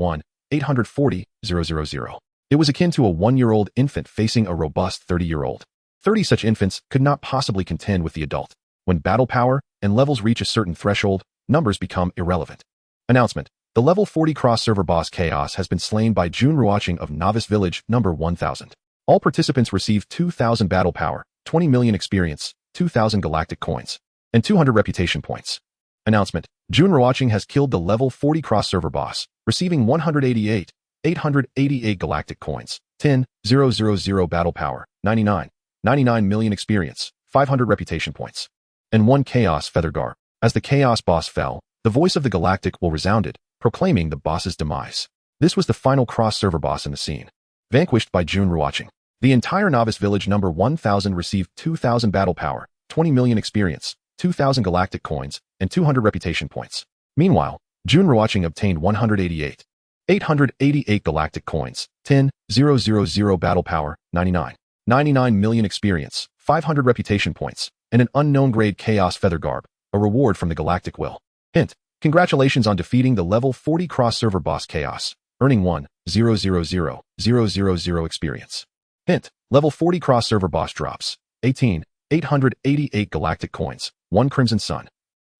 840,000. It was akin to a 1-year-old infant facing a robust 30-year-old. 30 such infants could not possibly contend with the adult. When battle power and levels reach a certain threshold, numbers become irrelevant. Announcement. The level 40 cross-server boss Chaos has been slain by Jun Ruochén of Novice Village number 1000. All participants receive 2,000 battle power, 20 million experience, 2,000 galactic coins, and 200 reputation points. Announcement. Jun Ruochén has killed the level 40 cross-server boss, receiving 188 888 galactic coins, 10,000 battle power, 99 million experience, 500 reputation points, and 1 chaos feather garb. As the chaos boss fell, the voice of the galactic will resounded, proclaiming the boss's demise. This was the final cross-server boss in the scene. Vanquished by Jun Ruochén. The entire novice village number 1000 received 2000 battle power, 20 million experience, 2000 galactic coins, and 200 reputation points. Meanwhile, Jun Ruochén obtained 888 galactic coins, 10,000 battle power, 99 million experience, 500 reputation points, and an unknown grade chaos feather garb, a reward from the galactic will. Hint: congratulations on defeating the level 40 cross-server boss Chaos, earning 1,000,000 experience. Hint: level 40 cross-server boss drops 888 galactic coins, 1 crimson sun.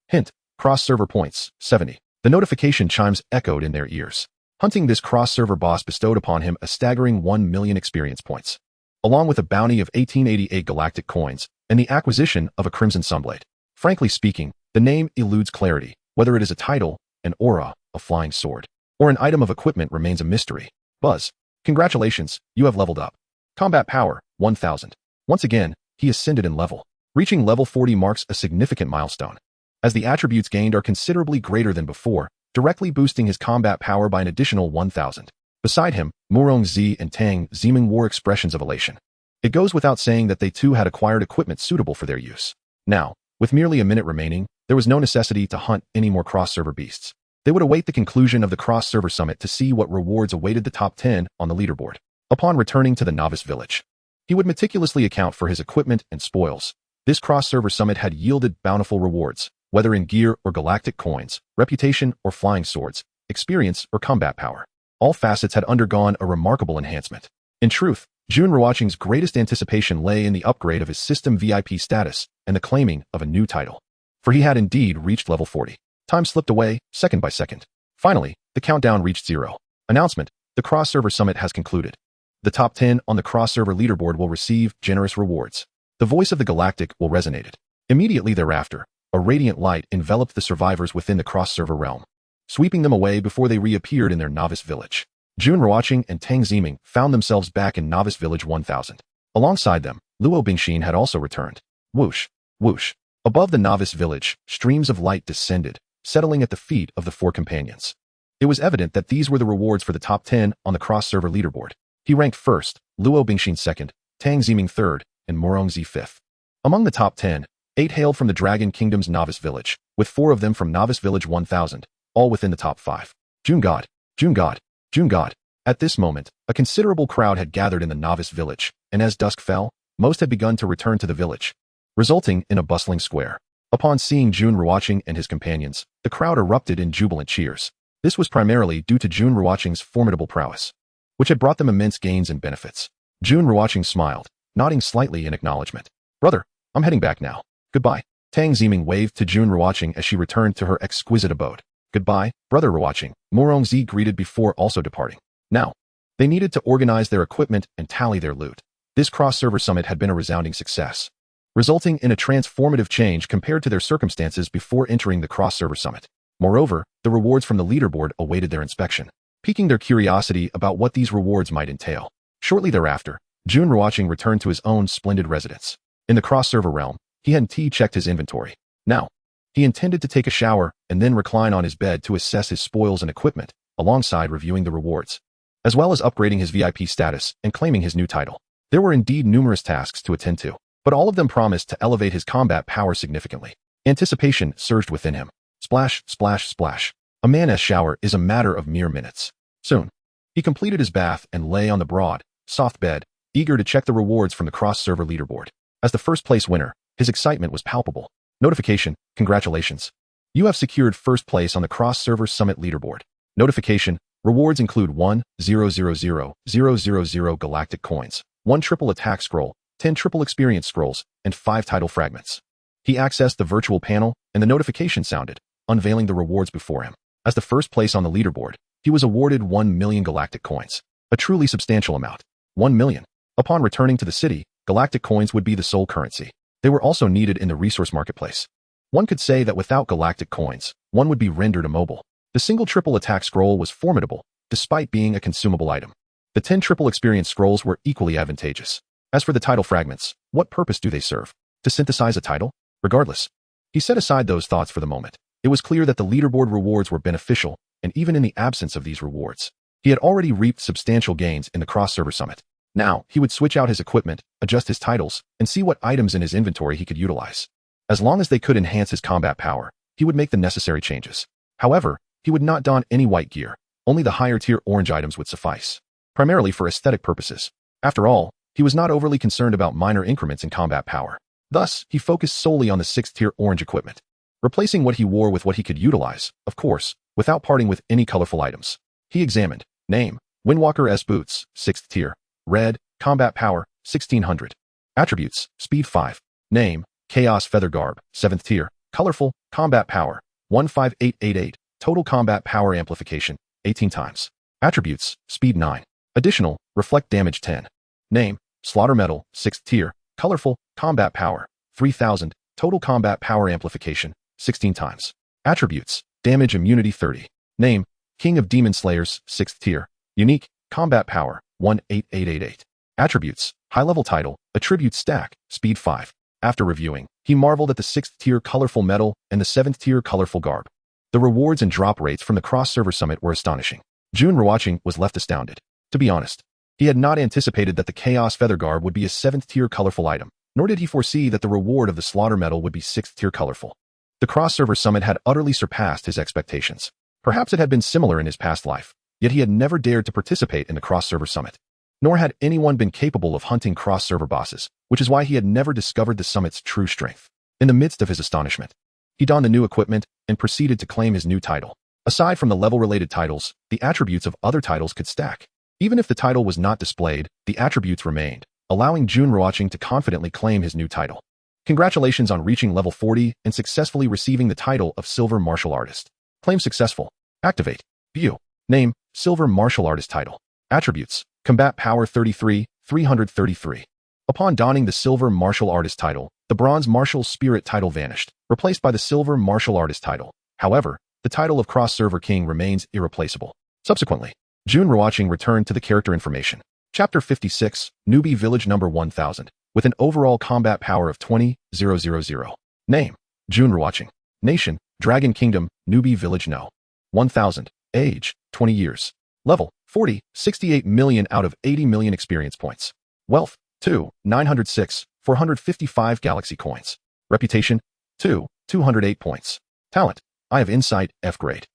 Hint: cross-server points 70. The notification chimes echoed in their ears. Hunting this cross-server boss bestowed upon him a staggering 1 million experience points, along with a bounty of 1888 galactic coins and the acquisition of a crimson sunblade. Frankly speaking, the name eludes clarity. Whether it is a title, an aura, a flying sword, or an item of equipment remains a mystery. Buzz, congratulations, you have leveled up. Combat power, 1000. Once again, he ascended in level. Reaching level 40 marks a significant milestone, as the attributes gained are considerably greater than before, directly boosting his combat power by an additional 1000. Beside him, Murong-Z and Tang Ziming wore expressions of elation. It goes without saying that they too had acquired equipment suitable for their use. Now, with merely a minute remaining, there was no necessity to hunt any more cross-server beasts. They would await the conclusion of the cross-server summit to see what rewards awaited the top 10 on the leaderboard. Upon returning to the novice village, he would meticulously account for his equipment and spoils. This cross-server summit had yielded bountiful rewards, whether in gear or galactic coins, reputation or flying swords, experience or combat power. All facets had undergone a remarkable enhancement. In truth, Jun Ruochén's greatest anticipation lay in the upgrade of his system VIP status and the claiming of a new title. For he had indeed reached level 40. Time slipped away, second by second. Finally, the countdown reached 0. Announcement: the cross-server summit has concluded. The top 10 on the cross-server leaderboard will receive generous rewards. The voice of the galactic will resonate. Immediately thereafter, a radiant light enveloped the survivors within the cross-server realm, sweeping them away before they reappeared in their novice village. Jun Ruochén and Tang Ziming found themselves back in novice village 1000. Alongside them, Luo Bingxin had also returned. Whoosh, whoosh. Above the novice village, streams of light descended, settling at the feet of the 4 companions. It was evident that these were the rewards for the top 10 on the cross-server leaderboard. He ranked first, Luo Bingxin second, Tang Ziming third, and Murong-Z fifth. Among the top 10, 8 hailed from the Dragon Kingdom's novice village, with 4 of them from novice village 1000, all within the top 5. Jun God, Jun God, Jun God. At this moment, a considerable crowd had gathered in the novice village, and as dusk fell, most had begun to return to the village, resulting in a bustling square. Upon seeing Jun Ruochén and his companions, the crowd erupted in jubilant cheers. This was primarily due to Jun Ruochén's formidable prowess, which had brought them immense gains and benefits. Jun Ruochén smiled, nodding slightly in acknowledgement. Brother, I'm heading back now. Goodbye. Tang Ziming waved to Jun Ruochén as she returned to her exquisite abode. Goodbye, Brother Ruochén, Murong-Z greeted before also departing. Now, they needed to organize their equipment and tally their loot. This cross-server summit had been a resounding success, resulting in a transformative change compared to their circumstances before entering the cross-server summit. Moreover, the rewards from the leaderboard awaited their inspection, piquing their curiosity about what these rewards might entail. Shortly thereafter, Jun Ruochén returned to his own splendid residence. In the cross-server realm, he had checked his inventory. Now, he intended to take a shower and then recline on his bed to assess his spoils and equipment, alongside reviewing the rewards, as well as upgrading his VIP status and claiming his new title. There were indeed numerous tasks to attend to, but all of them promised to elevate his combat power significantly. Anticipation surged within him. Splash, splash, splash. A man's shower is a matter of mere minutes. Soon, he completed his bath and lay on the broad, soft bed, eager to check the rewards from the cross-server leaderboard. As the first-place winner, his excitement was palpable. Notification: congratulations. You have secured first place on the cross-server summit leaderboard. Notification: rewards include 1,000,000 galactic coins, 1 triple attack scroll, 10 triple experience scrolls, and 5 title fragments. He accessed the virtual panel, and the notification sounded, unveiling the rewards before him. As the first place on the leaderboard, he was awarded 1 million galactic coins, a truly substantial amount. 1 million. Upon returning to the city, galactic coins would be the sole currency. They were also needed in the resource marketplace. One could say that without galactic coins, one would be rendered immobile. The single triple attack scroll was formidable, despite being a consumable item. The 10 triple experience scrolls were equally advantageous. As for the title fragments, what purpose do they serve? To synthesize a title? Regardless. He set aside those thoughts for the moment. It was clear that the leaderboard rewards were beneficial, and even in the absence of these rewards, he had already reaped substantial gains in the cross-server summit. Now, he would switch out his equipment, adjust his titles, and see what items in his inventory he could utilize. As long as they could enhance his combat power, he would make the necessary changes. However, he would not don any white gear. Only the higher-tier orange items would suffice, primarily for aesthetic purposes. After all, he was not overly concerned about minor increments in combat power. Thus, he focused solely on the 6th-tier orange equipment, replacing what he wore with what he could utilize, of course, without parting with any colorful items. He examined. Name: Windwalker S Boots, 6th tier. Red, combat power, 1600. Attributes: Speed 5. Name: Chaos Feather Garb, 7th tier. Colorful, combat power, 15888. Total combat power amplification, 18 times. Attributes: Speed 9. Additional, Reflect Damage 10. Name: Slaughter Metal, 6th tier. Colorful, combat power, 3000. Total combat power amplification, 16 times. Attributes: Damage Immunity 30. Name: King of Demon Slayers, 6th tier. Unique, combat power, 18888. Attributes: High-level title, Attribute Stack, Speed 5. After reviewing, he marveled at the 6th tier colorful metal and the 7th tier colorful garb. The rewards and drop rates from the cross-server summit were astonishing. Jun Ruochén was left astounded. To be honest, he had not anticipated that the Chaos Feather Garb would be a 7th tier colorful item, nor did he foresee that the reward of the Slaughter Metal would be 6th tier colorful. The cross-server summit had utterly surpassed his expectations. Perhaps it had been similar in his past life, yet he had never dared to participate in the cross-server summit. Nor had anyone been capable of hunting cross-server bosses, which is why he had never discovered the summit's true strength. In the midst of his astonishment, he donned the new equipment and proceeded to claim his new title. Aside from the level-related titles, the attributes of other titles could stack. Even if the title was not displayed, the attributes remained, allowing Jun Ruochén to confidently claim his new title. Congratulations on reaching level 40 and successfully receiving the title of Silver Martial Artist. Claim successful. Activate. View. Name: Silver Martial Artist title. Attributes: Combat Power 33, 333. Upon donning the Silver Martial Artist title, the Bronze Martial Spirit title vanished, replaced by the Silver Martial Artist title. However, the title of Cross-Server King remains irreplaceable. Subsequently, Jun Ruochén returned to the character information. Chapter 56, Newbie Village Number 1000, with an overall combat power of 20,000. Name: Jun Ruochén. Nation: Dragon Kingdom, Newbie Village No. 1000. Age: 20 years. Level: 40, 68 million out of 80 million experience points. Wealth: 2, 906, 455 galaxy coins. Reputation: 2, 208 points. Talent: Eye of Insight, F grade.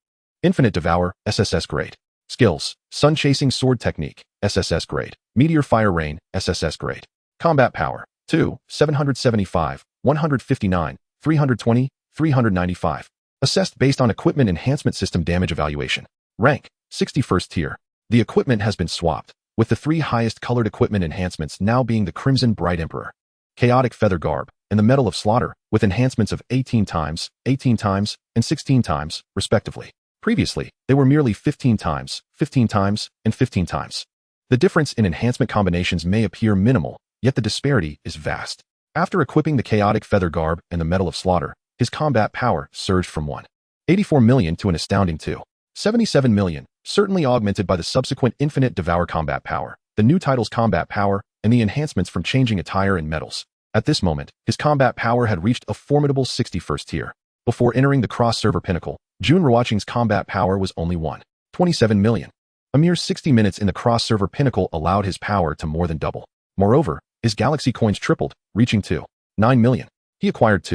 Infinite Devour, SSS grade. Skills: Sun Chasing Sword Technique, SSS grade. Meteor Fire Rain, SSS grade. Combat Power: 2, 775, 159, 320, 395. Assessed based on Equipment Enhancement System Damage Evaluation. Rank: 61st tier. The equipment has been swapped, with the 3 highest colored equipment enhancements now being the Crimson Bright Emperor, Chaotic Feather Garb, and the Metal of Slaughter, with enhancements of 18 times, 18 times, and 16 times, respectively. Previously, they were merely 15 times, 15 times, and 15 times. The difference in enhancement combinations may appear minimal, yet the disparity is vast. After equipping the Chaotic Feather Garb and the Metal of Slaughter, his combat power surged from 184 million to an astounding 277 million, certainly augmented by the subsequent Infinite Devour combat power, the new title's combat power, and the enhancements from changing attire and metals. At this moment, his combat power had reached a formidable 61st tier. Before entering the cross-server pinnacle, Jun Ruochén's combat power was only 127 million. A mere 60 minutes in the cross-server pinnacle allowed his power to more than double. Moreover, his galaxy coins tripled, reaching 9 million. He acquired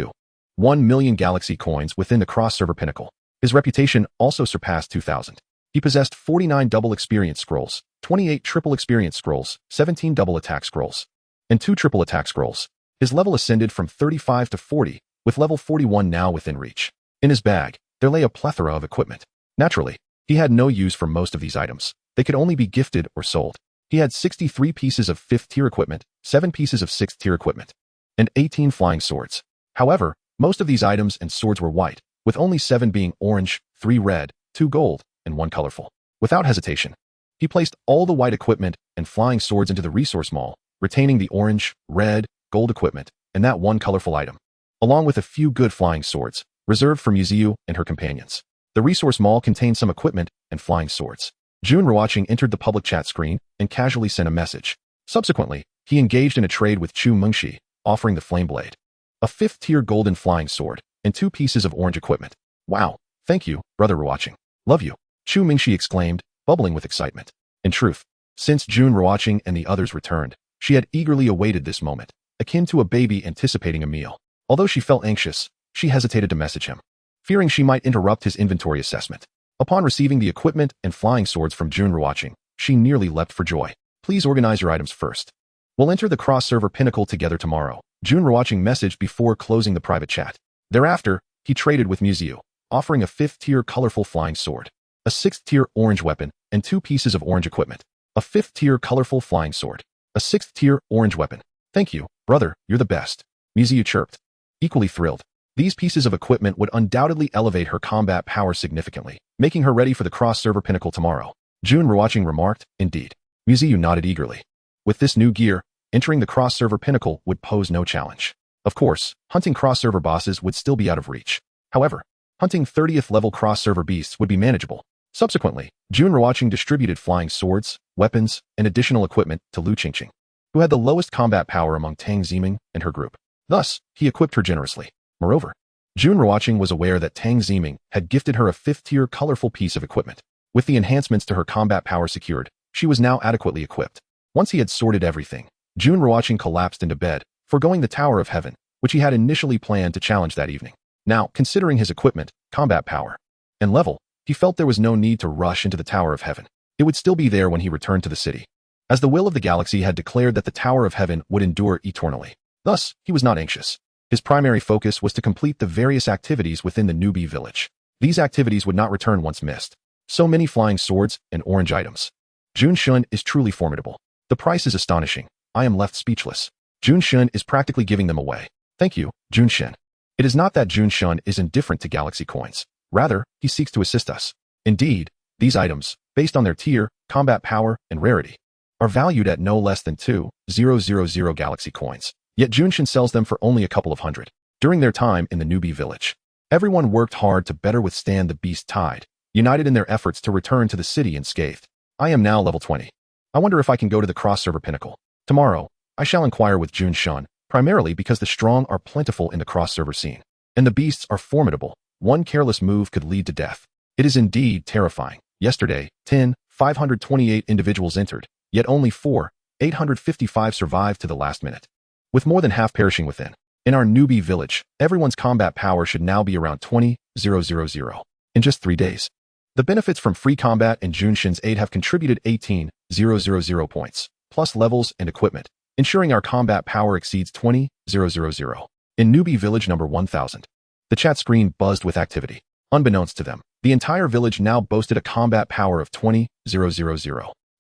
1 million galaxy coins within the cross-server pinnacle. His reputation also surpassed 2,000. He possessed 49 double experience scrolls, 28 triple experience scrolls, 17 double attack scrolls, and 2 triple attack scrolls. His level ascended from 35 to 40, with level 41 now within reach. In his bag, there lay a plethora of equipment. Naturally, he had no use for most of these items. They could only be gifted or sold. He had 63 pieces of 5th tier equipment, 7 pieces of 6th tier equipment, and 18 flying swords. However, most of these items and swords were white, with only 7 being orange, 3 red, 2 gold, and 1 colorful. Without hesitation, he placed all the white equipment and flying swords into the resource mall, retaining the orange, red, gold equipment, and that 1 colorful item, along with a few good flying swords, reserved for Muziu and her companions. The resource mall contained some equipment and flying swords. Jun Ruochén entered the public chat screen and casually sent a message. Subsequently, he engaged in a trade with Chu Mengxi, offering the flame blade, a 5th-tier golden flying sword, and 2 pieces of orange equipment. Wow, thank you, brother Ruochén. Love you, Chu Mengxi exclaimed, bubbling with excitement. In truth, since Jun Ruochén and the others returned, she had eagerly awaited this moment, akin to a baby anticipating a meal. Although she felt anxious, she hesitated to message him, fearing she might interrupt his inventory assessment. Upon receiving the equipment and flying swords from Jun Ruochén, she nearly leapt for joy. Please organize your items first. We'll enter the cross-server pinnacle together tomorrow, Jun Ruochén messaged before closing the private chat. Thereafter, he traded with Mizuyu, offering a 5th-tier colorful flying sword, a 6th-tier orange weapon, and 2 pieces of orange equipment. A 5th-tier colorful flying sword, a 6th-tier orange weapon. Thank you, brother, you're the best, Mizuyu chirped. Equally thrilled, these pieces of equipment would undoubtedly elevate her combat power significantly, making her ready for the cross-server pinnacle tomorrow. Jun Ruochén remarked, indeed. Mizuyu nodded eagerly. With this new gear, entering the cross-server pinnacle would pose no challenge. Of course, hunting cross-server bosses would still be out of reach. However, hunting 30th level cross-server beasts would be manageable. Subsequently, Jun Ruochén distributed flying swords, weapons, and additional equipment to Lu Qingqing, who had the lowest combat power among Tang Ziming and her group. Thus, he equipped her generously. Moreover, Jun Ruochén was aware that Tang Ziming had gifted her a 5th-tier colorful piece of equipment. With the enhancements to her combat power secured, she was now adequately equipped. Once he had sorted everything, Jun Ruochén collapsed into bed, foregoing the Tower of Heaven, which he had initially planned to challenge that evening. Now, considering his equipment, combat power, and level, he felt there was no need to rush into the Tower of Heaven. It would still be there when he returned to the city, as the will of the galaxy had declared that the Tower of Heaven would endure eternally. Thus, he was not anxious. His primary focus was to complete the various activities within the newbie village. These activities would not return once missed. So many flying swords and orange items. Jun Shun is truly formidable. The price is astonishing. I am left speechless. Jun Shun is practically giving them away. Thank you, Jun Shun. It is not that Jun Shun is indifferent to galaxy coins. Rather, he seeks to assist us. Indeed, these items, based on their tier, combat power, and rarity, are valued at no less than 2,000 galaxy coins. Yet Jun Shun sells them for only a couple of hundred. During their time in the newbie village, everyone worked hard to better withstand the beast tide, united in their efforts to return to the city unscathed. I am now level 20. I wonder if I can go to the cross-server pinnacle. Tomorrow, I shall inquire with Jun Shun, primarily because the strong are plentiful in the cross-server scene, and the beasts are formidable. One careless move could lead to death. It is indeed terrifying. Yesterday, 528 individuals entered, yet only 855 survived to the last minute, with more than half perishing within. In our newbie village, everyone's combat power should now be around 20,000 in just 3 days. The benefits from free combat and Jun Shun's aid have contributed 18,000 points, plus levels and equipment, ensuring our combat power exceeds 20,000. In newbie village number 1000, the chat screen buzzed with activity. Unbeknownst to them, the entire village now boasted a combat power of 20,000.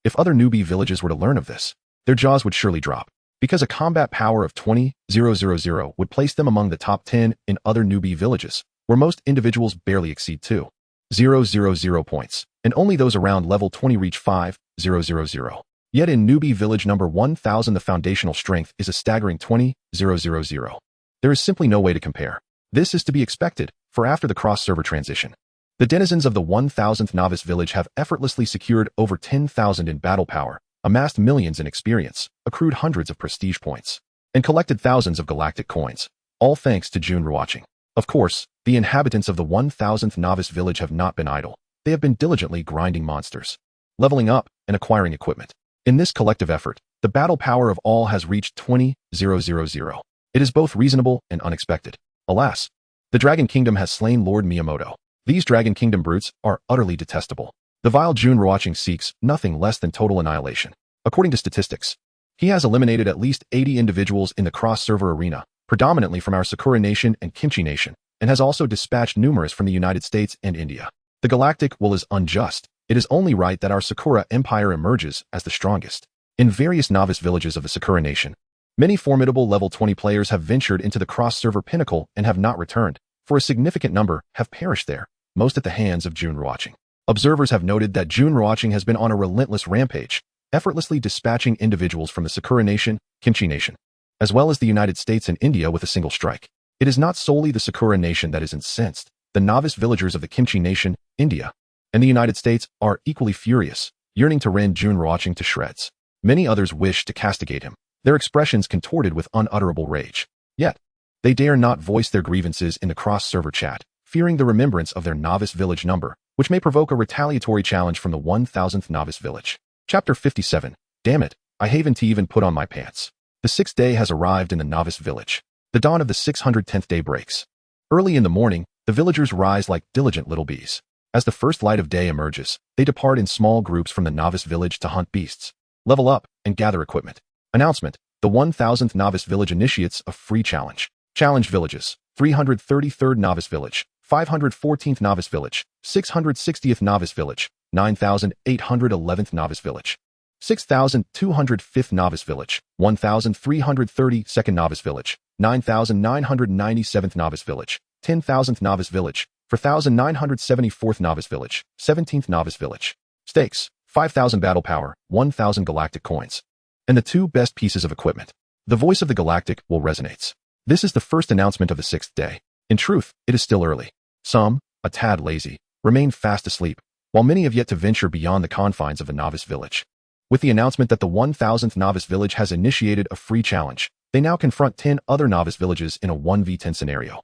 If other newbie villages were to learn of this, their jaws would surely drop, because a combat power of 20,000 would place them among the top 10 in other newbie villages, where most individuals barely exceed 2,000 points, and only those around level 20 reach 5,000. Yet in newbie village number 1000 the foundational strength is a staggering 20,000. There is simply no way to compare. This is to be expected, for after the cross-server transition, the denizens of the 1000th novice village have effortlessly secured over 10,000 in battle power, amassed millions in experience, accrued hundreds of prestige points, and collected thousands of galactic coins, all thanks to Jun Ruochén. Of course, the inhabitants of the 1000th novice village have not been idle. They have been diligently grinding monsters, leveling up, and acquiring equipment. In this collective effort, the battle power of all has reached 20,000. It is both reasonable and unexpected. Alas, the Dragon Kingdom has slain Lord Miyamoto. These Dragon Kingdom brutes are utterly detestable. The vile Jun Ruochén seeks nothing less than total annihilation. According to statistics, he has eliminated at least 80 individuals in the cross-server arena, predominantly from our Sakura Nation and Kimchi Nation, and has also dispatched numerous from the United States and India. The galactic will is unjust. It is only right that our Sakura Empire emerges as the strongest. In various novice villages of the Sakura Nation, many formidable level 20 players have ventured into the cross-server pinnacle and have not returned, for a significant number have perished there, most at the hands of Jun Ruochén. Observers have noted that Jun Ruochén has been on a relentless rampage, effortlessly dispatching individuals from the Sakura Nation, Kimchi Nation, as well as the United States and India with a single strike. It is not solely the Sakura Nation that is incensed. The novice villagers of the Kimchi Nation, India, and the United States are equally furious, yearning to rend Jun Ruochén to shreds. Many others wish to castigate him, their expressions contorted with unutterable rage. Yet, they dare not voice their grievances in the cross-server chat, fearing the remembrance of their novice village number, which may provoke a retaliatory challenge from the 1000th novice village. Chapter 57. Damn it, I haven't even put on my pants. The 6th day has arrived in the novice village. The dawn of the 610th day breaks. Early in the morning, the villagers rise like diligent little bees. As the first light of day emerges, they depart in small groups from the novice village to hunt beasts, level up, and gather equipment. Announcement. The 1000th novice village initiates a free challenge. Challenged villages: 333rd novice village, 514th novice village, 660th novice village, 9811th novice village, 6205th novice village, 1332nd novice village, 9997th novice village, 10,000th novice village, 4974th novice village, 17th novice village. Stakes: 5,000 battle power, 1,000 galactic coins, and the 2 best pieces of equipment. The voice of the galactic will resonates. This is the first announcement of the 6th day. In truth, it is still early. Some, a tad lazy, remain fast asleep, while many have yet to venture beyond the confines of the novice village. With the announcement that the 1000th novice village has initiated a free challenge, they now confront 10 other novice villages in a 1v10 scenario.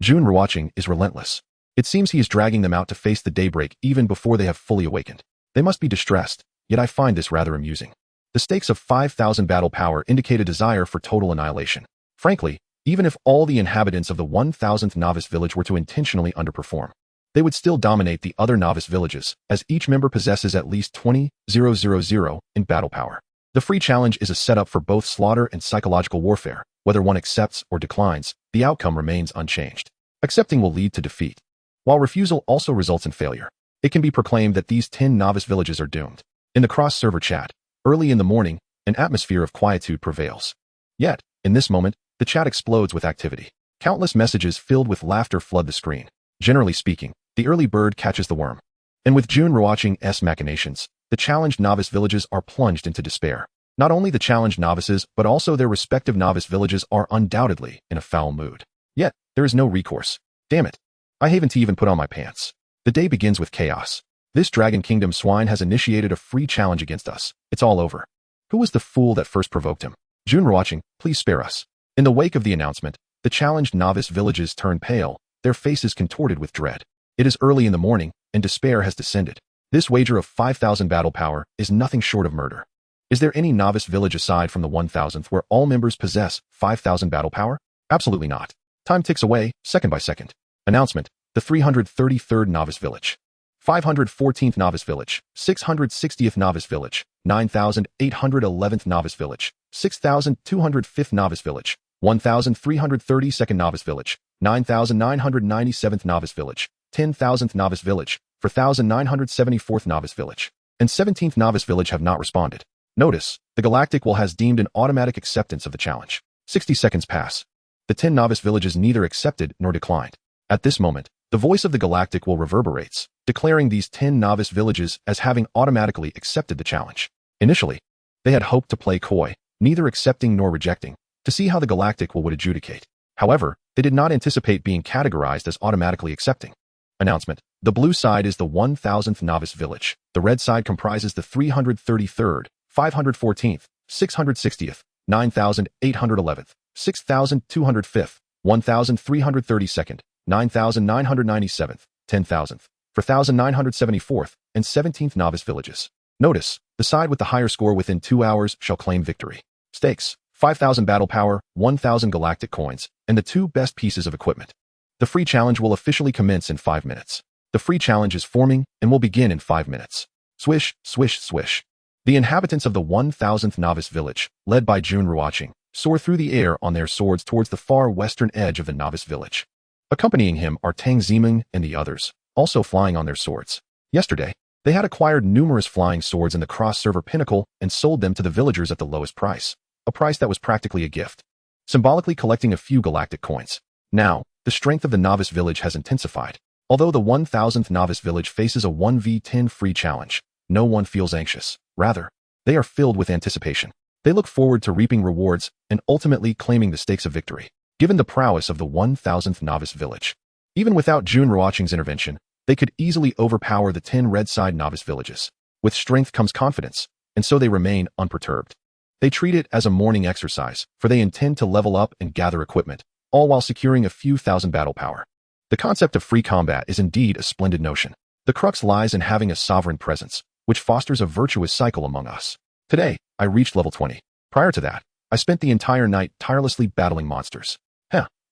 Jun Ruochén is relentless. It seems he is dragging them out to face the daybreak even before they have fully awakened. They must be distressed, yet I find this rather amusing. The stakes of 5,000 battle power indicate a desire for total annihilation. Frankly, even if all the inhabitants of the 1000th novice village were to intentionally underperform, they would still dominate the other novice villages, as each member possesses at least 20,000 in battle power. The free challenge is a setup for both slaughter and psychological warfare. Whether one accepts or declines, the outcome remains unchanged. Accepting will lead to defeat, while refusal also results in failure. It can be proclaimed that these 10 novice villages are doomed. In the cross-server chat, early in the morning, an atmosphere of quietude prevails. Yet, in this moment, the chat explodes with activity. Countless messages filled with laughter flood the screen. Generally speaking, the early bird catches the worm. And with Jun Ruochén's machinations, the challenged novice villages are plunged into despair. Not only the challenged novices, but also their respective novice villages are undoubtedly in a foul mood. Yet, there is no recourse. Damn it, I haven't even put on my pants. The day begins with chaos. This Dragon Kingdom swine has initiated a free challenge against us. It's all over. Who was the fool that first provoked him? Jun Ruochén, please spare us. In the wake of the announcement, the challenged novice villages turn pale, their faces contorted with dread. It is early in the morning, and despair has descended. This wager of 5,000 battle power is nothing short of murder. Is there any novice village aside from the 1000th where all members possess 5,000 battle power? Absolutely not. Time ticks away, second by second. Announcement. The 333rd novice village, 514th novice village, 660th novice village, 9811th novice village, 6205th novice village, 1332nd novice village, 9997th novice village, 10,000th novice village, 4974th novice village, and 17th novice village have not responded. Notice, the Galactic will has deemed an automatic acceptance of the challenge. 60 seconds pass. The 10 novice villages neither accepted nor declined. At this moment, the voice of the Galactic will reverberates, declaring these 10 novice villages as having automatically accepted the challenge. Initially, they had hoped to play coy, neither accepting nor rejecting, to see how the Galactic would adjudicate. However, they did not anticipate being categorized as automatically accepting. Announcement. The blue side is the 1000th novice village. The red side comprises the 333rd, 514th, 660th, 9811th, 6205th, 1332nd, 9997th, 10,000th, 4974th, and 17th novice villages. Notice, the side with the higher score within 2 hours shall claim victory. Stakes: 5,000 battle power, 1,000 galactic coins, and the 2 best pieces of equipment. The free challenge will officially commence in 5 minutes. The free challenge is forming and will begin in 5 minutes. Swish, swish, swish. The inhabitants of the 1000th novice village, led by Jun Ruochén, soar through the air on their swords towards the far western edge of the novice village. Accompanying him are Tang Zimin and the others, also flying on their swords. Yesterday, they had acquired numerous flying swords in the cross-server pinnacle and sold them to the villagers at the lowest price, a price that was practically a gift, symbolically collecting a few galactic coins. Now, the strength of the novice village has intensified. Although the 1000th novice village faces a 1v10 free challenge, no one feels anxious. Rather, they are filled with anticipation. They look forward to reaping rewards and ultimately claiming the stakes of victory. Given the prowess of the 1000th novice village, even without Jun Ruochén's intervention, They could easily overpower the 10 red-side novice villages. With strength comes confidence, and so they remain unperturbed. They treat it as a morning exercise, for they intend to level up and gather equipment, all while securing a few thousand battle power. The concept of free combat is indeed a splendid notion. The crux lies in having a sovereign presence, which fosters a virtuous cycle among us. Today, I reached level 20. Prior to that, I spent the entire night tirelessly battling monsters.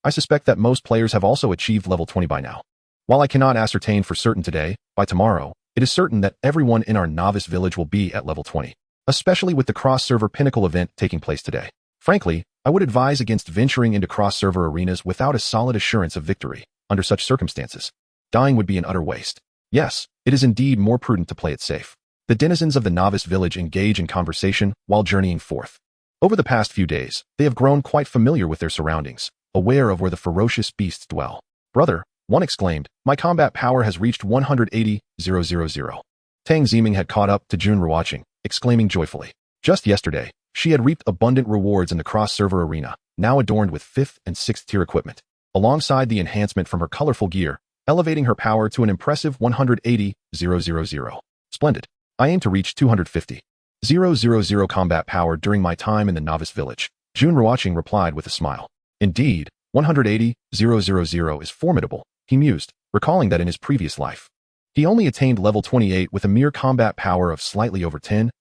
I suspect that most players have also achieved level 20 by now. While I cannot ascertain for certain today, by tomorrow, it is certain that everyone in our novice village will be at level 20, especially with the cross-server pinnacle event taking place today. Frankly, I would advise against venturing into cross-server arenas without a solid assurance of victory. Under such circumstances, dying would be an utter waste. Yes, it is indeed more prudent to play it safe. The denizens of the novice village engage in conversation while journeying forth. Over the past few days, they have grown quite familiar with their surroundings, aware of where the ferocious beasts dwell. Brother, one exclaimed, my combat power has reached 180,000. Tang Ziming had caught up to Jun Ruochén, exclaiming joyfully. Just yesterday, she had reaped abundant rewards in the cross-server arena, now adorned with 5th and 6th tier equipment, alongside the enhancement from her colorful gear, elevating her power to an impressive 180,000. Splendid. I aim to reach 250,000 combat power during my time in the novice village. Jun Ruochén replied with a smile. Indeed, 180,000 is formidable, he mused, recalling that in his previous life, he only attained level 28 with a mere combat power of slightly over 10,000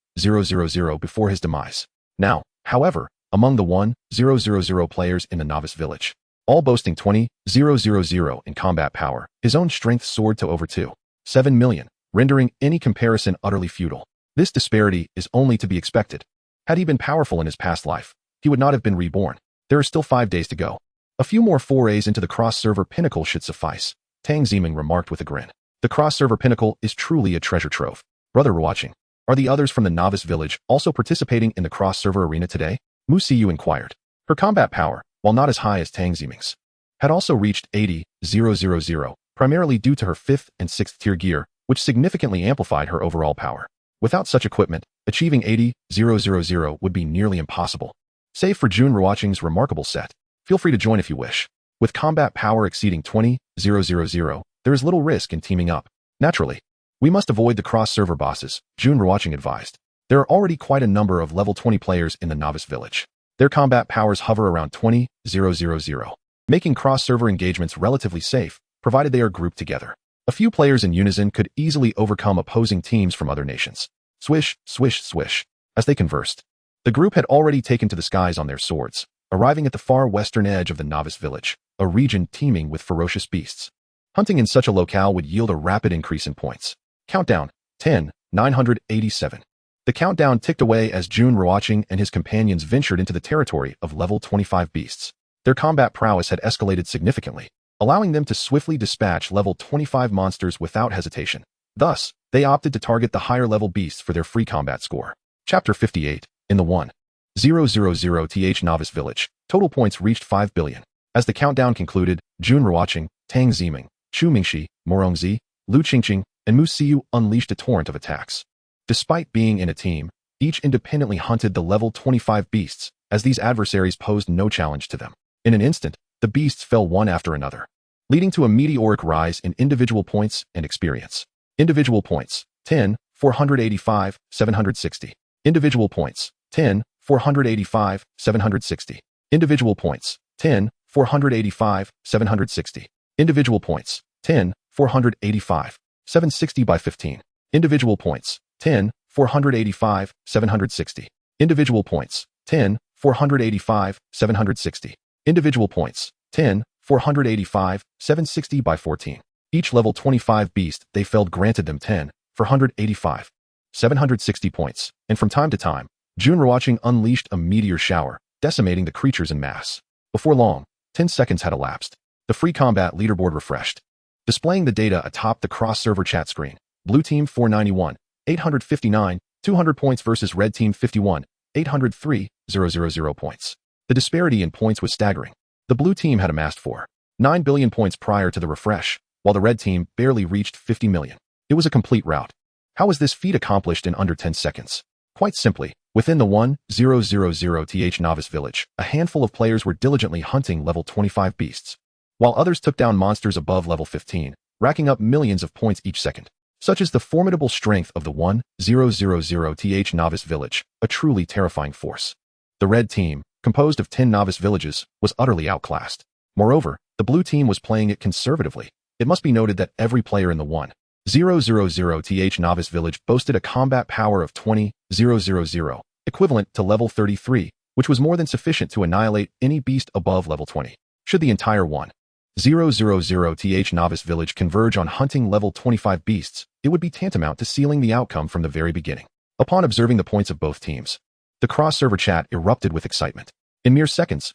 before his demise. Now, however, among the 1,000 players in the novice village, all boasting 20,000 in combat power, his own strength soared to over 2.7 million, rendering any comparison utterly futile. This disparity is only to be expected. Had he been powerful in his past life, he would not have been reborn. There are still 5 days to go. A few more forays into the cross-server pinnacle should suffice, Tang Ziming remarked with a grin. The cross-server pinnacle is truly a treasure trove. Brother Ruochén, are the others from the novice village also participating in the cross-server arena today? Mu Siyu inquired. Her combat power, while not as high as Tang Ziming's, had also reached 80,000, primarily due to her 5th and 6th tier gear, which significantly amplified her overall power. Without such equipment, achieving 80,000 would be nearly impossible. Save for Jun Ruochén's remarkable set. Feel free to join if you wish. With combat power exceeding 20,000, there is little risk in teaming up. Naturally, we must avoid the cross-server bosses, Jun Ruochén advised. There are already quite a number of level 20 players in the novice village. Their combat powers hover around 20,000, making cross-server engagements relatively safe, provided they are grouped together. A few players in unison could easily overcome opposing teams from other nations. Swish, swish, swish. As they conversed, the group had already taken to the skies on their swords, arriving at the far western edge of the novice village, a region teeming with ferocious beasts. Hunting in such a locale would yield a rapid increase in points. Countdown, 10,987. The countdown ticked away as Jun Ruochén and his companions ventured into the territory of level 25 beasts. Their combat prowess had escalated significantly, allowing them to swiftly dispatch level 25 monsters without hesitation. Thus, they opted to target the higher-level beasts for their free combat score. Chapter 58. In the 1,000th novice village, total points reached 5 billion. As the countdown concluded, Jun Ruochén, Tang Ziming, Chu Mingxi, Morongzi, Lu Qingqing, and Mu Siyu unleashed a torrent of attacks. Despite being in a team, each independently hunted the level 25 beasts, as these adversaries posed no challenge to them. In an instant, the beasts fell one after another, leading to a meteoric rise in individual points and experience. Individual points, 10, 485, 760. Individual points, 10, 485, 760. Individual points, 10, 485, 760. Individual points, 10, 485, 760 by 15. Individual points, 10, 485, 760. Individual points, 10, 485, 760. Individual points, 10, 485, 760 by 14. Each level 25 beast they felled granted them 10, 485, 760 points, and from time to time, Jun Ruochén unleashed a meteor shower, decimating the creatures en masse. Before long, 10 seconds had elapsed. The free combat leaderboard refreshed, displaying the data atop the cross-server chat screen. Blue team 491, 859, 200 points versus red team 51, 803, 000 points. The disparity in points was staggering. The blue team had amassed 4.9 billion points prior to the refresh, while the red team barely reached 50 million. It was a complete rout. How was this feat accomplished in under 10 seconds? Quite simply, within the 1,000th novice village, a handful of players were diligently hunting level 25 beasts, while others took down monsters above level 15. racking up millions of points each second. Such is the formidable strength of the 1000th novice village, a truly terrifying force. The red team, composed of 10 novice villages, was utterly outclassed. Moreover, the blue team was playing it conservatively. It must be noted that every player in the 1000th novice village boasted a combat power of 20,000, equivalent to level 33, which was more than sufficient to annihilate any beast above level 20. Should the entire 1000th novice village converge on hunting level 25 beasts, it would be tantamount to sealing the outcome from the very beginning. Upon observing the points of both teams, the cross-server chat erupted with excitement. In mere seconds,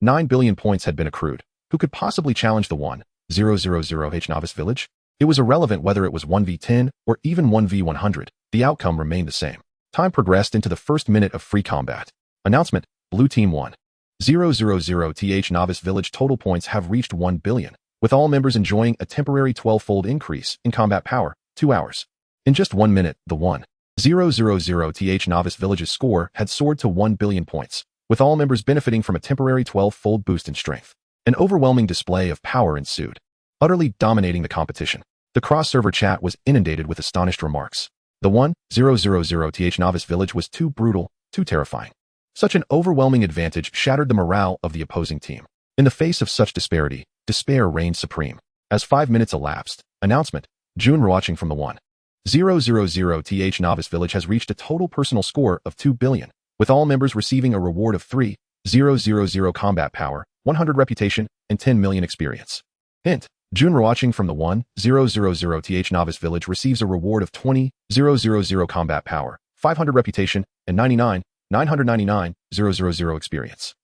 9 billion points had been accrued. Who could possibly challenge the 1000th novice village? It was irrelevant whether it was 1v10 or even 1v100. The outcome remained the same. Time progressed into the first minute of free combat. Announcement: Blue Team 1000th novice village total points have reached 1 billion, with all members enjoying a temporary 12-fold increase in combat power, 2 hours. In just 1 minute, the 1000th novice village's score had soared to 1 billion points, with all members benefiting from a temporary 12-fold boost in strength. An overwhelming display of power ensued, utterly dominating the competition. The cross-server chat was inundated with astonished remarks. The 1000th novice village was too brutal, too terrifying. Such an overwhelming advantage shattered the morale of the opposing team. In the face of such disparity, despair reigned supreme. As 5 minutes elapsed, announcement: Jun Ruochén from the 1000th novice village has reached a total personal score of 2 billion, with all members receiving a reward of 3,000 combat power, 100 reputation, and 10 million experience. Hint: Jun Ruochén from the 1000th novice village receives a reward of 20,000 combat power, 500 reputation, and 999,000 experience.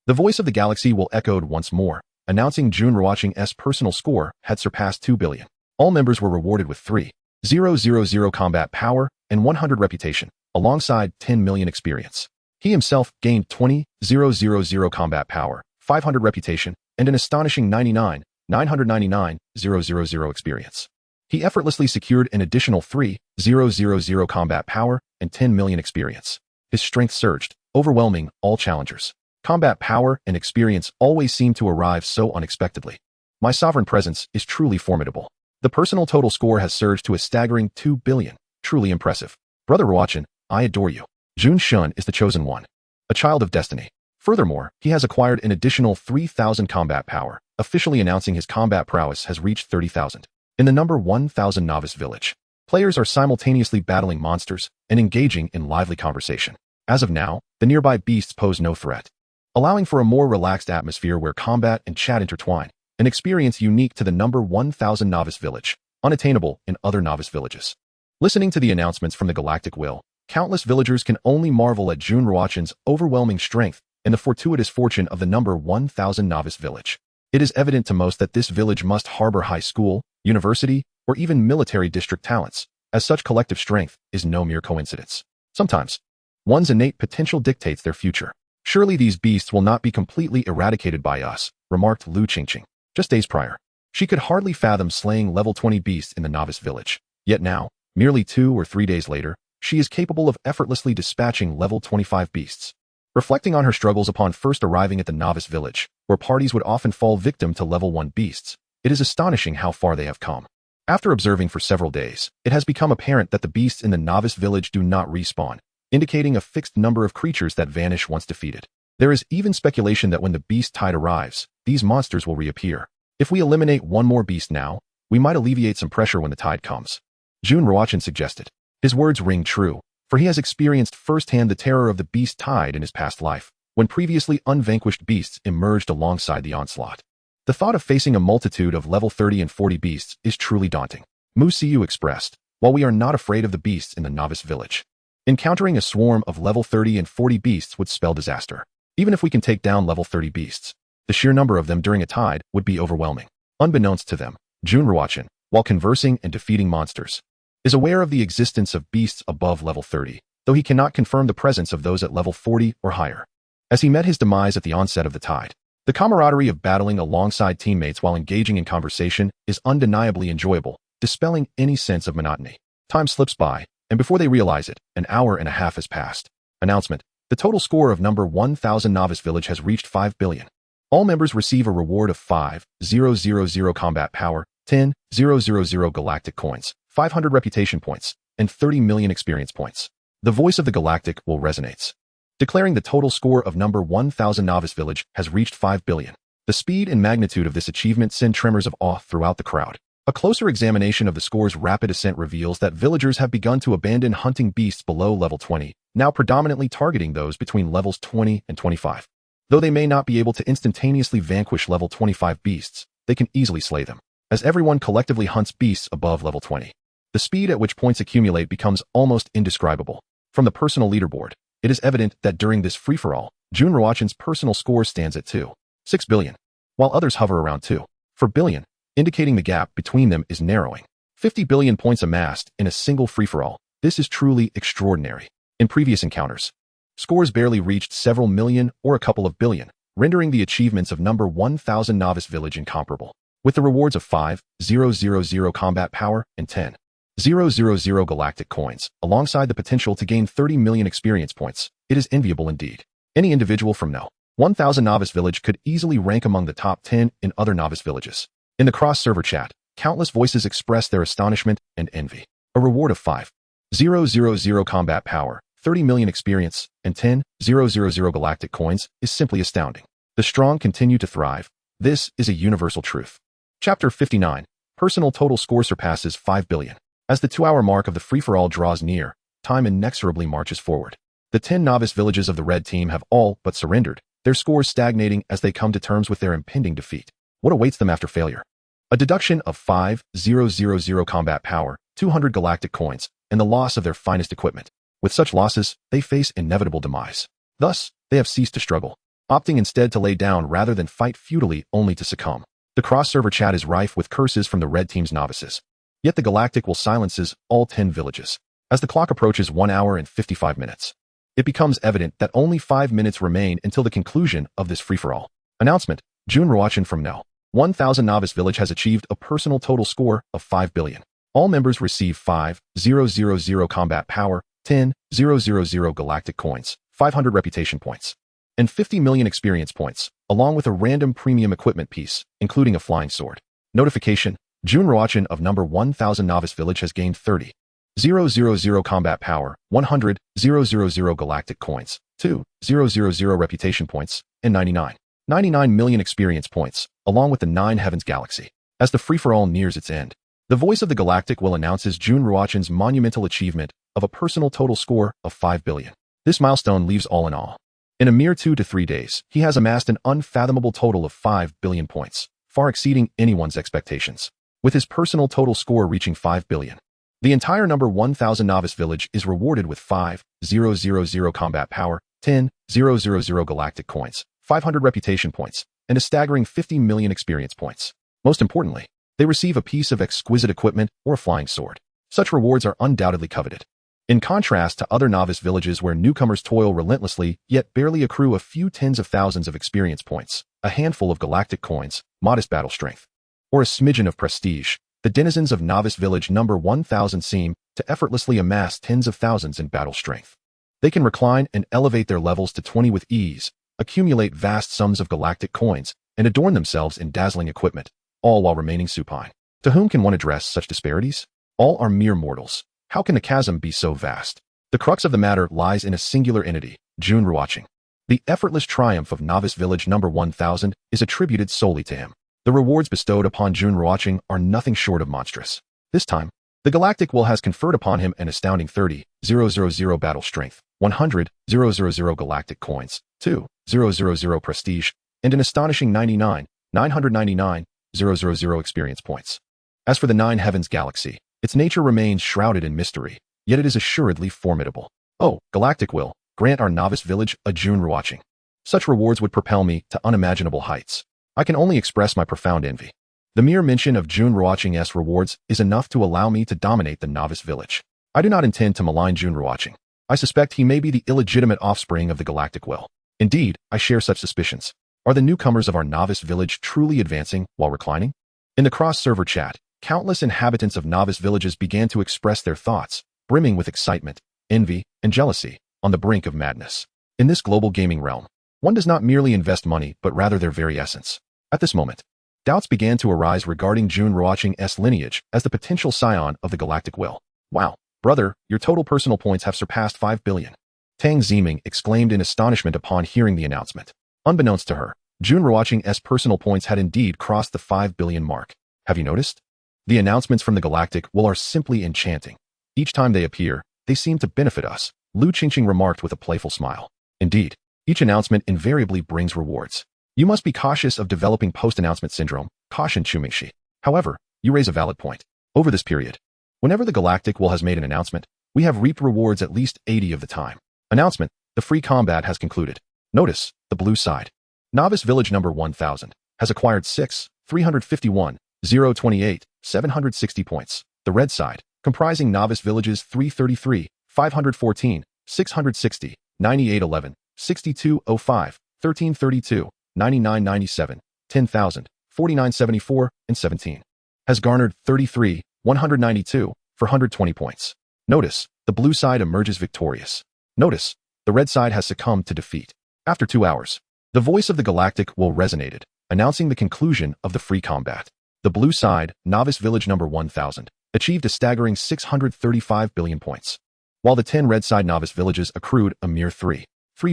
The voice of the galaxy will echoed once more, announcing Jun Ruochén's personal score had surpassed 2 billion. All members were rewarded with 3,000 combat power and 100 reputation, alongside 10 million experience. He himself gained 20,000 combat power, 500 reputation, and an astonishing 999,000 experience. He effortlessly secured an additional 3,000 combat power and 10 million experience. His strength surged, overwhelming all challengers. Combat power and experience always seem to arrive so unexpectedly. My sovereign presence is truly formidable. The personal total score has surged to a staggering 2 billion. Truly impressive. Brother Ruochén, I adore you. Jun Shun is the chosen one, a child of destiny. Furthermore, he has acquired an additional 3,000 combat power, officially announcing his combat prowess has reached 30,000. In the number 1000 novice village, players are simultaneously battling monsters and engaging in lively conversation. As of now, the nearby beasts pose no threat, allowing for a more relaxed atmosphere where combat and chat intertwine, an experience unique to the number 1000 novice village, unattainable in other novice villages. Listening to the announcements from the galactic will, countless villagers can only marvel at Jun Ruochén's overwhelming strength and the fortuitous fortune of the number 1000 novice village. It is evident to most that this village must harbor high school, university, or even military district talents, as such collective strength is no mere coincidence. Sometimes, one's innate potential dictates their future. Surely these beasts will not be completely eradicated by us, remarked Lu Qingqing. Just days prior, she could hardly fathom slaying level 20 beasts in the novice village. Yet now, merely 2 or 3 days later, she is capable of effortlessly dispatching level 25 beasts. Reflecting on her struggles upon first arriving at the novice village, where parties would often fall victim to level 1 beasts, it is astonishing how far they have come. After observing for several days, it has become apparent that the beasts in the novice village do not respawn, indicating a fixed number of creatures that vanish once defeated. There is even speculation that when the beast tide arrives, these monsters will reappear. If we eliminate one more beast now, we might alleviate some pressure when the tide comes. Jun Ruochén suggested. His words ring true, for he has experienced firsthand the terror of the beast tide in his past life, when previously unvanquished beasts emerged alongside the onslaught. The thought of facing a multitude of level 30 and 40 beasts is truly daunting. Mu Siyu expressed, while we are not afraid of the beasts in the novice village, encountering a swarm of level 30 and 40 beasts would spell disaster. Even if we can take down level 30 beasts, the sheer number of them during a tide would be overwhelming. Unbeknownst to them, Jun Ruochén, while conversing and defeating monsters, is aware of the existence of beasts above level 30, though he cannot confirm the presence of those at level 40 or higher. As he met his demise at the onset of the tide, the camaraderie of battling alongside teammates while engaging in conversation is undeniably enjoyable, dispelling any sense of monotony. Time slips by, and before they realize it, an hour and a half has passed. Announcement: the total score of number 1000 novice village has reached 5 billion. All members receive a reward of 5,000 combat power, 10,000 galactic coins, 500 reputation points, and 30 million experience points. The voice of the galactic will resonates, declaring the total score of number 1000 Novice Village has reached 5 billion. The speed and magnitude of this achievement send tremors of awe throughout the crowd. A closer examination of the score's rapid ascent reveals that villagers have begun to abandon hunting beasts below level 20, now predominantly targeting those between levels 20 and 25. Though they may not be able to instantaneously vanquish level 25 beasts, they can easily slay them, as everyone collectively hunts beasts above level 20. The speed at which points accumulate becomes almost indescribable. From the personal leaderboard, it is evident that during this free-for-all, Jun Ruochén's personal score stands at 2.6 billion, while others hover around 2.4 billion, indicating the gap between them is narrowing. 50 billion points amassed in a single free-for-all. This is truly extraordinary. In previous encounters, scores barely reached several million or a couple of billion, rendering the achievements of number 1000 Novice Village incomparable. With the rewards of 5,000 combat power and 10,000 galactic coins, alongside the potential to gain 30 million experience points, it is enviable indeed. Any individual from No. 1000 Novice Village could easily rank among the top 10 in other novice villages. In the cross-server chat, countless voices express their astonishment and envy. A reward of 5,000 combat power, 30 million experience, and 10,000 galactic coins is simply astounding. The strong continue to thrive. This is a universal truth. Chapter 59. Personal total score surpasses 5 billion. As the 2-hour mark of the free-for-all draws near, time inexorably marches forward. The 10 novice villages of the red team have all but surrendered, their scores stagnating as they come to terms with their impending defeat. What awaits them after failure? A deduction of 5,000 combat power, 200 galactic coins, and the loss of their finest equipment. With such losses, they face inevitable demise. Thus, they have ceased to struggle, opting instead to lay down rather than fight futilely only to succumb. The cross-server chat is rife with curses from the red team's novices. Yet the galactic will silences all 10 villages. As the clock approaches 1 hour and 55 minutes, it becomes evident that only 5 minutes remain until the conclusion of this free-for-all. Announcement: Jun Ruochén from No. 1000 Novice Village has achieved a personal total score of 5 billion. All members receive 5,000 combat power, 10,000 galactic coins, 500 reputation points, and 50 million experience points, along with a random premium equipment piece, including a flying sword. Notification: Jun Ruochén of number 1000 Novice Village has gained 30,000 combat power, 100,000 galactic coins, 2,000 reputation points, and 99 million experience points, along with the 9 Heavens Galaxy. As the free-for-all nears its end, the voice of the galactic will announce Jun Ruochén's monumental achievement of a personal total score of 5 billion. This milestone leaves all in awe. In a mere 2 to 3 days, he has amassed an unfathomable total of 5 billion points, far exceeding anyone's expectations. With his personal total score reaching 5 billion, the entire number 1000 Novice Village is rewarded with 5,000 combat power, 10,000 galactic coins, 500 reputation points, and a staggering 50 million experience points. Most importantly, they receive a piece of exquisite equipment or a flying sword. Such rewards are undoubtedly coveted. In contrast to other novice villages where newcomers toil relentlessly yet barely accrue a few tens of thousands of experience points, a handful of galactic coins, modest battle strength, or a smidgen of prestige, the denizens of novice village number 1000 seem to effortlessly amass tens of thousands in battle strength. They can recline and elevate their levels to 20 with ease, accumulate vast sums of galactic coins, and adorn themselves in dazzling equipment, all while remaining supine. To whom can one address such disparities? All are mere mortals. How can the chasm be so vast? The crux of the matter lies in a singular entity, Jun Ruochén. The effortless triumph of novice village number 1000 is attributed solely to him. The rewards bestowed upon Jun Ruochén are nothing short of monstrous. This time, the galactic will has conferred upon him an astounding 30,000 battle strength, 100,000 galactic coins, 2,000 prestige, and an astonishing 999,000 experience points. As for the 9 Heavens Galaxy, its nature remains shrouded in mystery, yet it is assuredly formidable. Oh, galactic will grant our novice village a Jun Ruochén. Such rewards would propel me to unimaginable heights. I can only express my profound envy. The mere mention of Jun Ruochén's rewards is enough to allow me to dominate the novice village. I do not intend to malign Jun Ruochén. I suspect he may be the illegitimate offspring of the galactic will. Indeed, I share such suspicions. Are the newcomers of our novice village truly advancing while reclining? In the cross-server chat, countless inhabitants of novice villages began to express their thoughts, brimming with excitement, envy, and jealousy, on the brink of madness. In this global gaming realm, one does not merely invest money but rather their very essence. At this moment, doubts began to arise regarding Jun Ruochén's lineage as the potential scion of the galactic will. Wow, brother, your total personal points have surpassed 5 billion. Tang Ziming exclaimed in astonishment upon hearing the announcement. Unbeknownst to her, Jun Ruochén's personal points had indeed crossed the 5 billion mark. Have you noticed? The announcements from the galactic will are simply enchanting. Each time they appear, they seem to benefit us, Lu Qingqing remarked with a playful smile. Indeed, each announcement invariably brings rewards. You must be cautious of developing post-announcement syndrome, cautioned Shumingshi. However, you raise a valid point. Over this period, whenever the galactic will has made an announcement, we have reaped rewards at least 80 of the time. Announcement, the free combat has concluded. Notice, the blue side. Novice Village number 1000 has acquired 351, 028, 760 points. The red side, comprising Novice Villages 333, 514, 660, 9811, 6205, 1332, 9997, 10,000, 4974, and 17, has garnered 33, 192, for 120 points. Notice, the blue side emerges victorious. Notice, the red side has succumbed to defeat. After 2 hours, the voice of the galactic will resonated, announcing the conclusion of the free combat. The blue side, Novice Village number 1000, achieved a staggering 635 billion points, while the 10 red side Novice Villages accrued a mere 3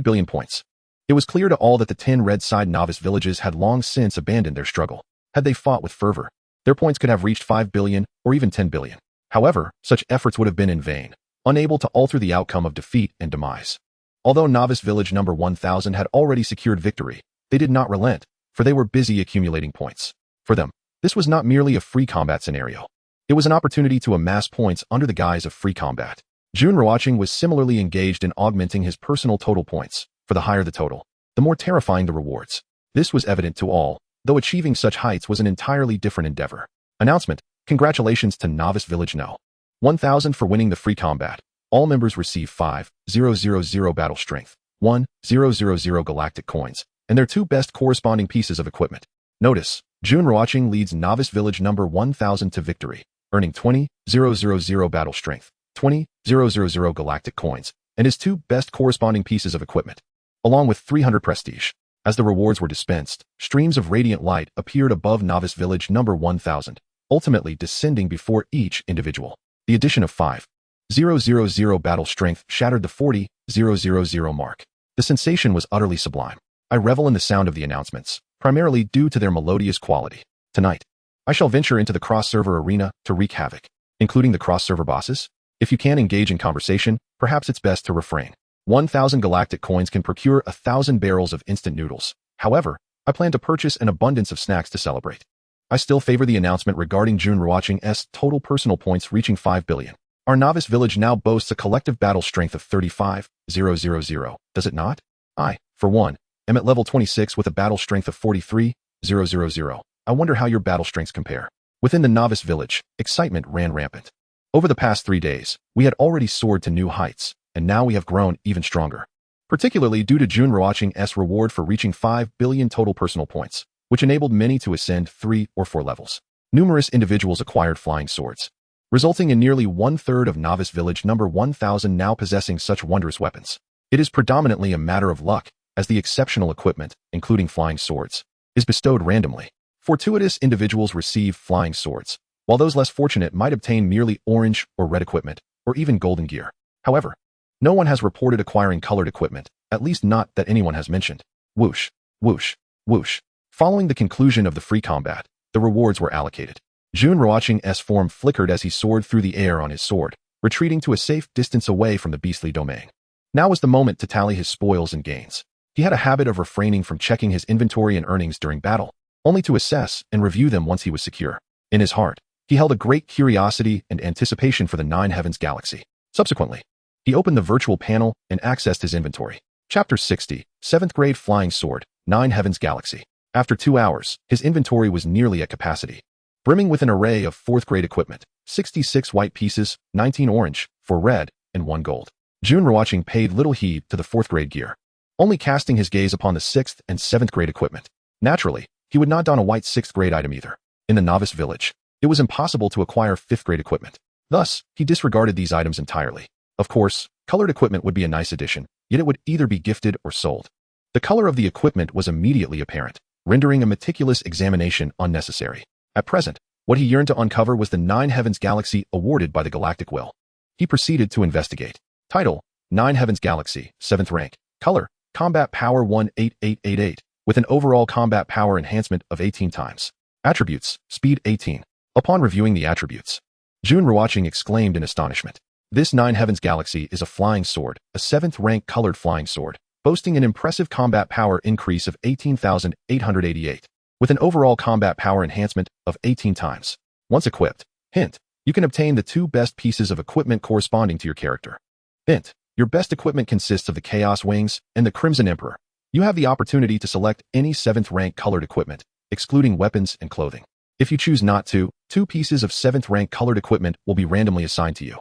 billion points. It was clear to all that the 10 red side Novice Villages had long since abandoned their struggle. Had they fought with fervor, their points could have reached 5 billion or even 10 billion. However, such efforts would have been in vain, unable to alter the outcome of defeat and demise. Although Novice Village number 1000 had already secured victory, they did not relent, for they were busy accumulating points. For them, this was not merely a free combat scenario. It was an opportunity to amass points under the guise of free combat. Jun Ruochén was similarly engaged in augmenting his personal total points. For the higher the total, the more terrifying the rewards. This was evident to all, though achieving such heights was an entirely different endeavor. Announcement, congratulations to Novice Village No. 1000 for winning the free combat. All members receive 5,000 battle strength, 1,000 galactic coins, and their 2 best corresponding pieces of equipment. Notice, Jun Ruochén leads Novice Village number 1000 to victory, earning 20,000 battle strength, 20,000 galactic coins, and his 2 best corresponding pieces of equipment, along with 300 prestige. As the rewards were dispensed, streams of radiant light appeared above Novice Village number 1000, ultimately descending before each individual. The addition of 5,000 battle strength shattered the 40,000 mark. The sensation was utterly sublime. I revel in the sound of the announcements, primarily due to their melodious quality. Tonight, I shall venture into the cross-server arena to wreak havoc, including the cross-server bosses. If you can't engage in conversation, perhaps it's best to refrain. 1,000 galactic coins can procure 1,000 barrels of instant noodles. However, I plan to purchase an abundance of snacks to celebrate. I still favor the announcement regarding Jun Ruochén's total personal points reaching 5 billion. Our Novice Village now boasts a collective battle strength of 35,000, does it not? I, for one, am at level 26 with a battle strength of 43,000. I wonder how your battle strengths compare. Within the Novice Village, excitement ran rampant. Over the past 3 days, we had already soared to new heights, and now we have grown even stronger. Particularly due to Jun Ruochén's reward for reaching 5 billion total personal points, which enabled many to ascend 3 or 4 levels. Numerous individuals acquired flying swords, resulting in nearly 1/3 of Novice Village number 1000 now possessing such wondrous weapons. It is predominantly a matter of luck, as the exceptional equipment, including flying swords, is bestowed randomly. Fortuitous individuals receive flying swords, while those less fortunate might obtain merely orange or red equipment, or even golden gear. However, no one has reported acquiring colored equipment, at least not that anyone has mentioned. Whoosh, whoosh, whoosh. Following the conclusion of the free combat, the rewards were allocated. Jun Ruochén's form flickered as he soared through the air on his sword, retreating to a safe distance away from the beastly domain. Now was the moment to tally his spoils and gains. He had a habit of refraining from checking his inventory and earnings during battle, only to assess and review them once he was secure. In his heart, he held a great curiosity and anticipation for the 9 Heavens galaxy. Subsequently, he opened the virtual panel and accessed his inventory. Chapter 60, 7th Grade Flying Sword, 9 Heavens Galaxy. After 2 hours, his inventory was nearly at capacity, brimming with an array of 4th grade equipment, 66 white pieces, 19 orange, 4 red, and 1 gold. Jun Ruochén paid little heed to the 4th grade gear, only casting his gaze upon the 6th and 7th grade equipment. Naturally, he would not don a white 6th grade item either. In the Novice Village, it was impossible to acquire 5th grade equipment. Thus, he disregarded these items entirely. Of course, colored equipment would be a nice addition, yet it would either be gifted or sold. The color of the equipment was immediately apparent. rendering a meticulous examination unnecessary. At present, what he yearned to uncover was the 9 Heavens Galaxy awarded by the Galactic Will. He proceeded to investigate. Title: 9 Heavens Galaxy, 7th rank. Color: Combat Power 18888, with an overall combat power enhancement of 18 times. Attributes: Speed 18. Upon reviewing the attributes, Jun Ruochén exclaimed in astonishment. This 9 Heavens Galaxy is a flying sword, a 7th rank colored flying sword, boasting an impressive combat power increase of 18,888, with an overall combat power enhancement of 18 times. Once equipped, hint, you can obtain the 2 best pieces of equipment corresponding to your character. Hint, your best equipment consists of the Chaos Wings and the Crimson Emperor. You have the opportunity to select any 7th rank colored equipment, excluding weapons and clothing. If you choose not to, 2 pieces of 7th rank colored equipment will be randomly assigned to you.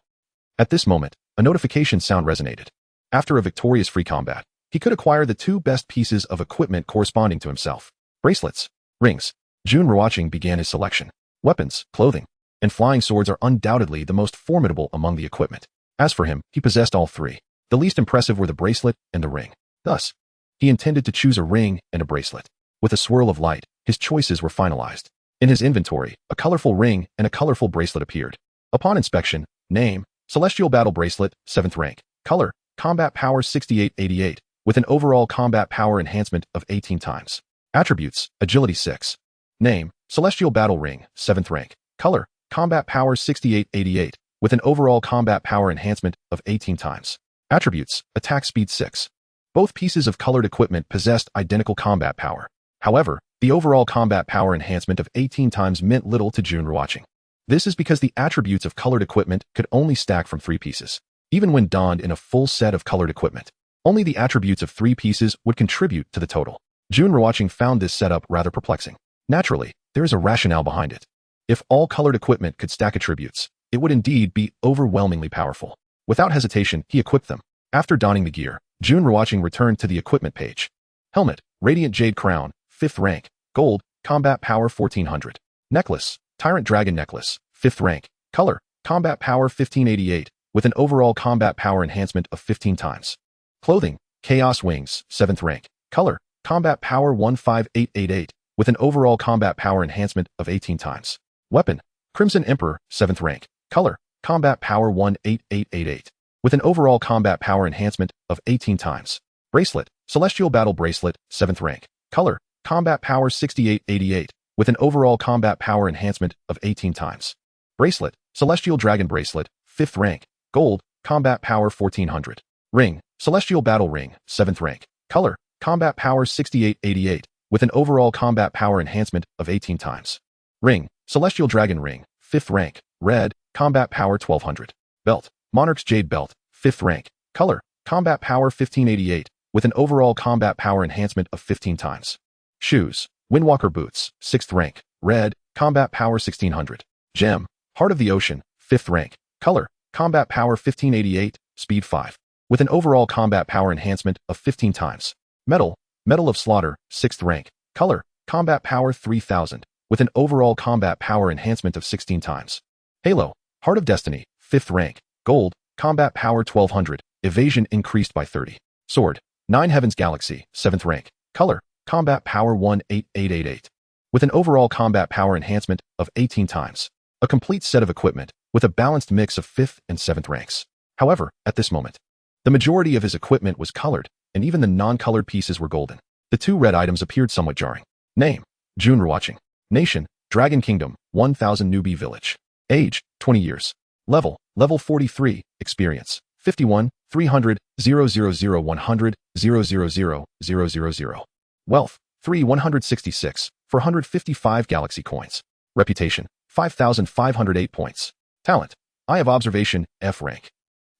At this moment, a notification sound resonated. After a victorious free combat, he could acquire the 2 best pieces of equipment corresponding to himself. Bracelets, rings. Jun Ruochén began his selection. Weapons, clothing, and flying swords are undoubtedly the most formidable among the equipment. As for him, he possessed all 3. The least impressive were the bracelet and the ring. Thus, he intended to choose a ring and a bracelet. With a swirl of light, his choices were finalized. In his inventory, a colorful ring and a colorful bracelet appeared. Upon inspection, name: Celestial Battle Bracelet, 7th rank. Color: Combat Power 6888, with an overall combat power enhancement of 18 times. Attributes: Agility 6. Name: Celestial Battle Ring, 7th rank. Color: Combat Power 6888, with an overall combat power enhancement of 18 times. Attributes: Attack Speed 6. Both pieces of colored equipment possessed identical combat power. However, the overall combat power enhancement of 18 times meant little to Jun Ruochén. This is because the attributes of colored equipment could only stack from 3 pieces. Even when donned in a full set of colored equipment, only the attributes of 3 pieces would contribute to the total. Jun Ruochén found this setup rather perplexing. Naturally, there is a rationale behind it. If all colored equipment could stack attributes, it would indeed be overwhelmingly powerful. Without hesitation, he equipped them. After donning the gear, Jun Ruochén returned to the equipment page. Helmet: Radiant Jade Crown, 5th rank. Gold, Combat Power 1400. Necklace: Tyrant Dragon Necklace, 5th rank. Color: Combat Power 1588, with an overall combat power enhancement of 15 times. Clothing: Chaos Wings, 7th rank. Color: Combat Power 15888, with an overall combat power enhancement of 18 times. Weapon: Crimson Emperor, 7th rank. Color: Combat Power 18888, with an overall combat power enhancement of 18 times. Bracelet: Celestial Battle Bracelet, 7th rank. Color: Combat Power 6888, with an overall combat power enhancement of 18 times. Bracelet: Celestial Dragon Bracelet, 5th rank. Gold, Combat Power 1400. Ring: Celestial Battle Ring, 7th rank. Color: Combat Power 6888, with an overall combat power enhancement of 18 times. Ring: Celestial Dragon Ring, 5th rank. Red, Combat Power 1200. Belt: Monarch's Jade Belt, 5th rank. Color: Combat Power 1588, with an overall combat power enhancement of 15 times. Shoes: Windwalker Boots, 6th rank. Red, Combat Power 1600. Gem: Heart of the Ocean, 5th rank. Color: Combat Power 1588, Speed 5, with an overall combat power enhancement of 15 times. Medal: Medal of Slaughter, 6th rank. Color: Combat Power 3000, with an overall combat power enhancement of 16 times. Halo: Heart of Destiny, 5th rank. Gold, Combat Power 1200, evasion increased by 30. Sword: 9 Heavens Galaxy, 7th rank. Color: Combat Power 18888, with an overall combat power enhancement of 18 times. A complete set of equipment, with a balanced mix of 5th and 7th ranks. However, at this moment, the majority of his equipment was colored, and even the non-colored pieces were golden. The 2 red items appeared somewhat jarring. Name: Jun Ruochén. Nation: Dragon Kingdom, 1000 Newbie Village. Age: 20 years. Level: Level 43. Experience: 51, 300, 000 100, 000. Wealth: 166, 455 galaxy coins. Reputation: 5,508 points. Talent: Eye of Observation, F rank.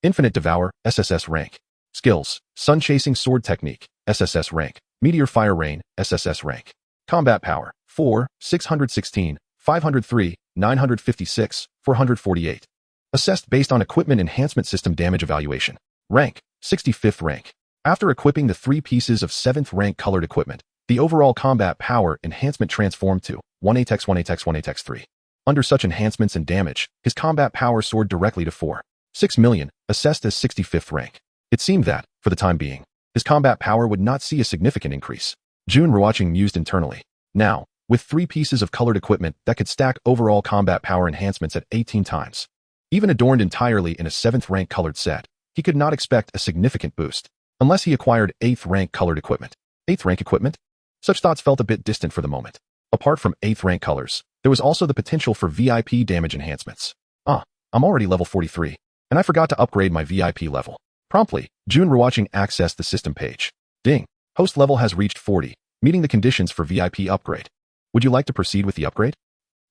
Infinite Devour, SSS rank. Skills: Sun Chasing Sword Technique, SSS rank. Meteor Fire Rain, SSS rank. Combat Power: 4, 616, 503, 956, 448. Assessed based on Equipment Enhancement System Damage Evaluation. Rank: 65th rank. After equipping the 3 pieces of 7th rank colored equipment, the overall combat power enhancement transformed to 1/8x 1/8x 1/8x 3. Under such enhancements and damage, his combat power soared directly to 4.6 million, assessed as 65th rank. It seemed that, for the time being, his combat power would not see a significant increase. Jun Ruochén mused internally. Now, with 3 pieces of colored equipment that could stack overall combat power enhancements at 18 times. Even adorned entirely in a 7th rank colored set, he could not expect a significant boost, unless he acquired 8th rank colored equipment. 8th rank equipment? Such thoughts felt a bit distant for the moment. Apart from 8th rank colors, there was also the potential for VIP damage enhancements. I'm already level 43, and I forgot to upgrade my VIP level. Promptly, Jun Ruochén accessed the system page. Ding! Host level has reached 40, meeting the conditions for VIP upgrade. Would you like to proceed with the upgrade?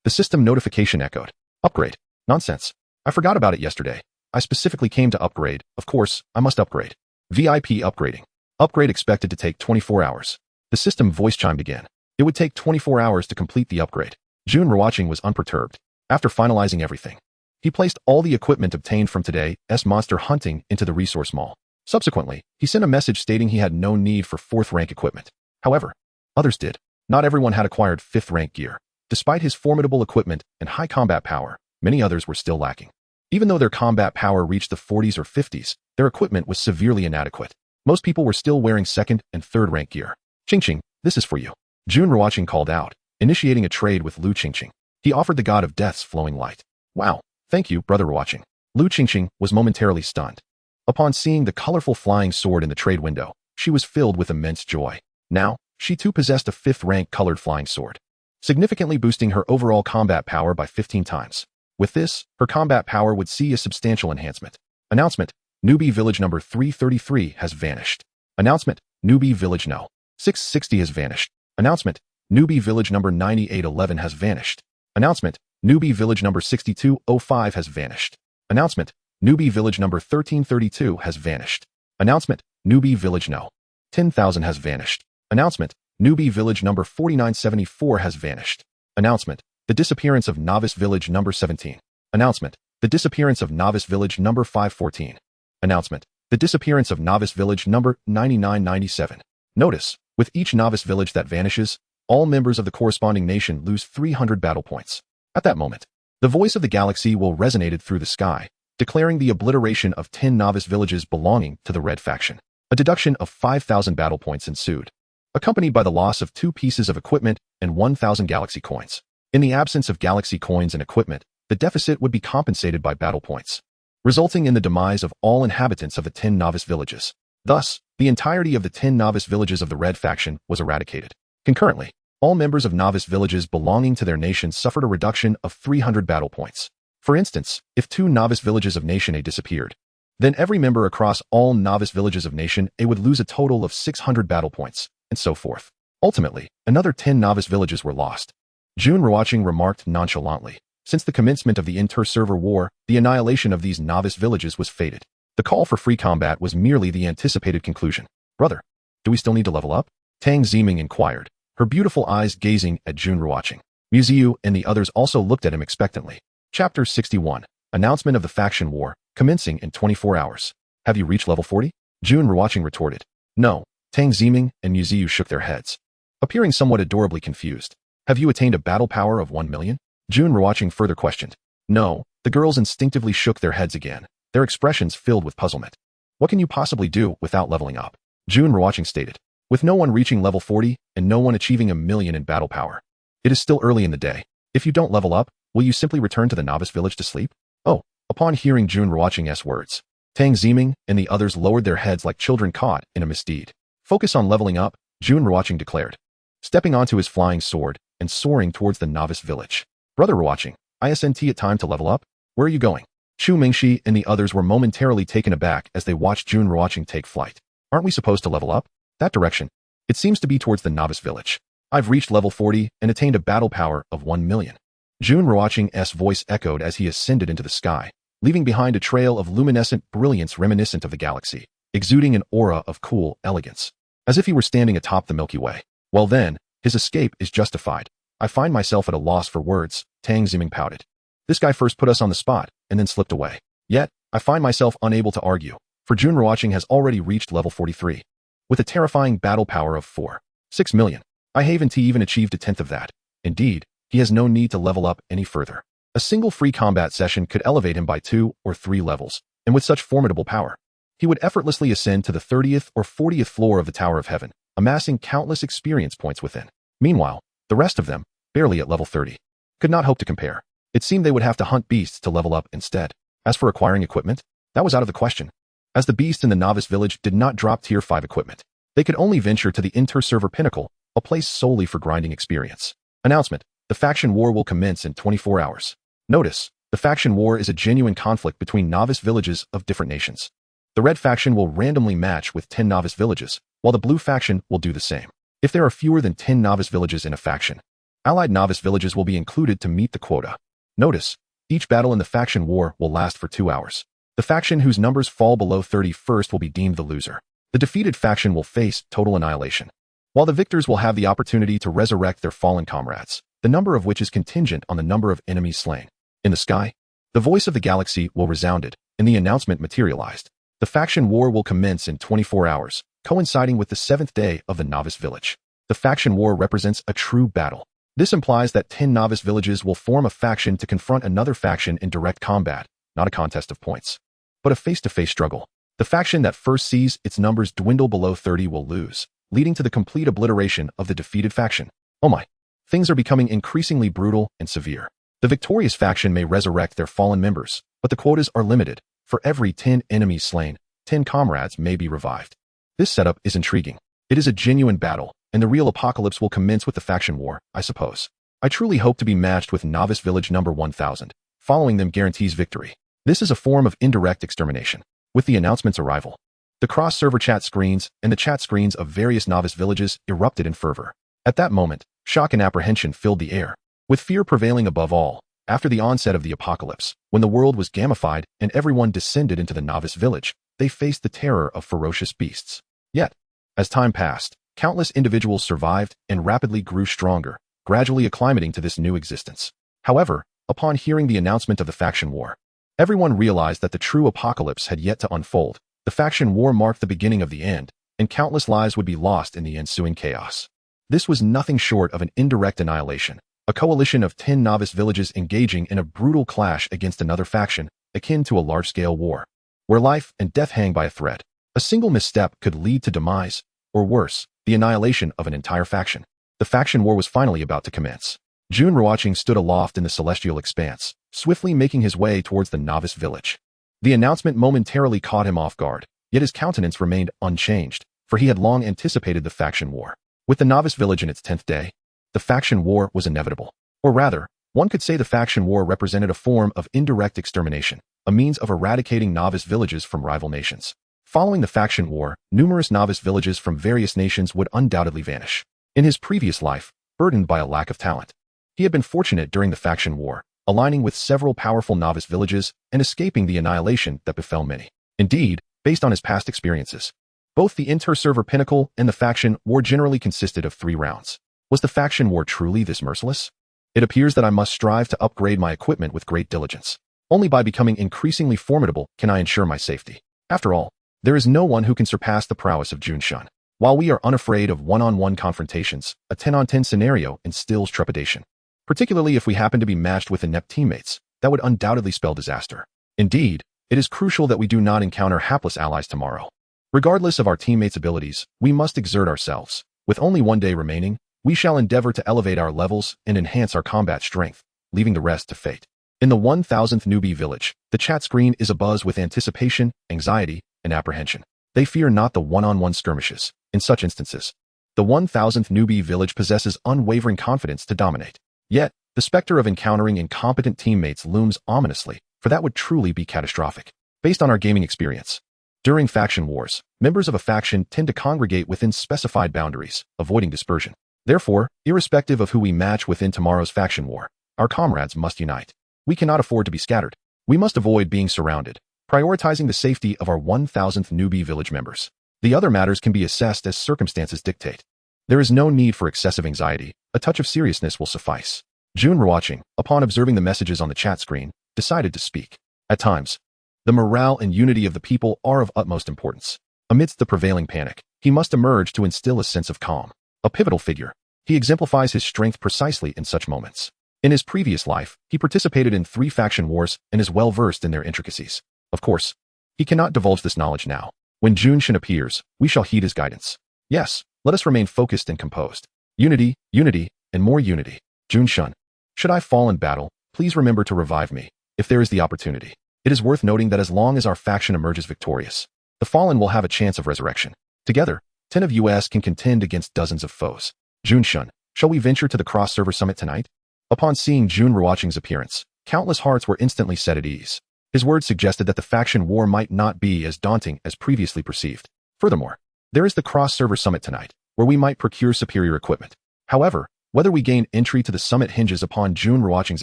The system notification echoed. Upgrade? Nonsense. I forgot about it yesterday. I specifically came to upgrade. Of course, I must upgrade. VIP upgrading. Upgrade expected to take 24 hours. The system voice chimed again. It would take 24 hours to complete the upgrade. Jun Ruochén was unperturbed. After finalizing everything, he placed all the equipment obtained from today's monster hunting into the resource mall. Subsequently, he sent a message stating he had no need for 4th rank equipment. However, others did. Not everyone had acquired 5th rank gear. Despite his formidable equipment and high combat power, many others were still lacking. Even though their combat power reached the 40s or 50s, their equipment was severely inadequate. Most people were still wearing 2nd and 3rd rank gear. Qingqing, this is for you. Jun Ruochén called out, initiating a trade with Lu Qingqing. He offered the god of death's flowing light. Wow, thank you, brother Ruochén. Lu Qingqing was momentarily stunned. Upon seeing the colorful flying sword in the trade window, she was filled with immense joy. Now, she too possessed a 5th rank colored flying sword, significantly boosting her overall combat power by 15 times. With this, her combat power would see a substantial enhancement. Announcement: Newbie Village number 333 has vanished. Announcement: Newbie Village No. 660 has vanished. Announcement: Newbie Village number 9811 has vanished. Announcement: Newbie Village number 6205 has vanished. Announcement: Newbie Village number 1332 has vanished. Announcement: Newbie Village No. 10,000 has vanished. Announcement: Newbie Village number 4974 has vanished. Announcement: The disappearance of Novice Village number 17. Announcement: The disappearance of Novice Village number 514. Announcement: The disappearance of Novice Village number 9997. Notice, with each Novice Village that vanishes, all members of the corresponding nation lose 300 battle points. At that moment, the voice of the galaxy will resonated through the sky, declaring the obliteration of 10 Novice Villages belonging to the Red faction. A deduction of 5,000 battle points ensued, accompanied by the loss of 2 pieces of equipment and 1,000 galaxy coins. In the absence of galaxy coins and equipment, the deficit would be compensated by battle points, resulting in the demise of all inhabitants of the 10 Novice Villages. Thus, the entirety of the 10 Novice Villages of the Red faction was eradicated. Concurrently, all members of Novice Villages belonging to their nation suffered a reduction of 300 battle points. For instance, if 2 Novice Villages of Nation A disappeared, then every member across all Novice Villages of Nation A would lose a total of 600 battle points, and so forth. Ultimately, another 10 Novice Villages were lost. Jun Ruochén remarked nonchalantly. Since the commencement of the inter-server war, the annihilation of these Novice Villages was fated. The call for free combat was merely the anticipated conclusion. Brother, do we still need to level up? Tang Ziming inquired, her beautiful eyes gazing at Jun Ruochén. Muziu and the others also looked at him expectantly. Chapter 61. Announcement of the faction war, commencing in 24 hours. Have you reached level 40? Jun Ruochén retorted. No. Tang Ziming and Muziu shook their heads, appearing somewhat adorably confused. Have you attained a battle power of 1 million? Jun Ruochén further questioned. No. The girls instinctively shook their heads again, their expressions filled with puzzlement. What can you possibly do without leveling up? Jun Ruochén stated. With no one reaching level 40 and no one achieving 1 million in battle power, it is still early in the day. If you don't level up, will you simply return to the Novice Village to sleep? Oh. Upon hearing Jun Ruochén's words, Tang Ziming and the others lowered their heads like children caught in a misdeed. Focus on leveling up, Jun Ruochén declared, stepping onto his flying sword and soaring towards the Novice Village. Brother Ruochén, isn't it time to level up? Where are you going? Chu Mingxi and the others were momentarily taken aback as they watched Jun Ruochén take flight. Aren't we supposed to level up? That direction. It seems to be towards the Novice Village. I've reached level 40 and attained a battle power of 1 million. Jun Ruochén's voice echoed as he ascended into the sky, leaving behind a trail of luminescent brilliance reminiscent of the galaxy, exuding an aura of cool elegance, as if he were standing atop the Milky Way. Well then, his escape is justified. I find myself at a loss for words, Tang Ziming pouted. This guy first put us on the spot, and then slipped away. Yet, I find myself unable to argue, for Jun Ruochén has already reached level 43, with a terrifying battle power of 4.6 million. I haven't even achieved a tenth of that. Indeed, he has no need to level up any further. A single free combat session could elevate him by 2 or 3 levels, and with such formidable power, he would effortlessly ascend to the 30th or 40th floor of the Tower of Heaven, amassing countless experience points within. Meanwhile, The rest of them, barely at level 30, could not hope to compare. It seemed they would have to hunt beasts to level up instead. As for acquiring equipment, that was out of the question, as the beasts in the novice village did not drop tier 5 equipment. They could only venture to the inter-server pinnacle, a place solely for grinding experience. Announcement: the faction war will commence in 24 hours. Notice, the faction war is a genuine conflict between novice villages of different nations. The red faction will randomly match with 10 novice villages, while the blue faction will do the same. If there are fewer than 10 novice villages in a faction, allied novice villages will be included to meet the quota. Notice, each battle in the faction war will last for 2 hours. The faction whose numbers fall below 30 first will be deemed the loser. The defeated faction will face total annihilation, while the victors will have the opportunity to resurrect their fallen comrades, the number of which is contingent on the number of enemies slain. In the sky, the voice of the galaxy will resounded, and the announcement materialized. The faction war will commence in 24 hours, coinciding with the 7th day of the novice village. The faction war represents a true battle. This implies that 10 novice villages will form a faction to confront another faction in direct combat, not a contest of points, but a face-to-face struggle. The faction that first sees its numbers dwindle below 30 will lose, leading to the complete obliteration of the defeated faction. Oh my, things are becoming increasingly brutal and severe. The victorious faction may resurrect their fallen members, but the quotas are limited. For every 10 enemies slain, 10 comrades may be revived. This setup is intriguing. It is a genuine battle, and the real apocalypse will commence with the faction war, I suppose. I truly hope to be matched with novice village number 1000. Following them guarantees victory. This is a form of indirect extermination. With the announcement's arrival, the cross-server chat screens and the chat screens of various novice villages erupted in fervor. At that moment, shock and apprehension filled the air, with fear prevailing above all. After the onset of the apocalypse, when the world was gamified and everyone descended into the novice village, they faced the terror of ferocious beasts. Yet, as time passed, countless individuals survived and rapidly grew stronger, gradually acclimating to this new existence. However, upon hearing the announcement of the faction war, everyone realized that the true apocalypse had yet to unfold. The faction war marked the beginning of the end, and countless lives would be lost in the ensuing chaos. This was nothing short of an indirect annihilation, a coalition of 10 novice villages engaging in a brutal clash against another faction, akin to a large-scale war, where life and death hang by a thread. A single misstep could lead to demise, or worse, the annihilation of an entire faction. The faction war was finally about to commence. Jun Ruochén stood aloft in the celestial expanse, swiftly making his way towards the novice village. The announcement momentarily caught him off guard, yet his countenance remained unchanged, for he had long anticipated the faction war. With the novice village in its 10th day, the faction war was inevitable. Or rather, one could say the faction war represented a form of indirect extermination, a means of eradicating novice villages from rival nations. Following the faction war, numerous novice villages from various nations would undoubtedly vanish. In his previous life, burdened by a lack of talent, he had been fortunate during the faction war, aligning with several powerful novice villages and escaping the annihilation that befell many. Indeed, based on his past experiences, both the inter-server pinnacle and the faction war generally consisted of 3 rounds. Was the faction war truly this merciless? It appears that I must strive to upgrade my equipment with great diligence. Only by becoming increasingly formidable can I ensure my safety. After all, there is no one who can surpass the prowess of Jun Ruochén. While we are unafraid of one-on-one confrontations, a 10-on-10 scenario instills trepidation. Particularly if we happen to be matched with inept teammates, that would undoubtedly spell disaster. Indeed, it is crucial that we do not encounter hapless allies tomorrow. Regardless of our teammates' abilities, we must exert ourselves. With only 1 day remaining, we shall endeavor to elevate our levels and enhance our combat strength, leaving the rest to fate. In the 1000th newbie village, the chat screen is abuzz with anticipation, anxiety, and apprehension. They fear not the one-on-one skirmishes. In such instances, the 1000th newbie village possesses unwavering confidence to dominate. Yet, the specter of encountering incompetent teammates looms ominously, for that would truly be catastrophic. Based on our gaming experience, during faction wars, members of a faction tend to congregate within specified boundaries, avoiding dispersion. Therefore, irrespective of who we match within tomorrow's faction war, our comrades must unite. We cannot afford to be scattered. We must avoid being surrounded, prioritizing the safety of our 1000th newbie village members. The other matters can be assessed as circumstances dictate. There is no need for excessive anxiety. A touch of seriousness will suffice. Jun Ruochén, upon observing the messages on the chat screen, decided to speak. At times, the morale and unity of the people are of utmost importance. Amidst the prevailing panic, he must emerge to instill a sense of calm. A pivotal figure, he exemplifies his strength precisely in such moments. In his previous life, he participated in 3 faction wars and is well versed in their intricacies. Of course, he cannot divulge this knowledge now. When Jun Ruochén appears, we shall heed his guidance. Yes, let us remain focused and composed. Unity, unity, and more unity. Jun Ruochén. Should I fall in battle, please remember to revive me, if there is the opportunity. It is worth noting that as long as our faction emerges victorious, the fallen will have a chance of resurrection. Together, 10 of us can contend against dozens of foes. Jun Ruochén. Shall we venture to the cross-server summit tonight? Upon seeing Jun Ruochén's appearance, countless hearts were instantly set at ease. His words suggested that the faction war might not be as daunting as previously perceived. Furthermore, there is the cross-server summit tonight, where we might procure superior equipment. However, whether we gain entry to the summit hinges upon Jun Ruochén's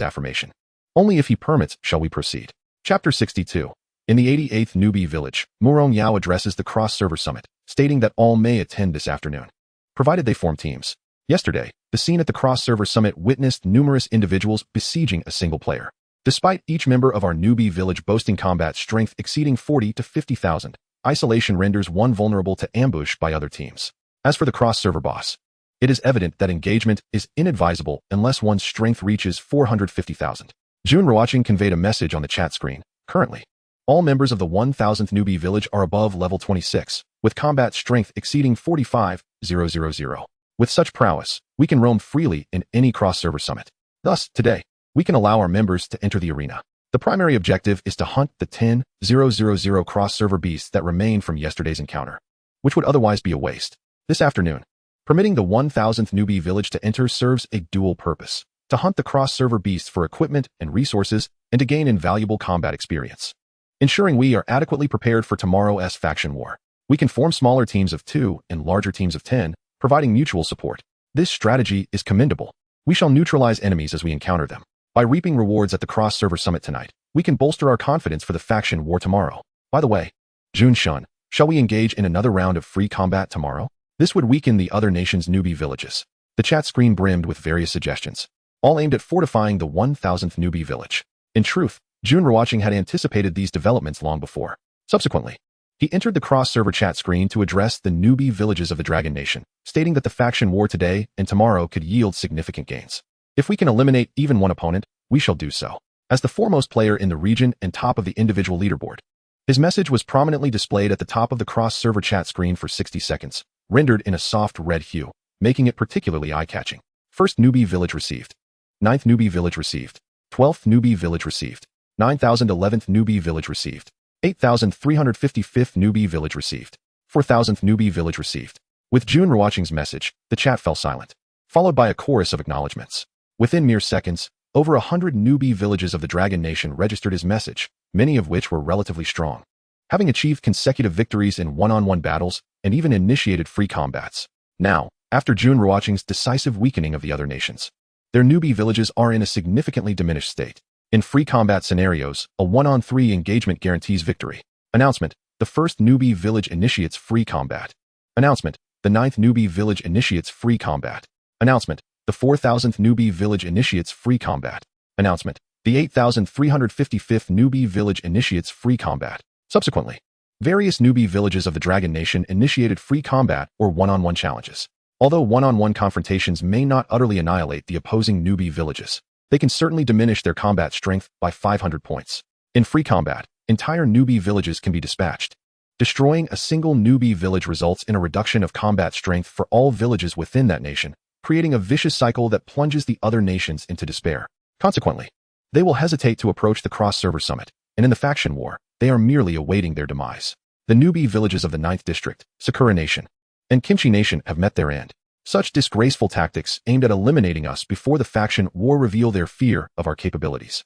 affirmation. Only if he permits shall we proceed. Chapter 62. In the 88th newbie village, Murong Yao addresses the cross-server summit, stating that all may attend this afternoon, provided they form teams. Yesterday, the scene at the cross-server summit witnessed numerous individuals besieging a single player. Despite each member of our newbie village boasting combat strength exceeding 40 to 50,000, isolation renders one vulnerable to ambush by other teams. As for the cross-server boss, it is evident that engagement is inadvisable unless one's strength reaches 450,000. Jun Ruochén conveyed a message on the chat screen. Currently, all members of the 1000th newbie village are above level 26, with combat strength exceeding 45,000. With such prowess, we can roam freely in any cross-server summit. Thus, today, we can allow our members to enter the arena. The primary objective is to hunt the 10,000 cross-server beasts that remain from yesterday's encounter, which would otherwise be a waste. This afternoon, permitting the 1000th newbie village to enter serves a dual purpose: to hunt the cross-server beasts for equipment and resources, and to gain invaluable combat experience. Ensuring we are adequately prepared for tomorrow's faction war. We can form smaller teams of 2 and larger teams of 10, providing mutual support. This strategy is commendable. We shall neutralize enemies as we encounter them. By reaping rewards at the cross-server summit tonight, we can bolster our confidence for the faction war tomorrow. By the way, Jun Ruochén, shall we engage in another round of free combat tomorrow? This would weaken the other nation's newbie villages. The chat screen brimmed with various suggestions, all aimed at fortifying the 1000th newbie village. In truth, Jun Ruochén had anticipated these developments long before. Subsequently, he entered the cross-server chat screen to address the newbie villages of the Dragon Nation, stating that the faction war today and tomorrow could yield significant gains. If we can eliminate even one opponent, we shall do so. As the foremost player in the region and top of the individual leaderboard, his message was prominently displayed at the top of the cross-server chat screen for 60 seconds, rendered in a soft red hue, making it particularly eye-catching. First newbie village received. 9th newbie village received. 12th newbie village received. 9011th newbie village received. 8355th newbie village received. 4000th newbie village received. With Jun Ruochén's message, the chat fell silent, followed by a chorus of acknowledgements. Within mere seconds, over 100 newbie villages of the Dragon Nation registered his message, many of which were relatively strong, having achieved consecutive victories in one-on-one battles and even initiated free combats. Now, after Jun Ruochén's decisive weakening of the other nations, their newbie villages are in a significantly diminished state. In free combat scenarios, a 1-on-3 engagement guarantees victory. Announcement: the first newbie village initiates free combat. Announcement: the 9th newbie village initiates free combat. Announcement: the 4000th newbie village initiates free combat. Announcement: the 8355th newbie village initiates free combat. Subsequently, various newbie villages of the Dragon Nation initiated free combat or one-on-one challenges. Although one-on-one confrontations may not utterly annihilate the opposing newbie villages, they can certainly diminish their combat strength by 500 points. In free combat, entire newbie villages can be dispatched. Destroying a single newbie village results in a reduction of combat strength for all villages within that nation, creating a vicious cycle that plunges the other nations into despair. Consequently, they will hesitate to approach the cross-server summit, and in the faction war, they are merely awaiting their demise. The newbie villages of the 9th District, Sakura Nation, and Kimchi Nation have met their end. Such disgraceful tactics aimed at eliminating us before the faction war reveal their fear of our capabilities.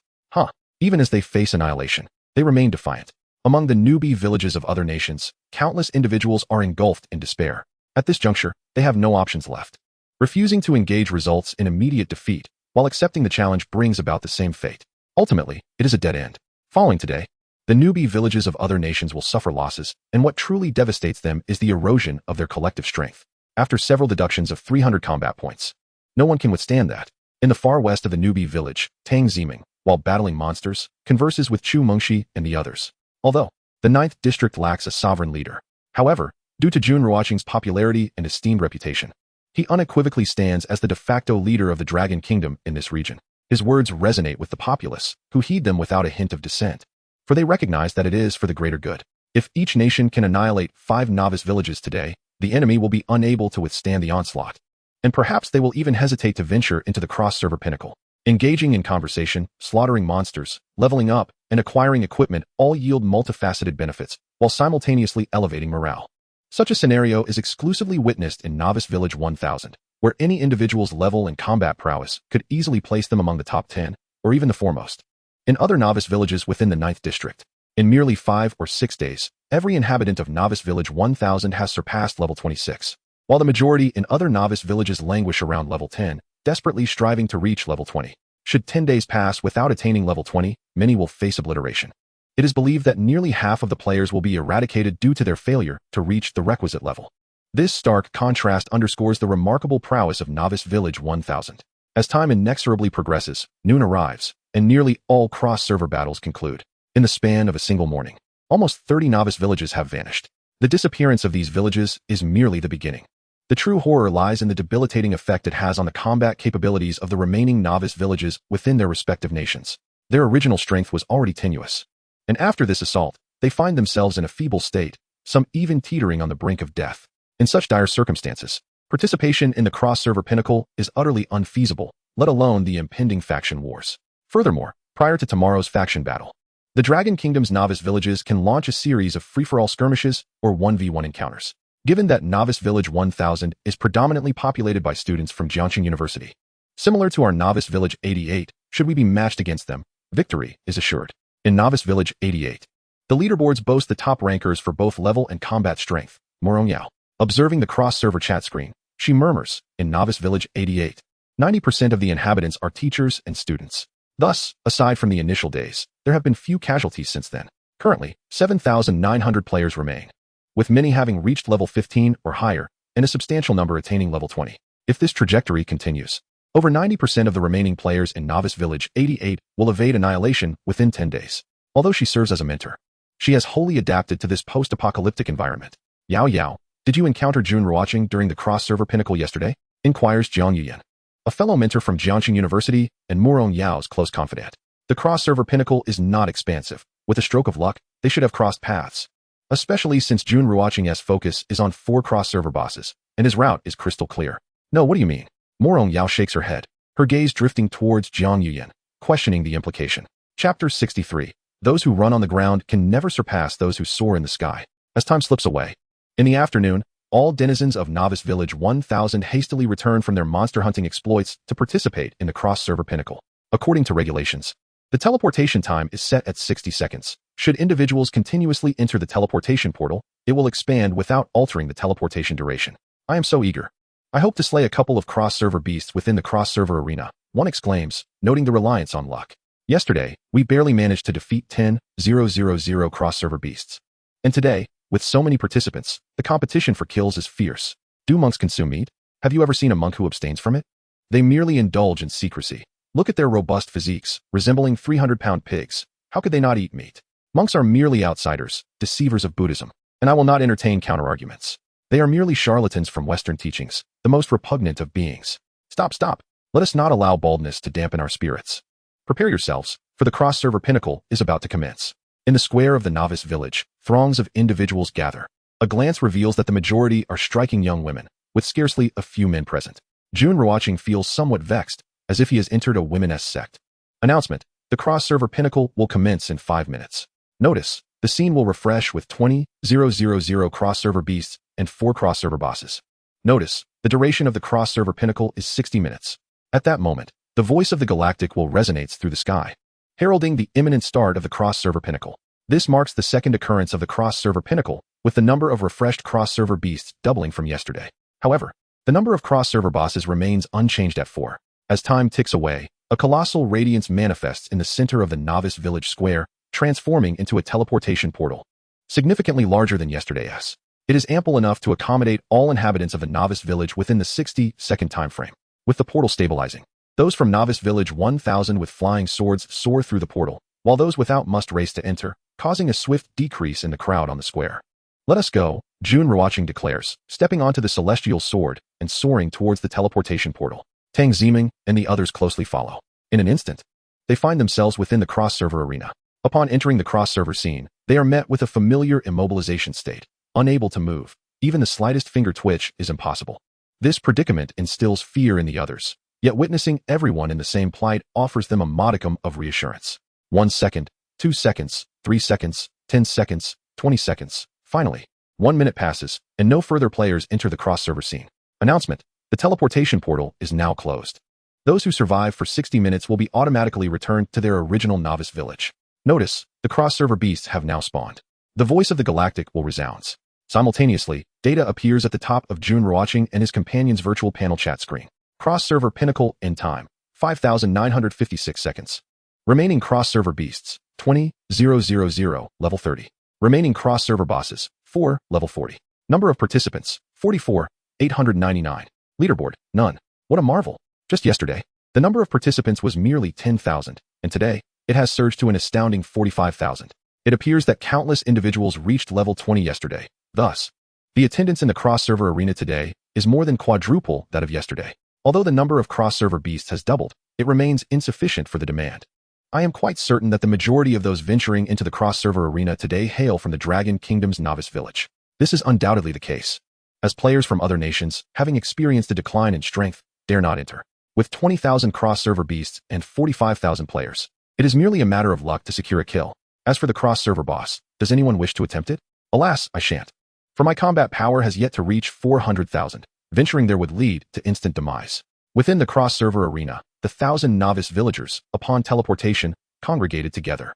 Even as they face annihilation, they remain defiant. Among the newbie villages of other nations, countless individuals are engulfed in despair. At this juncture, they have no options left. Refusing to engage results in immediate defeat, while accepting the challenge brings about the same fate. Ultimately, it is a dead end. Following today, the newbie villages of other nations will suffer losses, and what truly devastates them is the erosion of their collective strength. After several deductions of 300 combat points, no one can withstand that. In the far west of the newbie village, Tang Ziming, while battling monsters, converses with Chu Mengxi and the others. Although the 9th District lacks a sovereign leader, however, due to Jun Ruochén's popularity and esteemed reputation, he unequivocally stands as the de facto leader of the Dragon Kingdom in this region. His words resonate with the populace, who heed them without a hint of dissent, for they recognize that it is for the greater good. If each nation can annihilate 5 novice villages today, the enemy will be unable to withstand the onslaught. and perhaps they will even hesitate to venture into the cross-server pinnacle. Engaging in conversation, slaughtering monsters, leveling up, and acquiring equipment all yield multifaceted benefits, while simultaneously elevating morale. Such a scenario is exclusively witnessed in Novice Village 1000, where any individual's level and combat prowess could easily place them among the top 10, or even the foremost. In other novice villages within the 9th district, in merely 5 or 6 days, every inhabitant of Novice Village 1000 has surpassed level 26, while the majority in other novice villages languish around level 10, desperately striving to reach level 20. Should 10 days pass without attaining level 20, many will face obliteration. It is believed that nearly half of the players will be eradicated due to their failure to reach the requisite level. This stark contrast underscores the remarkable prowess of Novice Village 1000. As time inexorably progresses, noon arrives, and nearly all cross-server battles conclude. In the span of a single morning, almost 30 novice villages have vanished. The disappearance of these villages is merely the beginning. The true horror lies in the debilitating effect it has on the combat capabilities of the remaining novice villages within their respective nations. Their original strength was already tenuous, and after this assault, they find themselves in a feeble state, some even teetering on the brink of death. In such dire circumstances, participation in the cross-server pinnacle is utterly unfeasible, let alone the impending faction wars. Furthermore, prior to tomorrow's faction battle, the Dragon Kingdom's novice villages can launch a series of free-for-all skirmishes or 1v1 encounters. Given that Novice Village 1000 is predominantly populated by students from Jiangxing University, similar to our Novice Village 88, should we be matched against them, victory is assured. In Novice Village 88, the leaderboards boast the top rankers for both level and combat strength. Morong Yao, observing the cross-server chat screen, she murmurs, in Novice Village 88, 90% of the inhabitants are teachers and students. Thus, aside from the initial days, there have been few casualties since then. Currently, 7,900 players remain, with many having reached level 15 or higher, and a substantial number attaining level 20. If this trajectory continues, over 90% of the remaining players in Novice Village 88 will evade annihilation within 10 days. Although she serves as a mentor, she has wholly adapted to this post-apocalyptic environment. Yao Yao, did you encounter Jun Ruochén during the cross-server pinnacle yesterday? Inquires Jiang Yuyan, a fellow mentor from Jiangxing University and Morong Yao's close confidant. The cross-server pinnacle is not expansive. With a stroke of luck, they should have crossed paths, especially since Jun Ruocheng's focus is on 4 cross-server bosses, and his route is crystal clear. No, what do you mean? Morong Yao shakes her head, her gaze drifting towards Jiang Yuyan, questioning the implication. Chapter 63. Those who run on the ground can never surpass those who soar in the sky. As time slips away, in the afternoon, all denizens of Novice Village 1000 hastily return from their monster hunting exploits to participate in the cross-server pinnacle. According to regulations, the teleportation time is set at 60 seconds. Should individuals continuously enter the teleportation portal, it will expand without altering the teleportation duration. I am so eager. I hope to slay a couple of cross-server beasts within the cross-server arena, one exclaims, noting the reliance on luck. Yesterday, we barely managed to defeat 10,000 cross-server beasts. And today, with so many participants, the competition for kills is fierce. Do monks consume meat? Have you ever seen a monk who abstains from it? They merely indulge in secrecy. Look at their robust physiques, resembling 300-pound pigs. How could they not eat meat? Monks are merely outsiders, deceivers of Buddhism, and I will not entertain counterarguments. They are merely charlatans from Western teachings, the most repugnant of beings. Stop. Let us not allow baldness to dampen our spirits. Prepare yourselves, for the cross-server pinnacle is about to commence. In the square of the novice village, throngs of individuals gather. A glance reveals that the majority are striking young women, with scarcely a few men present. Jun Ruochén feels somewhat vexed, as if he has entered a women's sect. Announcement: the cross-server pinnacle will commence in 5 minutes. Notice, the scene will refresh with 20,000 cross-server beasts and 4 cross-server bosses. Notice, the duration of the cross-server pinnacle is 60 minutes. At that moment, the voice of the galactic will resonate through the sky, heralding the imminent start of the cross-server pinnacle. This marks the second occurrence of the cross-server pinnacle, with the number of refreshed cross-server beasts doubling from yesterday. However, the number of cross-server bosses remains unchanged at 4. As time ticks away, a colossal radiance manifests in the center of the novice village square, transforming into a teleportation portal. Significantly larger than yesterday's, it is ample enough to accommodate all inhabitants of the novice village within the 60-second time frame. With the portal stabilizing, those from Novice Village 1000 with flying swords soar through the portal, while those without must race to enter, causing a swift decrease in the crowd on the square. Let us go, Jun Ruochén declares, stepping onto the celestial sword and soaring towards the teleportation portal. Tang Ziming and the others closely follow. In an instant, they find themselves within the cross-server arena. Upon entering the cross-server scene, they are met with a familiar immobilization state. Unable to move, even the slightest finger twitch is impossible. This predicament instills fear in the others, yet witnessing everyone in the same plight offers them a modicum of reassurance. 1 second, 2 seconds, 3 seconds, 10 seconds, 20 seconds. Finally, 1 minute passes, and no further players enter the cross-server scene. Announcement: the teleportation portal is now closed. Those who survive for 60 minutes will be automatically returned to their original novice village. Notice, the cross-server beasts have now spawned. The voice of the galactic will resound. Simultaneously, data appears at the top of Jun Ruochén and his companion's virtual panel chat screen. Cross-server pinnacle end time, 5,956 seconds. Remaining cross-server beasts, 20,000, level 30. Remaining cross-server bosses, 4, level 40. Number of participants, 44, 899. Leaderboard, none. What a marvel. Just yesterday, the number of participants was merely 10,000, and today, it has surged to an astounding 45,000. It appears that countless individuals reached level 20 yesterday. Thus, the attendance in the cross-server arena today is more than quadruple that of yesterday. Although the number of cross-server beasts has doubled, it remains insufficient for the demand. I am quite certain that the majority of those venturing into the cross-server arena today hail from the Dragon Kingdom's novice village. This is undoubtedly the case, as players from other nations, having experienced a decline in strength, dare not enter. With 20,000 cross-server beasts and 45,000 players, it is merely a matter of luck to secure a kill. As for the cross-server boss, does anyone wish to attempt it? Alas, I shan't. For my combat power has yet to reach 400,000. Venturing there would lead to instant demise. Within the cross-server arena, the 1,000 novice villagers, upon teleportation, congregated together.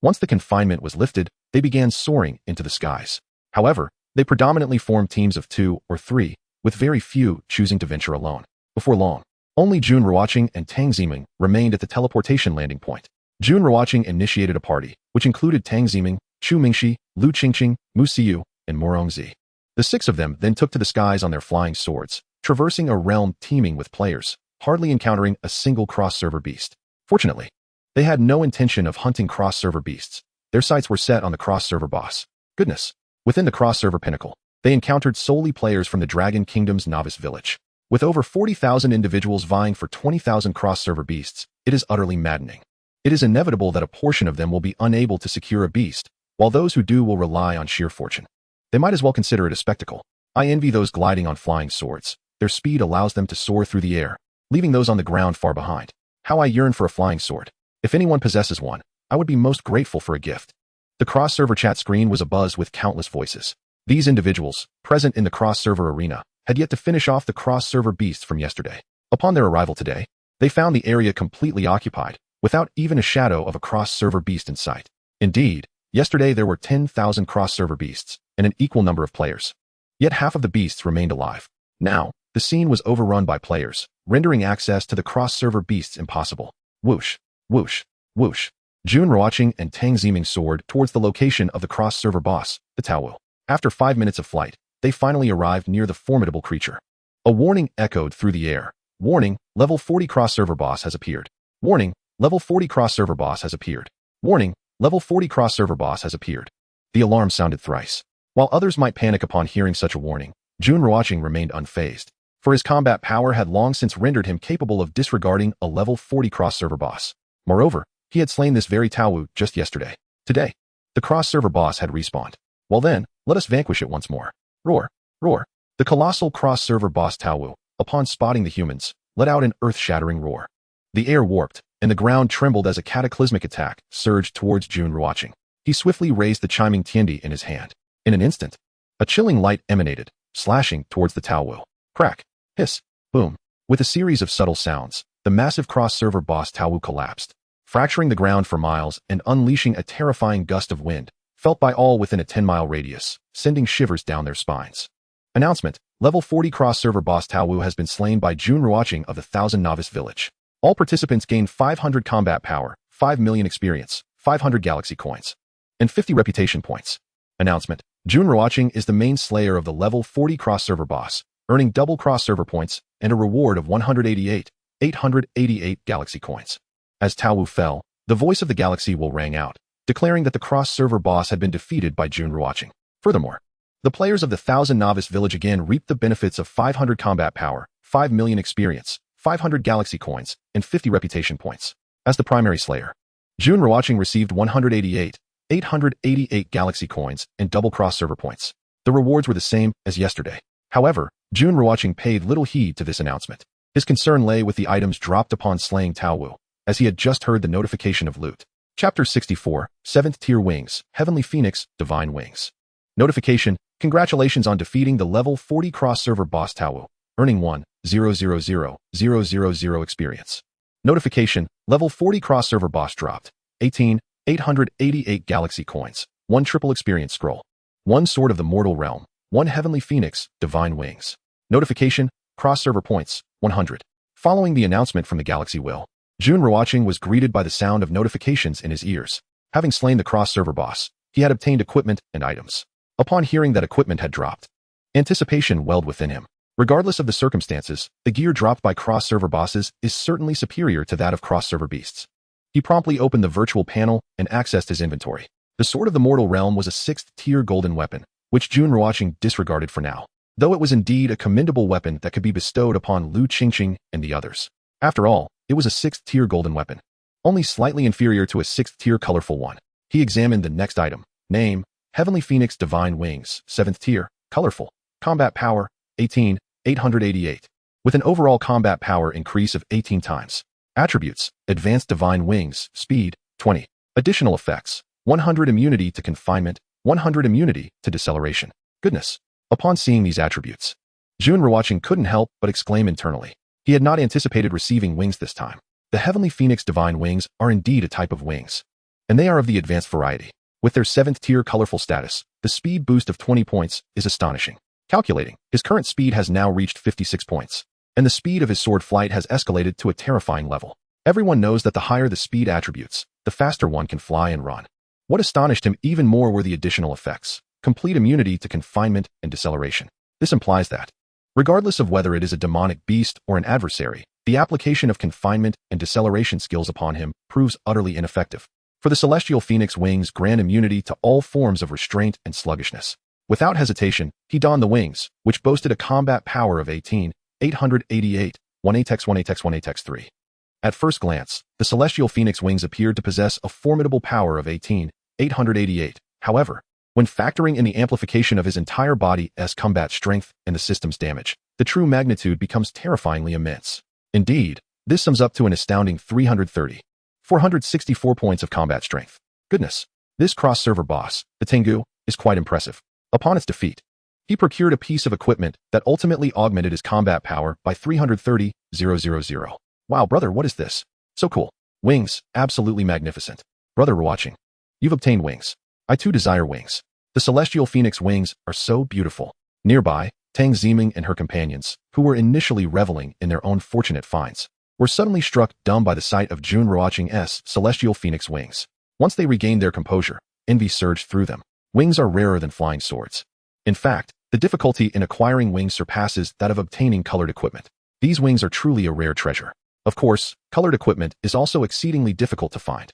Once the confinement was lifted, they began soaring into the skies. However, they predominantly formed teams of 2 or 3, with very few choosing to venture alone. Before long, only Jun Ruochén and Tang Ziming remained at the teleportation landing point. Jun Ruochén initiated a party, which included Tang Ziming, Chu Mingxi, Lu Qingqing, Mu Xiu, and Morongzi. The 6 of them then took to the skies on their flying swords, traversing a realm teeming with players, hardly encountering a single cross-server beast. Fortunately, they had no intention of hunting cross-server beasts. Their sights were set on the cross-server boss. Goodness! Within the cross-server pinnacle, they encountered solely players from the Dragon Kingdom's novice village. With over 40,000 individuals vying for 20,000 cross-server beasts, it is utterly maddening. It is inevitable that a portion of them will be unable to secure a beast, while those who do will rely on sheer fortune. They might as well consider it a spectacle. I envy those gliding on flying swords. Their speed allows them to soar through the air, leaving those on the ground far behind. How I yearn for a flying sword. If anyone possesses one, I would be most grateful for a gift. The cross-server chat screen was abuzz with countless voices. These individuals, present in the cross-server arena, had yet to finish off the cross-server beasts from yesterday. Upon their arrival today, they found the area completely occupied, without even a shadow of a cross-server beast in sight. Indeed, yesterday there were 10,000 cross-server beasts, and an equal number of players. Yet half of the beasts remained alive. Now, the scene was overrun by players, rendering access to the cross-server beasts impossible. Whoosh, whoosh, whoosh. Jun Ruochén and Tang Ziming soared towards the location of the cross-server boss, the Tao. After 5 minutes of flight, they finally arrived near the formidable creature. A warning echoed through the air. Warning, level 40 cross-server boss has appeared. Warning, level 40 cross-server boss has appeared. Warning, level 40 cross-server boss has appeared. The alarm sounded thrice. While others might panic upon hearing such a warning, Jun Ruochén remained unfazed, for his combat power had long since rendered him capable of disregarding a level 40 cross-server boss. Moreover, he had slain this very Tao just yesterday. Today, the cross-server boss had respawned. Well then, let us vanquish it once more. Roar, roar. The colossal cross-server boss Tao, upon spotting the humans, let out an earth-shattering roar. The air warped, and the ground trembled as a cataclysmic attack surged towards Jun Ruochén. He swiftly raised the chiming tiandi in his hand. In an instant, a chilling light emanated, slashing towards the Tao. Crack, hiss, boom. With a series of subtle sounds, the massive cross-server boss Tao collapsed, fracturing the ground for miles and unleashing a terrifying gust of wind, felt by all within a 10-mile radius, sending shivers down their spines. Announcement: level 40 cross-server boss Tao has been slain by Jun Ruochén of the 1,000 Novice Village. All participants gain 500 combat power, 5 million experience, 500 galaxy coins, and 50 reputation points. Announcement: Jun Ruochén is the main slayer of the level 40 cross-server boss, earning double cross-server points and a reward of 888 galaxy coins. As Tao fell, the voice of the galaxy will rang out, declaring that the cross-server boss had been defeated by Jun Ruochén. Furthermore, the players of the 1,000 Novice Village again reaped the benefits of 500 combat power, 5 million experience, 500 galaxy coins, and 50 reputation points. As the primary slayer, Jun Ruochén received 888 galaxy coins and double cross-server points. The rewards were the same as yesterday. However, Jun Ruochén paid little heed to this announcement. His concern lay with the items dropped upon slaying Taowu, as he had just heard the notification of loot. Chapter 64, 7th Tier Wings, Heavenly Phoenix, Divine Wings. Notification: congratulations on defeating the level 40 cross-server boss Taowu, earning 1,000,000 experience. Notification: level 40 cross-server boss dropped. 18,888 galaxy coins, 1 triple experience scroll, 1 sword of the mortal realm, 1 heavenly phoenix, divine wings. Notification: cross-server points, 100. Following the announcement from the Galaxy Will, Jun Ruochén was greeted by the sound of notifications in his ears. Having slain the cross-server boss, he had obtained equipment and items. Upon hearing that equipment had dropped, anticipation welled within him. Regardless of the circumstances, the gear dropped by cross-server bosses is certainly superior to that of cross-server beasts. He promptly opened the virtual panel and accessed his inventory. The Sword of the Mortal Realm was a 6th tier golden weapon, which Jun Ruochén disregarded for now, though it was indeed a commendable weapon that could be bestowed upon Lu Qingqing and the others. After all, it was a 6th tier golden weapon, only slightly inferior to a 6th tier colorful one. He examined the next item. Name: Heavenly Phoenix Divine Wings, 7th tier, colorful. Combat power: 18,888. With an overall combat power increase of 18 times. Attributes: Advanced Divine Wings, Speed, 20. Additional effects: 100 immunity to confinement, 100 immunity to deceleration. Goodness. Upon seeing these attributes, Jun Ruochén couldn't help but exclaim internally. He had not anticipated receiving wings this time. The Heavenly Phoenix Divine Wings are indeed a type of wings, and they are of the advanced variety. With their 7th tier colorful status, the speed boost of 20 points is astonishing. Calculating, his current speed has now reached 56 points, and the speed of his sword flight has escalated to a terrifying level. Everyone knows that the higher the speed attributes, the faster one can fly and run. What astonished him even more were the additional effects: complete immunity to confinement and deceleration. This implies that, regardless of whether it is a demonic beast or an adversary, the application of confinement and deceleration skills upon him proves utterly ineffective. For the Celestial Phoenix Wings grant immunity to all forms of restraint and sluggishness. Without hesitation, he donned the wings, which boasted a combat power of 18,888, 1-8x1-8x1-8x3. At first glance, the Celestial Phoenix Wings appeared to possess a formidable power of 18,888. However, when factoring in the amplification of his entire body's combat strength and the system's damage, the true magnitude becomes terrifyingly immense. Indeed, this sums up to an astounding 464 points of combat strength. Goodness, this cross-server boss, the Tengu, is quite impressive. Upon its defeat, he procured a piece of equipment that ultimately augmented his combat power by 330,000. Wow, brother, what is this? So cool. Wings, absolutely magnificent. Brother Ruochén, you've obtained wings. I too desire wings. The Celestial Phoenix Wings are so beautiful. Nearby, Tang Ziming and her companions, who were initially reveling in their own fortunate finds, were suddenly struck dumb by the sight of Jun Ruochén's Celestial Phoenix Wings. Once they regained their composure, envy surged through them. Wings are rarer than flying swords. In fact, the difficulty in acquiring wings surpasses that of obtaining colored equipment. These wings are truly a rare treasure. Of course, colored equipment is also exceedingly difficult to find.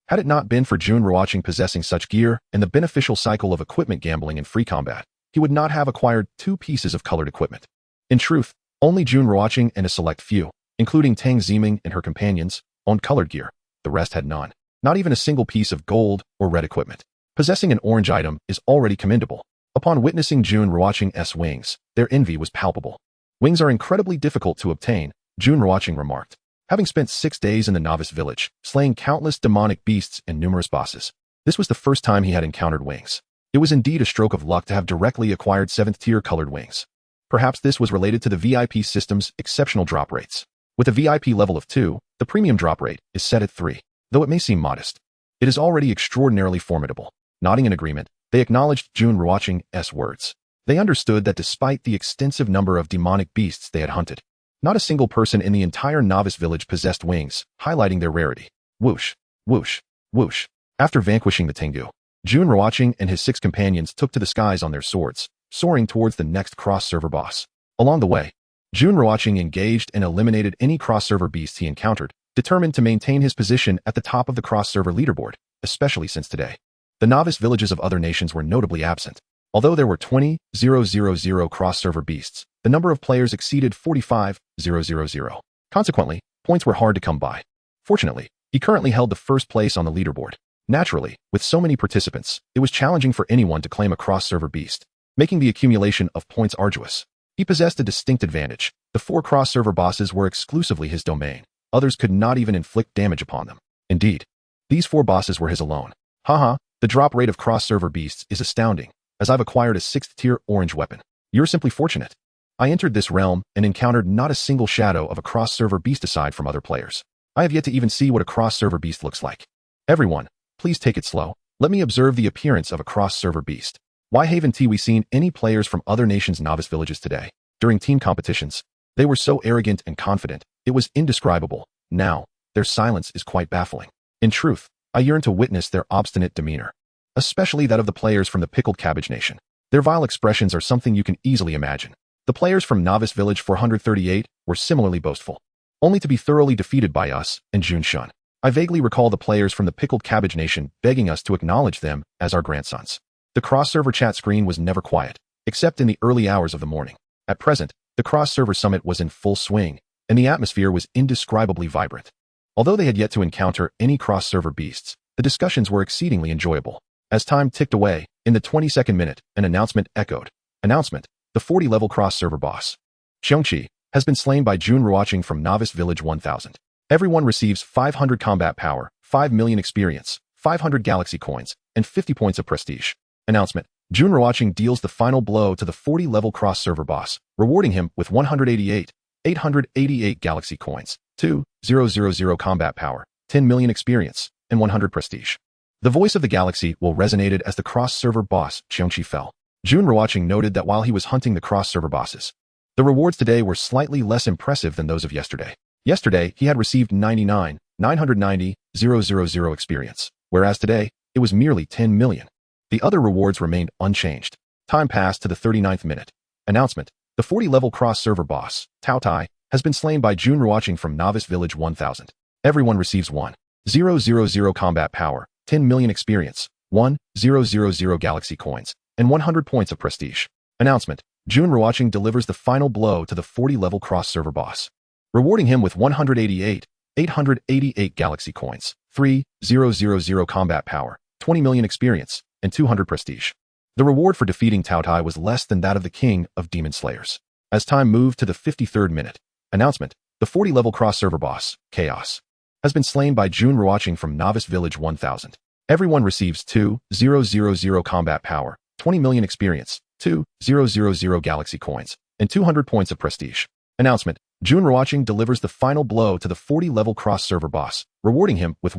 Had it not been for Jun Ruochén possessing such gear and the beneficial cycle of equipment gambling in free combat, he would not have acquired 2 pieces of colored equipment. In truth, only Jun Ruochén and a select few, including Tang Ziming and her companions, owned colored gear. The rest had none. Not even a single piece of gold or red equipment. Possessing an orange item is already commendable. Upon witnessing Jun Ruochén's wings, their envy was palpable. Wings are incredibly difficult to obtain, Jun Ruochén remarked. Having spent 6 days in the novice village, slaying countless demonic beasts and numerous bosses, this was the first time he had encountered wings. It was indeed a stroke of luck to have directly acquired 7th tier colored wings. Perhaps this was related to the VIP system's exceptional drop rates. With a VIP level of 2, the premium drop rate is set at 3. Though it may seem modest, it is already extraordinarily formidable. Nodding in agreement, they acknowledged Jun Ruochén's words. They understood that despite the extensive number of demonic beasts they had hunted, not a single person in the entire novice village possessed wings, highlighting their rarity. Whoosh, whoosh, whoosh. After vanquishing the Tengu, Jun Ruochén and his 6 companions took to the skies on their swords, soaring towards the next cross-server boss. Along the way, Jun Ruochén engaged and eliminated any cross-server beast he encountered, determined to maintain his position at the top of the cross-server leaderboard, especially since today, the novice villages of other nations were notably absent. Although there were 20,000 cross-server beasts, the number of players exceeded 45,000. Consequently, points were hard to come by. Fortunately, he currently held the first place on the leaderboard. Naturally, with so many participants, it was challenging for anyone to claim a cross-server beast, making the accumulation of points arduous. He possessed a distinct advantage. The 4 cross-server bosses were exclusively his domain. Others could not even inflict damage upon them. Indeed, these 4 bosses were his alone. Haha, the drop rate of cross-server beasts is astounding, as I've acquired a 6th tier orange weapon. You're simply fortunate. I entered this realm and encountered not a single shadow of a cross-server beast aside from other players. I have yet to even see what a cross-server beast looks like. Everyone, please take it slow. Let me observe the appearance of a cross-server beast. Why haven't we seen any players from other nations' novice villages today? During team competitions, they were so arrogant and confident, it was indescribable. Now, their silence is quite baffling. In truth, I yearn to witness their obstinate demeanor, especially that of the players from the Pickled Cabbage Nation. Their vile expressions are something you can easily imagine. The players from Novice Village 438 were similarly boastful, only to be thoroughly defeated by us and Jun Ruochén. I vaguely recall the players from the Pickled Cabbage Nation begging us to acknowledge them as our grandsons. The cross-server chat screen was never quiet, except in the early hours of the morning. At present, the cross-server summit was in full swing, and the atmosphere was indescribably vibrant. Although they had yet to encounter any cross-server beasts, the discussions were exceedingly enjoyable. As time ticked away, in the 22nd minute, an announcement echoed. Announcement: the 40-level cross-server boss, Xiongqi, has been slain by Jun Ruochén from Novice Village 1000. Everyone receives 500 combat power, 5 million experience, 500 galaxy coins, and 50 points of prestige. Announcement: Jun Ruochén deals the final blow to the 40-level cross-server boss, rewarding him with 888 galaxy coins, 2,000 combat power, 10 million experience, and 100 prestige. The voice of the galaxy will resonated as the cross-server boss, Xiongqi, fell. Jun Ruochén noted that while he was hunting the cross-server bosses, the rewards today were slightly less impressive than those of yesterday. Yesterday, he had received 99,990,000 experience, whereas today, it was merely 10 million. The other rewards remained unchanged. Time passed to the 39th minute. Announcement: the 40-level cross-server boss, Tao Tai, has been slain by Jun Ruochén from Novice Village 1000. Everyone receives 1,000 combat power, 10 million experience, 1,000 galaxy coins, and 100 points of prestige. Announcement: Jun Ruochén delivers the final blow to the 40-level cross-server boss, rewarding him with 888 galaxy coins, 3,000 combat power, 20 million experience, and 200 prestige. The reward for defeating Tao Tai was less than that of the king of demon slayers. As time moved to the 53rd minute, announcement: the 40-level cross-server boss, Chaos, has been slain by Jun Ruochén from Novice Village 1000. Everyone receives 2,000 combat power, 20 million experience, 2,000 galaxy coins, and 200 points of prestige. Announcement: Jun Ruochén delivers the final blow to the 40-level cross-server boss, rewarding him with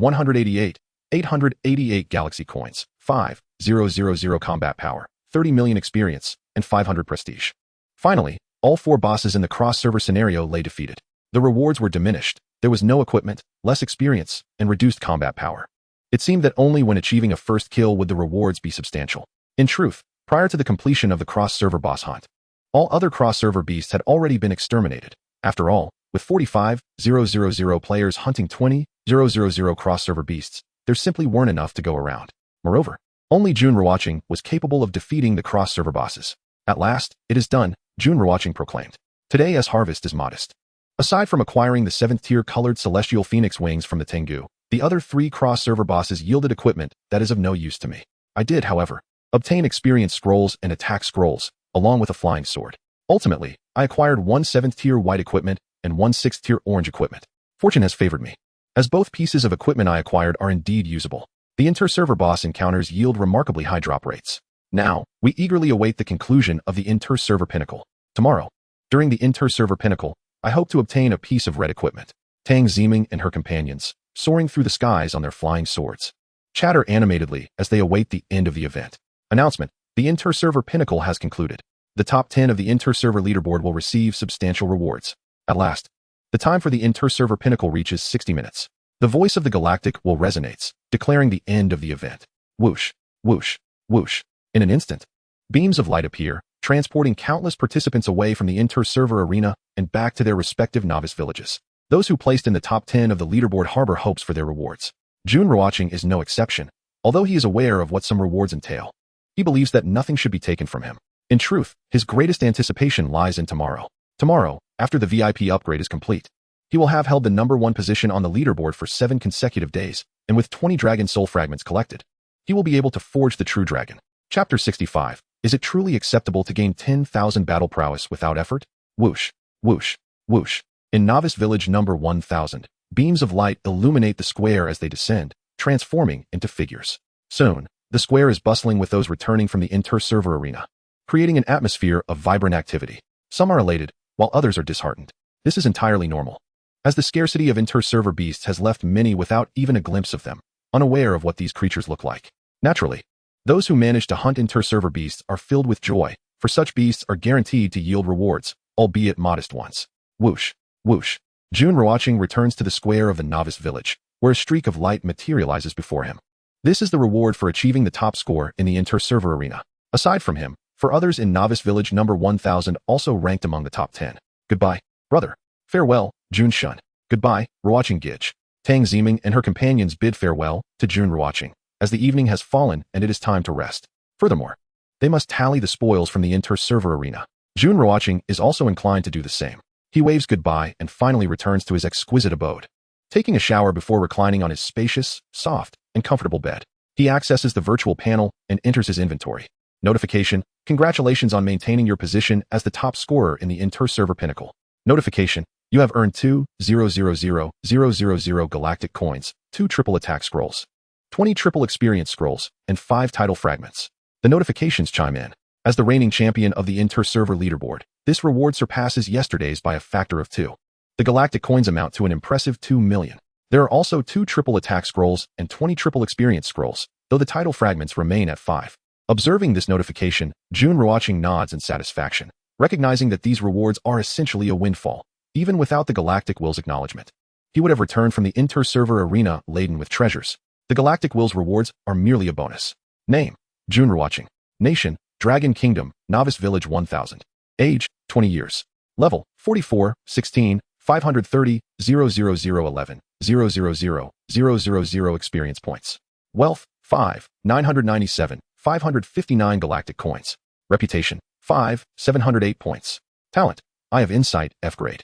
888 galaxy coins, 5,000 combat power, 30 million experience, and 500 prestige. Finally, all 4 bosses in the cross-server scenario lay defeated. The rewards were diminished. There was no equipment, less experience, and reduced combat power. It seemed that only when achieving a first kill would the rewards be substantial. In truth, prior to the completion of the cross-server boss hunt, all other cross-server beasts had already been exterminated. After all, with 45,000 players hunting 20,000 cross-server beasts, there simply weren't enough to go around. Moreover, only Jun Ruochén was capable of defeating the cross-server bosses. At last, it is done, Jun Ruochén proclaimed. Today's harvest is modest. Aside from acquiring the 7th tier colored celestial phoenix wings from the Tengu, the other 3 cross-server bosses yielded equipment that is of no use to me. I did, however, obtain experience scrolls and attack scrolls, along with a flying sword. Ultimately, I acquired 1 7th tier white equipment and 1 6th tier orange equipment. Fortune has favored me, as both pieces of equipment I acquired are indeed usable. The inter-server boss encounters yield remarkably high drop rates. Now, we eagerly await the conclusion of the inter-server pinnacle. Tomorrow, during the inter-server pinnacle, I hope to obtain a piece of red equipment. Tang Ziming and her companions, soaring through the skies on their flying swords, chatter animatedly as they await the end of the event. Announcement: the inter-server pinnacle has concluded. The top 10 of the inter-server leaderboard will receive substantial rewards. At last, the time for the inter-server pinnacle reaches 60 minutes. The voice of the galactic will resonates, declaring the end of the event. Whoosh, whoosh, whoosh. In an instant, beams of light appear, transporting countless participants away from the inter-server arena and back to their respective novice villages. Those who placed in the top 10 of the leaderboard harbor hopes for their rewards. Jun Ruochén is no exception, although he is aware of what some rewards entail. He believes that nothing should be taken from him. In truth, his greatest anticipation lies in tomorrow. Tomorrow, after the VIP upgrade is complete, he will have held the #1 position on the leaderboard for 7 consecutive days, and with 20 dragon soul fragments collected, he will be able to forge the true dragon. Chapter 65. Is it truly acceptable to gain 10,000 battle prowess without effort? Whoosh, whoosh, whoosh. In Novice Village number 1000, beams of light illuminate the square as they descend, transforming into figures. Soon, the square is bustling with those returning from the inter-server arena, creating an atmosphere of vibrant activity. Some are elated, while others are disheartened. This is entirely normal, as the scarcity of inter-server beasts has left many without even a glimpse of them, unaware of what these creatures look like. Naturally, those who manage to hunt inter-server beasts are filled with joy, for such beasts are guaranteed to yield rewards, albeit modest ones. Whoosh, whoosh. Jun Ruochén returns to the square of the Novice Village, where a streak of light materializes before him. This is the reward for achieving the top score in the inter-server arena. Aside from him, for others in Novice Village number 1000 also ranked among the top 10. Goodbye, brother. Farewell, Jun Shun. Goodbye, Ruochén Gij. Tang Ziming and her companions bid farewell to Jun Ruochén, as the evening has fallen and it is time to rest. Furthermore, they must tally the spoils from the inter-server arena. Jun Ruochén is also inclined to do the same. He waves goodbye and finally returns to his exquisite abode. Taking a shower before reclining on his spacious, soft, and comfortable bed, he accesses the virtual panel and enters his inventory. Notification: congratulations on maintaining your position as the top scorer in the inter-server pinnacle. Notification: you have earned 2,000,000 galactic coins, 2 triple attack scrolls, 20 triple experience scrolls, and 5 title fragments. The notifications chime in. As the reigning champion of the inter-server leaderboard, this reward surpasses yesterday's by a factor of 2. The galactic coins amount to an impressive 2 million. There are also 2 triple attack scrolls and 20 triple experience scrolls, though the title fragments remain at 5. Observing this notification, Jun Ruochén nods in satisfaction, recognizing that these rewards are essentially a windfall, even without the Galactic Will's acknowledgement. He would have returned from the inter-server arena laden with treasures. The Galactic Will's rewards are merely a bonus. Name: Jun Ruochén. Nation: Dragon Kingdom, Novice Village 1000. Age: 20 years. Level: 44, 16, 530, 00011, 000 experience points. Wealth: 5, 997, 559 galactic coins. Reputation: 5, 708 points. Talent: Eye of Insight, F grade.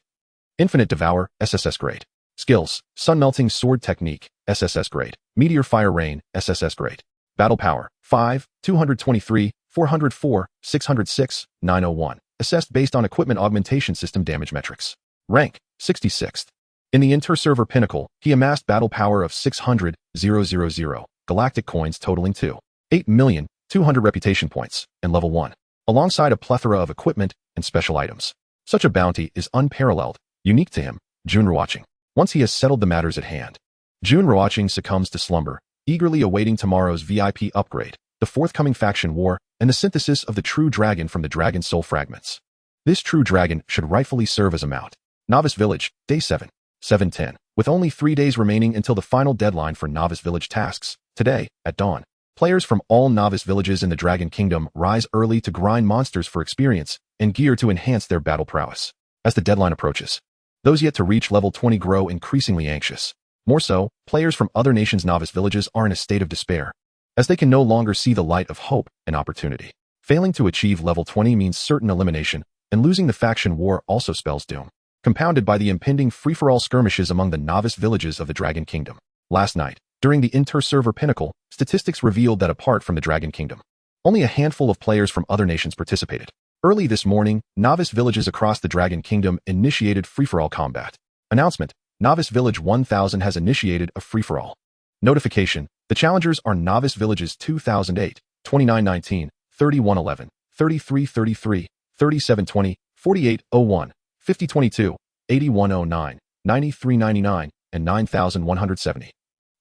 Infinite Devour, SSS grade. Skills: Sun Melting Sword Technique, SSS grade. Meteor Fire Rain, SSS grade. Battle Power: 5, 223, 404, 606, 901. Assessed based on Equipment Augmentation System damage metrics. Rank: 66th. In the inter-server pinnacle, he amassed battle power of 600,000 galactic coins totaling 8,200,000 reputation points, and level 1, alongside a plethora of equipment and special items. Such a bounty is unparalleled, unique to him, Jun Ruochén. Once he has settled the matters at hand, Jun Ruochén succumbs to slumber, eagerly awaiting tomorrow's VIP upgrade, the forthcoming faction war, and the synthesis of the true dragon from the dragon soul fragments. This true dragon should rightfully serve as a mount. Novice Village, Day 7, 7/10. With only 3 days remaining until the final deadline for Novice Village tasks, today, at dawn, players from all Novice Villages in the Dragon Kingdom rise early to grind monsters for experience and gear to enhance their battle prowess. As the deadline approaches, those yet to reach level 20 grow increasingly anxious. More so, players from other nations' Novice Villages are in a state of despair, as they can no longer see the light of hope and opportunity. Failing to achieve level 20 means certain elimination, and losing the faction war also spells doom, compounded by the impending free-for-all skirmishes among the Novice Villages of the Dragon Kingdom. Last night, during the inter-server pinnacle, statistics revealed that apart from the Dragon Kingdom, only a handful of players from other nations participated. Early this morning, Novice Villages across the Dragon Kingdom initiated free-for-all combat. Announcement: Novice Village 1000 has initiated a free-for-all. Notification: the challengers are Novice Villages 2008, 2919, 3111, 3333, 3720, 4801, 5022, 8109, 9399, and 9170.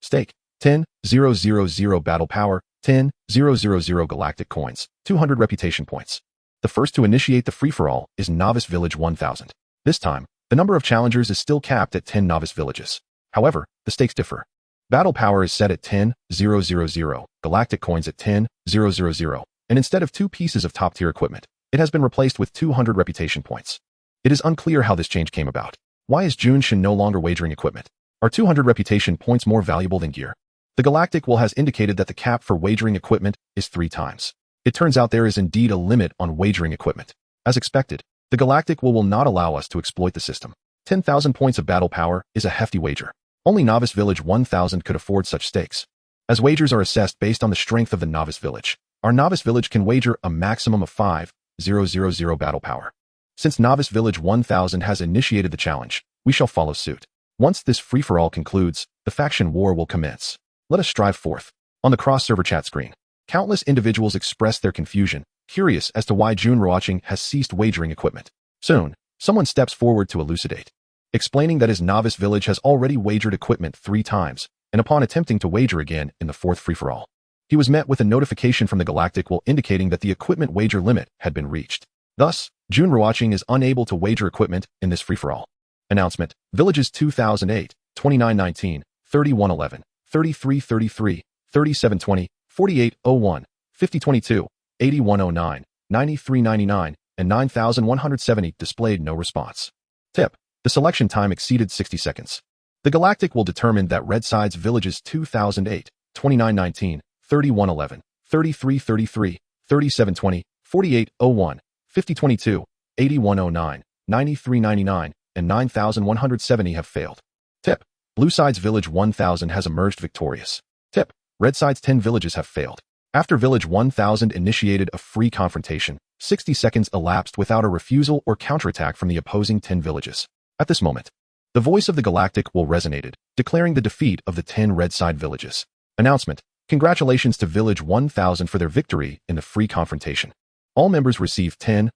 Stake: 10,000 battle power, 10,000 galactic coins, 200 reputation points. The first to initiate the free-for-all is Novice Village 1000. This time, the number of challengers is still capped at 10 Novice Villages. However, the stakes differ. Battle power is set at 10,000, galactic coins at 10,000, and instead of 2 pieces of top-tier equipment, it has been replaced with 200 reputation points. It is unclear how this change came about. Why is Jun Shun no longer wagering equipment? Are 200 reputation points more valuable than gear? The Galactic Will has indicated that the cap for wagering equipment is 3 times. It turns out there is indeed a limit on wagering equipment. As expected, the Galactic Will not allow us to exploit the system. 10,000 points of battle power is a hefty wager. Only Novice Village 1000 could afford such stakes, as wagers are assessed based on the strength of the Novice Village. Our novice village can wager a maximum of 5,000 battle power. Since Novice Village 1000 has initiated the challenge, we shall follow suit. Once this free-for-all concludes, the faction war will commence. Let us strive forth. On the cross-server chat screen, countless individuals express their confusion, curious as to why Jun Ruochén has ceased wagering equipment. Soon, someone steps forward to elucidate, explaining that his novice village has already wagered equipment 3 times, and upon attempting to wager again in the 4th free-for-all, he was met with a notification from the Galactic Will indicating that the equipment wager limit had been reached. Thus, Jun Ruochén is unable to wager equipment in this free-for-all. Announcement: Villages 2008, 2919, 3111, 3333, 3720, 4801, 5022, 8109, 9399, and 9170 displayed no response. Tip: the selection time exceeded 60 seconds. The Galactic will determine that Red Side's Villages 2008, 2919, 3111, 3333, 3720, 4801, 5022, 8109, 9399, and 9170 have failed. Tip: Blue Side's Village 1000 has emerged victorious. Tip: Red Side's 10 villages have failed. After Village 1000 initiated a free confrontation, 60 seconds elapsed without a refusal or counterattack from the opposing 10 villages. At this moment, the voice of the Galactic will resonated, declaring the defeat of the 10 Red Side villages. Announcement: Congratulations to Village 1000 for their victory in the free confrontation. All members receive 10,000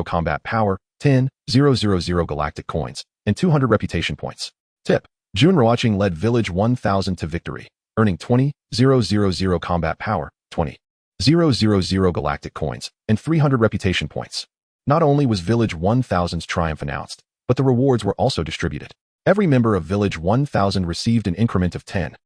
combat power, 10,000 galactic coins, and 200 reputation points. Tip: Jun Ruochén led Village 1000 to victory, earning 20,000 combat power, 20,000 galactic coins, and 300 reputation points. Not only was Village 1000's triumph announced, but the rewards were also distributed. Every member of Village 1000 received an increment of 10,000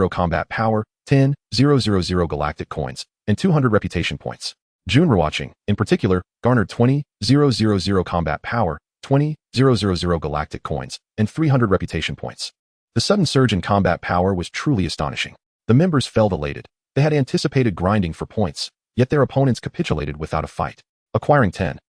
combat power, 10,000 galactic coins, and 200 reputation points. Jun Ruochén, in particular, garnered 20,000 combat power, 20,000 galactic coins, and 300 reputation points. The sudden surge in combat power was truly astonishing. The members felt elated. They had anticipated grinding for points, yet their opponents capitulated without a fight. Acquiring 10,000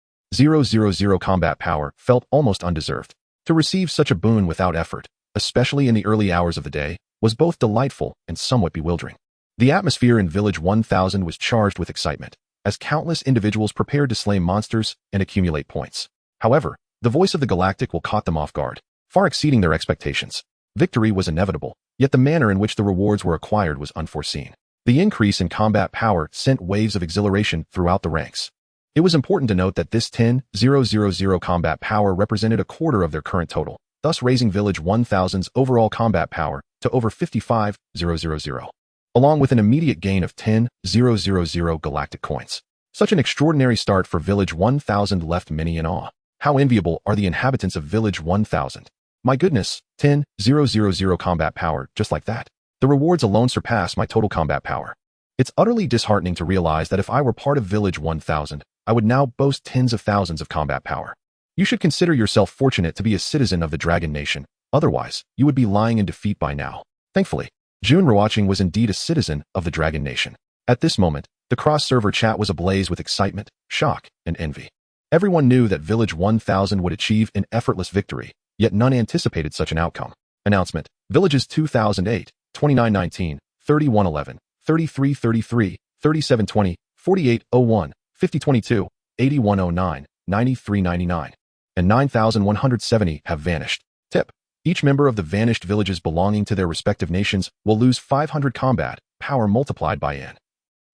combat power felt almost undeserved. To receive such a boon without effort, especially in the early hours of the day, was both delightful and somewhat bewildering. The atmosphere in Village 1000 was charged with excitement, as countless individuals prepared to slay monsters and accumulate points. However, the voice of the Galactic will caught them off guard, far exceeding their expectations. Victory was inevitable, yet the manner in which the rewards were acquired was unforeseen. The increase in combat power sent waves of exhilaration throughout the ranks. It was important to note that this 10,000 combat power represented a quarter of their current total, thus raising Village 1000's overall combat power to over 55,000, along with an immediate gain of 10,000 galactic coins. Such an extraordinary start for Village 1000 left many in awe. How enviable are the inhabitants of Village 1000. My goodness, 10,000 combat power, just like that. The rewards alone surpass my total combat power. It's utterly disheartening to realize that if I were part of Village 1000, I would now boast tens of thousands of combat power. You should consider yourself fortunate to be a citizen of the Dragon Nation, otherwise, you would be lying in defeat by now. Thankfully, Jun Ruochén was indeed a citizen of the Dragon Nation. At this moment, the cross-server chat was ablaze with excitement, shock, and envy. Everyone knew that Village 1000 would achieve an effortless victory, yet none anticipated such an outcome. Announcement: Villages 2008, 2919, 3111, 3333, 3720, 4801, 5022, 8109, 9399, and 9170 have vanished. Tip: Each member of the vanished villages belonging to their respective nations will lose 500 combat power multiplied by n.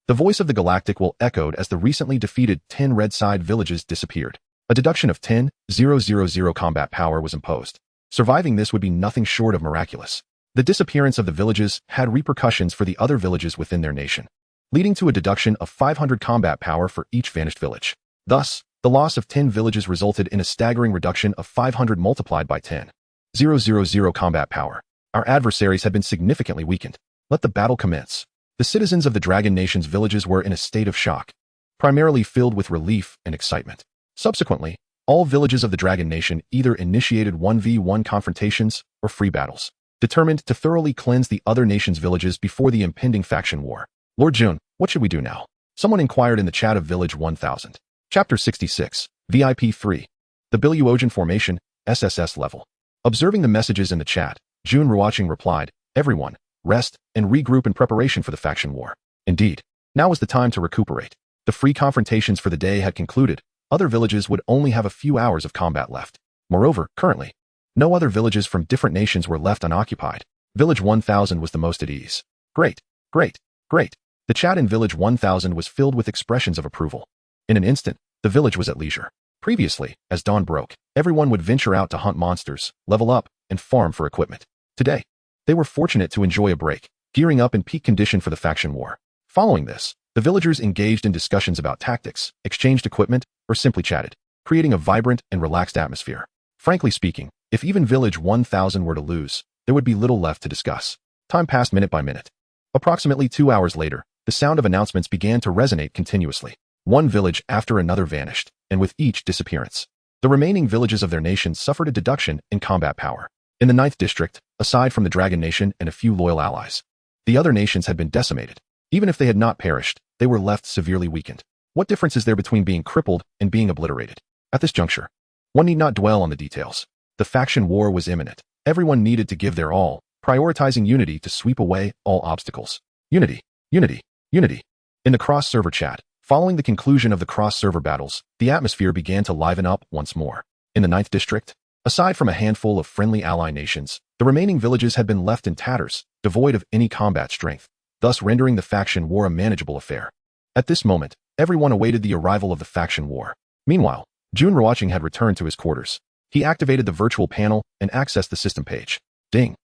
The voice of the Galactic will echoed as the recently defeated 10 Red Side villages disappeared. A deduction of 10,000 combat power was imposed. Surviving this would be nothing short of miraculous. The disappearance of the villages had repercussions for the other villages within their nation, leading to a deduction of 500 combat power for each vanished village. Thus, the loss of 10 villages resulted in a staggering reduction of 500 multiplied by 10,000 combat power. Our adversaries had been significantly weakened. Let the battle commence. The citizens of the Dragon Nation's villages were in a state of shock, primarily filled with relief and excitement. Subsequently, all villages of the Dragon Nation either initiated 1v1 confrontations or free battles, determined to thoroughly cleanse the other nation's villages before the impending faction war. Lord Jun, what should we do now? Someone inquired in the chat of Village 1000. Chapter 66, VIP 3. The Biluogen Formation, SSS level. Observing the messages in the chat, Jun Ruochén replied, "Everyone, rest and regroup in preparation for the faction war." Indeed, Now was the time to recuperate. The free confrontations for the day had concluded. Other villages would only have a few hours of combat left. Moreover, currently, no other villages from different nations were left unoccupied. Village 1000 was the most at ease. Great, great, great. The chat in Village 1000 was filled with expressions of approval. In an instant, the village was at leisure. Previously, as dawn broke, everyone would venture out to hunt monsters, level up, and farm for equipment. Today, they were fortunate to enjoy a break, gearing up in peak condition for the faction war. Following this, the villagers engaged in discussions about tactics, exchanged equipment, or simply chatted, creating a vibrant and relaxed atmosphere. Frankly speaking, if even Village 1000 were to lose, there would be little left to discuss. Time passed minute by minute. Approximately 2 hours later, the sound of announcements began to resonate continuously. One village after another vanished, and with each disappearance, the remaining villages of their nation suffered a deduction in combat power. In the 9th district, aside from the Dragon Nation and a few loyal allies, the other nations had been decimated. Even if they had not perished, they were left severely weakened. What difference is there between being crippled and being obliterated? At this juncture, one need not dwell on the details. The faction war was imminent. Everyone needed to give their all, prioritizing unity to sweep away all obstacles. Unity, unity, unity. In the cross-server chat, following the conclusion of the cross-server battles, the atmosphere began to liven up once more. In the 9th district, aside from a handful of friendly ally nations, the remaining villages had been left in tatters, devoid of any combat strength, thus rendering the faction war a manageable affair. At this moment, everyone awaited the arrival of the faction war. Meanwhile, Jun Ruochén had returned to his quarters. He activated the virtual panel and accessed the system page. Ding.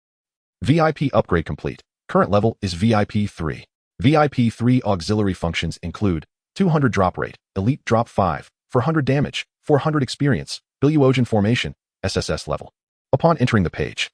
VIP upgrade complete. Current level is VIP 3. VIP 3 auxiliary functions include 200 drop rate, elite drop 5, 400 damage, 400 experience, Billuogen formation, SSS level. Upon entering the page,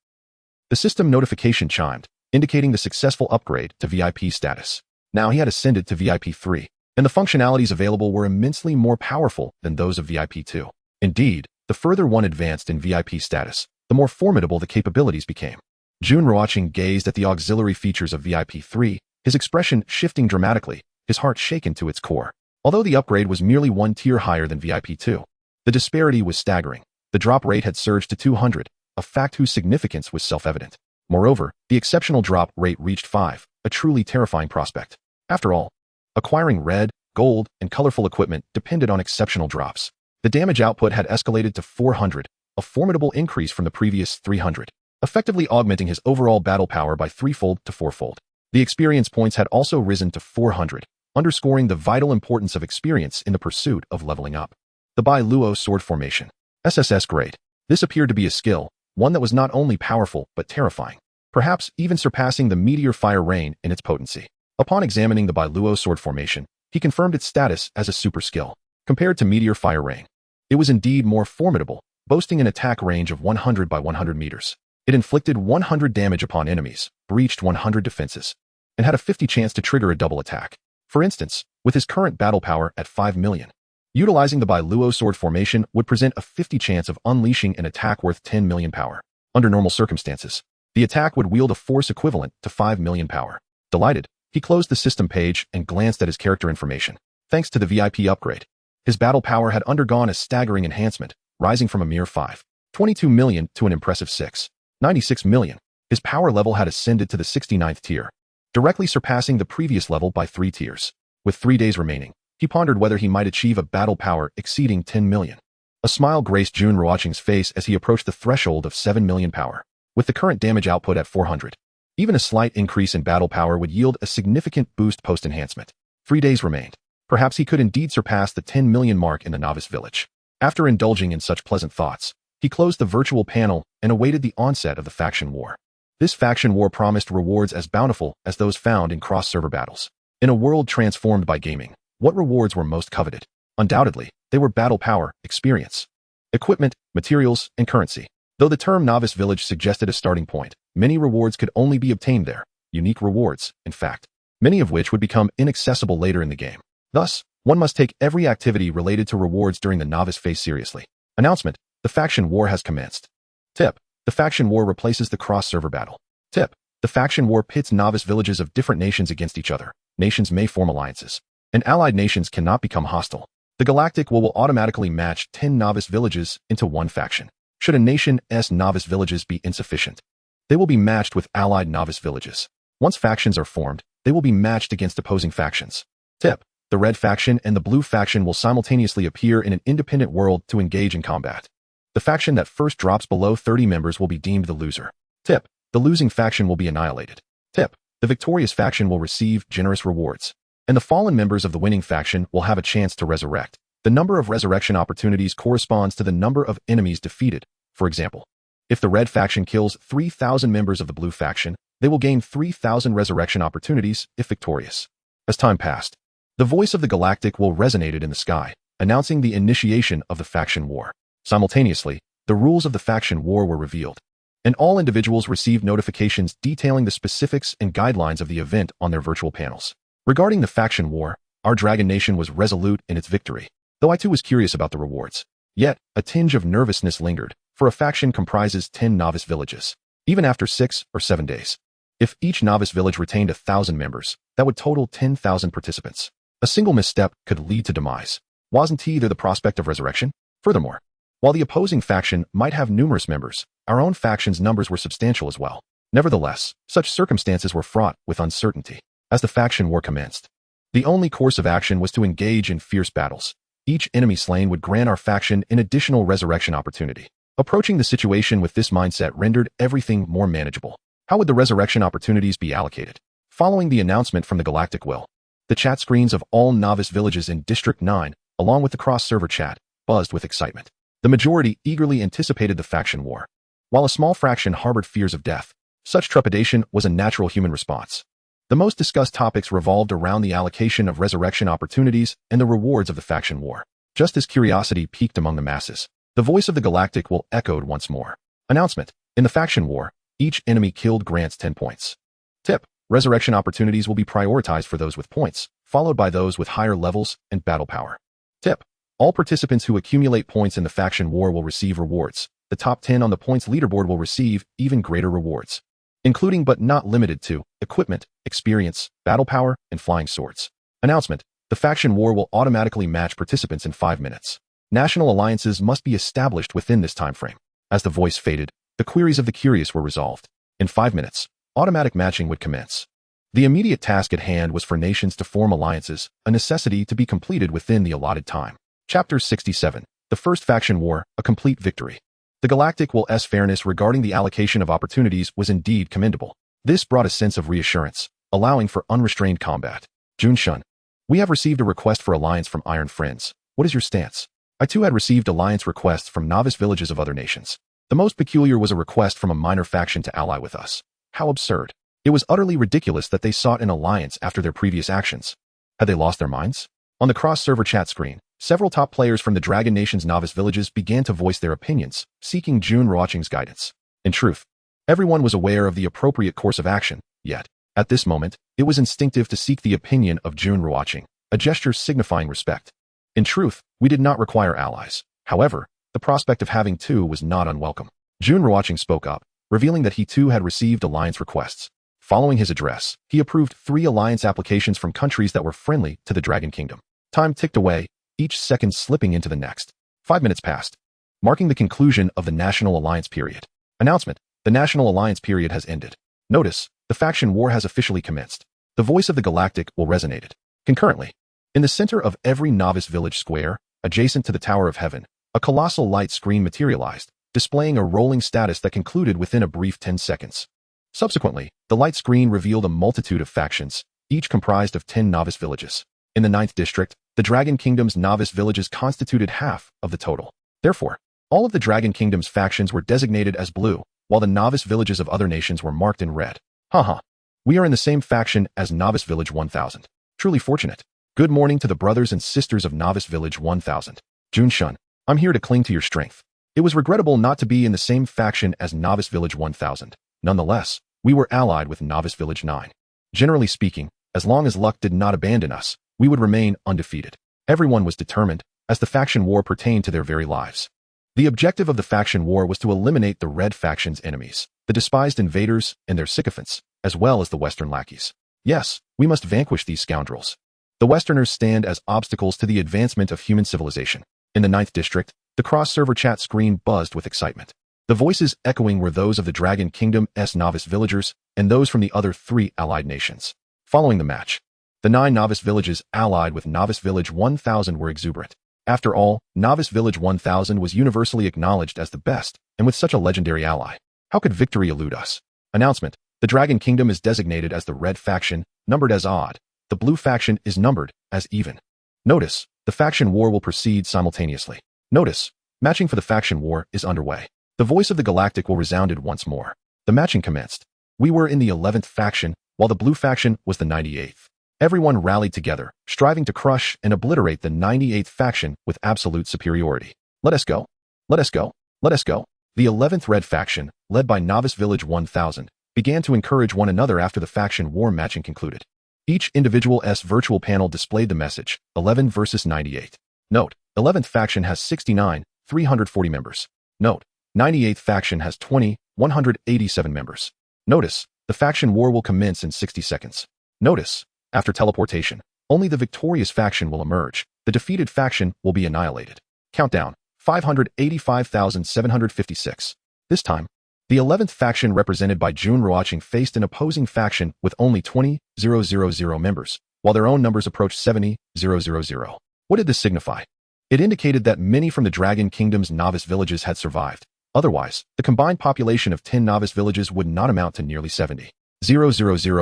the system notification chimed, indicating the successful upgrade to VIP status. Now he had ascended to VIP 3, and the functionalities available were immensely more powerful than those of VIP 2. Indeed, the further one advanced in VIP status, the more formidable the capabilities became. Jun Ruochén gazed at the auxiliary features of VIP 3, his expression shifting dramatically, his heart shaken to its core. Although the upgrade was merely one tier higher than VIP 2, the disparity was staggering. The drop rate had surged to 200, a fact whose significance was self-evident. Moreover, the exceptional drop rate reached 5, a truly terrifying prospect. After all, acquiring red, gold, and colorful equipment depended on exceptional drops. The damage output had escalated to 400, a formidable increase from the previous 300, effectively augmenting his overall battle power by threefold to fourfold. The experience points had also risen to 400, underscoring the vital importance of experience in the pursuit of leveling up. The Bai Luo sword formation. SSS grade. This appeared to be a skill, one that was not only powerful but terrifying, perhaps even surpassing the meteor fire rain in its potency. Upon examining the Bai Luo sword formation, he confirmed its status as a super skill. Compared to meteor fire rain, it was indeed more formidable, boasting an attack range of 100 by 100 meters. It inflicted 100 damage upon enemies, breached 100 defenses, and had a 50 chance to trigger a double attack. For instance, with his current battle power at 5 million, utilizing the Bai Luo sword formation would present a 50 chance of unleashing an attack worth 10 million power. Under normal circumstances, the attack would wield a force equivalent to 5 million power. Delighted, he closed the system page and glanced at his character information. Thanks to the VIP upgrade, his battle power had undergone a staggering enhancement, rising from a mere 5.22 million to an impressive 6.96 million. His power level had ascended to the 69th tier, directly surpassing the previous level by 3 tiers. With 3 days remaining, he pondered whether he might achieve a battle power exceeding 10 million. A smile graced Jun Ruochén's face as he approached the threshold of 7 million power. With the current damage output at 400, even a slight increase in battle power would yield a significant boost post-enhancement. 3 days remained. Perhaps he could indeed surpass the 10 million mark in the novice village. After indulging in such pleasant thoughts, he closed the virtual panel and awaited the onset of the faction war. This faction war promised rewards as bountiful as those found in cross-server battles. In a world transformed by gaming, what rewards were most coveted? Undoubtedly, they were battle power, experience, equipment, materials, and currency. Though the term novice village suggested a starting point, many rewards could only be obtained there, unique rewards, in fact, many of which would become inaccessible later in the game. Thus, one must take every activity related to rewards during the novice phase seriously. Announcement: the faction war has commenced. Tip: the faction war replaces the cross-server battle. Tip: the faction war pits novice villages of different nations against each other. Nations may form alliances, and allied nations cannot become hostile. The galactic will automatically match 10 novice villages into one faction. Should a nation's novice villages be insufficient, they will be matched with allied novice villages. Once factions are formed, they will be matched against opposing factions. Tip: the red faction and the blue faction will simultaneously appear in an independent world to engage in combat. The faction that first drops below 30 members will be deemed the loser. Tip: the losing faction will be annihilated. Tip: the victorious faction will receive generous rewards, and the fallen members of the winning faction will have a chance to resurrect. The number of resurrection opportunities corresponds to the number of enemies defeated. For example, if the red faction kills 3,000 members of the blue faction, they will gain 3,000 resurrection opportunities if victorious. As time passed, the voice of the galactic will resonated in the sky, announcing the initiation of the faction war. Simultaneously, the rules of the faction war were revealed, and all individuals received notifications detailing the specifics and guidelines of the event on their virtual panels. Regarding the faction war, our Dragon Nation was resolute in its victory, though I too was curious about the rewards. Yet, a tinge of nervousness lingered, for a faction comprises 10 novice villages, even after 6 or 7 days. If each novice village retained 1,000 members, that would total 10,000 participants. A single misstep could lead to demise. Wasn't there the prospect of resurrection? Furthermore, while the opposing faction might have numerous members, our own faction's numbers were substantial as well. Nevertheless, such circumstances were fraught with uncertainty. As the faction war commenced, the only course of action was to engage in fierce battles. Each enemy slain would grant our faction an additional resurrection opportunity. Approaching the situation with this mindset rendered everything more manageable. How would the resurrection opportunities be allocated? Following the announcement from the Galactic Will, the chat screens of all novice villages in District 9, along with the cross-server chat, buzzed with excitement. The majority eagerly anticipated the faction war, while a small fraction harbored fears of death. Such trepidation was a natural human response. The most discussed topics revolved around the allocation of resurrection opportunities and the rewards of the faction war. Just as curiosity peaked among the masses, the voice of the Galactic Will echoed once more. Announcement: in the faction war, each enemy killed grants 10 points. Tip: resurrection opportunities will be prioritized for those with points, followed by those with higher levels and battle power. Tip: all participants who accumulate points in the faction war will receive rewards. The top 10 on the points leaderboard will receive even greater rewards, including but not limited to equipment, experience, battle power, and flying swords. Announcement: the faction war will automatically match participants in 5 minutes. National alliances must be established within this time frame. As the voice faded, the queries of the curious were resolved. In 5 minutes, automatic matching would commence. The immediate task at hand was for nations to form alliances, a necessity to be completed within the allotted time. Chapter 67. The First Faction War, a Complete Victory. The Galactic Will's fairness regarding the allocation of opportunities was indeed commendable. This brought a sense of reassurance, allowing for unrestrained combat. Jun Ruochén: we have received a request for alliance from Iron Friends. What is your stance? I too had received alliance requests from novice villages of other nations. The most peculiar was a request from a minor faction to ally with us. How absurd. It was utterly ridiculous that they sought an alliance after their previous actions. Had they lost their minds? On the cross-server chat screen, several top players from the Dragon Nation's novice villages began to voice their opinions, seeking Jun Ruochén's guidance. In truth, everyone was aware of the appropriate course of action, yet, at this moment, it was instinctive to seek the opinion of Jun Ruochén, a gesture signifying respect. In truth, we did not require allies. However, the prospect of having two was not unwelcome. Jun Ruochén spoke up, revealing that he too had received alliance requests. Following his address, he approved 3 alliance applications from countries that were friendly to the Dragon Kingdom. Time ticked away, each second slipping into the next. 5 minutes passed, marking the conclusion of the National Alliance period. Announcement: the National Alliance period has ended. Notice: the faction war has officially commenced. The voice of the Galactic Will resonated. Concurrently, in the center of every novice village square, adjacent to the Tower of Heaven, a colossal light screen materialized, displaying a rolling status that concluded within a brief 10 seconds. Subsequently, the light screen revealed a multitude of factions, each comprised of 10 novice villages. In the 9th district, the Dragon Kingdom's novice villages constituted half of the total. Therefore, all of the Dragon Kingdom's factions were designated as blue, while the novice villages of other nations were marked in red. Haha. We are in the same faction as Novice Village 1000. Truly fortunate. Good morning to the brothers and sisters of Novice Village 1000. Jun Ruochén, I'm here to cling to your strength. It was regrettable not to be in the same faction as Novice Village 1000. Nonetheless, we were allied with Novice Village 9. Generally speaking, as long as luck did not abandon us, we would remain undefeated. Everyone was determined, as the faction war pertained to their very lives. The objective of the faction war was to eliminate the red faction's enemies, the despised invaders and their sycophants, as well as the Western lackeys. Yes, we must vanquish these scoundrels. The Westerners stand as obstacles to the advancement of human civilization. In the 9th district, the cross-server chat screen buzzed with excitement. The voices echoing were those of the Dragon Kingdom's novice villagers and those from the other 3 allied nations. Following the match, The 9 novice villages allied with Novice Village 1000 were exuberant. After all, Novice Village 1000 was universally acknowledged as the best, and with such a legendary ally, how could victory elude us? Announcement. The Dragon Kingdom is designated as the red faction, numbered as odd. The blue faction is numbered as even. Notice, the faction war will proceed simultaneously. Notice, matching for the faction war is underway. The voice of the Galactic will resounded once more. The matching commenced. We were in the 11th faction, while the blue faction was the 98th. Everyone rallied together, striving to crush and obliterate the 98th faction with absolute superiority. Let us go. Let us go. Let us go. The 11th red faction, led by Novice Village 1000, began to encourage one another after the faction war matching concluded. Each individual virtual panel displayed the message, 11 versus 98. Note, 11th faction has 69, 340 members. Note, 98th faction has 20, 187 members. Notice, the faction war will commence in 60 seconds. Notice, after teleportation, only the victorious faction will emerge. The defeated faction will be annihilated. Countdown, 585,756. This time, the 11th faction represented by Jun Ruochén faced an opposing faction with only 20,000 members, while their own numbers approached 70,000. What did this signify? It indicated that many from the Dragon Kingdom's novice villages had survived. Otherwise, the combined population of 10 novice villages would not amount to nearly 70,000,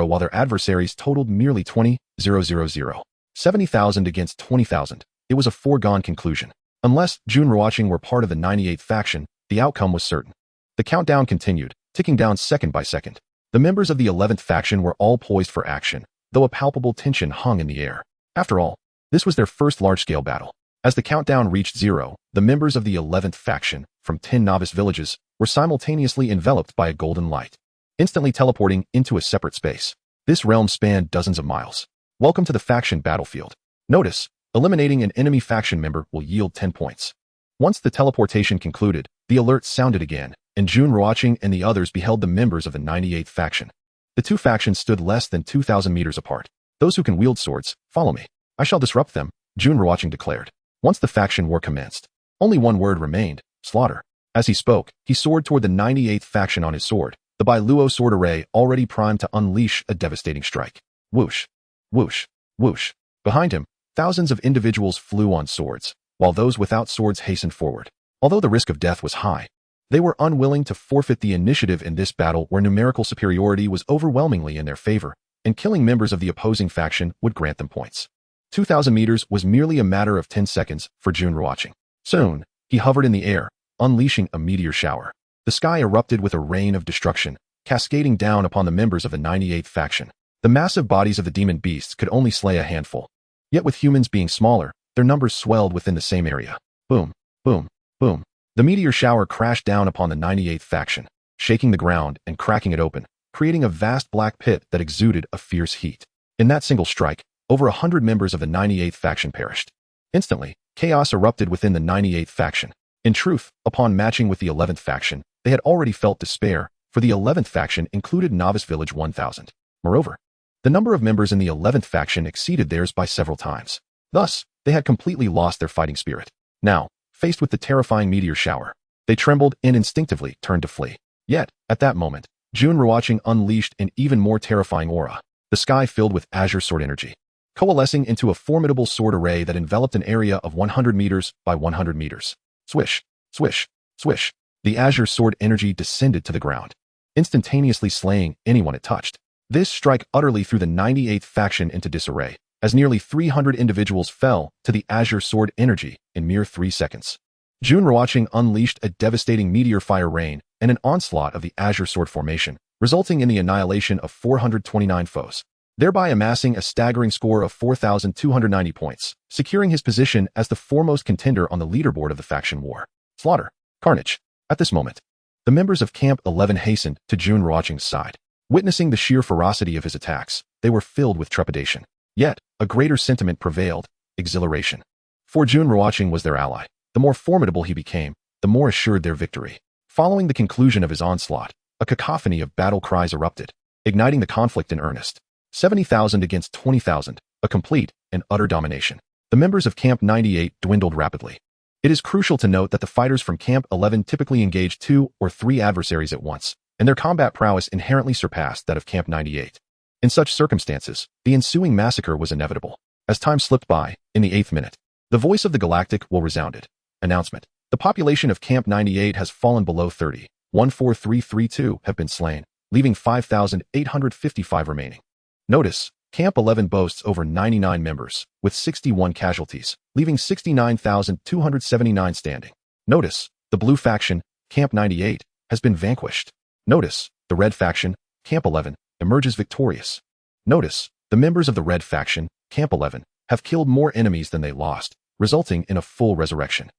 while their adversaries totaled merely 20,000. 70,000 against 20,000. It was a foregone conclusion. Unless Jun Ruochén were part of the 98th faction, the outcome was certain. The countdown continued, ticking down second by second. The members of the 11th faction were all poised for action, though a palpable tension hung in the air. After all, this was their first large-scale battle. As the countdown reached 0, the members of the 11th faction, from 10 novice villages, were simultaneously enveloped by a golden light, instantly teleporting into a separate space. This realm spanned dozens of miles. Welcome to the faction battlefield. Notice, eliminating an enemy faction member will yield 10 points. Once the teleportation concluded, the alert sounded again, and Jun Ruochén and the others beheld the members of the 98th faction. The two factions stood less than 2,000 meters apart. Those who can wield swords, follow me. I shall disrupt them, Jun Ruochén declared. Once the faction war commenced, only one word remained, slaughter. As he spoke, he soared toward the 98th faction on his sword, the Bailuo sword array already primed to unleash a devastating strike. Whoosh, whoosh, whoosh. Behind him, thousands of individuals flew on swords, while those without swords hastened forward. Although the risk of death was high, they were unwilling to forfeit the initiative in this battle where numerical superiority was overwhelmingly in their favor, and killing members of the opposing faction would grant them points. 2,000 meters was merely a matter of 10 seconds for Jun Ruochén. Soon, he hovered in the air, unleashing a meteor shower. The sky erupted with a rain of destruction, cascading down upon the members of the 98th faction. The massive bodies of the demon beasts could only slay a handful. Yet with humans being smaller, their numbers swelled within the same area. Boom, boom, boom. The meteor shower crashed down upon the 98th faction, shaking the ground and cracking it open, creating a vast black pit that exuded a fierce heat. In that single strike, over 100 members of the 98th faction perished. Instantly, chaos erupted within the 98th faction. In truth, upon matching with the 11th faction, they had already felt despair, for the 11th faction included Novice Village 1000. Moreover, the number of members in the 11th faction exceeded theirs by several times. Thus, they had completely lost their fighting spirit. Now, faced with the terrifying meteor shower, they trembled and instinctively turned to flee. Yet, at that moment, Jun Ruochén unleashed an even more terrifying aura. The sky filled with azure sword energy, coalescing into a formidable sword array that enveloped an area of 100 meters by 100 meters. Swish, swish, swish. The azure sword energy descended to the ground, instantaneously slaying anyone it touched. This strike utterly threw the 98th faction into disarray, as nearly 300 individuals fell to the azure sword energy in mere 3 seconds. Jun Ruochén unleashed a devastating meteor fire rain and an onslaught of the azure sword formation, resulting in the annihilation of 429 foes, thereby amassing a staggering score of 4,290 points, securing his position as the foremost contender on the leaderboard of the faction war. Slaughter, carnage. At this moment, the members of Camp 11 hastened to Jun Ruochén's side. Witnessing the sheer ferocity of his attacks, they were filled with trepidation. Yet, a greater sentiment prevailed, exhilaration. For Jun Ruochén was their ally. The more formidable he became, the more assured their victory. Following the conclusion of his onslaught, a cacophony of battle cries erupted, igniting the conflict in earnest. 70,000 against 20,000, a complete and utter domination. The members of Camp 98 dwindled rapidly. It is crucial to note that the fighters from Camp 11 typically engage 2 or 3 adversaries at once, and their combat prowess inherently surpassed that of Camp 98. In such circumstances, the ensuing massacre was inevitable. As time slipped by, in the 8th minute, the voice of the galactic will resounded. Announcement. The population of Camp 98 has fallen below 30. 14332 have been slain, leaving 5,855 remaining. Notice, Camp 11 boasts over 99 members, with 61 casualties, leaving 69,279 standing. Notice, the blue faction, Camp 98, has been vanquished. Notice, the red faction, Camp 11, emerges victorious. Notice, the members of the red faction, Camp 11, have killed more enemies than they lost, resulting in a full resurrection.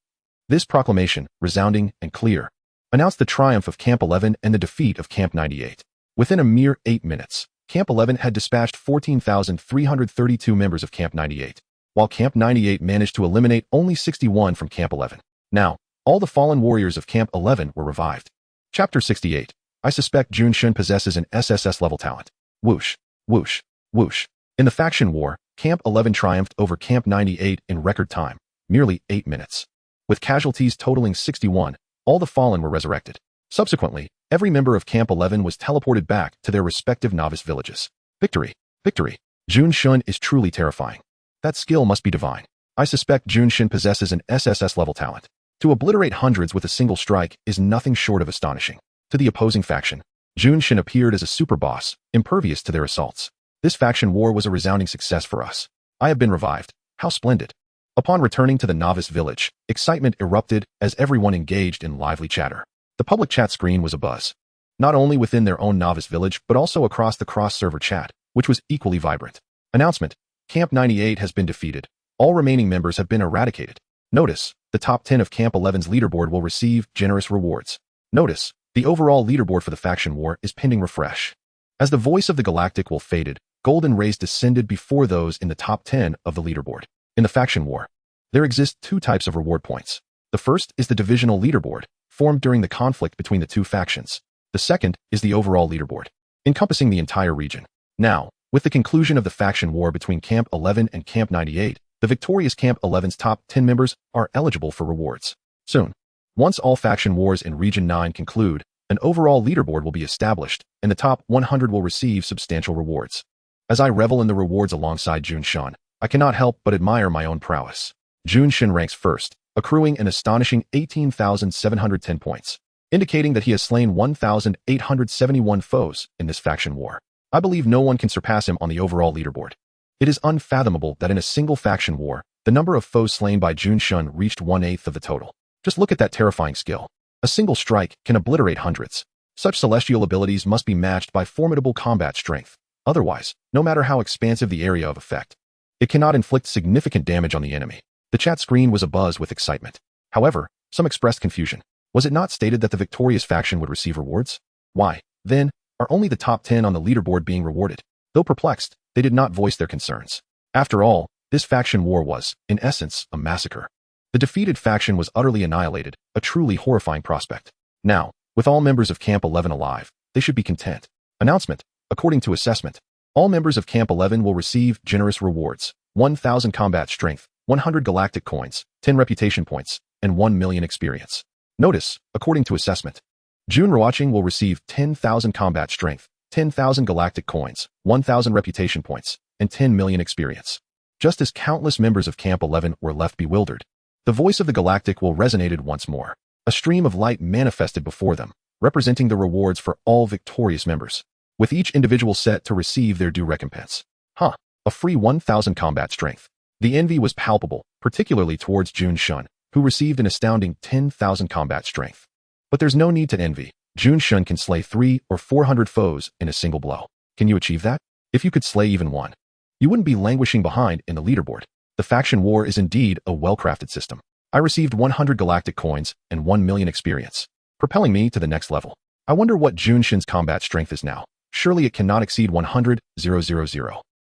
This proclamation, resounding and clear, announced the triumph of Camp 11 and the defeat of Camp 98. Within a mere 8 minutes, Camp 11 had dispatched 14,332 members of Camp 98, while Camp 98 managed to eliminate only 61 from Camp 11. Now, all the fallen warriors of Camp 11 were revived. Chapter 68. I suspect Jun Ruochén possesses an SSS level talent. Whoosh, whoosh, whoosh. In the faction war, Camp 11 triumphed over Camp 98 in record time, merely 8 minutes. With casualties totaling 61, all the fallen were resurrected. Subsequently, every member of Camp 11 was teleported back to their respective novice villages. Victory! Victory! Jun Ruochén is truly terrifying. That skill must be divine. I suspect Jun Ruochén possesses an SSS level talent. To obliterate hundreds with a single strike is nothing short of astonishing. To the opposing faction, Jun Ruochén appeared as a super boss, impervious to their assaults. This faction war was a resounding success for us. I have been revived. How splendid. Upon returning to the novice village, excitement erupted as everyone engaged in lively chatter. The public chat screen was abuzz. Not only within their own novice village, but also across the cross-server chat, which was equally vibrant. Announcement. Camp 98 has been defeated. All remaining members have been eradicated. Notice, the top 10 of Camp 11's leaderboard will receive generous rewards. Notice, the overall leaderboard for the faction war is pending refresh. As the voice of the galactic will faded, golden rays descended before those in the top 10 of the leaderboard. In the faction war, there exist 2 types of reward points. The first is the divisional leaderboard, formed during the conflict between the 2 factions. The second is the overall leaderboard, encompassing the entire region. Now, with the conclusion of the faction war between Camp 11 and Camp 98, the victorious Camp 11's top 10 members are eligible for rewards. Soon, once all faction wars in Region 9 conclude, an overall leaderboard will be established, and the top 100 will receive substantial rewards. As I revel in the rewards alongside Jun Ruochén, I cannot help but admire my own prowess. Jun Ruochén ranks first, accruing an astonishing 18,710 points, indicating that he has slain 1,871 foes in this faction war. I believe no one can surpass him on the overall leaderboard. It is unfathomable that in a single faction war, the number of foes slain by Jun Ruochén reached 1/8 of the total. Just look at that terrifying skill. A single strike can obliterate hundreds. Such celestial abilities must be matched by formidable combat strength. Otherwise, no matter how expansive the area of effect, it cannot inflict significant damage on the enemy. The chat screen was abuzz with excitement. However, some expressed confusion. Was it not stated that the victorious faction would receive rewards? Why, then, are only the top 10 on the leaderboard being rewarded? Though perplexed, they did not voice their concerns. After all, this faction war was, in essence, a massacre. The defeated faction was utterly annihilated, a truly horrifying prospect. Now, with all members of Camp 11 alive, they should be content. Announcement. According to assessment, all members of Camp 11 will receive generous rewards: 1,000 combat strength, 100 galactic coins, 10 reputation points, and 1 million experience. Notice, according to assessment, Jun Ruochén will receive 10,000 combat strength, 10,000 galactic coins, 1,000 reputation points, and 10 million experience. Just as countless members of Camp 11 were left bewildered, the voice of the galactic will resonated once more. A stream of light manifested before them, representing the rewards for all victorious members, with each individual set to receive their due recompense. A free 1,000 combat strength. The envy was palpable, particularly towards Jun Ruochén, who received an astounding 10,000 combat strength. But there's no need to envy. Jun Ruochén can slay 300 or 400 foes in a single blow. Can you achieve that? If you could slay even one, you wouldn't be languishing behind in the leaderboard. The faction war is indeed a well-crafted system. I received 100 galactic coins and 1 million experience, propelling me to the next level. I wonder what Jun Ruochén's combat strength is now. Surely it cannot exceed 100,000.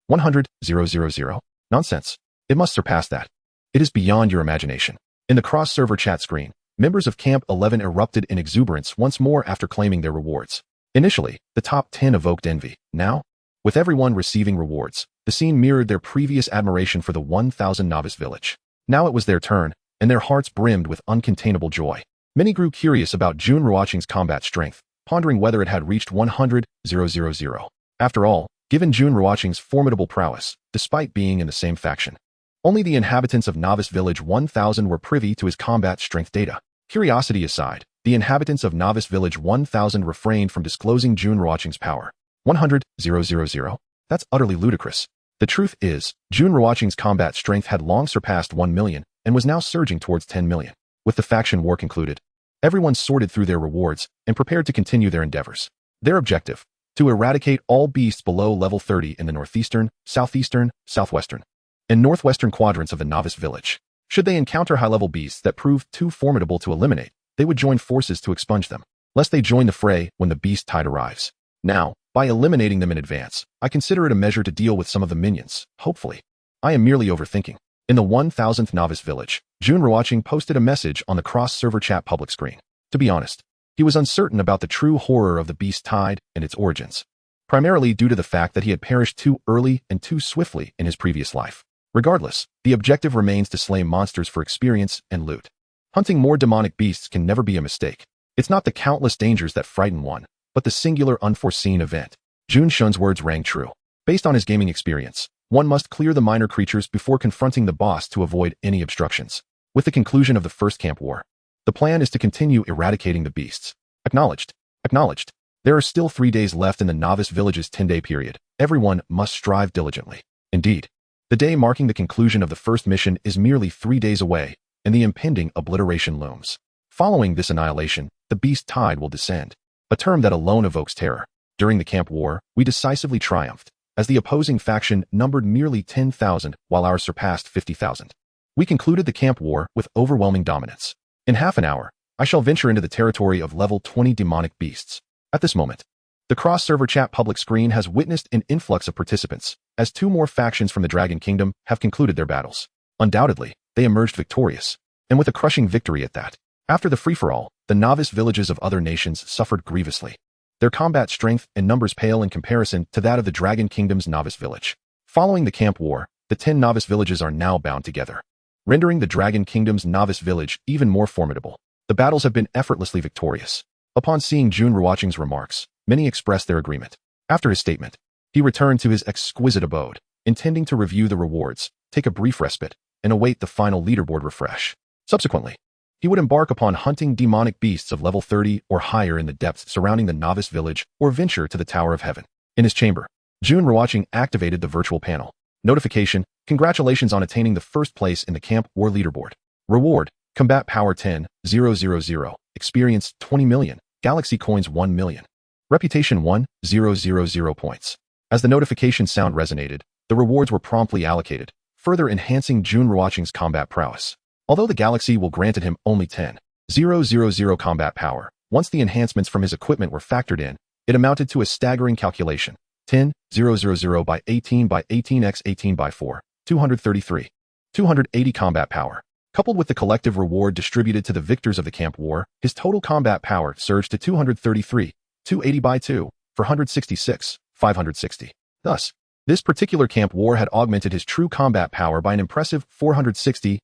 100,000? Nonsense. It must surpass that. It is beyond your imagination. In the cross-server chat screen, members of Camp 11 erupted in exuberance once more after claiming their rewards. Initially, the top 10 evoked envy. Now, with everyone receiving rewards, the scene mirrored their previous admiration for the 1,000 novice village. Now it was their turn, and their hearts brimmed with uncontainable joy. Many grew curious about Jun Ruochén's combat strength, pondering whether it had reached 100,000. After all, given Jun Ruochén's formidable prowess, despite being in the same faction. Only the inhabitants of Novice Village 1000 were privy to his combat strength data. Curiosity aside, the inhabitants of Novice Village 1000 refrained from disclosing Jun Ruochén's power. 100,000? That's utterly ludicrous. The truth is, Jun Ruochén's combat strength had long surpassed 1 million and was now surging towards 10 million. With the faction war concluded, everyone sorted through their rewards and prepared to continue their endeavors. Their objective: to eradicate all beasts below level 30 in the northeastern, southeastern, southwestern, and northwestern quadrants of the Novice Village. Should they encounter high-level beasts that proved too formidable to eliminate, they would join forces to expunge them, lest they join the fray when the beast tide arrives. Now, by eliminating them in advance, I consider it a measure to deal with some of the minions, hopefully. I am merely overthinking. In the 1000th Novice Village, Jun Ruochén posted a message on the cross-server chat public screen. To be honest, he was uncertain about the true horror of the beast tide and its origins, primarily due to the fact that he had perished too early and too swiftly in his previous life. Regardless, the objective remains to slay monsters for experience and loot. Hunting more demonic beasts can never be a mistake. It's not the countless dangers that frighten one, but the singular unforeseen event. Jun Shun's words rang true. Based on his gaming experience, one must clear the minor creatures before confronting the boss to avoid any obstructions. With the conclusion of the first camp war, the plan is to continue eradicating the beasts. Acknowledged. Acknowledged. There are still 3 days left in the Novice Village's 10-day period. Everyone must strive diligently. Indeed, the day marking the conclusion of the first mission is merely 3 days away, and the impending obliteration looms. Following this annihilation, the beast tide will descend, a term that alone evokes terror. During the camp war, we decisively triumphed, as the opposing faction numbered merely 10,000 while ours surpassed 50,000. We concluded the camp war with overwhelming dominance. In half an hour, I shall venture into the territory of level 20 demonic beasts. At this moment, the cross-server chat public screen has witnessed an influx of participants, as 2 more factions from the Dragon Kingdom have concluded their battles. Undoubtedly, they emerged victorious, and with a crushing victory at that. After the free-for-all, the Novice villages of other nations suffered grievously. Their combat strength and numbers pale in comparison to that of the Dragon Kingdom's Novice village. Following the camp war, the 10 Novice villages are now bound together, rendering the Dragon Kingdom's Novice village even more formidable. The battles have been effortlessly victorious. Upon seeing Jun Ruochén's remarks, many expressed their agreement. After his statement, he returned to his exquisite abode, intending to review the rewards, take a brief respite, and await the final leaderboard refresh. Subsequently, he would embark upon hunting demonic beasts of level 30 or higher in the depths surrounding the Novice village or venture to the Tower of Heaven. In his chamber, Jun Ruochén activated the virtual panel. Notification: congratulations on attaining the first place in the Camp War leaderboard. Reward: Combat Power 10,000, Experience 20 million, Galaxy Coins 1 million. Reputation 1,000 points. As the notification sound resonated, the rewards were promptly allocated, further enhancing Jun Ruochén's combat prowess. Although the Galaxy will granted him only 10,000 combat power, once the enhancements from his equipment were factored in, it amounted to a staggering calculation: 10,000 by 18 by 18x 18 by 4, 233. 280 combat power. Coupled with the collective reward distributed to the victors of the camp war, his total combat power surged to 233, 280 by 2, for 166, 560. Thus, this particular camp war had augmented his true combat power by an impressive 460,000.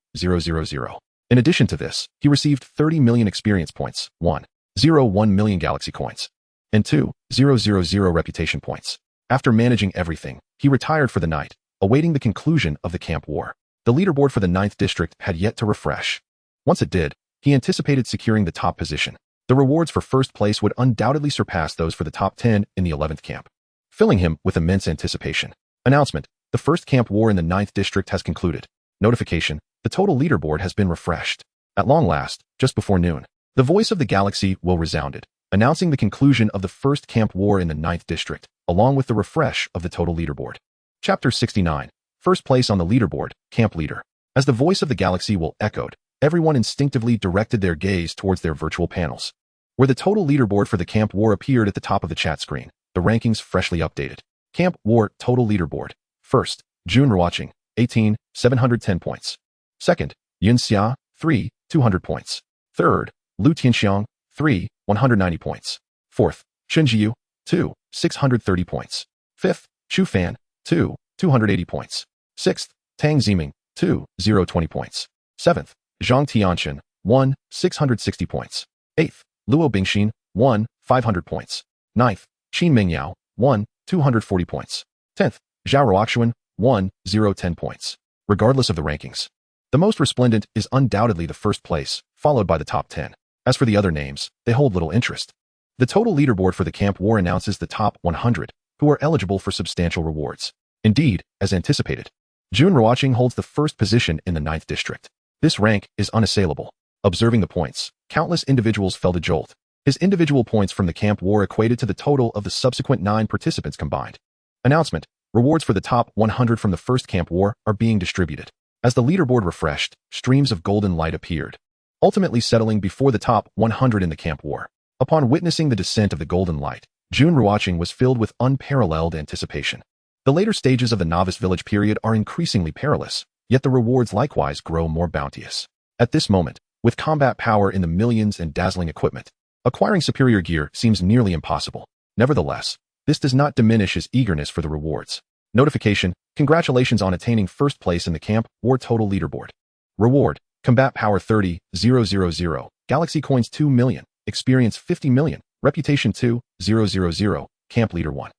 In addition to this, he received 30 million experience points, 101 million galaxy coins, and 2,000 reputation points. After managing everything, he retired for the night, awaiting the conclusion of the camp war. The leaderboard for the 9th district had yet to refresh. Once it did, he anticipated securing the top position. The rewards for first place would undoubtedly surpass those for the top 10 in the 11th camp, filling him with immense anticipation. Announcement: the first camp war in the 9th district has concluded. Notification: the total leaderboard has been refreshed. At long last, just before noon, the voice of the galaxy will resounded, announcing the conclusion of the first camp war in the 9th district, along with the refresh of the total leaderboard. Chapter 69. First place on the leaderboard, Camp Leader. As the voice of the galaxy will echoed, everyone instinctively directed their gaze towards their virtual panels, where the total leaderboard for the camp war appeared at the top of the chat screen, the rankings freshly updated. Camp War Total Leaderboard. First, Jun Ruochén, 18, 710 points. Second, Yun Xia, 3, 200 points. Third, Lu Tianxiang, 3, 190 points. Fourth, Shen Jiu, 2, 630 points. Fifth, Chu Fan, 2, 280 points. Sixth, Tang Ziming, 2, 020 points. Seventh, Zhang Tianchen, 1, 660 points. Eighth, Luo Bingxin, 1, 500 points. Ninth, Qin Mingyao, 1, 240 points. 10th, Jun Ruochén, 1, 0, 10 points. Regardless of the rankings, the most resplendent is undoubtedly the first place, followed by the top 10. As for the other names, they hold little interest. The total leaderboard for the Camp War announces the top 100, who are eligible for substantial rewards. Indeed, as anticipated, Jun Ruochén holds the first position in the 9th district. This rank is unassailable. Observing the points, countless individuals felt a jolt. His individual points from the Camp War equated to the total of the subsequent 9 participants combined. Announcement: rewards for the top 100 from the first Camp War are being distributed. As the leaderboard refreshed, streams of golden light appeared, ultimately settling before the top 100 in the Camp War. Upon witnessing the descent of the golden light, Jun Ruochén was filled with unparalleled anticipation. The later stages of the novice village period are increasingly perilous, yet the rewards likewise grow more bounteous. At this moment, with combat power in the millions and dazzling equipment, acquiring superior gear seems nearly impossible. Nevertheless, this does not diminish his eagerness for the rewards. Notification: congratulations on attaining first place in the Camp War Total Leaderboard. Reward: Combat Power 30,000, Galaxy Coins 2 million, Experience 50 million, Reputation 2,000, Camp Leader 1.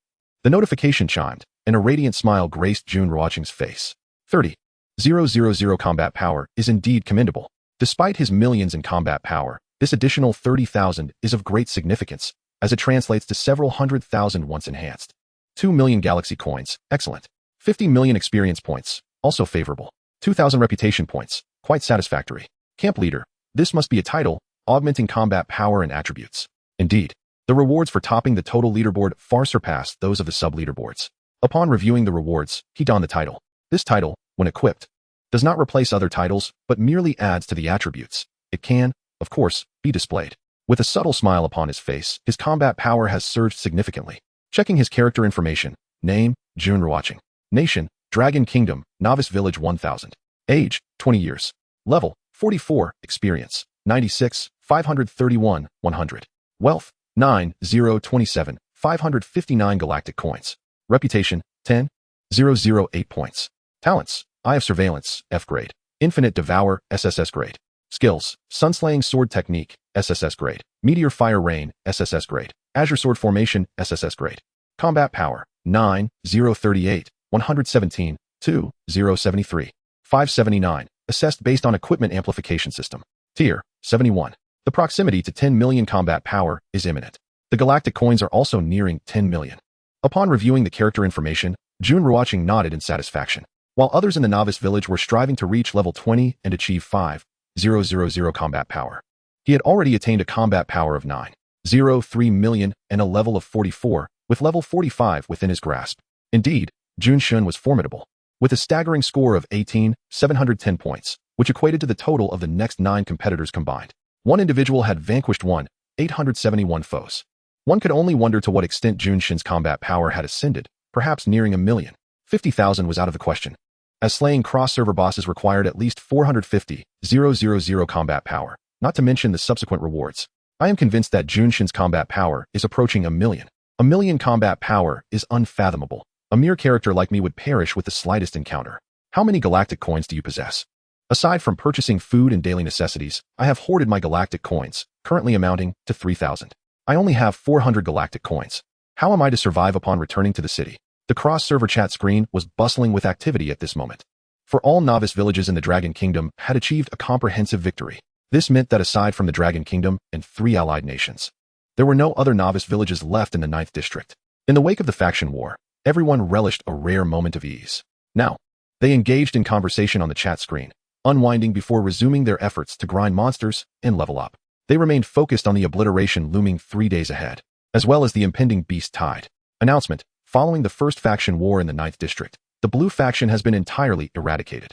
The notification chimed, and a radiant smile graced Jun Ruochén's face. 30,000 combat power is indeed commendable. Despite his millions in combat power, this additional 30,000 is of great significance, as it translates to several 100,000 once enhanced. 2 million Galaxy Coins, excellent. 50 million Experience Points, also favorable. 2,000 Reputation Points, quite satisfactory. Camp Leader: this must be a title, augmenting combat power and attributes. Indeed, the rewards for topping the total leaderboard far surpass those of the sub-leaderboards. Upon reviewing the rewards, he donned the title. This title, when equipped, does not replace other titles, but merely adds to the attributes. It can, of course, be displayed. With a subtle smile upon his face, his combat power has surged significantly. Checking his character information: name, Jun Ruochén. Nation, Dragon Kingdom, Novice Village 1000. Age, 20 years. Level, 44. Experience, 96, 531, 100. Wealth, 9,027, 559 Galactic Coins. Reputation, 10,008 points. Talents: Eye of Surveillance, F grade. Infinite Devour, SSS grade. Skills: Sunslaying Sword Technique, SSS grade. Meteor Fire Rain, SSS grade. Azure Sword Formation, SSS grade. Combat Power, 9,038, 117, 2,073, 579. Assessed based on Equipment Amplification System. Tier, 71. The proximity to 10 million combat power is imminent. The Galactic Coins are also nearing 10 million. Upon reviewing the character information, Jun Ruochén nodded in satisfaction. While others in the novice village were striving to reach level 20 and achieve 5,000 combat power, he had already attained a combat power of 9,003 million and a level of 44, with level 45 within his grasp. Indeed, Jun Ruochén was formidable, with a staggering score of 18,710 points, which equated to the total of the next 9 competitors combined. One individual had vanquished 871 foes. One could only wonder to what extent Jun Ruochén's combat power had ascended, perhaps nearing a million. 50,000 was out of the question, as slaying cross-server bosses required at least 450,000 combat power, not to mention the subsequent rewards. I am convinced that Jun Ruochén's combat power is approaching a million. A million combat power is unfathomable. A mere character like me would perish with the slightest encounter. How many Galactic Coins do you possess? Aside from purchasing food and daily necessities, I have hoarded my Galactic Coins, currently amounting to 3,000. I only have 400 Galactic Coins. How am I to survive upon returning to the city? The cross-server chat screen was bustling with activity at this moment. For all novice villages in the Dragon Kingdom had achieved a comprehensive victory. This meant that aside from the Dragon Kingdom and 3 allied nations, there were no other novice villages left in the 9th district. In the wake of the faction war, everyone relished a rare moment of ease. Now, they engaged in conversation on the chat screen, unwinding before resuming their efforts to grind monsters and level up. They remained focused on the obliteration looming 3 days ahead, as well as the impending beast tide. Announcement: following the first faction war in the 9th district, the blue faction has been entirely eradicated.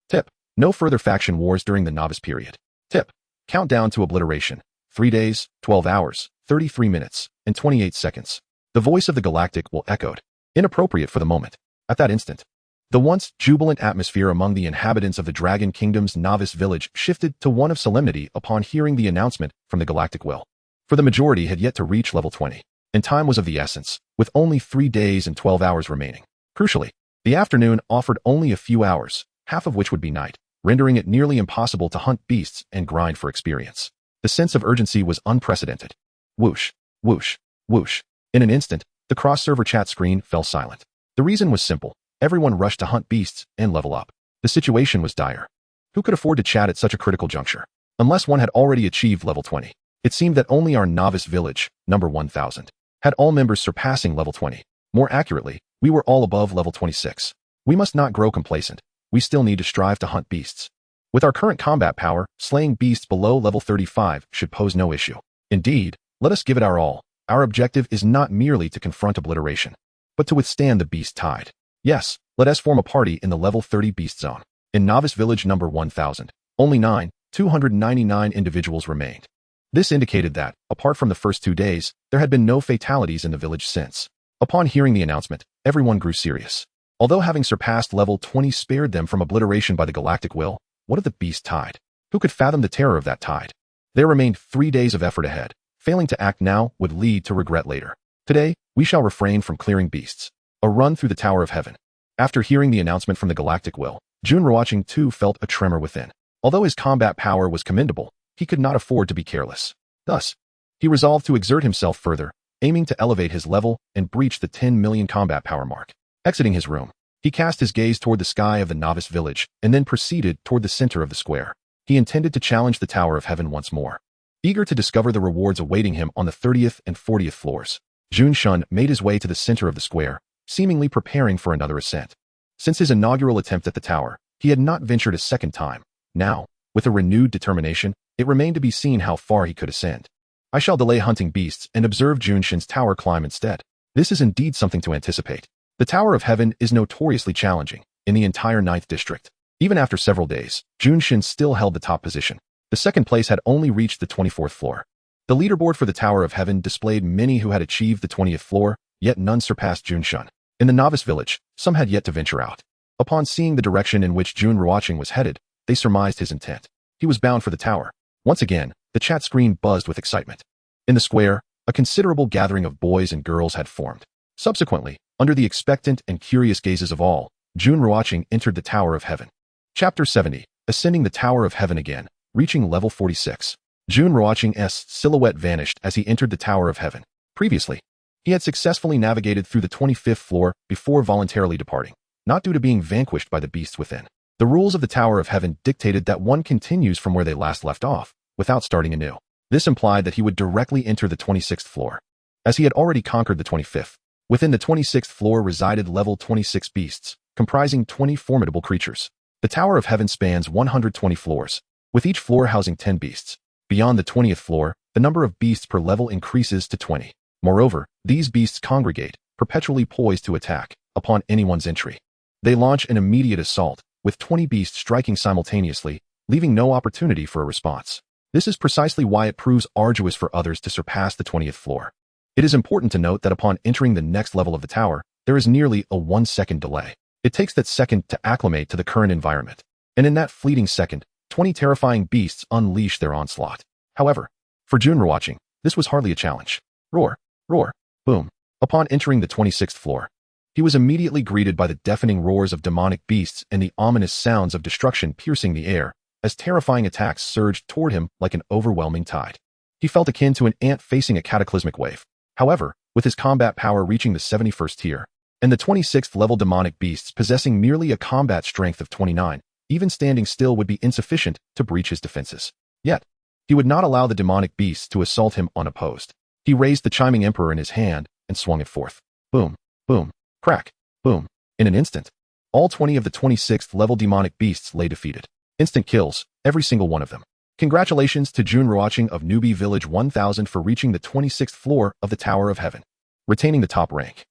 Tip: no further faction wars during the novice period. Tip: countdown to obliteration: 3 days, 12 hours, 33 minutes, and 28 seconds. The voice of the Galactic will echoed, inappropriate for the moment. At that instant, the once jubilant atmosphere among the inhabitants of the Dragon Kingdom's novice village shifted to one of solemnity upon hearing the announcement from the Galactic Will. For the majority had yet to reach level 20, and time was of the essence, with only 3 days and 12 hours remaining. Crucially, the afternoon offered only a few hours, half of which would be night, rendering it nearly impossible to hunt beasts and grind for experience. The sense of urgency was unprecedented. Whoosh, whoosh, whoosh. In an instant, the cross-server chat screen fell silent. The reason was simple. Everyone rushed to hunt beasts and level up. The situation was dire. Who could afford to chat at such a critical juncture? Unless one had already achieved level 20. It seemed that only our novice village, number 1000, had all members surpassing level 20. More accurately, we were all above level 26. We must not grow complacent. We still need to strive to hunt beasts. With our current combat power, slaying beasts below level 35 should pose no issue. Indeed, let us give it our all. Our objective is not merely to confront obliteration, but to withstand the beast tide. Yes, let us form a party in the level 30 beast zone. In novice village number 1000, only 299 individuals remained. This indicated that, apart from the first 2 days, there had been no fatalities in the village since. Upon hearing the announcement, everyone grew serious. Although having surpassed level 20 spared them from obliteration by the galactic will, what of the beast tide? Who could fathom the terror of that tide? There remained 3 days of effort ahead. Failing to act now would lead to regret later. Today, we shall refrain from clearing beasts. A run through the Tower of Heaven. After hearing the announcement from the galactic will, Jun Ruochén too felt a tremor within. Although his combat power was commendable, he could not afford to be careless. Thus, he resolved to exert himself further, aiming to elevate his level and breach the 10 million combat power mark. Exiting his room, he cast his gaze toward the sky of the novice village and then proceeded toward the center of the square. He intended to challenge the Tower of Heaven once more. Eager to discover the rewards awaiting him on the 30th and 40th floors, Jun Ruochén made his way to the center of the square, seemingly preparing for another ascent. Since his inaugural attempt at the tower, he had not ventured a second time. Now, with a renewed determination, it remained to be seen how far he could ascend. I shall delay hunting beasts and observe Jun Ruochén's tower climb instead. This is indeed something to anticipate. The Tower of Heaven is notoriously challenging in the entire 9th district. Even after several days, Jun Ruochén still held the top position. The second place had only reached the 24th floor. The leaderboard for the Tower of Heaven displayed many who had achieved the 20th floor, yet none surpassed Jun Ruochén. In the novice village, some had yet to venture out. Upon seeing the direction in which Jun Ruochén was headed, they surmised his intent. He was bound for the tower. Once again, the chat screen buzzed with excitement. In the square, a considerable gathering of boys and girls had formed. Subsequently, under the expectant and curious gazes of all, Jun Ruochén entered the Tower of Heaven. Chapter 70, Ascending the Tower of Heaven again, reaching level 46. Jun Ruochén's silhouette vanished as he entered the Tower of Heaven. Previously, he had successfully navigated through the 25th floor before voluntarily departing, not due to being vanquished by the beasts within. The rules of the Tower of Heaven dictated that one continues from where they last left off, without starting anew. This implied that he would directly enter the 26th floor. As he had already conquered the 25th, within the 26th floor resided level 26 beasts, comprising 20 formidable creatures. The Tower of Heaven spans 120 floors, with each floor housing 10 beasts. Beyond the 20th floor, the number of beasts per level increases to 20. Moreover, these beasts congregate, perpetually poised to attack, upon anyone's entry. They launch an immediate assault, with 20 beasts striking simultaneously, leaving no opportunity for a response. This is precisely why it proves arduous for others to surpass the 20th floor. It is important to note that upon entering the next level of the tower, there is nearly a 1-second delay. It takes that second to acclimate to the current environment. And in that fleeting second, 20 terrifying beasts unleash their onslaught. However, for Jun Ruochén, this was hardly a challenge. Roar, roar, boom. Upon entering the 26th floor, he was immediately greeted by the deafening roars of demonic beasts and the ominous sounds of destruction piercing the air, as terrifying attacks surged toward him like an overwhelming tide. He felt akin to an ant facing a cataclysmic wave. However, with his combat power reaching the 71st tier, and the 26th level demonic beasts possessing merely a combat strength of 29, even standing still would be insufficient to breach his defenses. Yet, he would not allow the demonic beasts to assault him unopposed. He raised the chiming emperor in his hand and swung it forth. Boom, boom, crack, boom. In an instant, all 20 of the 26th level demonic beasts lay defeated. Instant kills, every single one of them. Congratulations to Jun Ruochén of Newbie Village 1000 for reaching the 26th floor of the Tower of Heaven, retaining the top rank.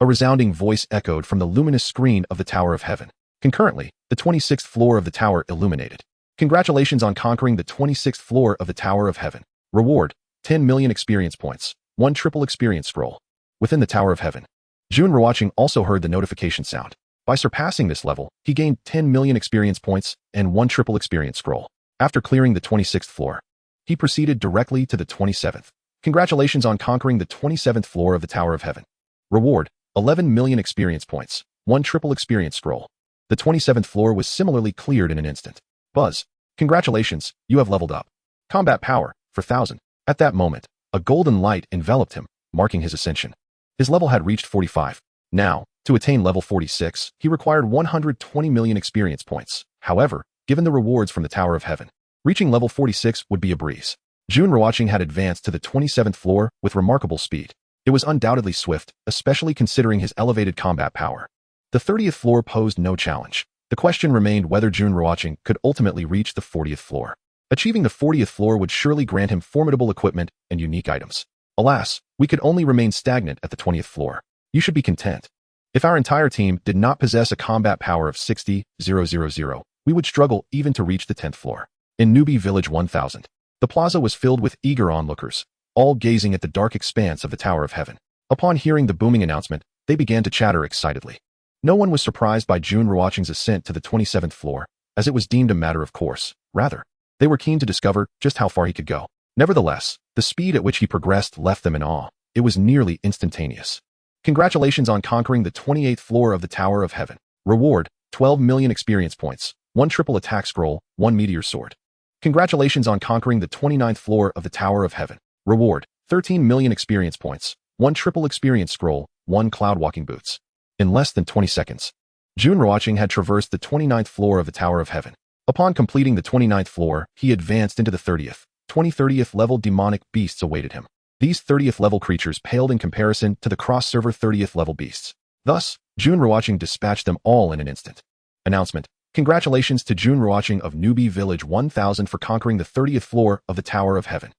A resounding voice echoed from the luminous screen of the Tower of Heaven. Concurrently, the 26th floor of the tower illuminated. Congratulations on conquering the 26th floor of the Tower of Heaven. Reward, 10 million experience points, 1 triple experience scroll. Within the Tower of Heaven, Jun Ruochén also heard the notification sound. By surpassing this level, he gained 10 million experience points and 1 triple experience scroll. After clearing the 26th floor, he proceeded directly to the 27th. Congratulations on conquering the 27th floor of the Tower of Heaven. Reward, 11 million experience points, 1 triple experience scroll. The 27th floor was similarly cleared in an instant. Buzz, congratulations, you have leveled up. Combat power, 4,000. At that moment, a golden light enveloped him, marking his ascension. His level had reached 45. Now, to attain level 46, he required 120 million experience points. However, given the rewards from the Tower of Heaven, reaching level 46 would be a breeze. Jun Ruochén had advanced to the 27th floor with remarkable speed. It was undoubtedly swift, especially considering his elevated combat power. The 30th floor posed no challenge. The question remained whether Jun Ruochén could ultimately reach the 40th floor. Achieving the 40th floor would surely grant him formidable equipment and unique items. Alas, we could only remain stagnant at the 20th floor. You should be content. If our entire team did not possess a combat power of 60,000, we would struggle even to reach the 10th floor. In Newbie Village 1000, the plaza was filled with eager onlookers, all gazing at the dark expanse of the Tower of Heaven. Upon hearing the booming announcement, they began to chatter excitedly. No one was surprised by Jun Ruochén's ascent to the 27th floor, as it was deemed a matter of course. Rather, they were keen to discover just how far he could go. Nevertheless, the speed at which he progressed left them in awe. It was nearly instantaneous. Congratulations on conquering the 28th floor of the Tower of Heaven. Reward, 12 million experience points, 1 triple attack scroll, 1 meteor sword. Congratulations on conquering the 29th floor of the Tower of Heaven. Reward, 13 million experience points, 1 triple experience scroll, 1 cloud walking boots. In less than 20 seconds, Jun Ruochén had traversed the 29th floor of the Tower of Heaven. Upon completing the 29th floor, he advanced into the 30th level demonic beasts awaited him. These 30th level creatures paled in comparison to the cross-server 30th level beasts. Thus, Jun Ruochén dispatched them all in an instant. Announcement. Congratulations to Jun Ruochén of Newbie Village 1000 for conquering the 30th floor of the Tower of Heaven.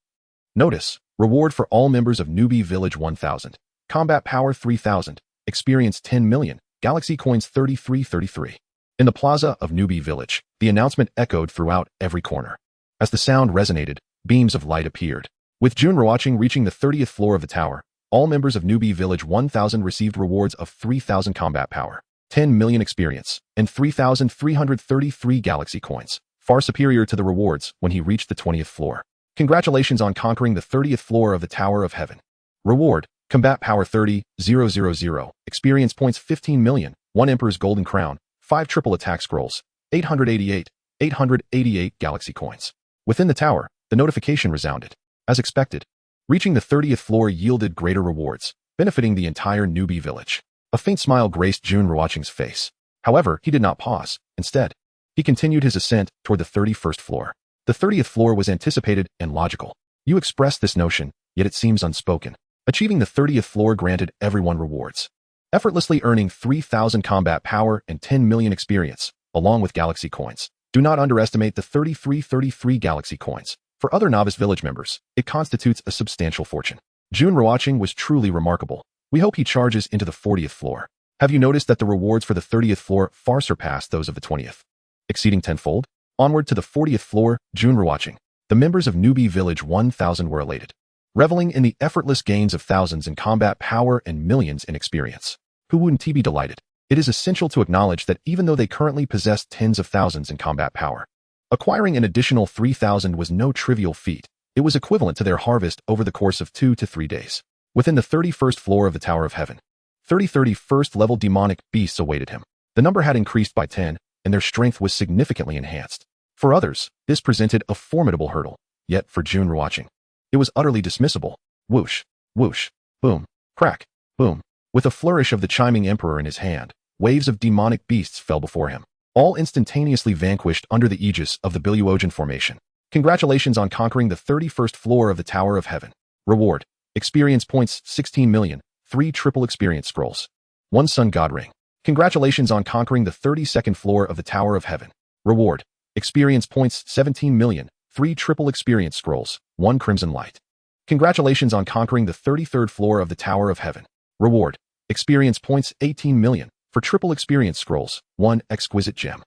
Notice, reward for all members of Newbie Village 1000. Combat power 3000, experience 10 million, galaxy coins 3333. In the plaza of Newbie Village, the announcement echoed throughout every corner. As the sound resonated, beams of light appeared. With Jun Ruochén reaching the 30th floor of the tower, all members of Newbie Village 1000 received rewards of 3000 combat power, 10 million experience, and 3,333 galaxy coins, far superior to the rewards when he reached the 20th floor. Congratulations on conquering the 30th floor of the Tower of Heaven. Reward, combat power 30,000, experience points 15 million, 1 Emperor's Golden Crown, 5 triple attack scrolls, 888 galaxy coins. Within the tower, the notification resounded. As expected, reaching the 30th floor yielded greater rewards, benefiting the entire Newbie Village. A faint smile graced Jun Ruochén's face. However, he did not pause. Instead, he continued his ascent toward the 31st floor. The 30th floor was anticipated and logical. You expressed this notion, yet it seems unspoken. Achieving the 30th floor granted everyone rewards, effortlessly earning 3,000 combat power and 10 million experience, along with galaxy coins. Do not underestimate the 3333 galaxy coins. For other novice village members, it constitutes a substantial fortune. Jun Ruochén was truly remarkable. We hope he charges into the 40th floor. Have you noticed that the rewards for the 30th floor far surpass those of the 20th? Exceeding tenfold? Onward to the 40th floor, Jun Ruochén. The members of Newbie Village 1000 were elated, reveling in the effortless gains of thousands in combat power and millions in experience. Who wouldn't be delighted? It is essential to acknowledge that even though they currently possess tens of thousands in combat power, acquiring an additional 3,000 was no trivial feat. It was equivalent to their harvest over the course of 2 to 3 days. Within the 31st floor of the Tower of Heaven, 31st level demonic beasts awaited him. The number had increased by 10, and their strength was significantly enhanced. For others, this presented a formidable hurdle. Yet for Jun Ruochén, it was utterly dismissible. Whoosh, whoosh, boom, crack, boom. With a flourish of the chiming emperor in his hand, waves of demonic beasts fell before him, all instantaneously vanquished under the aegis of the Biluogen formation. Congratulations on conquering the 31st floor of the Tower of Heaven. Reward, experience points 16 million, 3 triple experience scrolls, 1 Sun God Ring. Congratulations on conquering the 32nd floor of the Tower of Heaven. Reward, experience points 17 million, 3 triple experience scrolls, 1 Crimson Light. Congratulations on conquering the 33rd floor of the Tower of Heaven. Reward, experience points 18 million, for triple experience scrolls, 1 Exquisite Gem.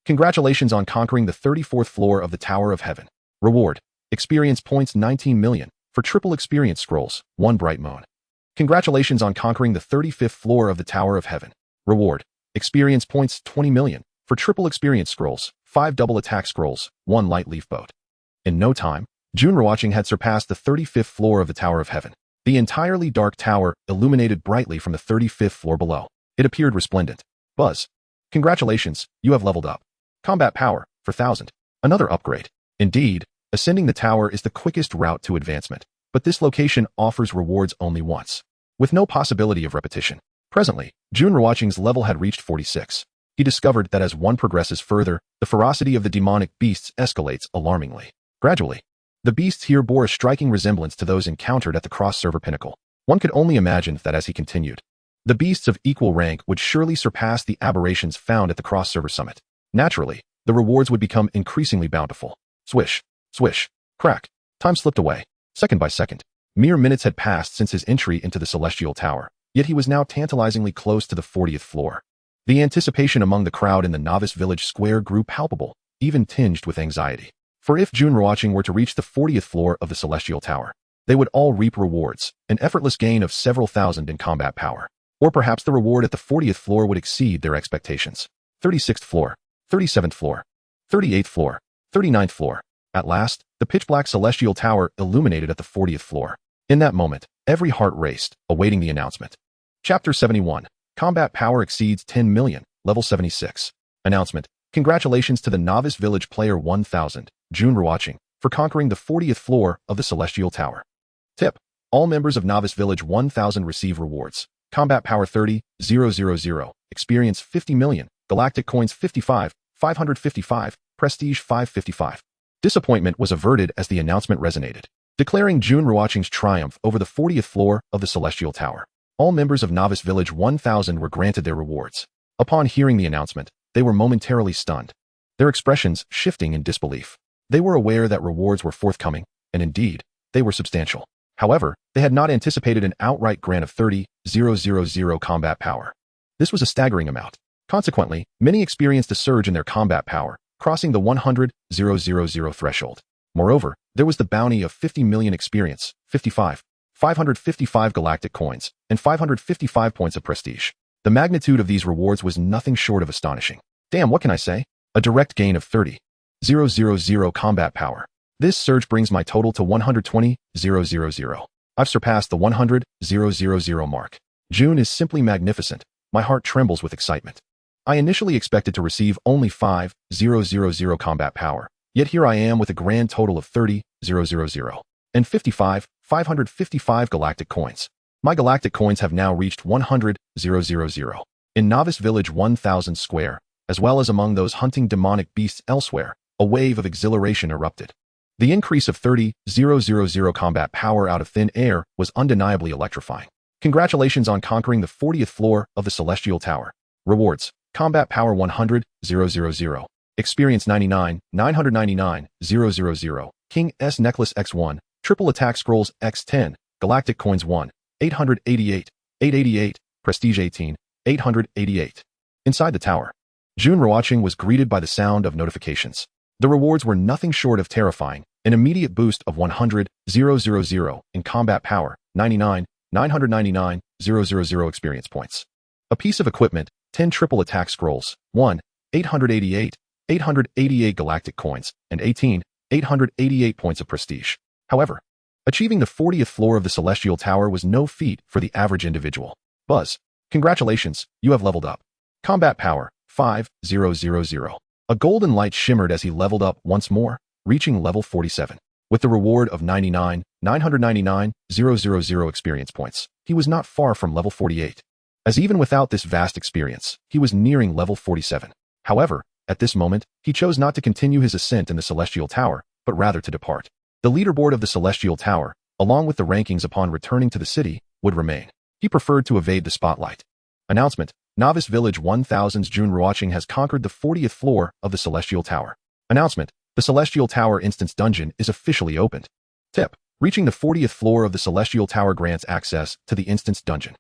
Congratulations on conquering the 34th floor of the Tower of Heaven. Reward, experience points 19 million, for triple experience scrolls, 1 Bright Moon. Congratulations on conquering the 35th floor of the Tower of Heaven. Reward, experience points 20 million, for triple experience scrolls, 5 double attack scrolls, 1 Light Leaf Boat. In no time, Jun Ruochén had surpassed the 35th floor of the Tower of Heaven. The entirely dark tower illuminated brightly from the 35th floor below. It appeared resplendent. Buzz. Congratulations, you have leveled up. Combat power, 4,000. Another upgrade. Indeed, ascending the tower is the quickest route to advancement, but this location offers rewards only once, with no possibility of repetition. Presently, Jun Ruochén's level had reached 46. He discovered that as one progresses further, the ferocity of the demonic beasts escalates alarmingly. Gradually, the beasts here bore a striking resemblance to those encountered at the cross-server pinnacle. One could only imagine that as he continued, the beasts of equal rank would surely surpass the aberrations found at the cross-server summit. Naturally, the rewards would become increasingly bountiful. Swish, swish, crack. Time slipped away, second by second. Mere minutes had passed since his entry into the Celestial Tower, yet he was now tantalizingly close to the 40th floor. The anticipation among the crowd in the novice village square grew palpable, even tinged with anxiety. For if Jun Ruochén were to reach the 40th floor of the Celestial Tower, they would all reap rewards, an effortless gain of several thousand in combat power. Or perhaps the reward at the 40th floor would exceed their expectations. 36th floor, 37th floor, 38th floor, 39th floor. At last, the pitch-black Celestial Tower illuminated at the 40th floor. In that moment, every heart raced, awaiting the announcement. Chapter 71. Combat power exceeds 10 million, level 76. Announcement. Congratulations to the novice village player 1000, Jun Ruochén, for conquering the 40th floor of the Celestial Tower. Tip. All members of novice village 1000 receive rewards. Combat power 30,000, experience 50 million, galactic coins 55, 555, prestige 555. Disappointment was averted as the announcement resonated, declaring Jun Ruochén's triumph over the 40th floor of the Celestial Tower. All members of Novice Village 1000 were granted their rewards. Upon hearing the announcement, they were momentarily stunned, their expressions shifting in disbelief. They were aware that rewards were forthcoming, and indeed, they were substantial. However, they had not anticipated an outright grant of 30,000 combat power. This was a staggering amount. Consequently, many experienced a surge in their combat power, crossing the 100,000 threshold. Moreover, there was the bounty of 50 million experience, 55, 555 galactic coins, and 555 points of prestige. The magnitude of these rewards was nothing short of astonishing. Damn, what can I say? A direct gain of 30,000 combat power. This surge brings my total to 120,000. I've surpassed the 100,000 mark. Jun is simply magnificent. My heart trembles with excitement. I initially expected to receive only 5,000 combat power, yet here I am with a grand total of 30,000 and 555 galactic coins. My galactic coins have now reached 100,000. In Novice Village 1000 Square, as well as among those hunting demonic beasts elsewhere, a wave of exhilaration erupted. The increase of 30,000 combat power out of thin air was undeniably electrifying. Congratulations on conquering the 40th floor of the Celestial Tower. Rewards. Combat power 100,000. Experience 99,999,000. King S Necklace X1. Triple Attack Scrolls X10. Galactic Coins 1. 888. 888. Prestige 18. 888. Inside the tower, Jun Ruochén was greeted by the sound of notifications. The rewards were nothing short of terrifying. An immediate boost of 100,000 in combat power, 99,999,000 experience points. A piece of equipment, 10 triple attack scrolls, 1, 888, 888 galactic coins, and 18, 888 points of prestige. However, achieving the 40th floor of the Celestial Tower was no feat for the average individual. Buzz, congratulations, you have leveled up. Combat power, 5,000. A golden light shimmered as he leveled up once more, reaching level 47. With the reward of 99,999,000 experience points, he was not far from level 48. As even without this vast experience, he was nearing level 47. However, at this moment, he chose not to continue his ascent in the Celestial Tower, but rather to depart. The leaderboard of the Celestial Tower, along with the rankings upon returning to the city, would remain. He preferred to evade the spotlight. Announcement. Novice Village 1000's Jun Ruochén has conquered the 40th floor of the Celestial Tower. Announcement. The Celestial Tower Instance Dungeon is officially opened. Tip. Reaching the 40th floor of the Celestial Tower grants access to the Instance Dungeon.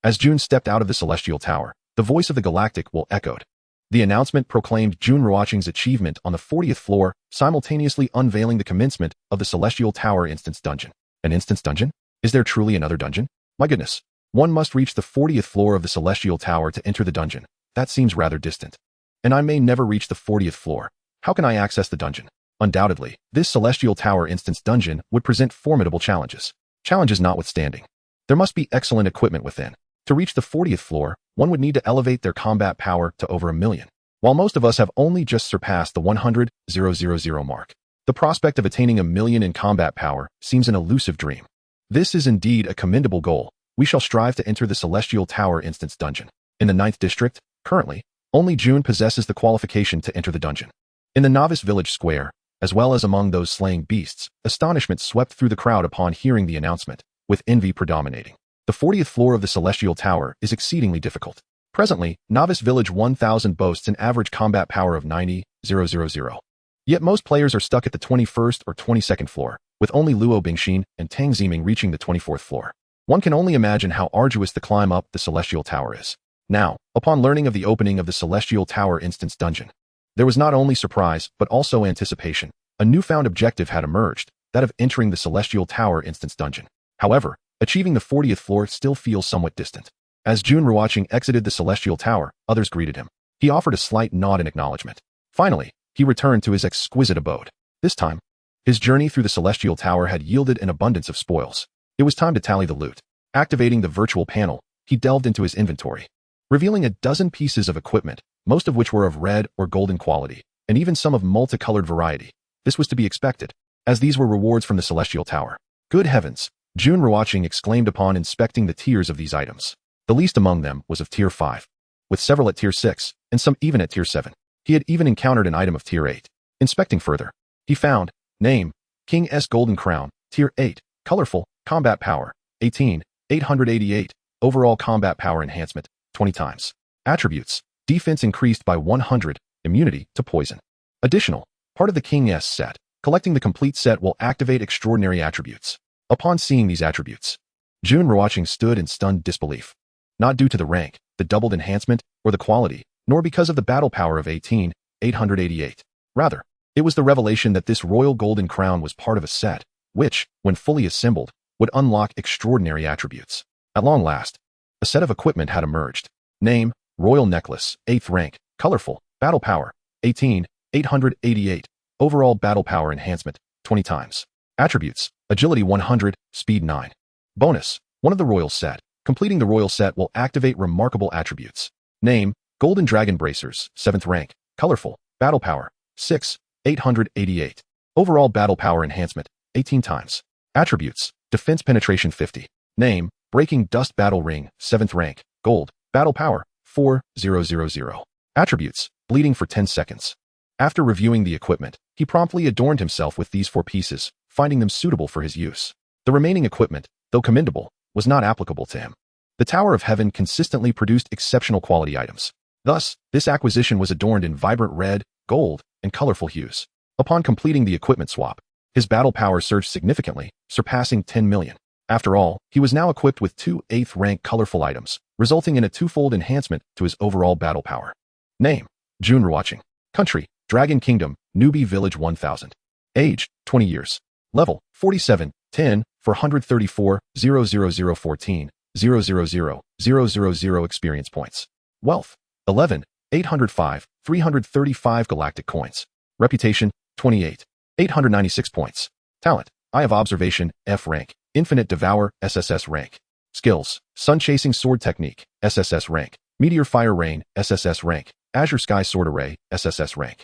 As Jun stepped out of the Celestial Tower, the voice of the Galactic will echoed. The announcement proclaimed Jun Ruochén's achievement on the 40th floor, simultaneously unveiling the commencement of the Celestial Tower Instance Dungeon. An Instance Dungeon? Is there truly another dungeon? My goodness. One must reach the 40th floor of the Celestial Tower to enter the dungeon. That seems rather distant. And I may never reach the 40th floor. How can I access the dungeon? Undoubtedly, this Celestial Tower Instance Dungeon would present formidable challenges. Challenges notwithstanding, there must be excellent equipment within. To reach the 40th floor, one would need to elevate their combat power to over 1 million. While most of us have only just surpassed the 100,000 mark, the prospect of attaining 1 million in combat power seems an elusive dream. This is indeed a commendable goal, we shall strive to enter the Celestial Tower instance dungeon. In the 9th district, currently, only Jun possesses the qualification to enter the dungeon. In the novice village square, as well as among those slaying beasts, astonishment swept through the crowd upon hearing the announcement, with envy predominating. The 40th floor of the Celestial Tower is exceedingly difficult. Presently, Novice Village 1000 boasts an average combat power of 90,000. Yet most players are stuck at the 21st or 22nd floor, with only Luo Bingxin and Tang Ziming reaching the 24th floor. One can only imagine how arduous the climb up the Celestial Tower is. Now, upon learning of the opening of the Celestial Tower instance dungeon, there was not only surprise but also anticipation. A newfound objective had emerged, that of entering the Celestial Tower instance dungeon. However, achieving the 40th floor still feels somewhat distant. As Jun Ruochén exited the Celestial Tower, others greeted him. He offered a slight nod in acknowledgement. Finally, he returned to his exquisite abode. This time, his journey through the Celestial Tower had yielded an abundance of spoils. It was time to tally the loot. Activating the virtual panel, he delved into his inventory, revealing a dozen pieces of equipment, most of which were of red or golden quality, and even some of multicolored variety. This was to be expected, as these were rewards from the Celestial Tower. Good heavens! Jun Ruochén exclaimed upon inspecting the tiers of these items. The least among them was of tier 5, with several at tier 6, and some even at tier 7. He had even encountered an item of tier 8. Inspecting further, he found, name, King S Golden Crown, tier 8, colorful, combat power, 18, 888, overall combat power enhancement, 20 times. Attributes, defense increased by 100, immunity to poison. Additional, part of the King S set. Collecting the complete set will activate extraordinary attributes. Upon seeing these attributes, Jun Ruochén stood in stunned disbelief. Not due to the rank, the doubled enhancement, or the quality, nor because of the battle power of 18, 888. Rather, it was the revelation that this royal golden crown was part of a set, which, when fully assembled, would unlock extraordinary attributes. At long last, a set of equipment had emerged. Name, Royal Necklace, 8th rank, colorful, battle power, 18, 888, overall battle power enhancement, 20 times. Attributes, agility 100, speed 9. Bonus, one of the royal set. Completing the royal set will activate remarkable attributes. Name, Golden Dragon Bracers, 7th rank, colorful, battle power, 6, 888. Overall battle power enhancement, 18 times. Attributes, defense penetration 50. Name, Breaking Dust Battle Ring, 7th rank, gold, battle power, 4000. Attributes, bleeding for 10 seconds. After reviewing the equipment, he promptly adorned himself with these 4 pieces, finding them suitable for his use. The remaining equipment, though commendable, was not applicable to him. The Tower of Heaven consistently produced exceptional quality items. Thus, this acquisition was adorned in vibrant red, gold, and colorful hues. Upon completing the equipment swap, his battle power surged significantly, surpassing 10 million. After all, he was now equipped with 2 8th-rank colorful items, resulting in a 2-fold enhancement to his overall battle power. Name, Jun Ruochén. Country, Dragon Kingdom, Newbie Village 1000. Age, 20 years. Level, 47, 10, 434, 00014, 000 experience points. Wealth, 11, 805, 335 galactic coins. Reputation, 28, 896 points. Talent, Eye of Observation, F rank, Infinite Devour, SSS rank. Skills, Sun Chasing Sword Technique, SSS rank, Meteor Fire Rain, SSS rank, Azure Sky Sword Array, SSS rank.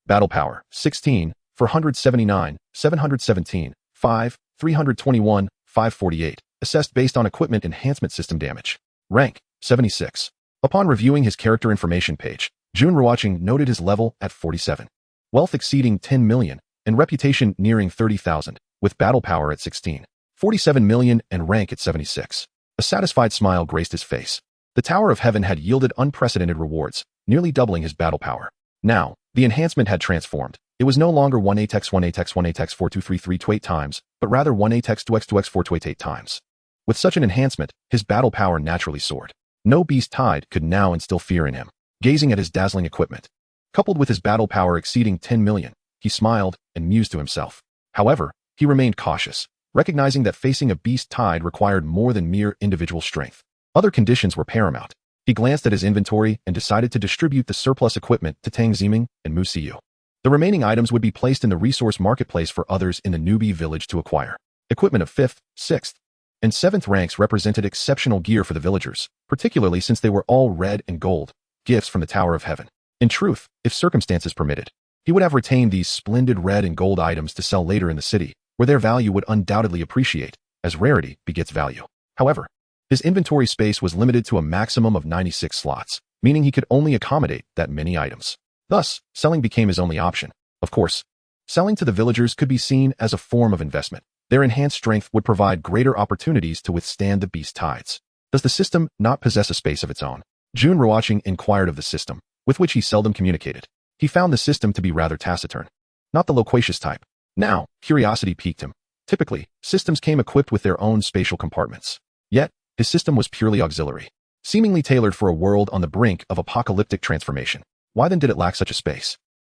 Battle Power, 16, 479, 717, 5, 321, 548, assessed based on equipment enhancement system damage. Rank, 76. Upon reviewing his character information page, Jun Ruochén noted his level at 47. Wealth exceeding 10 million, and reputation nearing 30,000, with battle power at 16. 47 million and rank at 76. A satisfied smile graced his face. The Tower of Heaven had yielded unprecedented rewards, nearly doubling his battle power. Now, the enhancement had transformed. It was no longer 1-8x 1-8x 1-8x 4233 to 8 times, but rather 1-8x 2x 2x 4 to 8 times. With such an enhancement, his battle power naturally soared. No beast tide could now instill fear in him. Gazing at his dazzling equipment, coupled with his battle power exceeding 10 million, he smiled and mused to himself. However, he remained cautious, recognizing that facing a beast tide required more than mere individual strength. Other conditions were paramount. He glanced at his inventory and decided to distribute the surplus equipment to Tang Ziming and Mu Siyu. The remaining items would be placed in the resource marketplace for others in the newbie village to acquire. Equipment of 5th, 6th, and 7th ranks represented exceptional gear for the villagers, particularly since they were all red and gold, gifts from the Tower of Heaven. In truth, if circumstances permitted, he would have retained these splendid red and gold items to sell later in the city, where their value would undoubtedly appreciate, as rarity begets value. However, His inventory space was limited to a maximum of 96 slots, meaning he could only accommodate that many items. Thus, selling became his only option. Of course, selling to the villagers could be seen as a form of investment. Their enhanced strength would provide greater opportunities to withstand the beast tides. Does the system not possess a space of its own? Jun Ruochén inquired of the system, with which he seldom communicated. He found the system to be rather taciturn, not the loquacious type. Now, curiosity piqued him. Typically, systems came equipped with their own spatial compartments. Yet, his system was purely auxiliary, seemingly tailored for a world on the brink of apocalyptic transformation. Why then did it lack such a space?